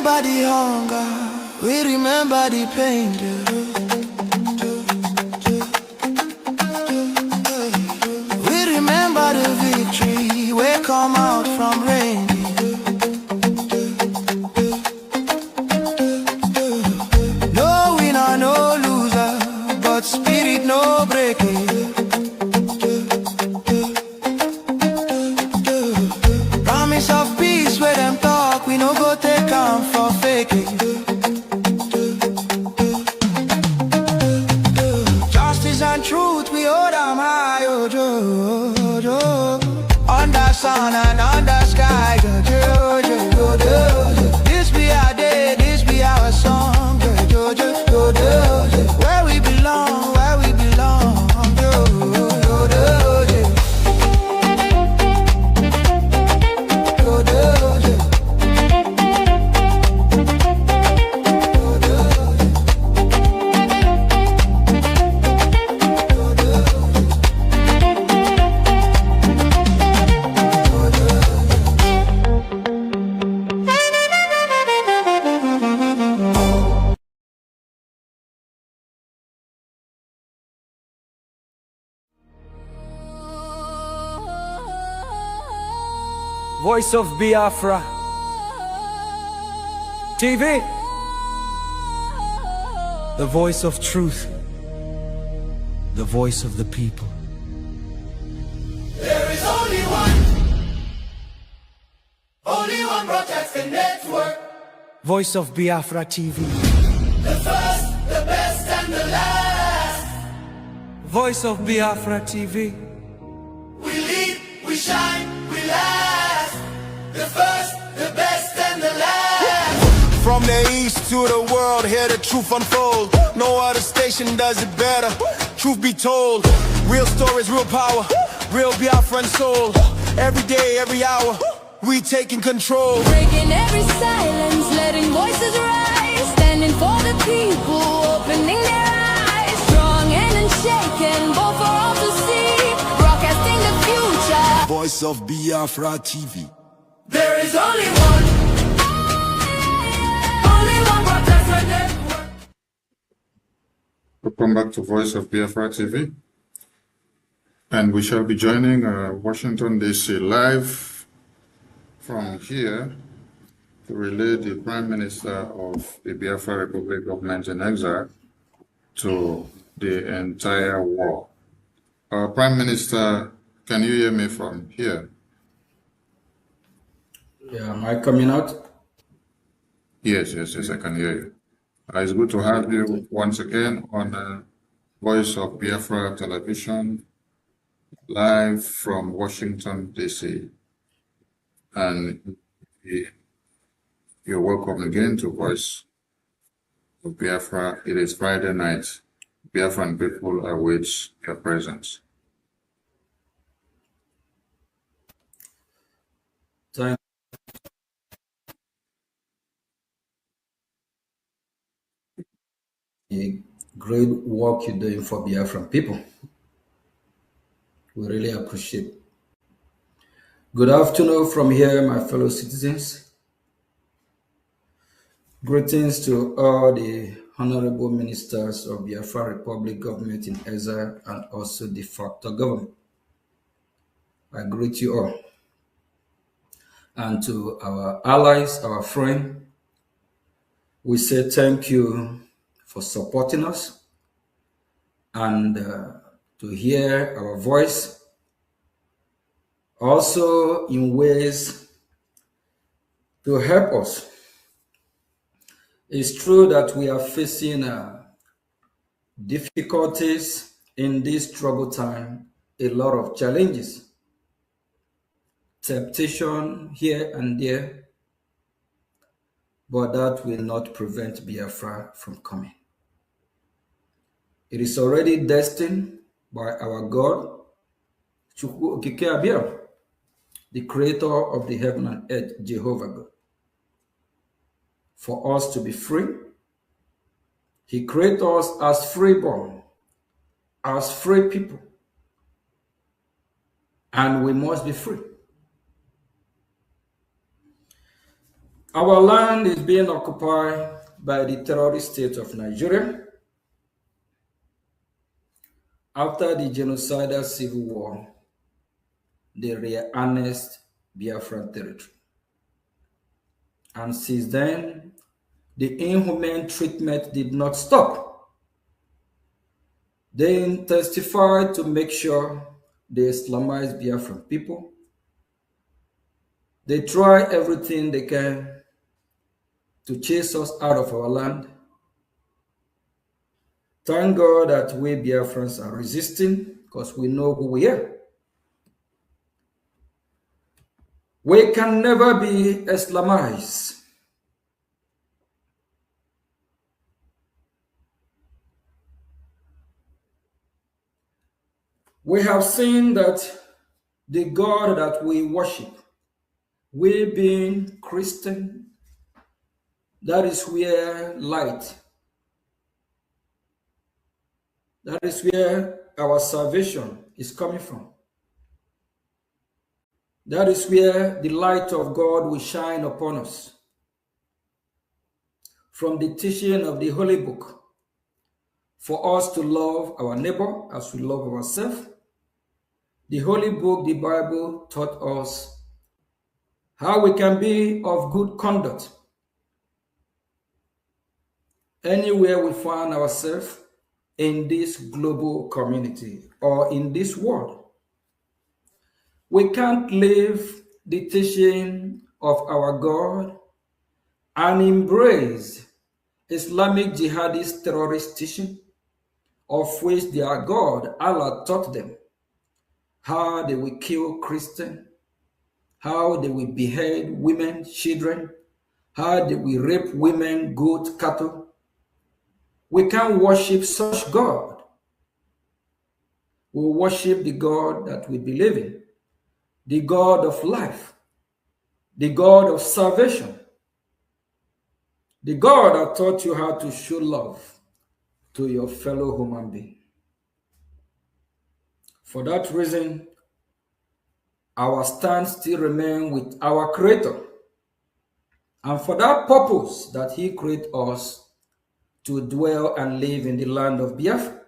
remember the hunger, we remember the pain. We remember the victory, we come out from rain. No winner, no loser, but spirit no breaking. Promise of peace where them talk, we no go take them for faking. Justice and truth, we hold them high, oh, under sun and under sky, this be our day, this be our song, where we belong, where we belong, Voice of Biafra TV, the voice of truth, the voice of the people. There is only one broadcasting network. Voice of Biafra TV, The first, the best, and the last. Voice of Biafra TV, We lead, we shine, we last. The first, the best, and the last. From the east to the world, hear the truth unfold. No other station does it better. Truth be told, real stories, real power, real Biafran soul. Every day, every hour, we taking control. Breaking every silence, letting voices rise. Standing for the people, opening their eyes. Strong and unshaken, both for all to see. Broadcasting the future. Voice of Biafra TV. There is only one broadcaster network. Welcome back to Voice of Biafra TV. And we shall be joining Washington, D.C. live from here to relay the Prime Minister of the Biafra Republic government in exile to the entire world. Prime Minister, can you hear me from here? Yeah, am I coming out? Yes, I can hear you. It's good to have you once again on Voice of Biafra Television, live from Washington, D.C. And you're welcome again to Voice of Biafra. It is Friday night. Biafran people await your presence. Thank you. Great work you're doing for Biafran people. We really appreciate it. Good afternoon from here, my fellow citizens. Greetings to all the honorable ministers of Biafra Republic government in exile and also de facto government. I greet you all. And to our allies, our friends, we say thank you for supporting us and to hear our voice. Also in ways to help us. It's true that we are facing difficulties in this troubled time, a lot of challenges, temptation here and there, but that will not prevent Biafra from coming. It is already destined by our God, Chukwu Okike Abia, the creator of the heaven and earth, Jehovah God, for us to be free. He created us as freeborn, as free people, and we must be free. Our land is being occupied by the terrorist state of Nigeria after the genocidal civil war. They reannexed Biafran territory. And since then, the inhumane treatment did not stop. They intensified to make sure they Islamize Biafran people. They try everything they can to chase us out of our land. Thank God that we Biafrans are resisting because we know who we are. We can never be Islamized. We have seen that the God that we worship, we being Christian, that is where light, that is where our salvation is coming from. That is where the light of God will shine upon us. From the teaching of the Holy Book, for us to love our neighbor as we love ourselves. The Holy Book, the Bible, taught us how we can be of good conduct anywhere we find ourselves in this global community or in this world. We can't leave the teaching of our God and embrace Islamic jihadist terrorist teaching, of which their God, Allah, taught them how they will kill Christians, how they will behead women, children, how they will rape women, goat, cattle. We can't worship such God. We worship the God that we believe in, the God of life, the God of salvation, the God that taught you how to show love to your fellow human being. For that reason, our stand still remains with our Creator. And for that purpose that He created us to dwell and live in the land of Biafra.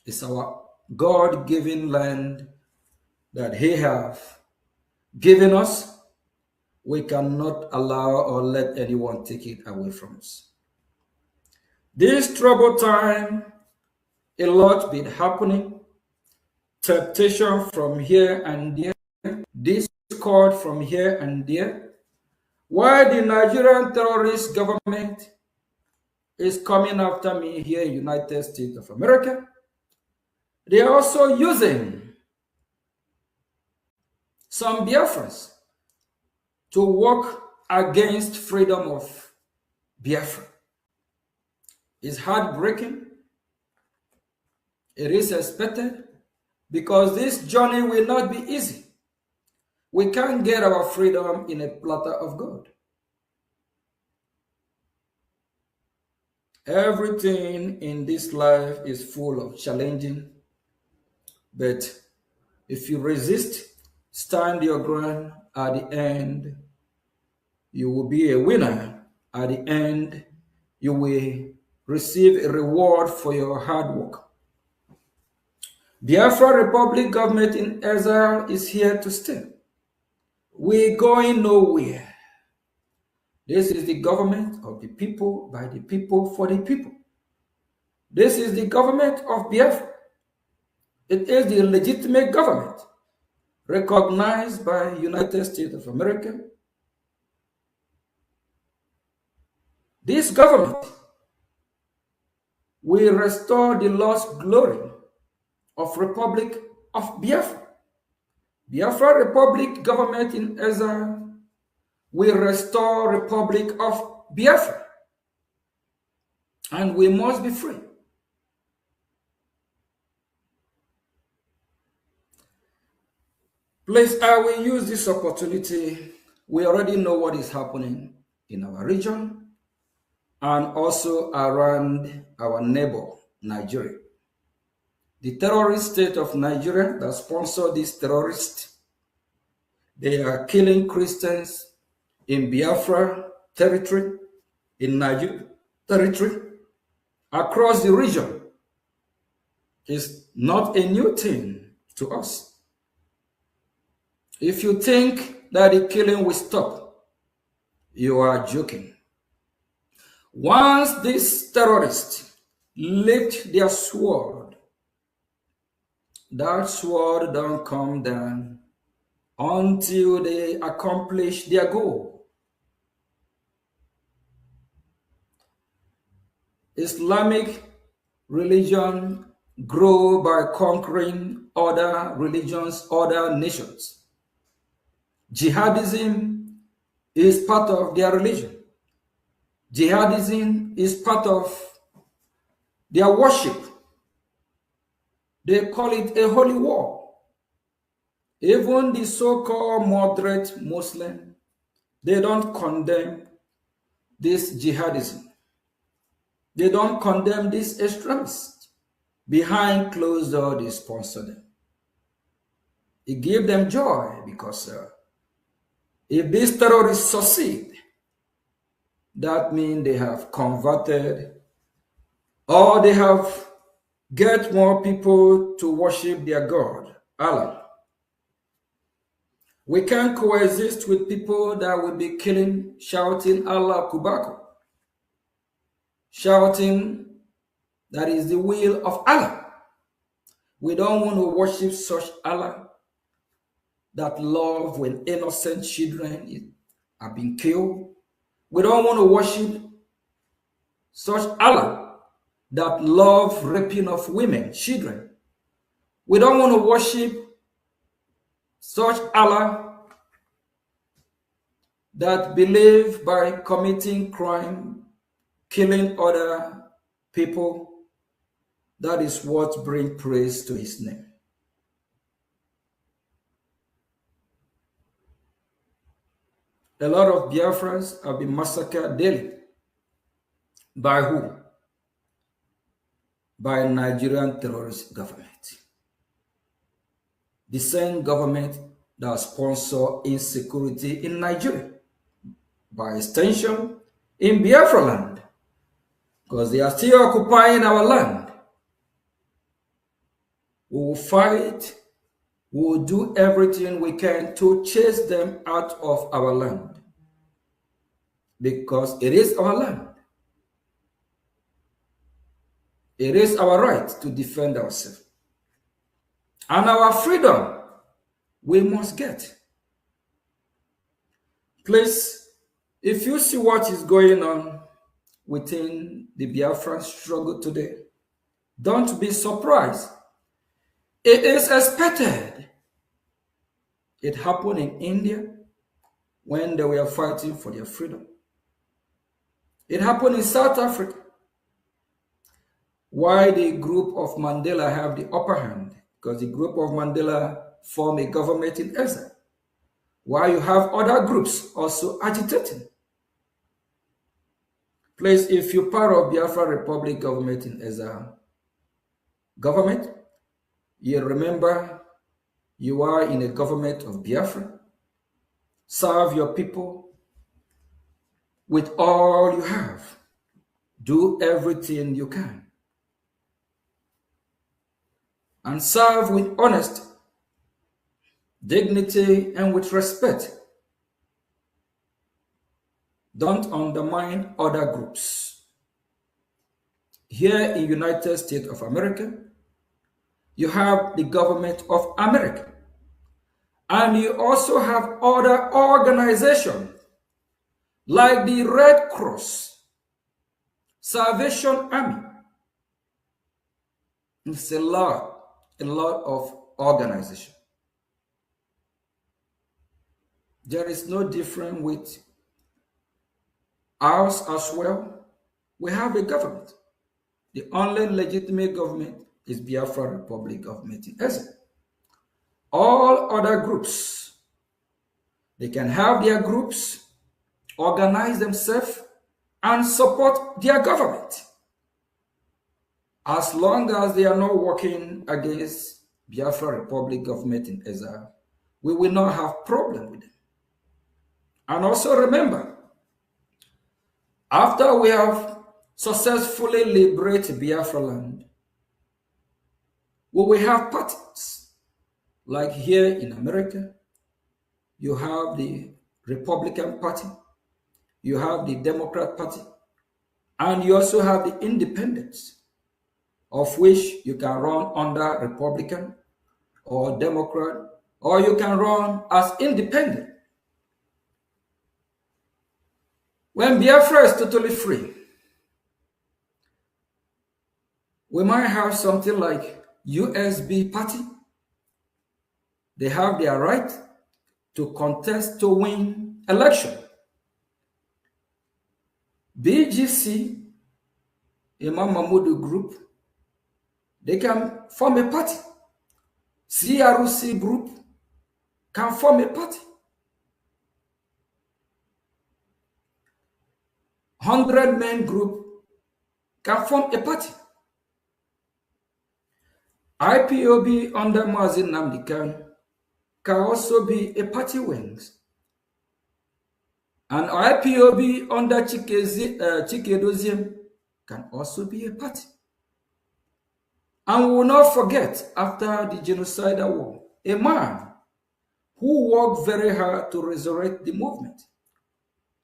It's our God-given land that He has given us. We cannot allow or let anyone take it away from us. This troubled time, a lot been happening. Temptation from here and there, discord from here and there. Why the Nigerian terrorist government is coming after me here in the United States of America, they are also using some Biafrans to work against freedom of Biafra. It's heartbreaking. It is expected because this journey will not be easy. We can't get our freedom in a platter of gold. Everything in this life is full of challenging, but if you resist, stand your ground, at the end, you will be a winner. At the end, you will receive a reward for your hard work. Biafra Republic government in exile is here to stay. We're going nowhere. This is the government of the people, by the people, for the people. This is the government of Biafra. It is the legitimate government recognized by United States of America. This government will restore the lost glory of Republic of Biafra. Biafra Republic government in exile will restore Republic of Biafra. And we must be free. Please, I will use this opportunity. We already know what is happening in our region and also around our neighbor, Nigeria. The terrorist state of Nigeria that sponsored these terrorists, they are killing Christians, in Biafra territory, in Nigeria territory, across the region is not a new thing to us. If you think that the killing will stop, you are joking. Once these terrorists lift their sword, that sword don't come down until they accomplish their goal. Islamic religion grow by conquering other religions, other nations. Jihadism is part of their religion. Jihadism is part of their worship. They call it a holy war. Even the so-called moderate Muslim, they don't condemn this jihadism. They don't condemn these extremists. Behind closed doors, they sponsor them. It gives them joy because if these terrorists succeed, that means they have converted or they have get more people to worship their God, Allah. We can't coexist with people that will be killing, shouting Allah Kubaku, shouting that is the will of Allah. We don't want to worship such Allah that love when innocent children are being killed. We don't want to worship such Allah that love raping of women, children. We don't want to worship such Allah that believe by committing crime, killing other people. That is what brings praise to his name. A lot of Biafrans have been massacred daily. By who? By Nigerian terrorist government. The same government that sponsors insecurity in Nigeria. By extension, in Biafra land. Because they are still occupying our land. We will fight. We will do everything we can to chase them out of our land. Because it is our land. It is our right to defend ourselves. And our freedom we must get. Please, if you see what is going on within the Biafran struggle today, don't be surprised. It is expected. It happened in India when they were fighting for their freedom. It happened in South Africa. Why the group of Mandela have the upper hand? Because the group of Mandela form a government in exile. Why you have other groups also agitating? Please, if you're part of Biafra Republic government in exile, government, you remember you are in a government of Biafra. Serve your people with all you have. Do everything you can. And serve with honesty, dignity, and with respect. Don't undermine other groups. Here in United States of America, you have the government of America. And you also have other organizations like the Red Cross, Salvation Army. It's a lot of organizations. There is no difference with ours as well. We have a government. The only legitimate government is Biafra Republic government in exile. All other groups, they can have their groups, organize themselves, and support their government. As long as they are not working against Biafra Republic government in exile, we will not have problem with them. And also remember, after we have successfully liberated Biafra land, we will have parties. Like here in America, you have the Republican Party, you have the Democrat Party, and you also have the independents, of which you can run under Republican or Democrat, or you can run as independent. When Biafra is totally free, we might have something like USB Party. They have their right to contest to win election. BGC, Imam Mahmoud group, they can form a party. CRC group can form a party. 100-man group can form a party. IPOB under Mazin Nnamdi Kanu can also be a party wings. And IPOB under Chike can also be a party. And we will not forget, after the genocidal war, a man who worked very hard to resurrect the movement,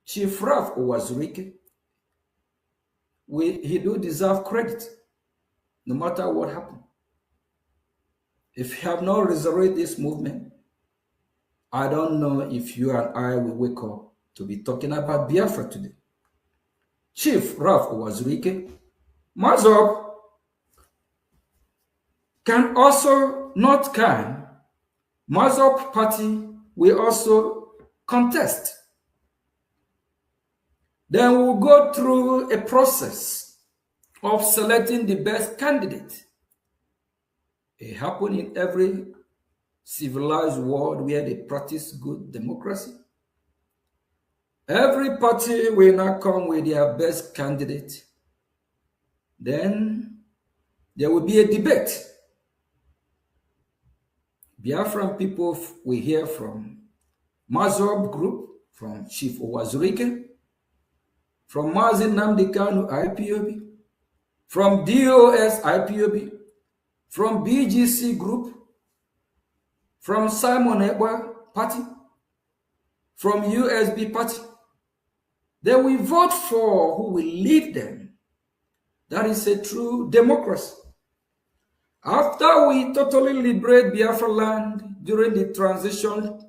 Chief Ralph Owazurike. He do deserve credit, no matter what happened. If you have not resurrected this movement, I don't know if you and I will wake up to be talking about Biafra today. Chief Ralph Owazurike, Mazop can also not can. Mazop party will also contest. Then we'll go through a process of selecting the best candidate. It happens in every civilized world where they practice good democracy. Every party will now come with their best candidate. Then there will be a debate. Biafran people will hear from Mazop group, from Chief Owazurike, from Mazin Nnamdi Kanu IPOB, from DOS IPOB, from BGC group, from Simon Ekpa party, from USB party. They will vote for who will lead them. That is a true democracy. After we totally liberate Biafra land during the transition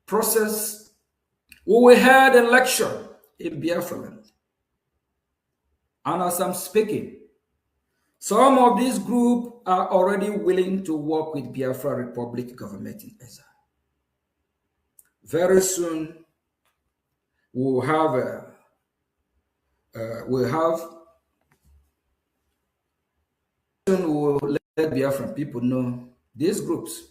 process, we will have election in Biafra land. And as I'm speaking, some of this group are already willing to work with Biafra Republic government in exile. Very soon, we'll let Biafran people know these groups.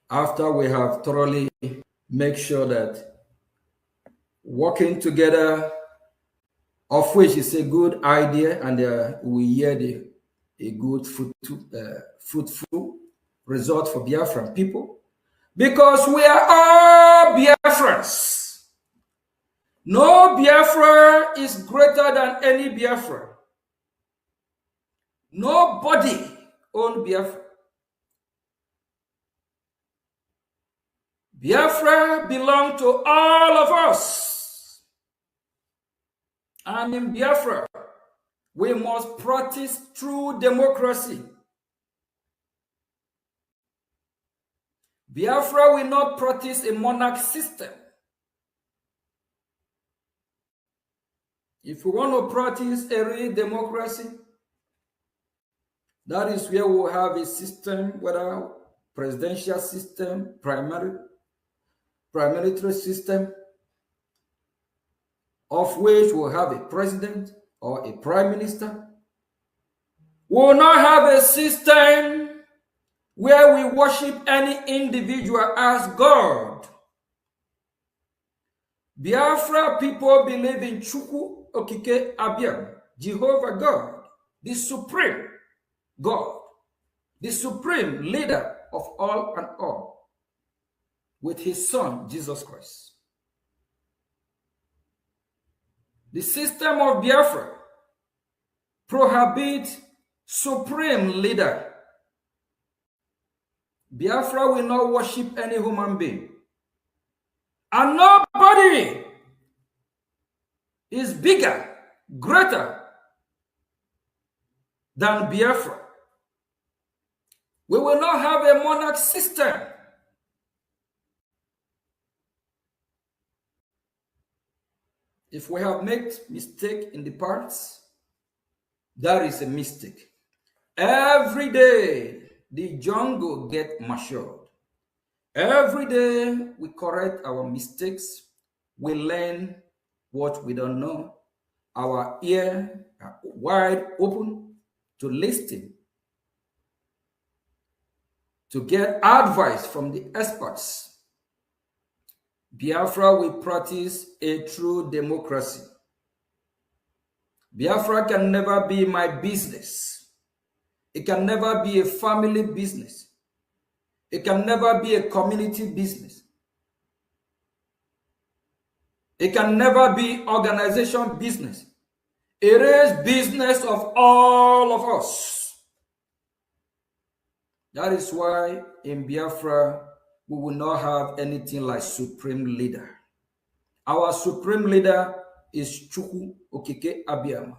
After we have thoroughly make sure that working together, of which is a good idea, and we hear a good fruitful result for Biafran people, because we are all Biafrans. No Biafra is greater than any Biafra. Nobody owns Biafra. Biafra belongs to all of us. And in Biafra, we must practice true democracy. Biafra will not practice a monarch system. If we want to practice a real democracy, that is where we will have a system, whether presidential system, military system, of which we'll have a president or a prime minister. We will not have a system where we worship any individual as God. Biafra people believe in Chukwu Okike Abiam, Jehovah God, the supreme God, the supreme leader of all and all. with his son, Jesus Christ. The system of Biafra prohibits supreme leader. Biafra will not worship any human being. And nobody is bigger, greater than Biafra. We will not have a monarch system. If we have made mistake in the past, that is a mistake. Every day, the jungle get matured. Every day, we correct our mistakes. We learn what we don't know. Our ear are wide open to listen, to get advice from the experts. Biafra will practice a true democracy. Biafra can never be my business. It can never be a family business. It can never be a community business. It can never be organization business. It is business of all of us. That is why in Biafra, we will not have anything like supreme leader. Our supreme leader is Chukwu Okike Abiyama,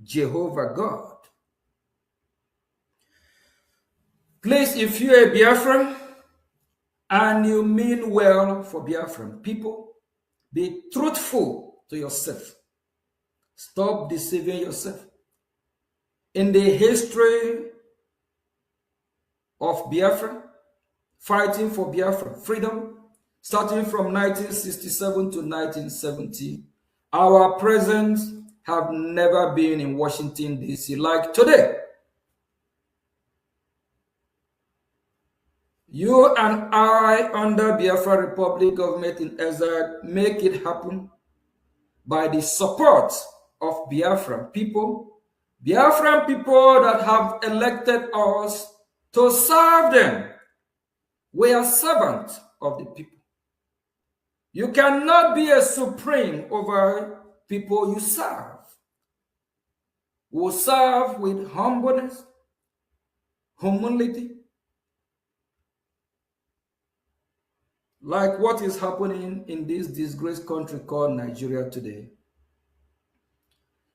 Jehovah God. Please, if you're a Biafran and you mean well for Biafran people, be truthful to yourself. Stop deceiving yourself. In the history of Biafra, fighting for Biafra freedom, starting from 1967 to 1970, our presidents have never been in Washington, D.C. like today. You and I, under Biafra Republic government in exile, make it happen by the support of Biafran people that have elected us to serve them. We are servants of the people. You cannot be a supreme over people you serve. We serve with humbleness, humility, like what is happening in this disgraced country called Nigeria today.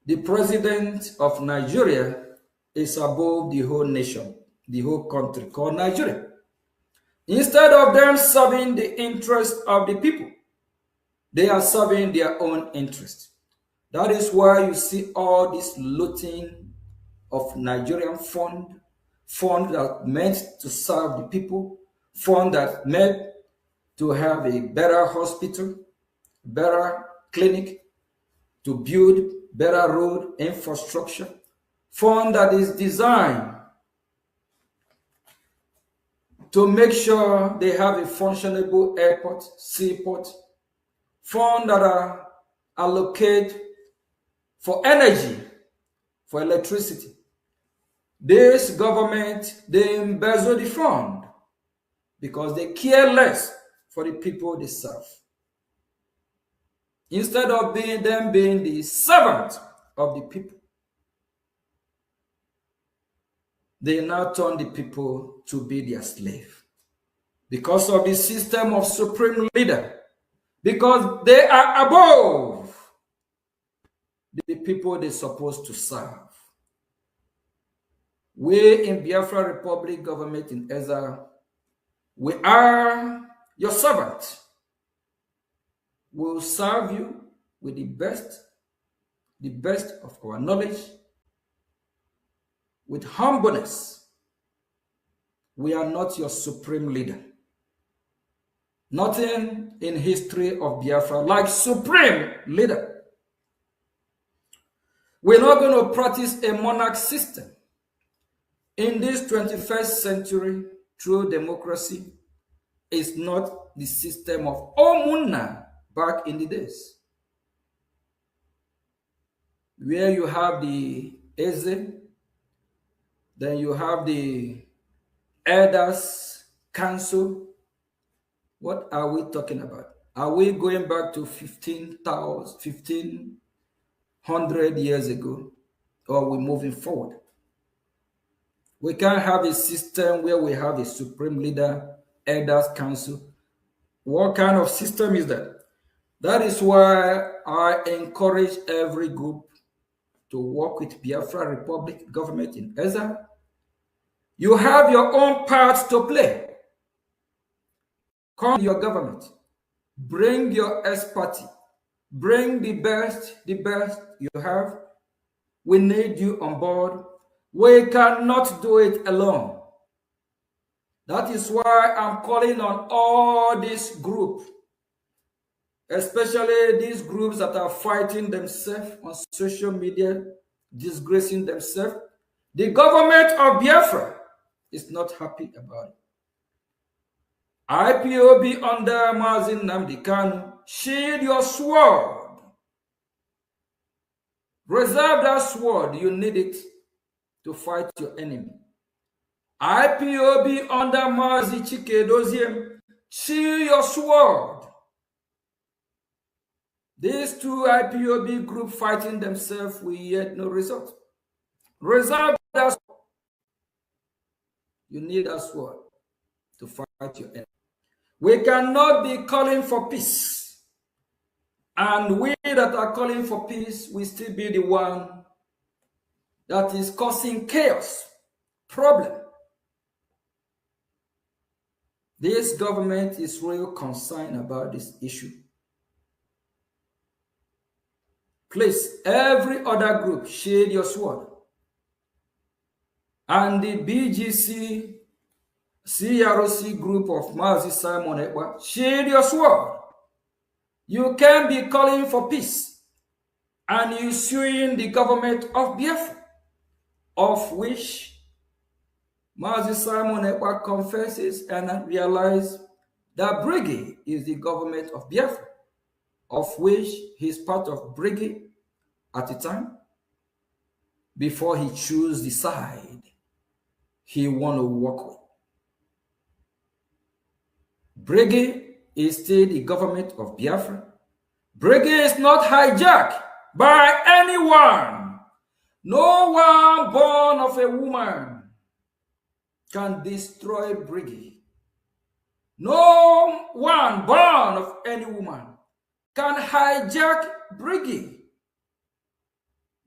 The president of Nigeria is above the whole nation, the whole country called Nigeria. Instead of them serving the interest of the people, they are serving their own interest. That is why you see all this looting of Nigerian fund that meant to serve the people, fund that meant to have a better hospital, better clinic, to build better road infrastructure, fund that is designed to make sure they have a functionable airport, seaport, fund that are allocated for energy, for electricity. This government, they embezzle the fund because they care less for the people they serve. Instead of them being the servant of the people, they now turn the people to be their slave. Because of the system of supreme leader, because they are above the people they're supposed to serve. We in Biafra Republic government in exile, we are your servant. We will serve you with the best of our knowledge, with humbleness. We are not your supreme leader. Nothing in history of Biafra like supreme leader. We're not going to practice a monarch system. In this 21st century, true democracy is not the system of Omunna back in the days, where you have the Eze, then you have the Elders Council, What are we talking about? Are we going back to 1500 years ago? Or are we moving forward? We can't have a system where we have a supreme leader, elders council. What kind of system is that? That is why I encourage every group to work with Biafra Republic government in Ezra. You have your own part to play. Come to your government. Bring your expertise. Bring the best you have. We need you on board. We cannot do it alone. That is why I'm calling on all these groups, especially these groups that are fighting themselves on social media, disgracing themselves. The government of Biafra is not happy about it. IPOB under Mazin Nnamdi Kanu, shield your sword. Reserve that sword, you need it to fight your enemy. IPOB under Mazi Chike Doziem, shield your sword. These two IPOB groups fighting themselves, we yet no result. Reserve that sword. You need that sword to fight your enemy. We cannot be calling for peace. And we that are calling for peace will still be the one that is causing chaos, problem. This government is real concerned about this issue. Please, every other group, shade your sword. And the BGC, CROC group of Mazi Simon Ekwa, shade your sword. You can be calling for peace and you suing the government of Biafra, of which Mazi Simon Ekwa confesses and realizes that Brgie is the government of Biafra, of which he's part of Brgie at the time, before he chose the side he want to work with. Brgie is still the government of Biafra. Brgie is not hijacked by anyone. No one born of a woman can destroy Brgie. No one born of any woman can hijack Brgie.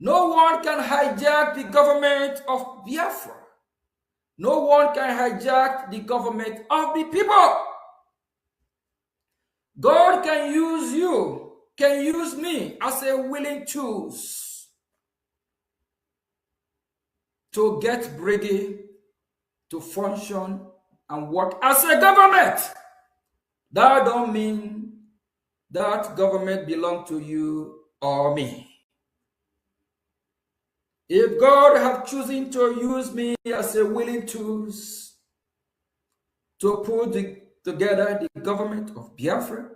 No one can hijack the government of Biafra. No one can hijack the government of the people. God can use you, can use me as a willing tools to get Brgie to function and work as a government. That don't mean that government belongs to you or me. If God have chosen to use me as a willing tools to put together the government of Biafra,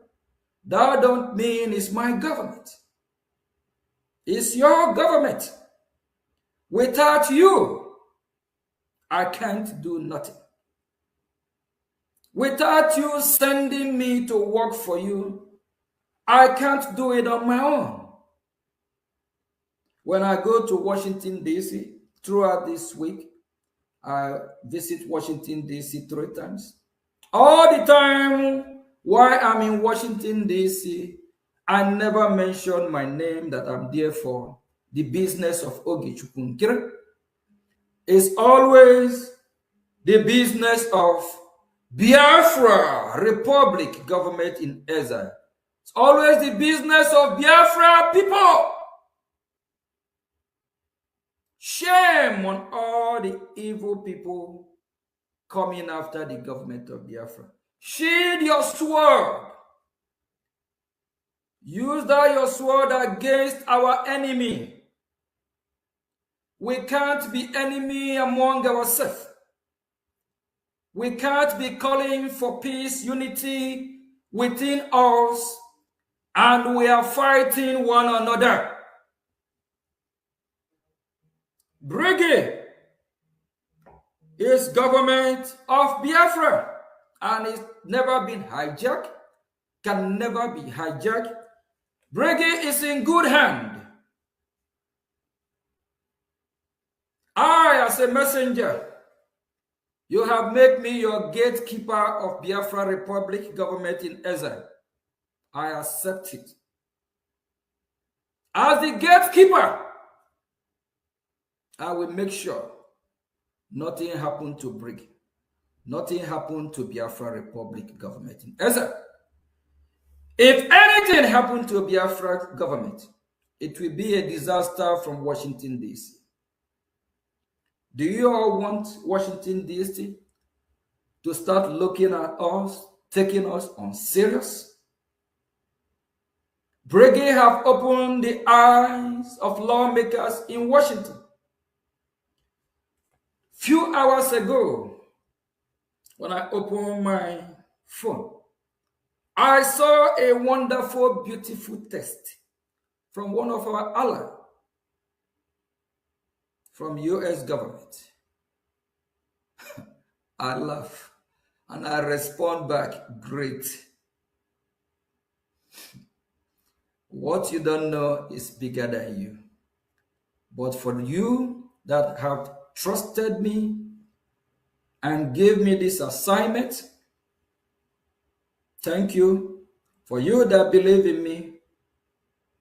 that don't mean it's my government. It's your government. Without you, I can't do nothing. Without you sending me to work for you, I can't do it on my own. When I go to Washington, D.C., throughout this week, I visit Washington, D.C. 3 times. All the time while I'm in Washington, D.C., I never mention my name that I'm there for the business of Ogichukunkira. It's always the business of Biafra Republic government in Ezra. It's always the business of Biafra people. Shame on all the evil people coming after the government of Biafra. Shield your sword. Use that your sword against our enemy. We can't be enemy among ourselves. We can't be calling for peace, unity within us, and we are fighting one another. Brgie is government of Biafra, and it's never been hijacked, can never be hijacked. Brgie is in good hand. I, as a messenger, you have made me your gatekeeper of Biafra Republic government in exile. I accept it. As the gatekeeper, I will make sure nothing happened to Brgie. Nothing happened to Biafra Republic government in exile. If anything happened to Biafra government, it will be a disaster from Washington, D.C. Do you all want Washington, D.C. to start looking at us, taking us on serious? Brgie have opened the eyes of lawmakers in Washington. Few hours ago, when I opened my phone, I saw a wonderful, beautiful text from one of our allies from US government. I laugh and I respond back, great. What you don't know is bigger than you. But for you that have trusted me and gave me this assignment, thank you. For you that believe in me,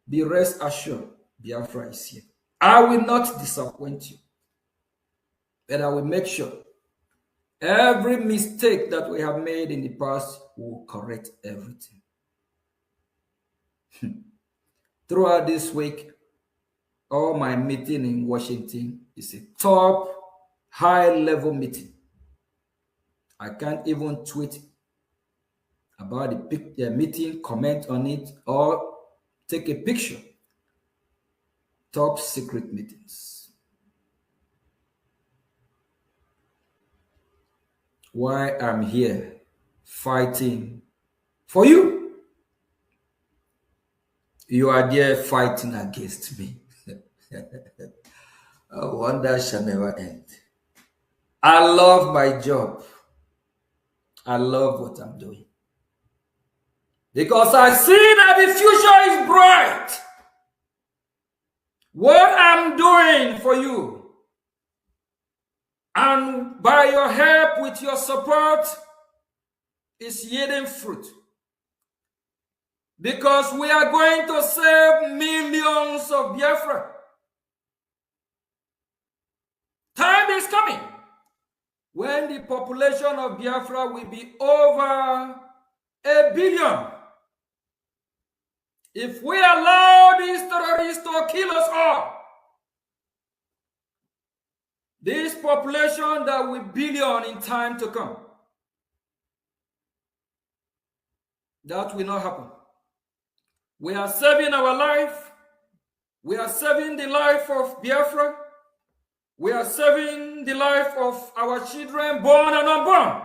be rest assured, Biafra is here. I will not disappoint you, but I will make sure every mistake that we have made in the past will correct everything. Throughout this week, all my meeting in Washington is a top, high-level meeting. I can't even tweet about the meeting, comment on it, or take a picture. Top secret meetings. Why I'm here fighting for you. You are there fighting against me. I wonder shall never end. I love my job. I love what I'm doing. Because I see that the future is bright. What I'm doing for you, and by your help, with your support, is yielding fruit. Because we are going to save millions of Biafra. Time is coming when the population of Biafra will be over 1 billion. If we allow these terrorists to kill us all, this population that will billion in time to come, that will not happen. We are saving our life. We are saving the life of Biafra. We are saving the life of our children, born and unborn.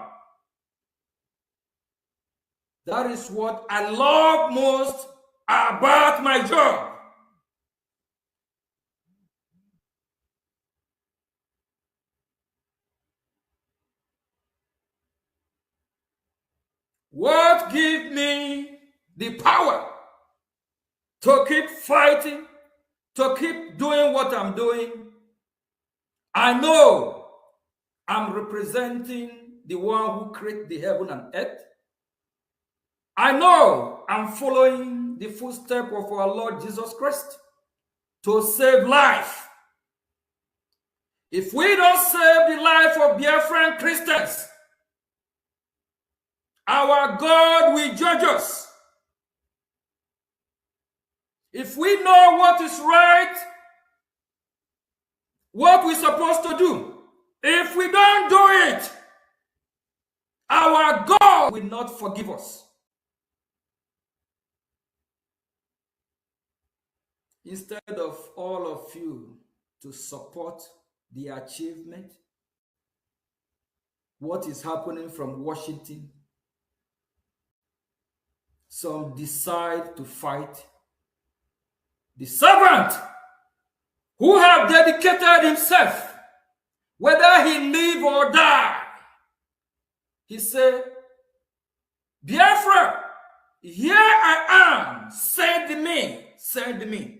That is what I love most about my job. What gives me the power to keep fighting, to keep doing what I'm doing? I know I'm representing the one who created the heaven and earth. I know I'm following the footsteps of our Lord Jesus Christ to save life. If we don't save the life of Biafran Christians, our God will judge us. If we know what is right, what we're supposed to do, if we don't do it, our God will not forgive us. Instead of all of you to support the achievement, what is happening from Washington, some decide to fight the servant who have dedicated himself, whether he live or die. He said, Biafra, here I am, send me, send me.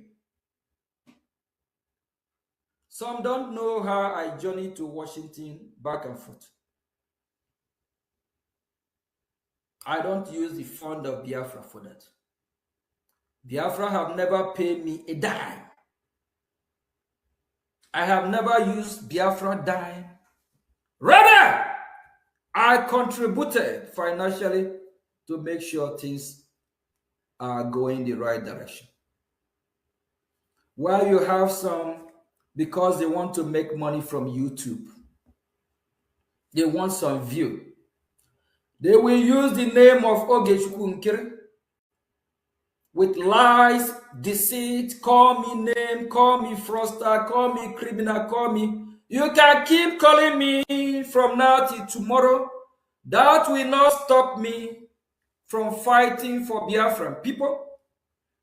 Some don't know how I journeyed to Washington back and forth. I don't use the fund of Biafra for that. Biafra have never paid me a dime. I have never used Biafra dime. Rather, I contributed financially to make sure things are going the right direction. While you have some, because they want to make money from YouTube, they want some view, they will use the name of Ogechukwu Nkiri with lies, deceit, call me name, call me fraudster, call me criminal, call me. You can keep calling me from now till tomorrow. That will not stop me from fighting for Biafran people.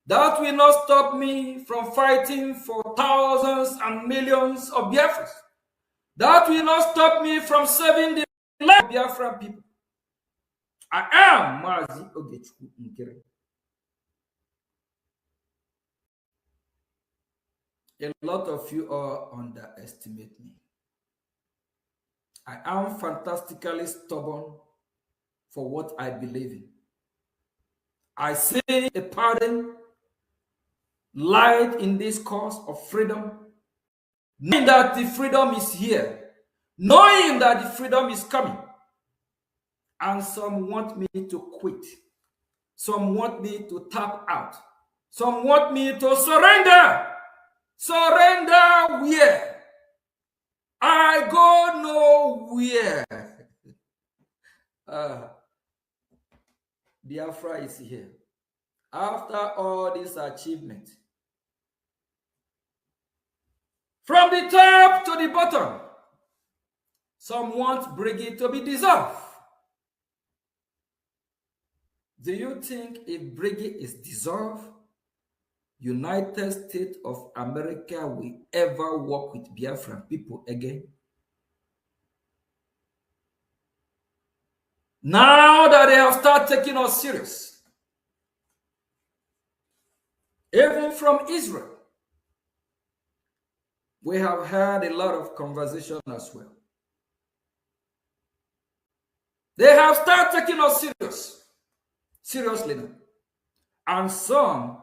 That will not stop me from fighting for thousands and millions of Biafrans. That will not stop me from serving the life of Biafran people. I am Mazi Ogechukwu Nkiri. A lot of you all underestimate me. I am fantastically stubborn for what I believe in. I see a pardon, light in this cause of freedom, knowing that the freedom is here, knowing that the freedom is coming. And some want me to quit. Some want me to tap out. Some want me to surrender. Surrender where? I go nowhere. Biafra is here. After all this achievement, from the top to the bottom, some want Brgie to be dissolved. Do you think if Brgie is dissolved, United States of America will ever work with Biafran people again? Now that they have started taking us serious, even from Israel, we have had a lot of conversation as well. They have started taking us seriously now. And some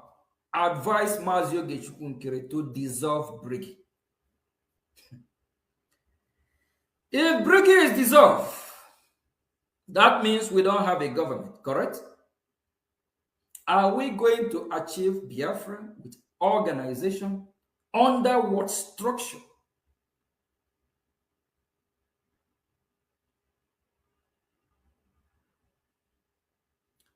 advise Mazi Ogechukwu Nkiri to dissolve Brgie. If Brgie is dissolved, that means we don't have a government, correct? Are we going to achieve Biafra with organization under what structure?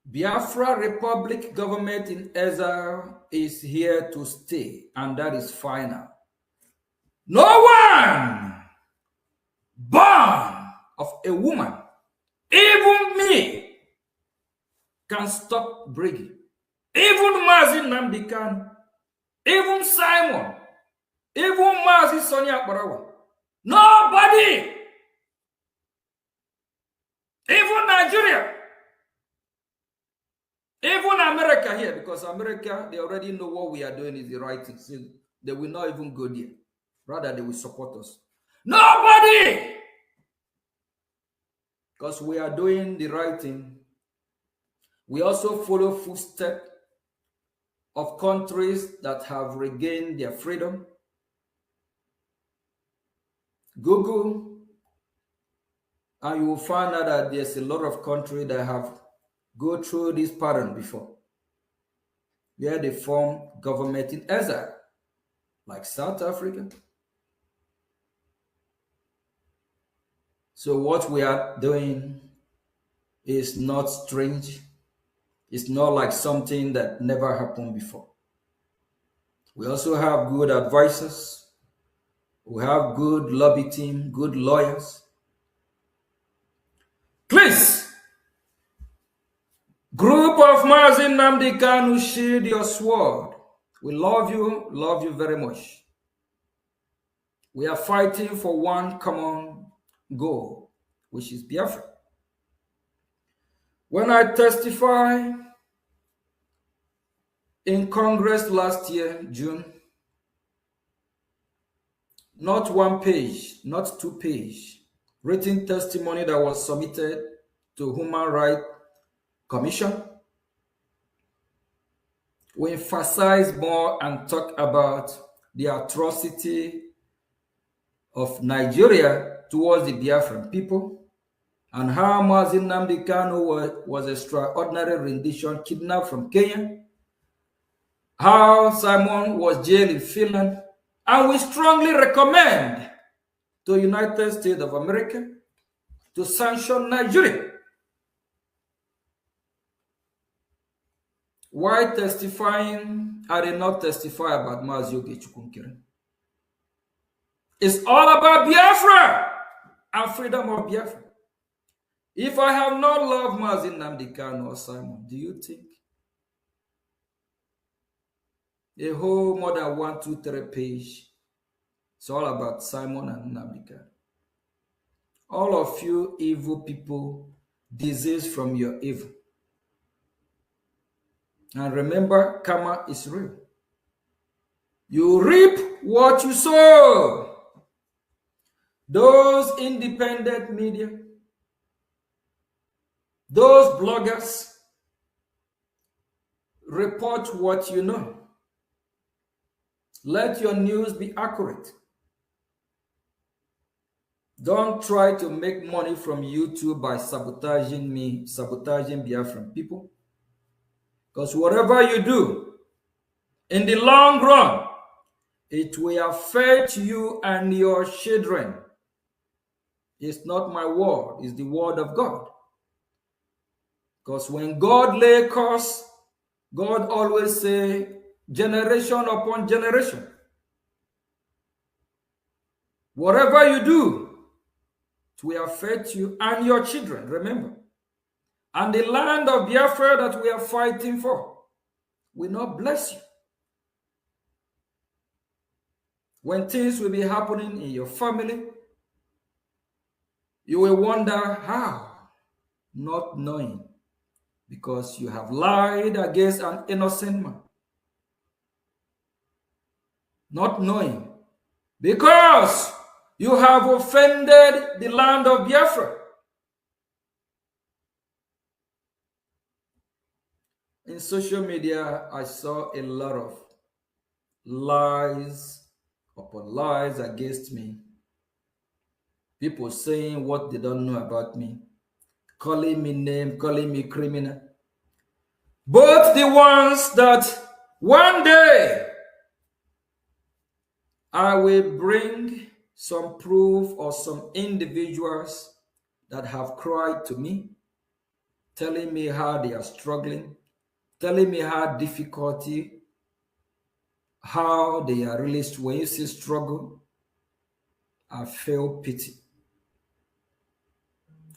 Biafra Republic government in exile is here to stay, and that is final. No one born of a woman, even me, can stop Brgie. Even Mazi Nnamdi Kanu, even Simon, even Mazi Sonia Akparawa. Nobody, even Nigeria, even America here, because America, they already know what we are doing is the right thing. So they will not even go there. Rather, they will support us. Nobody! Because we are doing the right thing. We also follow footsteps of countries that have regained their freedom. Google, and you will find out that there's a lot of countries that have go through this pattern before, where they form government in exile, like South Africa. So what we are doing is not strange. It's not like something that never happened before. We also have good advisors. We have good lobby team, good lawyers. Please, group of Mazi Nnamdi Kanu, shield your sword. We love you very much. We are fighting for one common goal, which is Biafra. When I testified in Congress last year, June, not one page, not 2 pages, written testimony that was submitted to Human Rights Commission. We emphasize more and talk about the atrocity of Nigeria towards the Biafran people, and how Mazin Nnamdi Kanu was extraordinary rendition kidnapped from Kenya, how Simon was jailed in Finland, and we strongly recommend to the United States of America to sanction Nigeria. Why testifying? I did not testify about Mazioge Chukwunkere. It's all about Biafra and freedom of Biafra. If I have not loved Mazin Nnamdi Kanu or Simon, do you think a whole more than 1, 2, 3 page, it's all about Simon and Nnamdi Kanu? All of you evil people, disease from your evil. And remember, karma is real. You reap what you sow. Those independent media, those bloggers, report what you know. Let your news be accurate. Don't try to make money from YouTube by sabotaging me, sabotaging Biafran people. Because whatever you do, in the long run, it will affect you and your children. It's not my word, it's the word of God. Because when God lay curse, God always say, generation upon generation. Whatever you do, it will affect you and your children, remember. And the land of Biafra that we are fighting for will not bless you. When things will be happening in your family, you will wonder how, not knowing, because you have lied against an innocent man. Not knowing, because you have offended the land of Biafra. In social media, I saw a lot of lies upon lies against me. People saying what they don't know about me, calling me name, calling me criminal. But the ones that one day I will bring some proof or some individuals that have cried to me, telling me how they are struggling, telling me how difficulty, how they are really, when you see struggle, I feel pity.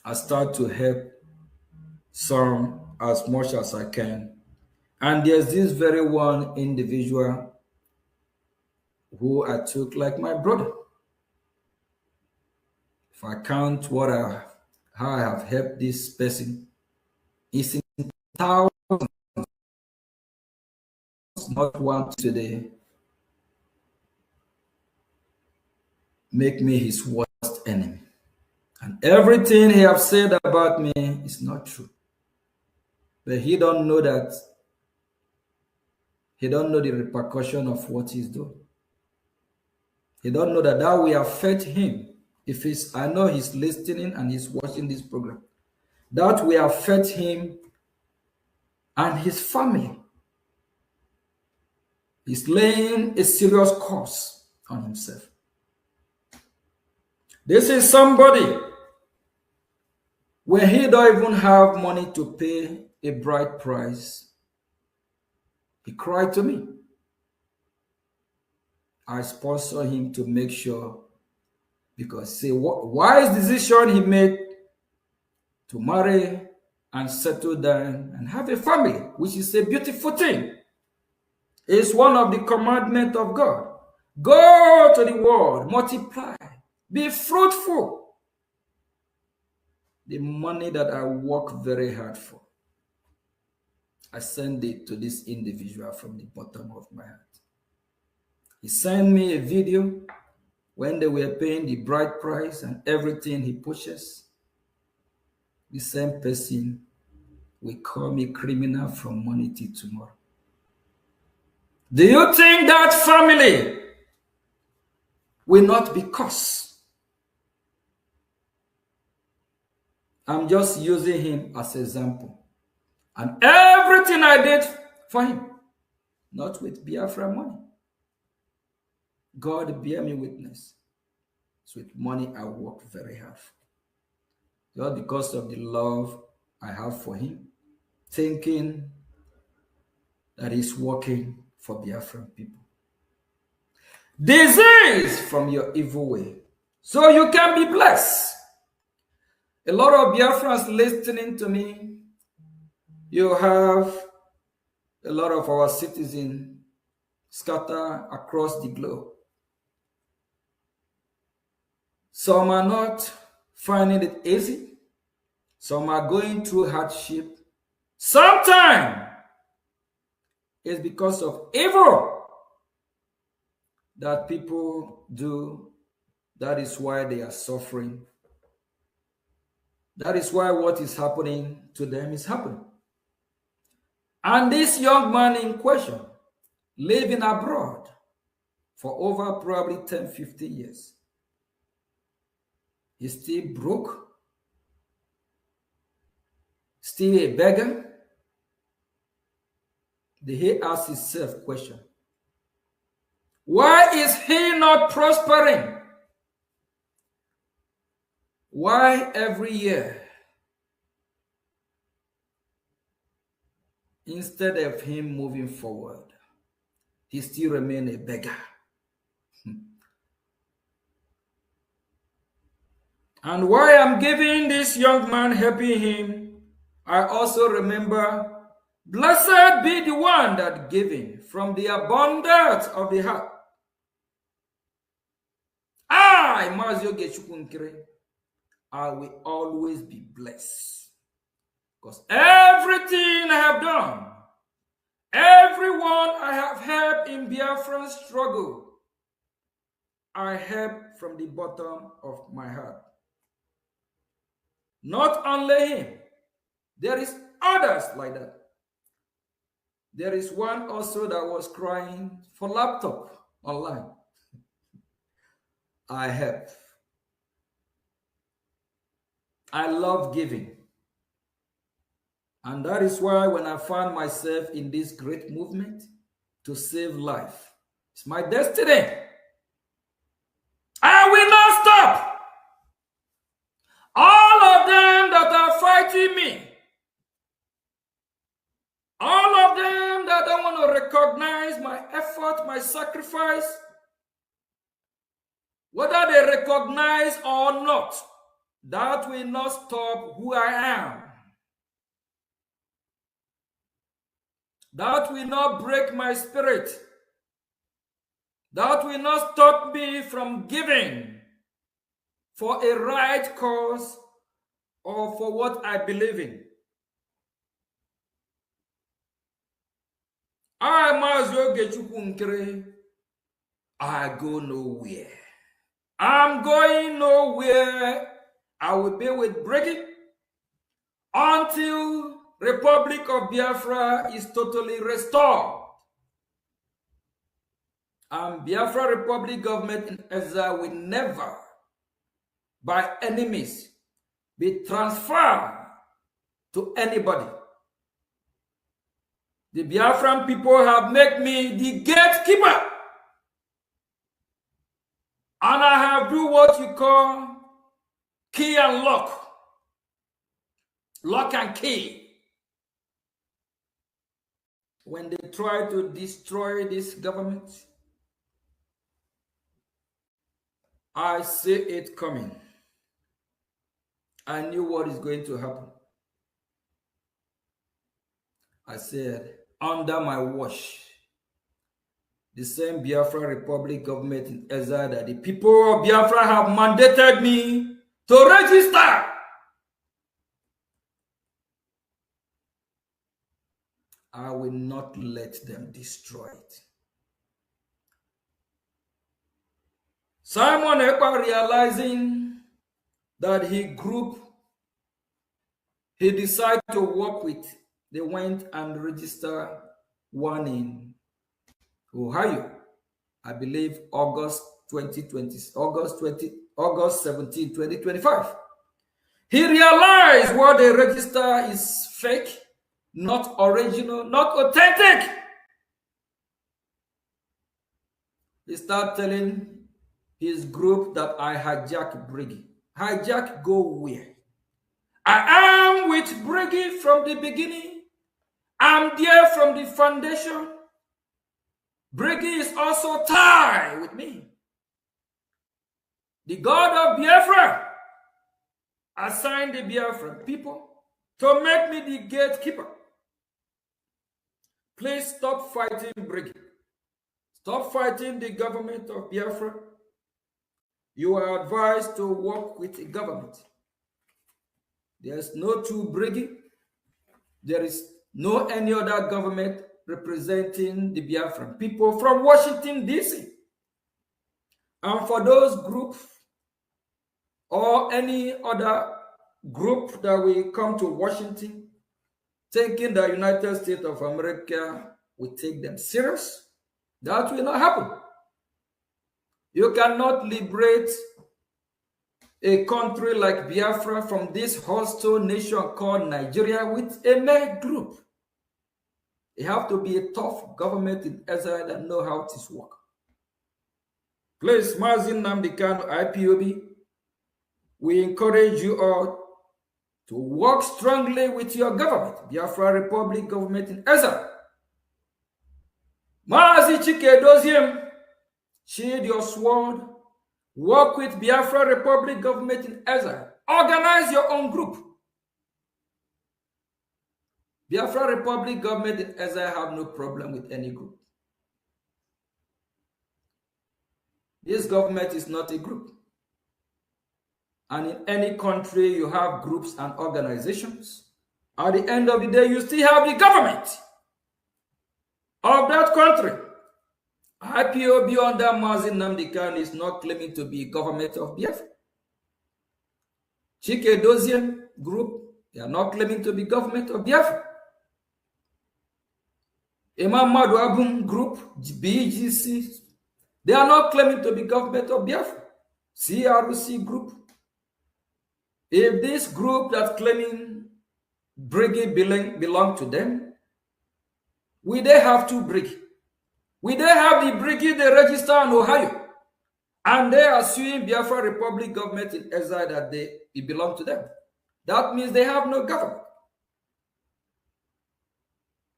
I start to help some as much as I can. And there's this very one individual who I took like my brother. If I count how I have helped this person, it's in thousands, not one today, make me his worst enemy. And everything he have said about me is not true. But he don't know that, he don't know the repercussion of what he's doing. He don't know that that will affect him. If he's, I know he's listening and he's watching this program. That will affect him and his family. He's laying a serious curse on himself. This is somebody when he don't even have money to pay a bride price. He cried to me. I sponsor him to make sure, because see, wise decision he made to marry and settle down and have a family, which is a beautiful thing. It's one of the commandments of God. Go to the world, multiply, be fruitful. The money that I work very hard for, I send it to this individual from the bottom of my heart. He sent me a video when they were paying the bride price and everything he pushes. The same person will call me criminal from morning till tomorrow. Do you think that family will not be cursed? I'm just using him as an example. And everything I did for him, not with Biafra money. God bear me witness. It's with money I work very hard for. Just because of the love I have for him, thinking that he's working for Biafran people. Disease from your evil way, so you can be blessed. A lot of Biafrans listening to me. You have a lot of our citizens scattered across the globe. Some are not finding it easy. Some are going through hardship. Sometimes it's because of evil that people do. That is why they are suffering. That is why what is happening to them is happening. And this young man in question, living abroad for over probably 10, 15 years, he's still broke, still a beggar. He asks himself question, why is he not prospering? Why every year, instead of him moving forward, he still remains a beggar? And why I'm giving this young man, helping him, I also remember, blessed be the one that giving from the abundance of the heart. I will always be blessed. Because everything I have done, everyone I have helped in Biafran's struggle, I help from the bottom of my heart. Not only him, there is others like that. There is one also that was crying for laptop online. I help. I love giving. And that is why when I found myself in this great movement to save life, it's my destiny. I will not stop. All of them that are fighting me, all of them that don't want to recognize my effort, my sacrifice, whether they recognize or not, that will not stop who I am. That will not break my spirit. That will not stop me from giving for a right cause or for what I believe in. I go nowhere. I'm going nowhere. I will be with Brgie until Republic of Biafra is totally restored. And Biafra Republic government in exile will never, by any means, be transferred to anybody. The Biafran people have made me the gatekeeper. And I have do what you call key and lock. Lock and key. When they try to destroy this government, I see it coming. I knew what is going to happen. I said, under my watch, the same Biafra Republic government in exile that the people of Biafra have mandated me to register. not let them destroy it. Simon Ekpa, realizing that he decided to work with, they went and registered one in Ohio, I believe August 17, 2025. He realized what they register is fake, not original, not authentic. He started telling his group that I hijacked Brgie. Hijack go where? I am with Brgie from the beginning. I'm there from the foundation. Brgie is also tied with me. The God of Biafra assigned the Biafran people to make me the gatekeeper. Please stop fighting Brgie. Stop fighting the government of Biafra. You are advised to work with the government. There's no true Brgie. There is no any other government representing the Biafran people from Washington, D.C. And for those groups or any other group that will come to Washington thinking the United States of America will take them serious, that will not happen. You cannot liberate a country like Biafra from this hostile nation called Nigeria with a mere group. It have to be a tough government in Israel that know how this works. Please, Mazin Namdekan, IPOB, we encourage you all to work strongly with your government, Biafra Republic government in Israel. Mazi Chike Doziem, shield your sword, work with Biafra Republic government in Israel. Organize your own group. Biafra Republic government in Israel have no problem with any group. This government is not a group. And in any country, you have groups and organizations. At the end of the day, you still have the government of that country. IPOB under Mazin Namdekan is not claiming to be government of Biafra. Chike Doziem group, they are not claiming to be government of Biafra. Imam Madu Abum group, BGC, they are not claiming to be government of Biafra. CRC group. If this group that's claiming Brgie belong to them, we they have two Brgie. We they have the Brgie they register in Ohio, and they are suing Biafra Republic government in Israel that it belong to them. That means they have no government.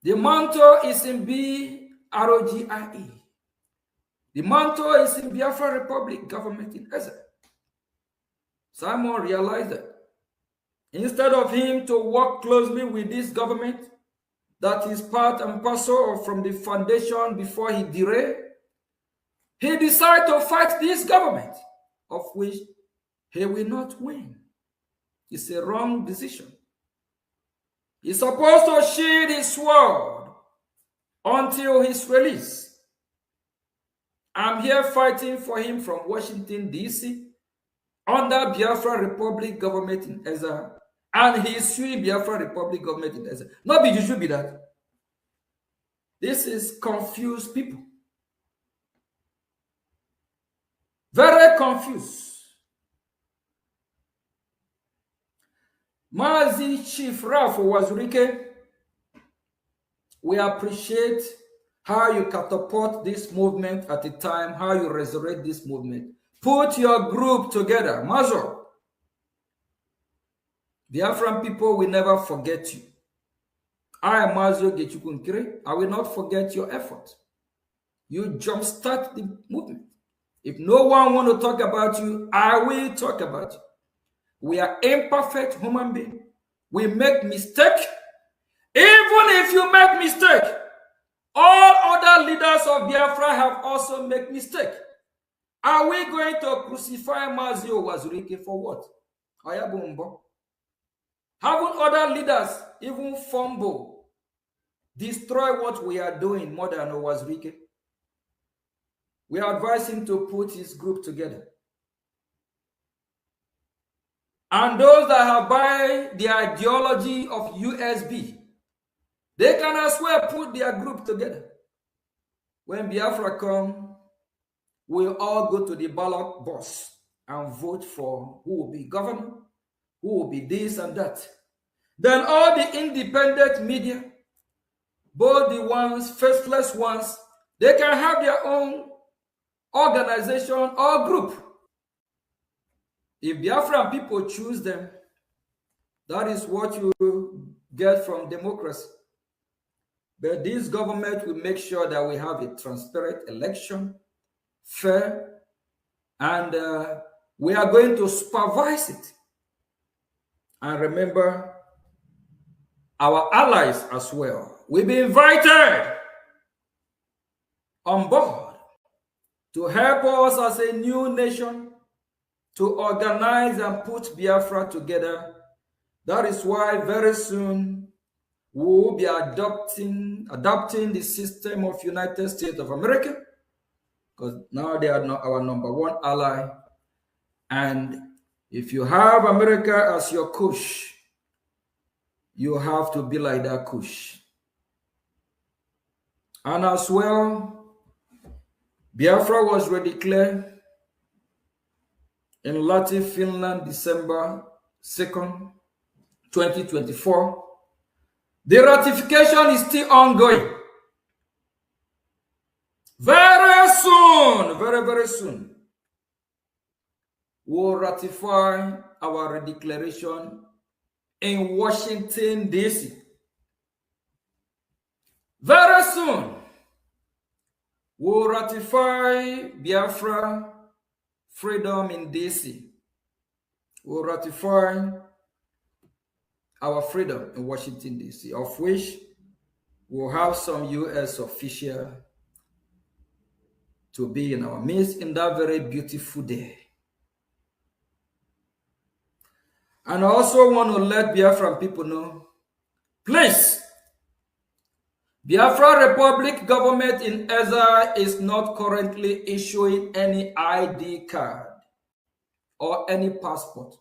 The mantle is in BROGIE. The mantle is in Biafra Republic government in Israel. Simon realized that instead of him to work closely with this government that is part and parcel from the foundation before he derailed, he decided to fight this government, of which he will not win. It's a wrong decision. He's supposed to shield his sword until his release. I'm here fighting for him from Washington, D.C., under Biafra Republic government in Israel, and he is suing Biafra Republic government in Israel. Not be you should be that. This is confused people. Very confused. Mazi Chief Ralph Wazurike, we appreciate how you catapult this movement at a time, how you resurrect this movement. Put your group together. Mazo. Biafran people will never forget you. I am Mazo Gechukunkiri. I will not forget your effort. You jumpstart the movement. If no one want to talk about you, I will talk about you. We are imperfect human beings. We make mistakes. Even if you make mistake, all other leaders of Biafra have also made mistake. Are we going to crucify Mazio Wazurike for what? Haven't other leaders even fumble destroy what we are doing more than Owazirike. We advise him to put his group together. And those that have buy the ideology of USB, they can as well put their group together. When Biafra come, we'll all go to the ballot box and vote for who will be governor, who will be this and that. Then all the independent media, both the ones, faithless ones, they can have their own organization or group. If Biafran people choose them, that is what you get from democracy. But this government will make sure that we have a transparent election, fair, and we are going to supervise it. And remember, our allies as well will be invited on board to help us as a new nation to organize and put Biafra together. That is why very soon we will be adopting the system of United States of America, because now they are our #1 ally. And if you have America as your kush, you have to be like that kush. And as well, Biafra was redeclared in Latin Finland, December 2nd, 2024. The ratification is still ongoing. Very soon, very soon, we'll ratify our redeclaration in Washington, D.C. Very soon, we'll ratify Biafra freedom in D.C. We'll ratify our freedom in Washington, D.C., of which we'll have some U.S. official to be in our midst in that very beautiful day. And I also want to let Biafran people know, please, Biafra Republic government in Ezra is not currently issuing any ID card or any passport.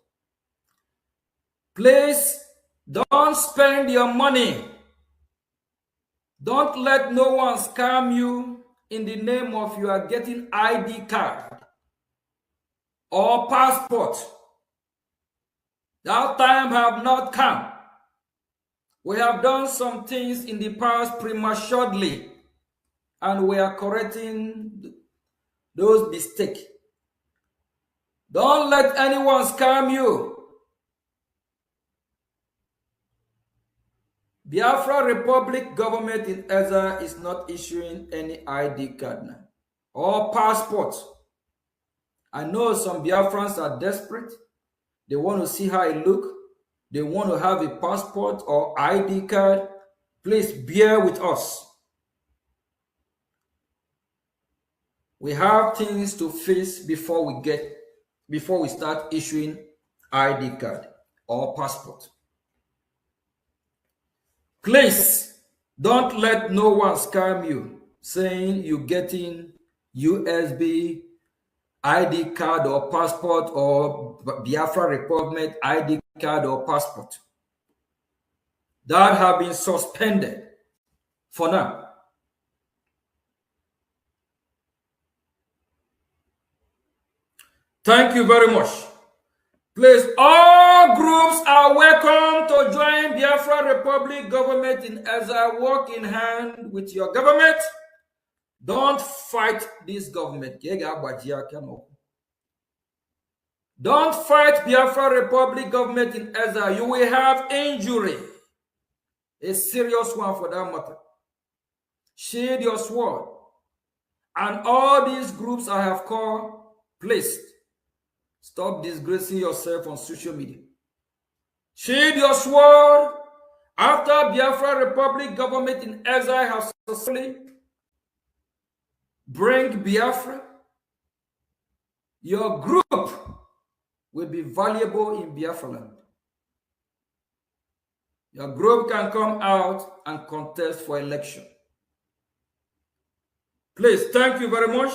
Please, don't spend your money. Don't let no one scam you in the name of you are getting ID card or passport. That time have not come. We have done some things in the past prematurely, and we are correcting those mistakes. Don't let anyone scam you. Biafra Republic government in Ezra is not issuing any ID card now or passport. I know some Biafrans are desperate. They want to see how I look. They want to have a passport or ID card. Please bear with us. We have things to face before we start issuing ID card or passport. Please don't let no one scam you saying you're getting USB ID card or passport or Biafra Republic ID card or passport. That have been suspended for now. Thank you very much. Please, all groups are welcome to join Biafra Republic government in Ezra. Work in hand with your government. Don't fight this government. Don't fight Biafra Republic government in Ezra. You will have injury. A serious one for that matter. Shield your sword. And all these groups I have called, please, stop disgracing yourself on social media. Shield your sword. After Biafra Republic government in Ezra has successfully bring Biafra, your group will be valuable in Biafra land. Your group can come out and contest for election. Please, thank you very much.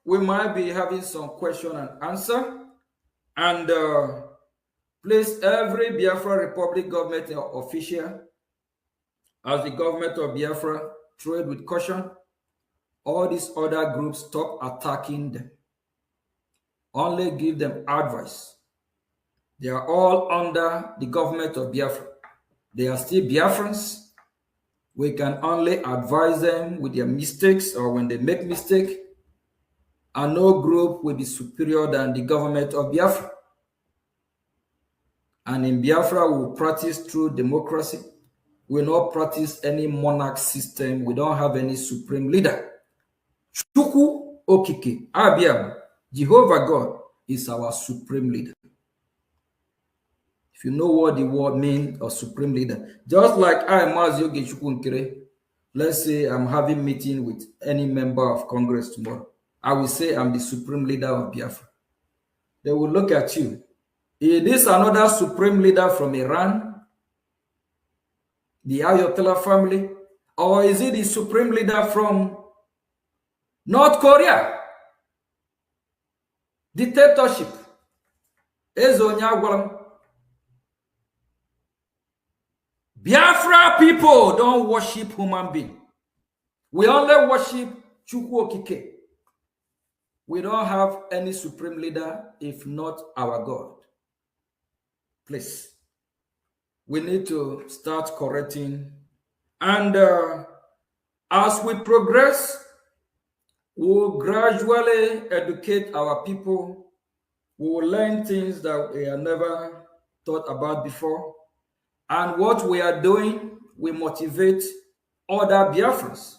We might be having some question and answer. And please, every Biafra Republic government official, as the government of Biafra, tread with caution. All these other groups, stop attacking them. Only give them advice. They are all under the government of Biafra. They are still Biafrans. We can only advise them with their mistakes or when they make mistake. And no group will be superior than the government of Biafra. And in Biafra, we will practice true democracy. We will not practice any monarch system. We don't have any supreme leader. Chukwu Okike, Abiam, Jehovah God is our supreme leader. If you know what the word means, or supreme leader, just like I, Mazioge Chukwu Nkere, let's say I'm having meeting with any member of Congress tomorrow, I will say I'm the supreme leader of Biafra. They will look at you. Is this another supreme leader from Iran, the Ayatollah family, or is it the supreme leader from North Korea? Dictatorship. Biafra people don't worship human being. We only worship Chukwu Okike. We don't have any supreme leader if not our God. Please. We need to start correcting. And as we progress, we'll gradually educate our people. We will learn things that we have never thought about before. And what we are doing, we motivate other Biafrans.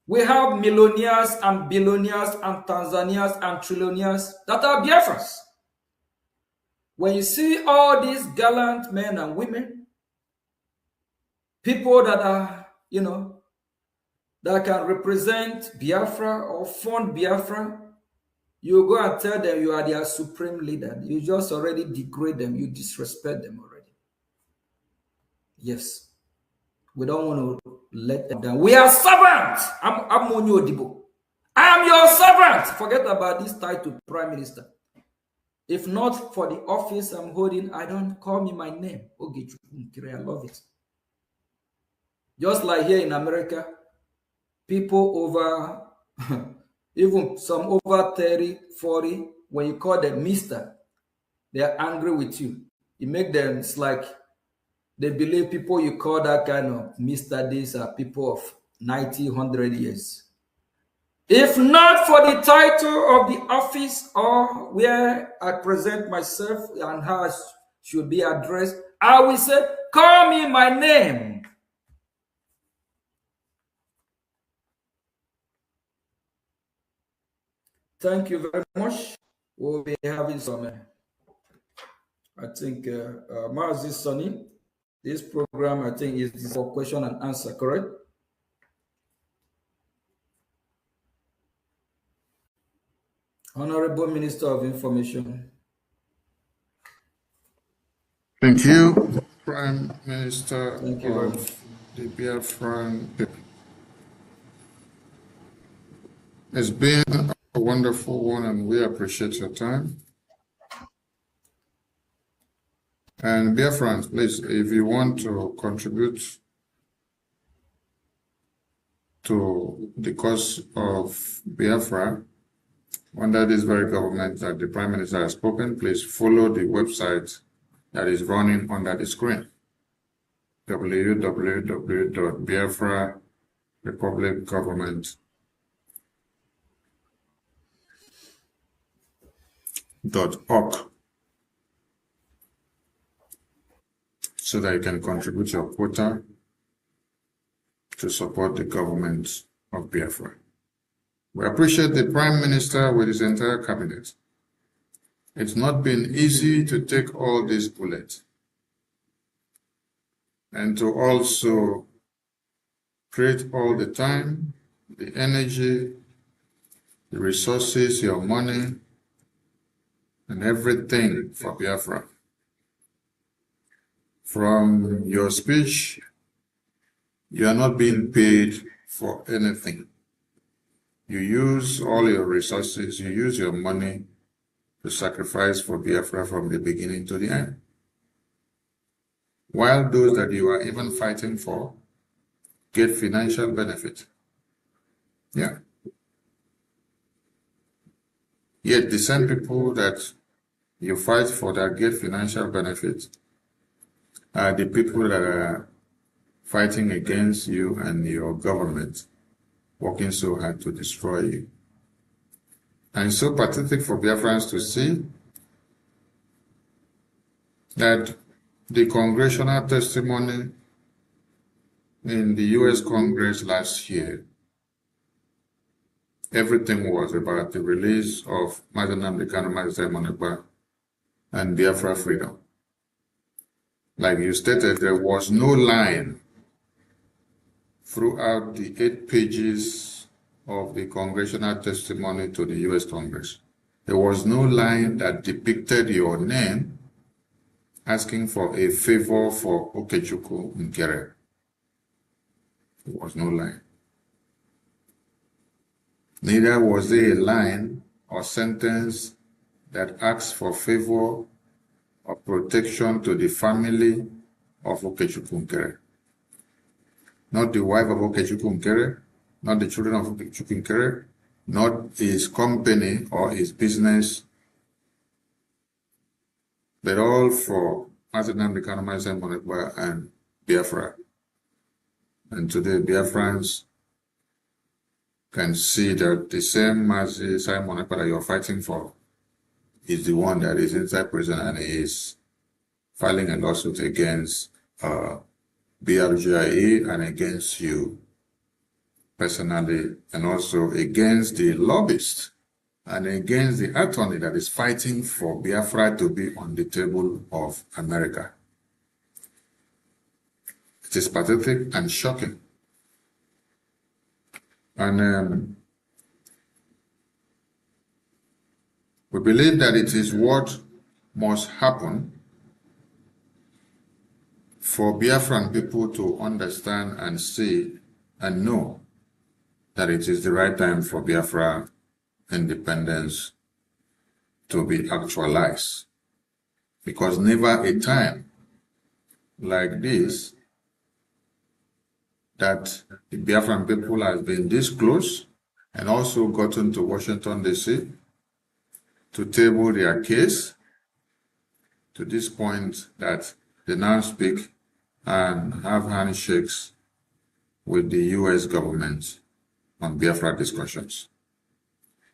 We have millionaires and billionaires and Tanzanians and trillionaires that are Biafrans. When you see all these gallant men and women, people that are, that can represent Biafra or fund Biafra, you go and tell them you are their supreme leader. You just already degrade them. You disrespect them already. Yes. We don't want to let them down. We are servants. I'm Monyo Odibo. I am your servant. Forget about this title, Prime Minister. If not for the office I'm holding, I don't call me my name. I love it. Just like here in America, people over, even some over 30, 40, when you call them Mr., they are angry with you. You make them, it's like they believe people you call that kind of Mr. These are people of 90, 100 years. If not for the title of the office or where I present myself and how I should be addressed, I will say, call me my name. Thank you very much. We'll be having some, I think, Mazi Sonny. This program, I think, is for question and answer, correct? Honorable Minister of Information. Thank you, Prime Minister Thank you very much. of the Biafran people. It's been a wonderful one, and we appreciate your time. And Biafrans, please, if you want to contribute to the cause of Biafra under this very government that the Prime Minister has spoken, please follow the website that is running under the screen, www.biafrarepublicgovernment.org, so that you can contribute your quota to support the government of Biafra. We appreciate the Prime Minister with his entire cabinet. It's not been easy to take all these bullets and to also create all the time, the energy, the resources, your money, and everything for Biafra. From your speech, you are not being paid for anything. You use all your resources, you use your money to sacrifice for Biafra from the beginning to the end. While those that you are even fighting for get financial benefit. Yeah. Yet the same people that you fight for that get financial benefit are the people that are fighting against you and your government, working so hard to destroy you. And it's so pathetic for Biafrans to see that the congressional testimony in the US Congress last year, everything was about the release of Mazenam Dikano and Biafra freedom. Like you stated, there was no line throughout the 8 pages of the congressional testimony to the US Congress. There was no line that depicted your name asking for a favor for Okechukwu Nkere. There was no line. Neither was there a line or sentence that asked for favor or protection to the family of Okechukwu Nkere. Not the wife of Okechukwu Nkere, not the children of Okechukwu Nkere, not his company or his business, but all for Mazenam Dikano and Biafra. And today, Biafrans can see that the same Mazi Simon Ekpa that you're fighting for is the one that is inside prison and is filing a lawsuit against Brgie and against you personally, and also against the lobbyist and against the attorney that is fighting for Biafra to be on the table of America. It is pathetic and shocking. And we believe that it is what must happen for Biafran people to understand and see and know that it is the right time for Biafra independence to be actualized. Because never a time like this that the Biafran people has been this close and also gotten to Washington, D.C. to table their case to this point that they now speak and have handshakes with the U.S. government on Biafra discussions.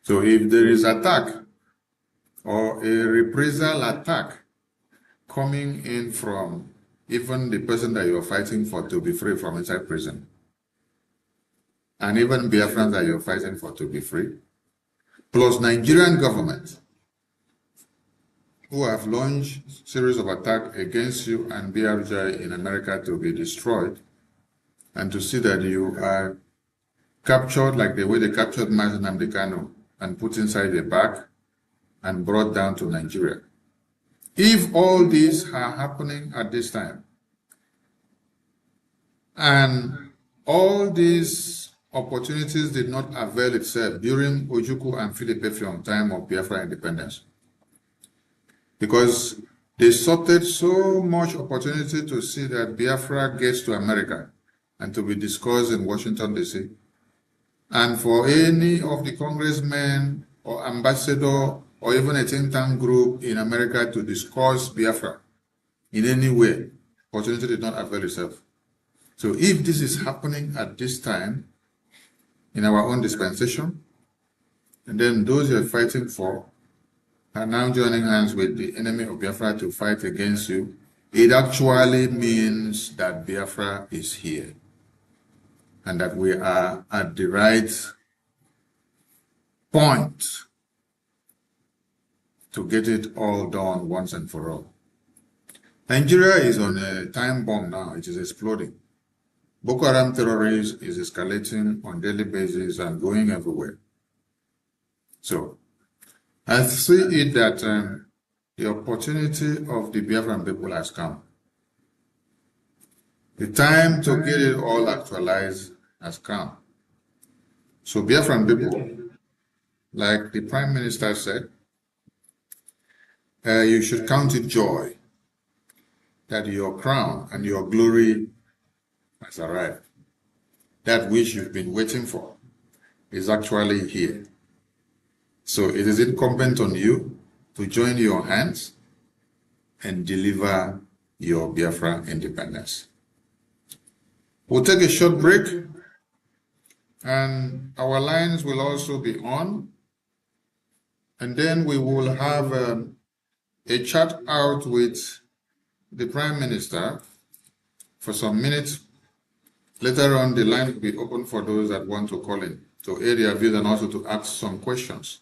So if there is attack or a reprisal attack coming in from even the person that you're fighting for to be free from inside prison, and even Biafrans that you're fighting for to be free, plus Nigerian government, who have launched series of attacks against you and Brgie in America to be destroyed, and to see that you are captured like the way they captured Mazenam Dikano and put inside a bag and brought down to Nigeria. If all these are happening at this time, and all these opportunities did not avail itself during Ojukwu and Philip Effiong time of Biafra independence, because they sorted so much opportunity to see that Biafra gets to America and to be discussed in Washington, D.C., and for any of the congressmen or ambassador or even a think tank group in America to discuss Biafra in any way, opportunity did not avail itself. So if this is happening at this time in our own dispensation, and then those you're fighting for are now joining hands with the enemy of Biafra to fight against you, it actually means that Biafra is here and that we are at the right point to get it all done once and for all. Nigeria is on a time bomb now. It is exploding. Boko Haram terrorism is escalating on a daily basis and going everywhere. So I see it that the opportunity of the Biafran people has come. The time to get it all actualized has come. So Biafran people, like the Prime Minister said, you should count it joy that your crown and your glory has arrived. That which you've been waiting for is actually here. So it is incumbent on you to join your hands and deliver your Biafra independence. We'll take a short break, and our lines will also be on, and then we will have a chat out with the Prime Minister for some minutes. Later on, the line will be open for those that want to call in to air their views and also to ask some questions.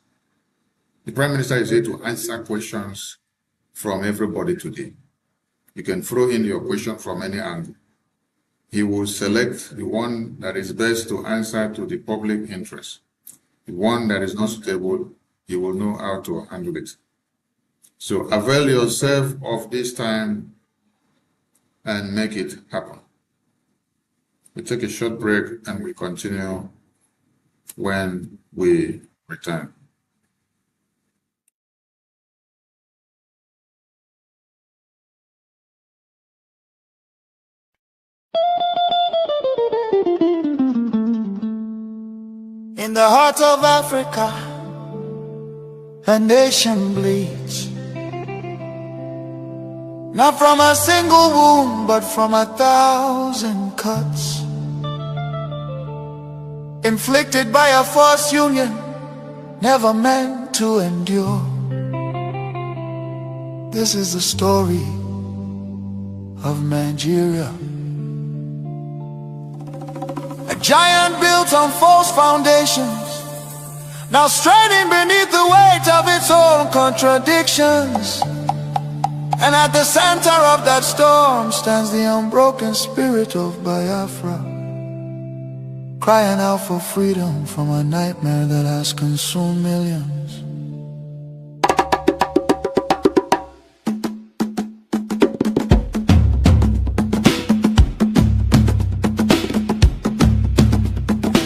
The Prime Minister is here to answer questions from everybody today. You can throw in your question from any angle. He will select the one that is best to answer to the public interest. The one that is not suitable, he will know how to handle it. So avail yourself of this time and make it happen. We take a short break and we continue when we return. In the heart of Africa, a nation bleeds. Not from a single wound, but from 1,000 cuts. Inflicted by a forced union, never meant to endure. This is the story of Nigeria. A giant built on false foundations, now straining beneath the weight of its own contradictions. And at the center of that storm stands the unbroken spirit of Biafra, crying out for freedom from a nightmare that has consumed millions.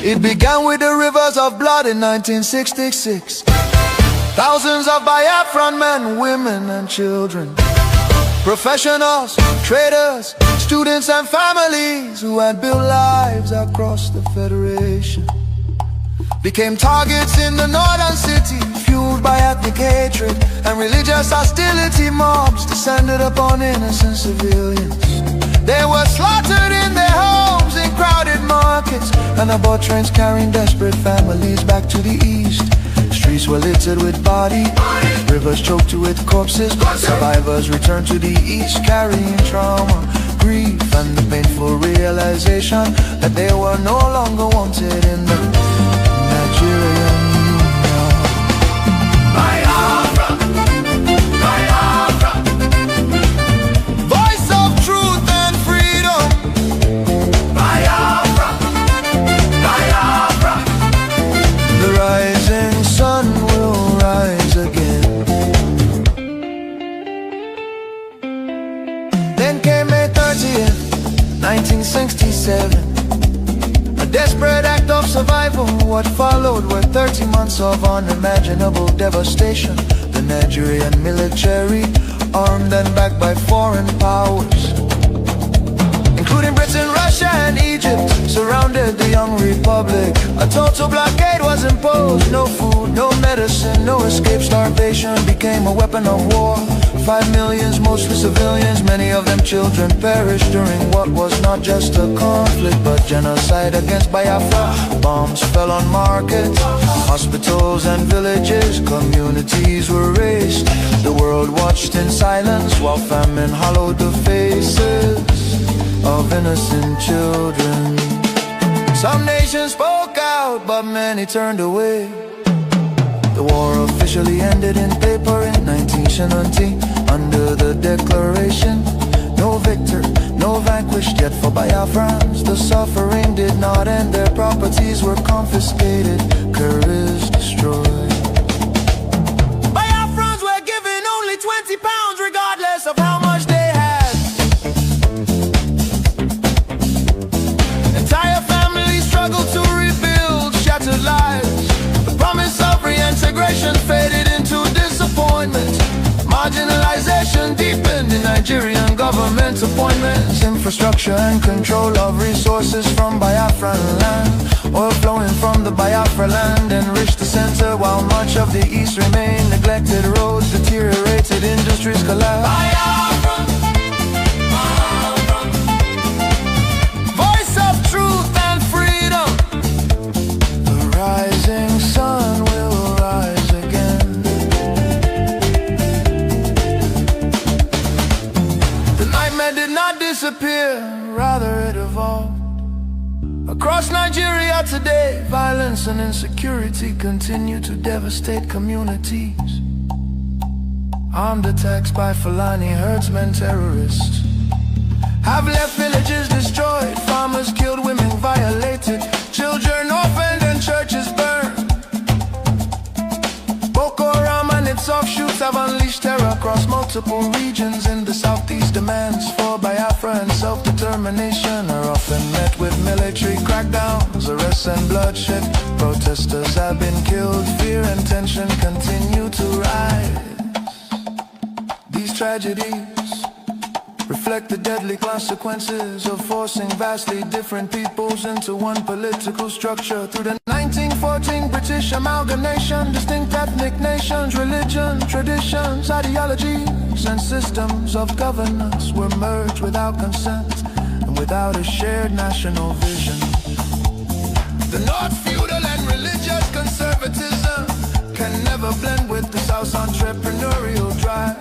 It began with the rivers of blood in 1966. Thousands of Biafran men, women and children, professionals, traders, students and families who had built lives across the Federation became targets in the northern city, fueled by ethnic hatred and religious hostility. Mobs descended upon innocent civilians. They were slaughtered in their homes, in crowded markets, and aboard trains carrying desperate families back to the east. Streets were littered with bodies, rivers choked with corpses. Survivors returned to the east carrying trauma, grief, and the painful realization that they were no longer wanted in the Nigerian Union. Biafra, Biafra, voice of truth and freedom. Biafra, Biafra, the rising sun will rise again. Then came May 30th, 1967, a desperate act of survival. What followed were 30 months of unimaginable devastation. The Nigerian military, armed and backed by foreign powers, including Britain, Russia and Egypt, surrounded the young republic. A total blockade was imposed. No food, no medicine, no escape. Starvation became a weapon of war. 5 million, mostly civilians, many of them children, perished during what was not just a conflict but genocide against Biafra. Bombs fell on markets, hospitals and villages. Communities were razed. The world watched in silence while famine hollowed the faces of innocent children. Some nations spoke out, but many turned away. The war officially ended in paper in 1970 under the declaration, no victor, no vanquished. Yet for Biafrans, the suffering did not end. Their properties were confiscated, careers destroyed. Biafrans were given only 20 pounds regardless of how much they had. government appointments, infrastructure and control of resources from Biafran land. Oil flowing from the Biafra land enriched the center, while much of the east remained neglected. Roads deteriorated, industries collapsed. Biafra, voice of truth and freedom. The rising sun will rise again. The nightmare did not disappear, rather it evolved. Across Nigeria today, violence and insecurity continue to devastate communities. Armed attacks by Fulani herdsmen, terrorists have left villages destroyed, farmers killed, women violated, children orphaned and churches burned. Boko Haram and its offshoots have unleashed terror across multiple regions in the southeast. Demands for Biafra and self-determination are often met with military crackdowns, arrests and bloodshed. Protesters have been killed, fear and tension continue to rise. These tragedies reflect the deadly consequences of forcing vastly different peoples into one political structure. Through the 1914 British amalgamation, distinct ethnic nations, religion, traditions, ideologies, and systems of governance were merged without consent and without a shared national vision. The North feudal and religious conservatism can never blend with the South's entrepreneurial drive.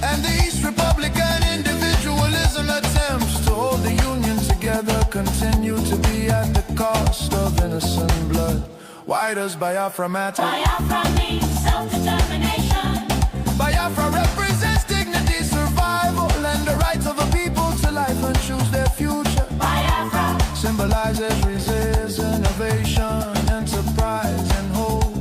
And the East Republican individualism attempts to hold the Union together continue to be at the cost of innocent blood. Why does Biafra matter? Biafra means self-determination. Biafra represents dignity, survival, and the right of a people to life and choose their future. Biafra symbolizes resistance, innovation, enterprise, and hope.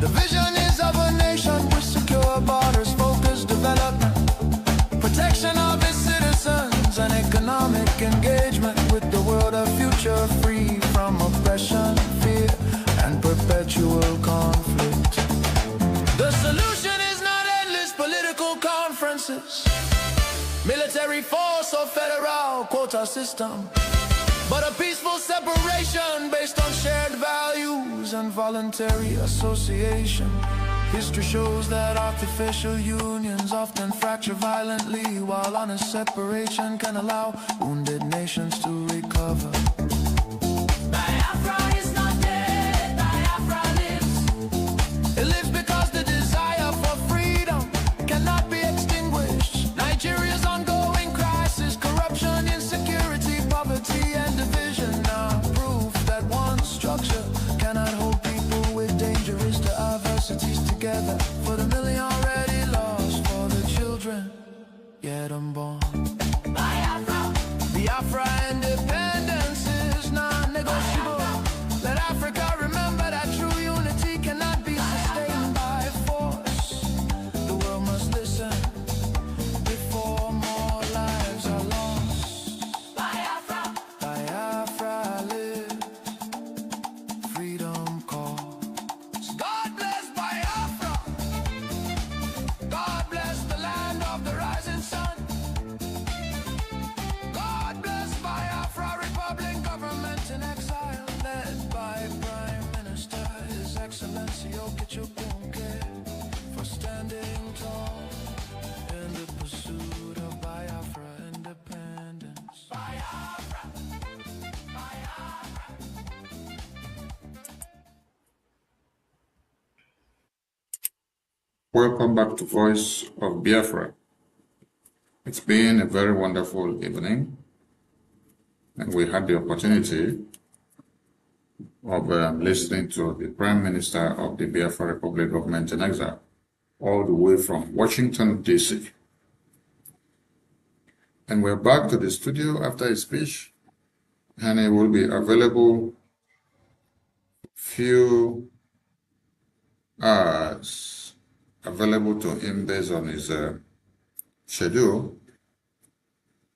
The vision is of a nation with secure borders, focused development, protection of its citizens, and economic engagement with the world, a future free from oppression, fear, and perpetual conflict. The solution is not endless political conferences, military force or federal quota system, but a peaceful separation based on shared values and voluntary association. History shows that artificial unions often fracture violently, while honest separation can allow wounded nations to recover. Biafra is not dead, Biafra lives. It lives because the desire for freedom cannot be extinguished. Nigeria's ongoing crisis, corruption, insecurity, poverty, and division are proof that one structure cannot hold people with dangerous diversities together. For the million already lost, for the children yet unborn. Biafra, Biafra independence is non-negotiable. Let Africa remember that true unity cannot be sustained by force. The world must listen before more lives are lost. Biafra, Biafra live, freedom calls. God bless Biafra. God bless the land of the rising sun. God bless Biafra Republic, government in exile, led by Prime Minister His Excellency Okechukwu, for standing tall in the pursuit of Biafra independence. Biafra, Biafra. Welcome back to Voice of Biafra. It's been a very wonderful evening, and we had the opportunity of listening to the Prime Minister of the Biafra Republic government in exile, all the way from Washington, D.C. And we're back to the studio after his speech, and he will be available few hours available to him based on his schedule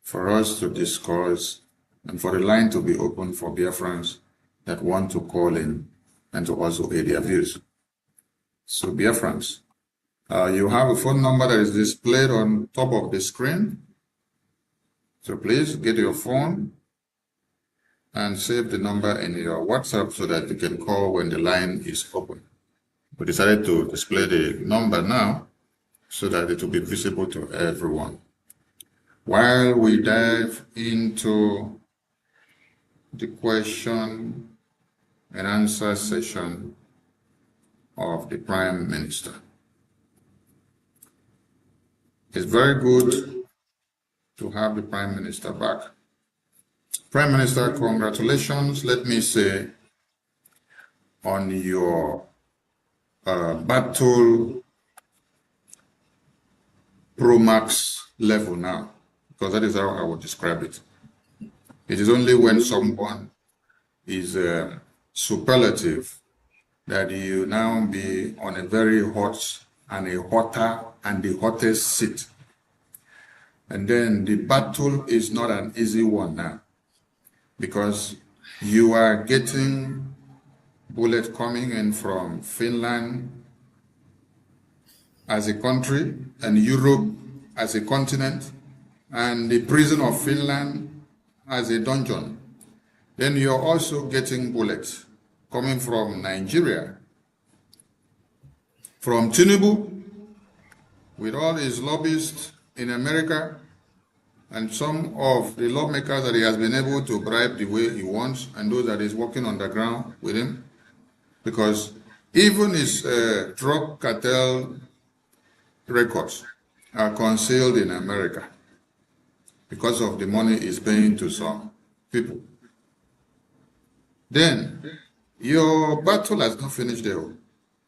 for us to discuss and for the line to be open for Biafrans that want to call in and to also aid their views. So Biafrans, You have a phone number that is displayed on top of the screen. So please get your phone and save the number in your WhatsApp so that you can call when the line is open. We decided to display the number now so that it will be visible to everyone. While we dive into the question and answer session of the Prime Minister, it's very good to have the Prime Minister back. Prime Minister, congratulations, let me say, on your battle Pro Max level now, because that is how I would describe it. It is only when someone is superlative that you now be on a very hot and a hotter and the hottest seat. And then the battle is not an easy one now, because you are getting bullets coming in from Finland as a country and Europe as a continent and the prison of Finland as a dungeon. Then you're also getting bullets coming from Nigeria, from Tinubu, with all his lobbyists in America, and some of the lawmakers that he has been able to bribe the way he wants, and those that is working on the ground with him, because even his drug cartel records are concealed in America because of the money he's paying to some people. Then, your battle has not finished there.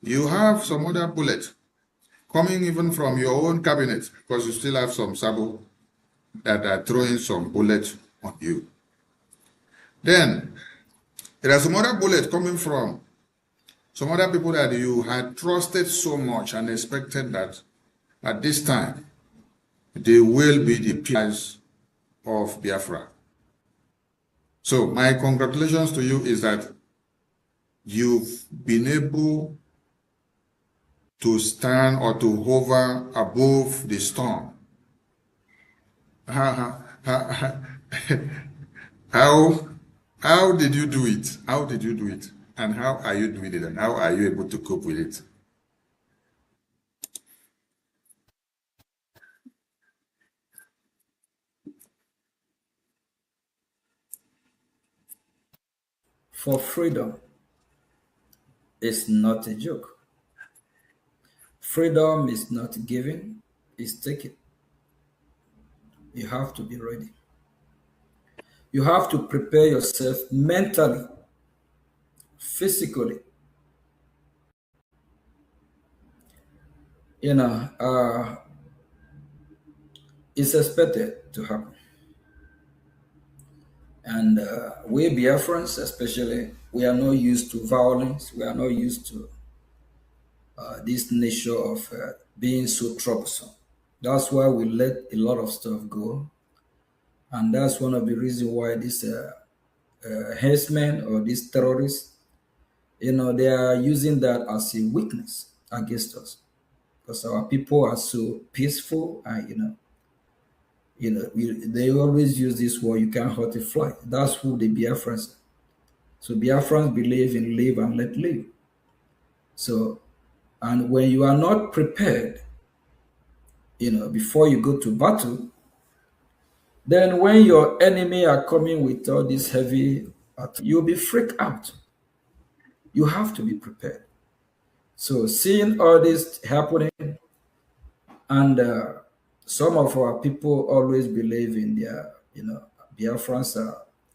You have some other bullets coming even from your own cabinet, because you still have some Sabo that are throwing some bullets on you. Then, there are some other bullets coming from some other people that you had trusted so much and expected that at this time, they will be the pillars of Biafra. So my congratulations to you is that you've been able to stand or to hover above the storm. How did you do it? How did you do it? And how are you doing it? And how are you able to cope with it? For freedom is not a joke. Freedom is not given, it's taken. You have to be ready. You have to prepare yourself mentally, physically. It's expected to happen. And we Biafrans, especially, we are not used to violence. We are not used to this nature of being so troublesome. That's why we let a lot of stuff go. And that's one of the reasons why these henchmen or these terrorists, they are using that as a weakness against us. Because our people are so peaceful and, they always use this word, you can't hurt a fly. That's who the Biafrans are. So Biafrans believe in live and let live. So, and when you are not prepared, before you go to battle, then when your enemy are coming with all this heavy, you'll be freaked out. You have to be prepared. So seeing all this happening, and some of our people always believe in their, Biafrans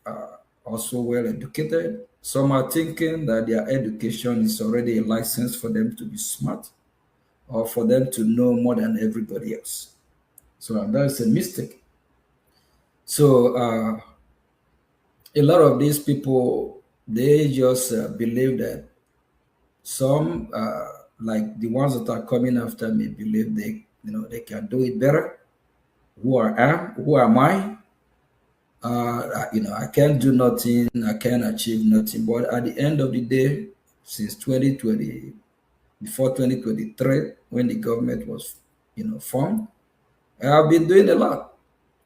are also well educated. Some are thinking that their education is already a license for them to be smart or for them to know more than everybody else. So that's a mistake. So a lot of these people, they just believe that some, like the ones that are coming after me, believe they can do it better. Who am I? I can't do nothing. I can't achieve nothing. But at the end of the day, since 2020, before 2023, when the government was, formed. I have been doing a lot,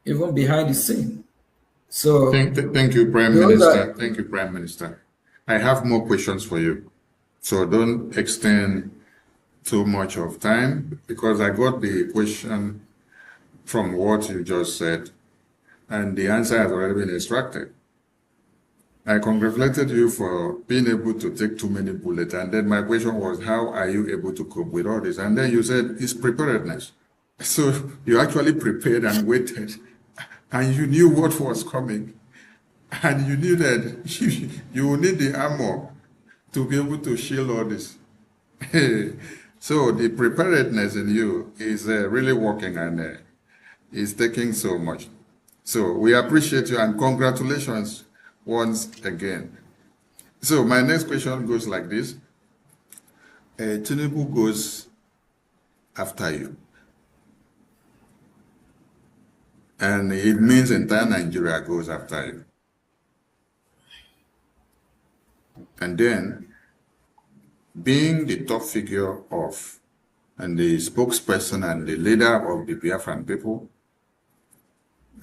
even behind the scene. So Thank you, Prime those Minister. are Thank you, Prime Minister. I have more questions for you. So don't extend too much of time because I got the question from what you just said and the answer has already been extracted. I congratulated you for being able to take too many bullets. And then my question was, how are you able to cope with all this? And then you said it's preparedness. So you actually prepared and waited and you knew what was coming. And you knew that you will need the armor to be able to shield all this. So the preparedness in you is really working and is taking so much. So we appreciate you and congratulations once again. So my next question goes like this. Tinubu goes after you. And it means entire Nigeria goes after you. And then, being the top figure of, and the spokesperson and the leader of the Biafran people,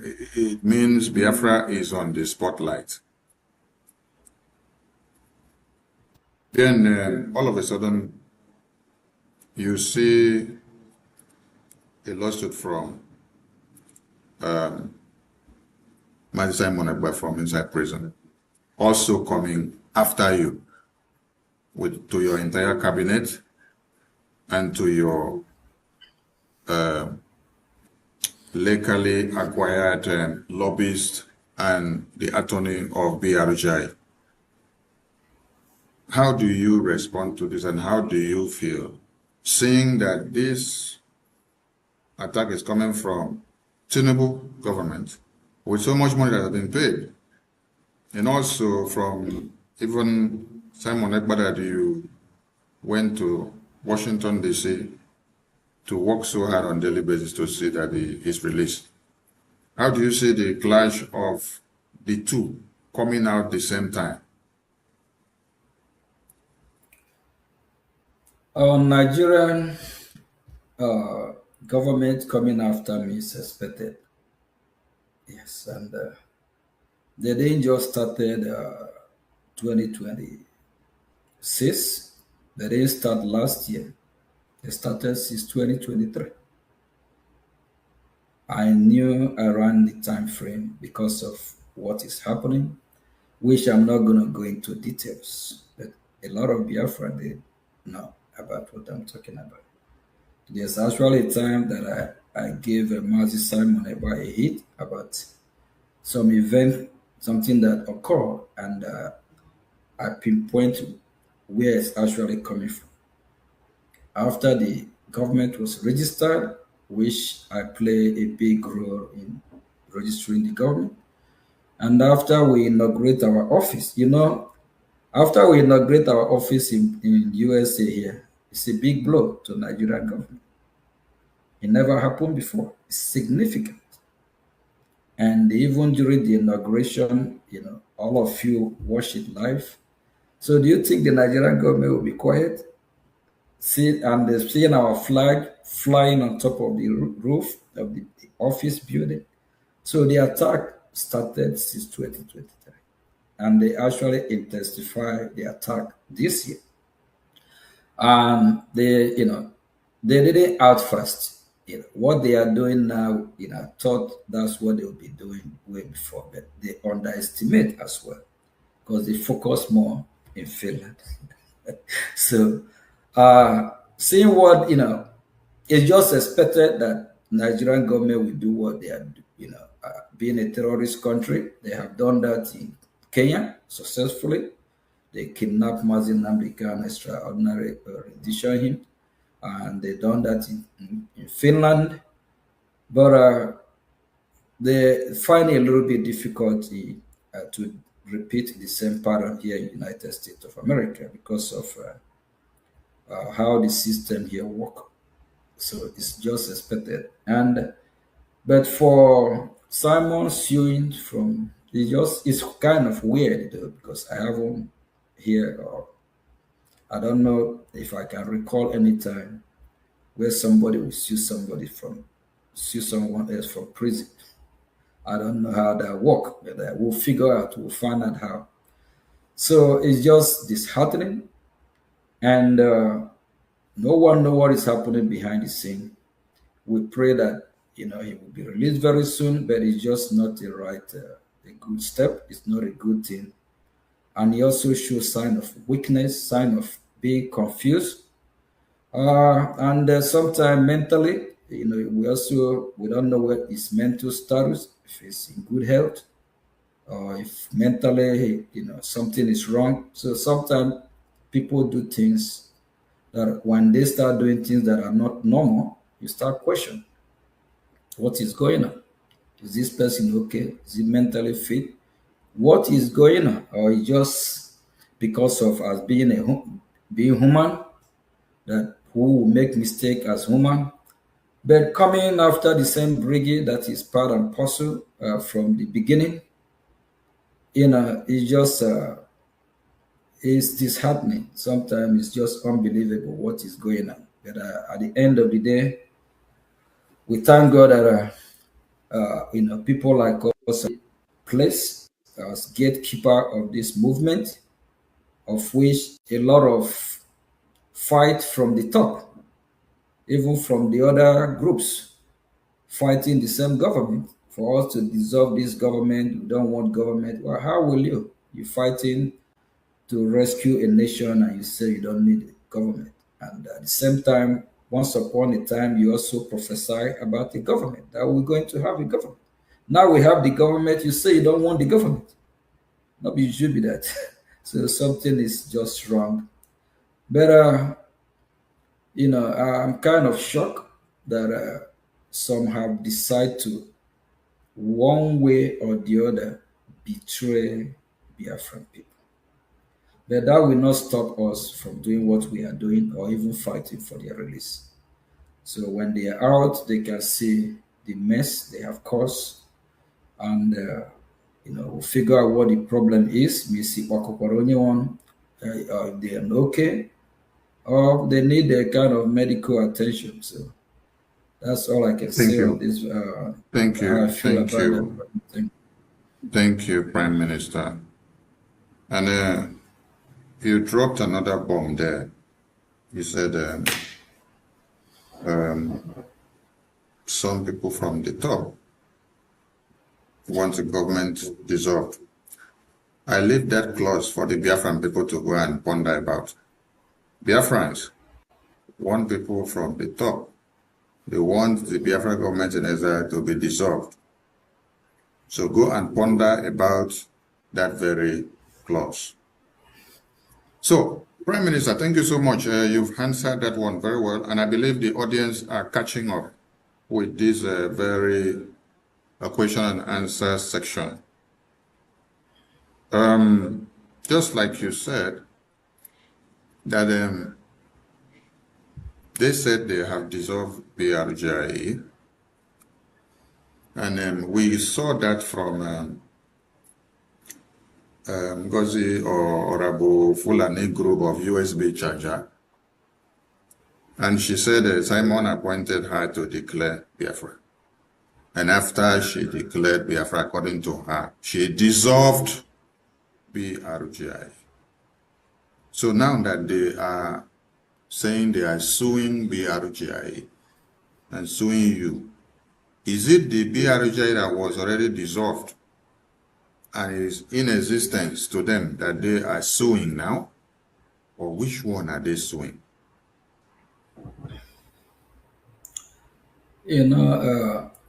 it means Biafra is on the spotlight. Then, all of a sudden, you see a lawsuit from Mazi Simon Ekpa from inside prison, also coming after you to your entire cabinet and to your legally acquired lobbyist and the attorney of Brgie. How do you respond to this and how do you feel seeing that this attack is coming from Tinubu government with so much money that has been paid, and also from even Simon Ekpa that you went to Washington, D.C. to work so hard on a daily basis to see that he is released? How do you see the clash of the two coming out the same time? Nigerian government coming after me is expected. Yes, and they didn't just started 2026. They didn't start last year. They started since 2023. I knew around the time frame because of what is happening, which I'm not going to go into details, but a lot of Biafra they know about what I'm talking about. There's actually a time that I gave Mazi Simon Ekpa a hit about some event, something that occurred, and I pinpoint where it's actually coming from. After the government was registered, which I play a big role in registering the government, and after we inaugurate our office, after we inaugurate our office in USA here, it's a big blow to Nigerian government. It never happened before. It's significant. And even during the inauguration, all of you watch it live. So do you think the Nigerian government will be quiet? They're seeing our flag flying on top of the roof of the office building. So the attack started since 2023. And they actually intensified the attack this year. And they didn't out first. What they are doing now, I thought that's what they will be doing way before, but they underestimate as well because they focus more in Finland. So, seeing what, it's just expected that Nigerian government will do what they are, being a terrorist country. They have done that in Kenya successfully. They kidnapped Mazi Nnamdi Kanu, extraordinary rendition him. And they done that in Finland, but they find it a little bit difficult to repeat the same pattern here in the United States of America because of how the system here works. So it's just expected. But for Simon suing from, it's kind of weird though, because I haven't heard I don't know if I can recall any time where somebody will sue someone else from prison. I don't know how that works, but we'll figure out, we'll find out how. So it's just disheartening, and no one know what is happening behind the scene. We pray that he will be released very soon, but it's just not a good step. It's not a good thing, and he also shows sign of weakness, sign of being confused, and sometimes mentally, we don't know what his mental status, if he's in good health, or if mentally, something is wrong. So sometimes people do things that when they start doing things that are not normal, you start questioning what is going on. Is this person okay? Is he mentally fit? What is going on? Or is just because of us being being human, that who will make mistake as human? But coming after the same Brgie that is part and parcel from the beginning, it's just it's disheartening. Sometimes it's just unbelievable what is going on. But at the end of the day, we thank God that people like us place as gatekeeper of this movement, of which a lot of fight from the top, even from the other groups fighting the same government for us to dissolve this government. We don't want government. Well, how will you? You're fighting to rescue a nation and you say you don't need government. And at the same time, once upon a time, you also prophesy about the government, that we're going to have a government. Now we have the government, you say you don't want the government. No, it should be that. So something is just wrong. But, I'm kind of shocked that some have decided to, one way or the other, betray Biafran people. But that will not stop us from doing what we are doing or even fighting for their release. So when they are out, they can see the mess they have caused, and we'll figure out what the problem is. We see one, if they are okay, or they need a kind of medical attention. So that's all I can say on this. Thank you. How I feel Thank about you. that. Thank you, Prime Minister. And you dropped another bomb there. You said some people from the top want the government dissolved. I leave that clause for the Biafran people to go and ponder about. Biafrans want people from the top. They want the Biafran government in Israel to be dissolved. So go and ponder about that very clause. So, Prime Minister, thank you so much. You've answered that one very well, and I believe the audience are catching up with this very question and answer section. Just like you said, that they said they have dissolved Brgie, and we saw that from Ngozi or Abu Fulani group of USB charger. And she said Simon appointed her to declare Biafra. And after she declared Biafra, according to her, she dissolved Brgie. So now that they are saying they are suing Brgie and suing you, is it the Brgie that was already dissolved and is in existence to them that they are suing now? Or which one are they suing?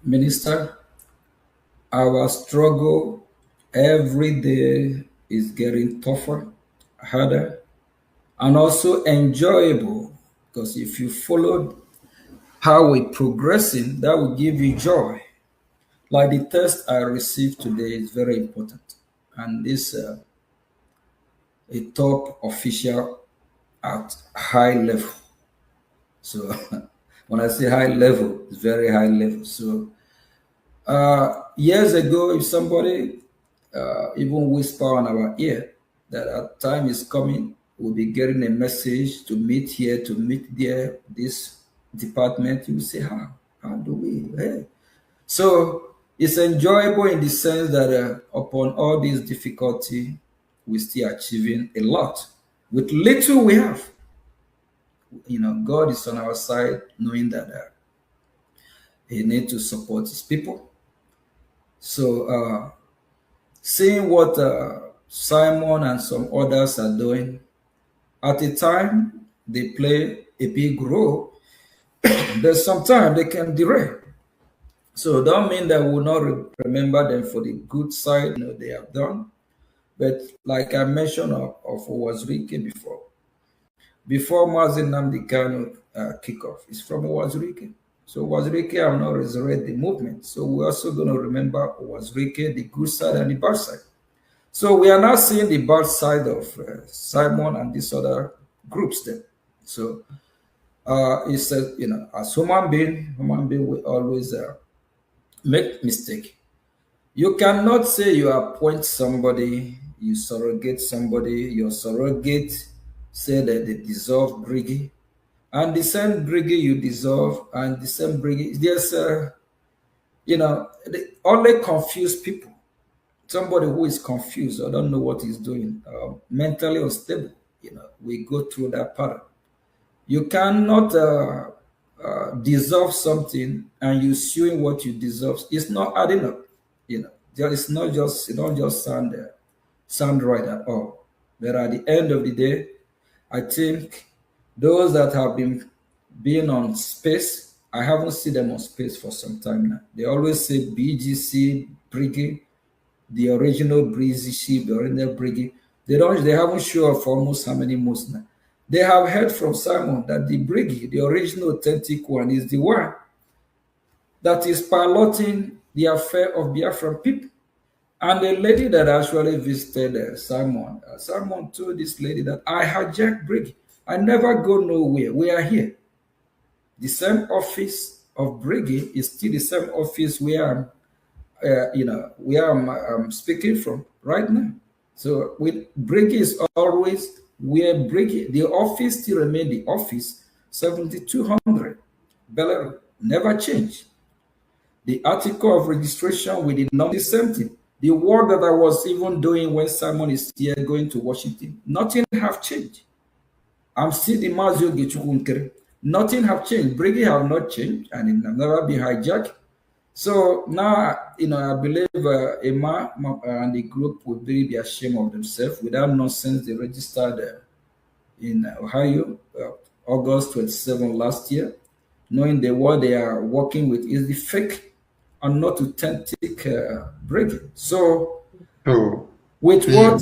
Minister, our struggle every day is getting tougher, harder, and also enjoyable. Because if you followed how we're progressing, that will give you joy. Like the test I received today is very important. And this a top official at high level. So when I say high level, it's very high level. So years ago, if somebody even whisper on our ear that our time is coming, will be getting a message to meet here, to meet there, this department. You will say, how do we? Hey. So it's enjoyable in the sense that upon all this difficulty, we're still achieving a lot. With little we have, God is on our side, knowing that He needs to support His people. So seeing what Simon and some others are doing, at a time they play a big role, there's sometimes they can derail. So don't mean that we will not remember them for the good side they have done. But like I mentioned of Owazurike before Mazin Namdi Kanu kickoff, it's from Owazurike. So Owazurike have not resurrected the movement. So we're also going to remember Owazurike, the good side and the bad side. So we are now seeing the bad side of Simon and these other groups there. So it's as human being will always make mistake. You cannot say you appoint somebody, you surrogate somebody, your surrogate say that they dissolve Brgie, and the same Brgie you dissolve, and the same Brgie, there's they only confuse people. Somebody who is confused or don't know what he's doing, mentally unstable, we go through that pattern. You cannot dissolve something and you suing what you dissolve. It's not adding up. It's not just, it don't just sound right at all. But at the end of the day, I think those that have been on space, I haven't seen them on space for some time now. They always say BGC, Brgie, the original Brgie, the original Brgie. They haven't shown up for almost how many months now. They have heard from Simon that the Brgie, the original authentic one, is the one that is piloting the affair of Biafran people. And the lady that actually visited Simon told this lady that I hijacked Brgie. I never go nowhere. We are here. The same office of Brgie is still the same office where I'm speaking from right now. So with Brgie is always where Brgie, the office still remain the office 7200. Belarus never changed. The article of registration we did not the same thing. The work that I was even doing when Simon is here going to Washington, nothing have changed. I'm still the Mazio Gechukunkere. Nothing have changed. Brgie have not changed and it have never been hijacked. So now, I believe Emma and the group will really be ashamed of themselves without nonsense. They registered in Ohio, August 27 last year, knowing that what they are working with is the fake and not authentic Brgie. So, with what...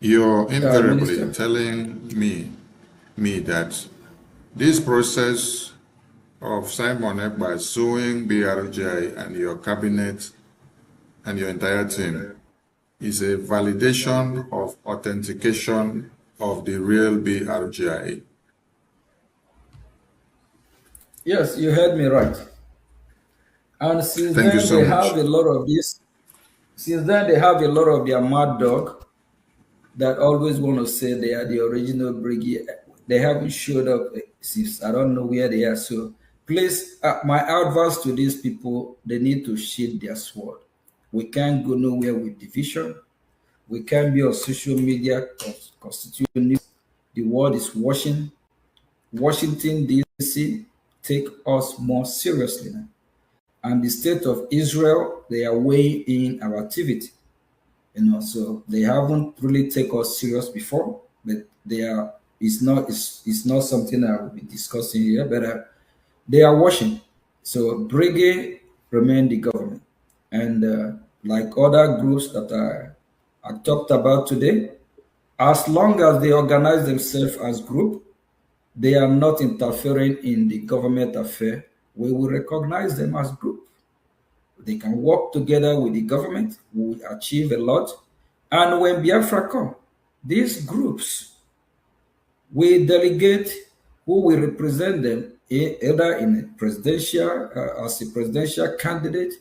you're invariably telling me that this process of Simon Ekpa suing BRGI and your cabinet and your entire team is a validation of authentication of the real BRGI. Yes, you heard me right. And since then they have a lot of this. Since then they have a lot of their mad dog that always want to say they are the original Brgie. They haven't showed up since I don't know where they are. So please, my advice to these people, they need to sheath their sword. We can't go nowhere with division. We can't be on social media constituting news. The world is watching. Washington, D.C., take us more seriously now. And the state of Israel, they are weighing in our activity. So they haven't really taken us serious before, but it's not something I will be discussing here, but they are watching. So Brgie remain the government. And like other groups that I talked about today, as long as they organize themselves as group, they are not interfering in the government affair, we will recognize them as group. They can work together with the government, we will achieve a lot. And when Biafra come, these groups will delegate who will represent them either in a presidential, as a presidential candidate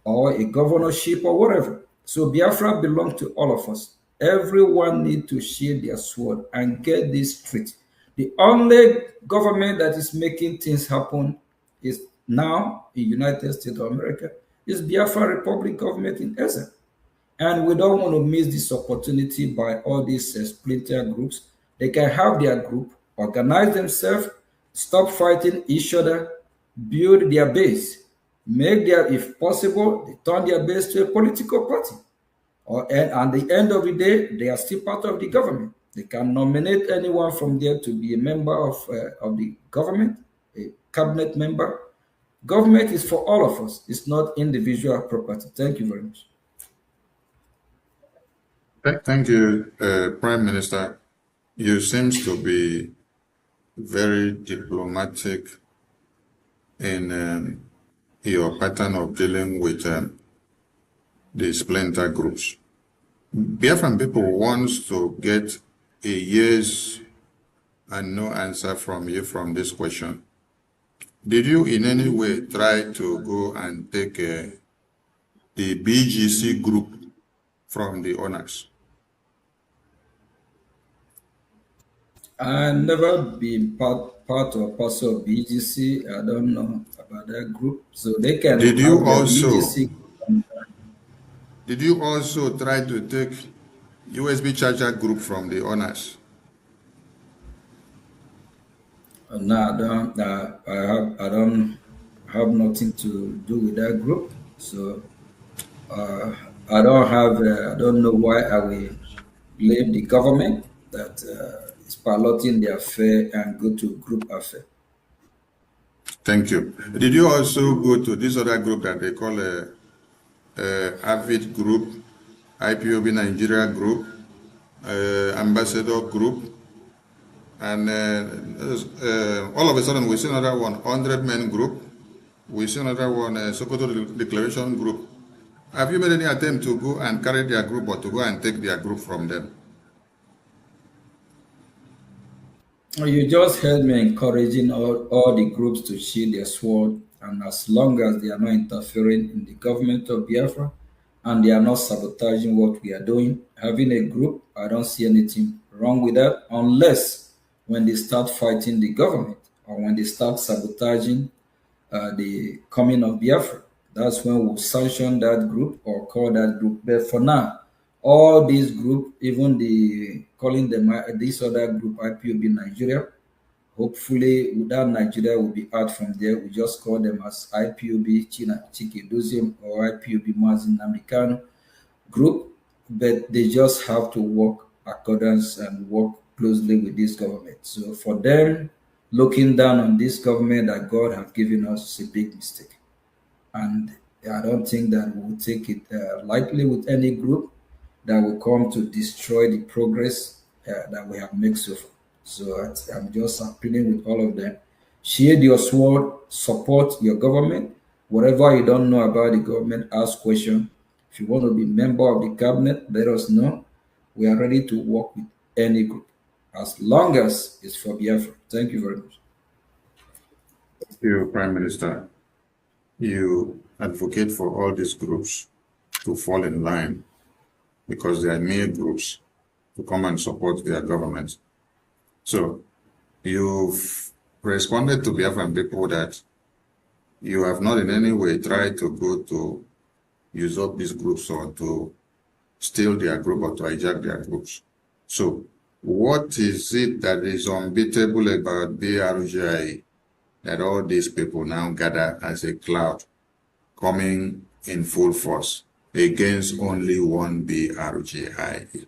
or a governorship or whatever. So Biafra belongs to all of us. Everyone need to shield their sword and get this straight. The only government that is making things happen is now in United States of America is Biafra Republic government in essence. And we don't want to miss this opportunity by all these splinter groups. They can have their group, organize themselves, stop fighting each other, build their base, make their, if possible, they turn their base to a political party. And at the end of the day, they are still part of the government. They can nominate anyone from there to be a member of the government, a cabinet member. Government is for all of us. It's not individual property. Thank you very much. Thank you, Prime Minister. You seems to be very diplomatic in your pattern of dealing with the splinter groups. Biafran people wants to get a yes and no answer from you from this question. Did you in any way try to go and take the BGC group from the owners? I've never been part or parcel of BGC. I don't know about that group. So they can Did you have their also BGC. Did you also try to take USB charger group from the owners? No, I don't. I don't have nothing to do with that group. So I don't have. I don't know why I will blame the government that is piloting the affair and go to group affair. Thank you. Did you also go to this other group that they call AVID group, IPOB Nigeria group, Ambassador group, and all of a sudden we see another one, 100 Men group, we see another one, Sokoto Declaration group. Have you made any attempt to go and carry their group or to go and take their group from them? You just heard me encouraging all the groups to shield their sword, and as long as they are not interfering in the government of Biafra and they are not sabotaging what we are doing, having a group, I don't see anything wrong with that, unless when they start fighting the government or when they start sabotaging the coming of Biafra. That's when we'll sanction that group or call that group. But for now, all these groups, even the calling them this other group IPOB Nigeria, hopefully without Nigeria will be out from there. We just call them as IPOB China Chike Doziem or IPOB Mazin Namikano group, but they just have to work accordance and work closely with this government. So for them, looking down on this government that God has given us is a big mistake. And I don't think that we'll take it lightly with any group that will come to destroy the progress that we have made so far. So I'm just appealing with all of them. Shield your sword, support your government. Whatever you don't know about the government, ask questions. If you want to be member of the cabinet, let us know. We are ready to work with any group, as long as it's for Biafra. Thank you very much. Thank you, Prime Minister. You advocate for all these groups to fall in line because they are mere groups to come and support their government. So you've responded to Biafran people that you have not in any way tried to go to use up these groups or to steal their group or to hijack their groups. So what is it that is unbeatable about BRGI that all these people now gather as a cloud coming in full force against only one BRGI?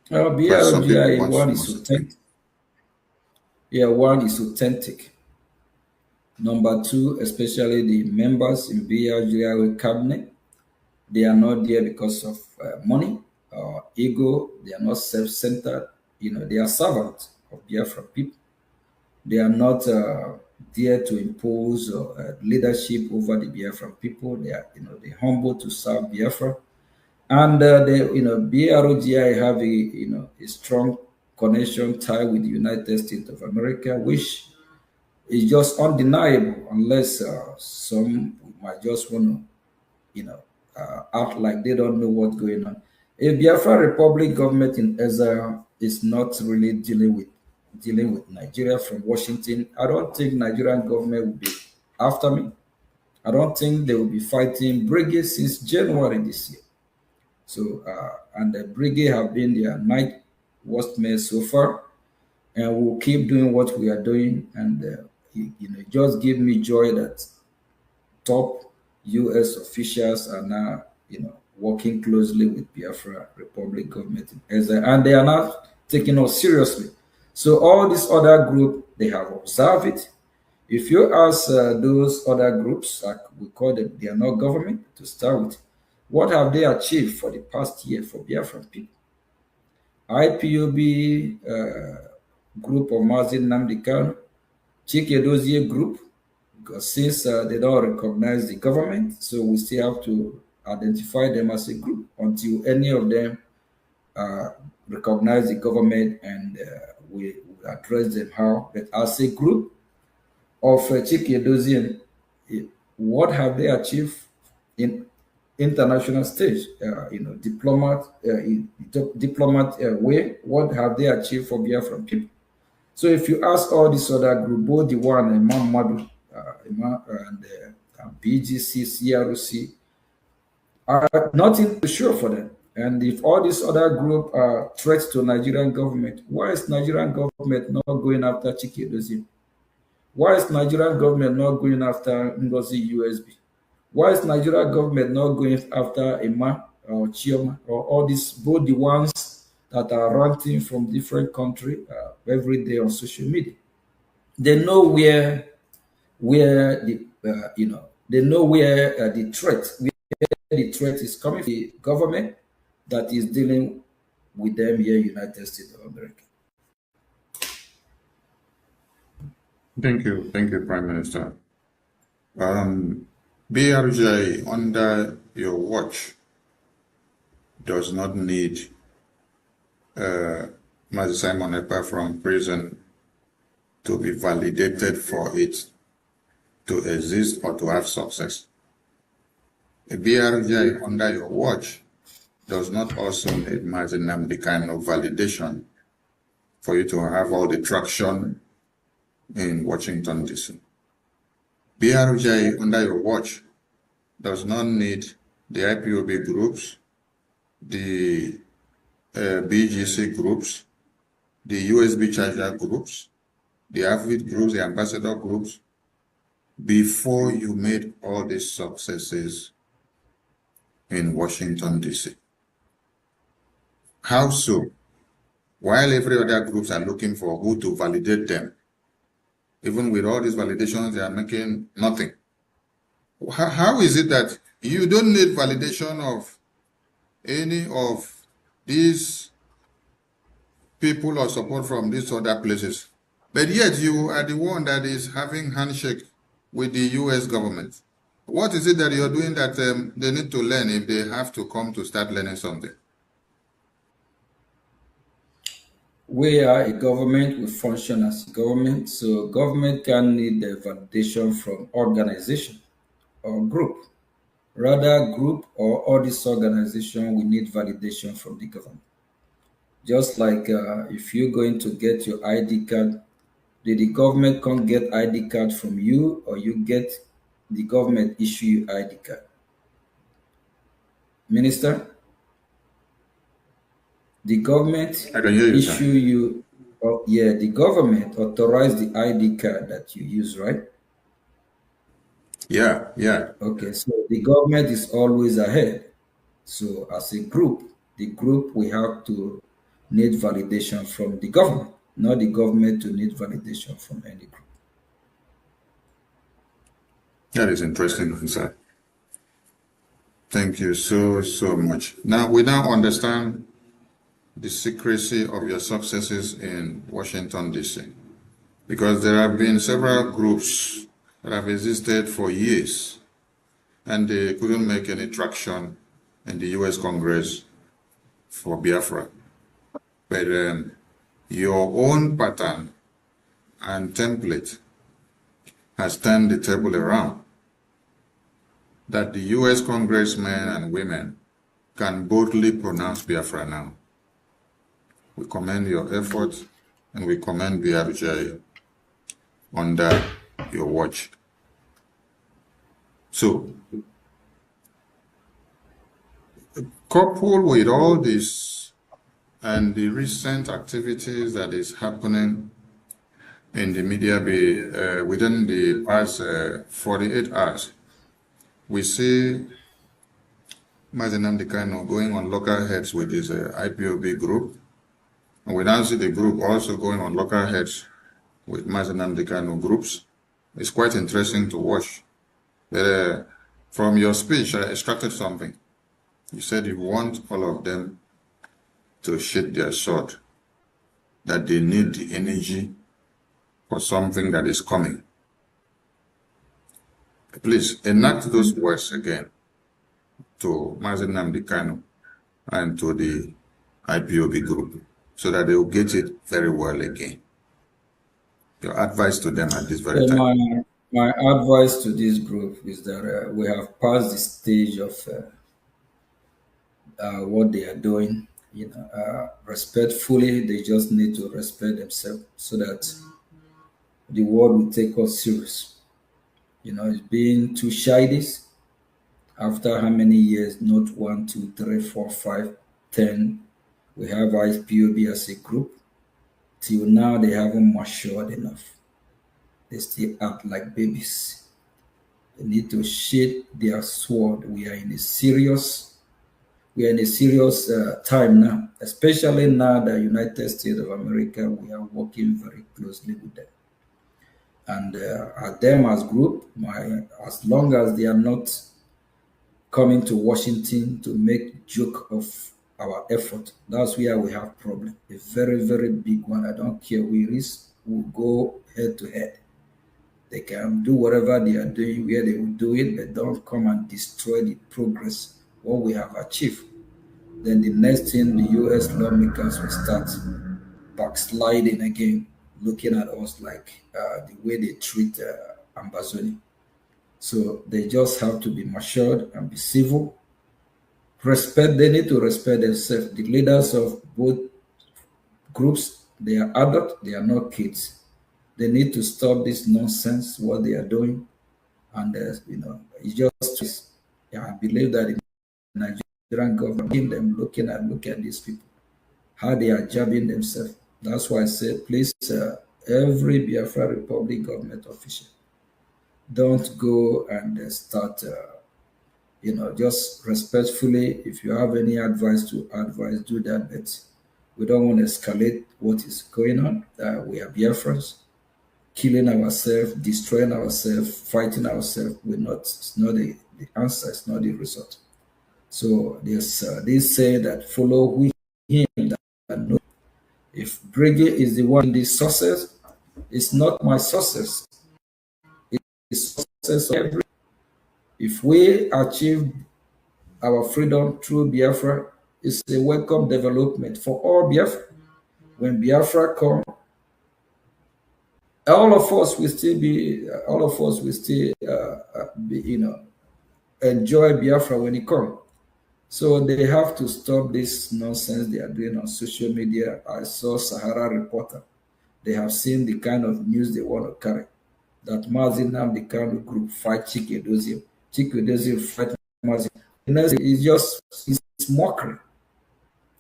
BRGI, one is authentic. Yeah, one is authentic. Number two, especially the members in BRGI cabinet, they are not there because of money or ego. They are not self-centered. They are servants of Biafra people. They are not there to impose leadership over the Biafran people. They are, they're humble to serve Biafra. And BRGI have a strong connection tie with the United States of America, which is just undeniable, unless some might just want to, act like they don't know what's going on. If Biafra Republic government in exile is not really dealing with Nigeria from Washington, I don't think Nigerian government will be after me. I don't think they will be fighting Brgie since January this year. So, and the Brgie have been their night worstmen so far, and we'll keep doing what we are doing. And it just give me joy that top U.S. officials are now, working closely with Biafra Republic government in exile, and they are not taking us seriously. So all this other group, they have observed it. If you ask those other groups, like we call them, they are not government to start with. What have they achieved for the past year for Biafran people? IPOB group of Mazin Namdekan, Chike Dozie group, because since they don't recognize the government, so we still have to identify them as a group until any of them recognize the government, and we address them how. But as a group of Chike Dozie, what have they achieved in international stage? Diplomat way. What have they achieved for Biafran people? So if you ask all these other groups, both the one Imam Madu and BGC, CRC, are nothing to show for them. And if all these other groups are threats to Nigerian government, why is Nigerian government not going after Chike Dozie? Why is Nigerian government not going after Ngozi USB? Why is Nigerian government not going after Emma or Chioma or all these, both the ones that are ranting from different countries every day on social media? They know where the they know where the threat is coming from, the government that is dealing with them here, United States of America. Thank you, Prime Minister. BRJ under your watch does not need Mazi Simon Ekpa from prison to be validated for it to exist or to have success. A BRJ under your watch does not also need Mazi Nnamdi kind of validation for you to have all the traction in Washington, D.C. BRJ under your watch does not need the IPOB groups, the BGC groups, the USB charger groups, the AFID groups, the ambassador groups, before you made all these successes in Washington, D.C. How so? While every other groups are looking for who to validate them, even with all these validations, they are making nothing. How is it that you don't need validation of any of these people or support from these other places, but yet you are the one that is having handshake with the U.S. government? What is it that you're doing that they need to learn if they have to come to start learning something? We are a government, we function as a government, so government can need the validation from organization or group. Rather, group or all this organization, we need validation from the government. Just like if you're going to get your ID card, the government can't get ID card from you, or you get the government issue you ID card. Minister? The government issue you, the government authorize the ID card that you use, right? Yeah. Okay, so the government is always ahead. So as a group, we have to need validation from the government, not the government to need validation from any group. That is interesting, sir. Thank you so much. Now, we now understand the secrecy of your successes in Washington, D.C. because there have been several groups that have existed for years and they couldn't make any traction in the U.S. Congress for Biafra. But your own pattern and template has turned the table around. that the US congressmen and women can boldly pronounce Biafra now. We commend your efforts and we commend Brgie under your watch. So, coupled with all this and the recent activities that is happening in the media within the past 48 hours, we see Mazi Nnamdi Kanu going on lockerheads with his IPOB group. And we now see the group also going on lockerheads with Mazi Nnamdi Kanu groups. It's quite interesting to watch. But, from your speech, I extracted something. You said you want all of them to sheath their sword, that they need the energy for something that is coming. Please enact those words again to Mazi Nnamdi Kanu and to the IPOB group so that they will get it very well again. Your advice to them at this very time. My advice to this group is that we have passed the stage of what they are doing. Respectfully, they just need to respect themselves so that the world will take us serious. It's being too childish. After how many years? Not 1, 2, 3, 4, 5, 10. We have IPOB as a group. Till now, they haven't matured enough. They still act like babies. They need to sheath their sword. We are in a serious time now, especially now the United States of America. We are working very closely with them. And at them as group, as long as they are not coming to Washington to make joke of our effort, that's where we have problem. A very, very big one. I don't care who it is, we'll go head to head. They can do whatever they are doing where they will do it, but don't come and destroy the progress, what we have achieved. Then the next thing, the US lawmakers will start backsliding again, looking at us like the way they treat Ambazoni. So they just have to be matured and be civil. They need to respect themselves. The leaders of both groups, they are adults, they are not kids. They need to stop this nonsense, what they are doing. And, it's just, I believe that the Nigerian government, look at these people, how they are jabbing themselves. That's why I said, please, every Biafra Republic government official, don't go and start, just respectfully, if you have any advice to advise, do that. But we don't want to escalate what is going on. We are Biafrans. Killing ourselves, destroying ourselves, fighting ourselves, it's not the answer, it's not the result. So there's this say that follow him that know. If Brgie is the one in the success, it's not my success. It's success of every. If we achieve our freedom through Biafra, it's a welcome development for all Biafra. When Biafra comes, all of us will still enjoy Biafra when it comes. So they have to stop this nonsense they are doing on social media. I saw Sahara Reporter. They have seen the kind of news they want to carry. That Mazi Nnamdi Kanu group fight Chike Edoziem. Chike Edoziem fight Mazi. It's mockery.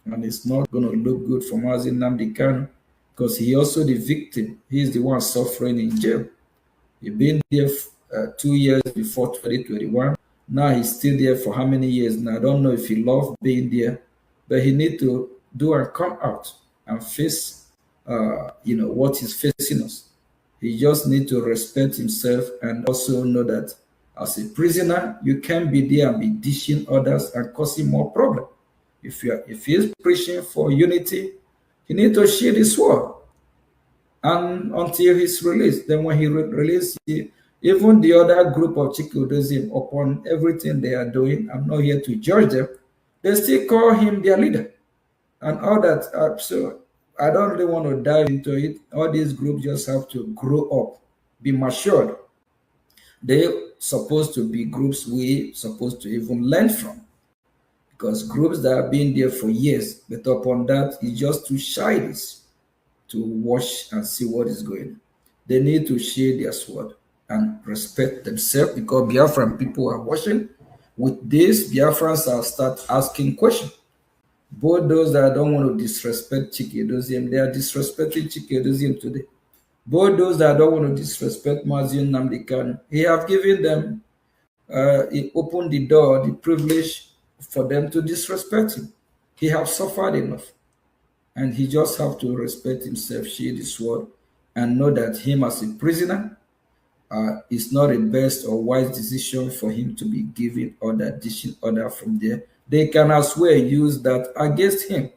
And it's not going to look good for Mazi Nnamdi Kanu, because he also the victim. He's the one suffering in jail. He's been there 2 years before 2021. Now he's still there for how many years now? I don't know if he loved being there, but he need to do and come out and face, what he's facing us. He just need to respect himself and also know that as a prisoner, you can't be there and be dishing others and causing more problem. If he's preaching for unity, he need to sheath his sword, and until he's released. Then when he released, even the other group of Chike Edoziem, upon everything they are doing, I'm not here to judge them, they still call him their leader and all that. So I don't really want to dive into it. All these groups just have to grow up, be matured. They supposed to be groups we supposed to even learn from, because groups that have been there for years, but upon that, it's just too childish to watch and see what is going on. They need to share their sword and respect themselves, because Biafran people are watching. With this, Biafrans will start asking questions. Both those that don't want to disrespect Chikedozium, they are disrespecting Chikedozium today. Both those that don't want to disrespect Maziun Namdekan, he have given them, he opened the door, the privilege for them to disrespect him. He have suffered enough, and he just have to respect himself, share the sword, and know that him as a prisoner is not a best or wise decision for him to be giving order, dishing order from there. They can as well use that against him.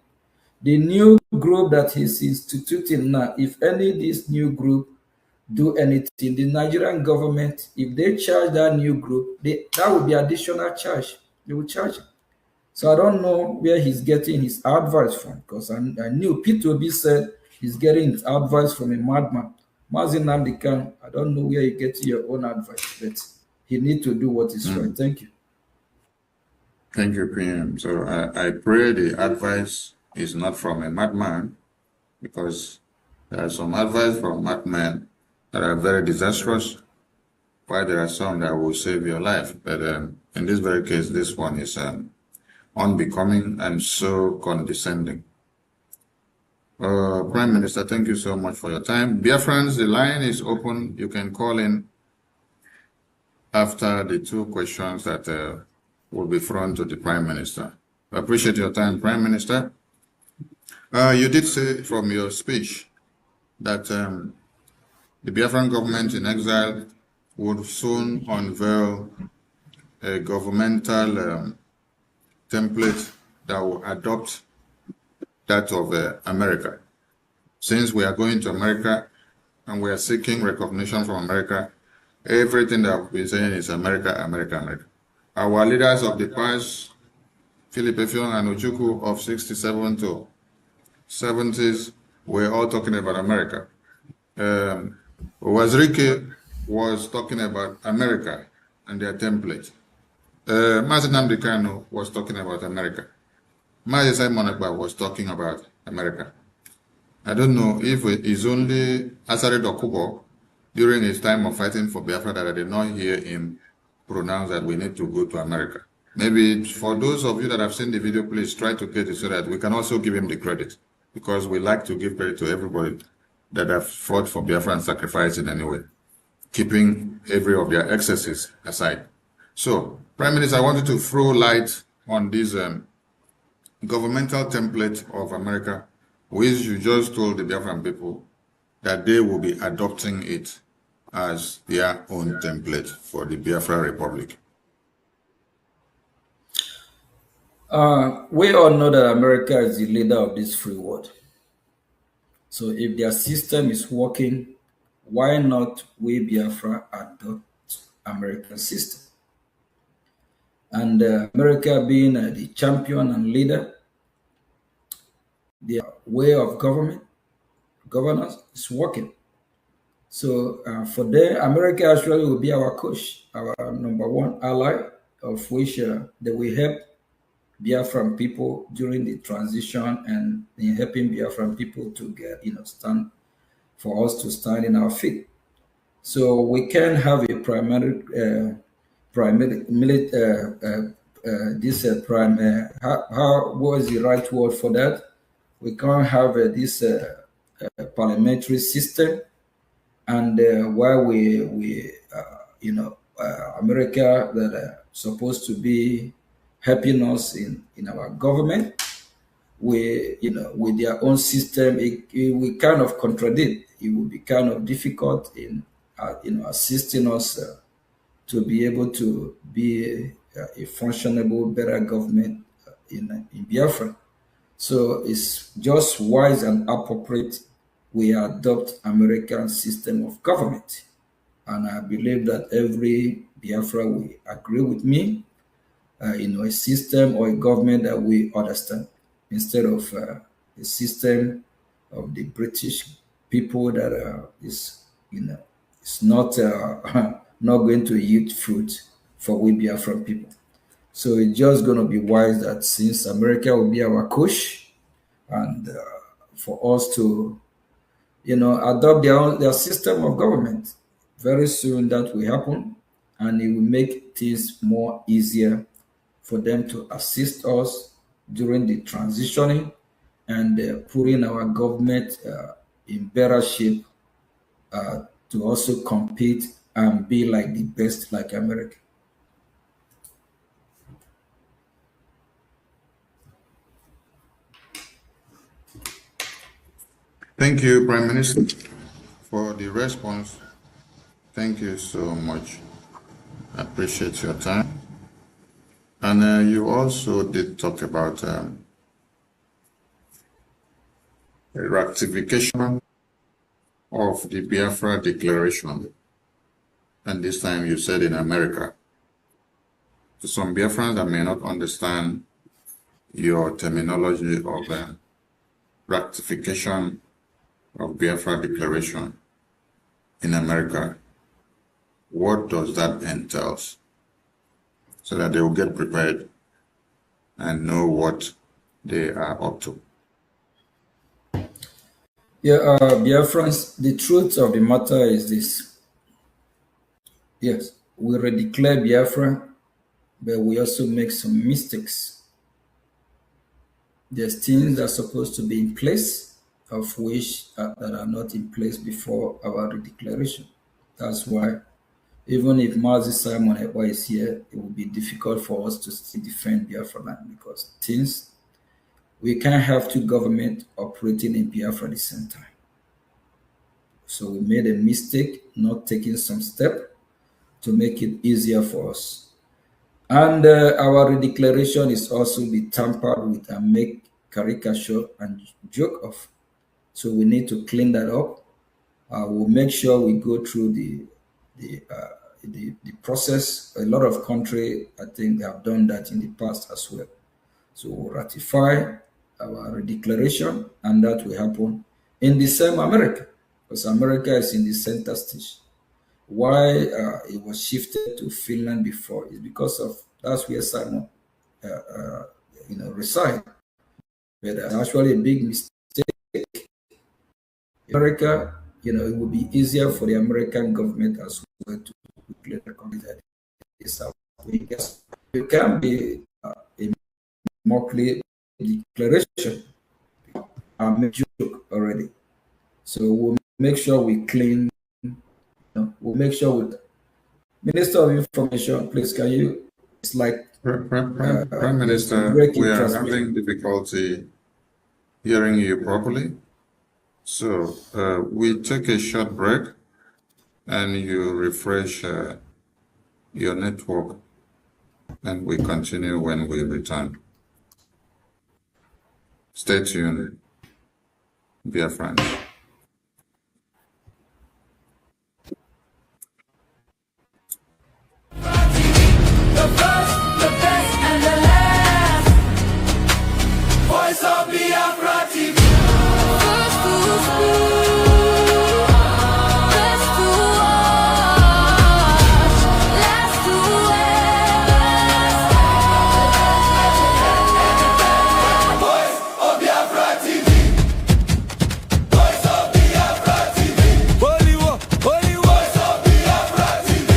The new group that he's instituting now, if any of this new group do anything, the Nigerian government, if they charge that new group, that will be additional charge. They will charge him. So I don't know where he's getting his advice from, because I knew P2B said he's getting his advice from a madman. Mazin Namdekan, I don't know where you get your own advice, but he need to do what is right. Thank you. Thank you, PM. So I pray the advice is not from a madman, because there are some advice from madmen that are very disastrous, while there are some that will save your life. But in this very case, this one is unbecoming and so condescending. Prime Minister, thank you so much for your time. Biafrans, the line is open. You can call in after the two questions that will be thrown to the Prime Minister. I appreciate your time, Prime Minister. You did say from your speech that the Biafran government in exile would soon unveil a governmental template that will adopt that of America. Since we are going to America and we are seeking recognition from America, everything that we've been saying is America, America, America. Our leaders of the past, Philip Effiong and Ojukwu of 67 to 70s, were all talking about America. Wazirike was talking about America and their template. Mazi Nnamdi Kanu was talking about America. Mazi Simon Ekpa was talking about America. I don't know if it is only Asari Dokubo during his time of fighting for Biafra that I did not hear him pronounce that we need to go to America. Maybe for those of you that have seen the video, please try to get it so that we can also give him the credit, because we like to give credit to everybody that have fought for Biafra and sacrificed in any way, keeping every of their excesses aside. So, Prime Minister, I wanted to throw light on this governmental template of America, which you just told the Biafran people that they will be adopting it as their own template for the Biafra Republic. We all know that America is the leader of this free world. So if their system is working, why not we Biafra adopt American system? And America being the champion and leader, their way of governance is working. So for them, America actually will be our coach, our number one ally, of which they will help Biafran people during the transition and in helping Biafran people to get, stand for us to stand in our feet. So we can have a primary what is the right word for that? We can't have this parliamentary system, and while America that are supposed to be helping us in our government, with their own system, it will kind of contradict. It will be kind of difficult in assisting us to be able to be a functionable, better government in Biafra. So it's just wise and appropriate we adopt American system of government. And I believe that every Biafra will agree with me, a system or a government that we understand, instead of a system of the British people that is, it's not not going to yield fruit for we Biafran people. So it's just going to be wise that since America will be our coach, and for us to, adopt their system of government. Very soon that will happen, and it will make things more easier for them to assist us during the transitioning and putting our government in better shape to also compete and be like the best, like America. Thank you, Prime Minister, for the response. Thank you so much. I appreciate your time. And you also did talk about ratification of the Biafra Declaration. And this time you said in America. To some Biafrans that may not understand your terminology of ratification of Biafra Declaration in America, what does that entail? So that they will get prepared and know what they are up to. Yeah, Biafrans, the truth of the matter is this. Yes, we redeclare Biafra, but we also make some mistakes. There's things that are supposed to be in place, of which that are not in place before our redeclaration. That's why, even if Mazi Simon Ekpa is here, it will be difficult for us to still defend Biafra land, because we can't have two governments operating in Biafra at the same time. So we made a mistake not taking some step to make it easier for us. And our redeclaration is also be tampered with and make caricature and joke of. So we need to clean that up. We'll make sure we go through the process. A lot of countries, I think, have done that in the past as well. So we'll ratify our redeclaration, and that will happen in the same America, because America is in the center stage. Why it was shifted to Finland before is because of that's where Simon reside. But that's actually a big mistake. America, it would be easier for the American government as well to declare the country that is our biggest. It can be a more clear declaration. I made joke already. So we'll make sure we clean. We'll make sure with Minister of Information, please, can you? It's like Prime Minister, we are having difficulty hearing you properly. So we take a short break and you refresh your network, and we continue when we return. Stay tuned, dear friends. The first, the best, and the last. Voice of Biafra TV. First to speak, best to watch, last to ask. Voice of Biafra TV. Voice of Biafra TV. Holy Voice of Biafra TV.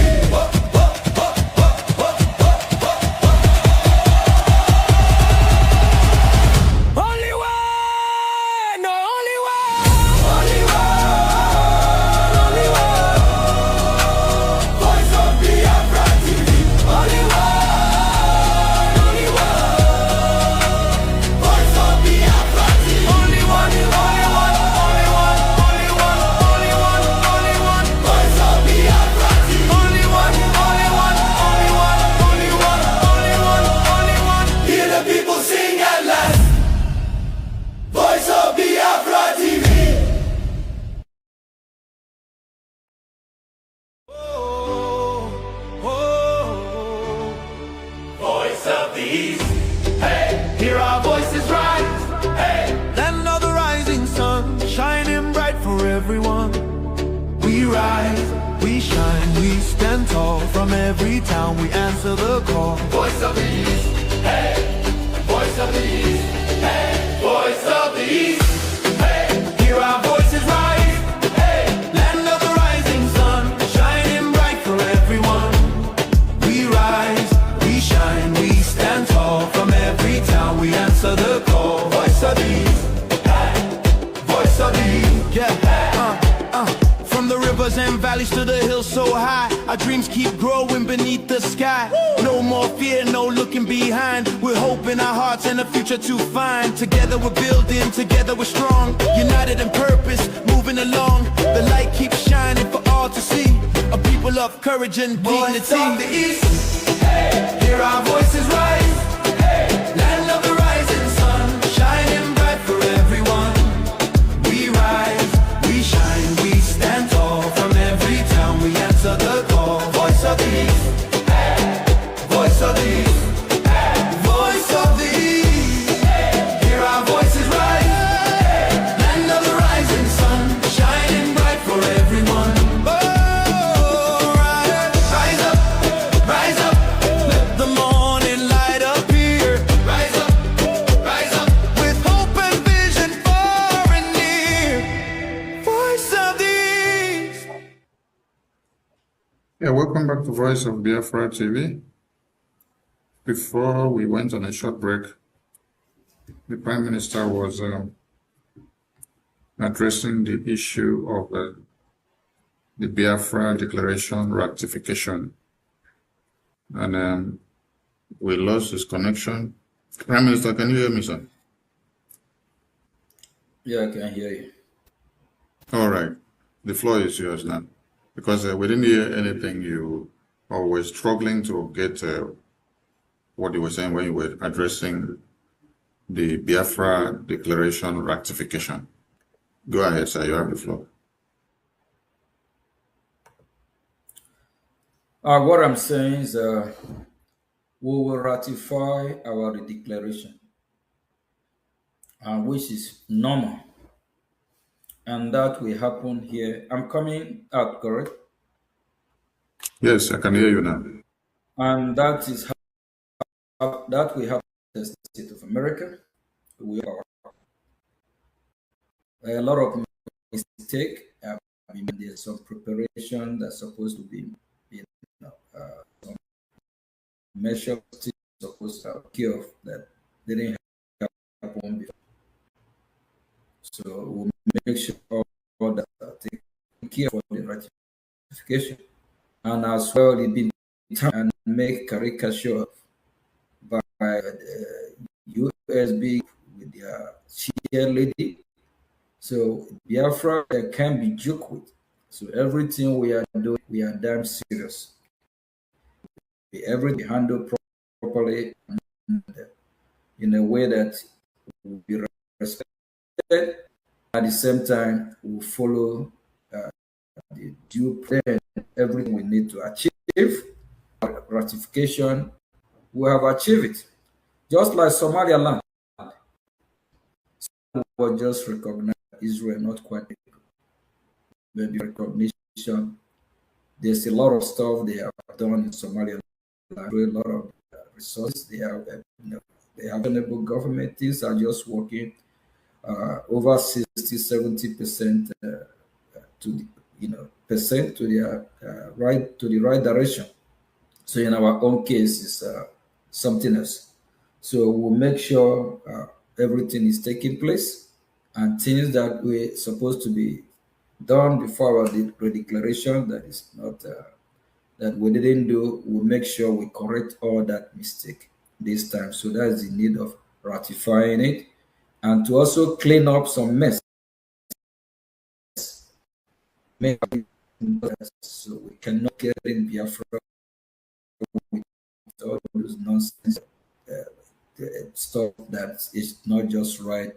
Only one, no, only one, only one, only one. Voice of Biafra TV. Only one, only one. Voice of Biafra TV. Only one, only one, only one, only one, only one, only one. Voice of Biafra TV. Only one, only one, only one, only one, only one, only one. Hear the people sing at last. Voice of Biafra TV. Voice of the East. Hey, hear our voices rise. Hey, land of the rising sun, shining bright for everyone. We rise, we shine. shine, we stand tall. From every town we answer the call. Voice of the East, hey, voice of the East, hey, voice of the East, hey, Hear our voices rise, hey, land of the rising sun, shining bright for everyone. We rise, we shine, we stand tall. From every town we answer the call. Voice of the East, voice of the East, From the rivers and valleys to the hills so high, our dreams keep growing beneath the sky. No more fear, no looking behind. We're hope in our hearts and a future to find. Together we're building, together we're strong. United in purpose, moving along. The light keeps shining for all to see. A people of courage and dignity. voice of the East, hey, Hear our voices rise, hey, land of the rising sun, shining bright for everyone. We rise, we shine, we stand tall. From every town we answer the call. Voice of the East, voice of the East, voice of the East. Hear our voices rise, land of the rising sun, shining bright for everyone. Oh, rise up, let the morning light appear. rise up, With hope and vision far and near. Voice of the East. Yeah, welcome back to Voice of Biafra TV. Before we went on a short break, the Prime Minister was addressing the issue of the Biafra Declaration ratification. And we lost his connection. Prime Minister, can you hear me, sir? Yeah, I can hear you. All right. The floor is yours now. Because we didn't hear anything you or were struggling to get what you were saying when you were addressing the Biafra Declaration ratification. Go ahead, sir. You have the floor. What I'm saying is we will ratify our declaration, which is normal. And that will happen here. I'm coming out, correct? Yes, I can hear you now. And that is how that we have the state of America. We are a lot of mistake. There's some preparation that's supposed to be, some measures supposed to take care of that didn't happen before. So we'll make sure all that are taken care for the ratification, and as well it been and make caricature by USB with their cheerleading. So Biafra can be joked with. So everything we are doing, we are damn serious. Everything handled properly and in a way that will be respected. At the same time, we follow the due plan, everything we need to achieve. Ratification, we have achieved it. Just like Somaliland was just recognized Israel, not quite maybe recognition. There's a lot of stuff they have done in Somalia, a lot of resources. They have, they have available government. Things are just working over 60-70% to the percent to the right direction. So in our own case, it's something else. So we'll make sure everything is taking place, and things that we're supposed to be done before our declaration that is not that we didn't do, we'll make sure we correct all that mistake this time. So that's the need of ratifying it, and to also clean up some mess. So we cannot get in Biafra with all those nonsense stuff that is not just right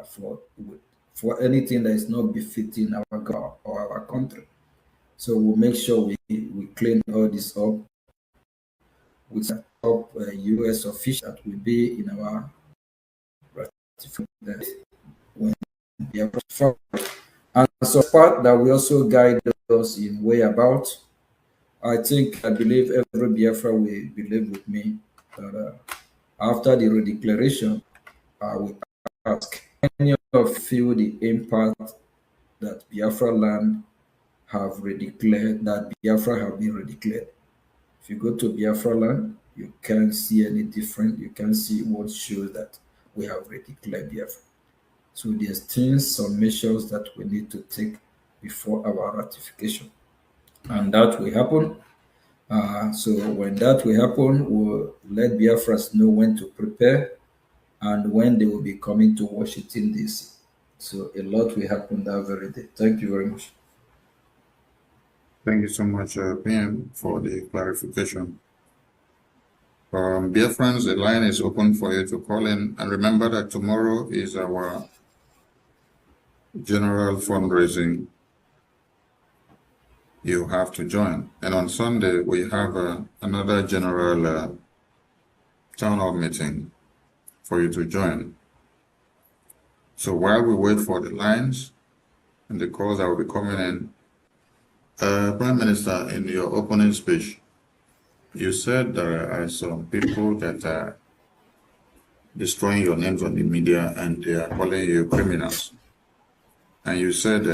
for anything that is not befitting our God or our country. So we'll make sure we clean all this up with the top U.S. official that will be in our ratification when we are ratified. And so part that will also guide us in way about I believe every Biafra will believe with me that after the redeclaration, I will ask any of you feel the impact that Biafra land have redeclared, that Biafra have been redeclared. If you go to Biafra land, you can't see any different. You can see what shows that we have redeclared Biafra. So there's things, some measures that we need to take before our ratification. And that will happen. So when that will happen, we'll let Biafras know when to prepare and when they will be coming to Washington, D.C. So a lot will happen that very day. Thank you very much. Thank you so much, PM, for the clarification. Dear friends, the line is open for you to call in. And remember that tomorrow is our general fundraising. You have to join. And on Sunday, we have another general town hall meeting for you to join. So while we wait for the lines and the calls that will be coming in, Prime Minister, in your opening speech, you said there are some people that are destroying your names on the media and they are calling you criminals. And you said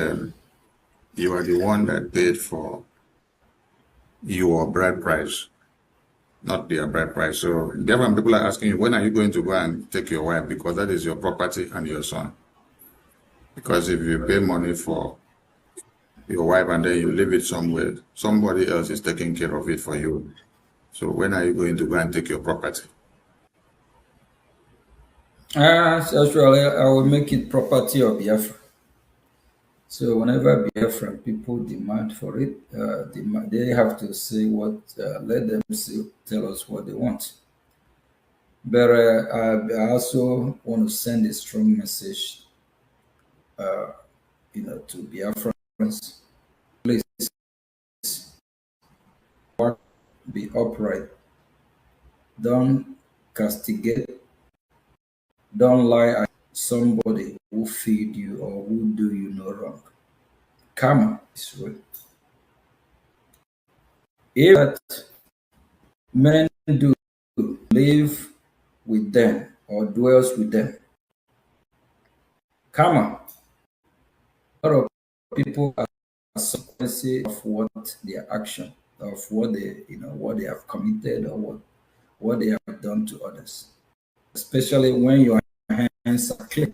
you are the one that paid for your bride price, not their bride price. So different people are asking you, when are you going to go and take your wife? Because that is your property and your son. Because if you pay money for your wife and then you leave it somewhere, somebody else is taking care of it for you. So when are you going to go and take your property? Actually, I will make it property of Biafra. So whenever Biafran people demand for it, they have to say what, let them tell us what they want. But I also want to send a strong message, to Biafrans. Please be upright. Don't castigate. Don't lie at somebody who feed you or who do you no wrong. Karma is real. If that men do live with them or dwells with them, karma. A lot of people are consequences of what their action, of what they have committed or what they have done to others. Especially when your hands are clean.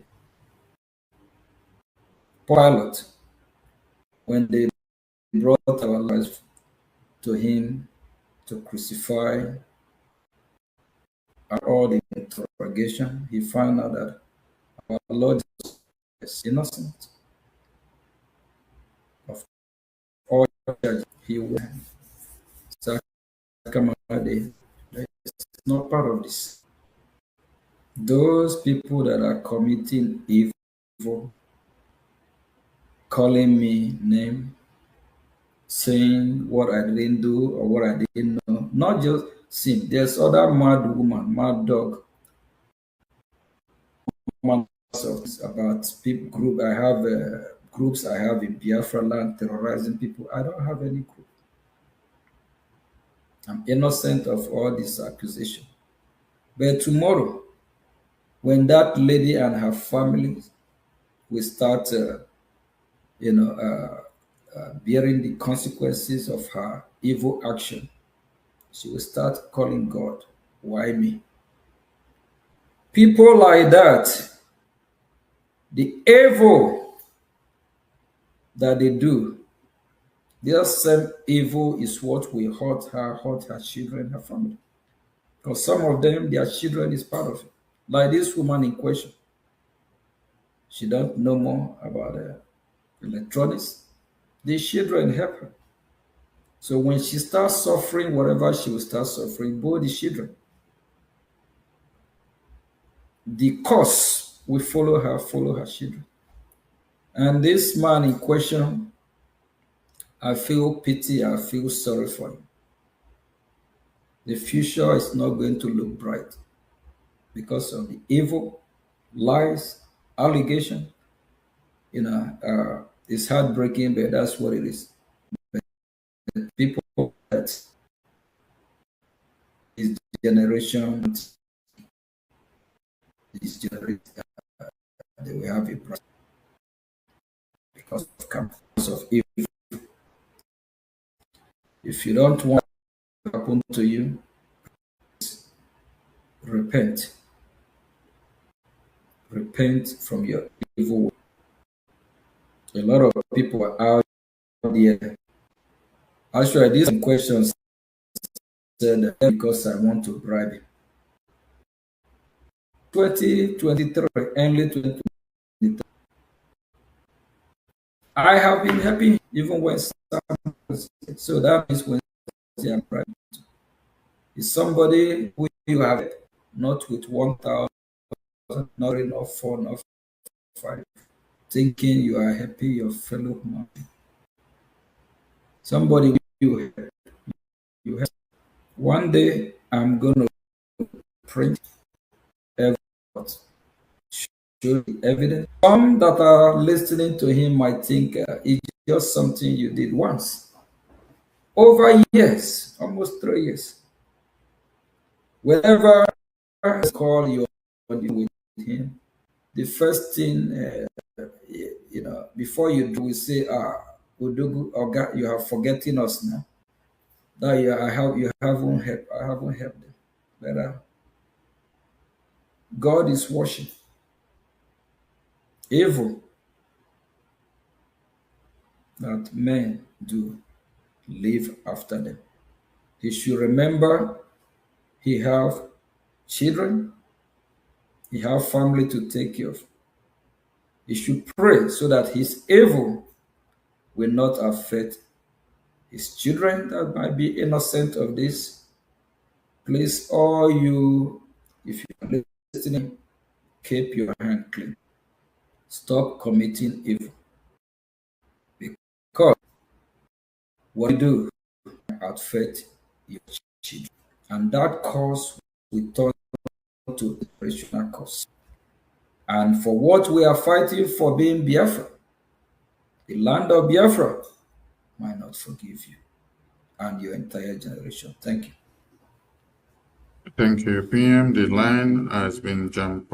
Pilate, when they brought our lives to him to crucify, at all the interrogation, he found out that our Lord is innocent of all charges. He went. It's not part of this. Those people that are committing evil, calling me name, saying what I didn't do or what I didn't know, not just sin. There's other mad woman, mad dog, about people group. I have groups I have in Biafra land terrorizing people. I don't have any group. I'm innocent of all this accusation. But tomorrow, when that lady and her family will start, bearing the consequences of her evil action, she will start calling God, why me? People like that, the evil that they do, their same evil is what will hurt her children, her family. Because some of them, their children is part of it. Like this woman in question. She don't know more about electronics. The children help her. So when she starts suffering, whatever she will start suffering, both the children, the cause will follow her children. And this man in question, I feel pity, I feel sorry for him. The future is not going to look bright because of the evil, lies, allegation. It's heartbreaking, but that's what it is. But people This generation, they will have a problem because of evil. If you don't want it to happen to you, repent. Repent from your evil way. A lot of people are out there. Actually, these questions said because I want to bribe. 2023, early 2023. I have been happy even when so that means when I'm bribing. Is somebody who you have not with 1,000, not enough 4, not 5, thinking you are happy, your fellow man. Somebody you have. One day I'm going to print evidence, show the evidence. Some that are listening to him might think it's just something you did once. Over years, almost 3 years. Whenever I call you with him, the first thing, before you do, we say, Udugu, Oga, you are forgetting us now. That you haven't helped. I haven't helped them. But God is watching. Evil that men do live after them. He should remember he have children, he have family to take care of. He should pray so that his evil will not affect his children that might be innocent of this. Please, all you, if you are listening, keep your hand clean. Stop committing evil. Because what you do affect your children. And that cause will turn to generational cause. And for what we are fighting for being Biafra, the land of Biafra might not forgive you and your entire generation. Thank you. Thank you, PM. The line has been jumped.